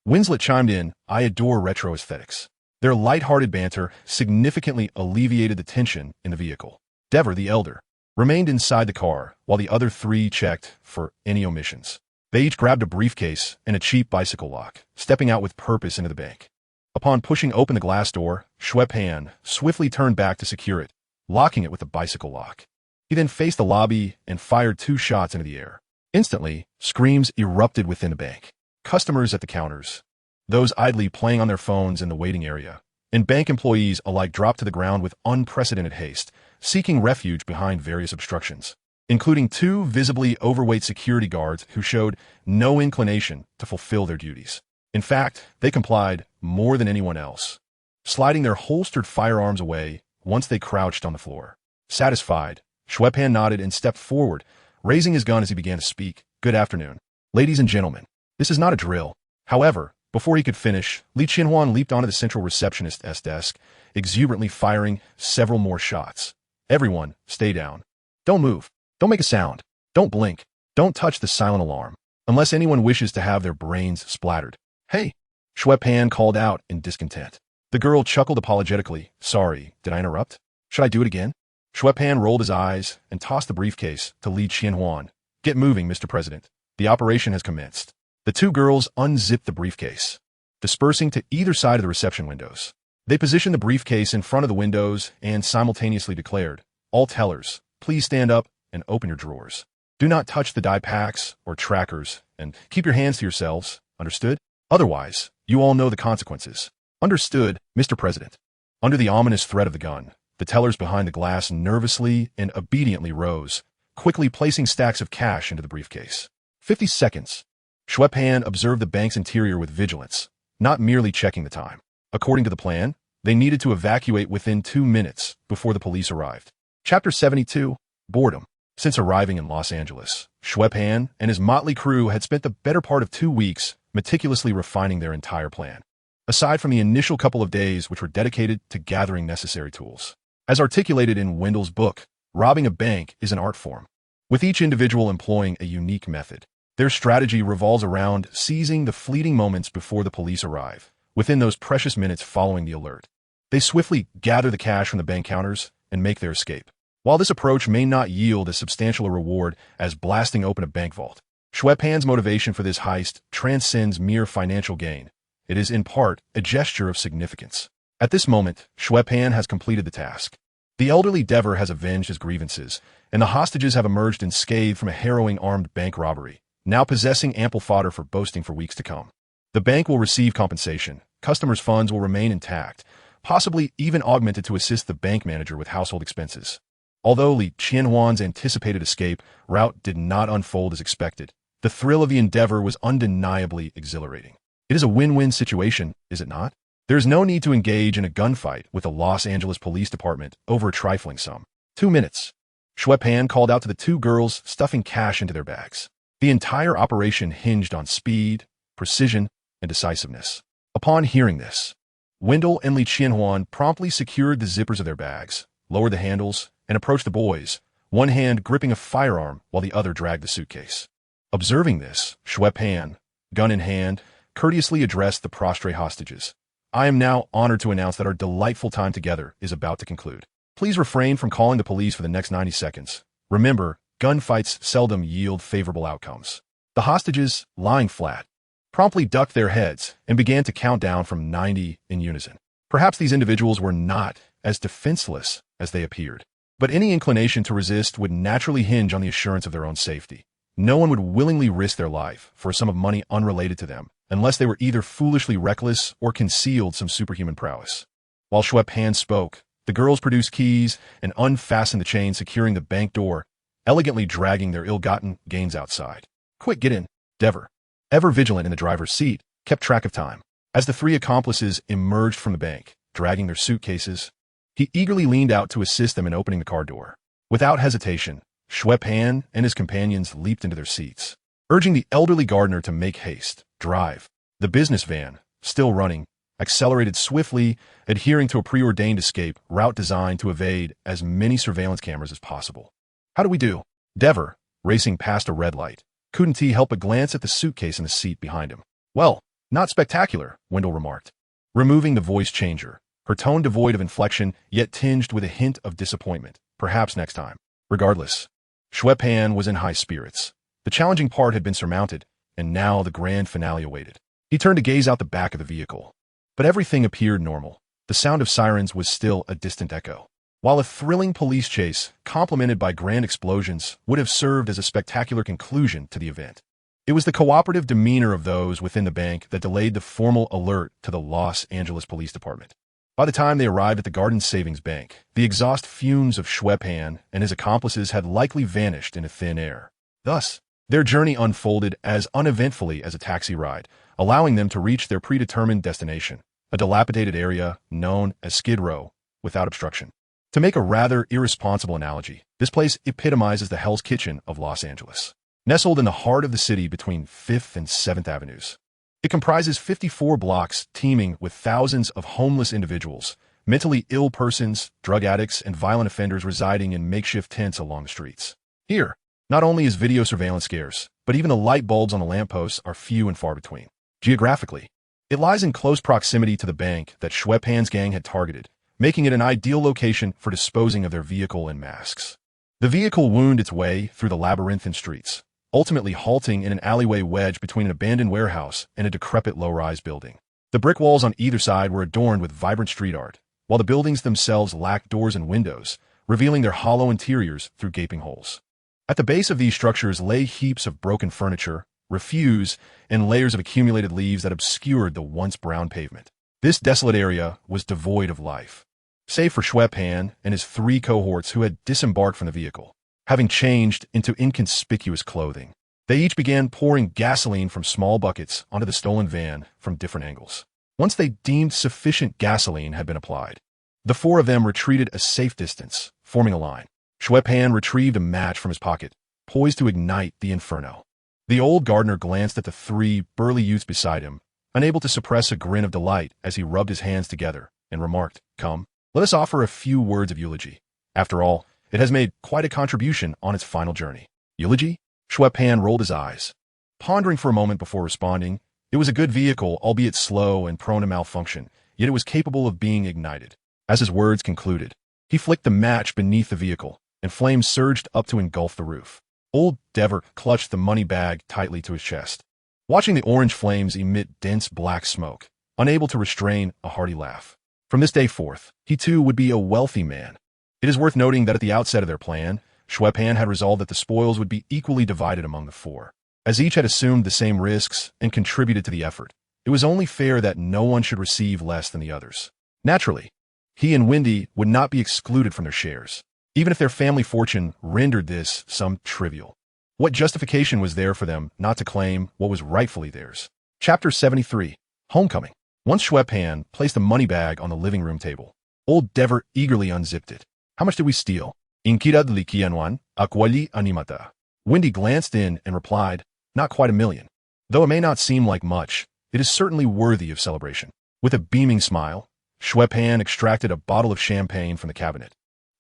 Winslet chimed in, I adore retro aesthetics. Their light-hearted banter significantly alleviated the tension in the vehicle. Dever, the elder, remained inside the car while the other three checked for any omissions. They each grabbed a briefcase and a cheap bicycle lock, stepping out with purpose into the bank. Upon pushing open the glass door, Xue Pan swiftly turned back to secure it, locking it with the bicycle lock. He then faced the lobby and fired 2 shots into the air. Instantly, screams erupted within the bank. Customers at the counters, those idly playing on their phones in the waiting area, and bank employees alike dropped to the ground with unprecedented haste, seeking refuge behind various obstructions, including 2 visibly overweight security guards who showed no inclination to fulfill their duties. In fact, they complied more than anyone else, sliding their holstered firearms away once they crouched on the floor. Satisfied, Xue Pan nodded and stepped forward, raising his gun as he began to speak. Good afternoon. Ladies and gentlemen, this is not a drill. However, before he could finish, Li Qianhuan leaped onto the central receptionist's desk, exuberantly firing several more shots. Everyone, stay down. Don't move. Don't make a sound. Don't blink. Don't touch the silent alarm, unless anyone wishes to have their brains splattered. Hey, Xue Pan called out in discontent. The girl chuckled apologetically. Sorry, did I interrupt? Should I do it again? Xue Pan rolled his eyes and tossed the briefcase to Li Qianhuan. Get moving, Mr. President. The operation has commenced. The 2 girls unzipped the briefcase, dispersing to either side of the reception windows. They positioned the briefcase in front of the windows and simultaneously declared, all tellers, please stand up and open your drawers. Do not touch the die packs or trackers, and keep your hands to yourselves, understood? Otherwise, you all know the consequences. Understood, Mr. President. Under the ominous threat of the gun, the tellers behind the glass nervously and obediently rose, quickly placing stacks of cash into the briefcase. 50 seconds. Xue Pan observed the bank's interior with vigilance, not merely checking the time. According to the plan, they needed to evacuate within 2 minutes before the police arrived. Chapter 72. Boredom. Since arriving in Los Angeles, Xue Pan and his motley crew had spent the better part of 2 weeks meticulously refining their entire plan. Aside from the initial couple of days which were dedicated to gathering necessary tools. As articulated in Wendell's book, robbing a bank is an art form, with each individual employing a unique method. Their strategy revolves around seizing the fleeting moments before the police arrive, within those precious minutes following the alert. They swiftly gather the cash from the bank counters and make their escape. While this approach may not yield as substantial a reward as blasting open a bank vault, Xue Pan's motivation for this heist transcends mere financial gain. It is in part a gesture of significance. At this moment, Xue Pan has completed the task. The elderly Dever has avenged his grievances, and the hostages have emerged unscathed from a harrowing armed bank robbery, now possessing ample fodder for boasting for weeks to come. The bank will receive compensation, customers' funds will remain intact, possibly even augmented to assist the bank manager with household expenses. Although Li Qianhuan's anticipated escape route did not unfold as expected, the thrill of the endeavor was undeniably exhilarating. It is a win-win situation, is it not? There is no need to engage in a gunfight with the Los Angeles Police Department over a trifling sum. 2 minutes. Xue Pan called out to the 2 girls, stuffing cash into their bags. The entire operation hinged on speed, precision, and decisiveness. Upon hearing this, Wendell and Li Qianhuan promptly secured the zippers of their bags, lowered the handles, and approached the boys, one hand gripping a firearm while the other dragged the suitcase. Observing this, Xue Pan, gun in hand, courteously addressed the prostrate hostages. I am now honored to announce that our delightful time together is about to conclude. Please refrain from calling the police for the next 90 seconds. Remember, gunfights seldom yield favorable outcomes. The hostages, lying flat, promptly ducked their heads and began to count down from 90 in unison. Perhaps these individuals were not as defenseless as they appeared, but any inclination to resist would naturally hinge on the assurance of their own safety. No one would willingly risk their life for a sum of money unrelated to them, unless they were either foolishly reckless or concealed some superhuman prowess. While Xue Pan spoke, the girls produced keys and unfastened the chain securing the bank door, elegantly dragging their ill-gotten gains outside. Quick, get in. Dever, ever vigilant in the driver's seat, kept track of time. As the three accomplices emerged from the bank, dragging their suitcases, he eagerly leaned out to assist them in opening the car door. Without hesitation, Xue Pan and his companions leaped into their seats, urging the elderly gardener to make haste, drive. The business van, still running, accelerated swiftly, adhering to a preordained escape route designed to evade as many surveillance cameras as possible. How do we do? Dever, racing past a red light, couldn't he help but glance at the suitcase in the seat behind him. Well, not spectacular, Wendell remarked, removing the voice changer, her tone devoid of inflection yet tinged with a hint of disappointment. Perhaps next time. Regardless, Xue Pan was in high spirits. The challenging part had been surmounted, and now the grand finale awaited. He turned to gaze out the back of the vehicle. But everything appeared normal. The sound of sirens was still a distant echo. While a thrilling police chase, complemented by grand explosions, would have served as a spectacular conclusion to the event, it was the cooperative demeanor of those within the bank that delayed the formal alert to the Los Angeles Police Department. By the time they arrived at the Garden Savings Bank, the exhaust fumes of Xue Pan and his accomplices had likely vanished into thin air. Thus, their journey unfolded as uneventfully as a taxi ride, allowing them to reach their predetermined destination, a dilapidated area known as Skid Row, without obstruction. To make a rather irresponsible analogy, this place epitomizes the Hell's Kitchen of Los Angeles. Nestled in the heart of the city between 5th and 7th Avenues, it comprises 54 blocks teeming with thousands of homeless individuals, mentally ill persons, drug addicts, and violent offenders residing in makeshift tents along the streets. Here, not only is video surveillance scarce, but even the light bulbs on the lampposts are few and far between. Geographically, it lies in close proximity to the bank that Xue Pan's gang had targeted, making it an ideal location for disposing of their vehicle and masks. The vehicle wound its way through the labyrinthine streets, ultimately halting in an alleyway wedged between an abandoned warehouse and a decrepit low-rise building. The brick walls on either side were adorned with vibrant street art, while the buildings themselves lacked doors and windows, revealing their hollow interiors through gaping holes. At the base of these structures lay heaps of broken furniture, refuse, and layers of accumulated leaves that obscured the once brown pavement. This desolate area was devoid of life, save for Xue Pan and his three cohorts who had disembarked from the vehicle, having changed into inconspicuous clothing. They each began pouring gasoline from small buckets onto the stolen van from different angles. Once they deemed sufficient gasoline had been applied, the four of them retreated a safe distance, forming a line. Xue Pan retrieved a match from his pocket, poised to ignite the inferno. The old gardener glanced at the three burly youths beside him, unable to suppress a grin of delight as he rubbed his hands together, and remarked, "Come, let us offer a few words of eulogy. After all, it has made quite a contribution on its final journey." Eulogy? Xue Pan rolled his eyes, pondering for a moment before responding. It was a good vehicle, albeit slow and prone to malfunction, yet it was capable of being ignited. As his words concluded, he flicked the match beneath the vehicle, and flames surged up to engulf the roof. Old Dever clutched the money bag tightly to his chest, watching the orange flames emit dense black smoke, unable to restrain a hearty laugh. From this day forth, he too would be a wealthy man. It is worth noting that at the outset of their plan, Xue Pan had resolved that the spoils would be equally divided among the four. As each had assumed the same risks and contributed to the effort, it was only fair that no one should receive less than the others. Naturally, he and Wendy would not be excluded from their shares, even if their family fortune rendered this some trivial. What justification was there for them not to claim what was rightfully theirs? Chapter 73. Homecoming. Once Xue Pan placed the money bag on the living room table, old Dever eagerly unzipped it. "How much did we steal?" "Inkirad likianwan, akwali animata." Wendy glanced in and replied, "Not quite $1 million. Though it may not seem like much, it is certainly worthy of celebration." With a beaming smile, Xue Pan extracted a bottle of champagne from the cabinet,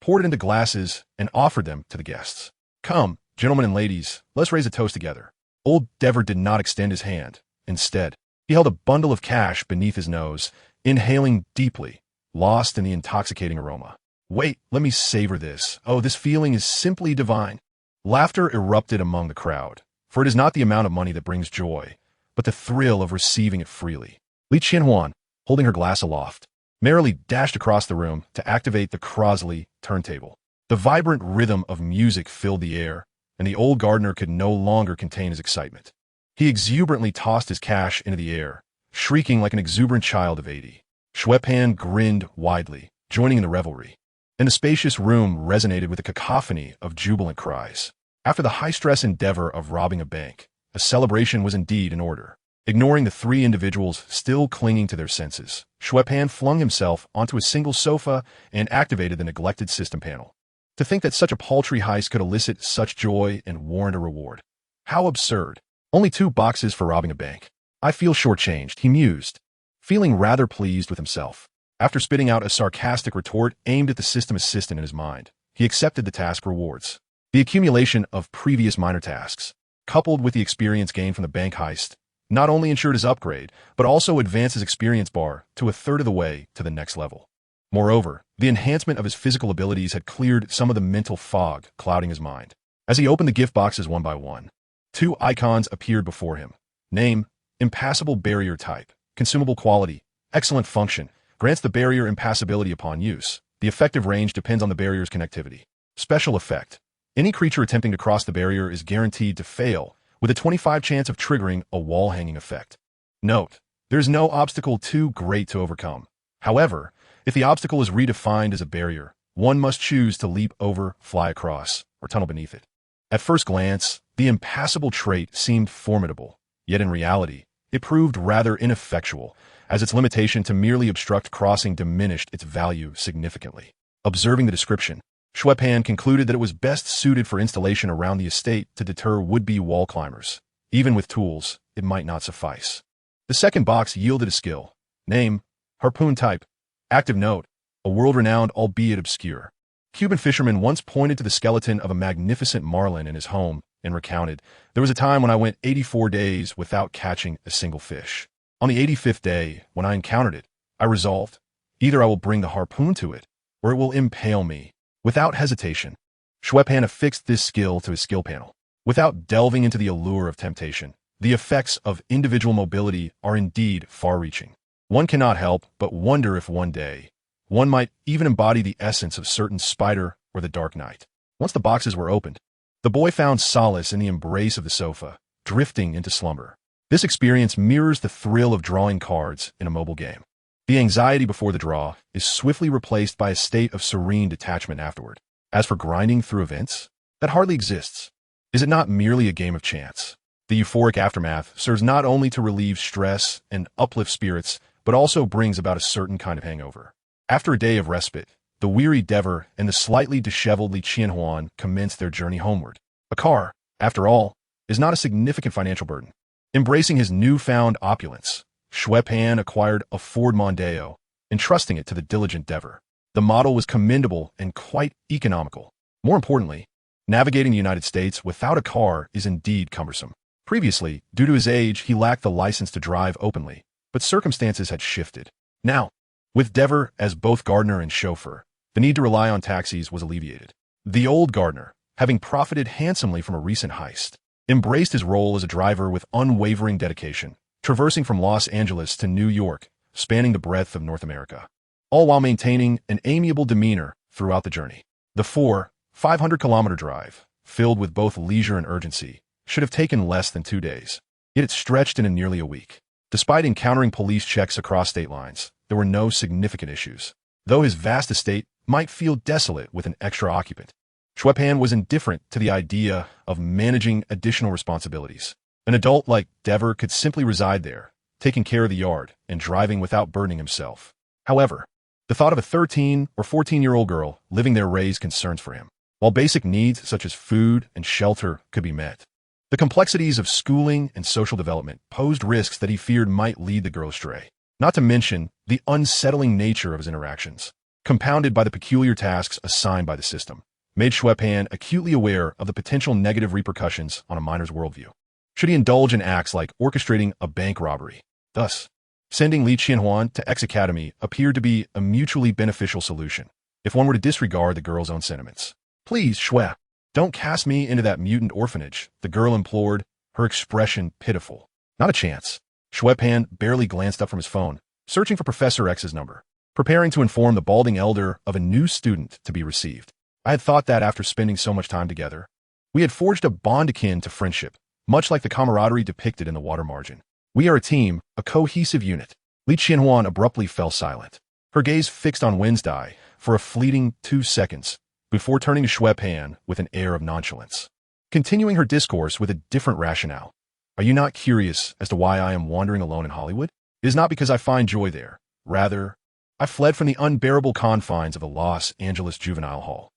poured it into glasses, and offered them to the guests. "Come, gentlemen and ladies, let's raise a toast together." Old Dever did not extend his hand. Instead, he held a bundle of cash beneath his nose, inhaling deeply, lost in the intoxicating aroma. "Wait, let me savor this. Oh, this feeling is simply divine." Laughter erupted among the crowd, for it is not the amount of money that brings joy, but the thrill of receiving it freely. Li Qianhuan, holding her glass aloft, merrily dashed across the room to activate the Crazier turntable. The vibrant rhythm of music filled the air, and the old gardener could no longer contain his excitement. He exuberantly tossed his cash into the air, shrieking like an exuberant child of 80. Xue Pan grinned widely, joining in the revelry, and the spacious room resonated with a cacophony of jubilant cries. After the high-stress endeavor of robbing a bank, a celebration was indeed in order. Ignoring the three individuals still clinging to their senses, Xue Pan flung himself onto a single sofa and activated the neglected system panel. To think that such a paltry heist could elicit such joy and warrant a reward. How absurd. Only 2 boxes for robbing a bank. I feel shortchanged, he mused, feeling rather pleased with himself. After spitting out a sarcastic retort aimed at the system assistant in his mind, he accepted the task rewards. The accumulation of previous minor tasks, coupled with the experience gained from the bank heist, not only ensured his upgrade, but also advanced his experience bar to a third of the way to the next level. Moreover, the enhancement of his physical abilities had cleared some of the mental fog clouding his mind. As he opened the gift boxes one by one, 2 icons appeared before him. Name, impassable barrier type, consumable quality, excellent function, grants the barrier impassability upon use. The effective range depends on the barrier's connectivity. Special effect. Any creature attempting to cross the barrier is guaranteed to fail, with a 25% chance of triggering a wall-hanging effect. Note, there is no obstacle too great to overcome. However, if the obstacle is redefined as a barrier, one must choose to leap over, fly across, or tunnel beneath it. At first glance, the impassable trait seemed formidable, yet in reality, it proved rather ineffectual, as its limitation to merely obstruct crossing diminished its value significantly. Observing the description, Xue Pan concluded that it was best suited for installation around the estate to deter would-be wall climbers. Even with tools, it might not suffice. The second box yielded a skill. Name, harpoon type. Active note, a world-renowned albeit obscure. Cuban fisherman once pointed to the skeleton of a magnificent marlin in his home and recounted, "There was a time when I went 84 days without catching a single fish. On the 85th day, when I encountered it, I resolved, either I will bring the harpoon to it, or it will impale me." Without hesitation, Xue Pan affixed this skill to his skill panel. Without delving into the allure of temptation, the effects of individual mobility are indeed far-reaching. One cannot help but wonder if one day, one might even embody the essence of certain Spider or the Dark Knight. Once the boxes were opened, the boy found solace in the embrace of the sofa, drifting into slumber. This experience mirrors the thrill of drawing cards in a mobile game. The anxiety before the draw is swiftly replaced by a state of serene detachment afterward. As for grinding through events, that hardly exists. Is it not merely a game of chance? The euphoric aftermath serves not only to relieve stress and uplift spirits, but also brings about a certain kind of hangover. After a day of respite, the weary Dever and the slightly disheveled Li Qianhuan commenced their journey homeward. A car, after all, is not a significant financial burden. Embracing his newfound opulence, Xue Pan acquired a Ford Mondeo, entrusting it to the diligent Dever. The model was commendable and quite economical. More importantly, navigating the United States without a car is indeed cumbersome. Previously, due to his age, he lacked the license to drive openly, but circumstances had shifted. Now, with Dever as both gardener and chauffeur, the need to rely on taxis was alleviated. The old gardener, having profited handsomely from a recent heist, embraced his role as a driver with unwavering dedication, traversing from Los Angeles to New York, spanning the breadth of North America, all while maintaining an amiable demeanor throughout the journey. The 500-kilometer drive, filled with both leisure and urgency, should have taken less than 2 days. Yet it stretched into nearly a week. Despite encountering police checks across state lines, there were no significant issues. Though his vast estate might feel desolate with an extra occupant, Xue Pan was indifferent to the idea of managing additional responsibilities. An adult like Dever could simply reside there, taking care of the yard and driving without burdening himself. However, the thought of a 13 or 14-year-old girl living there raised concerns for him. While basic needs such as food and shelter could be met, the complexities of schooling and social development posed risks that he feared might lead the girl astray. Not to mention the unsettling nature of his interactions. compounded by the peculiar tasks assigned by the system, made Xue Pan acutely aware of the potential negative repercussions on a miner's worldview. Should he indulge in acts like orchestrating a bank robbery? Thus, sending Li Qianhuan to X Academy appeared to be a mutually beneficial solution, if one were to disregard the girl's own sentiments. "Please, Xue, don't cast me into that mutant orphanage," the girl implored, her expression pitiful. "Not a chance." Xue Pan barely glanced up from his phone, searching for Professor X's number, preparing to inform the balding elder of a new student to be received. I had thought that after spending so much time together, we had forged a bond akin to friendship, much like the camaraderie depicted in the water margin. We are a team, a cohesive unit. Li Qianhuan abruptly fell silent, her gaze fixed on Wednesday for a fleeting 2 seconds, before turning to Xue Pan with an air of nonchalance, continuing her discourse with a different rationale. "Are you not curious as to why I am wandering alone in Hollywood? It is not because I find joy there. Rather, I fled from the unbearable confines of the Los Angeles Juvenile Hall.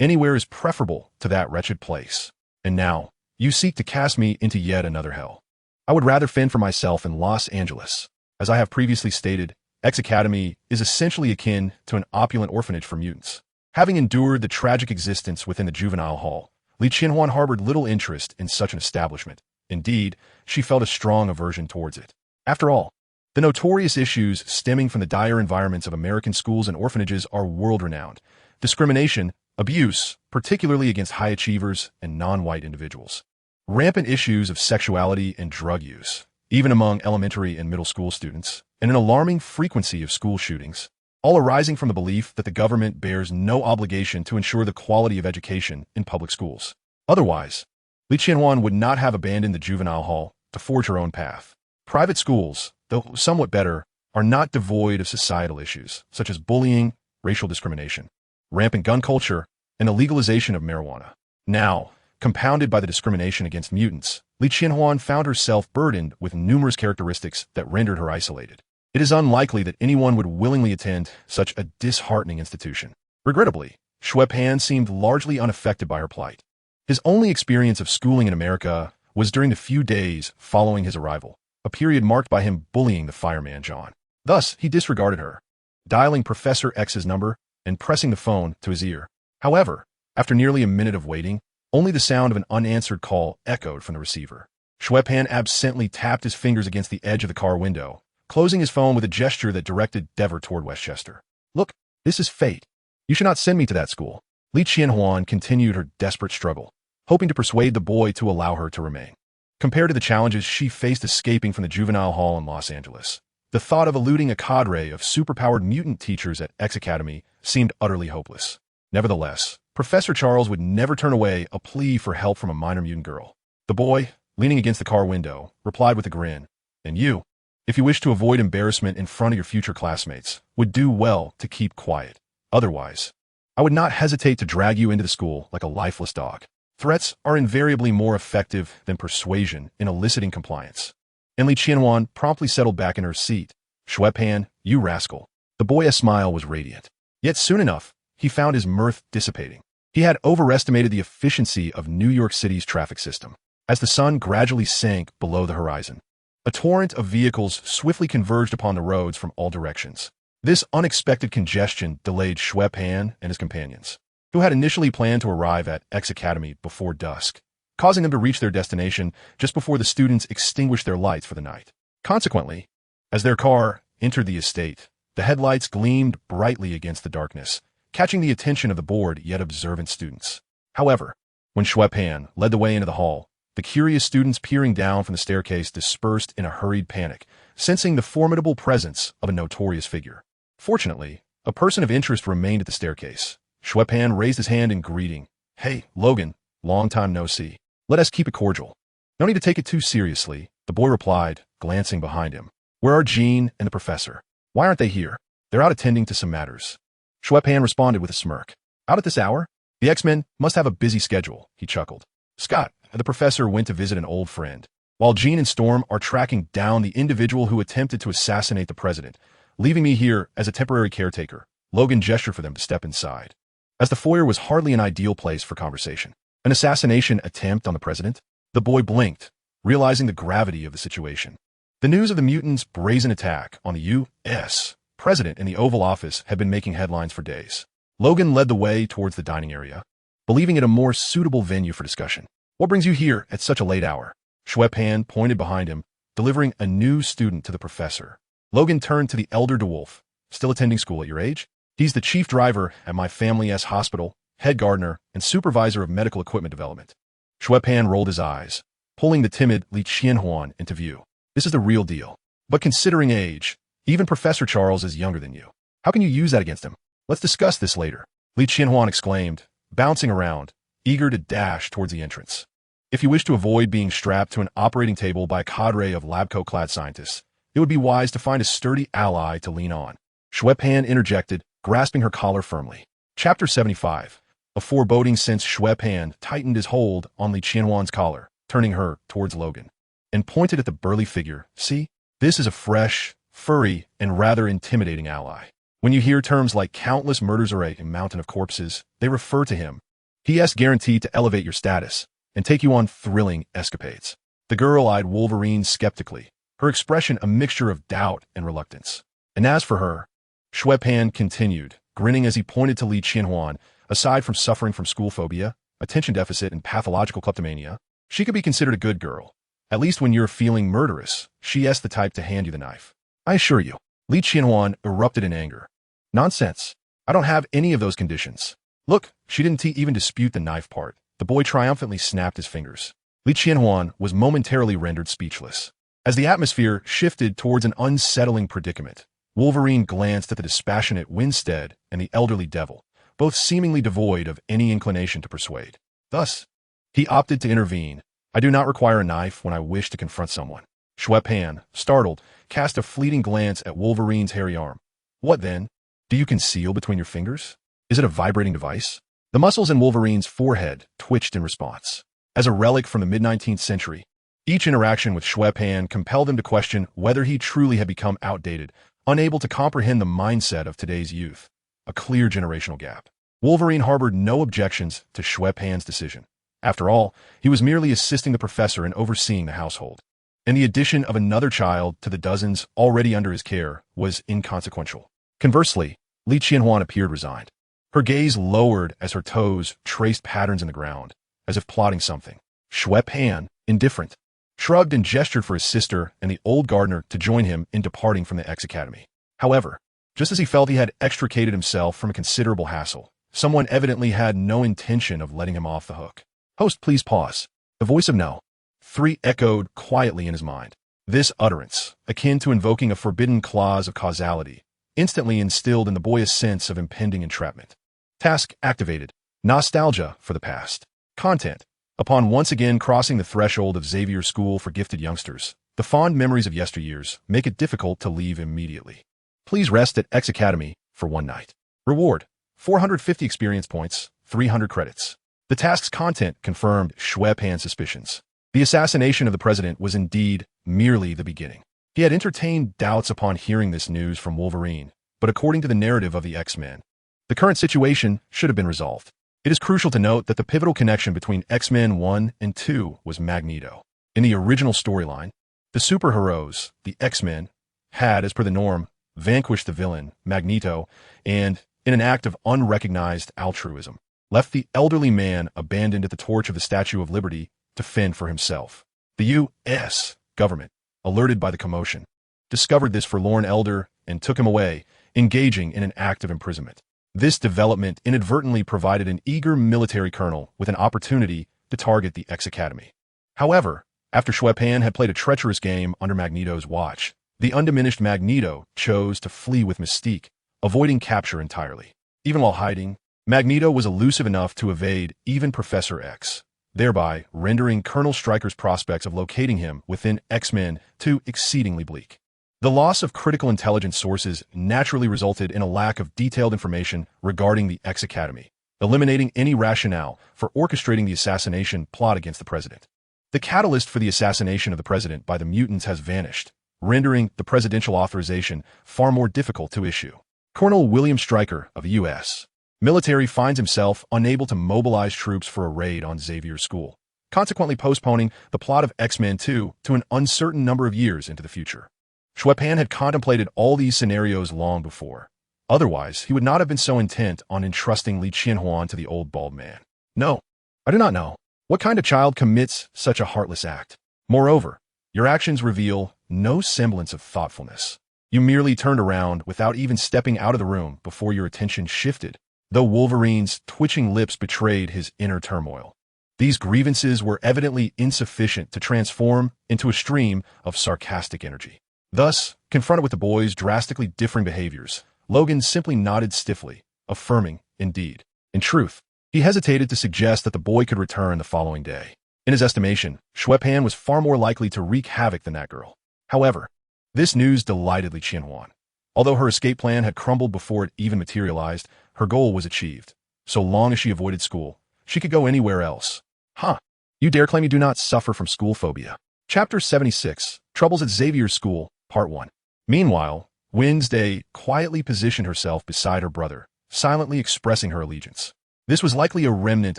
Anywhere is preferable to that wretched place. And now, you seek to cast me into yet another hell. I would rather fend for myself in Los Angeles. As I have previously stated, X Academy is essentially akin to an opulent orphanage for mutants. Having endured the tragic existence within the juvenile hall, Li Qianhuan harbored little interest in such an establishment. Indeed, she felt a strong aversion towards it. After all, the notorious issues stemming from the dire environments of American schools and orphanages are world-renowned. Discrimination, abuse, particularly against high achievers and non-white individuals. Rampant issues of sexuality and drug use, even among elementary and middle school students, and an alarming frequency of school shootings, all arising from the belief that the government bears no obligation to ensure the quality of education in public schools. Otherwise, Li Qianhuan would not have abandoned the juvenile hall to forge her own path. Private schools, though somewhat better, are not devoid of societal issues, such as bullying, racial discrimination, rampant gun culture, and the legalization of marijuana. Now, compounded by the discrimination against mutants, Li Qianhuan found herself burdened with numerous characteristics that rendered her isolated. It is unlikely that anyone would willingly attend such a disheartening institution. Regrettably, Xue Pan seemed largely unaffected by her plight. His only experience of schooling in America was during the few days following his arrival, a period marked by him bullying the fireman John. Thus, he disregarded her, dialing Professor X's number and pressing the phone to his ear. However, after nearly a minute of waiting, only the sound of an unanswered call echoed from the receiver. Xue Pan absently tapped his fingers against the edge of the car window, closing his phone with a gesture that directed Dever toward Westchester. "Look, this is fate. You should not send me to that school." Li Qianhuan continued her desperate struggle, hoping to persuade the boy to allow her to remain. Compared to the challenges she faced escaping from the juvenile hall in Los Angeles, the thought of eluding a cadre of superpowered mutant teachers at X Academy seemed utterly hopeless. Nevertheless, Professor Charles would never turn away a plea for help from a minor mutant girl. The boy, leaning against the car window, replied with a grin, "And you, if you wish to avoid embarrassment in front of your future classmates, would do well to keep quiet. Otherwise, I would not hesitate to drag you into the school like a lifeless dog." Threats are invariably more effective than persuasion in eliciting compliance. And Li Qianhuan promptly settled back in her seat. "Xue Pan, you rascal." The boy's smile was radiant. Yet soon enough, he found his mirth dissipating. He had overestimated the efficiency of New York City's traffic system. As the sun gradually sank below the horizon, a torrent of vehicles swiftly converged upon the roads from all directions. This unexpected congestion delayed Xue Pan and his companions, who had initially planned to arrive at X Academy before dusk, causing them to reach their destination just before the students extinguished their lights for the night. Consequently, as their car entered the estate, the headlights gleamed brightly against the darkness, catching the attention of the bored yet observant students. However, when Xue Pan led the way into the hall, the curious students peering down from the staircase dispersed in a hurried panic, sensing the formidable presence of a notorious figure. Fortunately, a person of interest remained at the staircase. Xue Pan raised his hand in greeting. "Hey, Logan, long time no see. Let us keep it cordial." "No need to take it too seriously," the boy replied, glancing behind him. "Where are Jean and the professor? Why aren't they here?" "They're out attending to some matters." Xue Pan responded with a smirk. "Out at this hour? The X-Men must have a busy schedule," he chuckled. "Scott, the professor went to visit an old friend, while Jean and Storm are tracking down the individual who attempted to assassinate the president, leaving me here as a temporary caretaker." Logan gestured for them to step inside, as the foyer was hardly an ideal place for conversation. An assassination attempt on the president? The boy blinked, realizing the gravity of the situation. The news of the mutants' brazen attack on the U.S. president in the Oval Office had been making headlines for days. Logan led the way towards the dining area, believing it a more suitable venue for discussion. "What brings you here at such a late hour?" Xue Pan pointed behind him, delivering a new student to the professor. Logan turned to the elder DeWolf. "Still attending school at your age?" "He's the chief driver at my family's hospital, head gardener, and supervisor of medical equipment development." Xue Pan rolled his eyes, pulling the timid Li Qianhuan into view. "This is the real deal. But considering age, even Professor Charles is younger than you. How can you use that against him? Let's discuss this later," Li Qianhuan exclaimed, bouncing around, eager to dash towards the entrance. "If you wish to avoid being strapped to an operating table by a cadre of lab coat-clad scientists, it would be wise to find a sturdy ally to lean on," Xue Pan interjected, grasping her collar firmly. Chapter 75. A foreboding sense. Xue Pan tightened his hold on Li Qianhuan's collar, turning her towards Logan, and pointed at the burly figure. "See, this is a fresh, furry, and rather intimidating ally. When you hear terms like countless murders or a mountain of corpses, they refer to him. He is guaranteed to elevate your status and take you on thrilling escapades." The girl eyed Wolverine skeptically, her expression a mixture of doubt and reluctance. "And as for her," Xue Pan continued, grinning as he pointed to Li Qianhuan, "aside from suffering from school phobia, attention deficit, and pathological kleptomania, she could be considered a good girl. At least when you're feeling murderous, she is the type to hand you the knife. I assure you." Li Qianhuan erupted in anger. "Nonsense. I don't have any of those conditions." "Look, she didn't even dispute the knife part." The boy triumphantly snapped his fingers. Li Qianhuan was momentarily rendered speechless. As the atmosphere shifted towards an unsettling predicament, Wolverine glanced at the dispassionate Winstead and the elderly devil, both seemingly devoid of any inclination to persuade. Thus, he opted to intervene. "I do not require a knife when I wish to confront someone." Xue Pan, startled, cast a fleeting glance at Wolverine's hairy arm. "What then? Do you conceal between your fingers? Is it a vibrating device?" The muscles in Wolverine's forehead twitched in response. As a relic from the mid-19th century, each interaction with Xue Pan compelled him to question whether he truly had become outdated, unable to comprehend the mindset of today's youth. A clear generational gap. Wolverine harbored no objections to Xue Pan's decision. After all, he was merely assisting the professor in overseeing the household, and the addition of another child to the dozens already under his care was inconsequential. Conversely, Li Qianhuan appeared resigned. Her gaze lowered as her toes traced patterns in the ground, as if plotting something. Xue Pan, indifferent, shrugged and gestured for his sister and the old gardener to join him in departing from the X Academy. However, just as he felt he had extricated himself from a considerable hassle, someone evidently had no intention of letting him off the hook. "Host, please pause." The voice of No. 3 echoed quietly in his mind. This utterance, akin to invoking a forbidden clause of causality, instantly instilled in the boy a sense of impending entrapment. Task activated. Nostalgia for the past. Content. Upon once again crossing the threshold of Xavier's School for Gifted Youngsters, the fond memories of yesteryears make it difficult to leave immediately. Please rest at X Academy for one night. Reward: 450 experience points, 300 credits. The task's content confirmed Xue Pan's suspicions. The assassination of the president was indeed merely the beginning. He had entertained doubts upon hearing this news from Wolverine, but according to the narrative of the X-Men, the current situation should have been resolved. It is crucial to note that the pivotal connection between X-Men 1 and 2 was Magneto. In the original storyline, the superheroes, the X-Men, had, as per the norm, vanquished the villain, Magneto, and, in an act of unrecognized altruism, left the elderly man abandoned at the torch of the Statue of Liberty to fend for himself. The U.S. government, alerted by the commotion, discovered this forlorn elder and took him away, engaging in an act of imprisonment. This development inadvertently provided an eager military colonel with an opportunity to target the X Academy. However, after Xue Pan had played a treacherous game under Magneto's watch, the undiminished Magneto chose to flee with Mystique, avoiding capture entirely. Even while hiding, Magneto was elusive enough to evade even Professor X, thereby rendering Colonel Stryker's prospects of locating him within X-Men 2 exceedingly bleak. The loss of critical intelligence sources naturally resulted in a lack of detailed information regarding the X Academy, eliminating any rationale for orchestrating the assassination plot against the president. The catalyst for the assassination of the president by the mutants has vanished, rendering the presidential authorization far more difficult to issue. Colonel William Stryker of the U.S. military finds himself unable to mobilize troops for a raid on Xavier's School, consequently postponing the plot of X-Men 2 to an uncertain number of years into the future. Xue Pan had contemplated all these scenarios long before. Otherwise, he would not have been so intent on entrusting Li Qianhuan to the old bald man. No, I do not know. What kind of child commits such a heartless act? Moreover, your actions reveal no semblance of thoughtfulness. You merely turned around without even stepping out of the room before your attention shifted, though Wolverine's twitching lips betrayed his inner turmoil. These grievances were evidently insufficient to transform into a stream of sarcastic energy. Thus, confronted with the boy's drastically differing behaviors, Logan simply nodded stiffly, affirming, indeed. In truth, he hesitated to suggest that the boy could return the following day. In his estimation, Xue Pan was far more likely to wreak havoc than that girl. However, this news delighted Li Qianhuan. Although her escape plan had crumbled before it even materialized, her goal was achieved. So long as she avoided school, she could go anywhere else. Huh. You dare claim you do not suffer from school phobia. Chapter 76, Troubles at Xavier's School, Part 1. Meanwhile, Wednesday quietly positioned herself beside her brother, silently expressing her allegiance. This was likely a remnant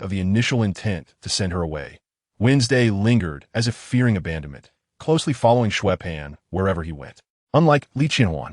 of the initial intent to send her away. Wednesday lingered as if fearing abandonment, closely following Xue Pan wherever he went. Unlike Li Qianhuan,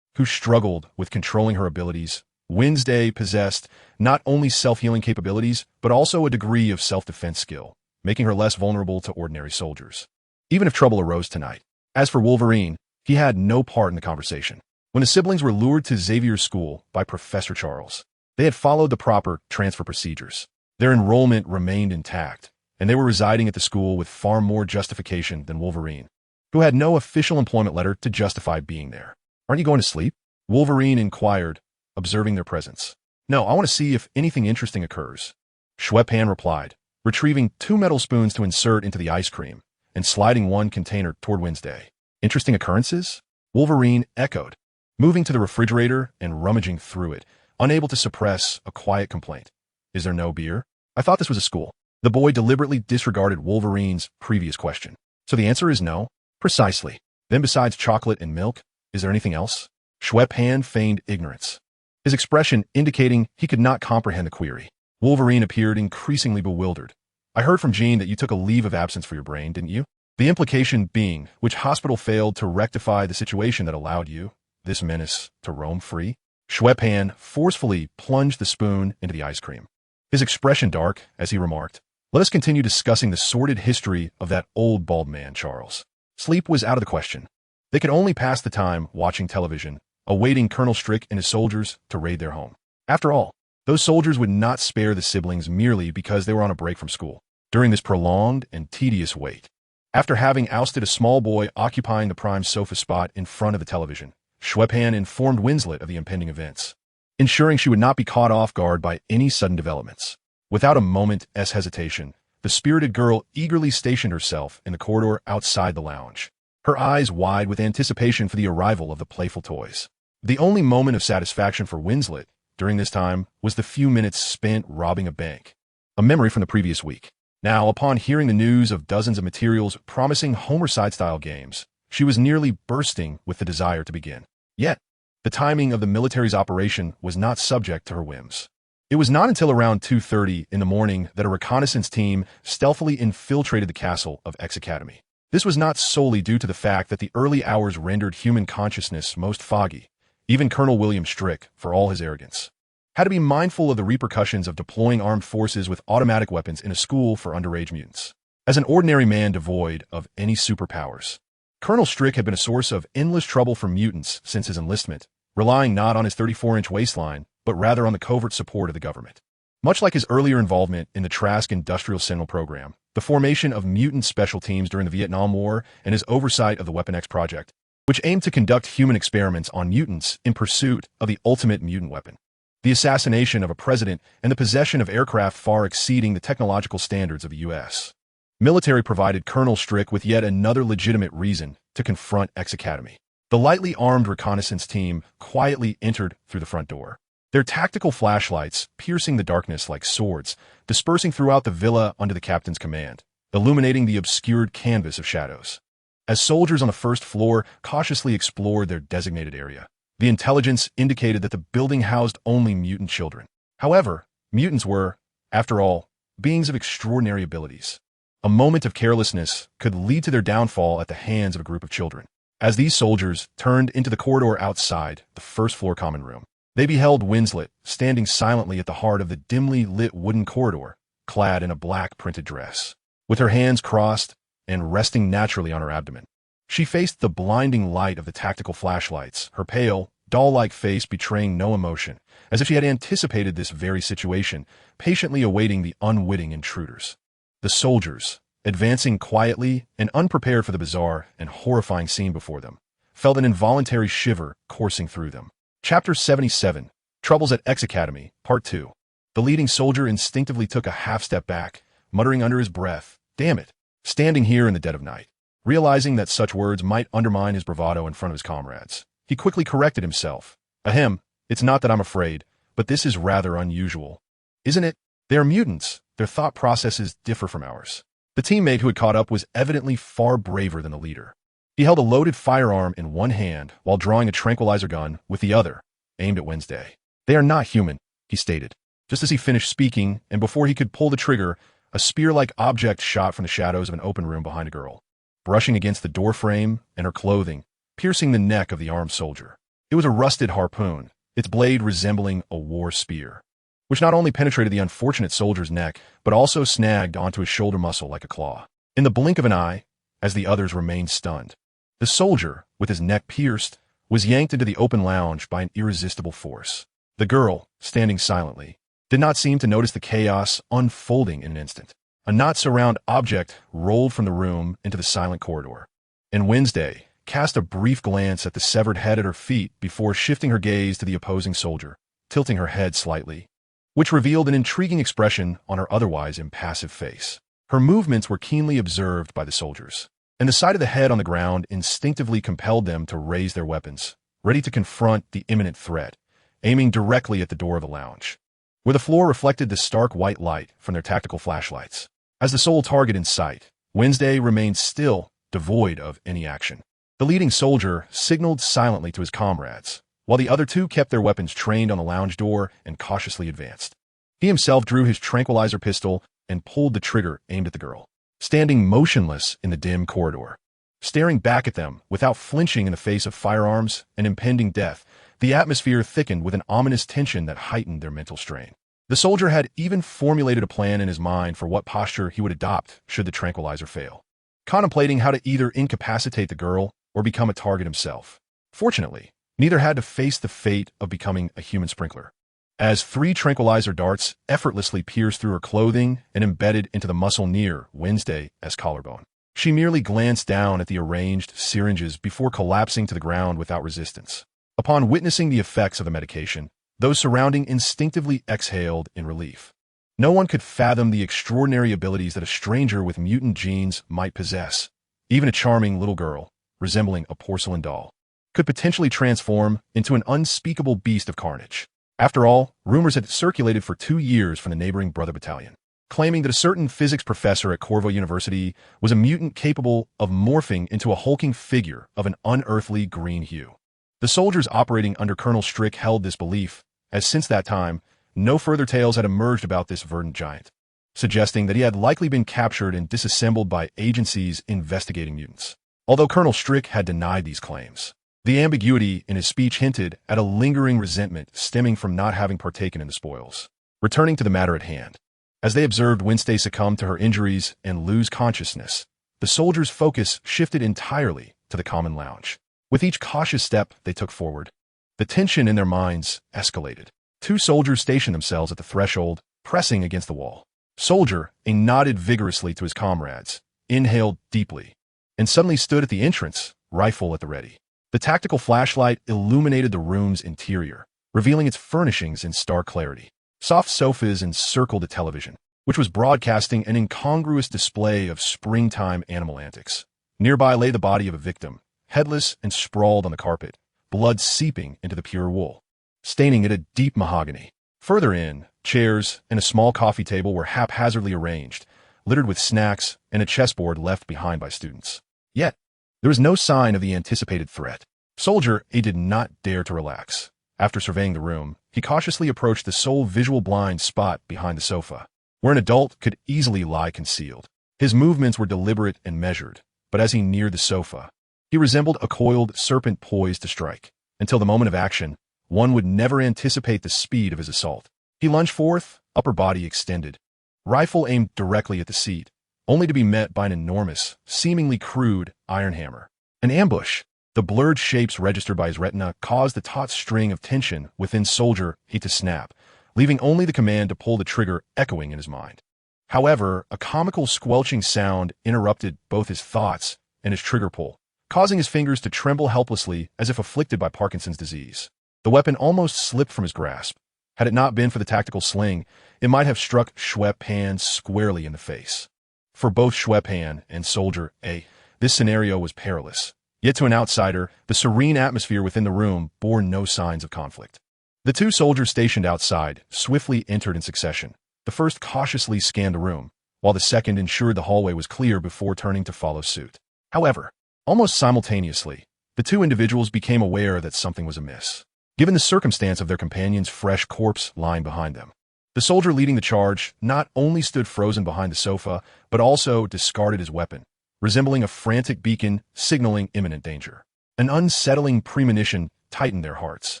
who struggled with controlling her abilities, Wednesday possessed not only self-healing capabilities, but also a degree of self-defense skill, making her less vulnerable to ordinary soldiers. Even if trouble arose tonight. As for Wolverine, he had no part in the conversation. When the siblings were lured to Xavier's school by Professor Charles, they had followed the proper transfer procedures. Their enrollment remained intact, and they were residing at the school with far more justification than Wolverine, who had no official employment letter to justify being there. Aren't you going to sleep? Wolverine inquired, observing their presence. No, I want to see if anything interesting occurs. Xue Pan replied, retrieving 2 metal spoons to insert into the ice cream and sliding one container toward Wednesday. Interesting occurrences? Wolverine echoed, moving to the refrigerator and rummaging through it, unable to suppress a quiet complaint. Is there no beer? I thought this was a school. The boy deliberately disregarded Wolverine's previous question. So the answer is no? Precisely. Then besides chocolate and milk, is there anything else? Xue Pan feigned ignorance, his expression indicating he could not comprehend the query. Wolverine appeared increasingly bewildered. I heard from Jean that you took a leave of absence for your brain, didn't you? The implication being, which hospital failed to rectify the situation that allowed you, this menace, to roam free? Xue Pan forcefully plunged the spoon into the ice cream, his expression dark as he remarked, let us continue discussing the sordid history of that old bald man, Charles. Sleep was out of the question. They could only pass the time watching television, awaiting Colonel Strick and his soldiers to raid their home. After all, those soldiers would not spare the siblings merely because they were on a break from school. During this prolonged and tedious wait, after having ousted a small boy occupying the prime sofa spot in front of the television, Xue Pan informed Winslet of the impending events, ensuring she would not be caught off guard by any sudden developments. Without a moment's hesitation, the spirited girl eagerly stationed herself in the corridor outside the lounge, her eyes wide with anticipation for the arrival of the playful toys. The only moment of satisfaction for Winslet during this time was the few minutes spent robbing a bank, a memory from the previous week. Now, upon hearing the news of dozens of materials promising Homicide-style games, she was nearly bursting with the desire to begin. Yet, the timing of the military's operation was not subject to her whims. It was not until around 2:30 in the morning that a reconnaissance team stealthily infiltrated the castle of X Academy. This was not solely due to the fact that the early hours rendered human consciousness most foggy. Even Colonel William Strick, for all his arrogance, had to be mindful of the repercussions of deploying armed forces with automatic weapons in a school for underage mutants. As an ordinary man devoid of any superpowers, Colonel Strick had been a source of endless trouble for mutants since his enlistment, relying not on his 34-inch waistline, but rather on the covert support of the government. Much like his earlier involvement in the Trask Industrial Sentinel program, the formation of mutant special teams during the Vietnam War, and his oversight of the Weapon X project, which aimed to conduct human experiments on mutants in pursuit of the ultimate mutant weapon. The assassination of a president and the possession of aircraft far exceeding the technological standards of the U.S. military provided Colonel Strick with yet another legitimate reason to confront X Academy. The lightly armed reconnaissance team quietly entered through the front door, their tactical flashlights piercing the darkness like swords, dispersing throughout the villa under the captain's command, illuminating the obscured canvas of shadows. As soldiers on the first floor cautiously explored their designated area, the intelligence indicated that the building housed only mutant children. However, mutants were, after all, beings of extraordinary abilities. A moment of carelessness could lead to their downfall at the hands of a group of children. As these soldiers turned into the corridor outside the first-floor common room, they beheld Winslet standing silently at the heart of the dimly lit wooden corridor, clad in a black printed dress. With her hands crossed and resting naturally on her abdomen, she faced the blinding light of the tactical flashlights, her pale, doll-like face betraying no emotion, as if she had anticipated this very situation, patiently awaiting the unwitting intruders. The soldiers, advancing quietly and unprepared for the bizarre and horrifying scene before them, felt an involuntary shiver coursing through them. Chapter 77, Troubles at X Academy, Part 2. The leading soldier instinctively took a half-step back, muttering under his breath, "Damn it," standing here in the dead of night. Realizing that such words might undermine his bravado in front of his comrades, he quickly corrected himself. "Ahem, it's not that I'm afraid, but this is rather unusual. Isn't it? They are mutants. Their thought processes differ from ours." The teammate who had caught up was evidently far braver than the leader. He held a loaded firearm in one hand while drawing a tranquilizer gun with the other, aimed at Wednesday. "They are not human," he stated. Just as he finished speaking, and before he could pull the trigger, a spear-like object shot from the shadows of an open room behind a girl, brushing against the door frame and her clothing, piercing the neck of the armed soldier. It was a rusted harpoon, its blade resembling a war spear, which not only penetrated the unfortunate soldier's neck, but also snagged onto his shoulder muscle like a claw. In the blink of an eye, as the others remained stunned, the soldier, with his neck pierced, was yanked into the open lounge by an irresistible force. The girl, standing silently, did not seem to notice the chaos unfolding in an instant. A not-so-round object rolled from the room into the silent corridor, and Wednesday cast a brief glance at the severed head at her feet before shifting her gaze to the opposing soldier, tilting her head slightly, which revealed an intriguing expression on her otherwise impassive face. Her movements were keenly observed by the soldiers, and the sight of the head on the ground instinctively compelled them to raise their weapons, ready to confront the imminent threat, aiming directly at the door of the lounge, where the floor reflected the stark white light from their tactical flashlights. As the sole target in sight, Wednesday remained still, devoid of any action. The leading soldier signaled silently to his comrades, while the other two kept their weapons trained on the lounge door and cautiously advanced. He himself drew his tranquilizer pistol and pulled the trigger aimed at the girl, standing motionless in the dim corridor. Staring back at them without flinching in the face of firearms and impending death, the atmosphere thickened with an ominous tension that heightened their mental strain. The soldier had even formulated a plan in his mind for what posture he would adopt should the tranquilizer fail, contemplating how to either incapacitate the girl or become a target himself. Fortunately, neither had to face the fate of becoming a human sprinkler, as 3 tranquilizer darts effortlessly pierced through her clothing and embedded into the muscle near Wednesday's collarbone. She merely glanced down at the arranged syringes before collapsing to the ground without resistance. Upon witnessing the effects of the medication, those surrounding instinctively exhaled in relief. No one could fathom the extraordinary abilities that a stranger with mutant genes might possess. Even a charming little girl, resembling a porcelain doll, could potentially transform into an unspeakable beast of carnage. After all, rumors had circulated for 2 years from the neighboring Brother Battalion, claiming that a certain physics professor at Corvo University was a mutant capable of morphing into a hulking figure of an unearthly green hue. The soldiers operating under Colonel Strick held this belief, as since that time, no further tales had emerged about this verdant giant, suggesting that he had likely been captured and disassembled by agencies investigating mutants. Although Colonel Strick had denied these claims, the ambiguity in his speech hinted at a lingering resentment stemming from not having partaken in the spoils. Returning to the matter at hand, as they observed Wednesday succumb to her injuries and lose consciousness, the soldiers' focus shifted entirely to the common lounge. With each cautious step they took forward, the tension in their minds escalated. 2 soldiers stationed themselves at the threshold, pressing against the wall. Soldier nodded vigorously to his comrades, inhaled deeply, and suddenly stood at the entrance, rifle at the ready. The tactical flashlight illuminated the room's interior, revealing its furnishings in stark clarity. Soft sofas encircled the television, which was broadcasting an incongruous display of springtime animal antics. Nearby lay the body of a victim, headless and sprawled on the carpet, blood seeping into the pure wool, staining it a deep mahogany. Further in, chairs and a small coffee table were haphazardly arranged, littered with snacks and a chessboard left behind by students. Yet, there was no sign of the anticipated threat. Soldier A did not dare to relax. After surveying the room, he cautiously approached the sole visual blind spot behind the sofa, where an adult could easily lie concealed. His movements were deliberate and measured, but as he neared the sofa, He resembled a coiled serpent poised to strike. Until the moment of action, one would never anticipate the speed of his assault. He lunged forth, upper body extended, rifle aimed directly at the seat, only to be met by an enormous, seemingly crude, iron hammer. An ambush. The blurred shapes registered by his retina caused the taut string of tension within Soldier to snap, leaving only the command to pull the trigger echoing in his mind. However, a comical squelching sound interrupted both his thoughts and his trigger pull, causing his fingers to tremble helplessly as if afflicted by Parkinson's disease. The weapon almost slipped from his grasp. Had it not been for the tactical sling, it might have struck Xue Pan squarely in the face. For both Xue Pan and Soldier A, this scenario was perilous. Yet to an outsider, the serene atmosphere within the room bore no signs of conflict. The two soldiers stationed outside swiftly entered in succession. The first cautiously scanned the room, while the second ensured the hallway was clear before turning to follow suit. However, almost simultaneously, the two individuals became aware that something was amiss, given the circumstance of their companion's fresh corpse lying behind them. The soldier leading the charge not only stood frozen behind the sofa, but also discarded his weapon, resembling a frantic beacon signaling imminent danger. An unsettling premonition tightened their hearts.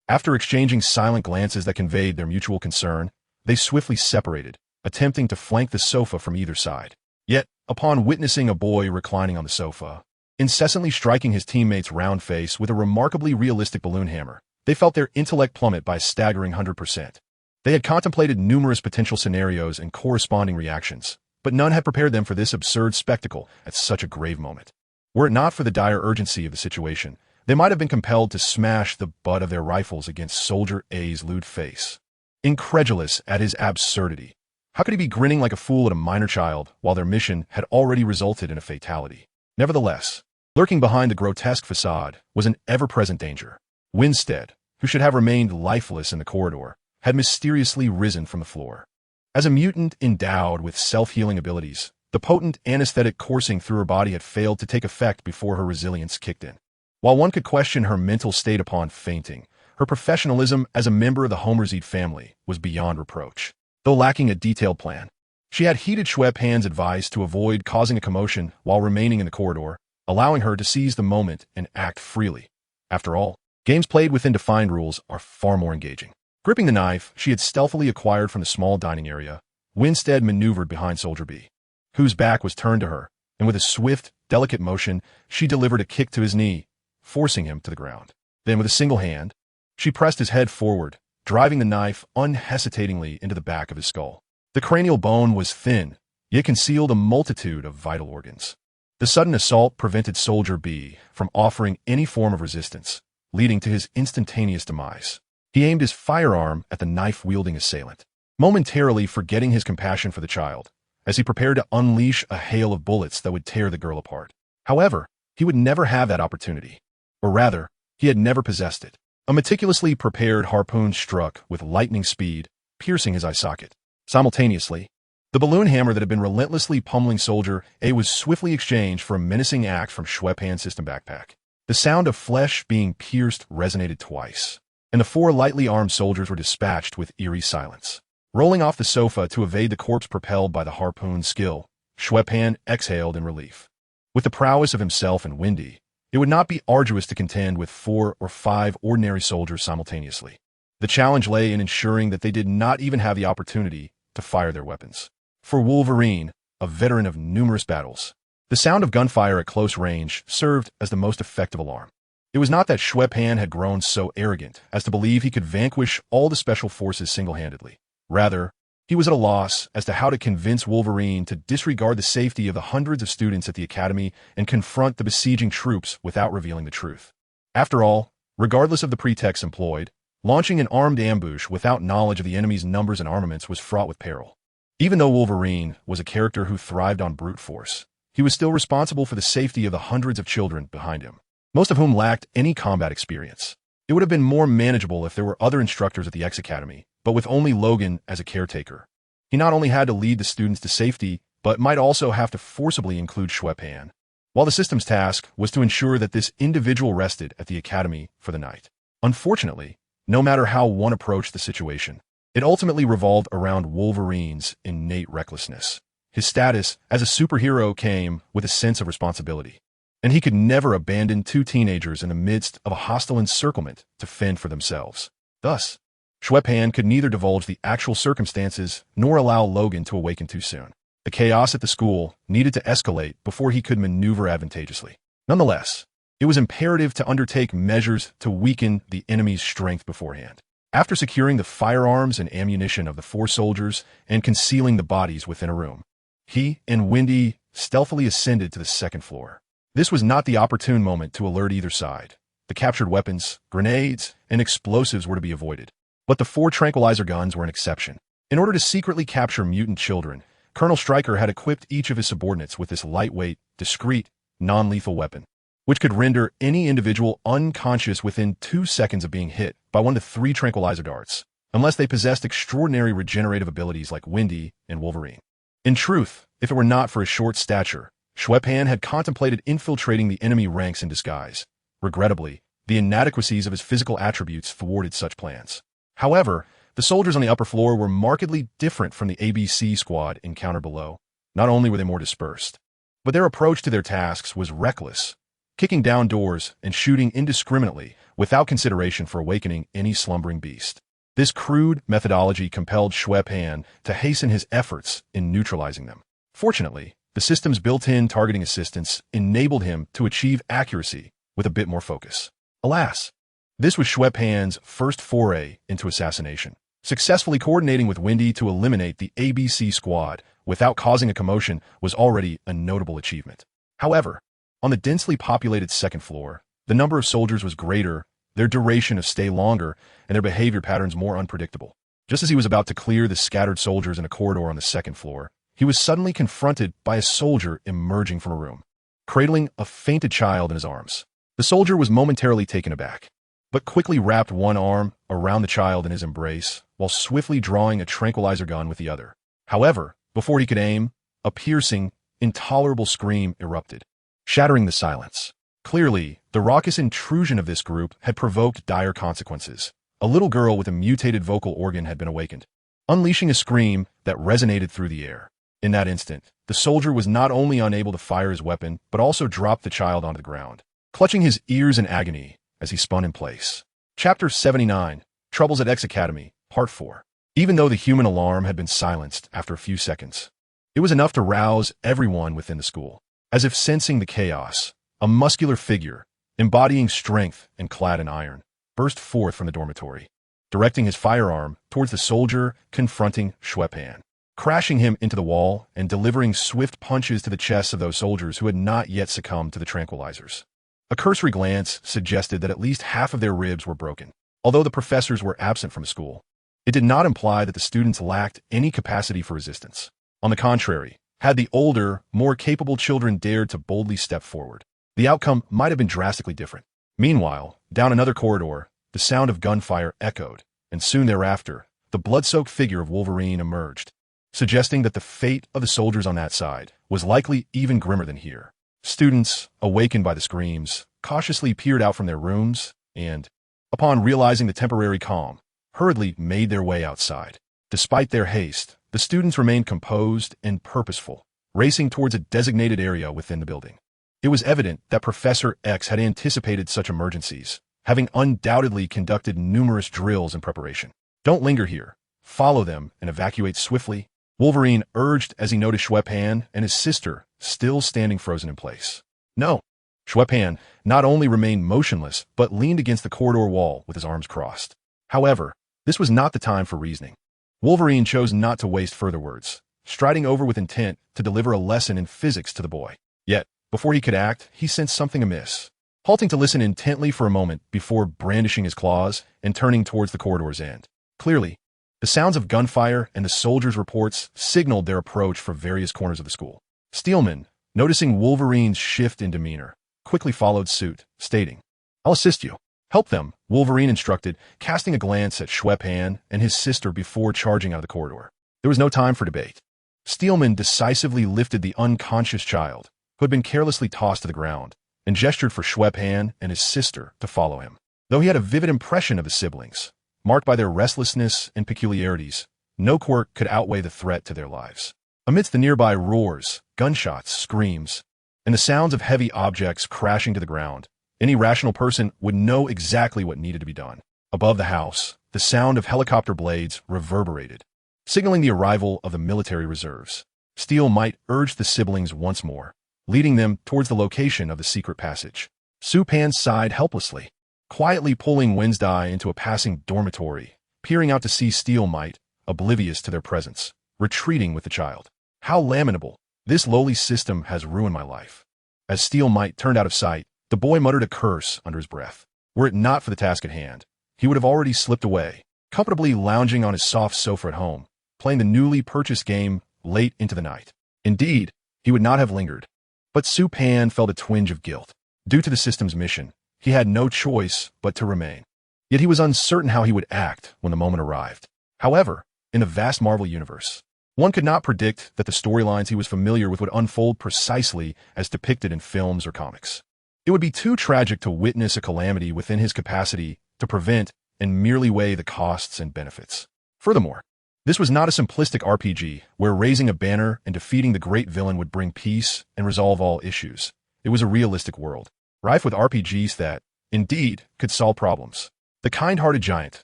After exchanging silent glances that conveyed their mutual concern, they swiftly separated, attempting to flank the sofa from either side. Yet, upon witnessing a boy reclining on the sofa, incessantly striking his teammate's round face with a remarkably realistic balloon hammer, they felt their intellect plummet by a staggering 100%. They had contemplated numerous potential scenarios and corresponding reactions, but none had prepared them for this absurd spectacle at such a grave moment. Were it not for the dire urgency of the situation, they might have been compelled to smash the butt of their rifles against Soldier A's lewd face. Incredulous at his absurdity, how could he be grinning like a fool at a minor child while their mission had already resulted in a fatality? Nevertheless, lurking behind the grotesque facade was an ever-present danger. Winstead, who should have remained lifeless in the corridor, had mysteriously risen from the floor. As a mutant endowed with self-healing abilities, the potent anesthetic coursing through her body had failed to take effect before her resilience kicked in. While one could question her mental state upon fainting, her professionalism as a member of the Homerseed family was beyond reproach. Though lacking a detailed plan, she had heeded Xue Pan's advice to avoid causing a commotion while remaining in the corridor, allowing her to seize the moment and act freely. After all, games played within defined rules are far more engaging. Gripping the knife she had stealthily acquired from the small dining area, Winstead maneuvered behind Soldier B, whose back was turned to her, and with a swift, delicate motion, she delivered a kick to his knee, forcing him to the ground. Then with a single hand, she pressed his head forward, driving the knife unhesitatingly into the back of his skull. The cranial bone was thin, yet concealed a multitude of vital organs. The sudden assault prevented Soldier B from offering any form of resistance, leading to his instantaneous demise. He aimed his firearm at the knife-wielding assailant, momentarily forgetting his compassion for the child, as he prepared to unleash a hail of bullets that would tear the girl apart. However, he would never have that opportunity. Or rather, he had never possessed it. A meticulously prepared harpoon struck with lightning speed, piercing his eye socket. Simultaneously, the balloon hammer that had been relentlessly pummeling Soldier A was swiftly exchanged for a menacing act from Xue Pan's system backpack. The sound of flesh being pierced resonated twice, and the four lightly armed soldiers were dispatched with eerie silence. Rolling off the sofa to evade the corpse propelled by the harpoon's skill, Xue Pan exhaled in relief. With the prowess of himself and Windy, it would not be arduous to contend with 4 or 5 ordinary soldiers simultaneously. The challenge lay in ensuring that they did not even have the opportunity to fire their weapons. For Wolverine, a veteran of numerous battles, the sound of gunfire at close range served as the most effective alarm. It was not that Xue Pan had grown so arrogant as to believe he could vanquish all the special forces single-handedly. Rather, he was at a loss as to how to convince Wolverine to disregard the safety of the hundreds of students at the academy and confront the besieging troops without revealing the truth. After all, regardless of the pretext employed, launching an armed ambush without knowledge of the enemy's numbers and armaments was fraught with peril. Even though Wolverine was a character who thrived on brute force, he was still responsible for the safety of the hundreds of children behind him, most of whom lacked any combat experience. It would have been more manageable if there were other instructors at the X Academy, but with only Logan as a caretaker. He not only had to lead the students to safety, but might also have to forcibly include Xue Pan, while the system's task was to ensure that this individual rested at the academy for the night. Unfortunately, no matter how one approached the situation, it ultimately revolved around Wolverine's innate recklessness. His status as a superhero came with a sense of responsibility, and he could never abandon two teenagers in the midst of a hostile encirclement to fend for themselves. Thus, Xue Pan could neither divulge the actual circumstances nor allow Logan to awaken too soon. The chaos at the school needed to escalate before he could maneuver advantageously. Nonetheless, it was imperative to undertake measures to weaken the enemy's strength beforehand. After securing the firearms and ammunition of the four soldiers and concealing the bodies within a room, he and Wendy stealthily ascended to the second floor. This was not the opportune moment to alert either side. The captured weapons, grenades, and explosives were to be avoided. But the 4 tranquilizer guns were an exception. In order to secretly capture mutant children, Colonel Stryker had equipped each of his subordinates with this lightweight, discreet, non-lethal weapon, which could render any individual unconscious within 2 seconds of being hit by 1 to 3 tranquilizer darts, unless they possessed extraordinary regenerative abilities like Wendy and Wolverine. In truth, if it were not for his short stature, Xue Pan had contemplated infiltrating the enemy ranks in disguise. Regrettably, the inadequacies of his physical attributes thwarted such plans. However, the soldiers on the upper floor were markedly different from the ABC squad encountered below. Not only were they more dispersed, but their approach to their tasks was reckless, kicking down doors and shooting indiscriminately without consideration for awakening any slumbering beast. This crude methodology compelled Xue Pan to hasten his efforts in neutralizing them. Fortunately, the system's built-in targeting assistance enabled him to achieve accuracy with a bit more focus. Alas, this was Xue Pan's first foray into assassination. Successfully coordinating with Wendy to eliminate the ABC squad without causing a commotion was already a notable achievement. However, on the densely populated second floor, the number of soldiers was greater, their duration of stay longer, and their behavior patterns more unpredictable. Just as he was about to clear the scattered soldiers in a corridor on the second floor, he was suddenly confronted by a soldier emerging from a room, cradling a fainted child in his arms. The soldier was momentarily taken aback, but quickly wrapped one arm around the child in his embrace while swiftly drawing a tranquilizer gun with the other. However, before he could aim, a piercing, intolerable scream erupted, shattering the silence. Clearly, the raucous intrusion of this group had provoked dire consequences. A little girl with a mutated vocal organ had been awakened, unleashing a scream that resonated through the air. In that instant, the soldier was not only unable to fire his weapon, but also dropped the child onto the ground, clutching his ears in agony as he spun in place. Chapter 79, Troubles at X Academy, Part 4. Even though the human alarm had been silenced after a few seconds, it was enough to rouse everyone within the school. As if sensing the chaos, a muscular figure, embodying strength and clad in iron, burst forth from the dormitory, directing his firearm towards the soldier confronting Xue Pan, crashing him into the wall and delivering swift punches to the chests of those soldiers who had not yet succumbed to the tranquilizers. A cursory glance suggested that at least half of their ribs were broken. Although the professors were absent from the school, it did not imply that the students lacked any capacity for resistance. On the contrary, had the older, more capable children dared to boldly step forward, the outcome might have been drastically different. Meanwhile, down another corridor, the sound of gunfire echoed, and soon thereafter, the blood-soaked figure of Wolverine emerged, suggesting that the fate of the soldiers on that side was likely even grimmer than here. Students, awakened by the screams, cautiously peered out from their rooms and, upon realizing the temporary calm, hurriedly made their way outside. Despite their haste, the students remained composed and purposeful, racing towards a designated area within the building. It was evident that Professor X had anticipated such emergencies, having undoubtedly conducted numerous drills in preparation. "Don't linger here. Follow them and evacuate swiftly," Wolverine urged as he noticed Xue Pan and his sister still standing frozen in place. "No." Xue Pan not only remained motionless, but leaned against the corridor wall with his arms crossed. However, this was not the time for reasoning. Wolverine chose not to waste further words, striding over with intent to deliver a lesson in physics to the boy. Yet, before he could act, he sensed something amiss, halting to listen intently for a moment before brandishing his claws and turning towards the corridor's end. Clearly, the sounds of gunfire and the soldiers' reports signaled their approach from various corners of the school. Steelman, noticing Wolverine's shift in demeanor, quickly followed suit, stating, "I'll assist you." "Help them," Wolverine instructed, casting a glance at Xue Pan and his sister before charging out of the corridor. There was no time for debate. Steelman decisively lifted the unconscious child, who had been carelessly tossed to the ground, and gestured for Xue Pan and his sister to follow him. Though he had a vivid impression of his siblings, marked by their restlessness and peculiarities, no quirk could outweigh the threat to their lives. Amidst the nearby roars, gunshots, screams, and the sounds of heavy objects crashing to the ground. Any rational person would know exactly what needed to be done. Above the house, the sound of helicopter blades reverberated, signaling the arrival of the military reserves. Steel might urged the siblings once more, leading them towards the location of the secret passage. Xue Pan sighed helplessly, quietly pulling Wednesday into a passing dormitory, peering out to see Steel Might, oblivious to their presence, retreating with the child. How lamentable! This lowly system has ruined my life. As Steel Might turned out of sight, the boy muttered a curse under his breath. Were it not for the task at hand, he would have already slipped away, comfortably lounging on his soft sofa at home, playing the newly purchased game late into the night. Indeed, he would not have lingered. But Xue Pan felt a twinge of guilt. Due to the system's mission, he had no choice but to remain. Yet he was uncertain how he would act when the moment arrived. However, in the vast Marvel universe, one could not predict that the storylines he was familiar with would unfold precisely as depicted in films or comics. It would be too tragic to witness a calamity within his capacity to prevent and merely weigh the costs and benefits. Furthermore, this was not a simplistic RPG where raising a banner and defeating the great villain would bring peace and resolve all issues. It was a realistic world, rife with RPGs that, indeed, could solve problems. The kind-hearted giant,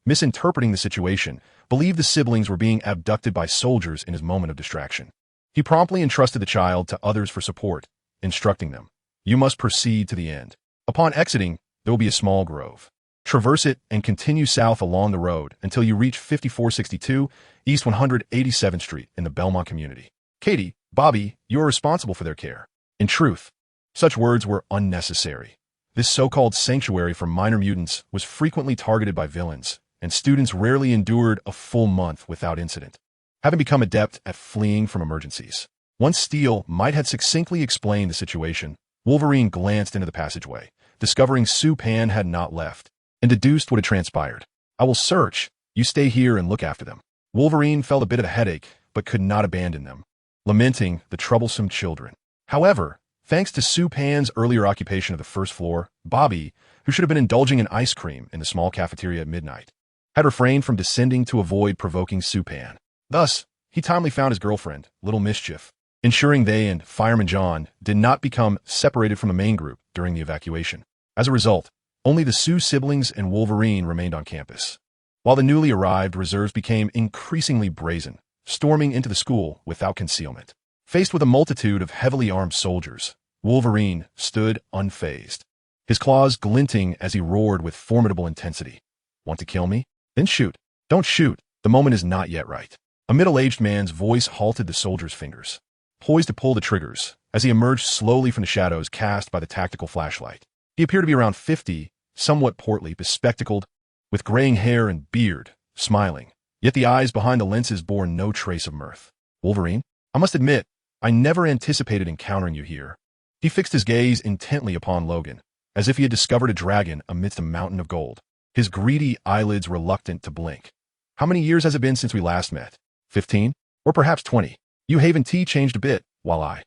misinterpreting the situation, believed the siblings were being abducted by soldiers in his moment of distraction. He promptly entrusted the child to others for support, instructing them, "You must proceed to the end. Upon exiting, there will be a small grove. Traverse it and continue south along the road until you reach 5462 East 187th Street in the Belmont community. Katie, Bobby, you are responsible for their care." In truth, such words were unnecessary. This so-called sanctuary for minor mutants was frequently targeted by villains, and students rarely endured a full month without incident, having become adept at fleeing from emergencies. Once Steel might had succinctly explained the situation, Wolverine glanced into the passageway, discovering Xue Pan had not left, and deduced what had transpired. "I will search. You stay here and look after them." Wolverine felt a bit of a headache, but could not abandon them, lamenting the troublesome children. However, thanks to Xue Pan's earlier occupation of the first floor, Bobby, who should have been indulging in ice cream in the small cafeteria at midnight, had refrained from descending to avoid provoking Xue Pan. Thus, he timely found his girlfriend, Little Mischief, ensuring they and Fireman John did not become separated from the main group during the evacuation. As a result, only the Xue siblings and Wolverine remained on campus, while the newly arrived reserves became increasingly brazen, storming into the school without concealment. Faced with a multitude of heavily armed soldiers, Wolverine stood unfazed, his claws glinting as he roared with formidable intensity. "Want to kill me? Then shoot. Don't shoot. The moment is not yet right." A middle-aged man's voice halted the soldier's fingers, poised to pull the triggers, as he emerged slowly from the shadows cast by the tactical flashlight. He appeared to be around 50, somewhat portly, bespectacled, with graying hair and beard, smiling, yet the eyes behind the lenses bore no trace of mirth. "Wolverine, I must admit, I never anticipated encountering you here." He fixed his gaze intently upon Logan, as if he had discovered a dragon amidst a mountain of gold, his greedy eyelids reluctant to blink. "How many years has it been since we last met? 15? Or perhaps 20? You Haven T changed a bit, while I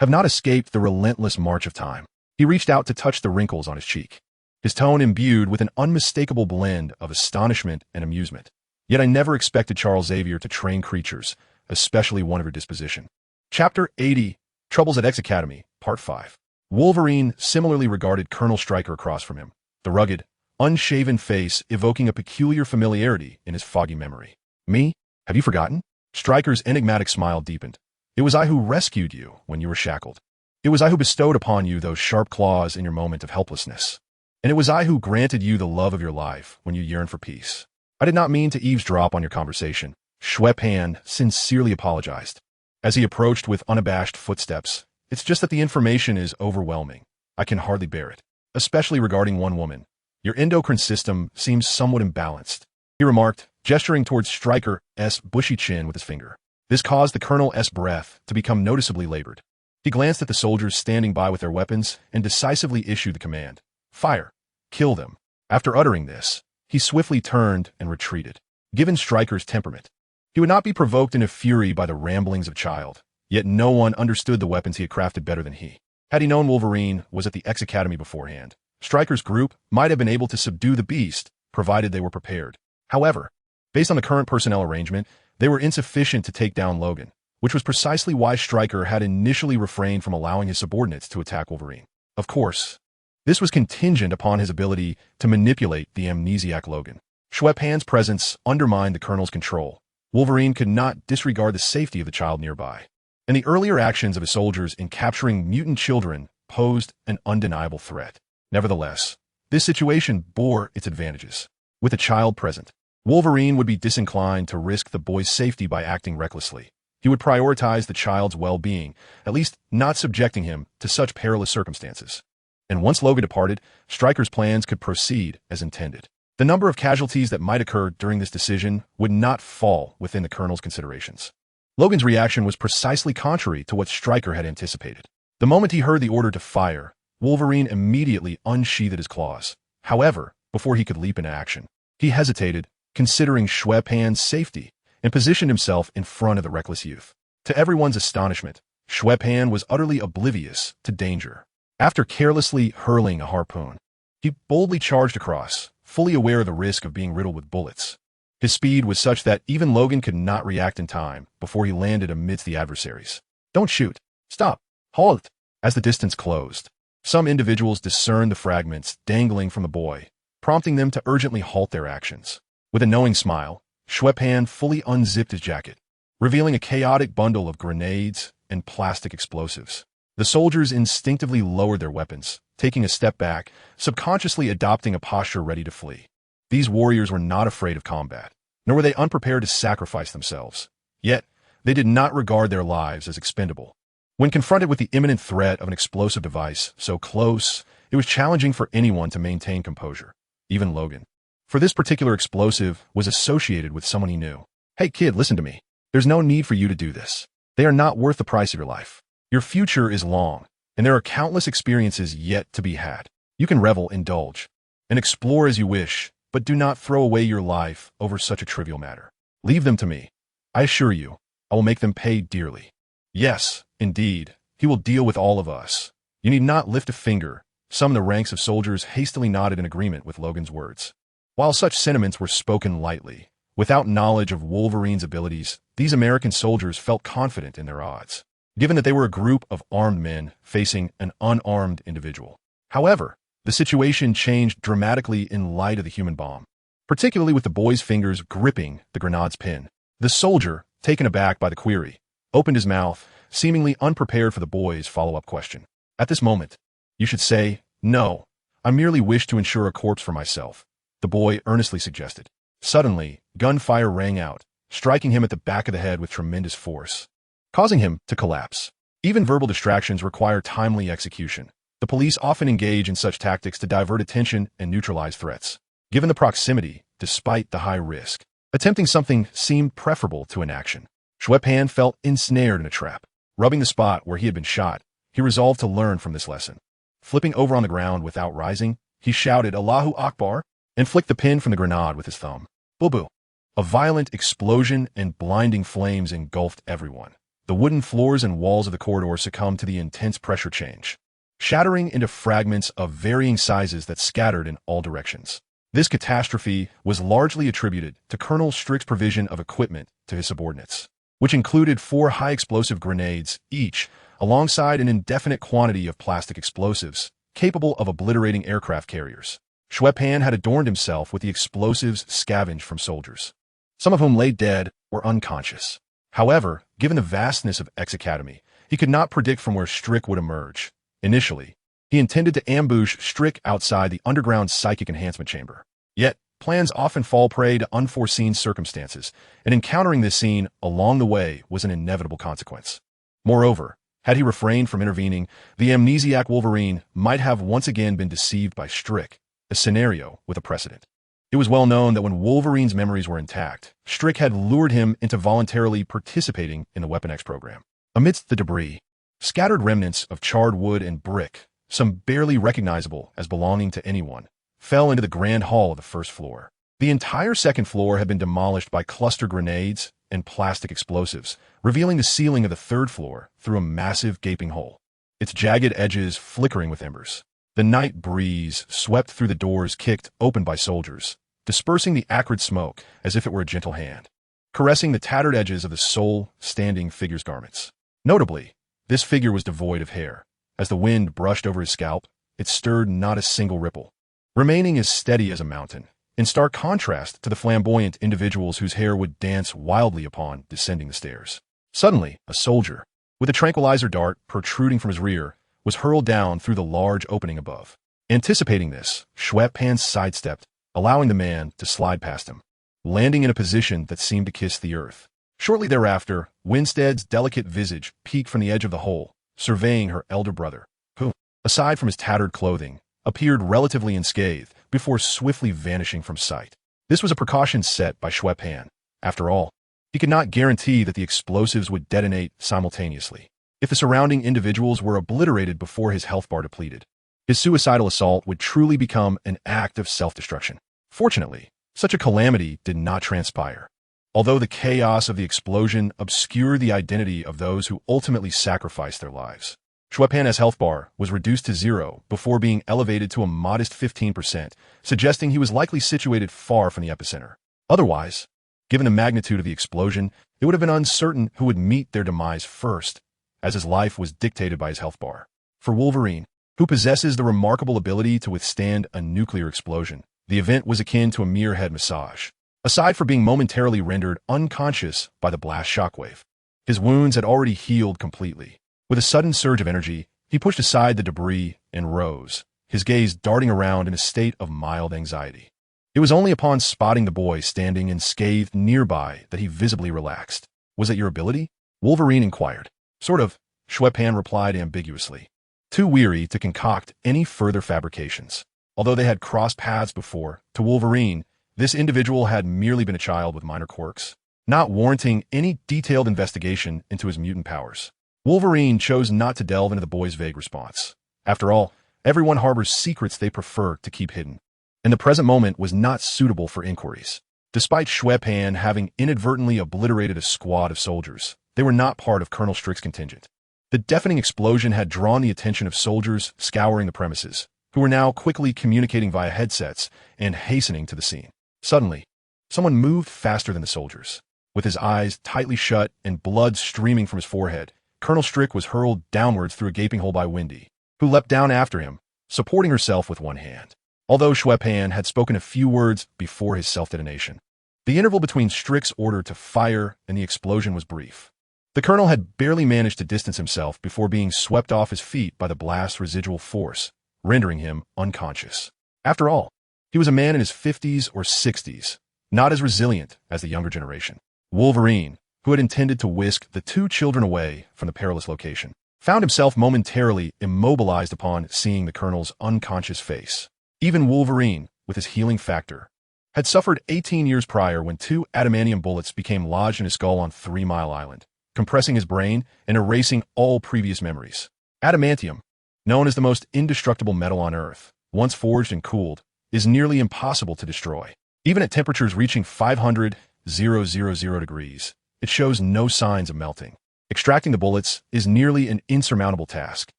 have not escaped the relentless march of time." He reached out to touch the wrinkles on his cheek, his tone imbued with an unmistakable blend of astonishment and amusement. "Yet I never expected Charles Xavier to train creatures, especially one of your disposition." Chapter 80, Troubles at X Academy, Part 5. Wolverine similarly regarded Colonel Stryker across from him, the rugged, unshaven face evoking a peculiar familiarity in his foggy memory. "Me? Have you forgotten?" Stryker's enigmatic smile deepened. "It was I who rescued you when you were shackled. It was I who bestowed upon you those sharp claws in your moment of helplessness. And it was I who granted you the love of your life when you yearned for peace. I did not mean to eavesdrop on your conversation." Xue Pan sincerely apologized, as he approached with unabashed footsteps. "It's just that the information is overwhelming. I can hardly bear it, especially regarding one woman. Your endocrine system seems somewhat imbalanced," he remarked, gesturing towards Stryker's bushy chin with his finger. This caused the Colonel's breath to become noticeably labored. He glanced at the soldiers standing by with their weapons and decisively issued the command, "Fire! Kill them!" After uttering this, he swiftly turned and retreated. Given Stryker's temperament, he would not be provoked into fury by the ramblings of a child, yet no one understood the weapons he had crafted better than he. Had he known Wolverine was at the X Academy beforehand, Stryker's group might have been able to subdue the beast, provided they were prepared. However, based on the current personnel arrangement, they were insufficient to take down Logan, which was precisely why Stryker had initially refrained from allowing his subordinates to attack Wolverine. Of course, this was contingent upon his ability to manipulate the amnesiac Logan. Xue Pan's presence undermined the Colonel's control. Wolverine could not disregard the safety of the child nearby, and the earlier actions of his soldiers in capturing mutant children posed an undeniable threat. Nevertheless, this situation bore its advantages. With a child present, Wolverine would be disinclined to risk the boy's safety by acting recklessly. He would prioritize the child's well-being, at least not subjecting him to such perilous circumstances. And once Logan departed, Stryker's plans could proceed as intended. The number of casualties that might occur during this decision would not fall within the Colonel's considerations. Logan's reaction was precisely contrary to what Stryker had anticipated. The moment he heard the order to fire, Wolverine immediately unsheathed his claws. However, before he could leap into action, he hesitated, considering Xue Pan's safety, and positioned himself in front of the reckless youth. To everyone's astonishment, Xue Pan was utterly oblivious to danger. After carelessly hurling a harpoon, he boldly charged across, fully aware of the risk of being riddled with bullets. His speed was such that even Logan could not react in time before he landed amidst the adversaries. "Don't shoot. Stop. Halt." As the distance closed, some individuals discerned the fragments dangling from the boy, prompting them to urgently halt their actions. With a knowing smile, Xue Pan fully unzipped his jacket, revealing a chaotic bundle of grenades and plastic explosives. The soldiers instinctively lowered their weapons, taking a step back, subconsciously adopting a posture ready to flee. These warriors were not afraid of combat, nor were they unprepared to sacrifice themselves. Yet, they did not regard their lives as expendable. When confronted with the imminent threat of an explosive device so close, it was challenging for anyone to maintain composure, even Logan. For this particular explosive was associated with someone he knew. "Hey kid, listen to me. There's no need for you to do this. They are not worth the price of your life. Your future is long, and there are countless experiences yet to be had. You can revel, indulge, and explore as you wish, but do not throw away your life over such a trivial matter. Leave them to me. I assure you, I will make them pay dearly. Yes, indeed, he will deal with all of us. You need not lift a finger." Some in the ranks of soldiers hastily nodded in agreement with Logan's words. While such sentiments were spoken lightly, without knowledge of Wolverine's abilities, these American soldiers felt confident in their odds, given that they were a group of armed men facing an unarmed individual. However, the situation changed dramatically in light of the human bomb, particularly with the boy's fingers gripping the grenade's pin. The soldier, taken aback by the query, opened his mouth, seemingly unprepared for the boy's follow-up question. At this moment, you should say, "No, I merely wish to ensure a corpse for myself," the boy earnestly suggested. Suddenly, gunfire rang out, striking him at the back of the head with tremendous force, causing him to collapse. Even verbal distractions require timely execution. The police often engage in such tactics to divert attention and neutralize threats. Given the proximity, despite the high risk, attempting something seemed preferable to inaction. Xue Pan felt ensnared in a trap. Rubbing the spot where he had been shot, he resolved to learn from this lesson. Flipping over on the ground without rising, he shouted "Allahu Akbar" and flicked the pin from the grenade with his thumb. Boo-boo. A violent explosion and blinding flames engulfed everyone. The wooden floors and walls of the corridor succumbed to the intense pressure change, shattering into fragments of varying sizes that scattered in all directions. This catastrophe was largely attributed to Colonel Strick's provision of equipment to his subordinates, which included 4 high-explosive grenades each, alongside an indefinite quantity of plastic explosives, capable of obliterating aircraft carriers. Xue Pan had adorned himself with the explosives scavenged from soldiers, some of whom lay dead or unconscious. However, given the vastness of X Academy, he could not predict from where Strick would emerge. Initially, he intended to ambush Strick outside the underground psychic enhancement chamber. Yet, plans often fall prey to unforeseen circumstances, and encountering this scene along the way was an inevitable consequence. Moreover, had he refrained from intervening, the amnesiac Wolverine might have once again been deceived by Strick, a scenario with a precedent. It was well known that when Wolverine's memories were intact, Strick had lured him into voluntarily participating in the Weapon X program. Amidst the debris, scattered remnants of charred wood and brick, some barely recognizable as belonging to anyone, fell into the grand hall of the first floor. The entire second floor had been demolished by cluster grenades and plastic explosives, revealing the ceiling of the third floor through a massive gaping hole, its jagged edges flickering with embers. The night breeze swept through the doors kicked open by soldiers, dispersing the acrid smoke as if it were a gentle hand. caressing the tattered edges of the soul-standing figure's garments. Notably, this figure was devoid of hair. As the wind brushed over his scalp, it stirred not a single ripple, remaining as steady as a mountain, in stark contrast to the flamboyant individuals whose hair would dance wildly upon descending the stairs. Suddenly, a soldier, with a tranquilizer dart protruding from his rear, was hurled down through the large opening above. Anticipating this, Xue Pan sidestepped, allowing the man to slide past him, landing in a position that seemed to kiss the earth. Shortly thereafter, Winstead's delicate visage peeked from the edge of the hole, surveying her elder brother, who, aside from his tattered clothing, appeared relatively unscathed before swiftly vanishing from sight. This was a precaution set by Xue Pan. After all, he could not guarantee that the explosives would detonate simultaneously. If the surrounding individuals were obliterated before his health bar depleted, his suicidal assault would truly become an act of self-destruction. Fortunately, such a calamity did not transpire. Although the chaos of the explosion obscured the identity of those who ultimately sacrificed their lives, Xue Pan's health bar was reduced to 0 before being elevated to a modest 15%, suggesting he was likely situated far from the epicenter. Otherwise, given the magnitude of the explosion, it would have been uncertain who would meet their demise first, as his life was dictated by his health bar. For Wolverine, who possesses the remarkable ability to withstand a nuclear explosion, the event was akin to a mere head massage. Aside from being momentarily rendered unconscious by the blast shockwave, his wounds had already healed completely. With a sudden surge of energy, he pushed aside the debris and rose, his gaze darting around in a state of mild anxiety. It was only upon spotting the boy standing unscathed nearby that he visibly relaxed. "Was it your ability?" Wolverine inquired. "Sort of," Xue Pan replied ambiguously, too weary to concoct any further fabrications. Although they had crossed paths before, to Wolverine, this individual had merely been a child with minor quirks, not warranting any detailed investigation into his mutant powers. Wolverine chose not to delve into the boy's vague response. After all, everyone harbors secrets they prefer to keep hidden, and the present moment was not suitable for inquiries. Despite Xue Pan having inadvertently obliterated a squad of soldiers, they were not part of Colonel Strick's contingent. The deafening explosion had drawn the attention of soldiers scouring the premises, who were now quickly communicating via headsets and hastening to the scene. Suddenly, someone moved faster than the soldiers. With his eyes tightly shut and blood streaming from his forehead, Colonel Strick was hurled downwards through a gaping hole by Wendy, who leapt down after him, supporting herself with one hand. Although Xue Pan had spoken a few words before his self-detonation, the interval between Strick's order to fire and the explosion was brief. The colonel had barely managed to distance himself before being swept off his feet by the blast's residual force, rendering him unconscious. After all, he was a man in his 50s or 60s, not as resilient as the younger generation. Wolverine, who had intended to whisk the two children away from the perilous location, found himself momentarily immobilized upon seeing the colonel's unconscious face. Even Wolverine, with his healing factor, had suffered 18 years prior when 2 adamantium bullets became lodged in his skull on 3 Mile Island, compressing his brain and erasing all previous memories. Adamantium, known as the most indestructible metal on Earth, once forged and cooled, is nearly impossible to destroy. Even at temperatures reaching 500,000 degrees, it shows no signs of melting. Extracting the bullets is nearly an insurmountable task.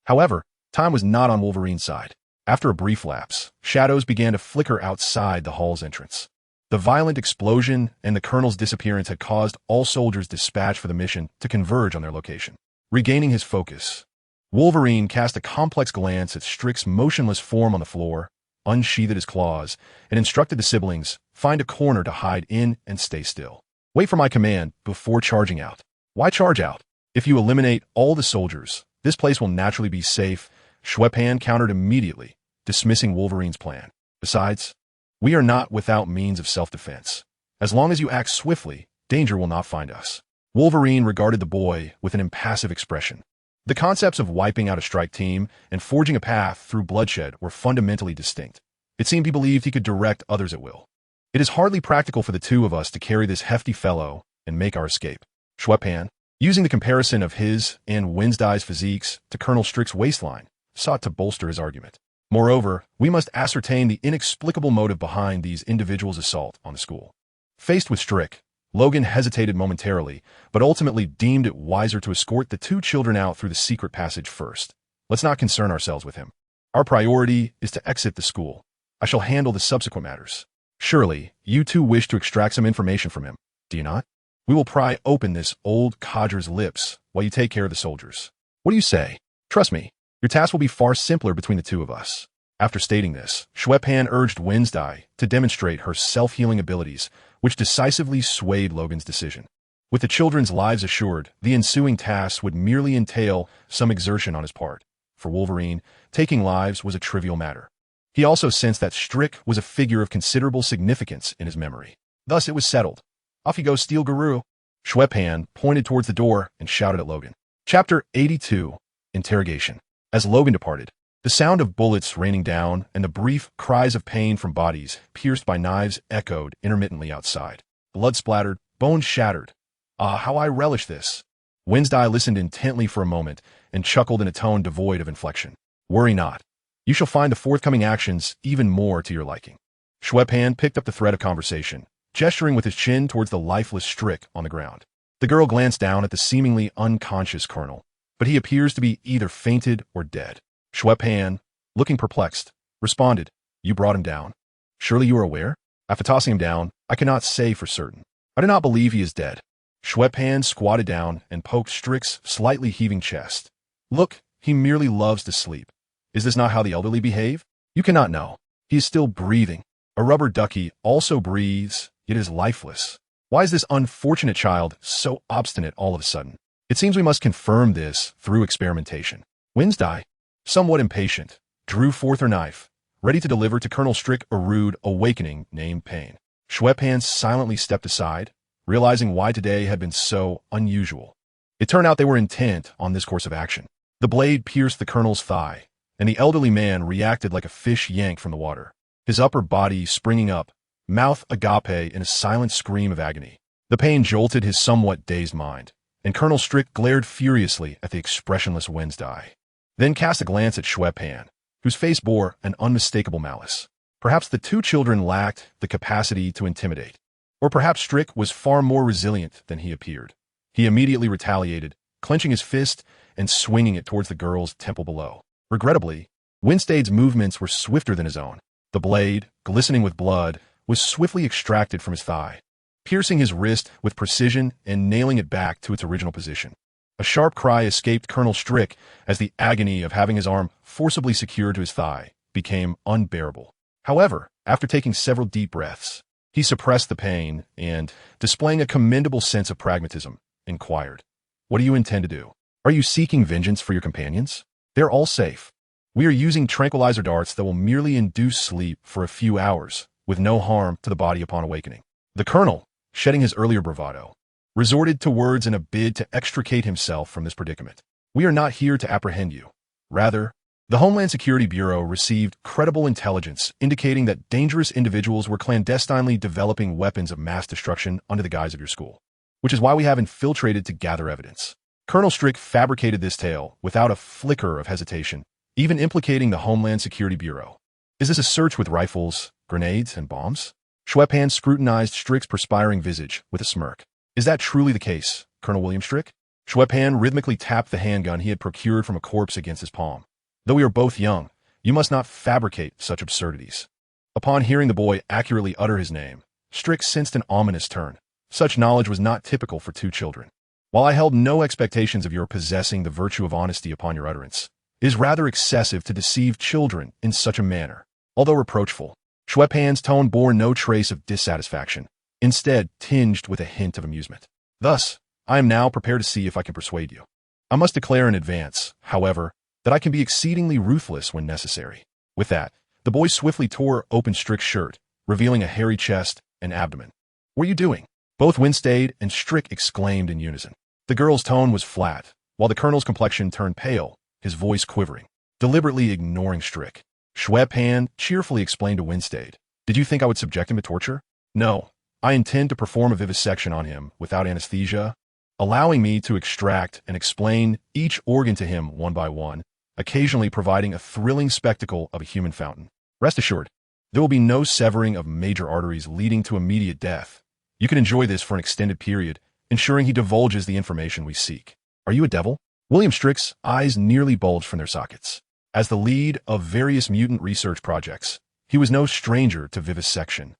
However, time was not on Wolverine's side. After a brief lapse, shadows began to flicker outside the hall's entrance. The violent explosion and the colonel's disappearance had caused all soldiers dispatched for the mission to converge on their location. Regaining his focus, Wolverine cast a complex glance at Strick's motionless form on the floor, unsheathed his claws, and instructed the siblings, "Find a corner to hide in and stay still. Wait for my command before charging out." "Why charge out? If you eliminate all the soldiers, this place will naturally be safe," Xue Pan countered immediately, dismissing Wolverine's plan. "Besides, we are not without means of self-defense. As long as you act swiftly, danger will not find us." Wolverine regarded the boy with an impassive expression. The concepts of wiping out a strike team and forging a path through bloodshed were fundamentally distinct. It seemed he believed he could direct others at will. "It is hardly practical for the two of us to carry this hefty fellow and make our escape." Xue Pan, using the comparison of his and Wednesday's physiques to Colonel Strick's waistline, sought to bolster his argument. "Moreover, we must ascertain the inexplicable motive behind these individuals' assault on the school." Faced with Strick, Logan hesitated momentarily, but ultimately deemed it wiser to escort the 2 children out through the secret passage first. "Let's not concern ourselves with him. Our priority is to exit the school. I shall handle the subsequent matters." "Surely, you two wish to extract some information from him, do you not?" We will pry open this old codger's lips while you take care of the soldiers. What do you say? Trust me, your task will be far simpler between the two of us. After stating this, Xue Pan urged Wednesday to demonstrate her self-healing abilities, which decisively swayed Logan's decision. With the children's lives assured, the ensuing tasks would merely entail some exertion on his part. For Wolverine, taking lives was a trivial matter. He also sensed that Strick was a figure of considerable significance in his memory. Thus it was settled. Off you go, Steel Guru. Xue Pan pointed towards the door and shouted at Logan. Chapter 82, Interrogation. As Logan departed, the sound of bullets raining down and the brief cries of pain from bodies pierced by knives echoed intermittently outside. Blood splattered, bones shattered. Ah, how I relish this. Wednesday listened intently for a moment and chuckled in a tone devoid of inflection. Worry not. You shall find the forthcoming actions even more to your liking. Xue Pan picked up the thread of conversation, gesturing with his chin towards the lifeless Strick on the ground. The girl glanced down at the seemingly unconscious colonel, but he appears to be either fainted or dead. Xue Pan, looking perplexed, responded, You brought him down. Surely you are aware? After tossing him down, I cannot say for certain. I do not believe he is dead. Xue Pan squatted down and poked Strick's slightly heaving chest. Look, he merely loves to sleep. Is this not how the elderly behave? You cannot know. He is still breathing. A rubber ducky also breathes, yet is lifeless. Why is this unfortunate child so obstinate all of a sudden? It seems we must confirm this through experimentation. Wednesday, somewhat impatient, drew forth her knife, ready to deliver to Colonel Strick a rude awakening named Pain. Xue Pan silently stepped aside, realizing why today had been so unusual. It turned out they were intent on this course of action. The blade pierced the colonel's thigh, and the elderly man reacted like a fish yanked from the water, his upper body springing up, mouth agape in a silent scream of agony. The pain jolted his somewhat dazed mind, and Colonel Strick glared furiously at the expressionless Wednesday, then cast a glance at Xue Pan, whose face bore an unmistakable malice. Perhaps the two children lacked the capacity to intimidate, or perhaps Strick was far more resilient than he appeared. He immediately retaliated, clenching his fist and swinging it towards the girl's temple below. Regrettably, Wednesday's movements were swifter than his own. The blade, glistening with blood, was swiftly extracted from his thigh, piercing his wrist with precision and nailing it back to its original position. A sharp cry escaped Colonel Strick as the agony of having his arm forcibly secured to his thigh became unbearable. However, after taking several deep breaths, he suppressed the pain and, displaying a commendable sense of pragmatism, inquired, What do you intend to do? Are you seeking vengeance for your companions? They're all safe. We are using tranquilizer darts that will merely induce sleep for a few hours, with no harm to the body upon awakening. The colonel, shedding his earlier bravado, resorted to words in a bid to extricate himself from this predicament. We are not here to apprehend you. Rather, the Homeland Security Bureau received credible intelligence indicating that dangerous individuals were clandestinely developing weapons of mass destruction under the guise of your school, which is why we have infiltrated to gather evidence. Colonel Strick fabricated this tale without a flicker of hesitation, even implicating the Homeland Security Bureau. Is this a search with rifles, grenades, and bombs? Xue Pan scrutinized Strick's perspiring visage with a smirk. Is that truly the case, Colonel William Strick? Xue Pan rhythmically tapped the handgun he had procured from a corpse against his palm. Though we are both young, you must not fabricate such absurdities. Upon hearing the boy accurately utter his name, Strick sensed an ominous turn. Such knowledge was not typical for two children. While I held no expectations of your possessing the virtue of honesty upon your utterance, it is rather excessive to deceive children in such a manner. Although reproachful, Xue Pan's tone bore no trace of dissatisfaction, instead tinged with a hint of amusement. Thus, I am now prepared to see if I can persuade you. I must declare in advance, however, that I can be exceedingly ruthless when necessary. With that, the boy swiftly tore open Strick's shirt, revealing a hairy chest and abdomen. What are you doing? Both Winstade and Strick exclaimed in unison. The girl's tone was flat, while the colonel's complexion turned pale, his voice quivering, deliberately ignoring Strick. Xue Pan cheerfully explained to Winstade, Did you think I would subject him to torture? No, I intend to perform a vivisection on him without anesthesia, allowing me to extract and explain each organ to him one by one, occasionally providing a thrilling spectacle of a human fountain. Rest assured, there will be no severing of major arteries leading to immediate death. You can enjoy this for an extended period, ensuring he divulges the information we seek. Are you a devil? William Strick's eyes nearly bulged from their sockets. As the lead of various mutant research projects, he was no stranger to vivisection.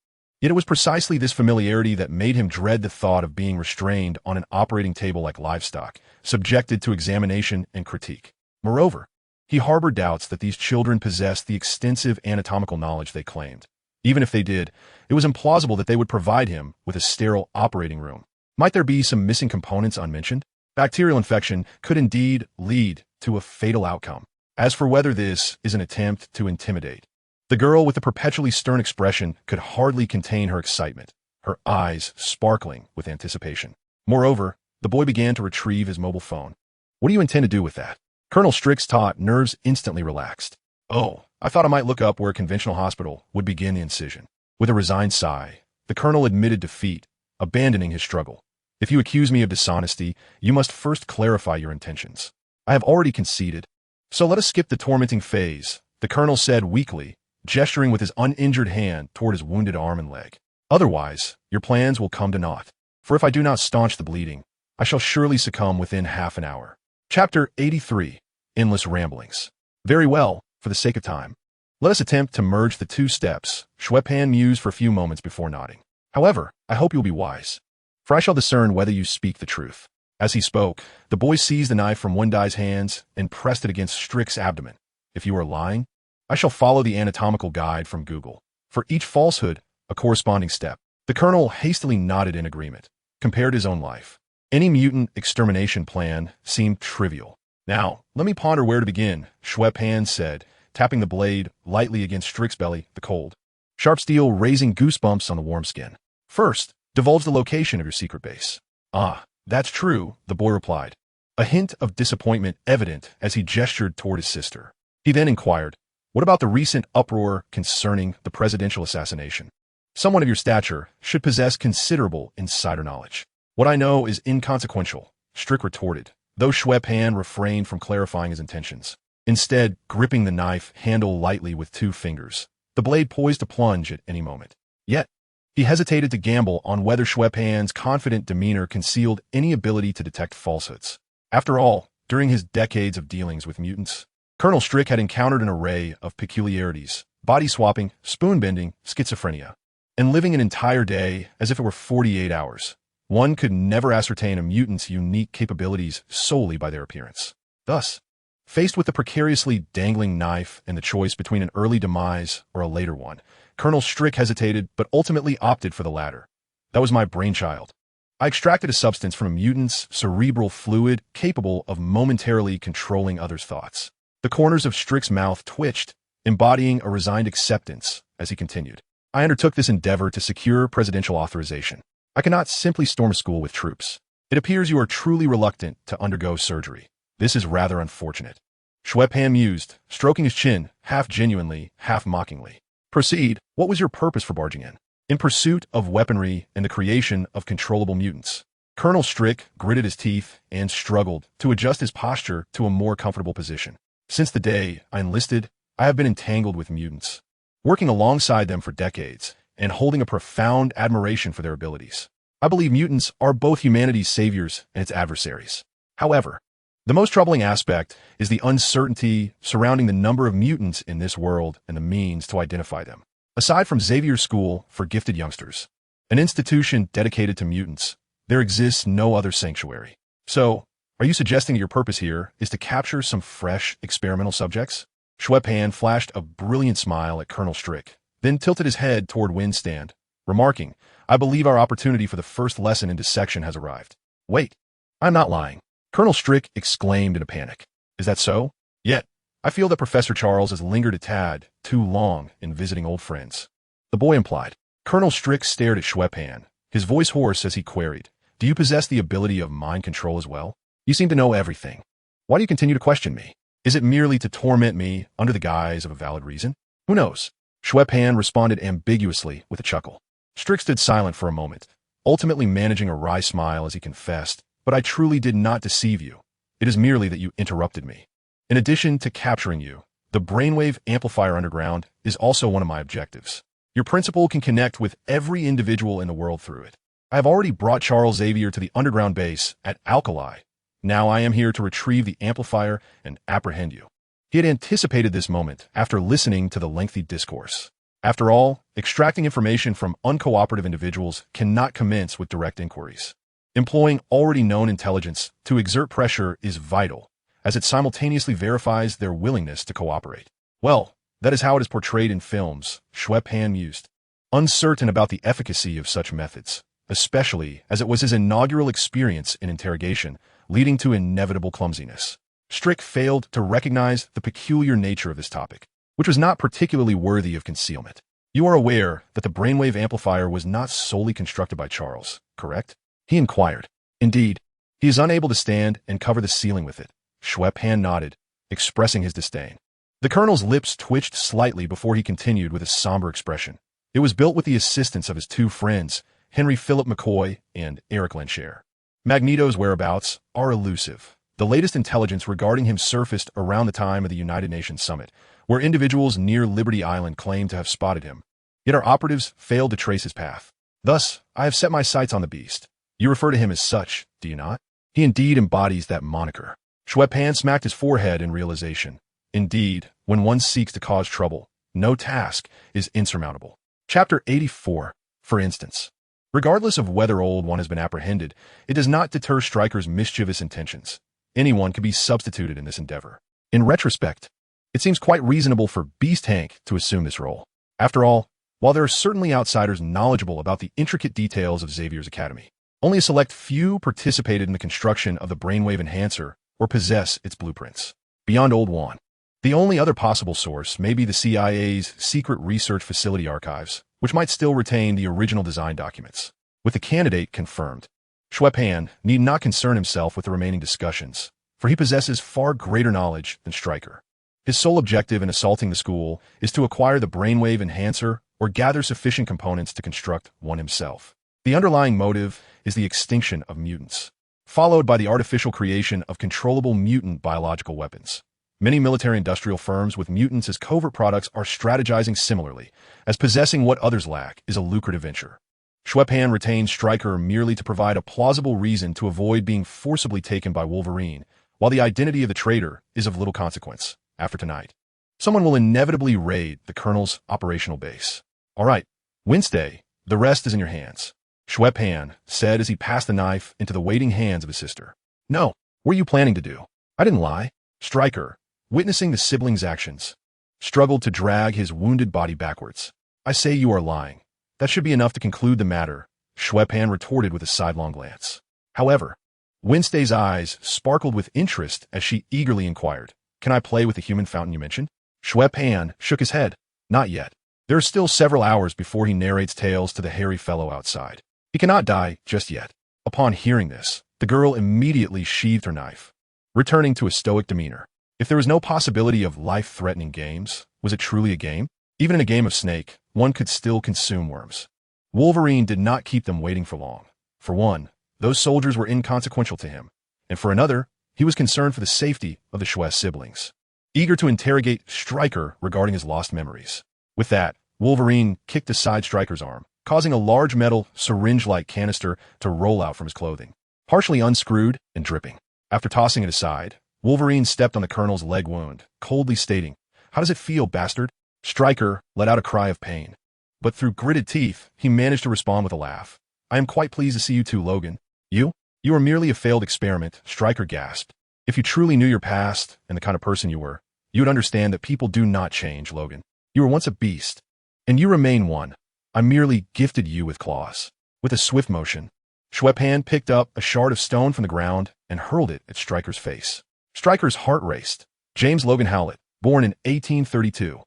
Yet it was precisely this familiarity that made him dread the thought of being restrained on an operating table like livestock, subjected to examination and critique. Moreover, he harbored doubts that these children possessed the extensive anatomical knowledge they claimed. Even if they did, it was implausible that they would provide him with a sterile operating room. Might there be some missing components unmentioned? Bacterial infection could indeed lead to a fatal outcome. As for whether this is an attempt to intimidate, the girl with the perpetually stern expression could hardly contain her excitement, her eyes sparkling with anticipation. Moreover, the boy began to retrieve his mobile phone. What do you intend to do with that? Colonel Strick's taut nerves instantly relaxed. Oh, I thought I might look up where a conventional hospital would begin the incision. With a resigned sigh, the colonel admitted defeat, abandoning his struggle. If you accuse me of dishonesty, you must first clarify your intentions. I have already conceded. So let us skip the tormenting phase, the colonel said weakly, gesturing with his uninjured hand toward his wounded arm and leg. Otherwise, your plans will come to naught. For if I do not staunch the bleeding, I shall surely succumb within half an hour. Chapter 83. Endless Ramblings. Very well, for the sake of time. Let us attempt to merge the two steps. Xue Pan mused for a few moments before nodding. However, I hope you'll be wise, for I shall discern whether you speak the truth. As he spoke, the boy seized the knife from Wendai's hands and pressed it against Strick's abdomen. If you are lying, I shall follow the anatomical guide from Google. For each falsehood, a corresponding step. The colonel hastily nodded in agreement, compared his own life. Any mutant extermination plan seemed trivial. Now, let me ponder where to begin, Xue Pan said, tapping the blade lightly against Strick's belly, the cold, sharp steel raising goosebumps on the warm skin. First, divulge the location of your secret base. Ah, that's true, the boy replied, a hint of disappointment evident as he gestured toward his sister. He then inquired, what about the recent uproar concerning the presidential assassination? Someone of your stature should possess considerable insider knowledge. What I know is inconsequential, Strick retorted, though Xue Pan refrained from clarifying his intentions. Instead, gripping the knife handle lightly with 2 fingers, the blade poised to plunge at any moment. Yet, he hesitated to gamble on whether Xue Pan's confident demeanor concealed any ability to detect falsehoods. After all, during his decades of dealings with mutants, Colonel Strick had encountered an array of peculiarities, body swapping, spoon bending, schizophrenia, and living an entire day as if it were 48 hours. One could never ascertain a mutant's unique capabilities solely by their appearance. Thus, faced with the precariously dangling knife and the choice between an early demise or a later one, Colonel Strick hesitated but ultimately opted for the latter. That was my brainchild. I extracted a substance from a mutant's cerebral fluid capable of momentarily controlling others' thoughts. The corners of Strick's mouth twitched, embodying a resigned acceptance as he continued. I undertook this endeavor to secure presidential authorization. I cannot simply storm a school with troops. It appears you are truly reluctant to undergo surgery. This is rather unfortunate. Xue Pan mused, stroking his chin, half genuinely, half mockingly. Proceed. What was your purpose for barging in? In pursuit of weaponry and the creation of controllable mutants. Colonel Strick gritted his teeth and struggled to adjust his posture to a more comfortable position. Since the day I enlisted, I have been entangled with mutants, working alongside them for decades and holding a profound admiration for their abilities. I believe mutants are both humanity's saviors and its adversaries. However, the most troubling aspect is the uncertainty surrounding the number of mutants in this world and the means to identify them. Aside from Xavier's School for Gifted Youngsters, an institution dedicated to mutants, there exists no other sanctuary. So, are you suggesting your purpose here is to capture some fresh experimental subjects? Xue Pan flashed a brilliant smile at Colonel Strick, then tilted his head toward Windstand, remarking, I believe our opportunity for the first lesson in dissection has arrived. Wait, I'm not lying. Colonel Strick exclaimed in a panic. Is that so? Yet, I feel that Professor Charles has lingered a tad too long in visiting old friends. The boy implied. Colonel Strick stared at Xue Pan, his voice hoarse as he queried, do you possess the ability of mind control as well? You seem to know everything. Why do you continue to question me? Is it merely to torment me under the guise of a valid reason? Who knows? Xue Pan responded ambiguously with a chuckle. Strick stood silent for a moment, ultimately managing a wry smile as he confessed, but I truly did not deceive you. It is merely that you interrupted me. In addition to capturing you, the brainwave amplifier underground is also one of my objectives. Your principal can connect with every individual in the world through it. I have already brought Charles Xavier to the underground base at Alkali. Now I am here to retrieve the amplifier and apprehend you. He had anticipated this moment after listening to the lengthy discourse. After all, extracting information from uncooperative individuals cannot commence with direct inquiries. Employing already known intelligence to exert pressure is vital, as it simultaneously verifies their willingness to cooperate. Well, that is how it is portrayed in films, Xue Pan mused, uncertain about the efficacy of such methods, especially as it was his inaugural experience in interrogation, leading to inevitable clumsiness. Strick failed to recognize the peculiar nature of this topic, which was not particularly worthy of concealment. You are aware that the brainwave amplifier was not solely constructed by Charles, correct? He inquired. Indeed, he is unable to stand and cover the ceiling with it. Xue Pan nodded, expressing his disdain. The colonel's lips twitched slightly before he continued with a somber expression. It was built with the assistance of his two friends, Henry Philip McCoy and Eric Lenshare. Magneto's whereabouts are elusive. The latest intelligence regarding him surfaced around the time of the United Nations Summit, where individuals near Liberty Island claimed to have spotted him. Yet our operatives failed to trace his path. Thus, I have set my sights on the beast. You refer to him as such, do you not? He indeed embodies that moniker. Xue Pan smacked his forehead in realization. Indeed, when one seeks to cause trouble, no task is insurmountable. Chapter 84, for instance. Regardless of whether Old One has been apprehended, it does not deter Stryker's mischievous intentions. Anyone could be substituted in this endeavor. In retrospect, it seems quite reasonable for Beast Hank to assume this role. After all, while there are certainly outsiders knowledgeable about the intricate details of Xavier's Academy, only a select few participated in the construction of the brainwave enhancer or possess its blueprints. Beyond Old One, the only other possible source may be the CIA's secret research facility archives, which might still retain the original design documents. With the candidate confirmed, Xue Pan need not concern himself with the remaining discussions, for he possesses far greater knowledge than Stryker. His sole objective in assaulting the school is to acquire the brainwave enhancer or gather sufficient components to construct one himself. The underlying motive is the extinction of mutants, followed by the artificial creation of controllable mutant biological weapons. Many military-industrial firms with mutants as covert products are strategizing similarly, as possessing what others lack is a lucrative venture. Xue Pan retains Stryker merely to provide a plausible reason to avoid being forcibly taken by Wolverine, while the identity of the traitor is of little consequence. After tonight, someone will inevitably raid the Colonel's operational base. All right, Wednesday, the rest is in your hands, Xue Pan said as he passed the knife into the waiting hands of his sister. No, what are you planning to do? I didn't lie. Stryker, witnessing the siblings' actions, struggled to drag his wounded body backwards. I say you are lying. That should be enough to conclude the matter, Xue Pan retorted with a sidelong glance. However, Wednesday's eyes sparkled with interest as she eagerly inquired, Can I play with the human fountain you mentioned? Xue Pan shook his head. Not yet. There are still several hours before he narrates tales to the hairy fellow outside. He cannot die just yet. Upon hearing this, the girl immediately sheathed her knife, returning to a stoic demeanor. If there was no possibility of life-threatening games, was it truly a game? Even in a game of Snake, one could still consume worms. Wolverine did not keep them waiting for long. For one, those soldiers were inconsequential to him, and for another, he was concerned for the safety of the Xue siblings, eager to interrogate Stryker regarding his lost memories. With that, Wolverine kicked aside Stryker's arm, causing a large metal, syringe-like canister to roll out from his clothing, partially unscrewed and dripping. After tossing it aside, Wolverine stepped on the Colonel's leg wound, coldly stating, How does it feel, bastard? Stryker let out a cry of pain, but through gritted teeth, he managed to respond with a laugh. I am quite pleased to see you too, Logan. You are merely a failed experiment, Stryker gasped. If you truly knew your past and the kind of person you were, you would understand that people do not change, Logan. You were once a beast, and you remain one. I merely gifted you with claws. With a swift motion, Xue Pan picked up a shard of stone from the ground and hurled it at Stryker's face. Stryker's heart raced. James Logan Howlett, born in 1832.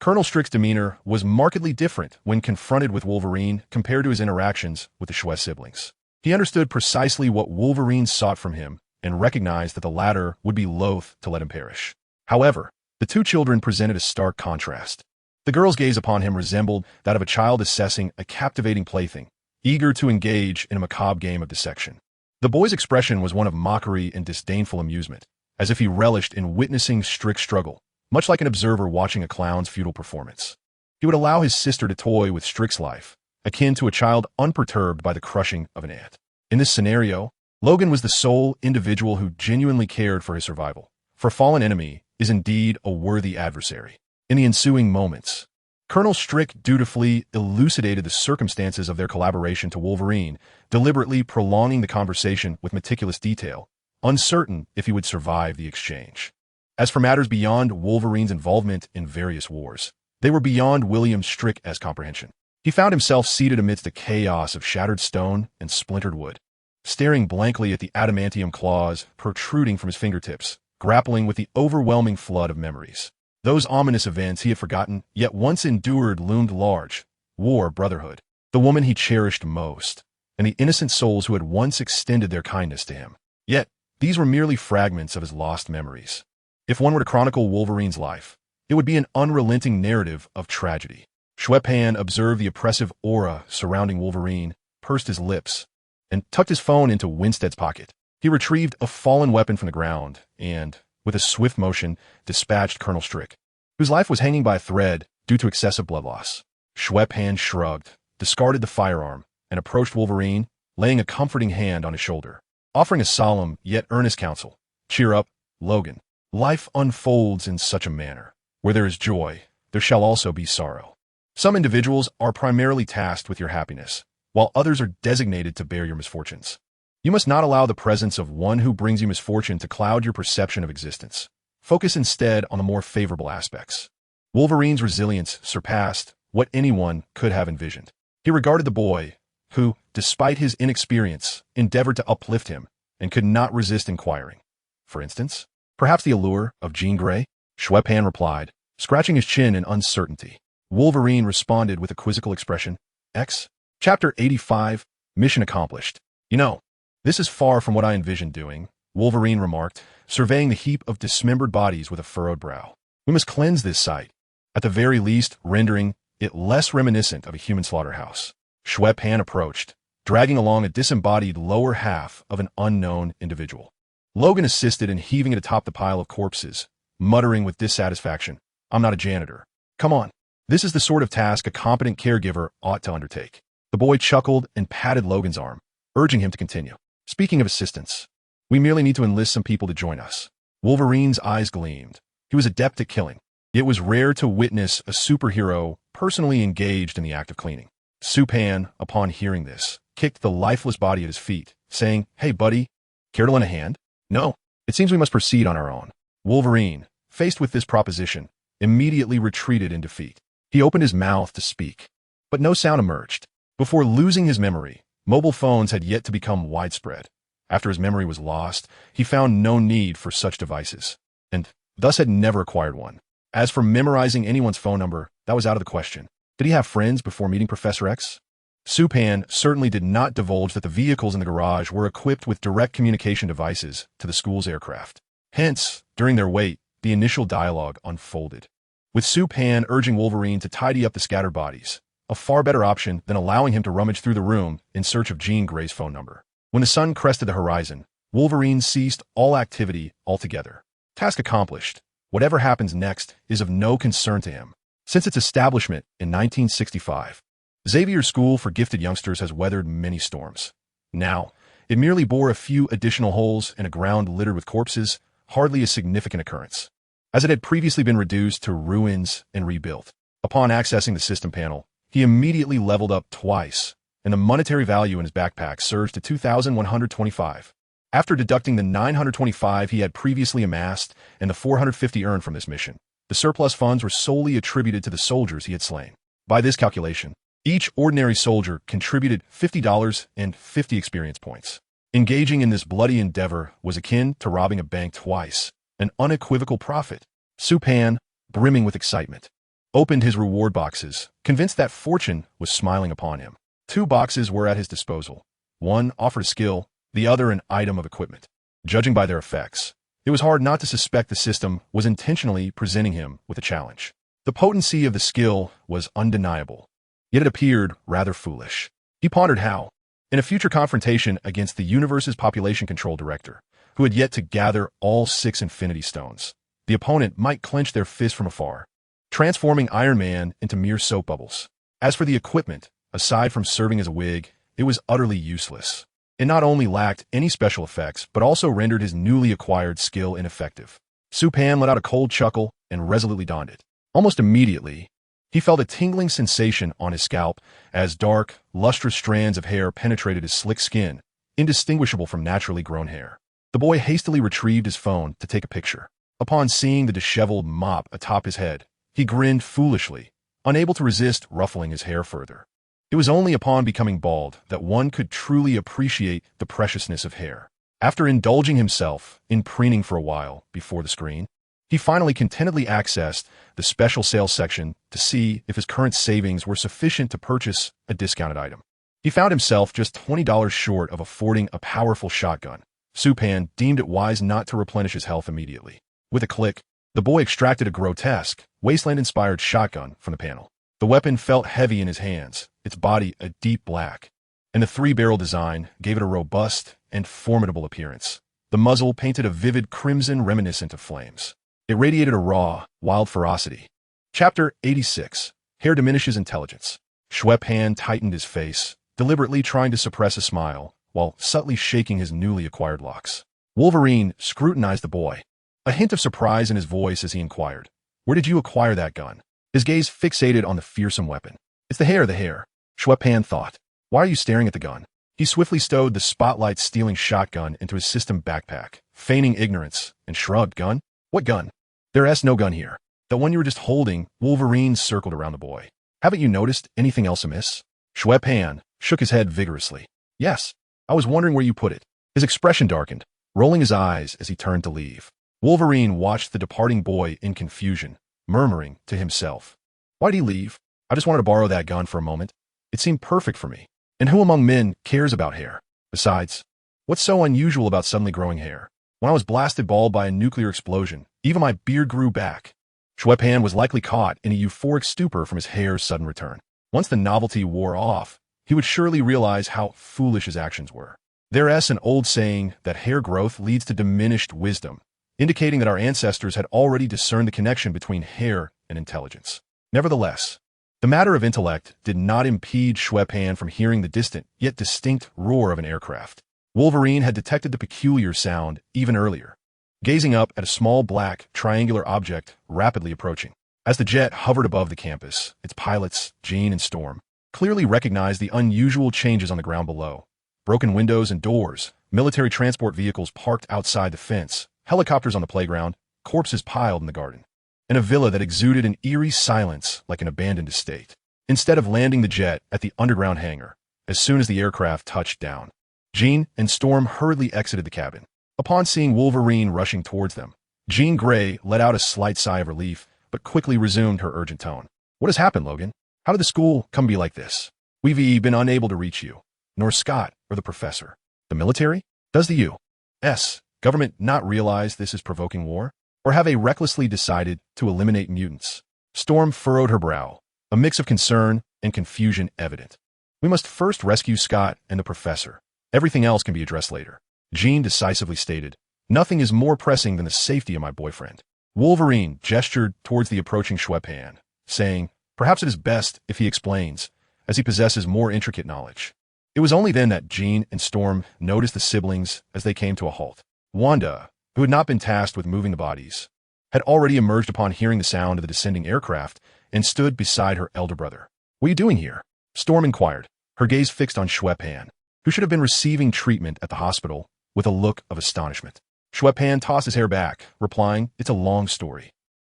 Colonel Strick's demeanor was markedly different when confronted with Wolverine compared to his interactions with the Xue siblings. He understood precisely what Wolverine sought from him and recognized that the latter would be loath to let him perish. However, the two children presented a stark contrast. The girl's gaze upon him resembled that of a child assessing a captivating plaything, eager to engage in a macabre game of dissection. The boy's expression was one of mockery and disdainful amusement, as if he relished in witnessing Strick's struggle, much like an observer watching a clown's futile performance. He would allow his sister to toy with Strick's life, akin to a child unperturbed by the crushing of an ant. In this scenario, Logan was the sole individual who genuinely cared for his survival, for a fallen enemy is indeed a worthy adversary. In the ensuing moments, Colonel Strick dutifully elucidated the circumstances of their collaboration to Wolverine, deliberately prolonging the conversation with meticulous detail, uncertain if he would survive the exchange. As for matters beyond Wolverine's involvement in various wars, they were beyond William Strick's comprehension. He found himself seated amidst a chaos of shattered stone and splintered wood, staring blankly at the adamantium claws protruding from his fingertips, grappling with the overwhelming flood of memories. Those ominous events he had forgotten, yet once endured, loomed large. War, brotherhood, the woman he cherished most, and the innocent souls who had once extended their kindness to him. Yet, these were merely fragments of his lost memories. If one were to chronicle Wolverine's life, it would be an unrelenting narrative of tragedy. Xue Pan observed the oppressive aura surrounding Wolverine, pursed his lips, and tucked his phone into Winstead's pocket. He retrieved a fallen weapon from the ground and, with a swift motion, dispatched Colonel Strick, whose life was hanging by a thread due to excessive blood loss. Xue Pan shrugged, discarded the firearm, and approached Wolverine, laying a comforting hand on his shoulder, offering a solemn yet earnest counsel. "Cheer up, Logan. Life unfolds in such a manner. Where there is joy, there shall also be sorrow. Some individuals are primarily tasked with your happiness, while others are designated to bear your misfortunes. You must not allow the presence of one who brings you misfortune to cloud your perception of existence. Focus instead on the more favorable aspects." Wolverine's resilience surpassed what anyone could have envisioned. He regarded the boy, who, despite his inexperience, endeavored to uplift him and could not resist inquiring. "For instance, perhaps the allure of Jean Grey?" Xue Pan replied, scratching his chin in uncertainty. Wolverine responded with a quizzical expression. X. Chapter 85, Mission Accomplished. "You know, this is far from what I envisioned doing," Wolverine remarked, surveying the heap of dismembered bodies with a furrowed brow. "We must cleanse this site, at the very least rendering it less reminiscent of a human slaughterhouse." Xue Pan approached, dragging along a disembodied lower half of an unknown individual. Logan assisted in heaving it atop the pile of corpses, muttering with dissatisfaction, "I'm not a janitor. Come on. This is the sort of task a competent caregiver ought to undertake." The boy chuckled and patted Logan's arm, urging him to continue. "Speaking of assistance, we merely need to enlist some people to join us." Wolverine's eyes gleamed. He was adept at killing. It was rare to witness a superhero personally engaged in the act of cleaning. Xue Pan, upon hearing this, kicked the lifeless body at his feet, saying, "Hey, buddy, care to lend a hand?" "No, it seems we must proceed on our own." Wolverine, faced with this proposition, immediately retreated in defeat. He opened his mouth to speak, but no sound emerged. Before losing his memory, mobile phones had yet to become widespread. After his memory was lost, he found no need for such devices, and thus had never acquired one. As for memorizing anyone's phone number, that was out of the question. Did he have friends before meeting Professor X? Xue Pan certainly did not divulge that the vehicles in the garage were equipped with direct communication devices to the school's aircraft. Hence, during their wait, the initial dialogue unfolded, with Xue Pan urging Wolverine to tidy up the scattered bodies, a far better option than allowing him to rummage through the room in search of Jean Grey's phone number. When the sun crested the horizon, Wolverine ceased all activity altogether. Task accomplished. Whatever happens next is of no concern to him. Since its establishment in 1965, Xavier's School for Gifted Youngsters has weathered many storms. Now, it merely bore a few additional holes in a ground littered with corpses, hardly a significant occurrence, as it had previously been reduced to ruins and rebuilt. Upon accessing the system panel, he immediately leveled up twice, and the monetary value in his backpack surged to 2,125. After deducting the 925 he had previously amassed and the 450 earned from this mission, the surplus funds were solely attributed to the soldiers he had slain. By this calculation, each ordinary soldier contributed $50 and 50 experience points. Engaging in this bloody endeavor was akin to robbing a bank twice, an unequivocal profit. Xue Pan, brimming with excitement, opened his reward boxes, convinced that fortune was smiling upon him. 2 boxes were at his disposal. One offered a skill, the other an item of equipment. Judging by their effects, it was hard not to suspect the system was intentionally presenting him with a challenge. The potency of the skill was undeniable, yet it appeared rather foolish. He pondered how, in a future confrontation against the universe's population control director, who had yet to gather all 6 Infinity Stones, the opponent might clench their fist from afar, transforming Iron Man into mere soap bubbles. As for the equipment, aside from serving as a wig, it was utterly useless. It not only lacked any special effects, but also rendered his newly acquired skill ineffective. Xue Pan let out a cold chuckle and resolutely donned it. Almost immediately, He felt a tingling sensation on his scalp as dark, lustrous strands of hair penetrated his slick skin, indistinguishable from naturally grown hair. The boy hastily retrieved his phone to take a picture. Upon seeing the disheveled mop atop his head, he grinned foolishly, unable to resist ruffling his hair further. It was only upon becoming bald that one could truly appreciate the preciousness of hair. After indulging himself in preening for a while before the screen, he finally contentedly accessed the special sales section to see if his current savings were sufficient to purchase a discounted item. He found himself just $20 short of affording a powerful shotgun. Xue Pan deemed it wise not to replenish his health immediately. With a click, the boy extracted a grotesque, wasteland-inspired shotgun from the panel. The weapon felt heavy in his hands, its body a deep black, and the three-barrel design gave it a robust and formidable appearance. The muzzle painted a vivid crimson reminiscent of flames. It radiated a raw, wild ferocity. Chapter 86. Hair Diminishes Intelligence. Xue Pan tightened his face, deliberately trying to suppress a smile, while subtly shaking his newly acquired locks. Wolverine scrutinized the boy, a hint of surprise in his voice as he inquired, "Where did you acquire that gun?" His gaze fixated on the fearsome weapon. "It's the hair, Xue Pan thought. "Why are you staring at the gun?" He swiftly stowed the spotlight-stealing shotgun into his system backpack, feigning ignorance, and shrugged. "Gun? What gun?" "There's no gun here. The one you were just holding." Wolverine circled around the boy. "Haven't you noticed anything else amiss?" Xue Pan shook his head vigorously. "Yes, I was wondering where you put it." His expression darkened, rolling his eyes as he turned to leave. Wolverine watched the departing boy in confusion, murmuring to himself, "Why'd he leave? I just wanted to borrow that gun for a moment. It seemed perfect for me. And who among men cares about hair? Besides, what's so unusual about suddenly growing hair? When I was blasted bald by a nuclear explosion, even my beard grew back." Xue Pan was likely caught in a euphoric stupor from his hair's sudden return. Once the novelty wore off, he would surely realize how foolish his actions were. There's an old saying that hair growth leads to diminished wisdom, indicating that our ancestors had already discerned the connection between hair and intelligence. Nevertheless, the matter of intellect did not impede Xue Pan from hearing the distant, yet distinct roar of an aircraft. Wolverine had detected the peculiar sound even earlier, gazing up at a small black, triangular object rapidly approaching. As the jet hovered above the campus, its pilots, Jean and Storm, clearly recognized the unusual changes on the ground below. Broken windows and doors, military transport vehicles parked outside the fence, helicopters on the playground, corpses piled in the garden, and a villa that exuded an eerie silence like an abandoned estate. Instead of landing the jet at the underground hangar, as soon as the aircraft touched down, Jean and Storm hurriedly exited the cabin. Upon seeing Wolverine rushing towards them, Jean Grey let out a slight sigh of relief, but quickly resumed her urgent tone. "What has happened, Logan? How did the school come to be like this? We've been unable to reach you, nor Scott or the professor. The military? Does the U.S. government not realize this is provoking war? Or have they recklessly decided to eliminate mutants?" Storm furrowed her brow, a mix of concern and confusion evident. "We must first rescue Scott and the professor. Everything else can be addressed later," Jean decisively stated. "Nothing is more pressing than the safety of my boyfriend." Wolverine gestured towards the approaching Xue Pan, saying, "Perhaps it is best if he explains, as he possesses more intricate knowledge." It was only then that Jean and Storm noticed the siblings as they came to a halt. Wanda, who had not been tasked with moving the bodies, had already emerged upon hearing the sound of the descending aircraft and stood beside her elder brother. "What are you doing here?" Storm inquired, her gaze fixed on Xue Pan, who should have been receiving treatment at the hospital, with a look of astonishment. Xue Pan tossed his hair back, replying, "It's a long story.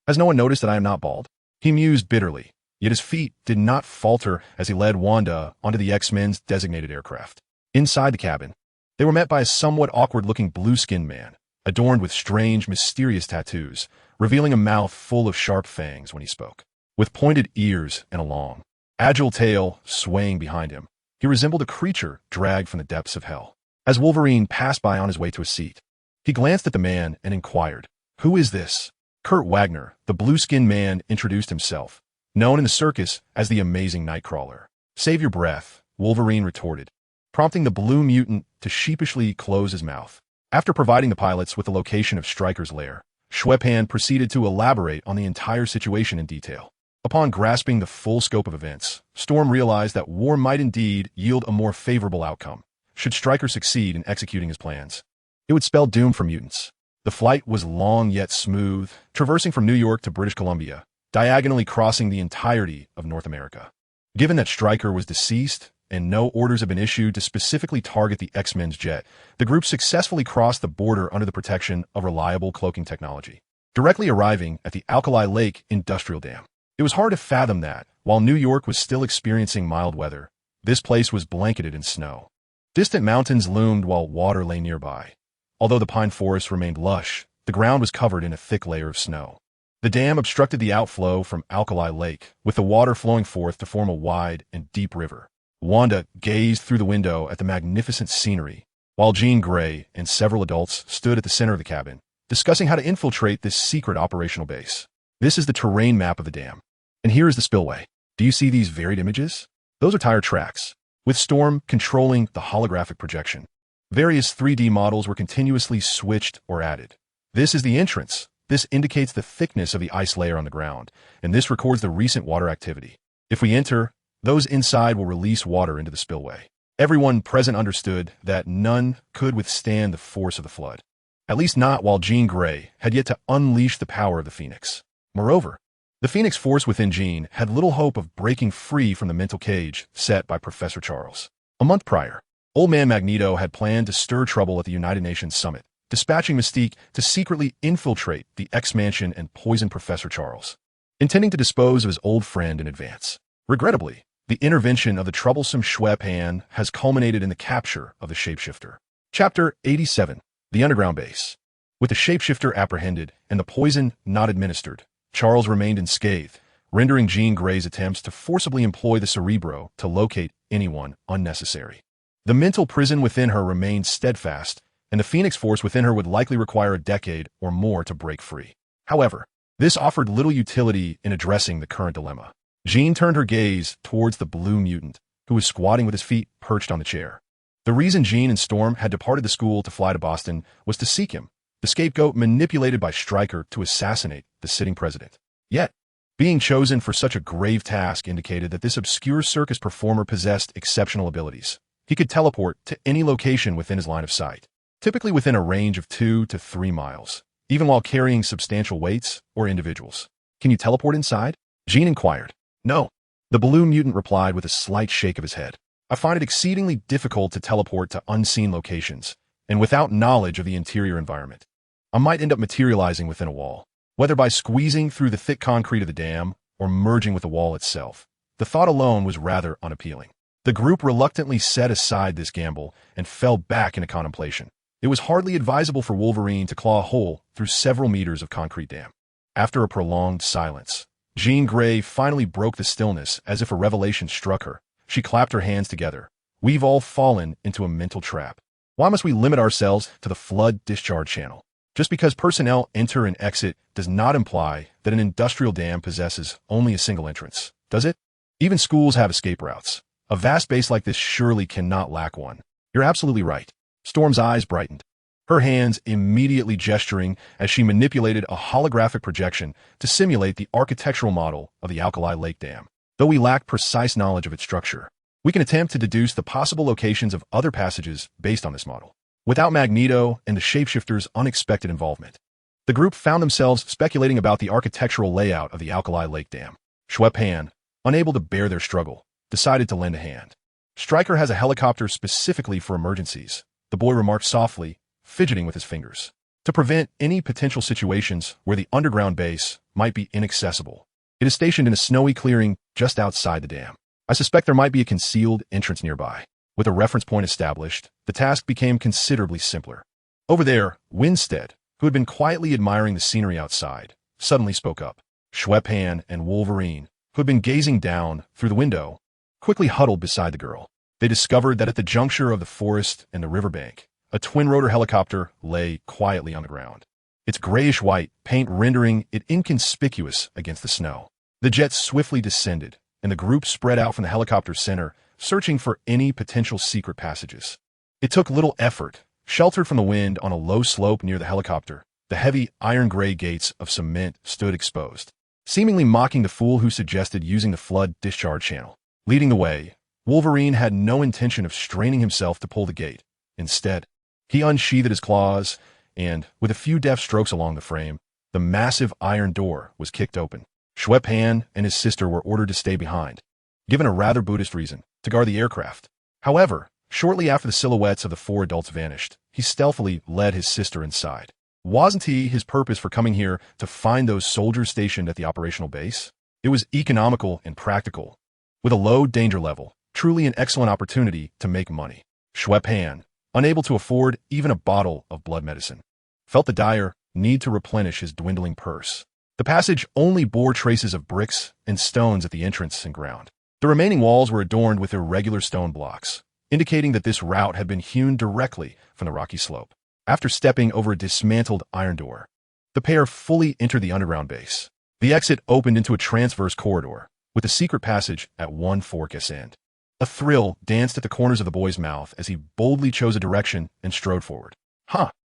Has no one noticed that I am not bald?" He mused bitterly, yet his feet did not falter as he led Wanda onto the X-Men's designated aircraft. Inside the cabin, they were met by a somewhat awkward-looking blue-skinned man, adorned with strange, mysterious tattoos, revealing a mouth full of sharp fangs when he spoke. With pointed ears and a long, agile tail swaying behind him, he resembled a creature dragged from the depths of hell. As Wolverine passed by on his way to a seat, he glanced at the man and inquired, "Who is this?" Kurt Wagner, the blue-skinned man, introduced himself, known in the circus as the Amazing Nightcrawler. "Save your breath," Wolverine retorted, prompting the blue mutant to sheepishly close his mouth. After providing the pilots with the location of Stryker's lair, Xue Pan proceeded to elaborate on the entire situation in detail. Upon grasping the full scope of events, Storm realized that war might indeed yield a more favorable outcome, should Stryker succeed in executing his plans. It would spell doom for mutants. The flight was long yet smooth, traversing from New York to British Columbia, diagonally crossing the entirety of North America. Given that Stryker was deceased and no orders had been issued to specifically target the X-Men's jet, the group successfully crossed the border under the protection of reliable cloaking technology, directly arriving at the Alkali Lake Industrial Dam. It was hard to fathom that, while New York was still experiencing mild weather, this place was blanketed in snow. Distant mountains loomed while water lay nearby. Although the pine forest remained lush, the ground was covered in a thick layer of snow. The dam obstructed the outflow from Alkali Lake, with the water flowing forth to form a wide and deep river. Wanda gazed through the window at the magnificent scenery, while Jean Grey and several adults stood at the center of the cabin, discussing how to infiltrate this secret operational base. This is the terrain map of the dam. And here is the spillway. Do you see these varied images? Those are tire tracks, with Storm controlling the holographic projection. Various 3D models were continuously switched or added. This is the entrance. This indicates the thickness of the ice layer on the ground, and this records the recent water activity. If we enter, those inside will release water into the spillway. Everyone present understood that none could withstand the force of the flood. At least not while Jean Grey had yet to unleash the power of the Phoenix. Moreover, the Phoenix force within Jean had little hope of breaking free from the mental cage set by Professor Charles. A month prior, Old Man Magneto had planned to stir trouble at the United Nations Summit, dispatching Mystique to secretly infiltrate the X-Mansion and poison Professor Charles, intending to dispose of his old friend in advance. Regrettably, the intervention of the troublesome Xue Pan has culminated in the capture of the shapeshifter. Chapter 87. The Underground Base. With the shapeshifter apprehended and the poison not administered, Charles remained unscathed, rendering Jean Grey's attempts to forcibly employ the Cerebro to locate anyone unnecessary. The mental prison within her remained steadfast, and the Phoenix force within her would likely require a decade or more to break free. However, this offered little utility in addressing the current dilemma. Jean turned her gaze towards the blue mutant, who was squatting with his feet perched on the chair. The reason Jean and Storm had departed the school to fly to Boston was to seek him, the scapegoat manipulated by Stryker to assassinate the sitting president. Yet, being chosen for such a grave task indicated that this obscure circus performer possessed exceptional abilities. He could teleport to any location within his line of sight, typically within a range of 2 to 3 miles, even while carrying substantial weights or individuals. Can you teleport inside? Jean inquired. No. The blue mutant replied with a slight shake of his head. I find it exceedingly difficult to teleport to unseen locations, and without knowledge of the interior environment. I might end up materializing within a wall, whether by squeezing through the thick concrete of the dam or merging with the wall itself. The thought alone was rather unappealing. The group reluctantly set aside this gamble and fell back into contemplation. It was hardly advisable for Wolverine to claw a hole through several meters of concrete dam. After a prolonged silence, Jean Grey finally broke the stillness as if a revelation struck her. She clapped her hands together. We've all fallen into a mental trap. Why must we limit ourselves to the flood discharge channel? Just because personnel enter and exit does not imply that an industrial dam possesses only a single entrance, does it? Even schools have escape routes. A vast base like this surely cannot lack one. You're absolutely right. Storm's eyes brightened, her hands immediately gesturing as she manipulated a holographic projection to simulate the architectural model of the Alkali Lake Dam. Though we lack precise knowledge of its structure, we can attempt to deduce the possible locations of other passages based on this model. Without Magneto and the shapeshifter's unexpected involvement, the group found themselves speculating about the architectural layout of the Alkali Lake Dam. Xue Pan, unable to bear their struggle, decided to lend a hand. Stryker has a helicopter specifically for emergencies, the boy remarked softly, fidgeting with his fingers, to prevent any potential situations where the underground base might be inaccessible. It is stationed in a snowy clearing just outside the dam. I suspect there might be a concealed entrance nearby. With a reference point established, the task became considerably simpler. Over there, Winstead, who had been quietly admiring the scenery outside, suddenly spoke up. Xue Pan and Wolverine, who had been gazing down through the window, quickly huddled beside the girl. They discovered that at the juncture of the forest and the riverbank, a twin-rotor helicopter lay quietly on the ground, its grayish-white paint rendering it inconspicuous against the snow. The jet swiftly descended, and the group spread out from the helicopter's center, searching for any potential secret passages. It took little effort. Sheltered from the wind on a low slope near the helicopter, the heavy iron-gray gates of cement stood exposed, seemingly mocking the fool who suggested using the flood discharge channel. Leading the way, Wolverine had no intention of straining himself to pull the gate. Instead, he unsheathed his claws, and, with a few deft strokes along the frame, the massive iron door was kicked open. Xue Pan and his sister were ordered to stay behind, given a rather Buddhist reason, to guard the aircraft. However, shortly after the silhouettes of the four adults vanished, he stealthily led his sister inside. Wasn't his purpose for coming here to find those soldiers stationed at the operational base? It was economical and practical, with a low danger level, truly an excellent opportunity to make money. Xue Pan, unable to afford even a bottle of blood medicine, felt the dire need to replenish his dwindling purse. The passage only bore traces of bricks and stones at the entrance and ground. The remaining walls were adorned with irregular stone blocks, indicating that this route had been hewn directly from the rocky slope. After stepping over a dismantled iron door, the pair fully entered the underground base. The exit opened into a transverse corridor, with a secret passage at one fork's end. A thrill danced at the corners of the boy's mouth as he boldly chose a direction and strode forward.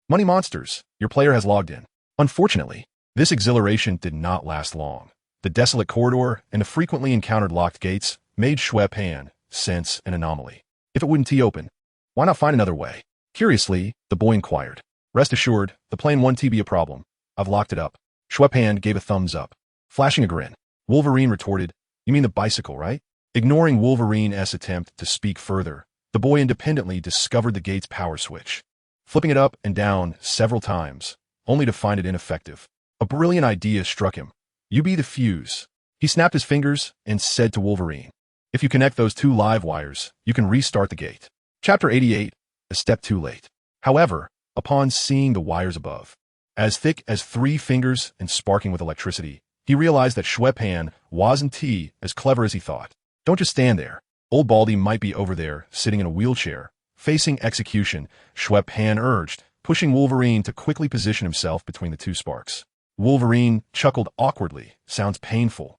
Money monsters, your player has logged in. Unfortunately, this exhilaration did not last long. The desolate corridor and the frequently encountered locked gates made Xue Pan sense an anomaly. If it wouldn't open, why not find another way? Curiously, the boy inquired. Rest assured, the plane won't be a problem. I've locked it up. Xue Pan gave a thumbs up, flashing a grin. Wolverine retorted, you mean the bicycle, right? Ignoring Wolverine's attempt to speak further, the boy independently discovered the gate's power switch, flipping it up and down several times, only to find it ineffective. A brilliant idea struck him. You be the fuse. He snapped his fingers and said to Wolverine, if you connect those two live wires, you can restart the gate. Chapter 88, a step too late. However, upon seeing the wires above, as thick as 3 fingers and sparking with electricity, he realized that Xue Pan wasn't as clever as he thought. Don't just stand there. Old Baldy might be over there, sitting in a wheelchair, facing execution, Xue Pan urged, pushing Wolverine to quickly position himself between the two sparks. Wolverine chuckled awkwardly. Sounds painful.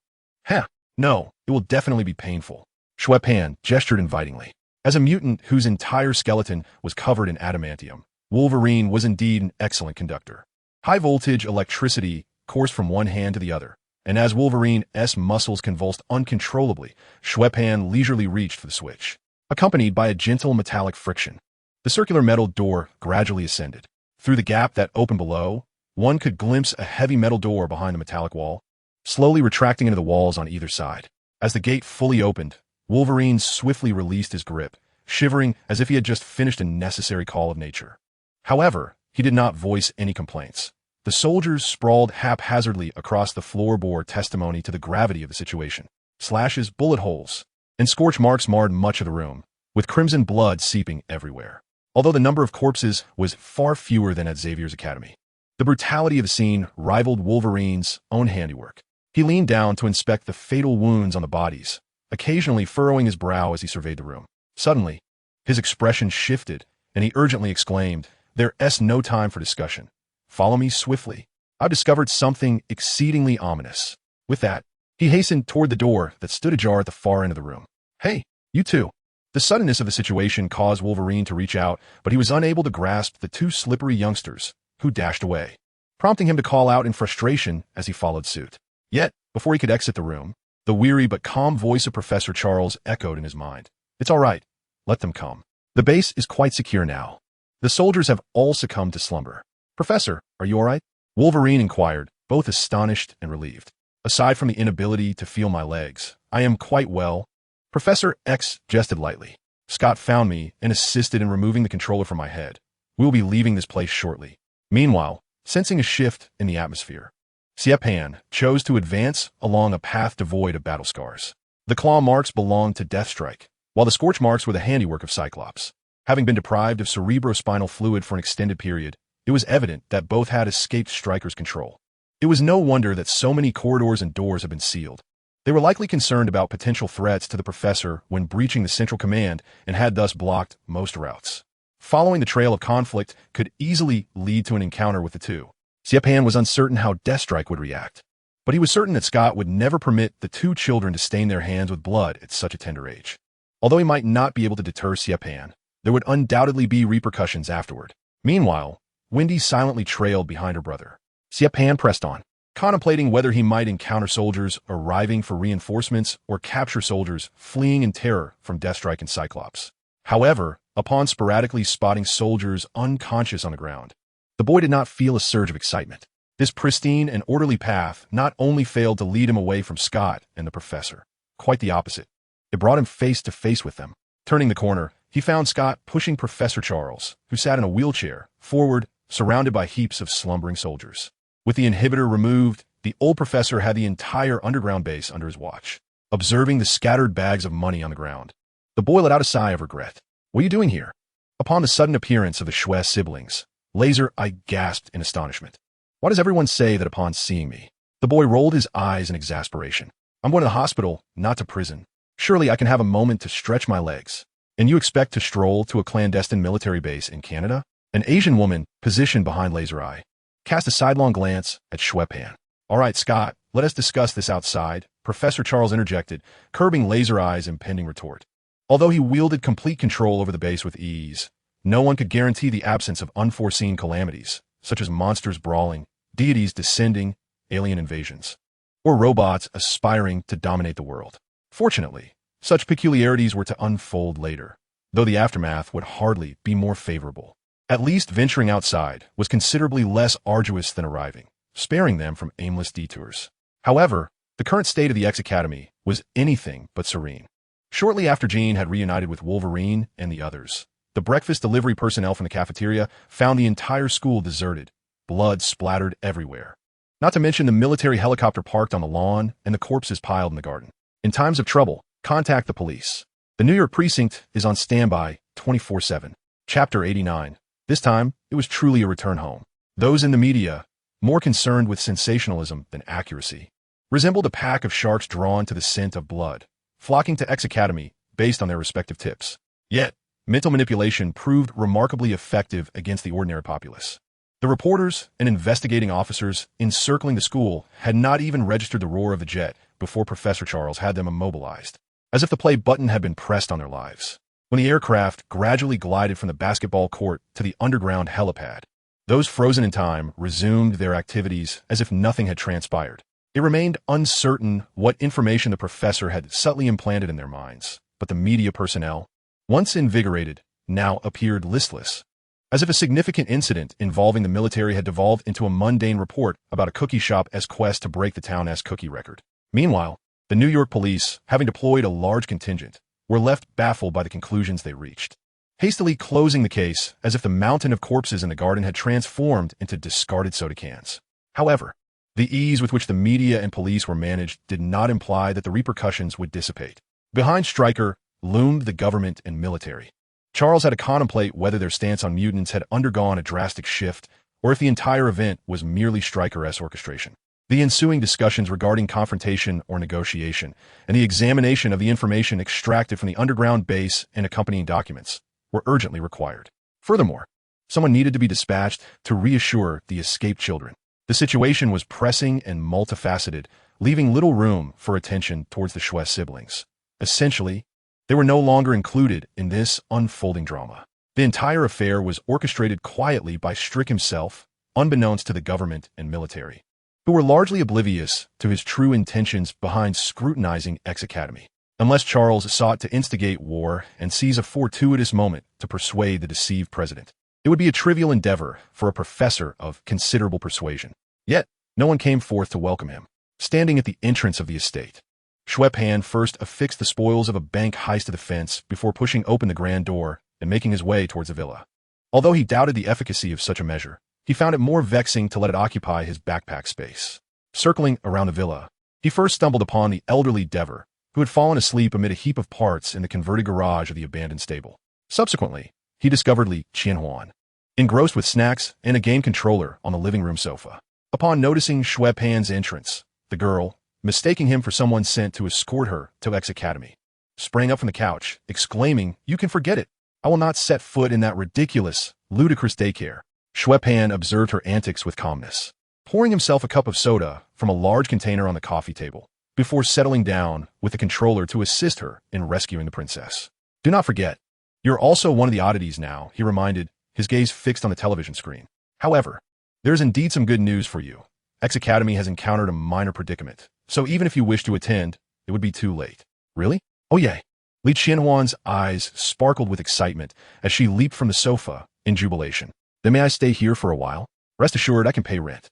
No, it will definitely be painful. Xue Pan gestured invitingly. As a mutant whose entire skeleton was covered in adamantium, Wolverine was indeed an excellent conductor. High-voltage electricity coursed from one hand to the other, and as Wolverine's muscles convulsed uncontrollably, Xue Pan leisurely reached for the switch. Accompanied by a gentle metallic friction, the circular metal door gradually ascended. Through the gap that opened below, one could glimpse a heavy metal door behind the metallic wall, slowly retracting into the walls on either side. As the gate fully opened, Wolverine swiftly released his grip, shivering as if he had just finished a necessary call of nature. However, he did not voice any complaints. The soldiers sprawled haphazardly across the floor bore testimony to the gravity of the situation. Slashes, bullet holes, and scorch marks marred much of the room, with crimson blood seeping everywhere. Although the number of corpses was far fewer than at Xavier's academy, the brutality of the scene rivaled Wolverine's own handiwork. He leaned down to inspect the fatal wounds on the bodies, occasionally furrowing his brow as he surveyed the room. Suddenly, his expression shifted, and he urgently exclaimed, "There's no time for discussion. Follow me swiftly. I've discovered something exceedingly ominous." With that, he hastened toward the door that stood ajar at the far end of the room. "Hey, you two." The suddenness of the situation caused Wolverine to reach out, but he was unable to grasp the 2 slippery youngsters, who dashed away, prompting him to call out in frustration as he followed suit. Yet, before he could exit the room, the weary but calm voice of Professor Charles echoed in his mind. "It's all right. Let them come. The base is quite secure now. The soldiers have all succumbed to slumber." "Professor, are you all right?" Wolverine inquired, both astonished and relieved. "Aside from the inability to feel my legs, I am quite well." Professor X jested lightly. "Scott found me and assisted in removing the controller from my head. We will be leaving this place shortly." Meanwhile, sensing a shift in the atmosphere, Xue Pan chose to advance along a path devoid of battle scars. The claw marks belonged to Deathstrike, while the scorch marks were the handiwork of Cyclops. Having been deprived of cerebrospinal fluid for an extended period, it was evident that both had escaped Stryker's control. It was no wonder that so many corridors and doors had been sealed. They were likely concerned about potential threats to the professor when breaching the central command and had thus blocked most routes. Following the trail of conflict could easily lead to an encounter with the two. Xue Pan was uncertain how Deathstrike would react, but he was certain that Scott would never permit the 2 children to stain their hands with blood at such a tender age. Although he might not be able to deter Xue Pan, there would undoubtedly be repercussions afterward. Meanwhile, Wendy silently trailed behind her brother. Xue Pan pressed on, contemplating whether he might encounter soldiers arriving for reinforcements or capture soldiers fleeing in terror from Deathstrike and Cyclops. However, upon sporadically spotting soldiers unconscious on the ground, the boy did not feel a surge of excitement. This pristine and orderly path not only failed to lead him away from Scott and the professor, quite the opposite. It brought him face to face with them. Turning the corner, he found Scott pushing Professor Charles, who sat in a wheelchair, forward, surrounded by heaps of slumbering soldiers. With the inhibitor removed, the old professor had the entire underground base under his watch. Observing the scattered bags of money on the ground, the boy let out a sigh of regret. "What are you doing here?" Upon the sudden appearance of the Xue siblings, Laser Eye gasped in astonishment. "Why does everyone say that upon seeing me?" The boy rolled his eyes in exasperation. "I'm going to the hospital, not to prison. Surely I can have a moment to stretch my legs. And you expect to stroll to a clandestine military base in Canada?" An Asian woman, positioned behind Laser Eye, cast a sidelong glance at Xue Pan. "All right, Scott, let us discuss this outside," Professor Charles interjected, curbing Laser Eye's impending retort. Although he wielded complete control over the base with ease, no one could guarantee the absence of unforeseen calamities, such as monsters brawling, deities descending, alien invasions, or robots aspiring to dominate the world. Fortunately, such peculiarities were to unfold later, though the aftermath would hardly be more favorable. At least venturing outside was considerably less arduous than arriving, sparing them from aimless detours. However, the current state of the X Academy was anything but serene. Shortly after Jean had reunited with Wolverine and the others, the breakfast delivery personnel from the cafeteria found the entire school deserted, blood splattered everywhere. Not to mention the military helicopter parked on the lawn and the corpses piled in the garden. In times of trouble, contact the police. The New York precinct is on standby 24/7. Chapter 89. This time, it was truly a return home. Those in the media, more concerned with sensationalism than accuracy, resembled a pack of sharks drawn to the scent of blood, flocking to X Academy based on their respective tips. Yet, mental manipulation proved remarkably effective against the ordinary populace. The reporters and investigating officers encircling the school had not even registered the roar of the jet before Professor Charles had them immobilized, as if the play button had been pressed on their lives. When the aircraft gradually glided from the basketball court to the underground helipad, those frozen in time resumed their activities as if nothing had transpired. It remained uncertain what information the professor had subtly implanted in their minds, but the media personnel, once invigorated, now appeared listless, as if a significant incident involving the military had devolved into a mundane report about a cookie shop's quest to break the town's cookie record. Meanwhile, the New York police, having deployed a large contingent, were left baffled by the conclusions they reached, hastily closing the case as if the mountain of corpses in the garden had transformed into discarded soda cans. However, the ease with which the media and police were managed did not imply that the repercussions would dissipate. Behind Stryker loomed the government and military. Charles had to contemplate whether their stance on mutants had undergone a drastic shift or if the entire event was merely Stryker-esque orchestration. The ensuing discussions regarding confrontation or negotiation, and the examination of the information extracted from the underground base and accompanying documents, were urgently required. Furthermore, someone needed to be dispatched to reassure the escaped children. The situation was pressing and multifaceted, leaving little room for attention towards the Xue siblings. Essentially, they were no longer included in this unfolding drama. The entire affair was orchestrated quietly by Strick himself, unbeknownst to the government and military, who were largely oblivious to his true intentions behind scrutinizing X Academy. Unless Charles sought to instigate war and seize a fortuitous moment to persuade the deceived president, it would be a trivial endeavor for a professor of considerable persuasion. Yet, no one came forth to welcome him. Standing at the entrance of the estate, Xue Pan first affixed the spoils of a bank heist to the fence before pushing open the grand door and making his way towards the villa. Although he doubted the efficacy of such a measure, he found it more vexing to let it occupy his backpack space. Circling around the villa, he first stumbled upon the elderly Dever, who had fallen asleep amid a heap of parts in the converted garage of the abandoned stable. Subsequently, he discovered Li Qianhuan, engrossed with snacks and a game controller on the living room sofa. Upon noticing Xue Pan's entrance, the girl, mistaking him for someone sent to escort her to X Academy, sprang up from the couch, exclaiming, "You can forget it. I will not set foot in that ridiculous, ludicrous daycare." Xue Pan observed her antics with calmness, pouring himself a cup of soda from a large container on the coffee table, before settling down with the controller to assist her in rescuing the princess. "Do not forget, you're also one of the oddities now," he reminded, his gaze fixed on the television screen. "However, there is indeed some good news for you. X Academy has encountered a minor predicament, so even if you wish to attend, it would be too late." "Really? Oh yay." Li Qianhuan's eyes sparkled with excitement as she leaped from the sofa in jubilation. "Then may I stay here for a while? Rest assured I can pay rent."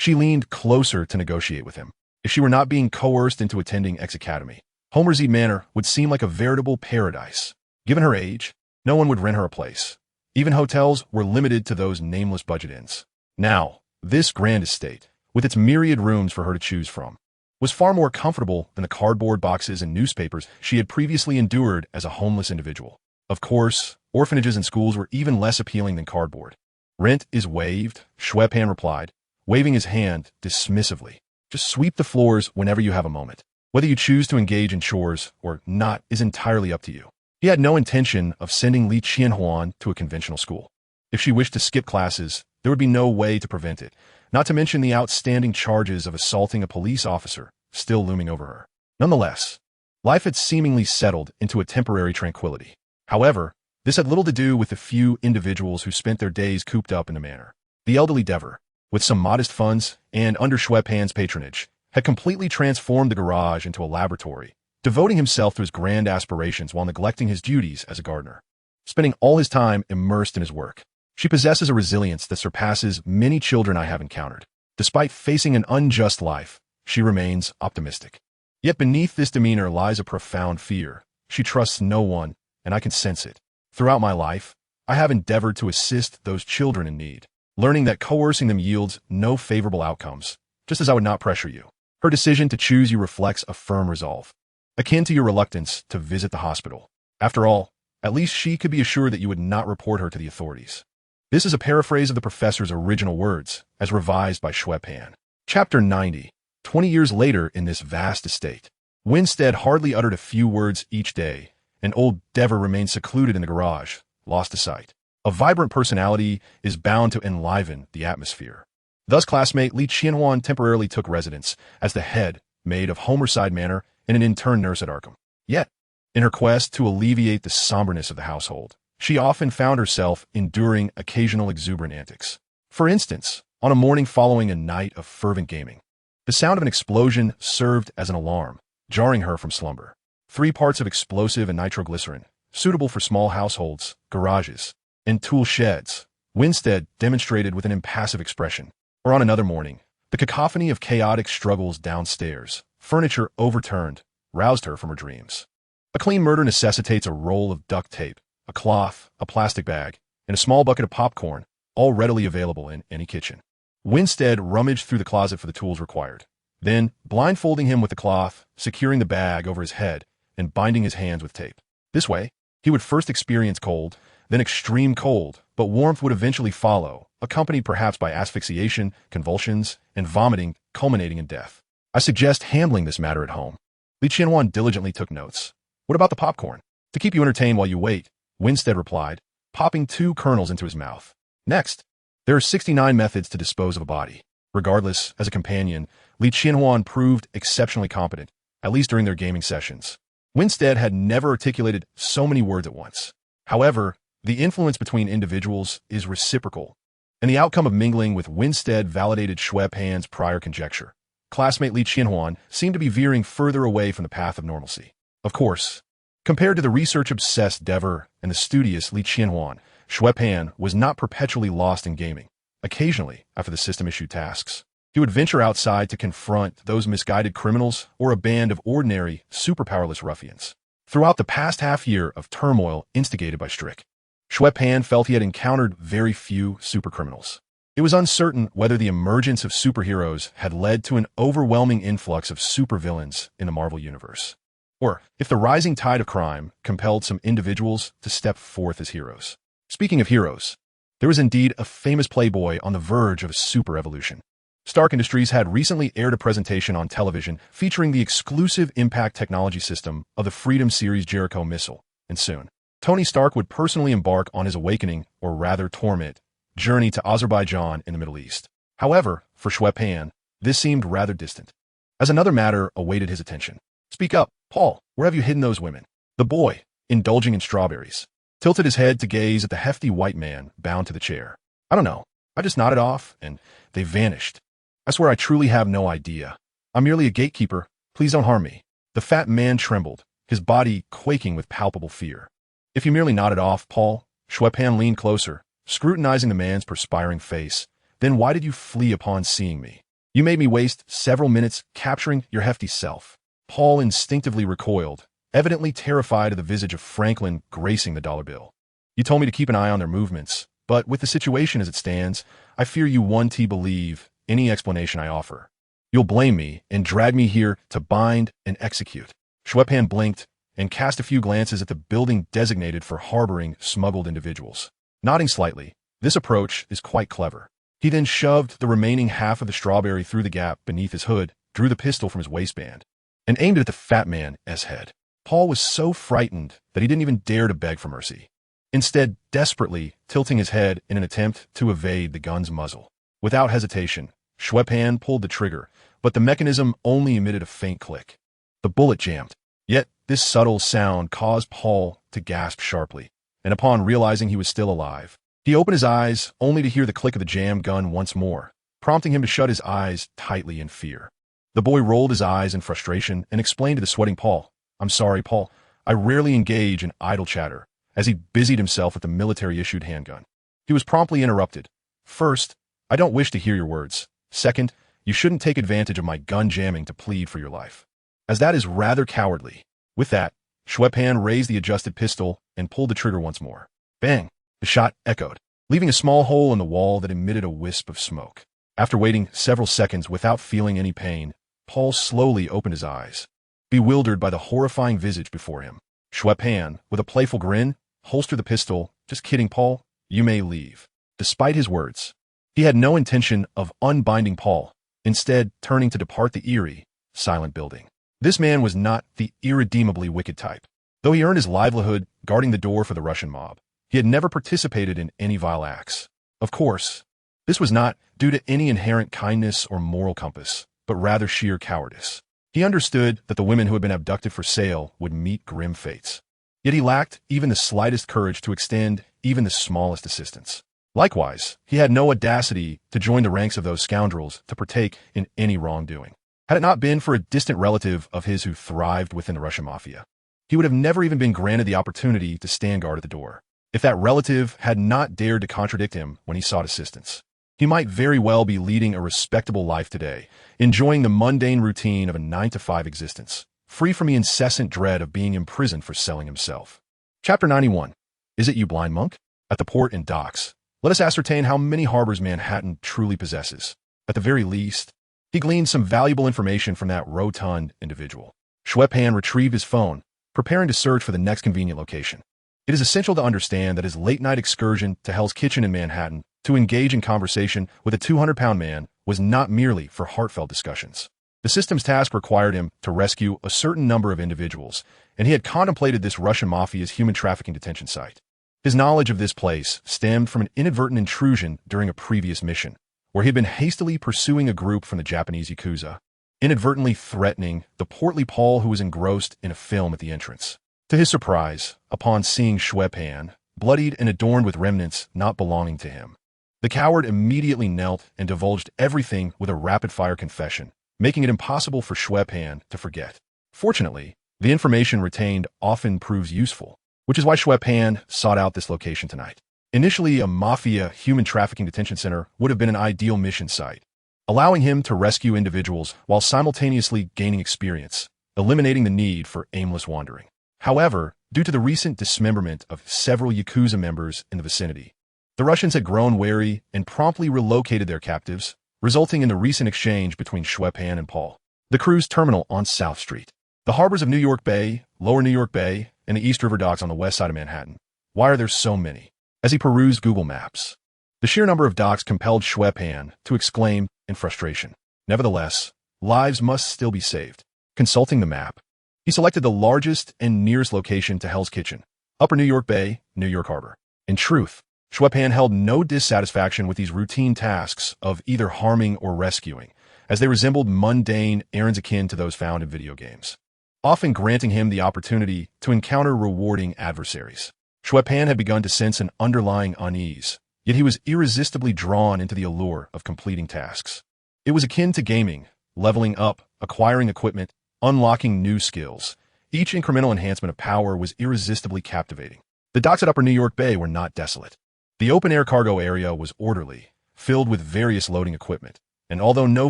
She leaned closer to negotiate with him. If she were not being coerced into attending X Academy, Homerside Manor would seem like a veritable paradise. Given her age, no one would rent her a place. Even hotels were limited to those nameless budget inns. Now, this grand estate, with its myriad rooms for her to choose from, was far more comfortable than the cardboard boxes and newspapers she had previously endured as a homeless individual. Of course, orphanages and schools were even less appealing than cardboard. Rent is waived, Xue Pan replied, waving his hand dismissively. Just sweep the floors whenever you have a moment. Whether you choose to engage in chores or not is entirely up to you. He had no intention of sending Li Qianhuan to a conventional school. If she wished to skip classes, there would be no way to prevent it, not to mention the outstanding charges of assaulting a police officer still looming over her. Nonetheless, life had seemingly settled into a temporary tranquility. However, this had little to do with the few individuals who spent their days cooped up in the manor. The elderly Dever, with some modest funds and under Xue Pan's patronage, had completely transformed the garage into a laboratory, devoting himself to his grand aspirations while neglecting his duties as a gardener, spending all his time immersed in his work. She possesses a resilience that surpasses many children I have encountered. Despite facing an unjust life, she remains optimistic. Yet beneath this demeanor lies a profound fear. She trusts no one, and I can sense it. Throughout my life, I have endeavored to assist those children in need, learning that coercing them yields no favorable outcomes, just as I would not pressure you. Her decision to choose you reflects a firm resolve, akin to your reluctance to visit the hospital. After all, at least she could be assured that you would not report her to the authorities. This is a paraphrase of the professor's original words, as revised by Xue Pan. Chapter 90. 20 years later in this vast estate. Winstead hardly uttered a few words each day, and old Dever remained secluded in the garage, lost to sight. A vibrant personality is bound to enliven the atmosphere. Thus classmate Li Qianhuan temporarily took residence as the head maid of Homerside Manor and an intern nurse at Arkham. Yet, in her quest to alleviate the somberness of the household, she often found herself enduring occasional exuberant antics. For instance, on a morning following a night of fervent gaming, the sound of an explosion served as an alarm, jarring her from slumber. 3 parts of explosive and nitroglycerin, suitable for small households, garages, and tool sheds, Winstead demonstrated with an impassive expression. Or on another morning, the cacophony of chaotic struggles downstairs, furniture overturned, roused her from her dreams. A clean murder necessitates a roll of duct tape, a cloth, a plastic bag, and a small bucket of popcorn, all readily available in any kitchen. Winstead rummaged through the closet for the tools required. Then, blindfolding him with the cloth, securing the bag over his head, and binding his hands with tape. This way, he would first experience cold, then extreme cold, but warmth would eventually follow, accompanied perhaps by asphyxiation, convulsions, and vomiting, culminating in death. I suggest handling this matter at home. Li Qianhuan diligently took notes. What about the popcorn? To keep you entertained while you wait, Winstead replied, popping 2 kernels into his mouth. Next, there are 69 methods to dispose of a body. Regardless, as a companion, Li Qianhuan proved exceptionally competent, at least during their gaming sessions. Winstead had never articulated so many words at once. However, the influence between individuals is reciprocal, and the outcome of mingling with Winstead validated Xue Pan's prior conjecture. Classmate Li Qianhuan seemed to be veering further away from the path of normalcy. Of course, compared to the research-obsessed Dever and the studious Li Qianhuan, Xue Pan was not perpetually lost in gaming. Occasionally, after the system issued tasks, he would venture outside to confront those misguided criminals or a band of ordinary, superpowerless ruffians. Throughout the past half-year of turmoil instigated by Strick, Xue Pan felt he had encountered very few supercriminals. It was uncertain whether the emergence of superheroes had led to an overwhelming influx of supervillains in the Marvel Universe, or if the rising tide of crime compelled some individuals to step forth as heroes. Speaking of heroes, there was indeed a famous playboy on the verge of a super evolution. Stark Industries had recently aired a presentation on television featuring the exclusive impact technology system of the Freedom Series Jericho missile, and soon, Tony Stark would personally embark on his awakening, or rather torment, journey to Azerbaijan in the Middle East. However, for Xue Pan, this seemed rather distant, as another matter awaited his attention. Speak up, Paul, where have you hidden those women? The boy, indulging in strawberries, tilted his head to gaze at the hefty white man bound to the chair. I don't know. I just nodded off, and they vanished. I swear I truly have no idea. I'm merely a gatekeeper. Please don't harm me. The fat man trembled, his body quaking with palpable fear. If you merely nodded off, Paul, Xue Pan leaned closer, scrutinizing the man's perspiring face. Then why did you flee upon seeing me? You made me waste several minutes capturing your hefty self. Paul instinctively recoiled, evidently terrified of the visage of Franklin gracing the dollar bill. You told me to keep an eye on their movements, but with the situation as it stands, I fear you won't believe any explanation I offer. You'll blame me and drag me here to bind and execute. Xue Pan blinked and cast a few glances at the building designated for harboring smuggled individuals. Nodding slightly, this approach is quite clever. He then shoved the remaining half of the strawberry through the gap beneath his hood, drew the pistol from his waistband, and aimed it at the fat man's head. Paul was so frightened that he didn't even dare to beg for mercy, instead desperately tilting his head in an attempt to evade the gun's muzzle. Without hesitation, Xue Pan pulled the trigger, but the mechanism only emitted a faint click. The bullet jammed. Yet this subtle sound caused Paul to gasp sharply, and upon realizing he was still alive, he opened his eyes only to hear the click of the jammed gun once more, prompting him to shut his eyes tightly in fear. The boy rolled his eyes in frustration and explained to the sweating Paul, "I'm sorry, Paul. I rarely engage in idle chatter," as he busied himself with the military-issued handgun. He was promptly interrupted. "First, I don't wish to hear your words. Second, you shouldn't take advantage of my gun jamming to plead for your life, as that is rather cowardly." With that, Xue Pan raised the adjusted pistol and pulled the trigger once more. Bang! The shot echoed, leaving a small hole in the wall that emitted a wisp of smoke. After waiting several seconds without feeling any pain, Paul slowly opened his eyes, bewildered by the horrifying visage before him. Xue Pan, with a playful grin, holstered the pistol. "Just kidding, Paul. You may leave." Despite his words, he had no intention of unbinding Paul, instead turning to depart the eerie, silent building. This man was not the irredeemably wicked type. Though he earned his livelihood guarding the door for the Russian mob, he had never participated in any vile acts. Of course, this was not due to any inherent kindness or moral compass, but rather sheer cowardice. He understood that the women who had been abducted for sale would meet grim fates. Yet he lacked even the slightest courage to extend even the smallest assistance. Likewise, he had no audacity to join the ranks of those scoundrels to partake in any wrongdoing. Had it not been for a distant relative of his who thrived within the Russian mafia, he would have never even been granted the opportunity to stand guard at the door. If that relative had not dared to contradict him when he sought assistance, he might very well be leading a respectable life today, enjoying the mundane routine of a 9-to-5 existence, free from the incessant dread of being imprisoned for selling himself. Chapter 91. Is it you, blind monk? At the port and docks, let us ascertain how many harbors Manhattan truly possesses. At the very least, he gleaned some valuable information from that rotund individual. Xue Pan retrieved his phone, preparing to search for the next convenient location. It is essential to understand that his late-night excursion to Hell's Kitchen in Manhattan to engage in conversation with a 200-pound man was not merely for heartfelt discussions. The system's task required him to rescue a certain number of individuals, and he had contemplated this Russian mafia's human trafficking detention site. His knowledge of this place stemmed from an inadvertent intrusion during a previous mission, where he had been hastily pursuing a group from the Japanese Yakuza, inadvertently threatening the portly Paul who was engrossed in a film at the entrance. To his surprise, upon seeing Xue Pan, bloodied and adorned with remnants not belonging to him, the coward immediately knelt and divulged everything with a rapid-fire confession, making it impossible for Xue Pan to forget. Fortunately, the information retained often proves useful, which is why Xue Pan sought out this location tonight. Initially, a mafia human trafficking detention center would have been an ideal mission site, allowing him to rescue individuals while simultaneously gaining experience, eliminating the need for aimless wandering. However, due to the recent dismemberment of several Yakuza members in the vicinity, the Russians had grown wary and promptly relocated their captives, resulting in the recent exchange between Xue Pan and Paul. The cruise terminal on South Street, the harbors of New York Bay, Lower New York Bay, and the East River docks on the west side of Manhattan. Why are there so many? As he perused Google Maps, the sheer number of docks compelled Xue Pan to exclaim in frustration. Nevertheless, lives must still be saved. Consulting the map, he selected the largest and nearest location to Hell's Kitchen, Upper New York Bay, New York Harbor. In truth, Xue Pan held no dissatisfaction with these routine tasks of either harming or rescuing, as they resembled mundane errands akin to those found in video games, often granting him the opportunity to encounter rewarding adversaries. Xue Pan had begun to sense an underlying unease, yet he was irresistibly drawn into the allure of completing tasks. It was akin to gaming, leveling up, acquiring equipment, unlocking new skills. Each incremental enhancement of power was irresistibly captivating. The docks at Upper New York Bay were not desolate. The open-air cargo area was orderly, filled with various loading equipment, and although no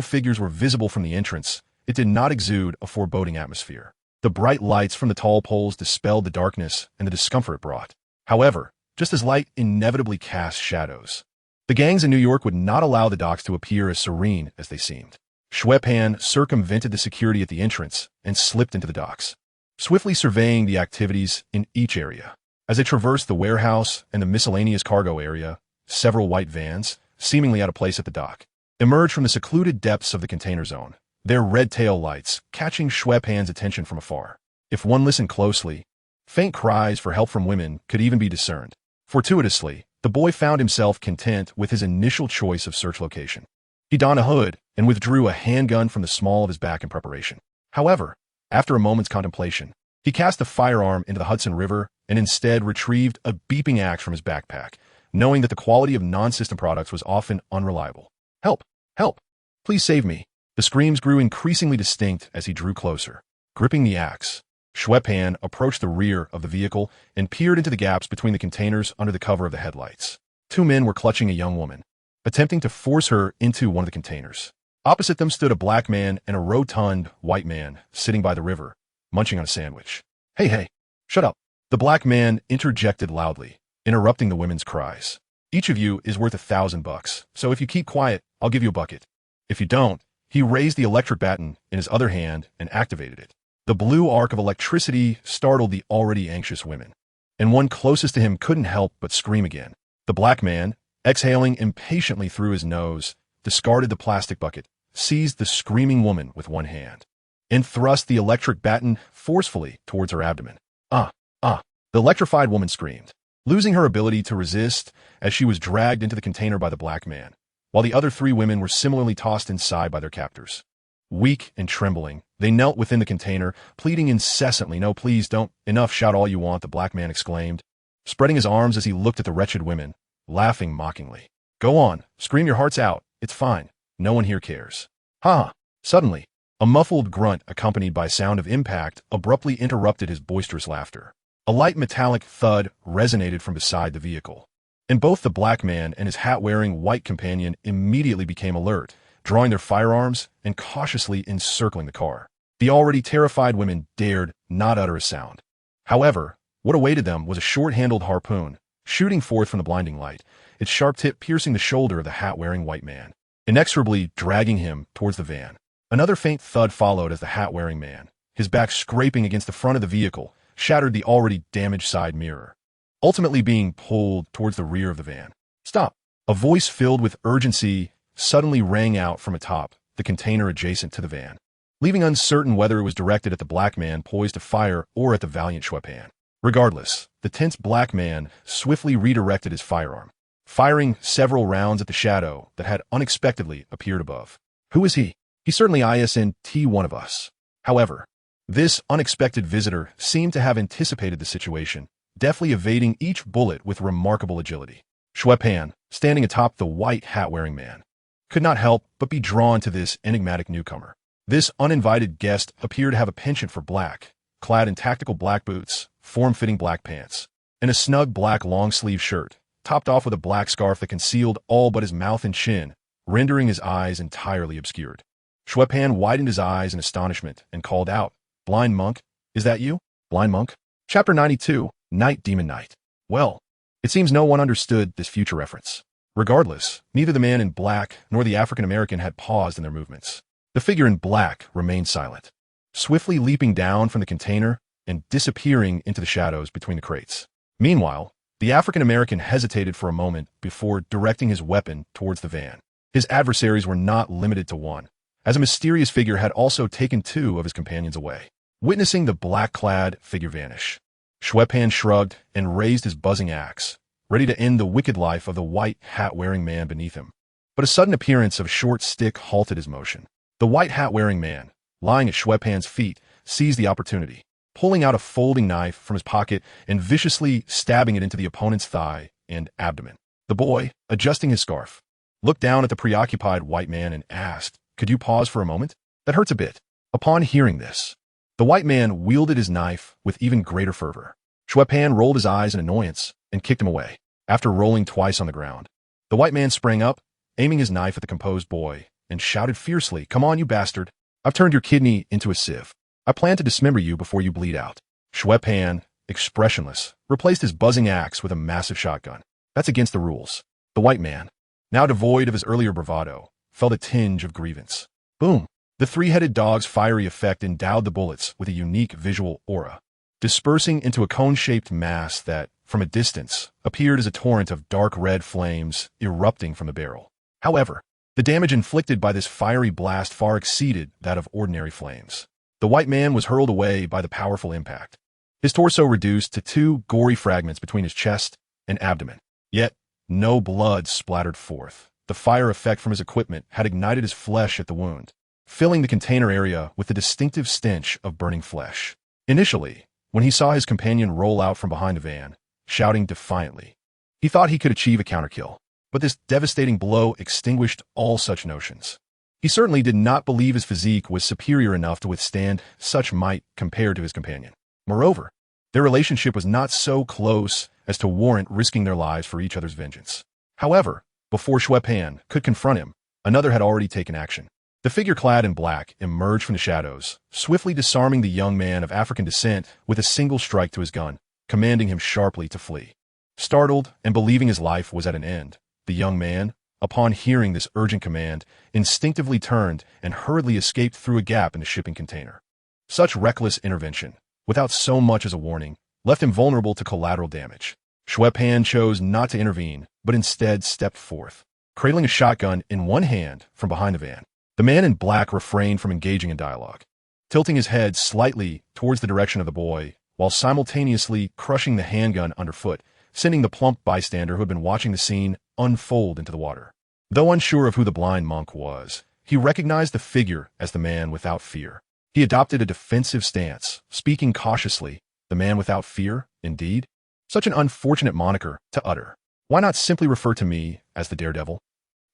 figures were visible from the entrance, it did not exude a foreboding atmosphere. The bright lights from the tall poles dispelled the darkness and the discomfort it brought. However, just as light inevitably casts shadows, the gangs in New York would not allow the docks to appear as serene as they seemed. Xue Pan circumvented the security at the entrance and slipped into the docks, swiftly surveying the activities in each area. As they traversed the warehouse and the miscellaneous cargo area, several white vans, seemingly out of place at the dock, emerged from the secluded depths of the container zone, their red tail lights catching Xue Pan's attention from afar. If one listened closely, faint cries for help from women could even be discerned. Fortuitously, the boy found himself content with his initial choice of search location. He donned a hood and withdrew a handgun from the small of his back in preparation. However, after a moment's contemplation, he cast the firearm into the Hudson River and instead retrieved a beeping axe from his backpack, knowing that the quality of non-system products was often unreliable. Help! Help! Please save me! The screams grew increasingly distinct as he drew closer. Gripping the axe, Xue Pan approached the rear of the vehicle and peered into the gaps between the containers under the cover of the headlights. Two men were clutching a young woman, attempting to force her into one of the containers. Opposite them stood a black man and a rotund white man sitting by the river, munching on a sandwich. Hey, shut up. The black man interjected loudly, interrupting the women's cries. Each of you is worth $1,000, so if you keep quiet, I'll give you a bucket. If you don't, he raised the electric baton in his other hand and activated it. The blue arc of electricity startled the already anxious women, and one closest to him couldn't help but scream again. The black man, exhaling impatiently through his nose, discarded the plastic bucket, seized the screaming woman with one hand, and thrust the electric baton forcefully towards her abdomen. The electrified woman screamed, losing her ability to resist as she was dragged into the container by the black man, while the other three women were similarly tossed inside by their captors. Weak and trembling, they knelt within the container, pleading incessantly, "No, please don't. Enough, shout all you want," the black man exclaimed, spreading his arms as he looked at the wretched women, laughing mockingly. "Go on, scream your hearts out. It's fine. No one here cares." Ha! Suddenly, a muffled grunt accompanied by sound of impact abruptly interrupted his boisterous laughter. A light metallic thud resonated from beside the vehicle, and both the black man and his hat-wearing white companion immediately became alert, drawing their firearms and cautiously encircling the car. The already terrified women dared not utter a sound. However, what awaited them was a short-handled harpoon, shooting forth from the blinding light, its sharp tip piercing the shoulder of the hat-wearing white man, inexorably dragging him towards the van. Another faint thud followed as the hat-wearing man, his back scraping against the front of the vehicle, shattered the already damaged side mirror, ultimately being pulled towards the rear of the van. "Stop!" A voice filled with urgency suddenly rang out from atop the container adjacent to the van, leaving uncertain whether it was directed at the black man poised to fire or at the valiant Xue Pan. Regardless, the tense black man swiftly redirected his firearm, firing several rounds at the shadow that had unexpectedly appeared above. Who is he? He certainly isn't one of us. However, this unexpected visitor seemed to have anticipated the situation, deftly evading each bullet with remarkable agility. Xue Pan, standing atop the white hat-wearing man, could not help but be drawn to this enigmatic newcomer. This uninvited guest appeared to have a penchant for black, clad in tactical black boots, form-fitting black pants, and a snug black long-sleeve shirt, topped off with a black scarf that concealed all but his mouth and chin, rendering his eyes entirely obscured. Xue Pan widened his eyes in astonishment and called out, "Blind monk, is that you? Blind monk?" Chapter 92, Night Demon Night. Well, it seems no one understood this future reference. Regardless, neither the man in black nor the African-American had paused in their movements. The figure in black remained silent, swiftly leaping down from the container and disappearing into the shadows between the crates. Meanwhile, the African-American hesitated for a moment before directing his weapon towards the van. His adversaries were not limited to one, as a mysterious figure had also taken two of his companions away. Witnessing the black-clad figure vanish, Xue Pan shrugged and raised his buzzing axe, ready to end the wicked life of the white hat-wearing man beneath him. But a sudden appearance of a short stick halted his motion. The white hat-wearing man, lying at Xue Pan's feet, seized the opportunity, pulling out a folding knife from his pocket and viciously stabbing it into the opponent's thigh and abdomen. The boy, adjusting his scarf, looked down at the preoccupied white man and asked, "Could you pause for a moment? That hurts a bit." Upon hearing this, the white man wielded his knife with even greater fervor. Xue Pan rolled his eyes in annoyance and kicked him away. After rolling twice on the ground, the white man sprang up, aiming his knife at the composed boy, and shouted fiercely, "Come on, you bastard. I've turned your kidney into a sieve. I plan to dismember you before you bleed out." Xue Pan, expressionless, replaced his buzzing axe with a massive shotgun. That's against the rules. The white man, now devoid of his earlier bravado, felt a tinge of grievance. Boom! The three-headed dog's fiery effect endowed the bullets with a unique visual aura, dispersing into a cone-shaped mass that, from a distance, appeared as a torrent of dark red flames erupting from the barrel. However, the damage inflicted by this fiery blast far exceeded that of ordinary flames. The white man was hurled away by the powerful impact, his torso reduced to two gory fragments between his chest and abdomen. Yet, no blood splattered forth. The fire effect from his equipment had ignited his flesh at the wound, filling the container area with the distinctive stench of burning flesh. Initially, when he saw his companion roll out from behind the van, shouting defiantly, he thought he could achieve a counterkill. But this devastating blow extinguished all such notions. He certainly did not believe his physique was superior enough to withstand such might compared to his companion. Moreover, their relationship was not so close as to warrant risking their lives for each other's vengeance. However, before Xue Pan could confront him, another had already taken action. The figure clad in black emerged from the shadows, swiftly disarming the young man of African descent with a single strike to his gun, commanding him sharply to flee. Startled and believing his life was at an end, the young man, upon hearing this urgent command, instinctively turned and hurriedly escaped through a gap in the shipping container. Such reckless intervention, without so much as a warning, left him vulnerable to collateral damage. Xue Pan chose not to intervene, but instead stepped forth, cradling a shotgun in one hand from behind the van. The man in black refrained from engaging in dialogue, tilting his head slightly towards the direction of the boy, while simultaneously crushing the handgun underfoot, sending the plump bystander who had been watching the scene unfold into the water. Though unsure of who the blind monk was, he recognized the figure as the man without fear. He adopted a defensive stance, speaking cautiously. The man without fear, indeed? Such an unfortunate moniker to utter. Why not simply refer to me as the daredevil?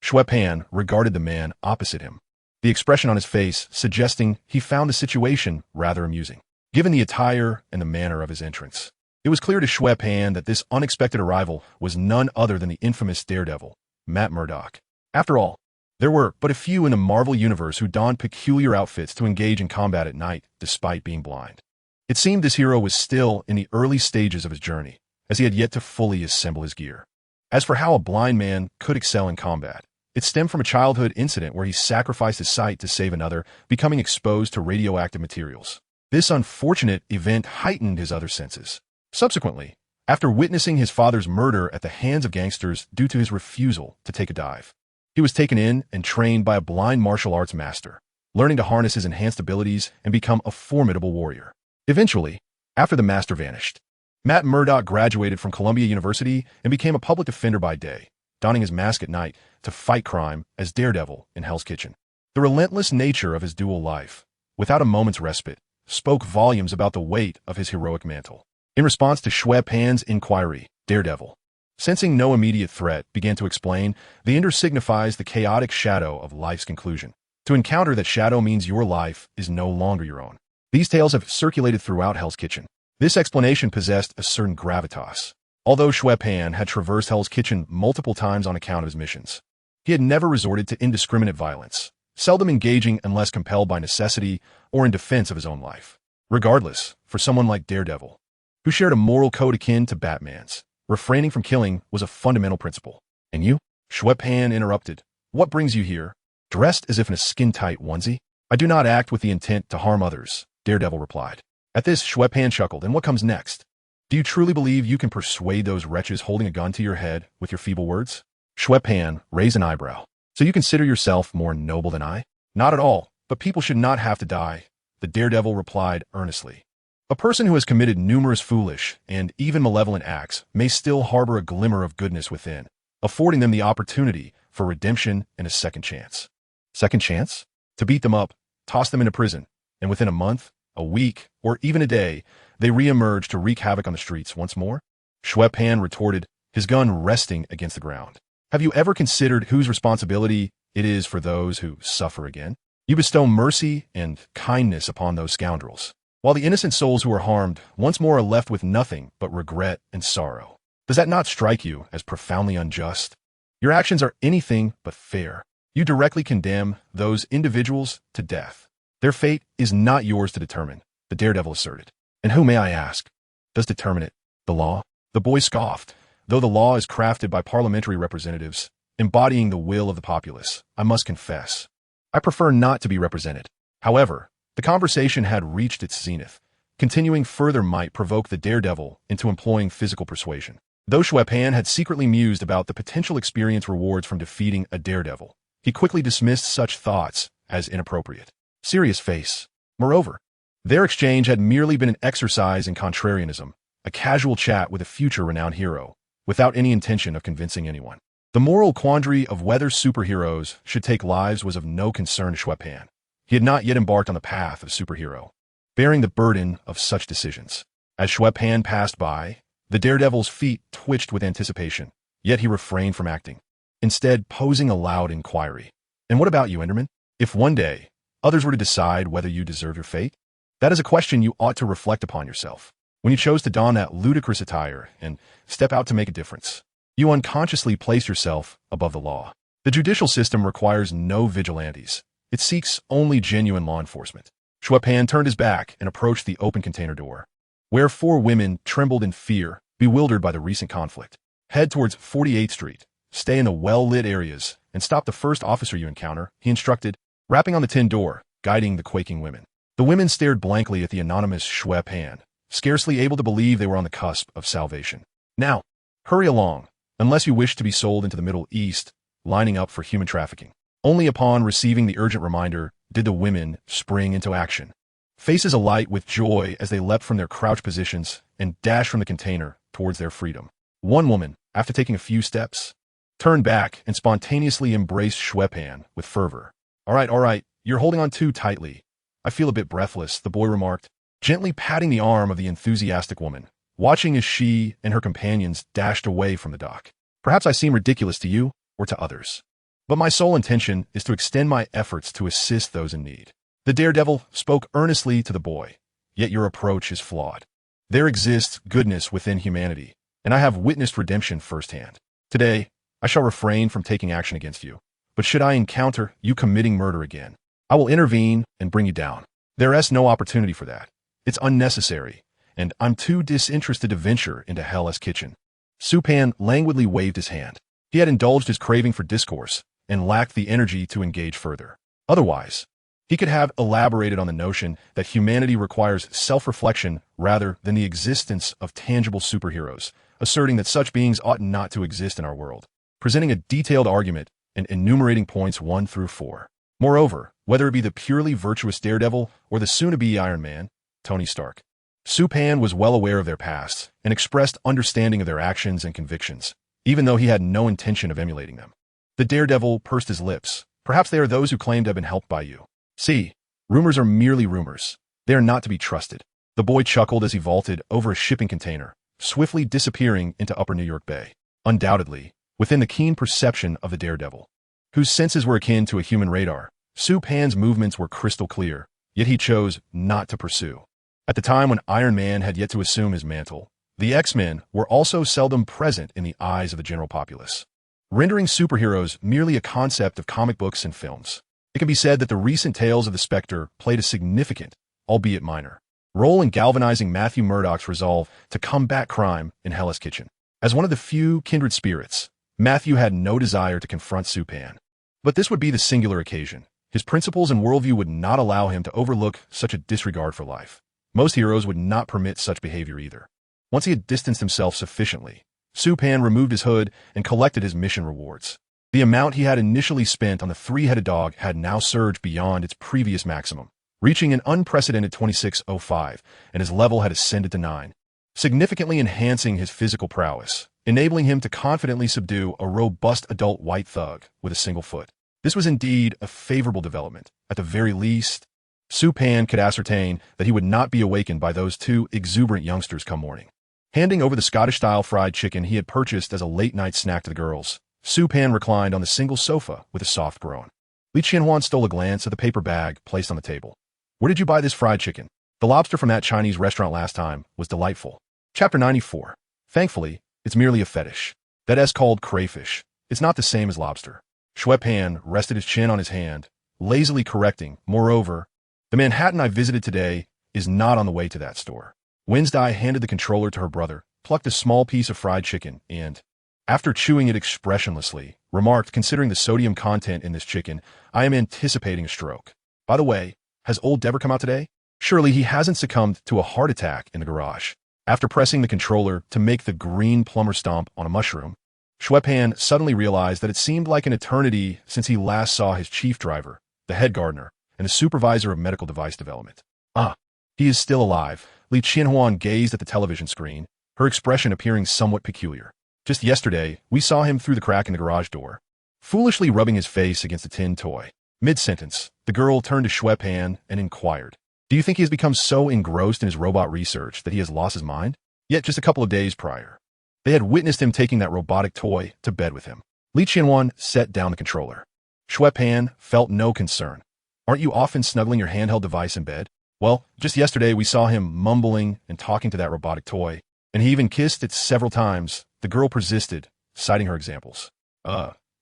Xue Pan regarded the man opposite him, the expression on his face suggesting he found the situation rather amusing, given the attire and the manner of his entrance. It was clear to Xue Pan that this unexpected arrival was none other than the infamous daredevil, Matt Murdock. After all, there were but a few in the Marvel Universe who donned peculiar outfits to engage in combat at night despite being blind. It seemed this hero was still in the early stages of his journey, as he had yet to fully assemble his gear. As for how a blind man could excel in combat, it stemmed from a childhood incident where he sacrificed his sight to save another, becoming exposed to radioactive materials. This unfortunate event heightened his other senses. Subsequently, after witnessing his father's murder at the hands of gangsters due to his refusal to take a dive, he was taken in and trained by a blind martial arts master, learning to harness his enhanced abilities and become a formidable warrior. Eventually, after the master vanished, Matt Murdock graduated from Columbia University and became a public defender by day, donning his mask at night to fight crime as Daredevil in Hell's Kitchen. The relentless nature of his dual life, without a moment's respite, spoke volumes about the weight of his heroic mantle. In response to Xue Pan's inquiry, Daredevil, sensing no immediate threat, began to explain, the ender signifies the chaotic shadow of life's conclusion. To encounter that shadow means your life is no longer your own. These tales have circulated throughout Hell's Kitchen. This explanation possessed a certain gravitas. Although Xue Pan had traversed Hell's Kitchen multiple times on account of his missions, he had never resorted to indiscriminate violence, seldom engaging unless compelled by necessity or in defense of his own life. Regardless, for someone like Daredevil, who shared a moral code akin to Batman's, refraining from killing was a fundamental principle. And you? Xue Pan interrupted. What brings you here? Dressed as if in a skin-tight onesie? I do not act with the intent to harm others, Daredevil replied. At this, Xue Pan chuckled. And what comes next? Do you truly believe you can persuade those wretches holding a gun to your head with your feeble words? Xue Pan raised an eyebrow. So you consider yourself more noble than I? Not at all, but people should not have to die, the Daredevil replied earnestly. A person who has committed numerous foolish and even malevolent acts may still harbor a glimmer of goodness within, affording them the opportunity for redemption and a second chance. Second chance? To beat them up, toss them into prison, and within a month, a week, or even a day, they re-emerge to wreak havoc on the streets once more? Xue Pan retorted, his gun resting against the ground. Have you ever considered whose responsibility it is for those who suffer again? You bestow mercy and kindness upon those scoundrels, while the innocent souls who are harmed once more are left with nothing but regret and sorrow. Does that not strike you as profoundly unjust? Your actions are anything but fair. You directly condemn those individuals to death. Their fate is not yours to determine, the daredevil asserted. And who, may I ask, does determine it? The law? The boy scoffed. Though the law is crafted by parliamentary representatives, embodying the will of the populace, I must confess, I prefer not to be represented. However, the conversation had reached its zenith. Continuing further might provoke the daredevil into employing physical persuasion. Though Xue Pan had secretly mused about the potential experience rewards from defeating a daredevil, he quickly dismissed such thoughts as inappropriate. Serious face. Moreover, their exchange had merely been an exercise in contrarianism, a casual chat with a future renowned hero, without any intention of convincing anyone. The moral quandary of whether superheroes should take lives was of no concern to Xue Pan. He had not yet embarked on the path of superhero, bearing the burden of such decisions. As Xue Pan passed by, the daredevil's feet twitched with anticipation, yet he refrained from acting, instead posing a loud inquiry. And what about you, Enderman? If one day, others were to decide whether you deserve your fate, that is a question you ought to reflect upon yourself. When you chose to don that ludicrous attire and step out to make a difference, you unconsciously place yourself above the law. The judicial system requires no vigilantes. It seeks only genuine law enforcement. Xue Pan turned his back and approached the open container door, where 4 women trembled in fear, bewildered by the recent conflict. Head towards 48th Street, stay in the well-lit areas, and stop the first officer you encounter, he instructed, rapping on the tin door, guiding the quaking women. The women stared blankly at the anonymous Xue Pan, scarcely able to believe they were on the cusp of salvation. Now, hurry along, unless you wish to be sold into the Middle East, lining up for human trafficking. Only upon receiving the urgent reminder did the women spring into action, faces alight with joy as they leapt from their crouch positions and dashed from the container towards their freedom. One woman, after taking a few steps, turned back and spontaneously embraced Xue Pan with fervor. All right, you're holding on too tightly. I feel a bit breathless, the boy remarked, gently patting the arm of the enthusiastic woman, watching as she and her companions dashed away from the dock. Perhaps I seem ridiculous to you or to others, but my sole intention is to extend my efforts to assist those in need. The daredevil spoke earnestly to the boy, yet your approach is flawed. There exists goodness within humanity, and I have witnessed redemption firsthand. Today, I shall refrain from taking action against you, but should I encounter you committing murder again, I will intervene and bring you down. There is no opportunity for that. It's unnecessary, and I'm too disinterested to venture into Hell's Kitchen. Xue Pan languidly waved his hand. He had indulged his craving for discourse and lacked the energy to engage further. Otherwise, he could have elaborated on the notion that humanity requires self-reflection rather than the existence of tangible superheroes, asserting that such beings ought not to exist in our world, presenting a detailed argument and enumerating points 1 through 4. Moreover, whether it be the purely virtuous daredevil or the soon-to-be Iron Man, Tony Stark, Xue Pan was well aware of their pasts and expressed understanding of their actions and convictions, even though he had no intention of emulating them. The daredevil pursed his lips. Perhaps they are those who claim to have been helped by you. See, rumors are merely rumors. They are not to be trusted. The boy chuckled as he vaulted over a shipping container, swiftly disappearing into Upper New York Bay. Undoubtedly, within the keen perception of the daredevil, whose senses were akin to a human radar, Xue Pan's movements were crystal clear, yet he chose not to pursue. At the time when Iron Man had yet to assume his mantle, the X-Men were also seldom present in the eyes of the general populace, rendering superheroes merely a concept of comic books and films. It can be said that the recent tales of the Spectre played a significant, albeit minor, role in galvanizing Matthew Murdock's resolve to combat crime in Hell's Kitchen. As one of the few kindred spirits, Matthew had no desire to confront Xue Pan. But this would be the singular occasion. His principles and worldview would not allow him to overlook such a disregard for life. Most heroes would not permit such behavior either. Once he had distanced himself sufficiently, Xue Pan removed his hood and collected his mission rewards. The amount he had initially spent on the 3-headed dog had now surged beyond its previous maximum, reaching an unprecedented 2605, and his level had ascended to 9, significantly enhancing his physical prowess, enabling him to confidently subdue a robust adult white thug with a single foot. This was indeed a favorable development. At the very least, Xue Pan could ascertain that he would not be awakened by those 2 exuberant youngsters come morning. Handing over the Scottish-style fried chicken he had purchased as a late-night snack to the girls, Xue Pan reclined on the single sofa with a soft groan. Li Qianhuan stole a glance at the paper bag placed on the table. Where did you buy this fried chicken? The lobster from that Chinese restaurant last time was delightful. Chapter 94. Thankfully, it's merely a fetish. That is called crayfish. It's not the same as lobster. Xue Pan rested his chin on his hand, lazily correcting, moreover, the Manhattan I visited today is not on the way to that store. Wednesday handed the controller to her brother, plucked a small piece of fried chicken, and, after chewing it expressionlessly, remarked, considering the sodium content in this chicken, I am anticipating a stroke. By the way, has old Dever come out today? Surely he hasn't succumbed to a heart attack in the garage. After pressing the controller to make the green plumber stomp on a mushroom, Xue Pan suddenly realized that it seemed like an eternity since he last saw his chief driver, the head gardener, and the supervisor of medical device development. Ah, he is still alive. Li Qianhuan gazed at the television screen, her expression appearing somewhat peculiar. Just yesterday, we saw him through the crack in the garage door, foolishly rubbing his face against a tin toy. Mid-sentence, the girl turned to Xue Pan and inquired, do you think he has become so engrossed in his robot research that he has lost his mind? Yet just a couple of days prior, they had witnessed him taking that robotic toy to bed with him. Li Qianhuan set down the controller. Xue Pan felt no concern. Aren't you often snuggling your handheld device in bed? Well, just yesterday we saw him mumbling and talking to that robotic toy, and he even kissed it several times. The girl persisted, citing her examples.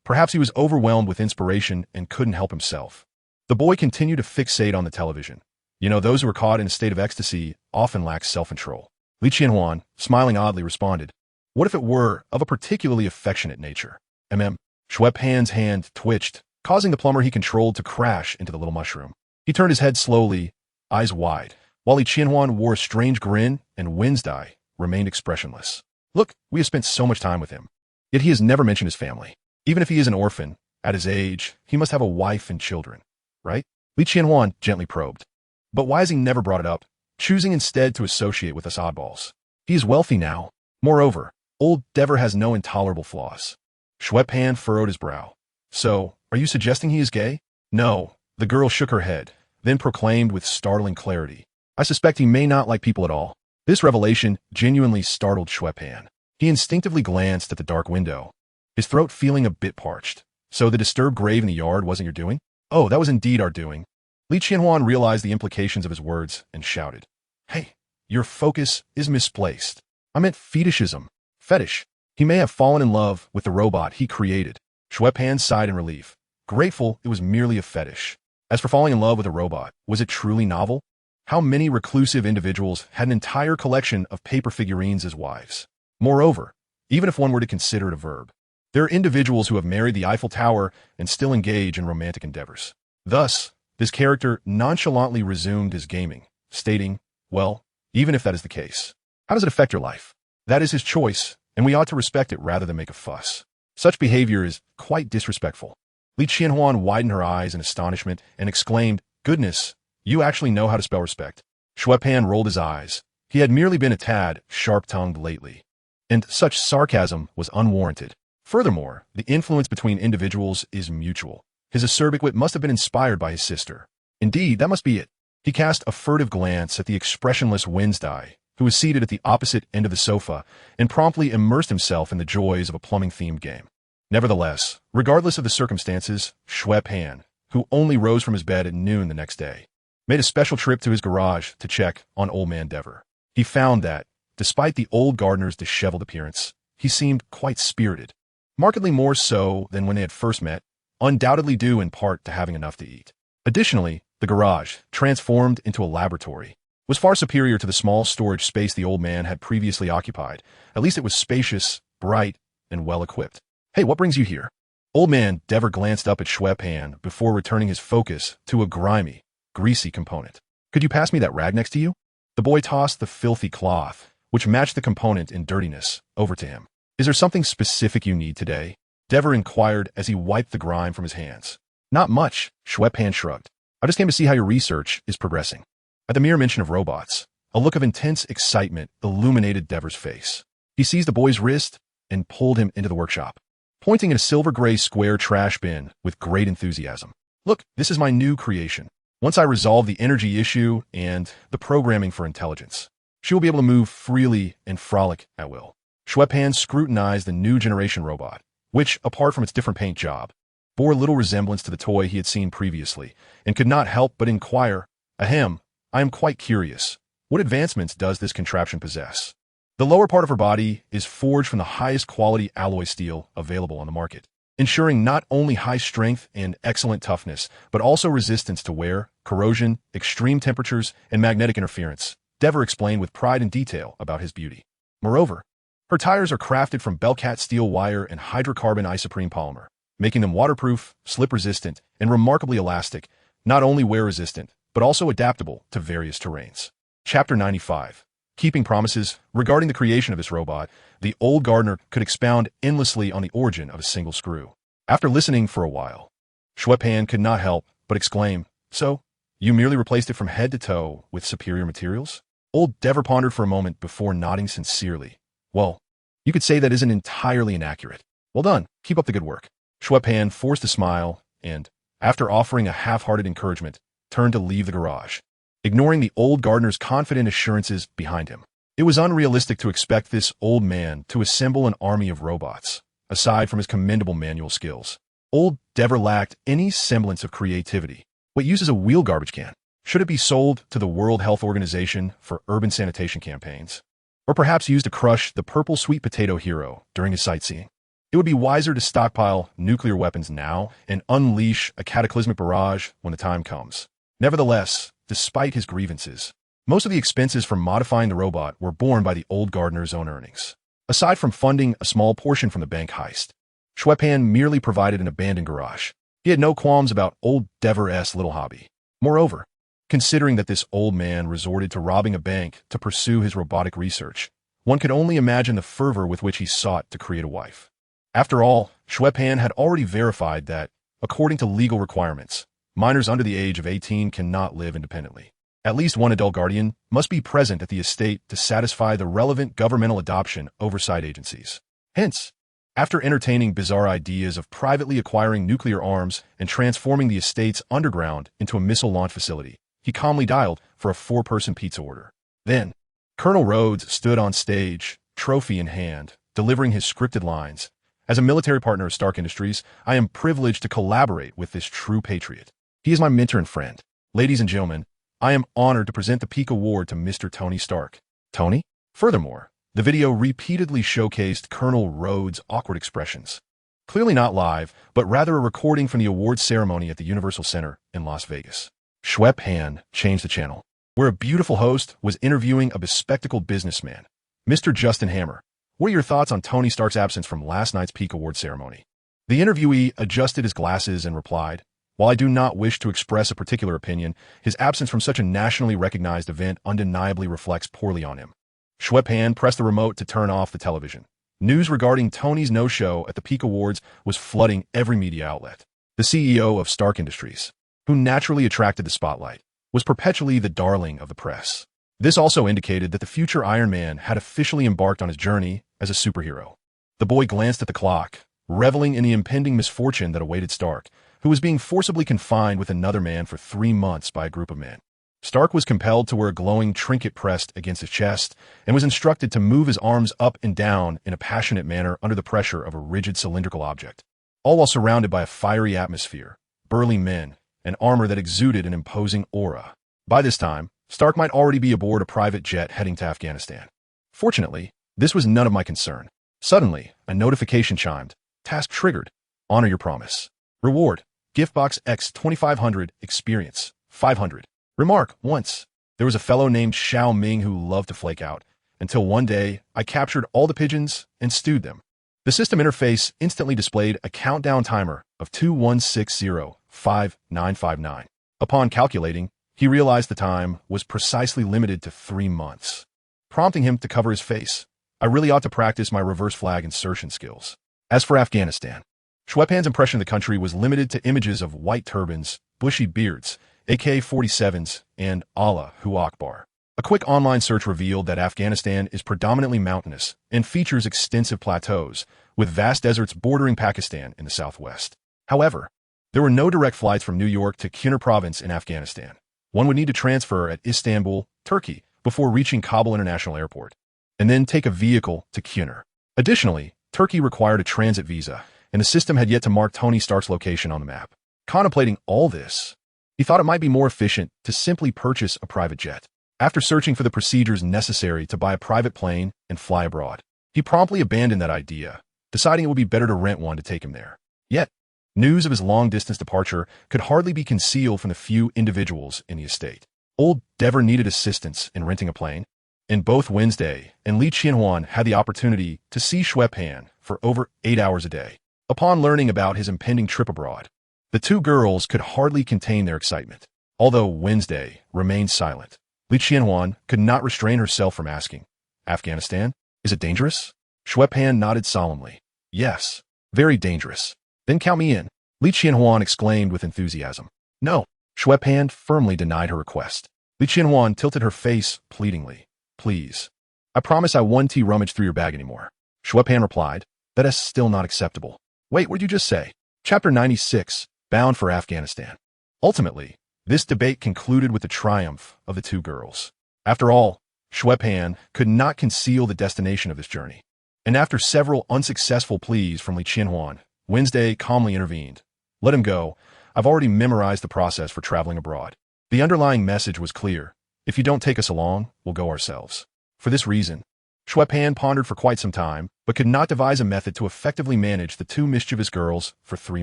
Perhaps he was overwhelmed with inspiration and couldn't help himself. The boy continued to fixate on the television. You know, those who are caught in a state of ecstasy often lack self-control. Li Qianhuan, smiling oddly, responded, what if it were of a particularly affectionate nature? Xue Pan's hand twitched, causing the plumber he controlled to crash into the little mushroom. He turned his head slowly, eyes wide, while Li Qianhuan wore a strange grin and Wednesday remained expressionless. Look, we have spent so much time with him. Yet he has never mentioned his family. Even if he is an orphan, at his age, he must have a wife and children, right? Li Qianhuan gently probed. But why has he never brought it up, choosing instead to associate with us oddballs? He is wealthy now. Moreover, old Dever has no intolerable flaws. Xue Pan furrowed his brow. So, are you suggesting he is gay? No. The girl shook her head, then proclaimed with startling clarity, I suspect he may not like people at all. This revelation genuinely startled Xue Pan. He instinctively glanced at the dark window, his throat feeling a bit parched. So the disturbed grave in the yard wasn't your doing? Oh, that was indeed our doing. Li Qianhuan realized the implications of his words and shouted, Hey, your focus is misplaced. I meant fetishism. Fetish. He may have fallen in love with the robot he created. Xue Pan sighed in relief, grateful it was merely a fetish. As for falling in love with a robot, was it truly novel? How many reclusive individuals had an entire collection of paper figurines as wives? Moreover, even if one were to consider it a verb, there are individuals who have married the Eiffel Tower and still engage in romantic endeavors. Thus, this character nonchalantly resumed his gaming, stating, well, even if that is the case, how does it affect your life? That is his choice, and we ought to respect it rather than make a fuss. Such behavior is quite disrespectful. Li Qianhuan widened her eyes in astonishment and exclaimed, Goodness, you actually know how to spell respect. Xue Pan rolled his eyes. He had merely been a tad sharp-tongued lately, and such sarcasm was unwarranted. Furthermore, the influence between individuals is mutual. His acerbic wit must have been inspired by his sister. Indeed, that must be it. He cast a furtive glance at the expressionless Wednesday, who was seated at the opposite end of the sofa, and promptly immersed himself in the joys of a plumbing-themed game. Nevertheless, regardless of the circumstances, Xue Pan, who only rose from his bed at noon the next day, made a special trip to his garage to check on old man Dever. He found that, despite the old gardener's disheveled appearance, he seemed quite spirited, markedly more so than when they had first met, undoubtedly due in part to having enough to eat. Additionally, the garage, transformed into a laboratory, was far superior to the small storage space the old man had previously occupied. At least it was spacious, bright, and well-equipped. Hey, what brings you here? Old man Dever glanced up at Xue Pan before returning his focus to a grimy, greasy component. Could you pass me that rag next to you? The boy tossed the filthy cloth, which matched the component in dirtiness, over to him. Is there something specific you need today? Dever inquired as he wiped the grime from his hands. Not much, Xue Pan shrugged. I just came to see how your research is progressing. At the mere mention of robots, a look of intense excitement illuminated Dever's face. He seized the boy's wrist and pulled him into the workshop, pointing at a silver-gray square trash bin with great enthusiasm. Look, this is my new creation. Once I resolve the energy issue and the programming for intelligence, she will be able to move freely and frolic at will. Xue Pan scrutinized the new generation robot, which, apart from its different paint job, bore little resemblance to the toy he had seen previously, and could not help but inquire, Ahem, I am quite curious. What advancements does this contraption possess? The lower part of her body is forged from the highest quality alloy steel available on the market. ensuring not only high strength and excellent toughness, but also resistance to wear, corrosion, extreme temperatures, and magnetic interference. Dever explained with pride and detail about his beauty. Moreover, her tires are crafted from Belcat steel wire and hydrocarbon isoprene polymer, making them waterproof, slip-resistant, and remarkably elastic, not only wear-resistant, but also adaptable to various terrains. Chapter 95. Keeping Promises. Regarding the creation of this robot, the old gardener could expound endlessly on the origin of a single screw. After listening for a while, Xue Pan could not help but exclaim, "So, you merely replaced it from head to toe with superior materials?" Old Dever pondered for a moment before nodding sincerely. "Well, you could say that isn't entirely inaccurate. Well done. Keep up the good work." Xue Pan forced a smile and, after offering a half-hearted encouragement, turned to leave the garage, ignoring the old gardener's confident assurances behind him. It was unrealistic to expect this old man to assemble an army of robots, aside from his commendable manual skills. Old Dever lacked any semblance of creativity. What uses a wheel garbage can? Should it be sold to the World Health Organization for urban sanitation campaigns? Or perhaps used to crush the purple sweet potato hero during his sightseeing? It would be wiser to stockpile nuclear weapons now and unleash a cataclysmic barrage when the time comes. Nevertheless, despite his grievances, most of the expenses for modifying the robot were borne by the old gardener's own earnings. Aside from funding a small portion from the bank heist, Xue Pan merely provided an abandoned garage. He had no qualms about old Dever's little hobby. Moreover, considering that this old man resorted to robbing a bank to pursue his robotic research, one could only imagine the fervor with which he sought to create a wife. After all, Xue Pan had already verified that, according to legal requirements, minors under the age of 18 cannot live independently. At least one adult guardian must be present at the estate to satisfy the relevant governmental adoption oversight agencies. Hence, after entertaining bizarre ideas of privately acquiring nuclear arms and transforming the estate's underground into a missile launch facility, he calmly dialed for a 4-person pizza order. Then, Colonel Rhodes stood on stage, trophy in hand, delivering his scripted lines. "As a military partner of Stark Industries, I am privileged to collaborate with this true patriot. He is my mentor and friend. Ladies and gentlemen, I am honored to present the Peak Award to Mr. Tony Stark." Tony? Furthermore, the video repeatedly showcased Colonel Rhodes' awkward expressions. Clearly not live, but rather a recording from the awards ceremony at the Universal Center in Las Vegas. Xue Pan changed the channel, where a beautiful host was interviewing a bespectacled businessman. "Mr. Justin Hammer, what are your thoughts on Tony Stark's absence from last night's Peak Award ceremony?" The interviewee adjusted his glasses and replied, "While I do not wish to express a particular opinion, his absence from such a nationally recognized event undeniably reflects poorly on him." Xue Pan pressed the remote to turn off the television. News regarding Tony's no-show at the Peak Awards was flooding every media outlet. The CEO of Stark Industries, who naturally attracted the spotlight, was perpetually the darling of the press. This also indicated that the future Iron Man had officially embarked on his journey as a superhero. The boy glanced at the clock, reveling in the impending misfortune that awaited Stark, who was being forcibly confined with another man for 3 months by a group of men. Stark was compelled to wear a glowing trinket pressed against his chest and was instructed to move his arms up and down in a passionate manner under the pressure of a rigid cylindrical object, all while surrounded by a fiery atmosphere, burly men, and armor that exuded an imposing aura. By this time, Stark might already be aboard a private jet heading to Afghanistan. Fortunately, this was none of my concern. Suddenly, a notification chimed. "Task triggered. Honor your promise. Reward. Gift box X 2500. Experience 500. Remark, once, there was a fellow named Xiao Ming who loved to flake out, until one day I captured all the pigeons and stewed them." The system interface instantly displayed a countdown timer of 21605959. Upon calculating, he realized the time was precisely limited to 3 months, prompting him to cover his face. I really ought to practice my reverse flag insertion skills. As for Afghanistan, Xue Pan's impression of the country was limited to images of white turbans, bushy beards, AK-47s, and Allahu Akbar. A quick online search revealed that Afghanistan is predominantly mountainous and features extensive plateaus, with vast deserts bordering Pakistan in the southwest. However, there were no direct flights from New York to Kunar province in Afghanistan. One would need to transfer at Istanbul, Turkey, before reaching Kabul International Airport, and then take a vehicle to Kunar. Additionally, Turkey required a transit visa, and the system had yet to mark Tony Stark's location on the map. Contemplating all this, he thought it might be more efficient to simply purchase a private jet. After searching for the procedures necessary to buy a private plane and fly abroad, he promptly abandoned that idea, deciding it would be better to rent one to take him there. Yet, news of his long-distance departure could hardly be concealed from the few individuals in the estate. Old Dever needed assistance in renting a plane, and both Wednesday and Li Qianhuan had the opportunity to see Xue Pan for over 8 hours a day. Upon learning about his impending trip abroad, the two girls could hardly contain their excitement. Although Wednesday remained silent, Li Qianhuan could not restrain herself from asking, "Afghanistan? Is it dangerous?" Xue Pan nodded solemnly. "Yes, very dangerous." "Then count me in," Li Qianhuan exclaimed with enthusiasm. "No." Xue Pan firmly denied her request. Li Qianhuan tilted her face pleadingly. "Please. I promise I won't rummage through your bag anymore." Xue Pan replied, "That is still not acceptable." "Wait, what did you just say?" Chapter 96, Bound for Afghanistan. Ultimately, this debate concluded with the triumph of the two girls. After all, Xue Pan could not conceal the destination of this journey. And after several unsuccessful pleas from Li Qianhuan, Wednesday calmly intervened. "Let him go. I've already memorized the process for traveling abroad." The underlying message was clear. "If you don't take us along, we'll go ourselves." For this reason, Xue Pan pondered for quite some time, but could not devise a method to effectively manage the two mischievous girls for 3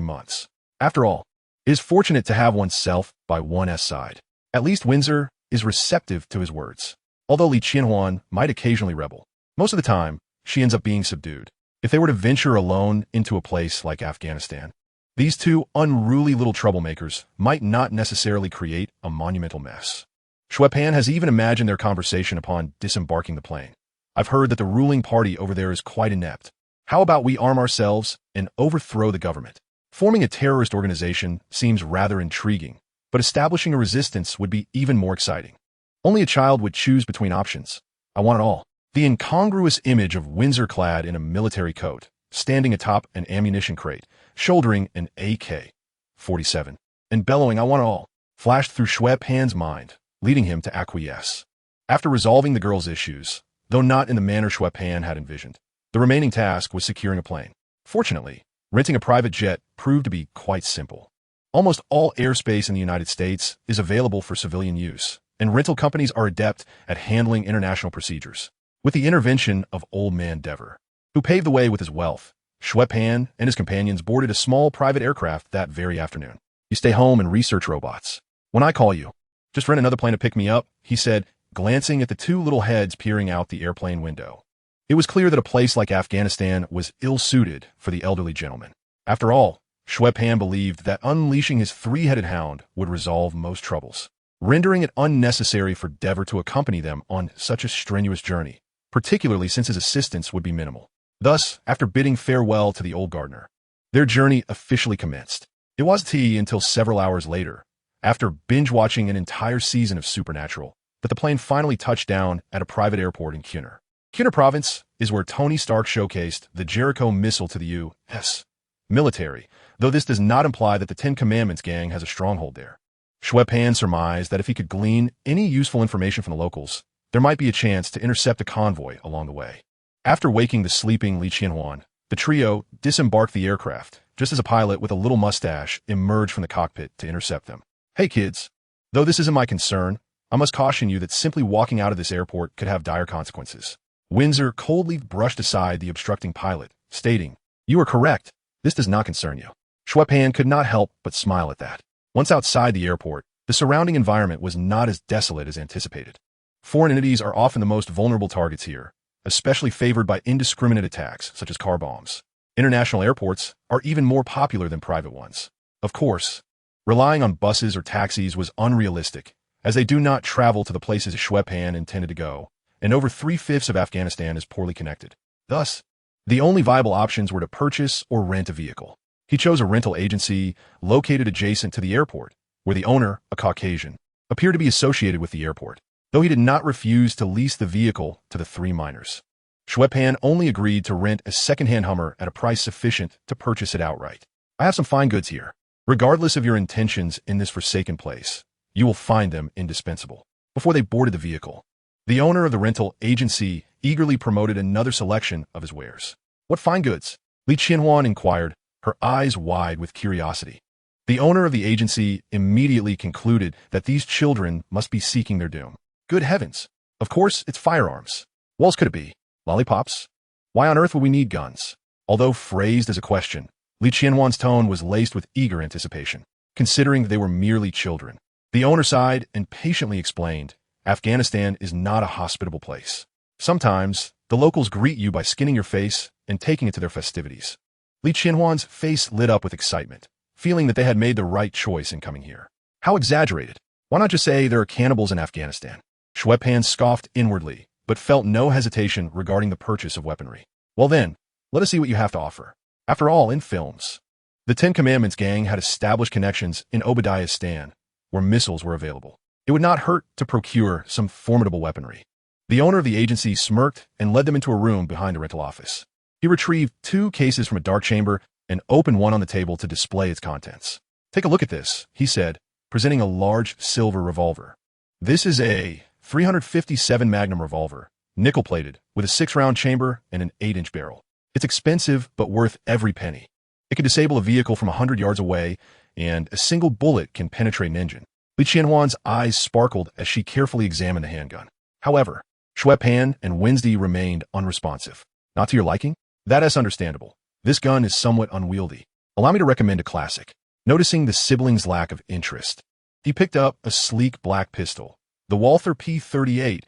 months. After all, it is fortunate to have oneself by one's side. At least Windsor is receptive to his words. Although Li Qianhuan might occasionally rebel, most of the time, she ends up being subdued. If they were to venture alone into a place like Afghanistan, these two unruly little troublemakers might not necessarily create a monumental mess. Xue Pan has even imagined their conversation upon disembarking the plane. "I've heard that the ruling party over there is quite inept. How about we arm ourselves and overthrow the government? Forming a terrorist organization seems rather intriguing, but establishing a resistance would be even more exciting. Only a child would choose between options. I want it all." The incongruous image of Windsor clad in a military coat, standing atop an ammunition crate, shouldering an AK-47, and bellowing, "I want it all," flashed through Xue Pan's mind, leading him to acquiesce. After resolving the girls' issues, though not in the manner Xue Pan had envisioned, the remaining task was securing a plane. Fortunately, renting a private jet proved to be quite simple. Almost all airspace in the United States is available for civilian use, and rental companies are adept at handling international procedures. With the intervention of Old Man Dever, who paved the way with his wealth, Xue Pan and his companions boarded a small private aircraft that very afternoon. "You stay home and research robots. When I call you, just rent another plane to pick me up," he said, glancing at the two little heads peering out the airplane window. It was clear that a place like Afghanistan was ill-suited for the elderly gentleman. After all, Xue Pan believed that unleashing his three-headed hound would resolve most troubles, rendering it unnecessary for Dever to accompany them on such a strenuous journey, particularly since his assistance would be minimal. Thus, after bidding farewell to the old gardener, their journey officially commenced. It wasn't until several hours later, after binge-watching an entire season of Supernatural, that the plane finally touched down at a private airport in Kunar. Kunar Province is where Tony Stark showcased the Jericho missile to the U.S. military, though this does not imply that the Ten Commandments gang has a stronghold there. Xue Pan surmised that if he could glean any useful information from the locals, there might be a chance to intercept a convoy along the way. After waking the sleeping Li Qianhuan, the trio disembarked the aircraft, just as a pilot with a little mustache emerged from the cockpit to intercept them. "Hey kids, though this isn't my concern, I must caution you that simply walking out of this airport could have dire consequences." Windsor coldly brushed aside the obstructing pilot, stating, "You are correct. This does not concern you." Xue Pan could not help but smile at that. Once outside the airport, the surrounding environment was not as desolate as anticipated. Foreign entities are often the most vulnerable targets here, especially favored by indiscriminate attacks such as car bombs. International airports are even more popular than private ones. Of course, relying on buses or taxis was unrealistic, as they do not travel to the places Xue Pan intended to go, and over 3/5 of Afghanistan is poorly connected. Thus, the only viable options were to purchase or rent a vehicle. He chose a rental agency located adjacent to the airport, where the owner, a Caucasian, appeared to be associated with the airport, though he did not refuse to lease the vehicle to the three miners. Xue Pan only agreed to rent a second-hand Hummer at a price sufficient to purchase it outright. "I have some fine goods here. Regardless of your intentions in this forsaken place, you will find them indispensable." Before they boarded the vehicle, the owner of the rental agency eagerly promoted another selection of his wares. "What fine goods?" Li Qianhuan inquired, her eyes wide with curiosity. The owner of the agency immediately concluded that these children must be seeking their doom. "Good heavens! Of course, it's firearms. What else could it be? Lollipops? Why on earth would we need guns?" Although phrased as a question, Li Qianhuan's tone was laced with eager anticipation, considering that they were merely children. The owner sighed and patiently explained, Afghanistan is not a hospitable place. Sometimes, the locals greet you by skinning your face and taking it to their festivities. Li Qianhuan's face lit up with excitement, feeling that they had made the right choice in coming here. How exaggerated. Why not just say there are cannibals in Afghanistan? Xue Pan scoffed inwardly, but felt no hesitation regarding the purchase of weaponry. Well then, let us see what you have to offer. After all, in films, the Ten Commandments gang had established connections in Obadiah's Stan, where missiles were available. It would not hurt to procure some formidable weaponry. The owner of the agency smirked and led them into a room behind a rental office. He retrieved 2 cases from a dark chamber and opened one on the table to display its contents. Take a look at this, he said, presenting a large silver revolver. This is a 357 Magnum revolver, nickel-plated, with a 6-round chamber and an 8-inch barrel. It's expensive, but worth every penny. It can disable a vehicle from 100 yards away, and a single bullet can penetrate an engine. Li Qianhuan's eyes sparkled as she carefully examined the handgun. However, Xue Pan and Wednesday remained unresponsive. Not to your liking? That is understandable. This gun is somewhat unwieldy. Allow me to recommend a classic. Noticing the siblings' lack of interest, he picked up a sleek black pistol, the Walther P38,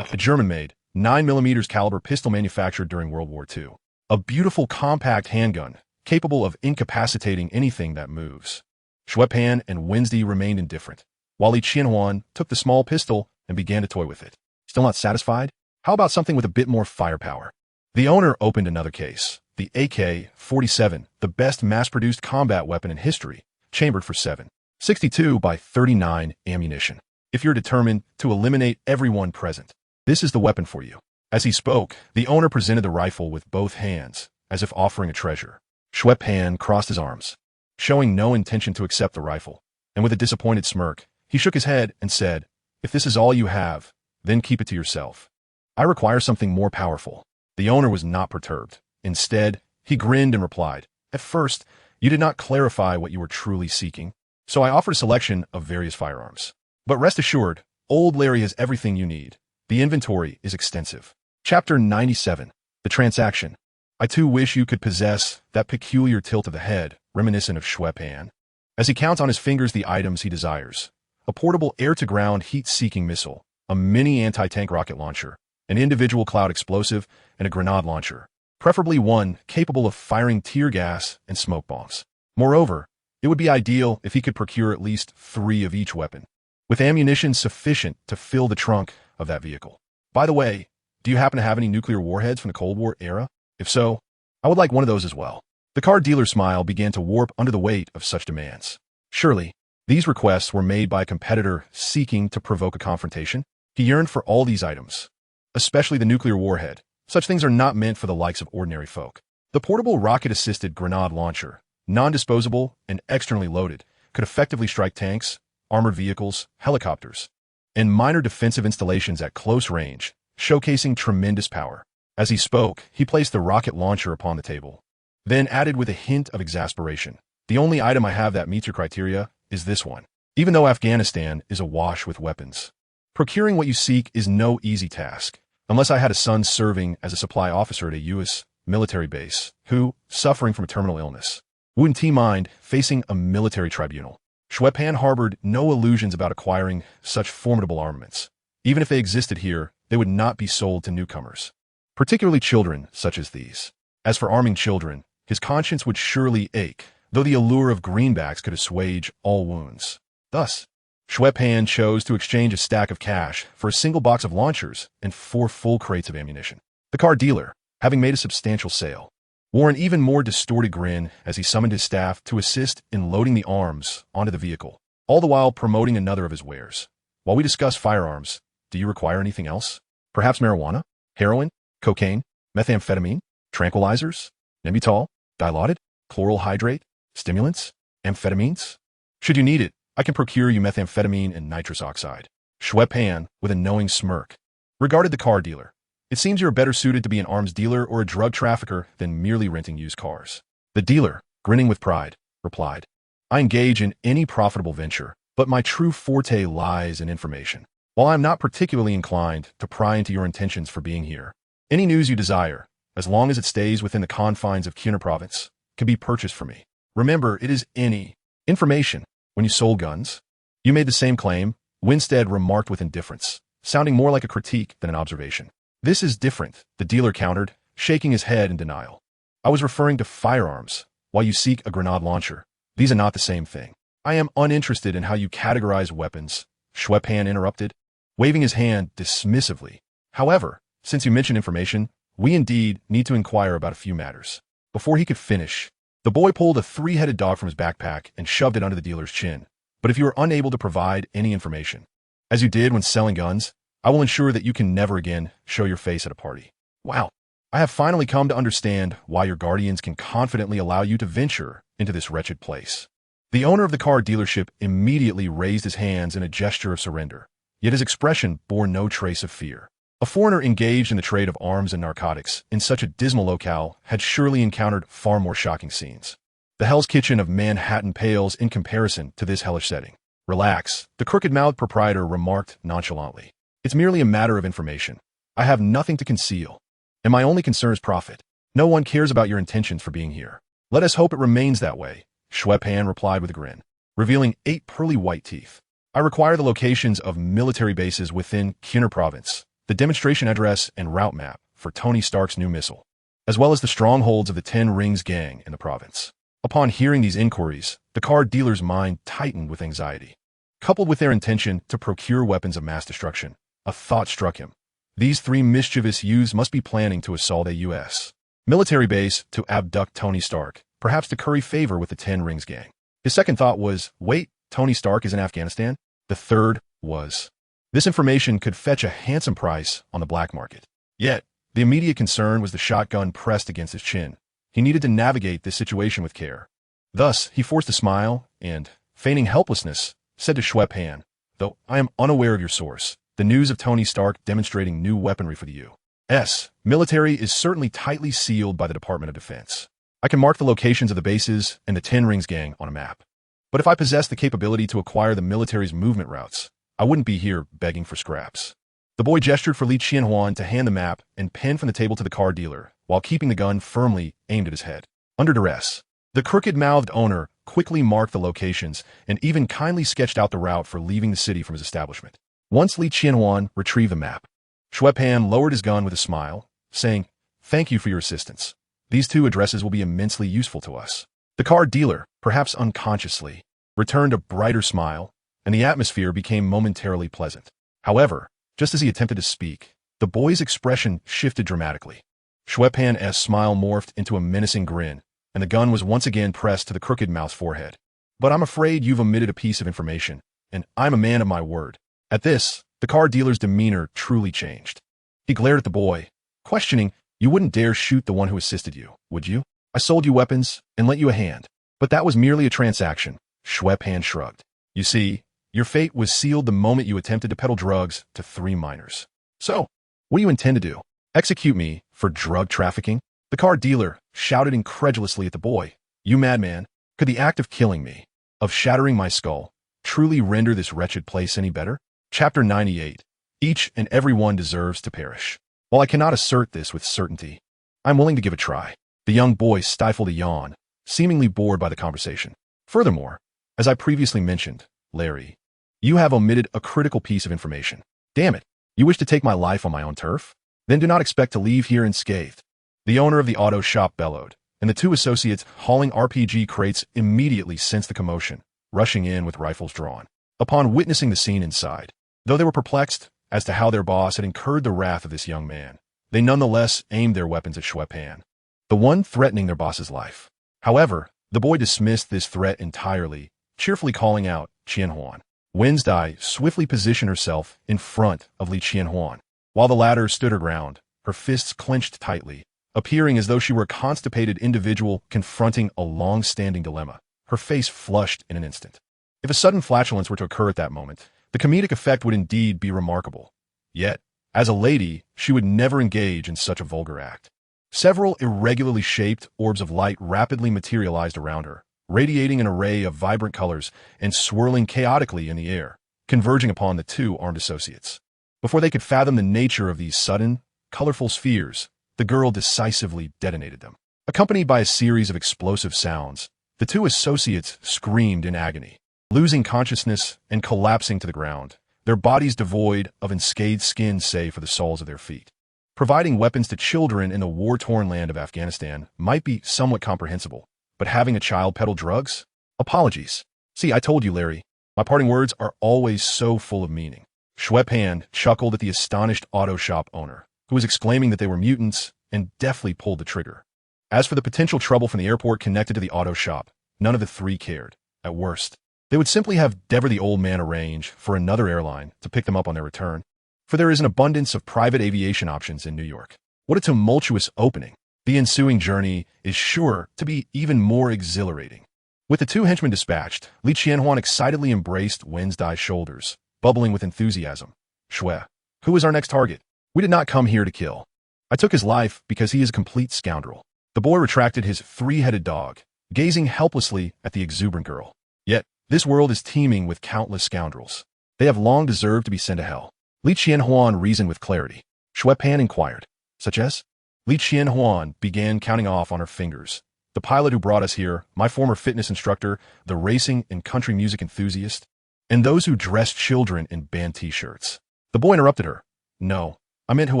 a German-made, 9mm caliber pistol manufactured during World War II. A beautiful compact handgun, capable of incapacitating anything that moves. Xue Pan and Wednesday remained indifferent, while Li Qianhuan took the small pistol and began to toy with it. Still not satisfied? How about something with a bit more firepower? The owner opened another case, the AK-47, the best mass-produced combat weapon in history, chambered for 7.62 by 39 ammunition. If you're determined to eliminate everyone present, this is the weapon for you. As he spoke, the owner presented the rifle with both hands, as if offering a treasure. Xue Pan crossed his arms, showing no intention to accept the rifle, and with a disappointed smirk, he shook his head and said, If this is all you have, then keep it to yourself. I require something more powerful. The owner was not perturbed. Instead, he grinned and replied, At first, you did not clarify what you were truly seeking, so I offered a selection of various firearms. But rest assured, Old Larry has everything you need. The inventory is extensive. Chapter 97. The Transaction. I too wish you could possess that peculiar tilt of the head, reminiscent of Xue Pan. As he counts on his fingers the items he desires, a portable air-to-ground heat-seeking missile, a mini anti-tank rocket launcher, an individual cloud explosive, and a grenade launcher, preferably one capable of firing tear gas and smoke bombs. Moreover, it would be ideal if he could procure at least 3 of each weapon, with ammunition sufficient to fill the trunk of that vehicle. By the way, do you happen to have any nuclear warheads from the Cold War era? If so, I would like one of those as well. The car dealer's smile began to warp under the weight of such demands. Surely, these requests were made by a competitor seeking to provoke a confrontation. He yearned for all these items, especially the nuclear warhead. Such things are not meant for the likes of ordinary folk. The portable rocket-assisted grenade launcher, non-disposable and externally loaded, could effectively strike tanks, armored vehicles, helicopters, and minor defensive installations at close range, showcasing tremendous power. As he spoke, he placed the rocket launcher upon the table, then added with a hint of exasperation, The only item I have that meets your criteria is this one. Even though Afghanistan is awash with weapons, procuring what you seek is no easy task, unless I had a son serving as a supply officer at a U.S. military base, who, suffering from a terminal illness, wouldn't he mind facing a military tribunal. Xue Pan harbored no illusions about acquiring such formidable armaments. Even if they existed here, they would not be sold to newcomers, particularly children such as these. As for arming children, his conscience would surely ache, though the allure of greenbacks could assuage all wounds. Thus, Xue Pan chose to exchange a stack of cash for a single box of launchers and 4 full crates of ammunition. The car dealer, having made a substantial sale, wore an even more distorted grin as he summoned his staff to assist in loading the arms onto the vehicle, all the while promoting another of his wares. While we discuss firearms, do you require anything else? Perhaps marijuana, heroin, cocaine, methamphetamine, tranquilizers, Nembutal, dilaudid, chloral hydrate, stimulants, amphetamines? Should you need it, I can procure you methamphetamine and nitrous oxide. Xue Pan, with a knowing smirk, regarded the car dealer. It seems you're better suited to be an arms dealer or a drug trafficker than merely renting used cars. The dealer, grinning with pride, replied, I engage in any profitable venture, but my true forte lies in information. While I'm not particularly inclined to pry into your intentions for being here, any news you desire, as long as it stays within the confines of Qinghai province, can be purchased for me. Remember, it is any information. When you sold guns, you made the same claim, Winstead remarked with indifference, sounding more like a critique than an observation. This is different, the dealer countered, shaking his head in denial. I was referring to firearms, while you seek a grenade launcher. These are not the same thing. I am uninterested in how you categorize weapons, Xue Pan interrupted, waving his hand dismissively. However, since you mentioned information, we indeed need to inquire about a few matters. Before he could finish, the boy pulled a three-headed dog from his backpack and shoved it under the dealer's chin. But if you are unable to provide any information, as you did when selling guns, I will ensure that you can never again show your face at a party. Wow. I have finally come to understand why your guardians can confidently allow you to venture into this wretched place. The owner of the car dealership immediately raised his hands in a gesture of surrender, yet his expression bore no trace of fear. A foreigner engaged in the trade of arms and narcotics in such a dismal locale had surely encountered far more shocking scenes. The Hell's Kitchen of Manhattan pales in comparison to this hellish setting. Relax, the crooked-mouthed proprietor remarked nonchalantly. It's merely a matter of information. I have nothing to conceal, and my only concern is profit. No one cares about your intentions for being here. Let us hope it remains that way, Xue Pan replied with a grin, revealing 8 pearly white teeth. I require the locations of military bases within Kinner Province, the demonstration address and route map for Tony Stark's new missile, as well as the strongholds of the 10 Rings gang in the province. Upon hearing these inquiries, the car dealer's mind tightened with anxiety. Coupled with their intention to procure weapons of mass destruction, a thought struck him. These 3 mischievous youths must be planning to assault a U.S. military base to abduct Tony Stark, perhaps to curry favor with the 10 Rings gang. His second thought was, wait, Tony Stark is in Afghanistan? The third was, this information could fetch a handsome price on the black market. Yet, the immediate concern was the shotgun pressed against his chin. He needed to navigate this situation with care. Thus, he forced a smile and, feigning helplessness, said to Xue Pan, though I am unaware of your source, the news of Tony Stark demonstrating new weaponry for the U.S. military is certainly tightly sealed by the Department of Defense. I can mark the locations of the bases and the 10 Rings gang on a map. But if I possess the capability to acquire the military's movement routes, I wouldn't be here begging for scraps. The boy gestured for Li Qianhuan to hand the map and pen from the table to the car dealer, while keeping the gun firmly aimed at his head. Under duress, the crooked-mouthed owner quickly marked the locations and even kindly sketched out the route for leaving the city from his establishment. Once Li Qianhuan retrieved the map, Xue Pan lowered his gun with a smile, saying, "Thank you for your assistance. These 2 addresses will be immensely useful to us." The car dealer, perhaps unconsciously, returned a brighter smile, and the atmosphere became momentarily pleasant. However, just as he attempted to speak, the boy's expression shifted dramatically. Xue Pan's smile morphed into a menacing grin, and the gun was once again pressed to the crooked mouth's forehead. "But I'm afraid you've omitted a piece of information, and I'm a man of my word." At this, the car dealer's demeanor truly changed. He glared at the boy, questioning, "You wouldn't dare shoot the one who assisted you, would you? I sold you weapons and lent you a hand. But that was merely a transaction," Xue Pan shrugged. "You see, your fate was sealed the moment you attempted to peddle drugs to 3 minors. So, what do you intend to do? Execute me for drug trafficking?" The car dealer shouted incredulously at the boy, "You madman, could the act of killing me, of shattering my skull, truly render this wretched place any better?" Chapter 98. Each and every one deserves to perish. While I cannot assert this with certainty, I'm willing to give a try. The young boy stifled a yawn, seemingly bored by the conversation. Furthermore, as I previously mentioned, Larry, you have omitted a critical piece of information. Damn it, you wish to take my life on my own turf? Then do not expect to leave here unscathed. The owner of the auto shop bellowed, and the 2 associates hauling RPG crates immediately sensed the commotion, rushing in with rifles drawn. Upon witnessing the scene inside, though they were perplexed as to how their boss had incurred the wrath of this young man, they nonetheless aimed their weapons at Xue Pan, the one threatening their boss's life. However, the boy dismissed this threat entirely, cheerfully calling out, "Qianhuan." Wednesday swiftly positioned herself in front of Li Qianhuan, while the latter stood her ground, her fists clenched tightly, appearing as though she were a constipated individual confronting a long-standing dilemma. Her face flushed in an instant. If a sudden flatulence were to occur at that moment, the comedic effect would indeed be remarkable. Yet, as a lady, she would never engage in such a vulgar act. Several irregularly shaped orbs of light rapidly materialized around her, radiating an array of vibrant colors and swirling chaotically in the air, converging upon the 2 armed associates. Before they could fathom the nature of these sudden, colorful spheres, the girl decisively detonated them. A Accompanied by a series of explosive sounds, the two associates screamed in agony, losing consciousness and collapsing to the ground, their bodies devoid of unscathed skin save for the soles of their feet. Providing weapons to children in the war-torn land of Afghanistan might be somewhat comprehensible, but having a child peddle drugs? Apologies. See, I told you, Larry. My parting words are always so full of meaning. Xue Pan chuckled at the astonished auto shop owner, who was exclaiming that they were mutants, and deftly pulled the trigger. As for the potential trouble from the airport connected to the auto shop, none of the three cared. At worst, they would simply have Dever the old man arrange for another airline to pick them up on their return, for there is an abundance of private aviation options in New York. What a tumultuous opening. The ensuing journey is sure to be even more exhilarating. With the two henchmen dispatched, Li Qianhuan excitedly embraced Wednesday's shoulders, bubbling with enthusiasm. Xue, who is our next target? We did not come here to kill. I took his life because he is a complete scoundrel. The boy retracted his three-headed dog, gazing helplessly at the exuberant girl. Yet, this world is teeming with countless scoundrels. They have long deserved to be sent to hell. Li Qianhuan reasoned with clarity. Xue Pan inquired. Such as? Li Qianhuan began counting off on her fingers. The pilot who brought us here, my former fitness instructor, the racing and country music enthusiast, and those who dressed children in band t-shirts. The boy interrupted her. No, I meant who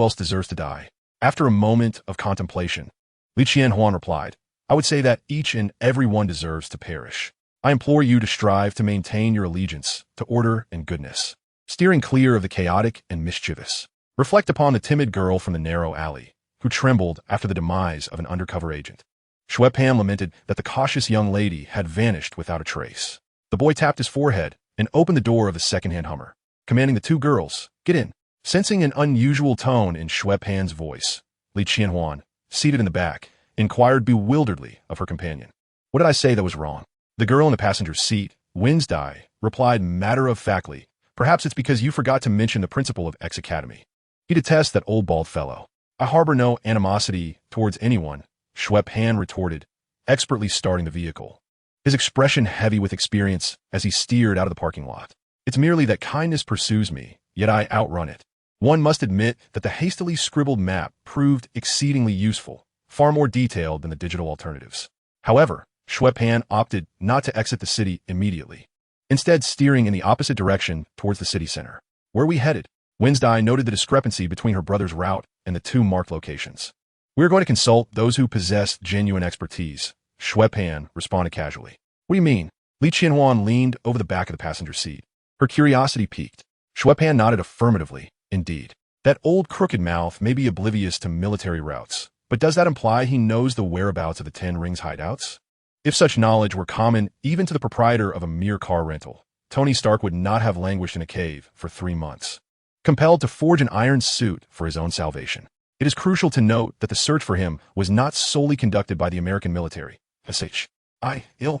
else deserves to die. After a moment of contemplation, Li Qianhuan replied, I would say that each and every one deserves to perish. I implore you to strive to maintain your allegiance to order and goodness, steering clear of the chaotic and mischievous. Reflect upon the timid girl from the narrow alley, who trembled after the demise of an undercover agent. Xue Pan lamented that the cautious young lady had vanished without a trace. The boy tapped his forehead and opened the door of the second-hand Hummer, commanding the two girls, get in. Sensing an unusual tone in Xue Pan's voice, Li Qianhuan, seated in the back, inquired bewilderedly of her companion. What did I say that was wrong? The girl in the passenger seat, Wednesday, replied matter-of-factly, perhaps it's because you forgot to mention the principal of X Academy. He detests that old bald fellow. I harbor no animosity towards anyone, Xue Pan retorted, expertly starting the vehicle, his expression heavy with experience as he steered out of the parking lot. It's merely that kindness pursues me, yet I outrun it. One must admit that the hastily scribbled map proved exceedingly useful, far more detailed than the digital alternatives. However, Xue Pan opted not to exit the city immediately, instead steering in the opposite direction towards the city center. Where we headed? Wednesday noted the discrepancy between her brother's route and the two marked locations. We are going to consult those who possess genuine expertise, Xue Pan responded casually. What do you mean? Li Qianhuan leaned over the back of the passenger seat. Her curiosity piqued. Xue Pan nodded affirmatively. Indeed. That old crooked mouth may be oblivious to military routes, but does that imply he knows the whereabouts of the Ten Rings hideouts? If such knowledge were common even to the proprietor of a mere car rental, Tony Stark would not have languished in a cave for 3 months, compelled to forge an iron suit for his own salvation. It is crucial to note that the search for him was not solely conducted by the American military. SHIELD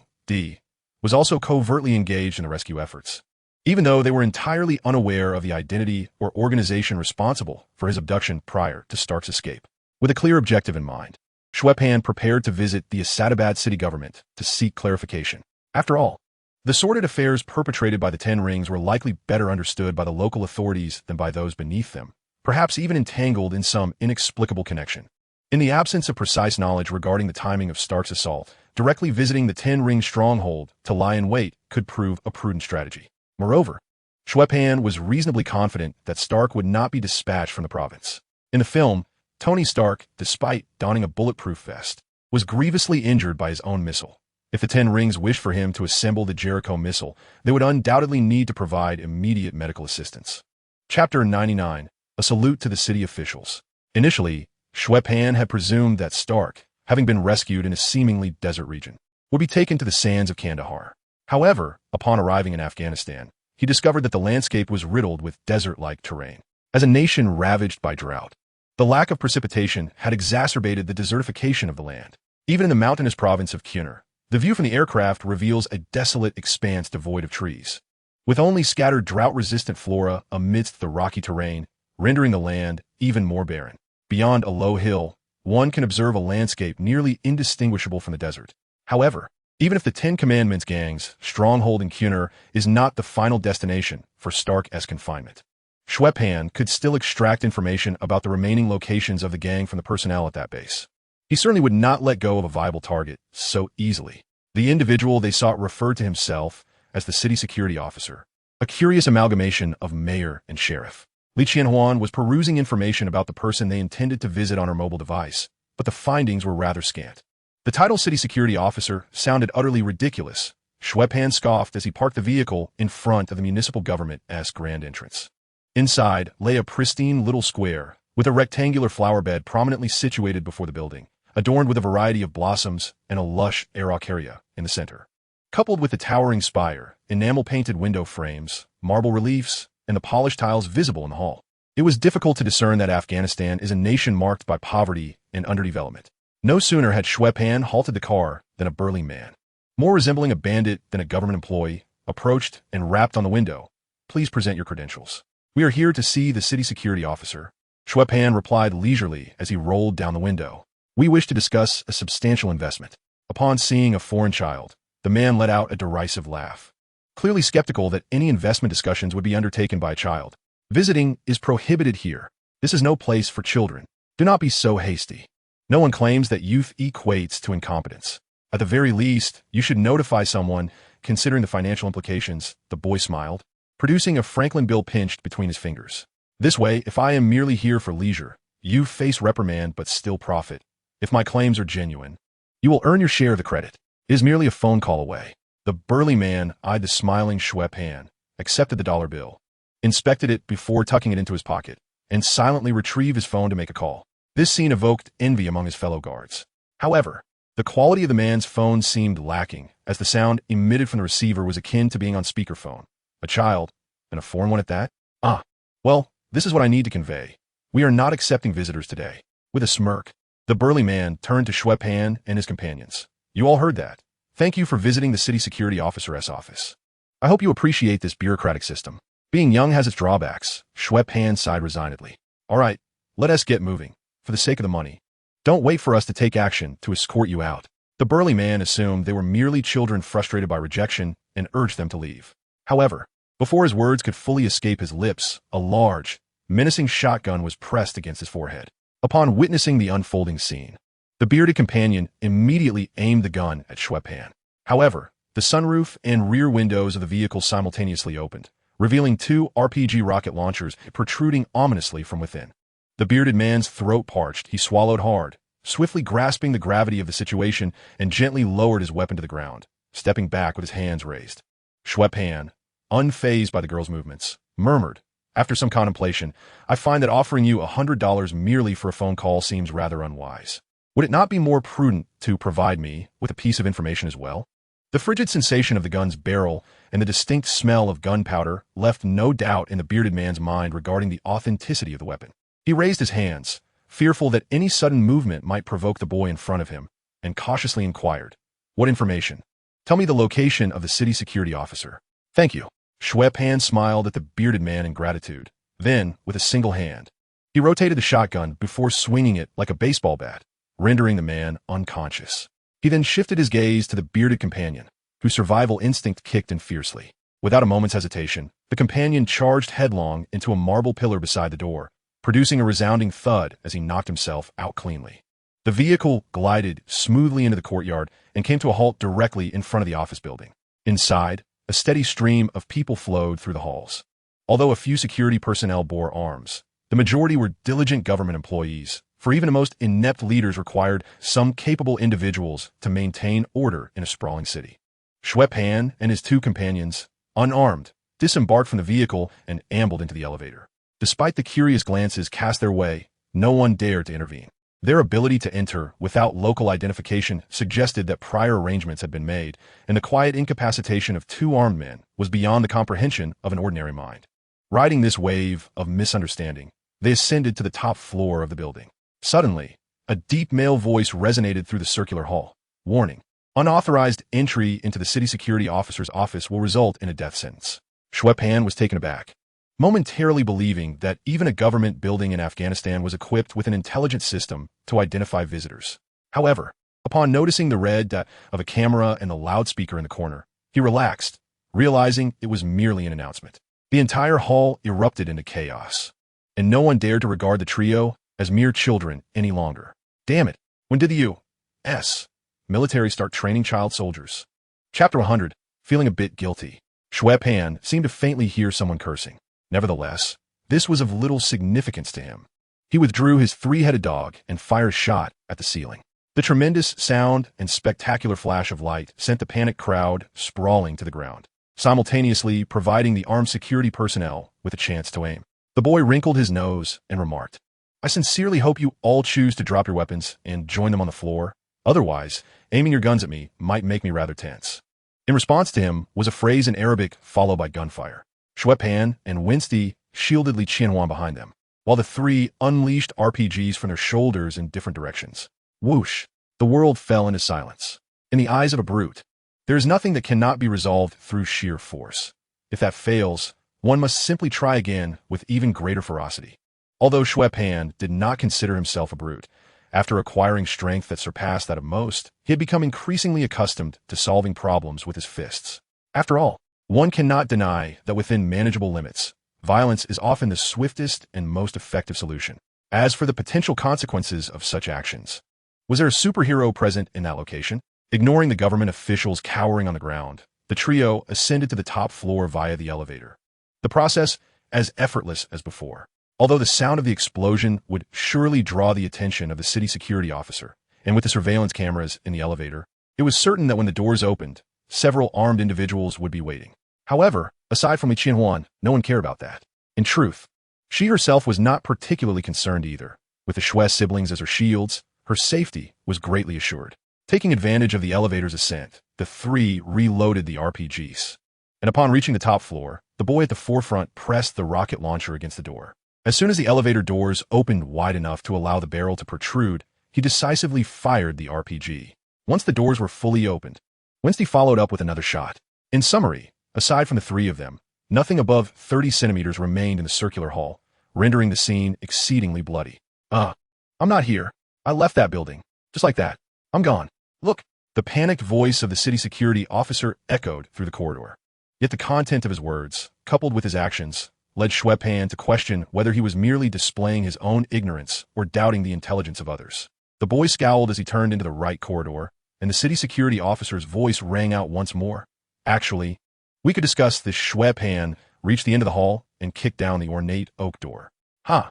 was also covertly engaged in the rescue efforts, even though they were entirely unaware of the identity or organization responsible for his abduction prior to Stark's escape. With a clear objective in mind, Xue Pan prepared to visit the Asadabad city government to seek clarification. After all, the sordid affairs perpetrated by the Ten Rings were likely better understood by the local authorities than by those beneath them, perhaps even entangled in some inexplicable connection. In the absence of precise knowledge regarding the timing of Stark's assault, directly visiting the Ten Ring stronghold to lie in wait could prove a prudent strategy. Moreover, Xue Pan was reasonably confident that Stark would not be dispatched from the province. In the film, Tony Stark, despite donning a bulletproof vest, was grievously injured by his own missile. If the Ten Rings wished for him to assemble the Jericho missile, they would undoubtedly need to provide immediate medical assistance. Chapter 99. A salute to the city officials. Initially, Xue Pan had presumed that Stark, having been rescued in a seemingly desert region, would be taken to the sands of Kandahar. However, upon arriving in Afghanistan, he discovered that the landscape was riddled with desert-like terrain. As a nation ravaged by drought, the lack of precipitation had exacerbated the desertification of the land. Even in the mountainous province of Kunar, the view from the aircraft reveals a desolate expanse devoid of trees, with only scattered drought-resistant flora amidst the rocky terrain, rendering the land even more barren. Beyond a low hill, one can observe a landscape nearly indistinguishable from the desert. However, even if the Ten Commandments gang's stronghold in Kunar is not the final destination for Stark-esque confinement, Xue Pan could still extract information about the remaining locations of the gang from the personnel at that base. He certainly would not let go of a viable target so easily. The individual they sought referred to himself as the city security officer, a curious amalgamation of mayor and sheriff. Li Qianhuan was perusing information about the person they intended to visit on her mobile device, but the findings were rather scant. The title city security officer sounded utterly ridiculous. Xue Pan scoffed as he parked the vehicle in front of the municipal government-esque grand entrance. Inside lay a pristine little square with a rectangular flower bed prominently situated before the building, adorned with a variety of blossoms and a lush araucaria in the center. Coupled with the towering spire, enamel-painted window frames, marble reliefs, and the polished tiles visible in the hall, it was difficult to discern that Afghanistan is a nation marked by poverty and underdevelopment. No sooner had Xue Pan halted the car than a burly man, more resembling a bandit than a government employee, approached and rapped on the window. "Please present your credentials. We are here to see the city security officer." Xue Pan replied leisurely as he rolled down the window. "We wish to discuss a substantial investment." Upon seeing a foreign child, the man let out a derisive laugh, clearly skeptical that any investment discussions would be undertaken by a child. "Visiting is prohibited here. This is no place for children. Do not be so hasty. No one claims that youth equates to incompetence. At the very least, you should notify someone, considering the financial implications." The boy smiled, producing a Franklin bill pinched between his fingers. "This way, if I am merely here for leisure, you face reprimand but still profit. If my claims are genuine, you will earn your share of the credit. It is merely a phone call away." The burly man eyed the smiling Xue Pan, accepted the dollar bill, inspected it before tucking it into his pocket, and silently retrieved his phone to make a call. This scene evoked envy among his fellow guards. However, the quality of the man's phone seemed lacking, as the sound emitted from the receiver was akin to being on speakerphone. A child, and a foreign one at that? "Ah, well, this is what I need to convey. We are not accepting visitors today." With a smirk, the burly man turned to Xue Pan and his companions. "You all heard that. Thank you for visiting the city security officer's office. I hope you appreciate this bureaucratic system. Being young has its drawbacks." Xue Pan sighed resignedly. "All right, let us get moving, for the sake of the money. Don't wait for us to take action to escort you out." The burly man assumed they were merely children frustrated by rejection and urged them to leave. However, before his words could fully escape his lips, a large, menacing shotgun was pressed against his forehead. Upon witnessing the unfolding scene, the bearded companion immediately aimed the gun at Xue Pan. However, the sunroof and rear windows of the vehicle simultaneously opened, revealing two RPG rocket launchers protruding ominously from within. The bearded man's throat parched. He swallowed hard, swiftly grasping the gravity of the situation, and gently lowered his weapon to the ground, stepping back with his hands raised. Xue Pan, unfazed by the girl's movements, murmured, after some contemplation, "I find that offering you $100 merely for a phone call seems rather unwise. Would it not be more prudent to provide me with a piece of information as well?" The frigid sensation of the gun's barrel and the distinct smell of gunpowder left no doubt in the bearded man's mind regarding the authenticity of the weapon. He raised his hands, fearful that any sudden movement might provoke the boy in front of him, and cautiously inquired, "What information?" "Tell me the location of the city security officer." "Thank you." Xue Pan smiled at the bearded man in gratitude. Then, with a single hand, he rotated the shotgun before swinging it like a baseball bat, rendering the man unconscious. He then shifted his gaze to the bearded companion, whose survival instinct kicked in fiercely. Without a moment's hesitation, the companion charged headlong into a marble pillar beside the door, producing a resounding thud as he knocked himself out cleanly. The vehicle glided smoothly into the courtyard and came to a halt directly in front of the office building. Inside, a steady stream of people flowed through the halls. Although a few security personnel bore arms, the majority were diligent government employees, for even the most inept leaders required some capable individuals to maintain order in a sprawling city. Xue Pan and his two companions, unarmed, disembarked from the vehicle and ambled into the elevator. Despite the curious glances cast their way, no one dared to intervene. Their ability to enter without local identification suggested that prior arrangements had been made, and the quiet incapacitation of two armed men was beyond the comprehension of an ordinary mind. Riding this wave of misunderstanding, they ascended to the top floor of the building. Suddenly, a deep male voice resonated through the circular hall. "Warning. Unauthorized entry into the city security officer's office will result in a death sentence." Xue Pan was taken aback, momentarily believing that even a government building in Afghanistan was equipped with an intelligent system to identify visitors. However, upon noticing the red dot of a camera and the loudspeaker in the corner, he relaxed, realizing it was merely an announcement. The entire hall erupted into chaos, and no one dared to regard the trio as mere children any longer. "Damn it, When did the U.S. military start training child soldiers? Chapter 100. Feeling a bit guilty. Xue Pan seemed to faintly hear someone cursing. Nevertheless, this was of little significance to him. He withdrew his three-headed dog and fired a shot at the ceiling. The tremendous sound and spectacular flash of light sent the panicked crowd sprawling to the ground, simultaneously providing the armed security personnel with a chance to aim. The boy wrinkled his nose and remarked, "I sincerely hope you all choose to drop your weapons and join them on the floor. Otherwise, aiming your guns at me might make me rather tense." In response to him was a phrase in Arabic followed by gunfire. Xue Pan and Winsty shielded Li Qianhuan behind them, while the three unleashed RPGs from their shoulders in different directions. Whoosh! The world fell into silence. In the eyes of a brute, there is nothing that cannot be resolved through sheer force. If that fails, one must simply try again with even greater ferocity. Although Xue Pan did not consider himself a brute, after acquiring strength that surpassed that of most, he had become increasingly accustomed to solving problems with his fists. After all, one cannot deny that within manageable limits, violence is often the swiftest and most effective solution. As for the potential consequences of such actions, was there a superhero present in that location? Ignoring the government officials cowering on the ground, the trio ascended to the top floor via the elevator. The process as effortless as before. Although the sound of the explosion would surely draw the attention of the city security officer, and with the surveillance cameras in the elevator, it was certain that when the doors opened, several armed individuals would be waiting. However, aside from Li Qianhuan, no one cared about that. In truth, she herself was not particularly concerned either. With the Xue siblings as her shields, her safety was greatly assured. Taking advantage of the elevator's ascent, the three reloaded the RPGs. And upon reaching the top floor, the boy at the forefront pressed the rocket launcher against the door. As soon as the elevator doors opened wide enough to allow the barrel to protrude, he decisively fired the RPG. Once the doors were fully opened, Winsty followed up with another shot. In summary, aside from the three of them, nothing above 30 centimeters remained in the circular hall, rendering the scene exceedingly bloody. I'm not here. I left that building. Just like that. I'm gone. Look." The panicked voice of the city security officer echoed through the corridor. Yet the content of his words, coupled with his actions, led Xue Pan to question whether he was merely displaying his own ignorance or doubting the intelligence of others. The boy scowled as he turned into the right corridor, and the city security officer's voice rang out once more. "Actually, we could discuss this." Xue Pan reached the end of the hall and kicked down the ornate oak door. "Ha!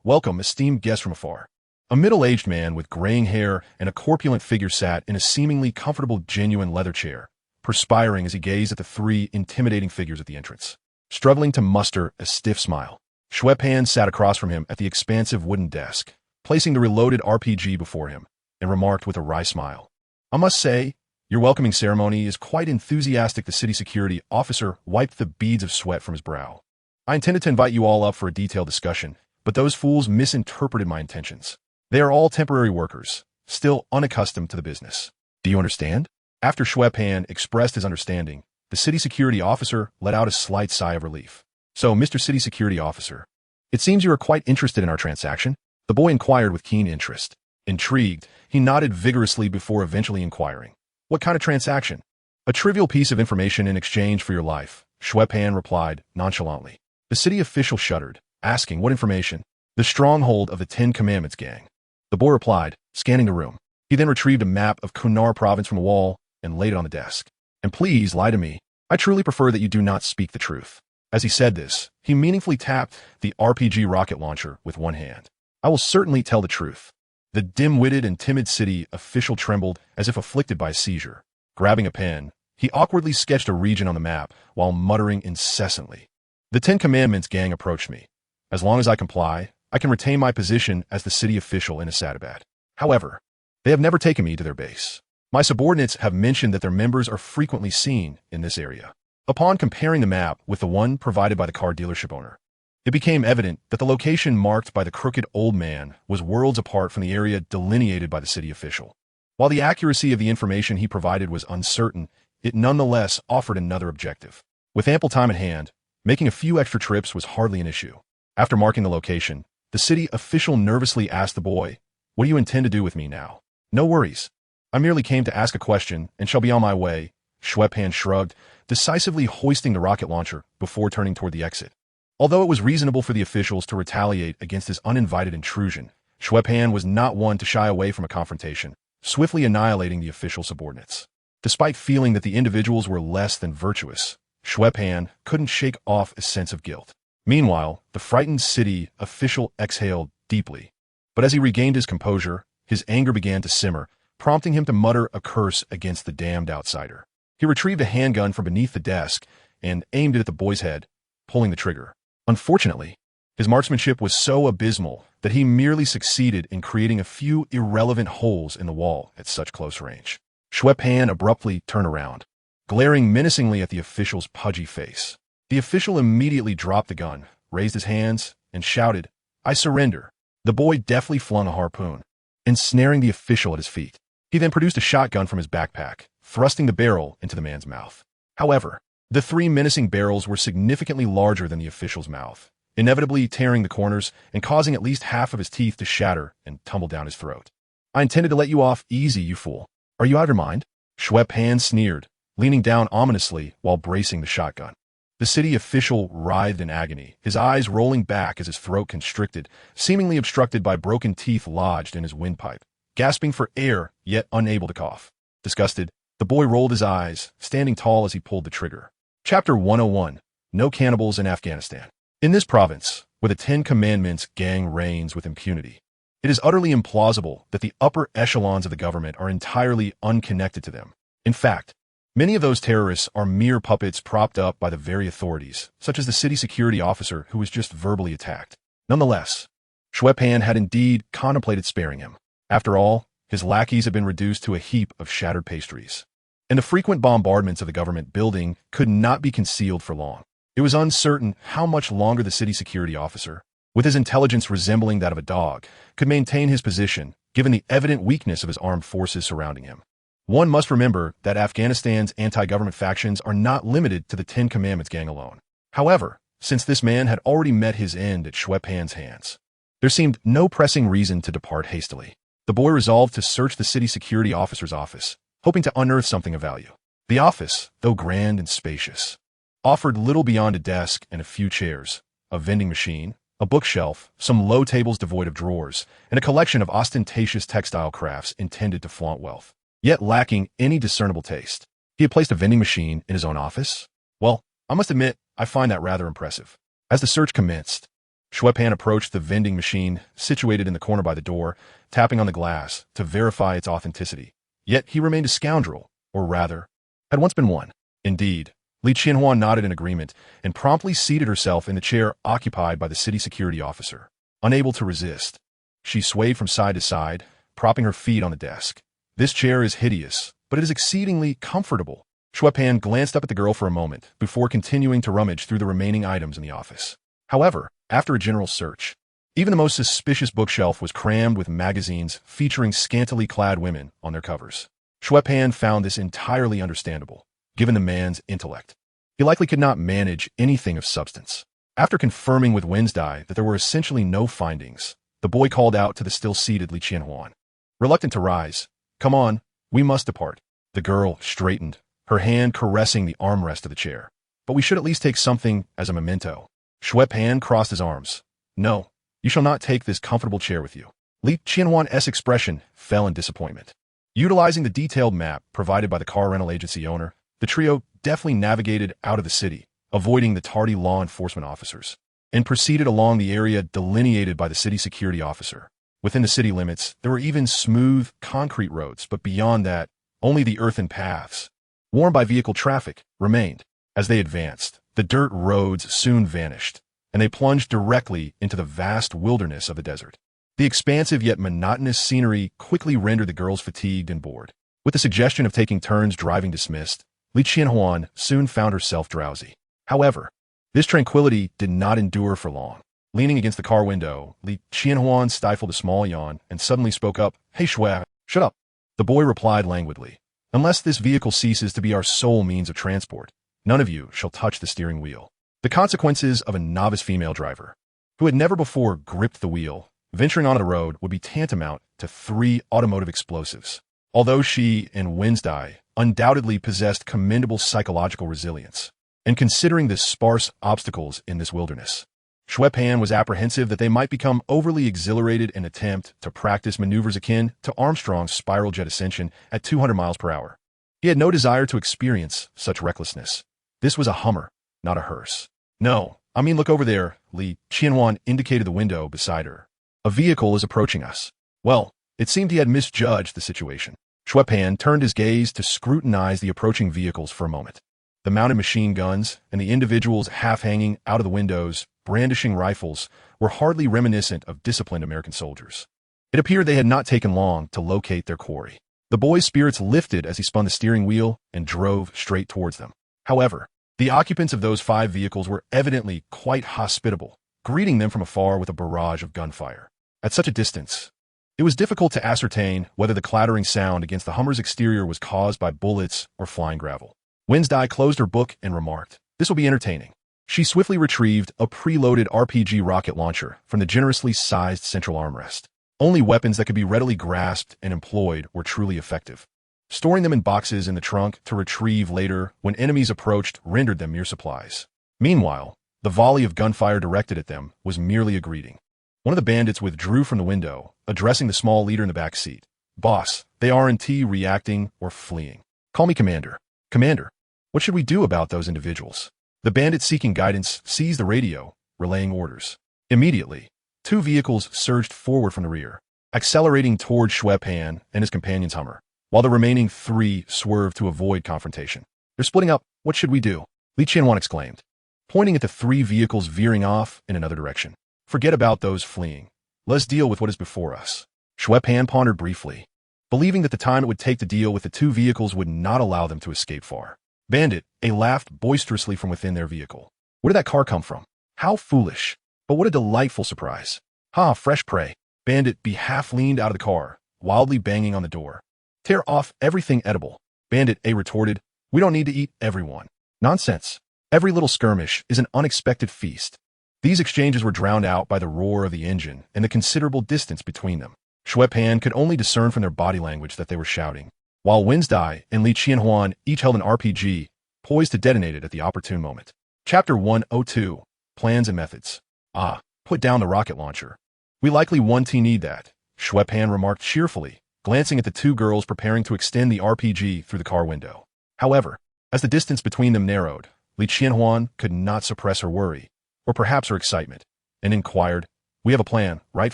Welcome, esteemed guest from afar." A middle-aged man with graying hair and a corpulent figure sat in a seemingly comfortable genuine leather chair, perspiring as he gazed at the three intimidating figures at the entrance. Struggling to muster a stiff smile, Xue Pan sat across from him at the expansive wooden desk, placing the reloaded RPG before him, and remarked with a wry smile, "I must say, your welcoming ceremony is quite enthusiastic." The city security officer wiped the beads of sweat from his brow. "I intended to invite you all up for a detailed discussion, but those fools misinterpreted my intentions. They are all temporary workers, still unaccustomed to the business. Do you understand?" After Xue Pan expressed his understanding, the city security officer let out a slight sigh of relief. "So, Mr. City Security Officer, it seems you are quite interested in our transaction?" The boy inquired with keen interest. Intrigued, he nodded vigorously before eventually inquiring, "What kind of transaction?" "A trivial piece of information in exchange for your life," Xue Pan replied nonchalantly. The city official shuddered, asking what information. "The stronghold of the Ten Commandments gang." The boy replied, scanning the room. He then retrieved a map of Kunar province from the wall and laid it on the desk. "And please lie to me. I truly prefer that you do not speak the truth." As he said this, he meaningfully tapped the RPG rocket launcher with one hand. "I will certainly tell the truth." The dim-witted and timid city official trembled as if afflicted by a seizure. Grabbing a pen, he awkwardly sketched a region on the map while muttering incessantly. "The Ten Commandments gang approached me. As long as I comply, I can retain my position as the city official in Asadabad. However, they have never taken me to their base. My subordinates have mentioned that their members are frequently seen in this area." Upon comparing the map with the one provided by the car dealership owner, it became evident that the location marked by the crooked old man was worlds apart from the area delineated by the city official. While the accuracy of the information he provided was uncertain, it nonetheless offered another objective. With ample time at hand, making a few extra trips was hardly an issue. After marking the location, the city official nervously asked the boy, "What do you intend to do with me now?" "No worries. I merely came to ask a question and shall be on my way." Xue Pan shrugged, decisively hoisting the rocket launcher before turning toward the exit. Although it was reasonable for the officials to retaliate against his uninvited intrusion, Xue Pan was not one to shy away from a confrontation, swiftly annihilating the official subordinates. Despite feeling that the individuals were less than virtuous, Xue Pan couldn't shake off a sense of guilt. Meanwhile, the frightened city official exhaled deeply. But as he regained his composure, his anger began to simmer, prompting him to mutter a curse against the damned outsider. He retrieved a handgun from beneath the desk and aimed it at the boy's head, pulling the trigger. Unfortunately, his marksmanship was so abysmal that he merely succeeded in creating a few irrelevant holes in the wall at such close range. Xue Pan abruptly turned around, glaring menacingly at the official's pudgy face. The official immediately dropped the gun, raised his hands, and shouted, "I surrender." The boy deftly flung a harpoon, ensnaring the official at his feet. He then produced a shotgun from his backpack, thrusting the barrel into the man's mouth. However, the three menacing barrels were significantly larger than the official's mouth, inevitably tearing the corners and causing at least half of his teeth to shatter and tumble down his throat. "I intended to let you off easy, you fool. Are you out of your mind?" Xue Pan sneered, leaning down ominously while bracing the shotgun. The city official writhed in agony, his eyes rolling back as his throat constricted, seemingly obstructed by broken teeth lodged in his windpipe, gasping for air, yet unable to cough. Disgusted, the boy rolled his eyes, standing tall as he pulled the trigger. Chapter 101: No Cannibals in Afghanistan. In this province, where the Ten Commandments gang reigns with impunity, it is utterly implausible that the upper echelons of the government are entirely unconnected to them. In fact, many of those terrorists are mere puppets propped up by the very authorities, such as the city security officer who was just verbally attacked. Nonetheless, Xue Pan had indeed contemplated sparing him. After all, his lackeys had been reduced to a heap of shattered pastries. And the frequent bombardments of the government building could not be concealed for long. It was uncertain how much longer the city security officer, with his intelligence resembling that of a dog, could maintain his position, given the evident weakness of his armed forces surrounding him. One must remember that Afghanistan's anti-government factions are not limited to the Ten Commandments gang alone. However, since this man had already met his end at Xue Pan's hands, there seemed no pressing reason to depart hastily. The boy resolved to search the city security officer's office, hoping to unearth something of value. The office, though grand and spacious, offered little beyond a desk and a few chairs, a vending machine, a bookshelf, some low tables devoid of drawers, and a collection of ostentatious textile crafts intended to flaunt wealth, yet lacking any discernible taste. He had placed a vending machine in his own office? Well, I must admit, I find that rather impressive. As the search commenced, Xue Pan approached the vending machine situated in the corner by the door, tapping on the glass to verify its authenticity. Yet he remained a scoundrel, or rather, had once been one. Indeed, Li Qianhuan nodded in agreement and promptly seated herself in the chair occupied by the city security officer. Unable to resist, she swayed from side to side, propping her feet on the desk. "This chair is hideous, but it is exceedingly comfortable." Xue Pan glanced up at the girl for a moment before continuing to rummage through the remaining items in the office. However, after a general search, even the most suspicious bookshelf was crammed with magazines featuring scantily clad women on their covers. Xue Pan found this entirely understandable, given the man's intellect. He likely could not manage anything of substance. After confirming with Wednesday that there were essentially no findings, the boy called out to the still-seated Li Qianhuan. Reluctant to rise, "Come on, we must depart." The girl straightened, her hand caressing the armrest of the chair. "But we should at least take something as a memento." Xue Pan crossed his arms. "No, you shall not take this comfortable chair with you." Li Qianhuan's expression fell in disappointment. Utilizing the detailed map provided by the car rental agency owner, the trio deftly navigated out of the city, avoiding the tardy law enforcement officers, and proceeded along the area delineated by the city security officer. Within the city limits, there were even smooth, concrete roads, but beyond that, only the earthen paths, worn by vehicle traffic, remained. As they advanced, the dirt roads soon vanished, and they plunged directly into the vast wilderness of the desert. The expansive yet monotonous scenery quickly rendered the girls fatigued and bored. With the suggestion of taking turns driving dismissed, Li Qianhuan soon found herself drowsy. However, this tranquility did not endure for long. Leaning against the car window, Li Qianhuan stifled a small yawn and suddenly spoke up. "Hey Xue, shut up." The boy replied languidly, "Unless this vehicle ceases to be our sole means of transport, none of you shall touch the steering wheel." The consequences of a novice female driver, who had never before gripped the wheel, venturing onto the road would be tantamount to 3 automotive explosives. Although she and Wednesday undoubtedly possessed commendable psychological resilience, and considering the sparse obstacles in this wilderness, Xue Pan was apprehensive that they might become overly exhilarated and attempt to practice maneuvers akin to Armstrong's spiral jet ascension at 200 miles per hour. He had no desire to experience such recklessness. This was a Hummer, not a hearse. No, I mean look over there, Li Qianhuan indicated the window beside her. A vehicle is approaching us. Well, it seemed he had misjudged the situation. Xue Pan turned his gaze to scrutinize the approaching vehicles for a moment. The mounted machine guns and the individuals half-hanging out of the windows, brandishing rifles, were hardly reminiscent of disciplined American soldiers. It appeared they had not taken long to locate their quarry. The boy's spirits lifted as he spun the steering wheel and drove straight towards them. However, the occupants of those 5 vehicles were evidently quite hospitable, greeting them from afar with a barrage of gunfire. At such a distance, it was difficult to ascertain whether the clattering sound against the Hummer's exterior was caused by bullets or flying gravel. Wednesday closed her book and remarked, "This will be entertaining." She swiftly retrieved a preloaded RPG rocket launcher from the generously sized central armrest. Only weapons that could be readily grasped and employed were truly effective. Storing them in boxes in the trunk to retrieve later when enemies approached rendered them mere supplies. Meanwhile, the volley of gunfire directed at them was merely a greeting. One of the bandits withdrew from the window, addressing the small leader in the back seat. "Boss, they aren't reacting or fleeing. Call me Commander." "Commander, what should we do about those individuals?" The bandit seeking guidance seized the radio, relaying orders. Immediately, 2 vehicles surged forward from the rear, accelerating toward Xue Pan and his companion's Hummer, while the remaining 3 swerved to avoid confrontation. "They're splitting up. What should we do?" Li Qianhuan exclaimed, pointing at the 3 vehicles veering off in another direction. "Forget about those fleeing. Let's deal with what is before us." Xue Pan pondered briefly, believing that the time it would take to deal with the 2 vehicles would not allow them to escape far. Bandit A laughed boisterously from within their vehicle. "Where did that car come from? How foolish. But what a delightful surprise. Ha, fresh prey." Bandit B half leaned out of the car, wildly banging on the door. "Tear off everything edible." Bandit A retorted, "We don't need to eat everyone." "Nonsense. Every little skirmish is an unexpected feast." These exchanges were drowned out by the roar of the engine and the considerable distance between them. Xue Pan could only discern from their body language that they were shouting, while Wednesday and Li Qianhuan each held an RPG, poised to detonate it at the opportune moment. Chapter 102, Plans and Methods. "Ah, put down the rocket launcher. We likely won't need that," Xue Pan remarked cheerfully, glancing at the 2 girls preparing to extend the RPG through the car window. However, as the distance between them narrowed, Li Qianhuan could not suppress her worry, or perhaps her excitement, and inquired, "We have a plan, right,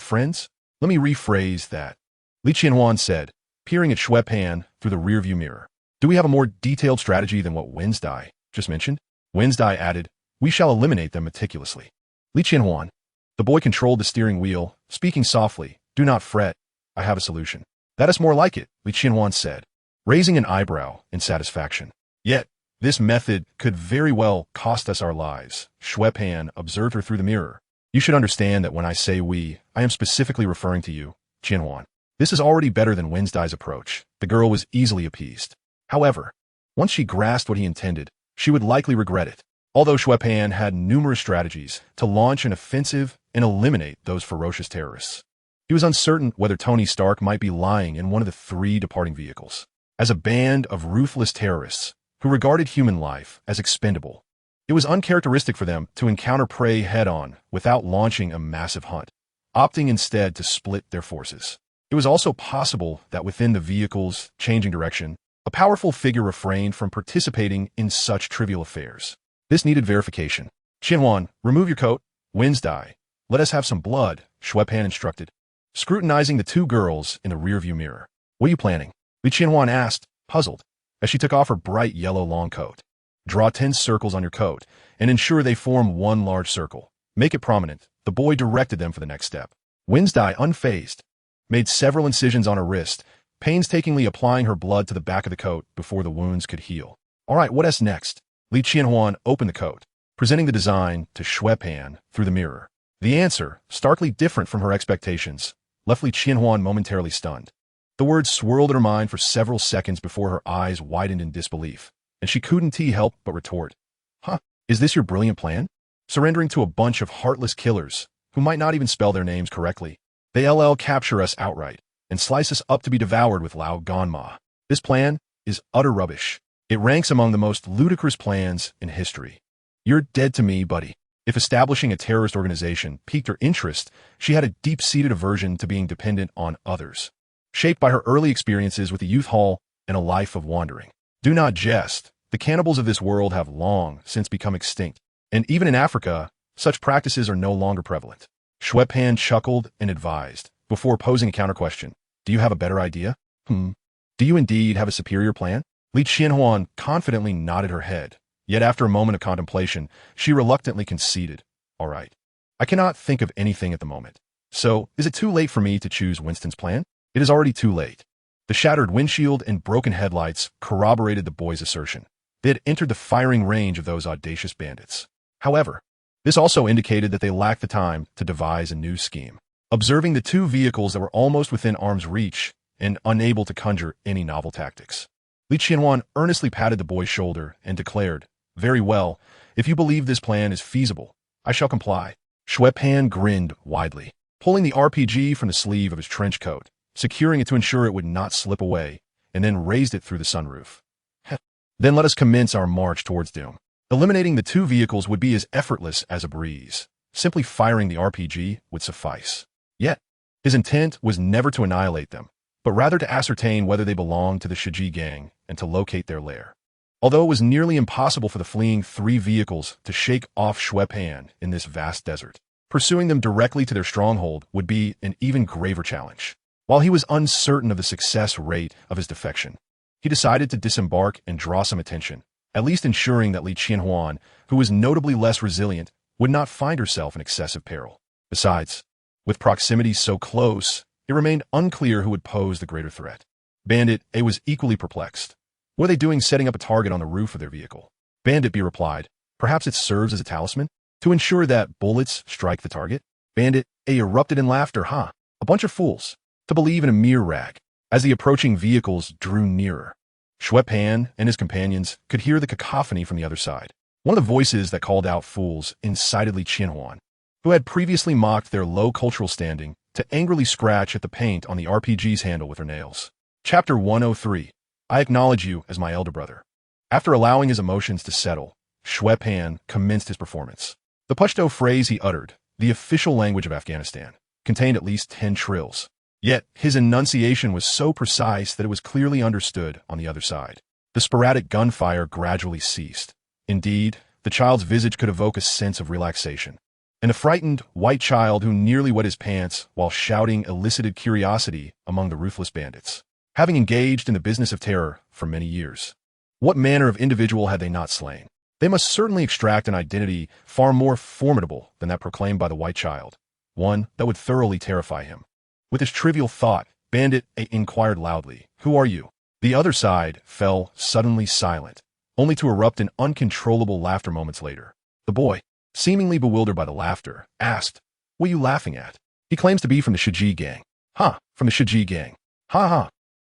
friends?" "Let me rephrase that," Li Qianhuan said, peering at Xue Pan through the rearview mirror. "Do we have a more detailed strategy than what Wednesday just mentioned?" Wednesday added, "We shall eliminate them meticulously." Li Qianhuan. The boy controlled the steering wheel, speaking softly, "Do not fret. I have a solution." "That is more like it," Li Qianhuan said, raising an eyebrow in satisfaction. "Yet, this method could very well cost us our lives," Xue Pan observed her through the mirror. "You should understand that when I say we, I am specifically referring to you, Qianhuan. This is already better than Wednesday's approach." The girl was easily appeased. However, once she grasped what he intended, she would likely regret it. Although Xue Pan had numerous strategies to launch an offensive and eliminate those ferocious terrorists, he was uncertain whether Tony Stark might be lying in one of the 3 departing vehicles. As a band of ruthless terrorists who regarded human life as expendable, it was uncharacteristic for them to encounter prey head-on without launching a massive hunt, opting instead to split their forces. It was also possible that within the vehicle's changing direction, a powerful figure refrained from participating in such trivial affairs. This needed verification. "Qianhuan, remove your coat." "Wednesday, let us have some blood," Xue Pan instructed, scrutinizing the 2 girls in the rearview mirror. "What are you planning?" Li Qianhuan asked, puzzled, as she took off her bright yellow long coat. "Draw 10 circles on your coat and ensure they form one large circle. Make it prominent." The boy directed them for the next step. Wednesday, unfazed, made several incisions on her wrist, painstakingly applying her blood to the back of the coat before the wounds could heal. "All right, what's next?" Li Qianhuan opened the coat, presenting the design to Xue Pan through the mirror. The answer, starkly different from her expectations, left Li Qianhuan momentarily stunned. The words swirled in her mind for several seconds before her eyes widened in disbelief, and she couldn't help but retort, "Huh, is this your brilliant plan? Surrendering to a bunch of heartless killers who might not even spell their names correctly. They capture us outright and slice us up to be devoured with Lao Ganma. This plan is utter rubbish. It ranks among the most ludicrous plans in history. You're dead to me, buddy." If establishing a terrorist organization piqued her interest, she had a deep-seated aversion to being dependent on others, shaped by her early experiences with the youth hall and a life of wandering. Do not jest. The cannibals of this world have long since become extinct, and even in Africa, such practices are no longer prevalent. Xue Pan chuckled and advised, before posing a counter-question. Do you have a better idea? Do you indeed have a superior plan? Li Qianhuan confidently nodded her head, yet after a moment of contemplation, she reluctantly conceded. All right. I cannot think of anything at the moment. So, is it too late for me to choose Winston's plan? It is already too late. The shattered windshield and broken headlights corroborated the boys' assertion. They had entered the firing range of those audacious bandits. However, this also indicated that they lacked the time to devise a new scheme. Observing the two vehicles that were almost within arm's reach and unable to conjure any novel tactics, Li Qianhuan earnestly patted the boy's shoulder and declared, Very well, if you believe this plan is feasible, I shall comply. Xue Pan grinned widely, pulling the RPG from the sleeve of his trench coat, securing it to ensure it would not slip away, and then raised it through the sunroof. Then let us commence our march towards doom. Eliminating the two vehicles would be as effortless as a breeze. Simply firing the RPG would suffice. Yet, his intent was never to annihilate them, but rather to ascertain whether they belonged to the Shiji gang and to locate their lair. Although it was nearly impossible for the fleeing three vehicles to shake off Xue Pan in this vast desert, pursuing them directly to their stronghold would be an even graver challenge. While he was uncertain of the success rate of his defection, he decided to disembark and draw some attention, at least ensuring that Li Qianhuan, who was notably less resilient, would not find herself in excessive peril. Besides, with proximity so close, it remained unclear who would pose the greater threat. Bandit A was equally perplexed. What are they doing setting up a target on the roof of their vehicle? Bandit B replied, perhaps it serves as a talisman to ensure that bullets strike the target. Bandit A erupted in laughter. A bunch of fools to believe in a mere rag. As the approaching vehicles drew nearer, Xue Pan and his companions could hear the cacophony from the other side. One of the voices that called out fools incited Li Qianhuan, who had previously mocked their low cultural standing, to angrily scratch at the paint on the RPG's handle with her nails. Chapter 103. I acknowledge you as my elder brother. After allowing his emotions to settle, Xue Pan commenced his performance. The Pashto phrase he uttered, the official language of Afghanistan, contained at least 10 trills. Yet, his enunciation was so precise that it was clearly understood on the other side. The sporadic gunfire gradually ceased. Indeed, the child's visage could evoke a sense of relaxation. And the frightened, white child who nearly wet his pants while shouting elicited curiosity among the ruthless bandits, having engaged in the business of terror for many years. What manner of individual had they not slain? They must certainly extract an identity far more formidable than that proclaimed by the white child, one that would thoroughly terrify him. With this trivial thought, Bandit A inquired loudly, Who are you? The other side fell suddenly silent, only to erupt in uncontrollable laughter moments later. The boy, seemingly bewildered by the laughter, asked, What are you laughing at? He claims to be from the Shiji gang. From the Shiji gang.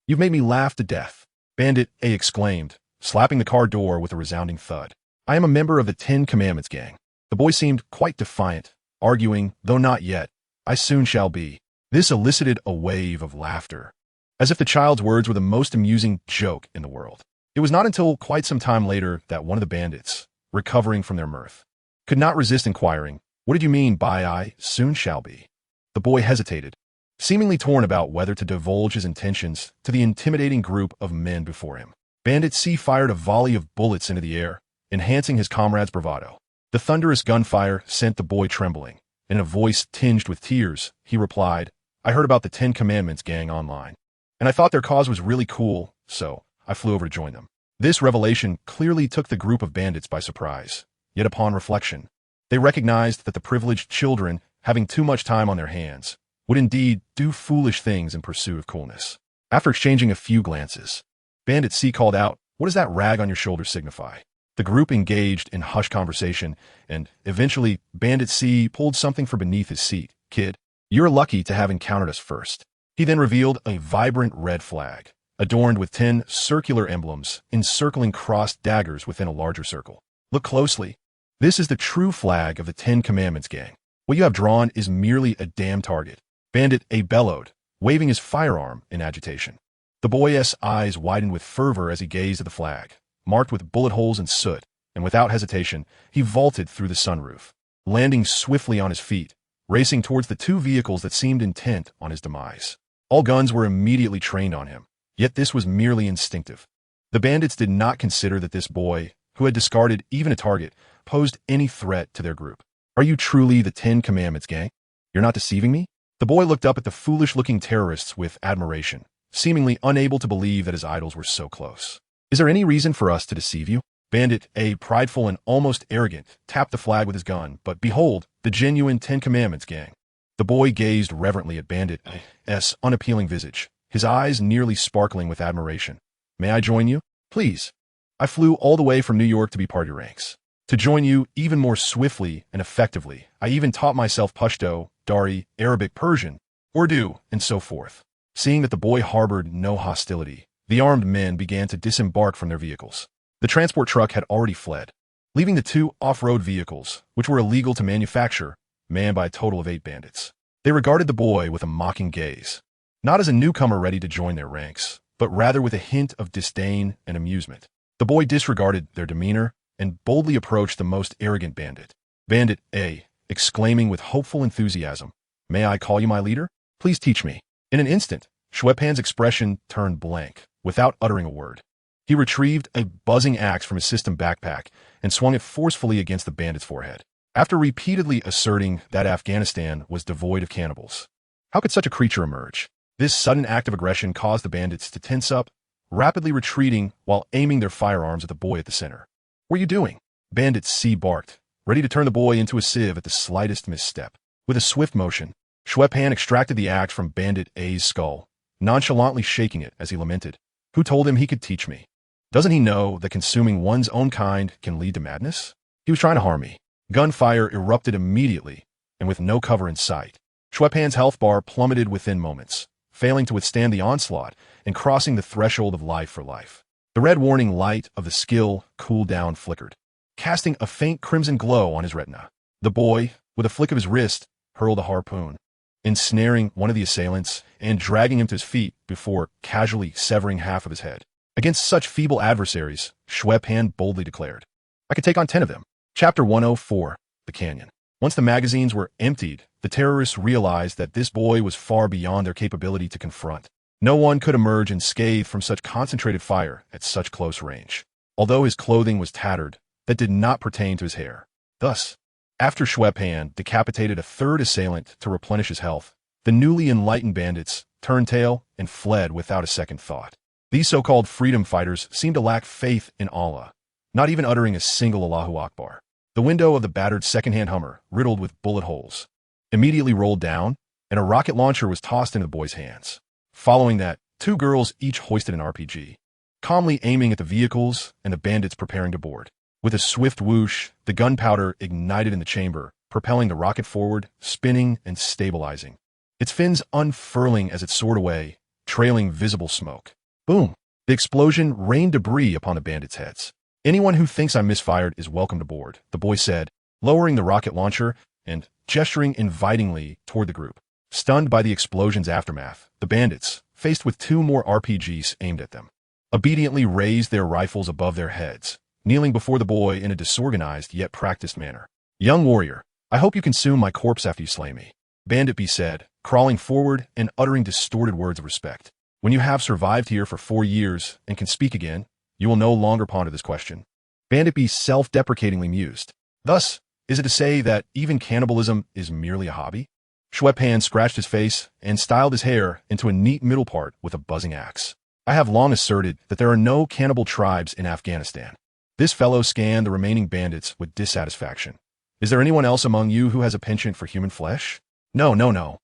You've made me laugh to death. Bandit A exclaimed, slapping the car door with a resounding thud. I am a member of the 10 Commandments gang. The boy seemed quite defiant, arguing, though not yet, I soon shall be. This elicited a wave of laughter, as if the child's words were the most amusing joke in the world. It was not until quite some time later that one of the bandits, recovering from their mirth, could not resist inquiring, What did you mean by I soon shall be? The boy hesitated, seemingly torn about whether to divulge his intentions to the intimidating group of men before him. Bandit C fired a volley of bullets into the air, enhancing his comrade's bravado. The thunderous gunfire sent the boy trembling. In a voice tinged with tears, he replied, I heard about the 10 Commandments gang online, and I thought their cause was really cool, so I flew over to join them. This revelation clearly took the group of bandits by surprise, yet upon reflection, they recognized that the privileged children, having too much time on their hands, would indeed do foolish things in pursuit of coolness. After exchanging a few glances, Bandit C called out, What does that rag on your shoulder signify? The group engaged in hushed conversation, and eventually Bandit C pulled something from beneath his seat. Kid, you're lucky to have encountered us first. He then revealed a vibrant red flag, adorned with 10 circular emblems encircling crossed daggers within a larger circle. Look closely. This is the true flag of the 10 Commandments gang. What you have drawn is merely a damn target. Bandit A bellowed, waving his firearm in agitation. The boy's eyes widened with fervor as he gazed at the flag, marked with bullet holes and soot, and without hesitation, he vaulted through the sunroof. landing swiftly on his feet, racing towards the two vehicles that seemed intent on his demise. All guns were immediately trained on him, yet this was merely instinctive. The bandits did not consider that this boy, who had discarded even a target, posed any threat to their group. Are you truly the Ten Commandments gang? You're not deceiving me? The boy looked up at the foolish-looking terrorists with admiration, seemingly unable to believe that his idols were so close. Is there any reason for us to deceive you? Bandit A, prideful and almost arrogant, tapped the flag with his gun, but behold, the genuine Ten Commandments gang. The boy gazed reverently at Bandit A's unappealing visage, his eyes nearly sparkling with admiration. May I join you? Please. I flew all the way from New York to be part of your ranks. To join you even more swiftly and effectively, I even taught myself Pashto, Dari, Arabic, Persian, Urdu, and so forth. Seeing that the boy harbored no hostility, the armed men began to disembark from their vehicles. The transport truck had already fled, leaving the two off-road vehicles, which were illegal to manufacture, manned by a total of 8 bandits. They regarded the boy with a mocking gaze, not as a newcomer ready to join their ranks, but rather with a hint of disdain and amusement. The boy disregarded their demeanor and boldly approached the most arrogant bandit. Bandit A, exclaiming with hopeful enthusiasm, "May I call you my leader? Please teach me." In an instant, Xue Pan's expression turned blank, without uttering a word. He retrieved a buzzing axe from his system backpack and swung it forcefully against the bandit's forehead. After repeatedly asserting that Afghanistan was devoid of cannibals, how could such a creature emerge? This sudden act of aggression caused the bandits to tense up, rapidly retreating while aiming their firearms at the boy at the center. What are you doing? Bandit C barked, ready to turn the boy into a sieve at the slightest misstep. With a swift motion, Xue Pan extracted the axe from Bandit A's skull, nonchalantly shaking it as he lamented. Who told him he could teach me? Doesn't he know that consuming one's own kind can lead to madness? He was trying to harm me. Gunfire erupted immediately, and with no cover in sight. Xue Pan's health bar plummeted within moments, failing to withstand the onslaught and crossing the threshold of life for life. The red warning light of the skill cooldown flickered, casting a faint crimson glow on his retina. The boy, with a flick of his wrist, hurled a harpoon, ensnaring one of the assailants and dragging him to his feet before casually severing half of his head. Against such feeble adversaries, Xue Pan boldly declared, "I could take on 10 of them." Chapter 104, The Canyon. Once the magazines were emptied, the terrorists realized that this boy was far beyond their capability to confront. No one could emerge unscathed from such concentrated fire at such close range. Although his clothing was tattered, that did not pertain to his hair. Thus, after Xue Pan decapitated a third assailant to replenish his health, the newly enlightened bandits turned tail and fled without a second thought. These so-called freedom fighters seemed to lack faith in Allah, not even uttering a single Allahu Akbar. The window of the battered second-hand Hummer, riddled with bullet holes, immediately rolled down, and a rocket launcher was tossed into the boy's hands. Following that, 2 girls each hoisted an RPG, calmly aiming at the vehicles and the bandits preparing to board. With a swift whoosh, the gunpowder ignited in the chamber, propelling the rocket forward, spinning and stabilizing, its fins unfurling as it soared away, trailing visible smoke. Boom! The explosion rained debris upon the bandits' heads. "Anyone who thinks I misfired is welcome to board," the boy said, lowering the rocket launcher and gesturing invitingly toward the group. Stunned by the explosion's aftermath, the bandits, faced with 2 more RPGs aimed at them, obediently raised their rifles above their heads, kneeling before the boy in a disorganized yet practiced manner. "Young warrior, I hope you consume my corpse after you slay me," Bandit B said, crawling forward and uttering distorted words of respect. "When you have survived here for 4 years and can speak again, you will no longer ponder this question." Bandit B self-deprecatingly mused. "Thus, is it to say that even cannibalism is merely a hobby?" Xue Pan scratched his face and styled his hair into a neat middle part with a buzzing axe. "I have long asserted that there are no cannibal tribes in Afghanistan." This fellow scanned the remaining bandits with dissatisfaction. "Is there anyone else among you who has a penchant for human flesh?" No.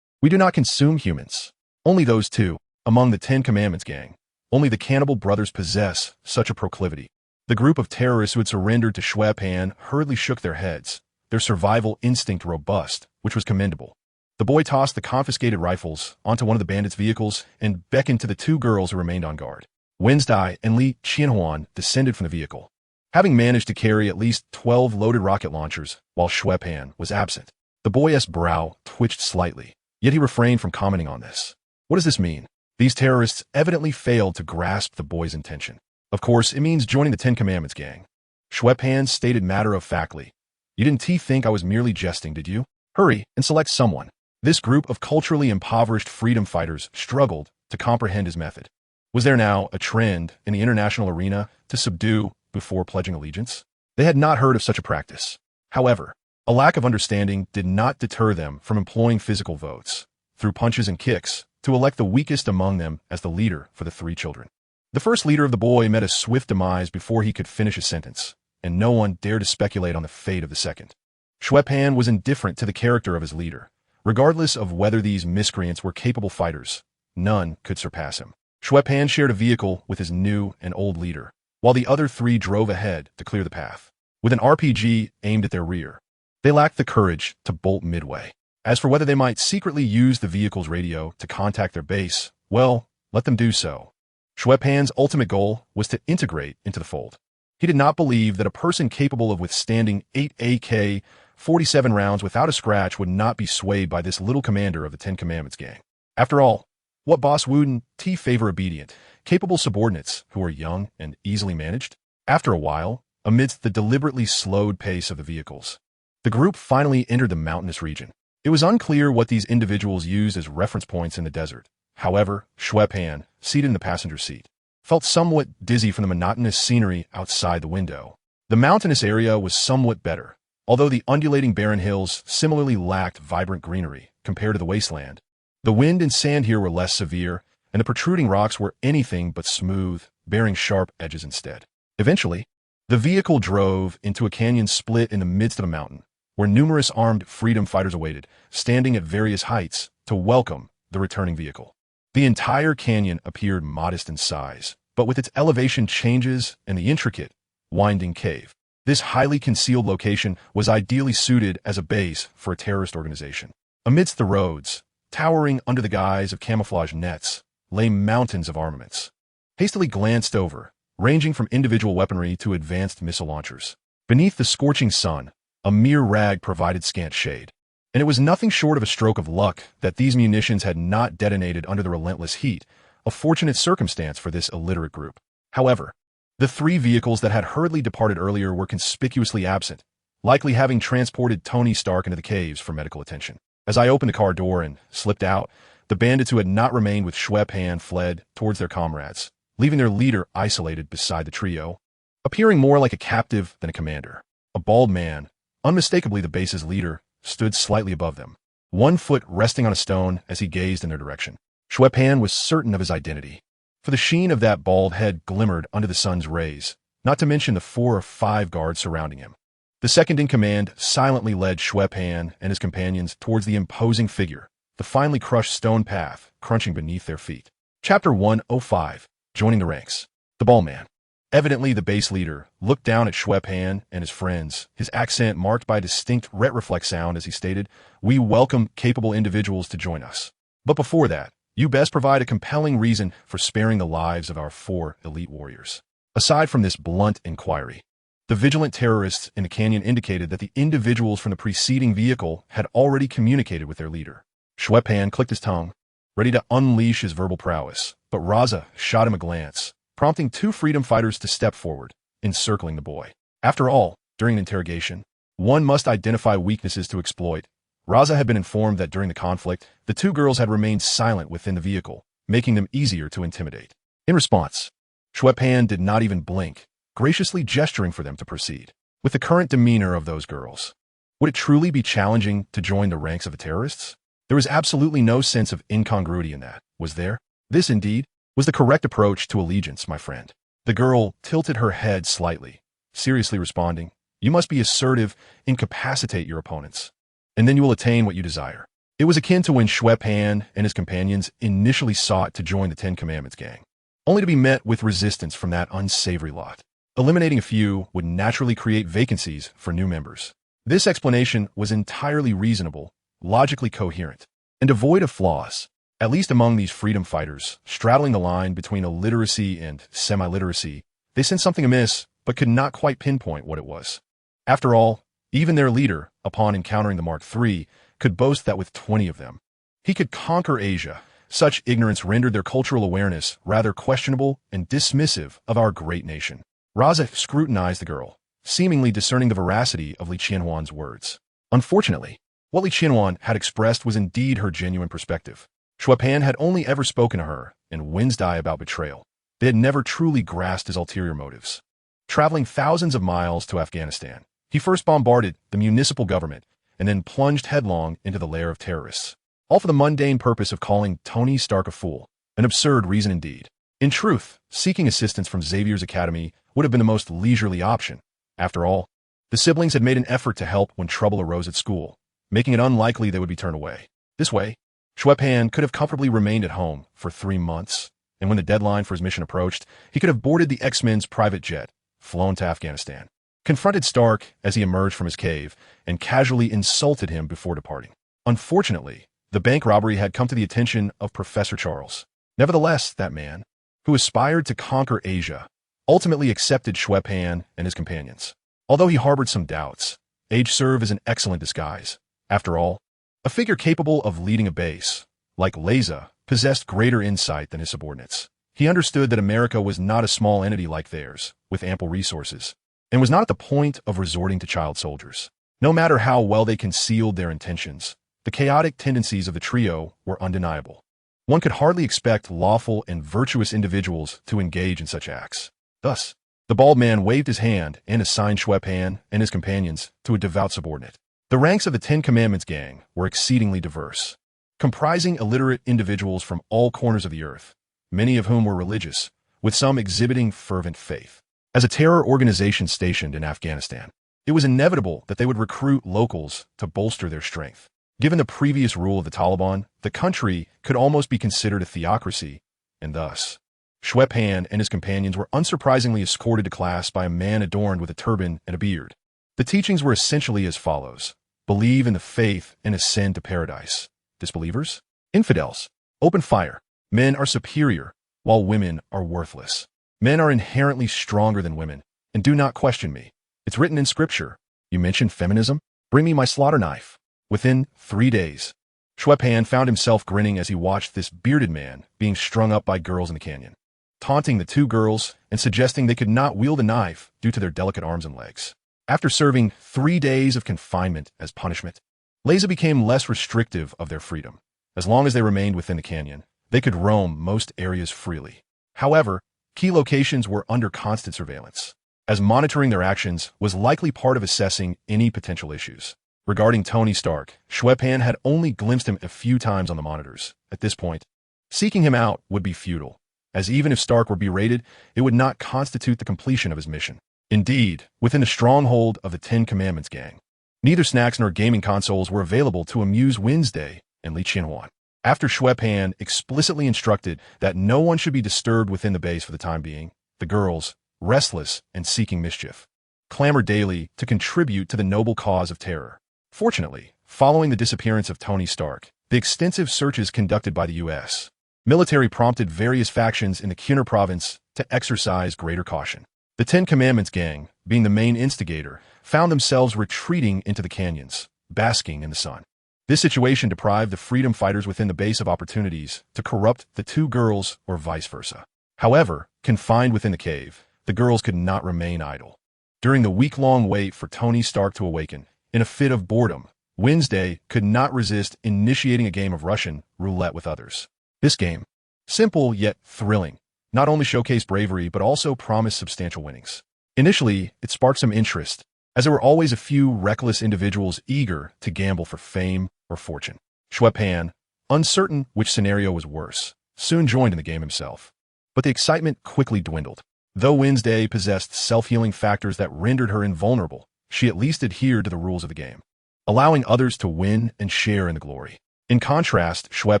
We do not consume humans. Only those 2, among the 10 Commandments gang. Only the cannibal brothers possess such a proclivity." The group of terrorists who had surrendered to Xue Pan hurriedly shook their heads, their survival instinct robust, which was commendable. The boy tossed the confiscated rifles onto one of the bandits' vehicles and beckoned to the 2 girls who remained on guard. Wednesday and Li Qianhuan descended from the vehicle, having managed to carry at least 12 loaded rocket launchers while Xue Pan was absent. The boy's brow twitched slightly, yet he refrained from commenting on this. What does this mean? These terrorists evidently failed to grasp the boy's intention. Of course, it means joining the 10 Commandments gang. Xue Pan stated matter-of-factly, You didn't think I was merely jesting, did you? Hurry and select someone. This group of culturally impoverished freedom fighters struggled to comprehend his method. Was there now a trend in the international arena to subdue before pledging allegiance? They had not heard of such a practice. However, a lack of understanding did not deter them from employing physical votes, through punches and kicks, to elect the weakest among them as the leader for the three children. The first leader of the boy met a swift demise before he could finish his sentence, and no one dared to speculate on the fate of the second. Xue Pan was indifferent to the character of his leader. Regardless of whether these miscreants were capable fighters, none could surpass him. Xue Pan shared a vehicle with his new and old leader, while the other three drove ahead to clear the path. With an RPG aimed at their rear, they lacked the courage to bolt midway. As for whether they might secretly use the vehicle's radio to contact their base, well, let them do so. Xue Pan's ultimate goal was to integrate into the fold. He did not believe that a person capable of withstanding 8 AK-47 rounds without a scratch would not be swayed by this little commander of the Ten Commandments gang. After all, what boss wouldn't favor obedient, capable subordinates who are young and easily managed? After a while, amidst the deliberately slowed pace of the vehicles, the group finally entered the mountainous region. It was unclear what these individuals used as reference points in the desert. However, Xue Pan, seated in the passenger seat, felt somewhat dizzy from the monotonous scenery outside the window. The mountainous area was somewhat better, although the undulating barren hills similarly lacked vibrant greenery compared to the wasteland. The wind and sand here were less severe, and the protruding rocks were anything but smooth, bearing sharp edges instead. Eventually, the vehicle drove into a canyon split in the midst of a mountain, where numerous armed freedom fighters awaited, standing at various heights to welcome the returning vehicle. The entire canyon appeared modest in size, but with its elevation changes and the intricate, winding cave, this highly concealed location was ideally suited as a base for a terrorist organization. Amidst the roads, towering under the guise of camouflage nets, lay mountains of armaments, hastily glanced over, ranging from individual weaponry to advanced missile launchers. Beneath the scorching sun, a mere rag provided scant shade, and it was nothing short of a stroke of luck that these munitions had not detonated under the relentless heat, a fortunate circumstance for this illiterate group. However, the three vehicles that had hurriedly departed earlier were conspicuously absent, likely having transported Tony Stark into the caves for medical attention. As I opened the car door and slipped out, the bandits who had not remained with Xue Pan fled towards their comrades, leaving their leader isolated beside the trio, appearing more like a captive than a commander. A bald man, unmistakably the base's leader, stood slightly above them, one foot resting on a stone as he gazed in their direction. Xue Pan was certain of his identity, for the sheen of that bald head glimmered under the sun's rays, not to mention the 4 or 5 guards surrounding him. The second in command silently led Xue Pan and his companions towards the imposing figure, the finely crushed stone path crunching beneath their feet. Chapter 105, Joining the Ranks. The bald man, evidently the base leader, looked down at Xue Pan and his friends, his accent marked by a distinct ret-reflex sound as he stated, "We welcome capable individuals to join us. But before that, you best provide a compelling reason for sparing the lives of our 4 elite warriors." Aside from this blunt inquiry, the vigilant terrorists in the canyon indicated that the individuals from the preceding vehicle had already communicated with their leader. Xue Pan clicked his tongue, ready to unleash his verbal prowess, but Raza shot him a glance, prompting 2 freedom fighters to step forward, encircling the boy. After all, during an interrogation, one must identify weaknesses to exploit. Raza had been informed that during the conflict, the 2 girls had remained silent within the vehicle, making them easier to intimidate. In response, Xue Pan did not even blink, graciously gesturing for them to proceed. With the current demeanor of those girls, would it truly be challenging to join the ranks of the terrorists? There was absolutely no sense of incongruity in that, was there? This, indeed, was the correct approach to allegiance, my friend. The girl tilted her head slightly, seriously responding, "You must be assertive, incapacitate your opponents, and then you will attain what you desire." It was akin to when Xue Pan and his companions initially sought to join the Ten Commandments gang, only to be met with resistance from that unsavory lot. Eliminating a few would naturally create vacancies for new members. This explanation was entirely reasonable, logically coherent, and devoid of flaws. At least among these freedom fighters, straddling the line between illiteracy and semi-literacy, they sensed something amiss, but could not quite pinpoint what it was. After all, even their leader, upon encountering the Mark III, could boast that with 20 of them, he could conquer Asia. Such ignorance rendered their cultural awareness rather questionable and dismissive of our great nation. Raza scrutinized the girl, seemingly discerning the veracity of Li Qianhuan's words. Unfortunately, what Li Qianhuan had expressed was indeed her genuine perspective. Xue Pan had only ever spoken to her and Wednesday about betrayal. They had never truly grasped his ulterior motives. Traveling thousands of miles to Afghanistan, he first bombarded the municipal government and then plunged headlong into the lair of terrorists, all for the mundane purpose of calling Tony Stark a fool, an absurd reason indeed. In truth, seeking assistance from Xavier's academy would have been the most leisurely option. After all, the siblings had made an effort to help when trouble arose at school, making it unlikely they would be turned away. This way, Xue Pan could have comfortably remained at home for 3 months, and when the deadline for his mission approached, he could have boarded the X-Men's private jet, flown to Afghanistan, confronted Stark as he emerged from his cave, and casually insulted him before departing. Unfortunately, the bank robbery had come to the attention of Professor Charles. Nevertheless, that man, who aspired to conquer Asia, ultimately accepted Xue Pan and his companions. Although he harbored some doubts, age served as an excellent disguise. After all, a figure capable of leading a base, like Leza, possessed greater insight than his subordinates. He understood that America was not a small entity like theirs, with ample resources, and was not at the point of resorting to child soldiers. No matter how well they concealed their intentions, the chaotic tendencies of the trio were undeniable. One could hardly expect lawful and virtuous individuals to engage in such acts. Thus, the bald man waved his hand and assigned Xue Pan and his companions to a devout subordinate. The ranks of the Ten Commandments gang were exceedingly diverse, comprising illiterate individuals from all corners of the earth, many of whom were religious, with some exhibiting fervent faith. As a terror organization stationed in Afghanistan, it was inevitable that they would recruit locals to bolster their strength. Given the previous rule of the Taliban, the country could almost be considered a theocracy, and thus, Xue Pan and his companions were unsurprisingly escorted to class by a man adorned with a turban and a beard. The teachings were essentially as follows: believe in the faith and ascend to paradise. Disbelievers? Infidels. Open fire. Men are superior, while women are worthless. Men are inherently stronger than women, and do not question me. It's written in scripture. You mentioned feminism? Bring me my slaughter knife. Within 3 days, Xue Pan found himself grinning as he watched this bearded man being strung up by girls in the canyon, taunting the 2 girls and suggesting they could not wield a knife due to their delicate arms and legs. After serving 3 days of confinement as punishment, Leza became less restrictive of their freedom. As long as they remained within the canyon, they could roam most areas freely. However, key locations were under constant surveillance, as monitoring their actions was likely part of assessing any potential issues. Regarding Tony Stark, Xue Pan had only glimpsed him a few times on the monitors. At this point, seeking him out would be futile, as even if Stark were berated, it would not constitute the completion of his mission. Indeed, within the stronghold of the Ten Commandments gang, neither snacks nor gaming consoles were available to amuse Wednesday and Li Qianhuan. After Xue Pan explicitly instructed that no one should be disturbed within the base for the time being, the girls, restless and seeking mischief, clamored daily to contribute to the noble cause of terror. Fortunately, following the disappearance of Tony Stark, the extensive searches conducted by the U.S. military prompted various factions in the Qunir province to exercise greater caution. The Ten Commandments gang, being the main instigator, found themselves retreating into the canyons, basking in the sun. This situation deprived the freedom fighters within the base of opportunities to corrupt the 2 girls or vice versa. However, confined within the cave, the girls could not remain idle. During the week-long wait for Tony Stark to awaken, in a fit of boredom, Wednesday could not resist initiating a game of Russian roulette with others. This game, simple yet thrilling, not only showcased bravery but also promised substantial winnings. Initially, it sparked some interest, as there were always a few reckless individuals eager to gamble for fame or fortune. Xue Pan, uncertain which scenario was worse, soon joined in the game himself. But the excitement quickly dwindled. Though Wednesday possessed self-healing factors that rendered her invulnerable, she at least adhered to the rules of the game, allowing others to win and share in the glory. In contrast, Xue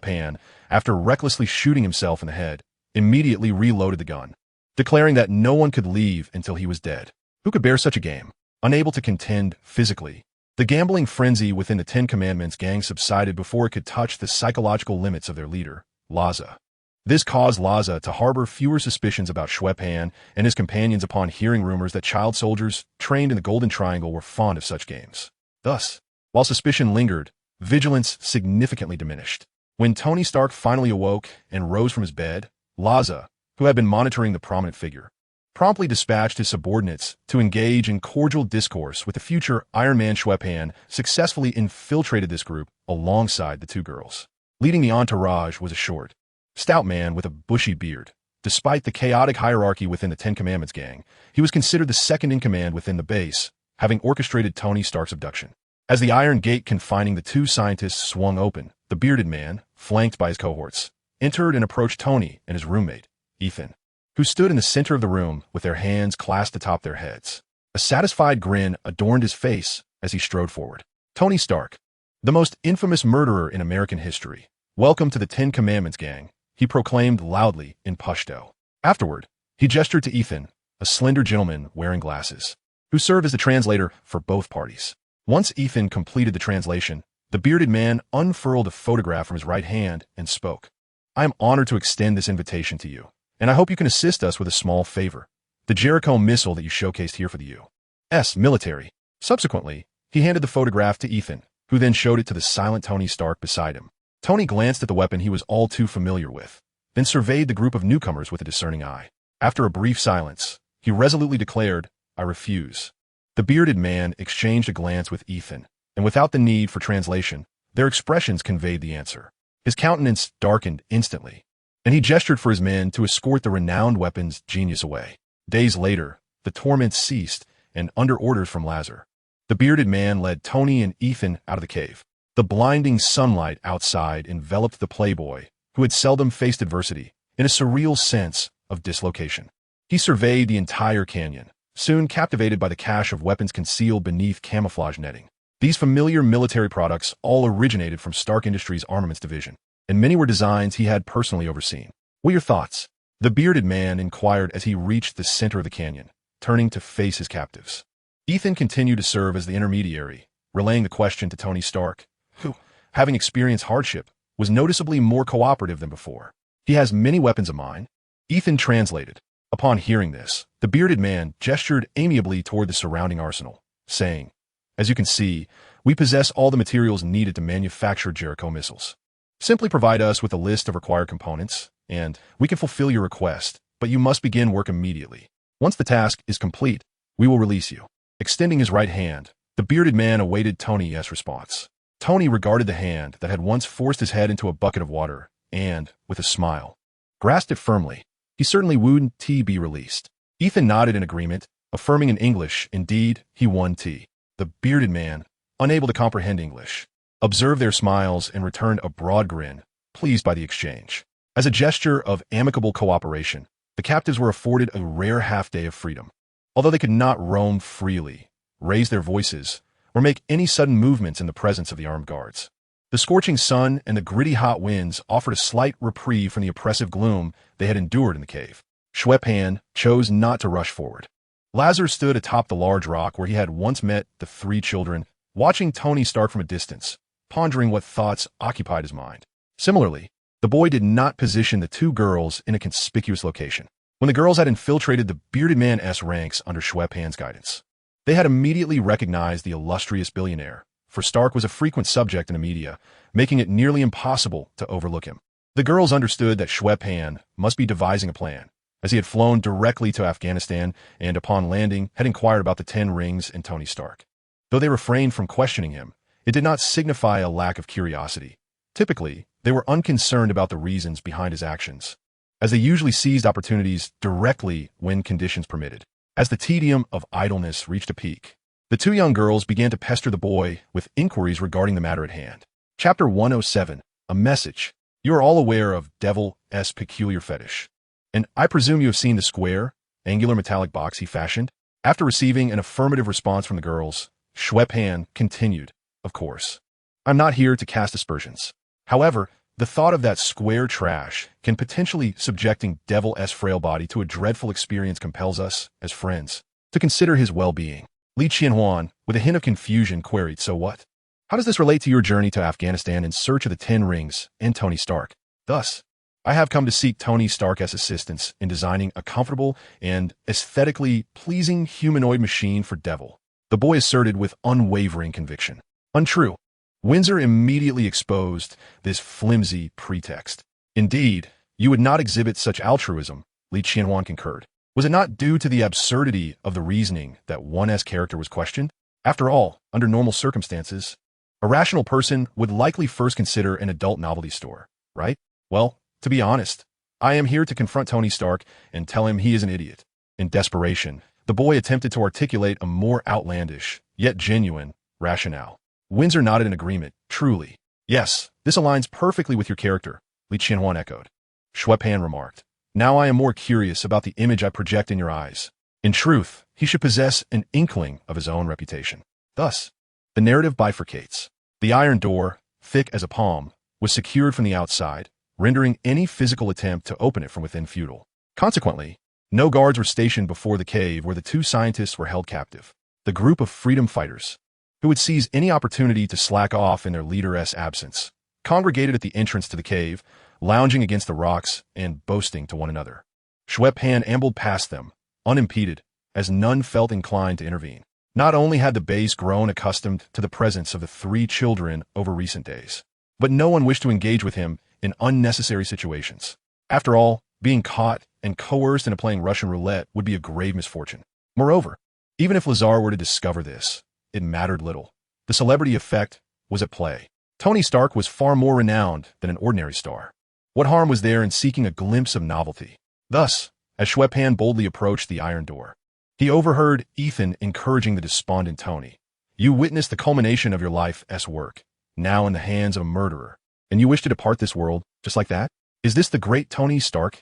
Pan, after recklessly shooting himself in the head, immediately reloaded the gun, declaring that no one could leave until he was dead. Who could bear such a game? Unable to contend physically, the gambling frenzy within the Ten Commandments gang subsided before it could touch the psychological limits of their leader, Leza. This caused Leza to harbor fewer suspicions about Xue Pan and his companions upon hearing rumors that child soldiers trained in the Golden Triangle were fond of such games. Thus, while suspicion lingered, vigilance significantly diminished. When Tony Stark finally awoke and rose from his bed, Leza, who had been monitoring the prominent figure, promptly dispatched his subordinates to engage in cordial discourse with the future Iron Man. Xue Pan successfully infiltrated this group alongside the two girls. Leading the entourage was a short, stout man with a bushy beard. Despite the chaotic hierarchy within the Ten Commandments gang, he was considered the second in command within the base, having orchestrated Tony Stark's abduction. As the iron gate confining the two scientists swung open, the bearded man, flanked by his cohorts, entered and approached Tony and his roommate, Ethan, who stood in the center of the room with their hands clasped atop their heads. A satisfied grin adorned his face as he strode forward. Tony Stark, the most infamous murderer in American history. Welcome to the Ten Commandments gang, he proclaimed loudly in Pashto. Afterward, he gestured to Ethan, a slender gentleman wearing glasses, who served as the translator for both parties. Once Ethan completed the translation, the bearded man unfurled a photograph from his right hand and spoke. I am honored to extend this invitation to you, and I hope you can assist us with a small favor. The Jericho missile that you showcased here for the U.S. military. Subsequently, he handed the photograph to Ethan, who then showed it to the silent Tony Stark beside him. Tony glanced at the weapon he was all too familiar with, then surveyed the group of newcomers with a discerning eye. After a brief silence, he resolutely declared, I refuse. The bearded man exchanged a glance with Ethan, and without the need for translation, their expressions conveyed the answer. His countenance darkened instantly, and he gestured for his men to escort the renowned weapons genius away. Days later, the torment ceased, and under orders from Lazar, the bearded man led Tony and Ethan out of the cave. The blinding sunlight outside enveloped the playboy, who had seldom faced adversity, in a surreal sense of dislocation. He surveyed the entire canyon, soon captivated by the cache of weapons concealed beneath camouflage netting. These familiar military products all originated from Stark Industries' armaments division, and many were designs he had personally overseen. What are your thoughts? The bearded man inquired as he reached the center of the canyon, turning to face his captives. Ethan continued to serve as the intermediary, relaying the question to Tony Stark, who, having experienced hardship, was noticeably more cooperative than before. He has many weapons of mine. Ethan translated. Upon hearing this, the bearded man gestured amiably toward the surrounding arsenal, saying, as you can see, we possess all the materials needed to manufacture Jericho missiles. Simply provide us with a list of required components, and we can fulfill your request, but you must begin work immediately. Once the task is complete, we will release you. Extending his right hand, the bearded man awaited Tony's response. Tony regarded the hand that had once forced his head into a bucket of water, and, with a smile, grasped it firmly. He certainly would be released. Ethan nodded in agreement, affirming in English, indeed, he won tea. The bearded man, unable to comprehend English, observed their smiles and returned a broad grin, pleased by the exchange. As a gesture of amicable cooperation, the captives were afforded a rare half-day of freedom. Although they could not roam freely, raise their voices, or make any sudden movements in the presence of the armed guards. The scorching sun and the gritty hot winds offered a slight reprieve from the oppressive gloom they had endured in the cave. Xue Pan chose not to rush forward. Lazar stood atop the large rock where he had once met the three children, watching Tony Stark from a distance, pondering what thoughts occupied his mind. Similarly, the boy did not position the two girls in a conspicuous location. When the girls had infiltrated the bearded man's ranks under Xue Pan's guidance, they had immediately recognized the illustrious billionaire, for Stark was a frequent subject in the media, making it nearly impossible to overlook him. The girls understood that Xue Pan must be devising a plan, as he had flown directly to Afghanistan and upon landing had inquired about the 10 rings and Tony Stark. Though they refrained from questioning him, it did not signify a lack of curiosity. Typically, they were unconcerned about the reasons behind his actions, as they usually seized opportunities directly when conditions permitted. As the tedium of idleness reached a peak, the two young girls began to pester the boy with inquiries regarding the matter at hand. Chapter 107, A Message. You are all aware of Devil's peculiar fetish, and I presume you have seen the square, angular metallic box he fashioned? After receiving an affirmative response from the girls, Xue Pan continued, of course. I'm not here to cast aspersions. However, the thought of that square trash can potentially subjecting Devil's frail body to a dreadful experience compels us, as friends, to consider his well-being. Li Qianhuan, with a hint of confusion, queried, so what? How does this relate to your journey to Afghanistan in search of the 10 rings and Tony Stark? Thus, I have come to seek Tony Stark's assistance in designing a comfortable and aesthetically pleasing humanoid machine for Devil, the boy asserted with unwavering conviction. Untrue. Windsor immediately exposed this flimsy pretext. Indeed, you would not exhibit such altruism, Li Qianhuan concurred. Was it not due to the absurdity of the reasoning that 1's character was questioned? After all, under normal circumstances, a rational person would likely first consider an adult novelty store, right? Well, to be honest, I am here to confront Tony Stark and tell him he is an idiot. In desperation, the boy attempted to articulate a more outlandish, yet genuine, rationale. Windsor nodded in agreement. Truly. Yes, this aligns perfectly with your character, Li Qianhuan echoed. Xue Pan remarked. Now I am more curious about the image I project in your eyes. In truth, he should possess an inkling of his own reputation. Thus, the narrative bifurcates. The iron door, thick as a palm, was secured from the outside, rendering any physical attempt to open it from within futile. Consequently, no guards were stationed before the cave where the two scientists were held captive. The group of freedom fighters, who would seize any opportunity to slack off in their leader's absence, congregated at the entrance to the cave, lounging against the rocks and boasting to one another. Xue Pan ambled past them, unimpeded, as none felt inclined to intervene. Not only had the base grown accustomed to the presence of the three children over recent days, but no one wished to engage with him in unnecessary situations. After all, being caught and coerced into playing Russian roulette would be a grave misfortune. Moreover, even if Lazar were to discover this, it mattered little. The celebrity effect was at play. Tony Stark was far more renowned than an ordinary star. What harm was there in seeking a glimpse of novelty? Thus, as Xue Pan boldly approached the iron door, he overheard Ethan encouraging the despondent Tony. You witnessed the culmination of your life's work, now in the hands of a murderer, and you wish to depart this world just like that? Is this the great Tony Stark's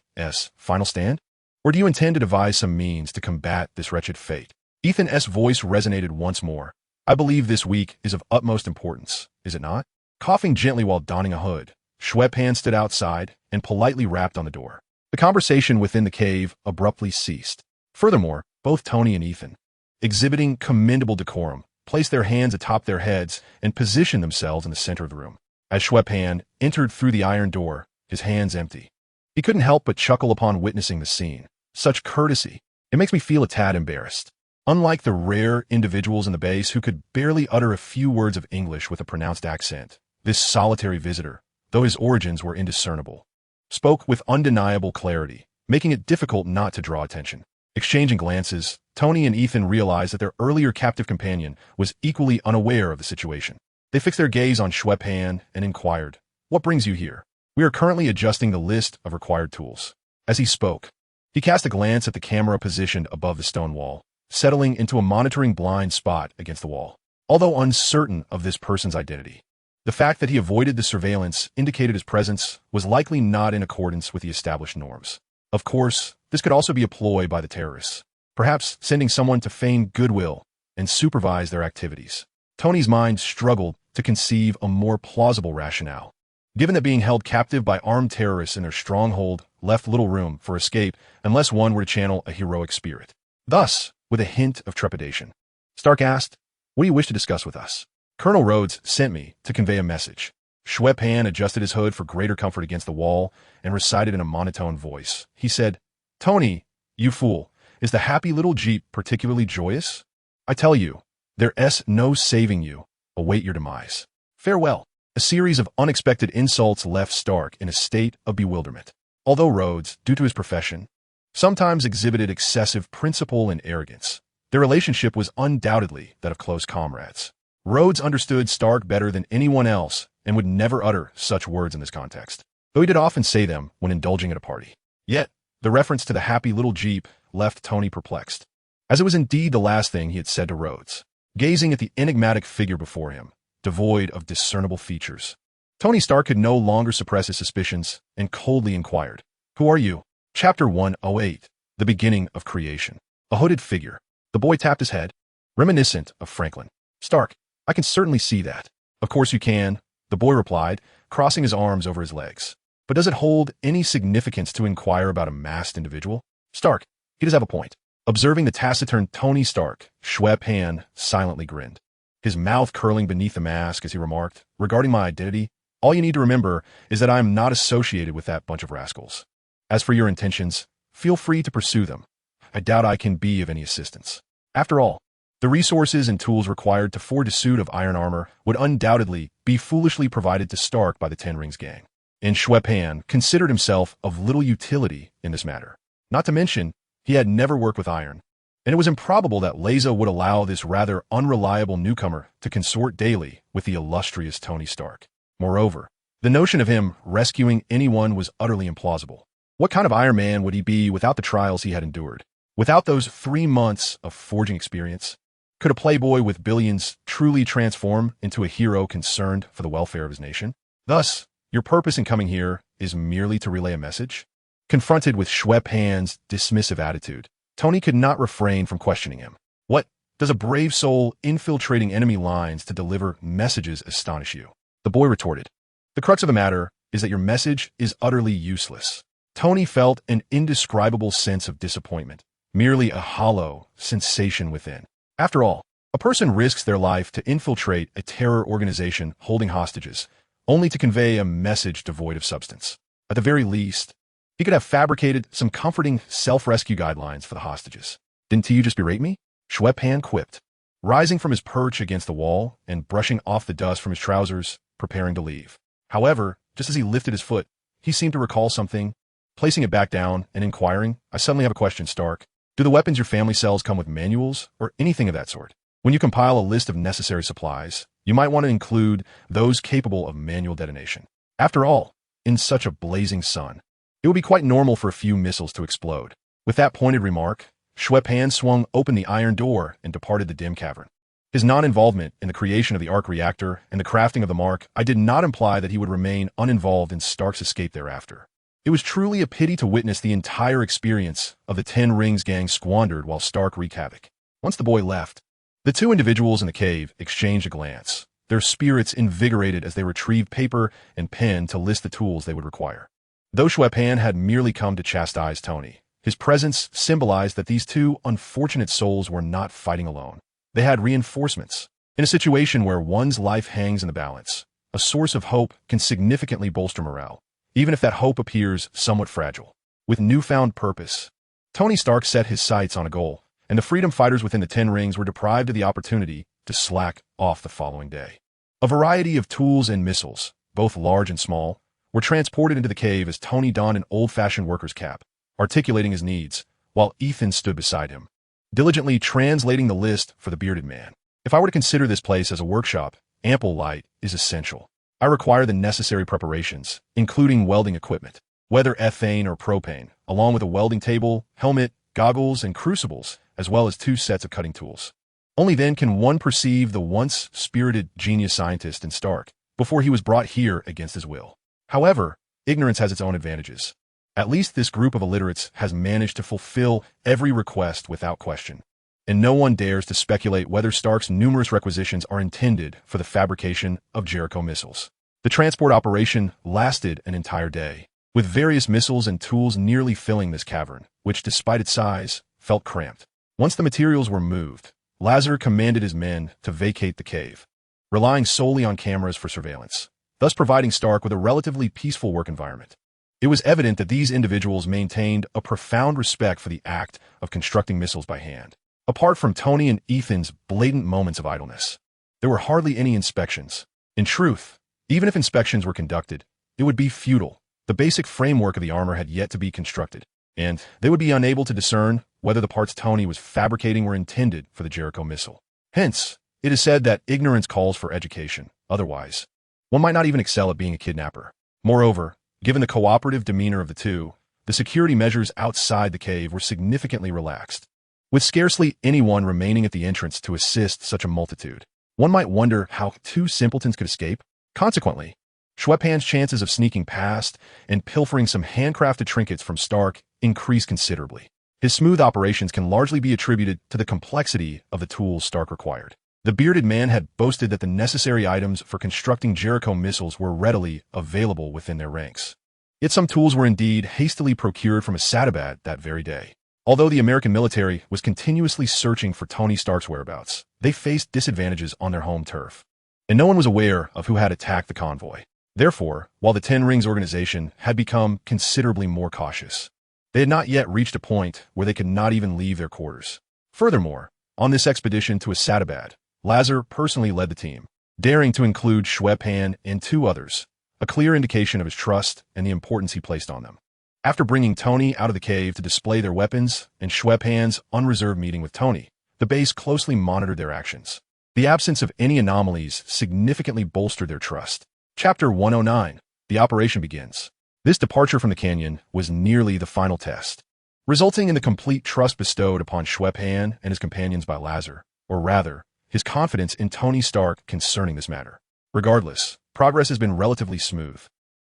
final stand? Or do you intend to devise some means to combat this wretched fate? Ethan's voice resonated once more. I believe this week is of utmost importance, is it not? Coughing gently while donning a hood, Xue Pan stood outside and politely rapped on the door. The conversation within the cave abruptly ceased. Furthermore, both Tony and Ethan, exhibiting commendable decorum, placed their hands atop their heads and positioned themselves in the center of the room. As Xue Pan entered through the iron door, his hands empty, he couldn't help but chuckle upon witnessing the scene. Such courtesy. It makes me feel a tad embarrassed. Unlike the rare individuals in the base who could barely utter a few words of English with a pronounced accent, this solitary visitor, though his origins were indiscernible, spoke with undeniable clarity, making it difficult not to draw attention. Exchanging glances, Tony and Ethan realized that their earlier captive companion was equally unaware of the situation. They fixed their gaze on Xue Pan and inquired, "What brings you here?" "We are currently adjusting the list of required tools." As he spoke, he cast a glance at the camera positioned above the stone wall, settling into a monitoring blind spot against the wall. Although uncertain of this person's identity, the fact that he avoided the surveillance indicated his presence was likely not in accordance with the established norms. Of course, this could also be a ploy by the terrorists, perhaps sending someone to feign goodwill and supervise their activities. Tony's mind struggled to conceive a more plausible rationale, given that being held captive by armed terrorists in their stronghold left little room for escape unless one were to channel a heroic spirit. Thus, with a hint of trepidation, Stark asked, "What do you wish to discuss with us?" "Colonel Rhodes sent me to convey a message." Xue Pan adjusted his hood for greater comfort against the wall and recited in a monotone voice. He said, "Tony, you fool, is the happy little Jeep particularly joyous? I tell you, there's no saving you. Await your demise. Farewell." A series of unexpected insults left Stark in a state of bewilderment. Although Rhodes, due to his profession, sometimes exhibited excessive principle and arrogance, their relationship was undoubtedly that of close comrades. Rhodes understood Stark better than anyone else and would never utter such words in this context, though he did often say them when indulging at a party. Yet, the reference to the happy little Jeep left Tony perplexed, as it was indeed the last thing he had said to Rhodes. Gazing at the enigmatic figure before him, devoid of discernible features, Tony Stark could no longer suppress his suspicions and coldly inquired, "Who are you?" Chapter 108, The Beginning of Creation. A hooded figure. The boy tapped his head, reminiscent of Franklin. "Stark, I can certainly see that." "Of course you can," the boy replied, crossing his arms over his legs. "But does it hold any significance to inquire about a masked individual?" "Stark, he does have a point." Observing the taciturn Tony Stark, Xue Pan silently grinned, his mouth curling beneath the mask as he remarked, "Regarding my identity, all you need to remember is that I am not associated with that bunch of rascals. As for your intentions, feel free to pursue them. I doubt I can be of any assistance. After all, the resources and tools required to forge a suit of iron armor would undoubtedly be foolishly provided to Stark by the Ten Rings gang, and Xue Pan considered himself of little utility in this matter. Not to mention, he had never worked with iron, and it was improbable that Leza would allow this rather unreliable newcomer to consort daily with the illustrious Tony Stark. Moreover, the notion of him rescuing anyone was utterly implausible. What kind of Iron Man would he be without the trials he had endured? Without those 3 months of forging experience? Could a playboy with billions truly transform into a hero concerned for the welfare of his nation? Thus, your purpose in coming here is merely to relay a message? Confronted with Xue Pan's dismissive attitude, Tony could not refrain from questioning him. What does a brave soul infiltrating enemy lines to deliver messages astonish you? The boy retorted, the crux of the matter is that your message is utterly useless. Tony felt an indescribable sense of disappointment, merely a hollow sensation within. After all, a person risks their life to infiltrate a terror organization holding hostages, only to convey a message devoid of substance. At the very least, he could have fabricated some comforting self-rescue guidelines for the hostages. Didn't you just berate me? Xue Pan quipped, rising from his perch against the wall and brushing off the dust from his trousers, preparing to leave. However, just as he lifted his foot, he seemed to recall something, placing it back down and inquiring, I suddenly have a question, Stark. Do the weapons your family sells come with manuals or anything of that sort? When you compile a list of necessary supplies, you might want to include those capable of manual detonation. After all, in such a blazing sun, it would be quite normal for a few missiles to explode. With that pointed remark, Xue Pan swung open the iron door and departed the dim cavern. His non-involvement in the creation of the arc reactor and the crafting of the mark did not imply that he would remain uninvolved in Stark's escape thereafter. It was truly a pity to witness the entire experience of the Ten Rings gang squandered while Stark wreaked havoc. Once the boy left, the two individuals in the cave exchanged a glance, their spirits invigorated as they retrieved paper and pen to list the tools they would require. Though Xue Pan had merely come to chastise Tony, his presence symbolized that these two unfortunate souls were not fighting alone. They had reinforcements. In a situation where one's life hangs in the balance, a source of hope can significantly bolster morale, even if that hope appears somewhat fragile. With newfound purpose, Tony Stark set his sights on a goal, and the freedom fighters within the Ten Rings were deprived of the opportunity to slack off the following day. A variety of tools and missiles, both large and small, were transported into the cave as Tony donned an old-fashioned worker's cap, articulating his needs, while Ethan stood beside him, diligently translating the list for the bearded man. If I were to consider this place as a workshop, ample light is essential. I require the necessary preparations, including welding equipment, whether ethane or propane, along with a welding table, helmet, goggles, and crucibles, as well as 2 sets of cutting tools. Only then can one perceive the once spirited genius scientist in Stark, before he was brought here against his will. However, ignorance has its own advantages. At least this group of illiterates has managed to fulfill every request without question, and no one dares to speculate whether Stark's numerous requisitions are intended for the fabrication of Jericho missiles. The transport operation lasted an entire day, with various missiles and tools nearly filling this cavern, which, despite its size, felt cramped. Once the materials were moved, Lazar commanded his men to vacate the cave, relying solely on cameras for surveillance, thus providing Stark with a relatively peaceful work environment. It was evident that these individuals maintained a profound respect for the act of constructing missiles by hand. Apart from Tony and Ethan's blatant moments of idleness, there were hardly any inspections. In truth, even if inspections were conducted, it would be futile. The basic framework of the armor had yet to be constructed, and they would be unable to discern whether the parts Tony was fabricating were intended for the Jericho missile. Hence, it is said that ignorance calls for education. Otherwise, one might not even excel at being a kidnapper. Moreover, given the cooperative demeanor of the two, the security measures outside the cave were significantly relaxed, with scarcely anyone remaining at the entrance to assist such a multitude. One might wonder how 2 simpletons could escape. Consequently, Xue Pan's chances of sneaking past and pilfering some handcrafted trinkets from Stark increased considerably. His smooth operations can largely be attributed to the complexity of the tools Stark required. The bearded man had boasted that the necessary items for constructing Jericho missiles were readily available within their ranks. Yet some tools were indeed hastily procured from a Sadabat that very day. Although the American military was continuously searching for Tony Stark's whereabouts, they faced disadvantages on their home turf, and no one was aware of who had attacked the convoy. Therefore, while the Ten Rings organization had become considerably more cautious, they had not yet reached a point where they could not even leave their quarters. Furthermore, on this expedition to Asadabad, Lazar personally led the team, daring to include Xue Pan and 2 others, a clear indication of his trust and the importance he placed on them. After bringing Tony out of the cave to display their weapons and Xue Pan's unreserved meeting with Tony, the base closely monitored their actions. The absence of any anomalies significantly bolstered their trust. Chapter 109. The operation begins. This departure from the canyon was nearly the final test, resulting in the complete trust bestowed upon Xue Pan and his companions by Lazar, or rather, his confidence in Tony Stark concerning this matter. Regardless, progress has been relatively smooth.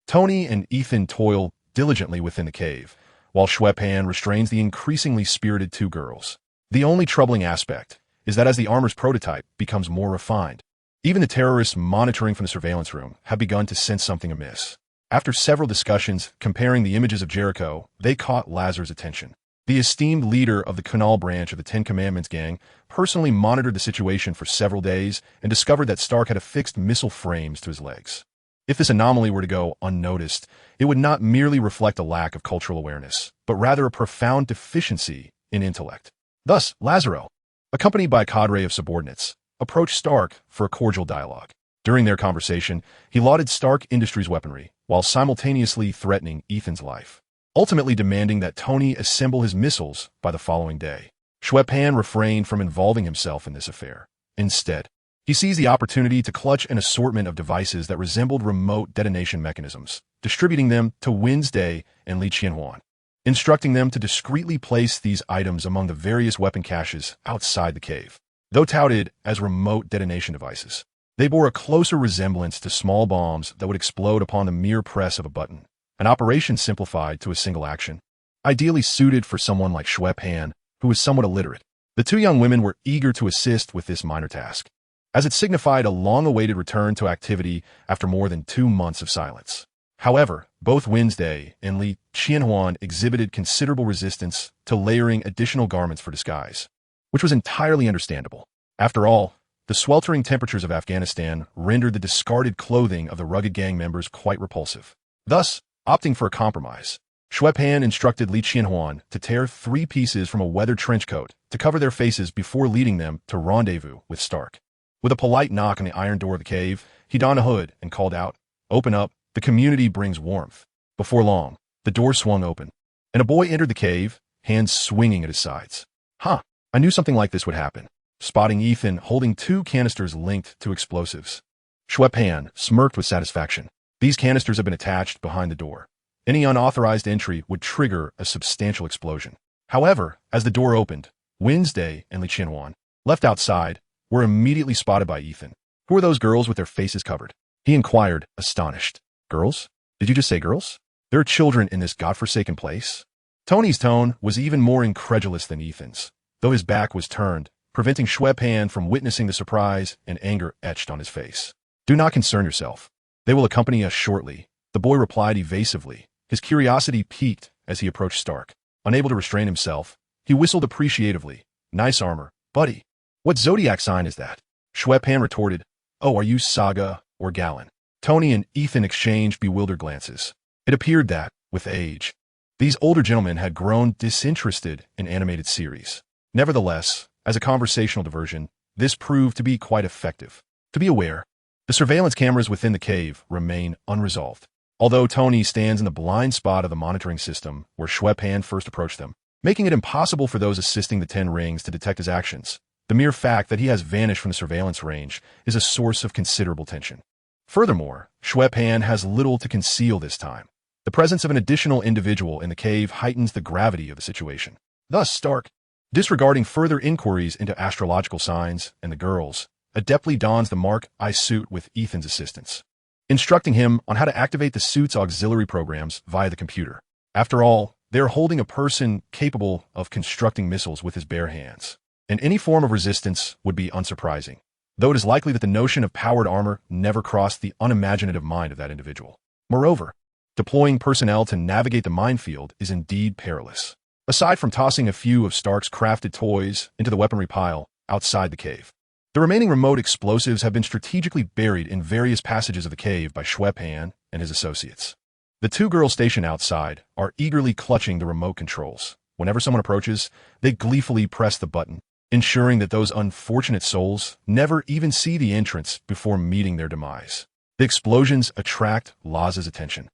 Tony and Ethan toil diligently within the cave, while Xue Pan restrains the increasingly spirited two girls. The only troubling aspect is that as the armor's prototype becomes more refined, even the terrorists monitoring from the surveillance room have begun to sense something amiss. After several discussions comparing the images of Jericho, they caught Lazar's attention. The esteemed leader of the Canal branch of the Ten Commandments gang personally monitored the situation for several days and discovered that Stark had affixed missile frames to his legs. If this anomaly were to go unnoticed, it would not merely reflect a lack of cultural awareness, but rather a profound deficiency in intellect. Thus, Lazaro, accompanied by a cadre of subordinates, approached Stark for a cordial dialogue. During their conversation, he lauded Stark Industries' weaponry, while simultaneously threatening Ethan's life, ultimately demanding that Tony assemble his missiles by the following day. Xue Pan refrained from involving himself in this affair. Instead, he seized the opportunity to clutch an assortment of devices that resembled remote detonation mechanisms, distributing them to Wednesday and Li Qianhuan, instructing them to discreetly place these items among the various weapon caches outside the cave. Though touted as remote detonation devices, they bore a closer resemblance to small bombs that would explode upon the mere press of a button, an operation simplified to a single action, ideally suited for someone like Xue Pan, who was somewhat illiterate. The two young women were eager to assist with this minor task, as it signified a long-awaited return to activity after more than 2 months of silence. However, both Wednesday and Li Qianhuan exhibited considerable resistance to layering additional garments for disguise, which was entirely understandable. After all, the sweltering temperatures of Afghanistan rendered the discarded clothing of the rugged gang members quite repulsive. Thus, opting for a compromise, Xue Pan instructed Li Qianhuan to tear 3 pieces from a weathered trench coat to cover their faces before leading them to rendezvous with Stark. With a polite knock on the iron door of the cave, he donned a hood and called out, "Open up, the community brings warmth." Before long, the door swung open, and a boy entered the cave, hands swinging at his sides. I knew something like this would happen, spotting Ethan holding 2 canisters linked to explosives. Xue Pan smirked with satisfaction. These canisters had been attached behind the door. Any unauthorized entry would trigger a substantial explosion. However, as the door opened, Wednesday and Li Qianhuan, left outside, were immediately spotted by Ethan. "Who are those girls with their faces covered?" he inquired, astonished. "Girls? Did you just say girls? There are children in this godforsaken place?" Tony's tone was even more incredulous than Ethan's, though his back was turned, preventing Xue Pan from witnessing the surprise and anger etched on his face. "Do not concern yourself. They will accompany us shortly," the boy replied evasively, his curiosity piqued as he approached Stark. Unable to restrain himself, he whistled appreciatively. "Nice armor, buddy. What zodiac sign is that?" Xue Pan retorted, "Oh, are you Saga or Galen?" Tony and Ethan exchanged bewildered glances. It appeared that, with age, these older gentlemen had grown disinterested in animated series. Nevertheless, as a conversational diversion, this proved to be quite effective. To be aware, the surveillance cameras within the cave remain unresolved. Although Tony stands in the blind spot of the monitoring system where Xue Pan first approached them, making it impossible for those assisting the 10 Rings to detect his actions, the mere fact that he has vanished from the surveillance range is a source of considerable tension. Furthermore, Xue Pan has little to conceal this time. The presence of an additional individual in the cave heightens the gravity of the situation. Thus, Stark, disregarding further inquiries into astrological signs and the girls, adeptly dons the Mark I suit with Ethan's assistance, instructing him on how to activate the suit's auxiliary programs via the computer. After all, they are holding a person capable of constructing missiles with his bare hands, and any form of resistance would be unsurprising, though it is likely that the notion of powered armor never crossed the unimaginative mind of that individual. Moreover, deploying personnel to navigate the minefield is indeed perilous. Aside from tossing a few of Stark's crafted toys into the weaponry pile outside the cave, the remaining remote explosives have been strategically buried in various passages of the cave by Xue Pan and his associates. The 2 girls stationed outside are eagerly clutching the remote controls. Whenever someone approaches, they gleefully press the button, ensuring that those unfortunate souls never even see the entrance before meeting their demise. The explosions attract Laz's attention,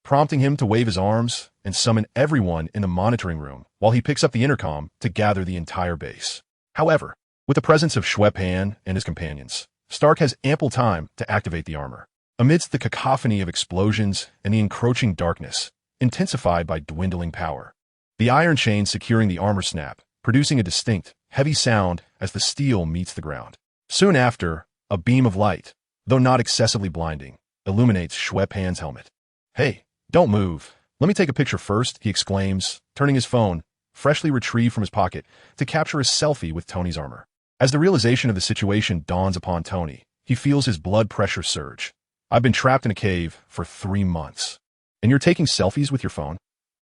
prompting him to wave his arms and summon everyone in the monitoring room while he picks up the intercom to gather the entire base. However, with the presence of Xue Pan and his companions, Stark has ample time to activate the armor. Amidst the cacophony of explosions and the encroaching darkness, intensified by dwindling power, the iron chains securing the armor snap, producing a distinct, heavy sound as the steel meets the ground. Soon after, a beam of light, though not excessively blinding, illuminates Xue Pan's helmet. "Hey, don't move. Let me take a picture first," he exclaims, turning his phone, freshly retrieved from his pocket, to capture a selfie with Tony's armor. As the realization of the situation dawns upon Tony, he feels his blood pressure surge. "I've been trapped in a cave for 3 months. And you're taking selfies with your phone?"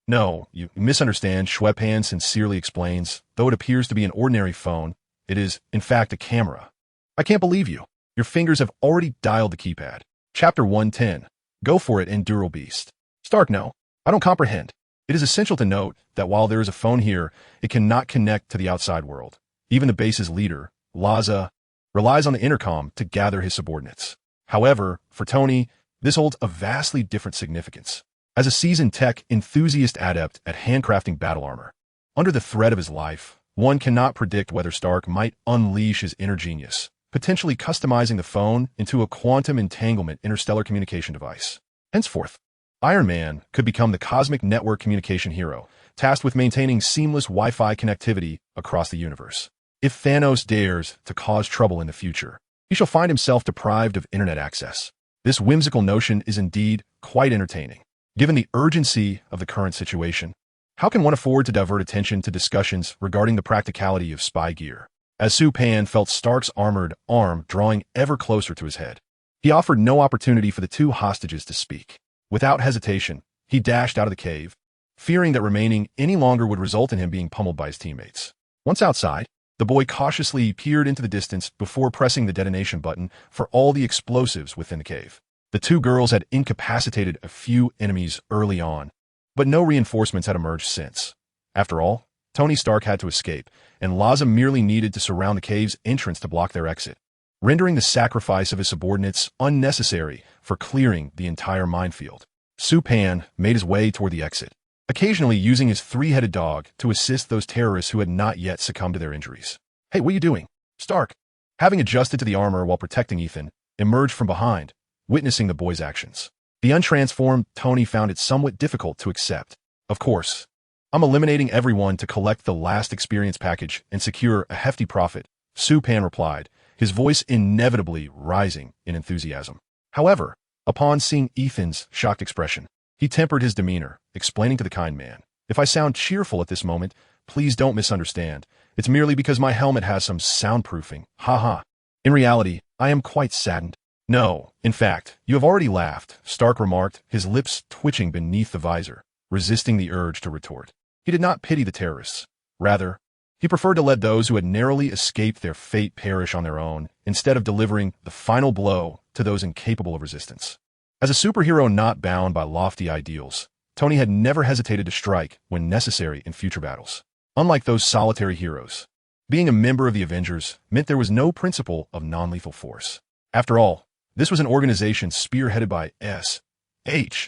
"No, you misunderstand," Xue Pan sincerely explains. "Though it appears to be an ordinary phone, it is, in fact, a camera." "I can't believe you. Your fingers have already dialed the keypad." Chapter 110. Go for it, Endural Beast. Stark, no. I don't comprehend. It is essential to note that while there is a phone here, it cannot connect to the outside world. Even the base's leader, Laza, relies on the intercom to gather his subordinates. However, for Tony, this holds a vastly different significance. As a seasoned tech enthusiast adept at handcrafting battle armor, under the threat of his life, one cannot predict whether Stark might unleash his inner genius, potentially customizing the phone into a quantum entanglement interstellar communication device. Henceforth, Iron Man could become the cosmic network communication hero, tasked with maintaining seamless Wi-Fi connectivity across the universe. If Thanos dares to cause trouble in the future, he shall find himself deprived of internet access. This whimsical notion is indeed quite entertaining. Given the urgency of the current situation, how can one afford to divert attention to discussions regarding the practicality of spy gear? As Xue Pan felt Stark's armored arm drawing ever closer to his head, he offered no opportunity for the two hostages to speak. Without hesitation, he dashed out of the cave, fearing that remaining any longer would result in him being pummeled by his teammates. Once outside, the boy cautiously peered into the distance before pressing the detonation button for all the explosives within the cave. The two girls had incapacitated a few enemies early on, but no reinforcements had emerged since. After all, Tony Stark had to escape, and Laza merely needed to surround the cave's entrance to block their exit, rendering the sacrifice of his subordinates unnecessary for clearing the entire minefield. Xue Pan made his way toward the exit, occasionally using his three-headed dog to assist those terrorists who had not yet succumbed to their injuries. "Hey, what are you doing?" Stark, having adjusted to the armor while protecting Ethan, emerged from behind, witnessing the boy's actions. The untransformed Tony found it somewhat difficult to accept. "Of course, I'm eliminating everyone to collect the last experience package and secure a hefty profit," Xue Pan replied, his voice inevitably rising in enthusiasm. However, upon seeing Ethan's shocked expression, he tempered his demeanor, explaining to the kind man, "If I sound cheerful at this moment, please don't misunderstand. It's merely because my helmet has some soundproofing. Haha. In reality, I am quite saddened." "No, in fact, you have already laughed," Stark remarked, his lips twitching beneath the visor, resisting the urge to retort. He did not pity the terrorists. Rather, he preferred to let those who had narrowly escaped their fate perish on their own, instead of delivering the final blow to those incapable of resistance. As a superhero not bound by lofty ideals, Tony had never hesitated to strike when necessary in future battles. Unlike those solitary heroes, being a member of the Avengers meant there was no principle of non-lethal force. After all, this was an organization spearheaded by S.H.I.E.L.,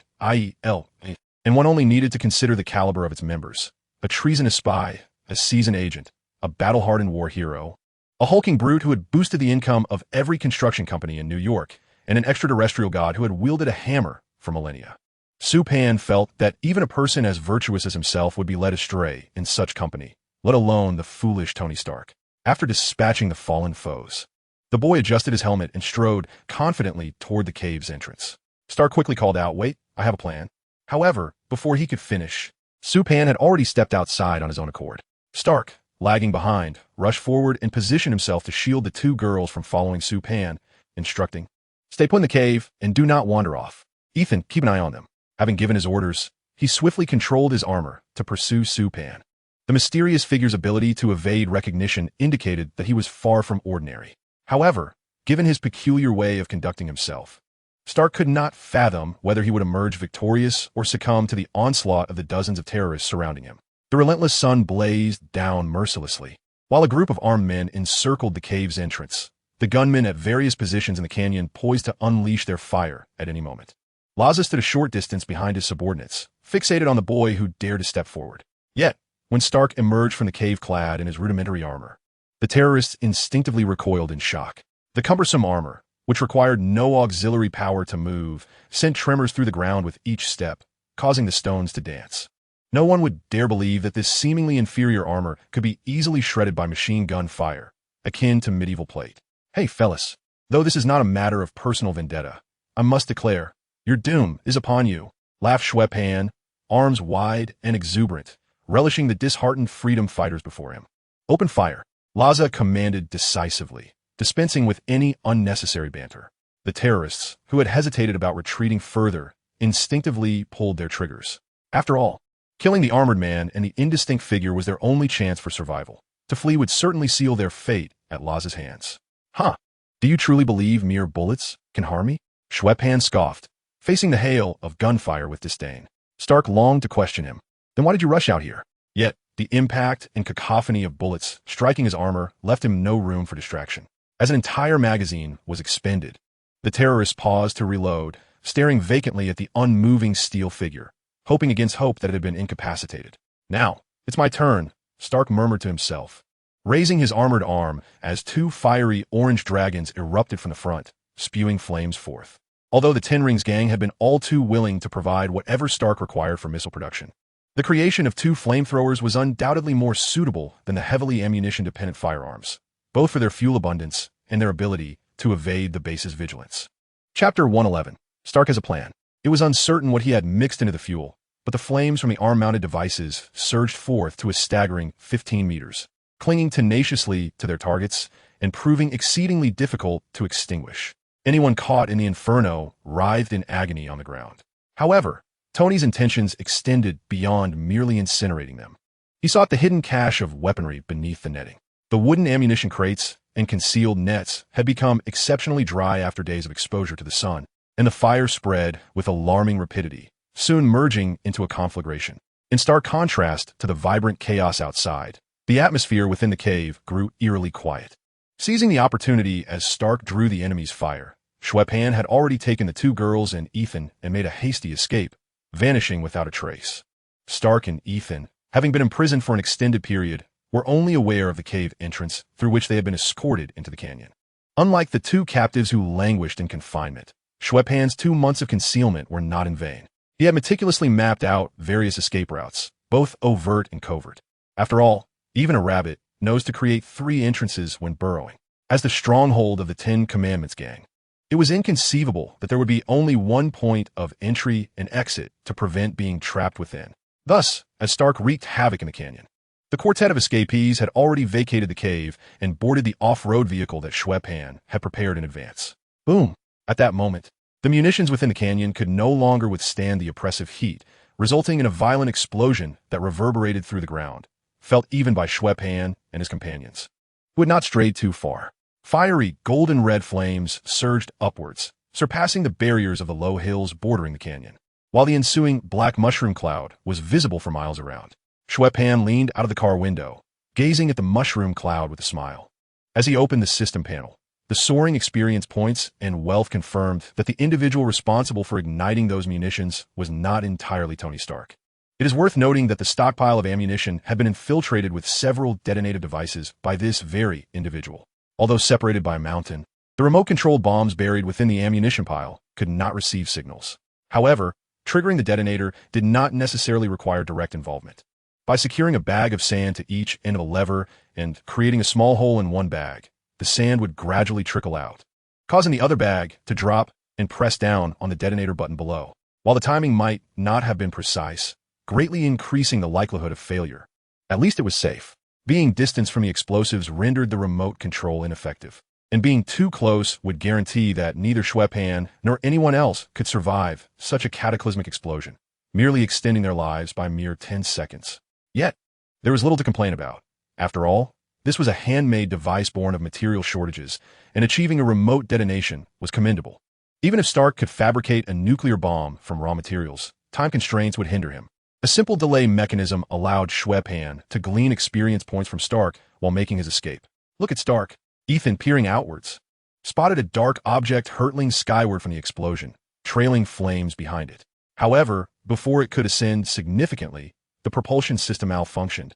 and one only needed to consider the caliber of its members: a treasonous spy, a seasoned agent, a battle-hardened war hero, a hulking brute who had boosted the income of every construction company in New York, and an extraterrestrial god who had wielded a hammer for millennia. Xue Pan felt that even a person as virtuous as himself would be led astray in such company, let alone the foolish Tony Stark. After dispatching the fallen foes, the boy adjusted his helmet and strode confidently toward the cave's entrance. Stark quickly called out, "Wait, I have a plan." However, before he could finish, Xue Pan had already stepped outside on his own accord. Stark, lagging behind, rushed forward and positioned himself to shield the two girls from following Xue Pan, instructing, "Stay put in the cave and do not wander off. Ethan, keep an eye on them." Having given his orders, he swiftly controlled his armor to pursue Xue Pan. The mysterious figure's ability to evade recognition indicated that he was far from ordinary. However, given his peculiar way of conducting himself, Stark could not fathom whether he would emerge victorious or succumb to the onslaught of the dozens of terrorists surrounding him. The relentless sun blazed down mercilessly, while a group of armed men encircled the cave's entrance, the gunmen at various positions in the canyon poised to unleash their fire at any moment. Laza stood a short distance behind his subordinates, fixated on the boy who dared to step forward. Yet, when Stark emerged from the cave clad in his rudimentary armor, the terrorists instinctively recoiled in shock. The cumbersome armor, which required no auxiliary power to move, sent tremors through the ground with each step, causing the stones to dance. No one would dare believe that this seemingly inferior armor could be easily shredded by machine gun fire, akin to medieval plate. Hey, fellas, though this is not a matter of personal vendetta, I must declare, your doom is upon you, laughed Xue Pan, arms wide and exuberant, relishing the disheartened freedom fighters before him. Open fire, Laza commanded decisively, dispensing with any unnecessary banter. The terrorists, who had hesitated about retreating further, instinctively pulled their triggers. After all, killing the armored man and the indistinct figure was their only chance for survival. To flee would certainly seal their fate at Laza's hands. Huh? Do you truly believe mere bullets can harm me? Xue Pan scoffed, facing the hail of gunfire with disdain. Stark longed to question him. Then why did you rush out here? Yet, the impact and cacophony of bullets striking his armor left him no room for distraction. As an entire magazine was expended, the terrorist paused to reload, staring vacantly at the unmoving steel figure, hoping against hope that it had been incapacitated. Now, it's my turn, Stark murmured to himself, raising his armored arm as two fiery orange dragons erupted from the front, spewing flames forth. Although the Ten Rings gang had been all too willing to provide whatever Stark required for missile production, the creation of two flamethrowers was undoubtedly more suitable than the heavily ammunition-dependent firearms, both for their fuel abundance and their ability to evade the base's vigilance. Chapter 111. Stark has a plan. It was uncertain what he had mixed into the fuel, but the flames from the arm-mounted devices surged forth to a staggering 15 meters, clinging tenaciously to their targets and proving exceedingly difficult to extinguish. Anyone caught in the inferno writhed in agony on the ground. However, Tony's intentions extended beyond merely incinerating them. He sought the hidden cache of weaponry beneath the netting. The wooden ammunition crates and concealed nets had become exceptionally dry after days of exposure to the sun, and the fire spread with alarming rapidity, soon merging into a conflagration. In stark contrast to the vibrant chaos outside, the atmosphere within the cave grew eerily quiet. Seizing the opportunity as Stark drew the enemy's fire, Xue Pan had already taken the two girls and Ethan and made a hasty escape, vanishing without a trace. Stark and Ethan, having been imprisoned for an extended period, were only aware of the cave entrance through which they had been escorted into the canyon. Unlike the two captives who languished in confinement, Xue Pan's 2 months of concealment were not in vain. He had meticulously mapped out various escape routes, both overt and covert. After all, even a rabbit knows to create 3 entrances when burrowing. As the stronghold of the 10 Commandments gang, it was inconceivable that there would be only one point of entry and exit to prevent being trapped within. Thus, as Stark wreaked havoc in the canyon, the quartet of escapees had already vacated the cave and boarded the off-road vehicle that Xue Pan had prepared in advance. Boom! At that moment, the munitions within the canyon could no longer withstand the oppressive heat, resulting in a violent explosion that reverberated through the ground, felt even by Xue Pan and his companions, who had not strayed too far. Fiery, golden-red flames surged upwards, surpassing the barriers of the low hills bordering the canyon, while the ensuing black mushroom cloud was visible for miles around. Xue Pan leaned out of the car window, gazing at the mushroom cloud with a smile. As he opened the system panel, the soaring experience points and wealth confirmed that the individual responsible for igniting those munitions was not entirely Tony Stark. It is worth noting that the stockpile of ammunition had been infiltrated with several detonated devices by this very individual. Although separated by a mountain, the remote-controlled bombs buried within the ammunition pile could not receive signals. However, triggering the detonator did not necessarily require direct involvement. By securing a bag of sand to each end of a lever and creating a small hole in one bag, the sand would gradually trickle out, causing the other bag to drop and press down on the detonator button below. While the timing might not have been precise, greatly increasing the likelihood of failure, at least it was safe. Being distanced from the explosives rendered the remote control ineffective, and being too close would guarantee that neither Xue Pan nor anyone else could survive such a cataclysmic explosion, merely extending their lives by a mere 10 seconds. Yet, there was little to complain about. After all, this was a handmade device born of material shortages, and achieving a remote detonation was commendable. Even if Stark could fabricate a nuclear bomb from raw materials, time constraints would hinder him. A simple delay mechanism allowed Xue Pan to glean experience points from Stark while making his escape. Look at Stark. Ethan, peering outwards, spotted a dark object hurtling skyward from the explosion, trailing flames behind it. However, before it could ascend significantly, the propulsion system malfunctioned,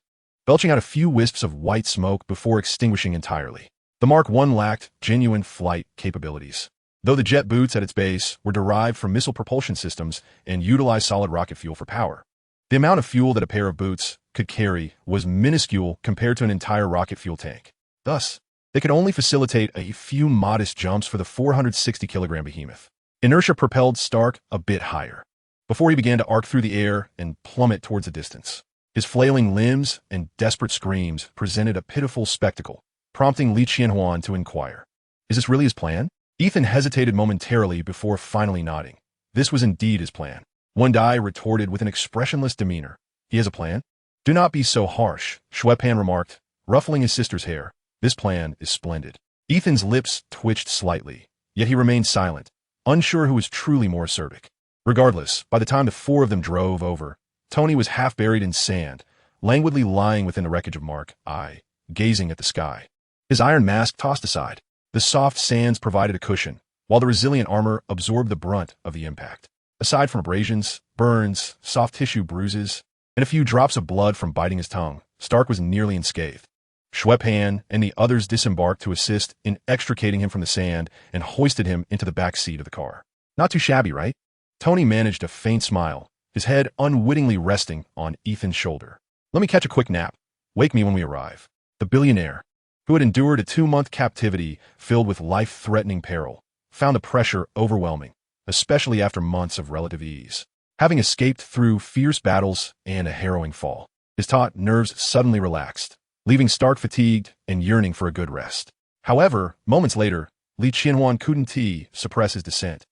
belching out a few wisps of white smoke before extinguishing entirely. The Mark I lacked genuine flight capabilities. Though the jet boots at its base were derived from missile propulsion systems and utilized solid rocket fuel for power, the amount of fuel that a pair of boots could carry was minuscule compared to an entire rocket fuel tank. Thus, they could only facilitate a few modest jumps for the 460-kilogram behemoth. Inertia propelled Stark a bit higher, before he began to arc through the air and plummet towards the distance. His flailing limbs and desperate screams presented a pitiful spectacle, prompting Li Qianhuan to inquire, "Is this really his plan?" Ethan hesitated momentarily before finally nodding. This was indeed his plan. Wendai retorted with an expressionless demeanor. "He has a plan? Do not be so harsh," Xue Pan remarked, ruffling his sister's hair. "This plan is splendid." Ethan's lips twitched slightly, yet he remained silent, unsure who was truly more acerbic. Regardless, by the time the four of them drove over, Tony was half buried in sand, languidly lying within the wreckage of Mark I, gazing at the sky. His iron mask tossed aside, the soft sands provided a cushion, while the resilient armor absorbed the brunt of the impact. Aside from abrasions, burns, soft tissue bruises, and a few drops of blood from biting his tongue, Stark was nearly unscathed. Xue Pan and the others disembarked to assist in extricating him from the sand and hoisted him into the back seat of the car. Not too shabby, right? Tony managed a faint smile, his head unwittingly resting on Ethan's shoulder. "Let me catch a quick nap. Wake me when we arrive." The billionaire, who had endured a 2-month captivity filled with life-threatening peril, found the pressure overwhelming, especially after months of relative ease. Having escaped through fierce battles and a harrowing fall, his taut nerves suddenly relaxed, leaving Stark fatigued and yearning for a good rest. However, moments later, Li Qianhuan couldn't suppress his dissent.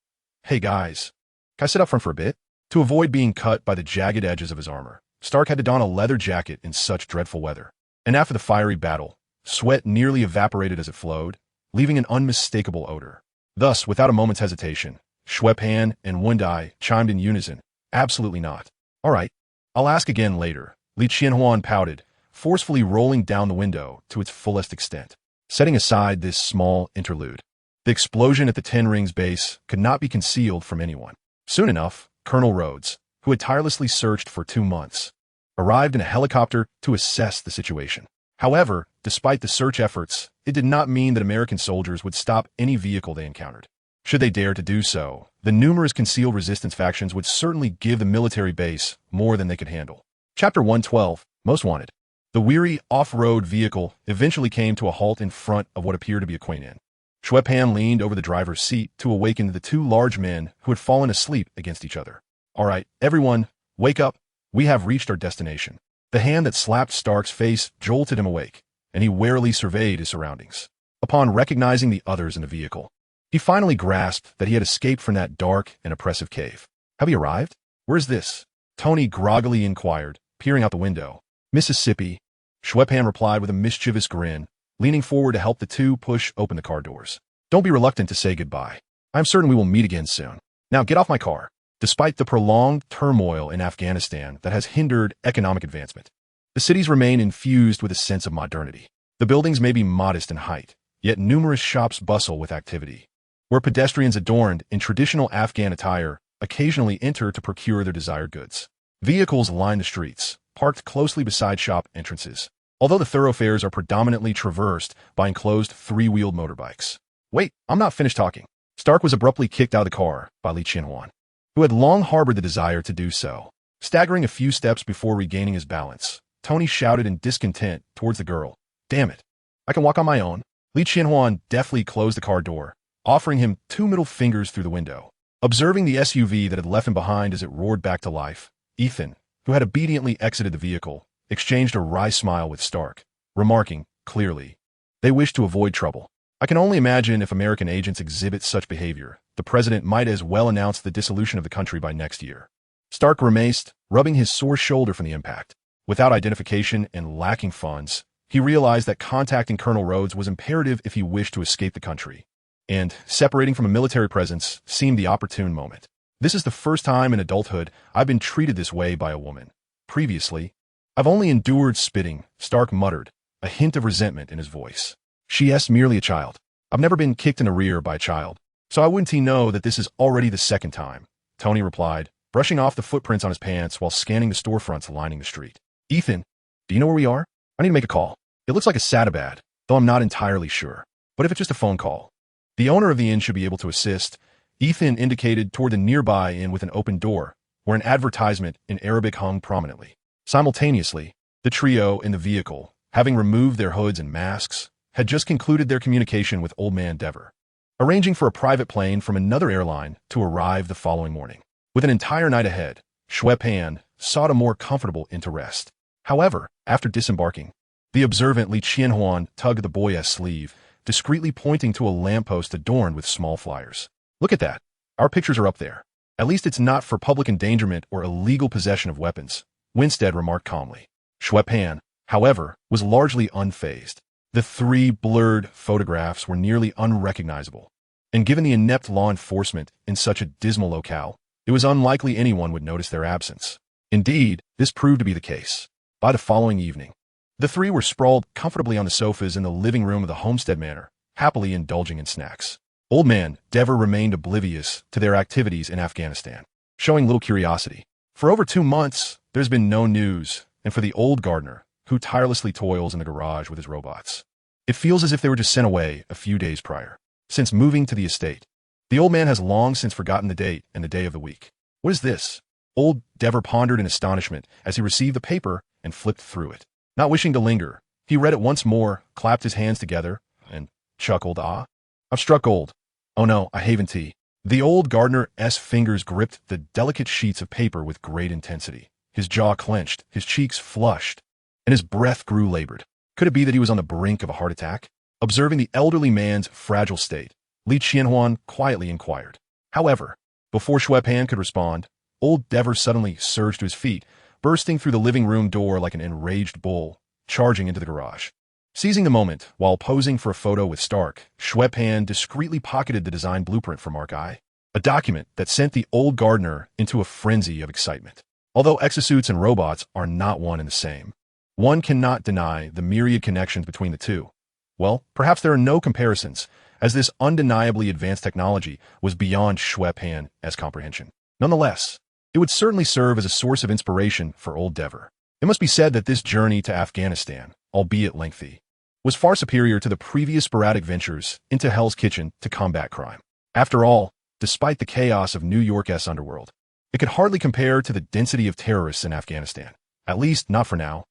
"Hey guys, can I sit up front for a bit?" To avoid being cut by the jagged edges of his armor, Stark had to don a leather jacket in such dreadful weather. And after the fiery battle, sweat nearly evaporated as it flowed, leaving an unmistakable odor. Thus, without a moment's hesitation, Xue Pan and Wendai chimed in unison, "Absolutely not." "All right, I'll ask again later," Li Qianhuan pouted, forcefully rolling down the window to its fullest extent. Setting aside this small interlude, the explosion at the Ten Rings base could not be concealed from anyone. Soon enough, Colonel Rhodes, who had tirelessly searched for 2 months, arrived in a helicopter to assess the situation. However, despite the search efforts, it did not mean that American soldiers would stop any vehicle they encountered. Should they dare to do so, the numerous concealed resistance factions would certainly give the military base more than they could handle. Chapter 112, Most Wanted. The weary off-road vehicle eventually came to a halt in front of what appeared to be a quaint inn. Xue Pan leaned over the driver's seat to awaken the 2 large men who had fallen asleep against each other. "All right, everyone, wake up. We have reached our destination." The hand that slapped Stark's face jolted him awake, and he warily surveyed his surroundings. Upon recognizing the others in the vehicle, he finally grasped that he had escaped from that dark and oppressive cave. "Have you arrived? Where's this?" Tony groggily inquired, peering out the window. "Mississippi," Xue Pan replied with a mischievous grin, leaning forward to help the two push open the car doors. "Don't be reluctant to say goodbye. I'm certain we will meet again soon. Now get off my car." Despite the prolonged turmoil in Afghanistan that has hindered economic advancement, the cities remain infused with a sense of modernity. The buildings may be modest in height, yet numerous shops bustle with activity, where pedestrians adorned in traditional Afghan attire occasionally enter to procure their desired goods. Vehicles line the streets, parked closely beside shop entrances, although the thoroughfares are predominantly traversed by enclosed 3-wheeled motorbikes. "Wait, I'm not finished talking." Stark was abruptly kicked out of the car by Li Qianhuan, who had long harbored the desire to do so. Staggering a few steps before regaining his balance, Tony shouted in discontent towards the girl, "Damn it, I can walk on my own." Li Qianhuan deftly closed the car door, offering him 2 middle fingers through the window. Observing the SUV that had left him behind as it roared back to life, Ethan, who had obediently exited the vehicle, exchanged a wry smile with Stark, remarking, clearly, "They wish to avoid trouble." I can only imagine if American agents exhibit such behavior, the president might as well announce the dissolution of the country by next year. Stark grimaced, rubbing his sore shoulder from the impact. Without identification and lacking funds, he realized that contacting Colonel Rhodes was imperative if he wished to escape the country, and separating from a military presence seemed the opportune moment. "This is the first time in adulthood I've been treated this way by a woman. Previously, I've only endured spitting," Stark muttered, a hint of resentment in his voice. "She's merely a child. I've never been kicked in the rear by a child." So I wouldn't he know that this is already the second time, Tony replied, brushing off the footprints on his pants while scanning the storefronts lining the street. Ethan, do you know where we are? I need to make a call. It looks like a Sadabad, though I'm not entirely sure. But if it's just a phone call, the owner of the inn should be able to assist. Ethan indicated toward the nearby inn with an open door, where an advertisement in Arabic hung prominently. Simultaneously, the trio in the vehicle, having removed their hoods and masks, had just concluded their communication with Old Man Dever, arranging for a private plane from another airline to arrive the following morning. With an entire night ahead, Xue Pan sought a more comfortable inn to rest. However, after disembarking, the observant Li Qianhuan tugged the boy's sleeve, discreetly pointing to a lamppost adorned with small flyers. Look at that. Our pictures are up there. At least it's not for public endangerment or illegal possession of weapons, Winstead remarked calmly. Xue Pan, however, was largely unfazed. The three blurred photographs were nearly unrecognizable, and given the inept law enforcement in such a dismal locale, it was unlikely anyone would notice their absence. Indeed, this proved to be the case. By the following evening, the three were sprawled comfortably on the sofas in the living room of the homestead manor, happily indulging in snacks. Old Man Dever remained oblivious to their activities in Afghanistan, showing little curiosity. For over 2 months, there's been no news, and for the old gardener, who tirelessly toils in the garage with his robots, it feels as if they were just sent away a few days prior. Since moving to the estate, the old man has long since forgotten the date and the day of the week. What is this? Old Dever pondered in astonishment as he received the paper and flipped through it. Not wishing to linger, he read it once more, clapped his hands together, and chuckled, "Ah, I've struck gold. Oh no, I haven't tea." The old gardener's fingers gripped the delicate sheets of paper with great intensity. His jaw clenched, his cheeks flushed, and his breath grew labored. Could it be that he was on the brink of a heart attack? Observing the elderly man's fragile state, Li Qianhuan quietly inquired. However, before Xue Pan could respond, old Dever suddenly surged to his feet, bursting through the living room door like an enraged bull, charging into the garage. Seizing the moment, while posing for a photo with Stark, Xue Pan discreetly pocketed the design blueprint for Mark I, a document that sent the old gardener into a frenzy of excitement. Although exosuits and robots are not one and the same, one cannot deny the myriad connections between the two. Well, perhaps there are no comparisons, as this undeniably advanced technology was beyond Xue Pan's comprehension. Nonetheless, it would certainly serve as a source of inspiration for old Dever. It must be said that this journey to Afghanistan, albeit lengthy, was far superior to the previous sporadic ventures into Hell's Kitchen to combat crime. After all, despite the chaos of New York's underworld, it could hardly compare to the density of terrorists in Afghanistan, at least not for now.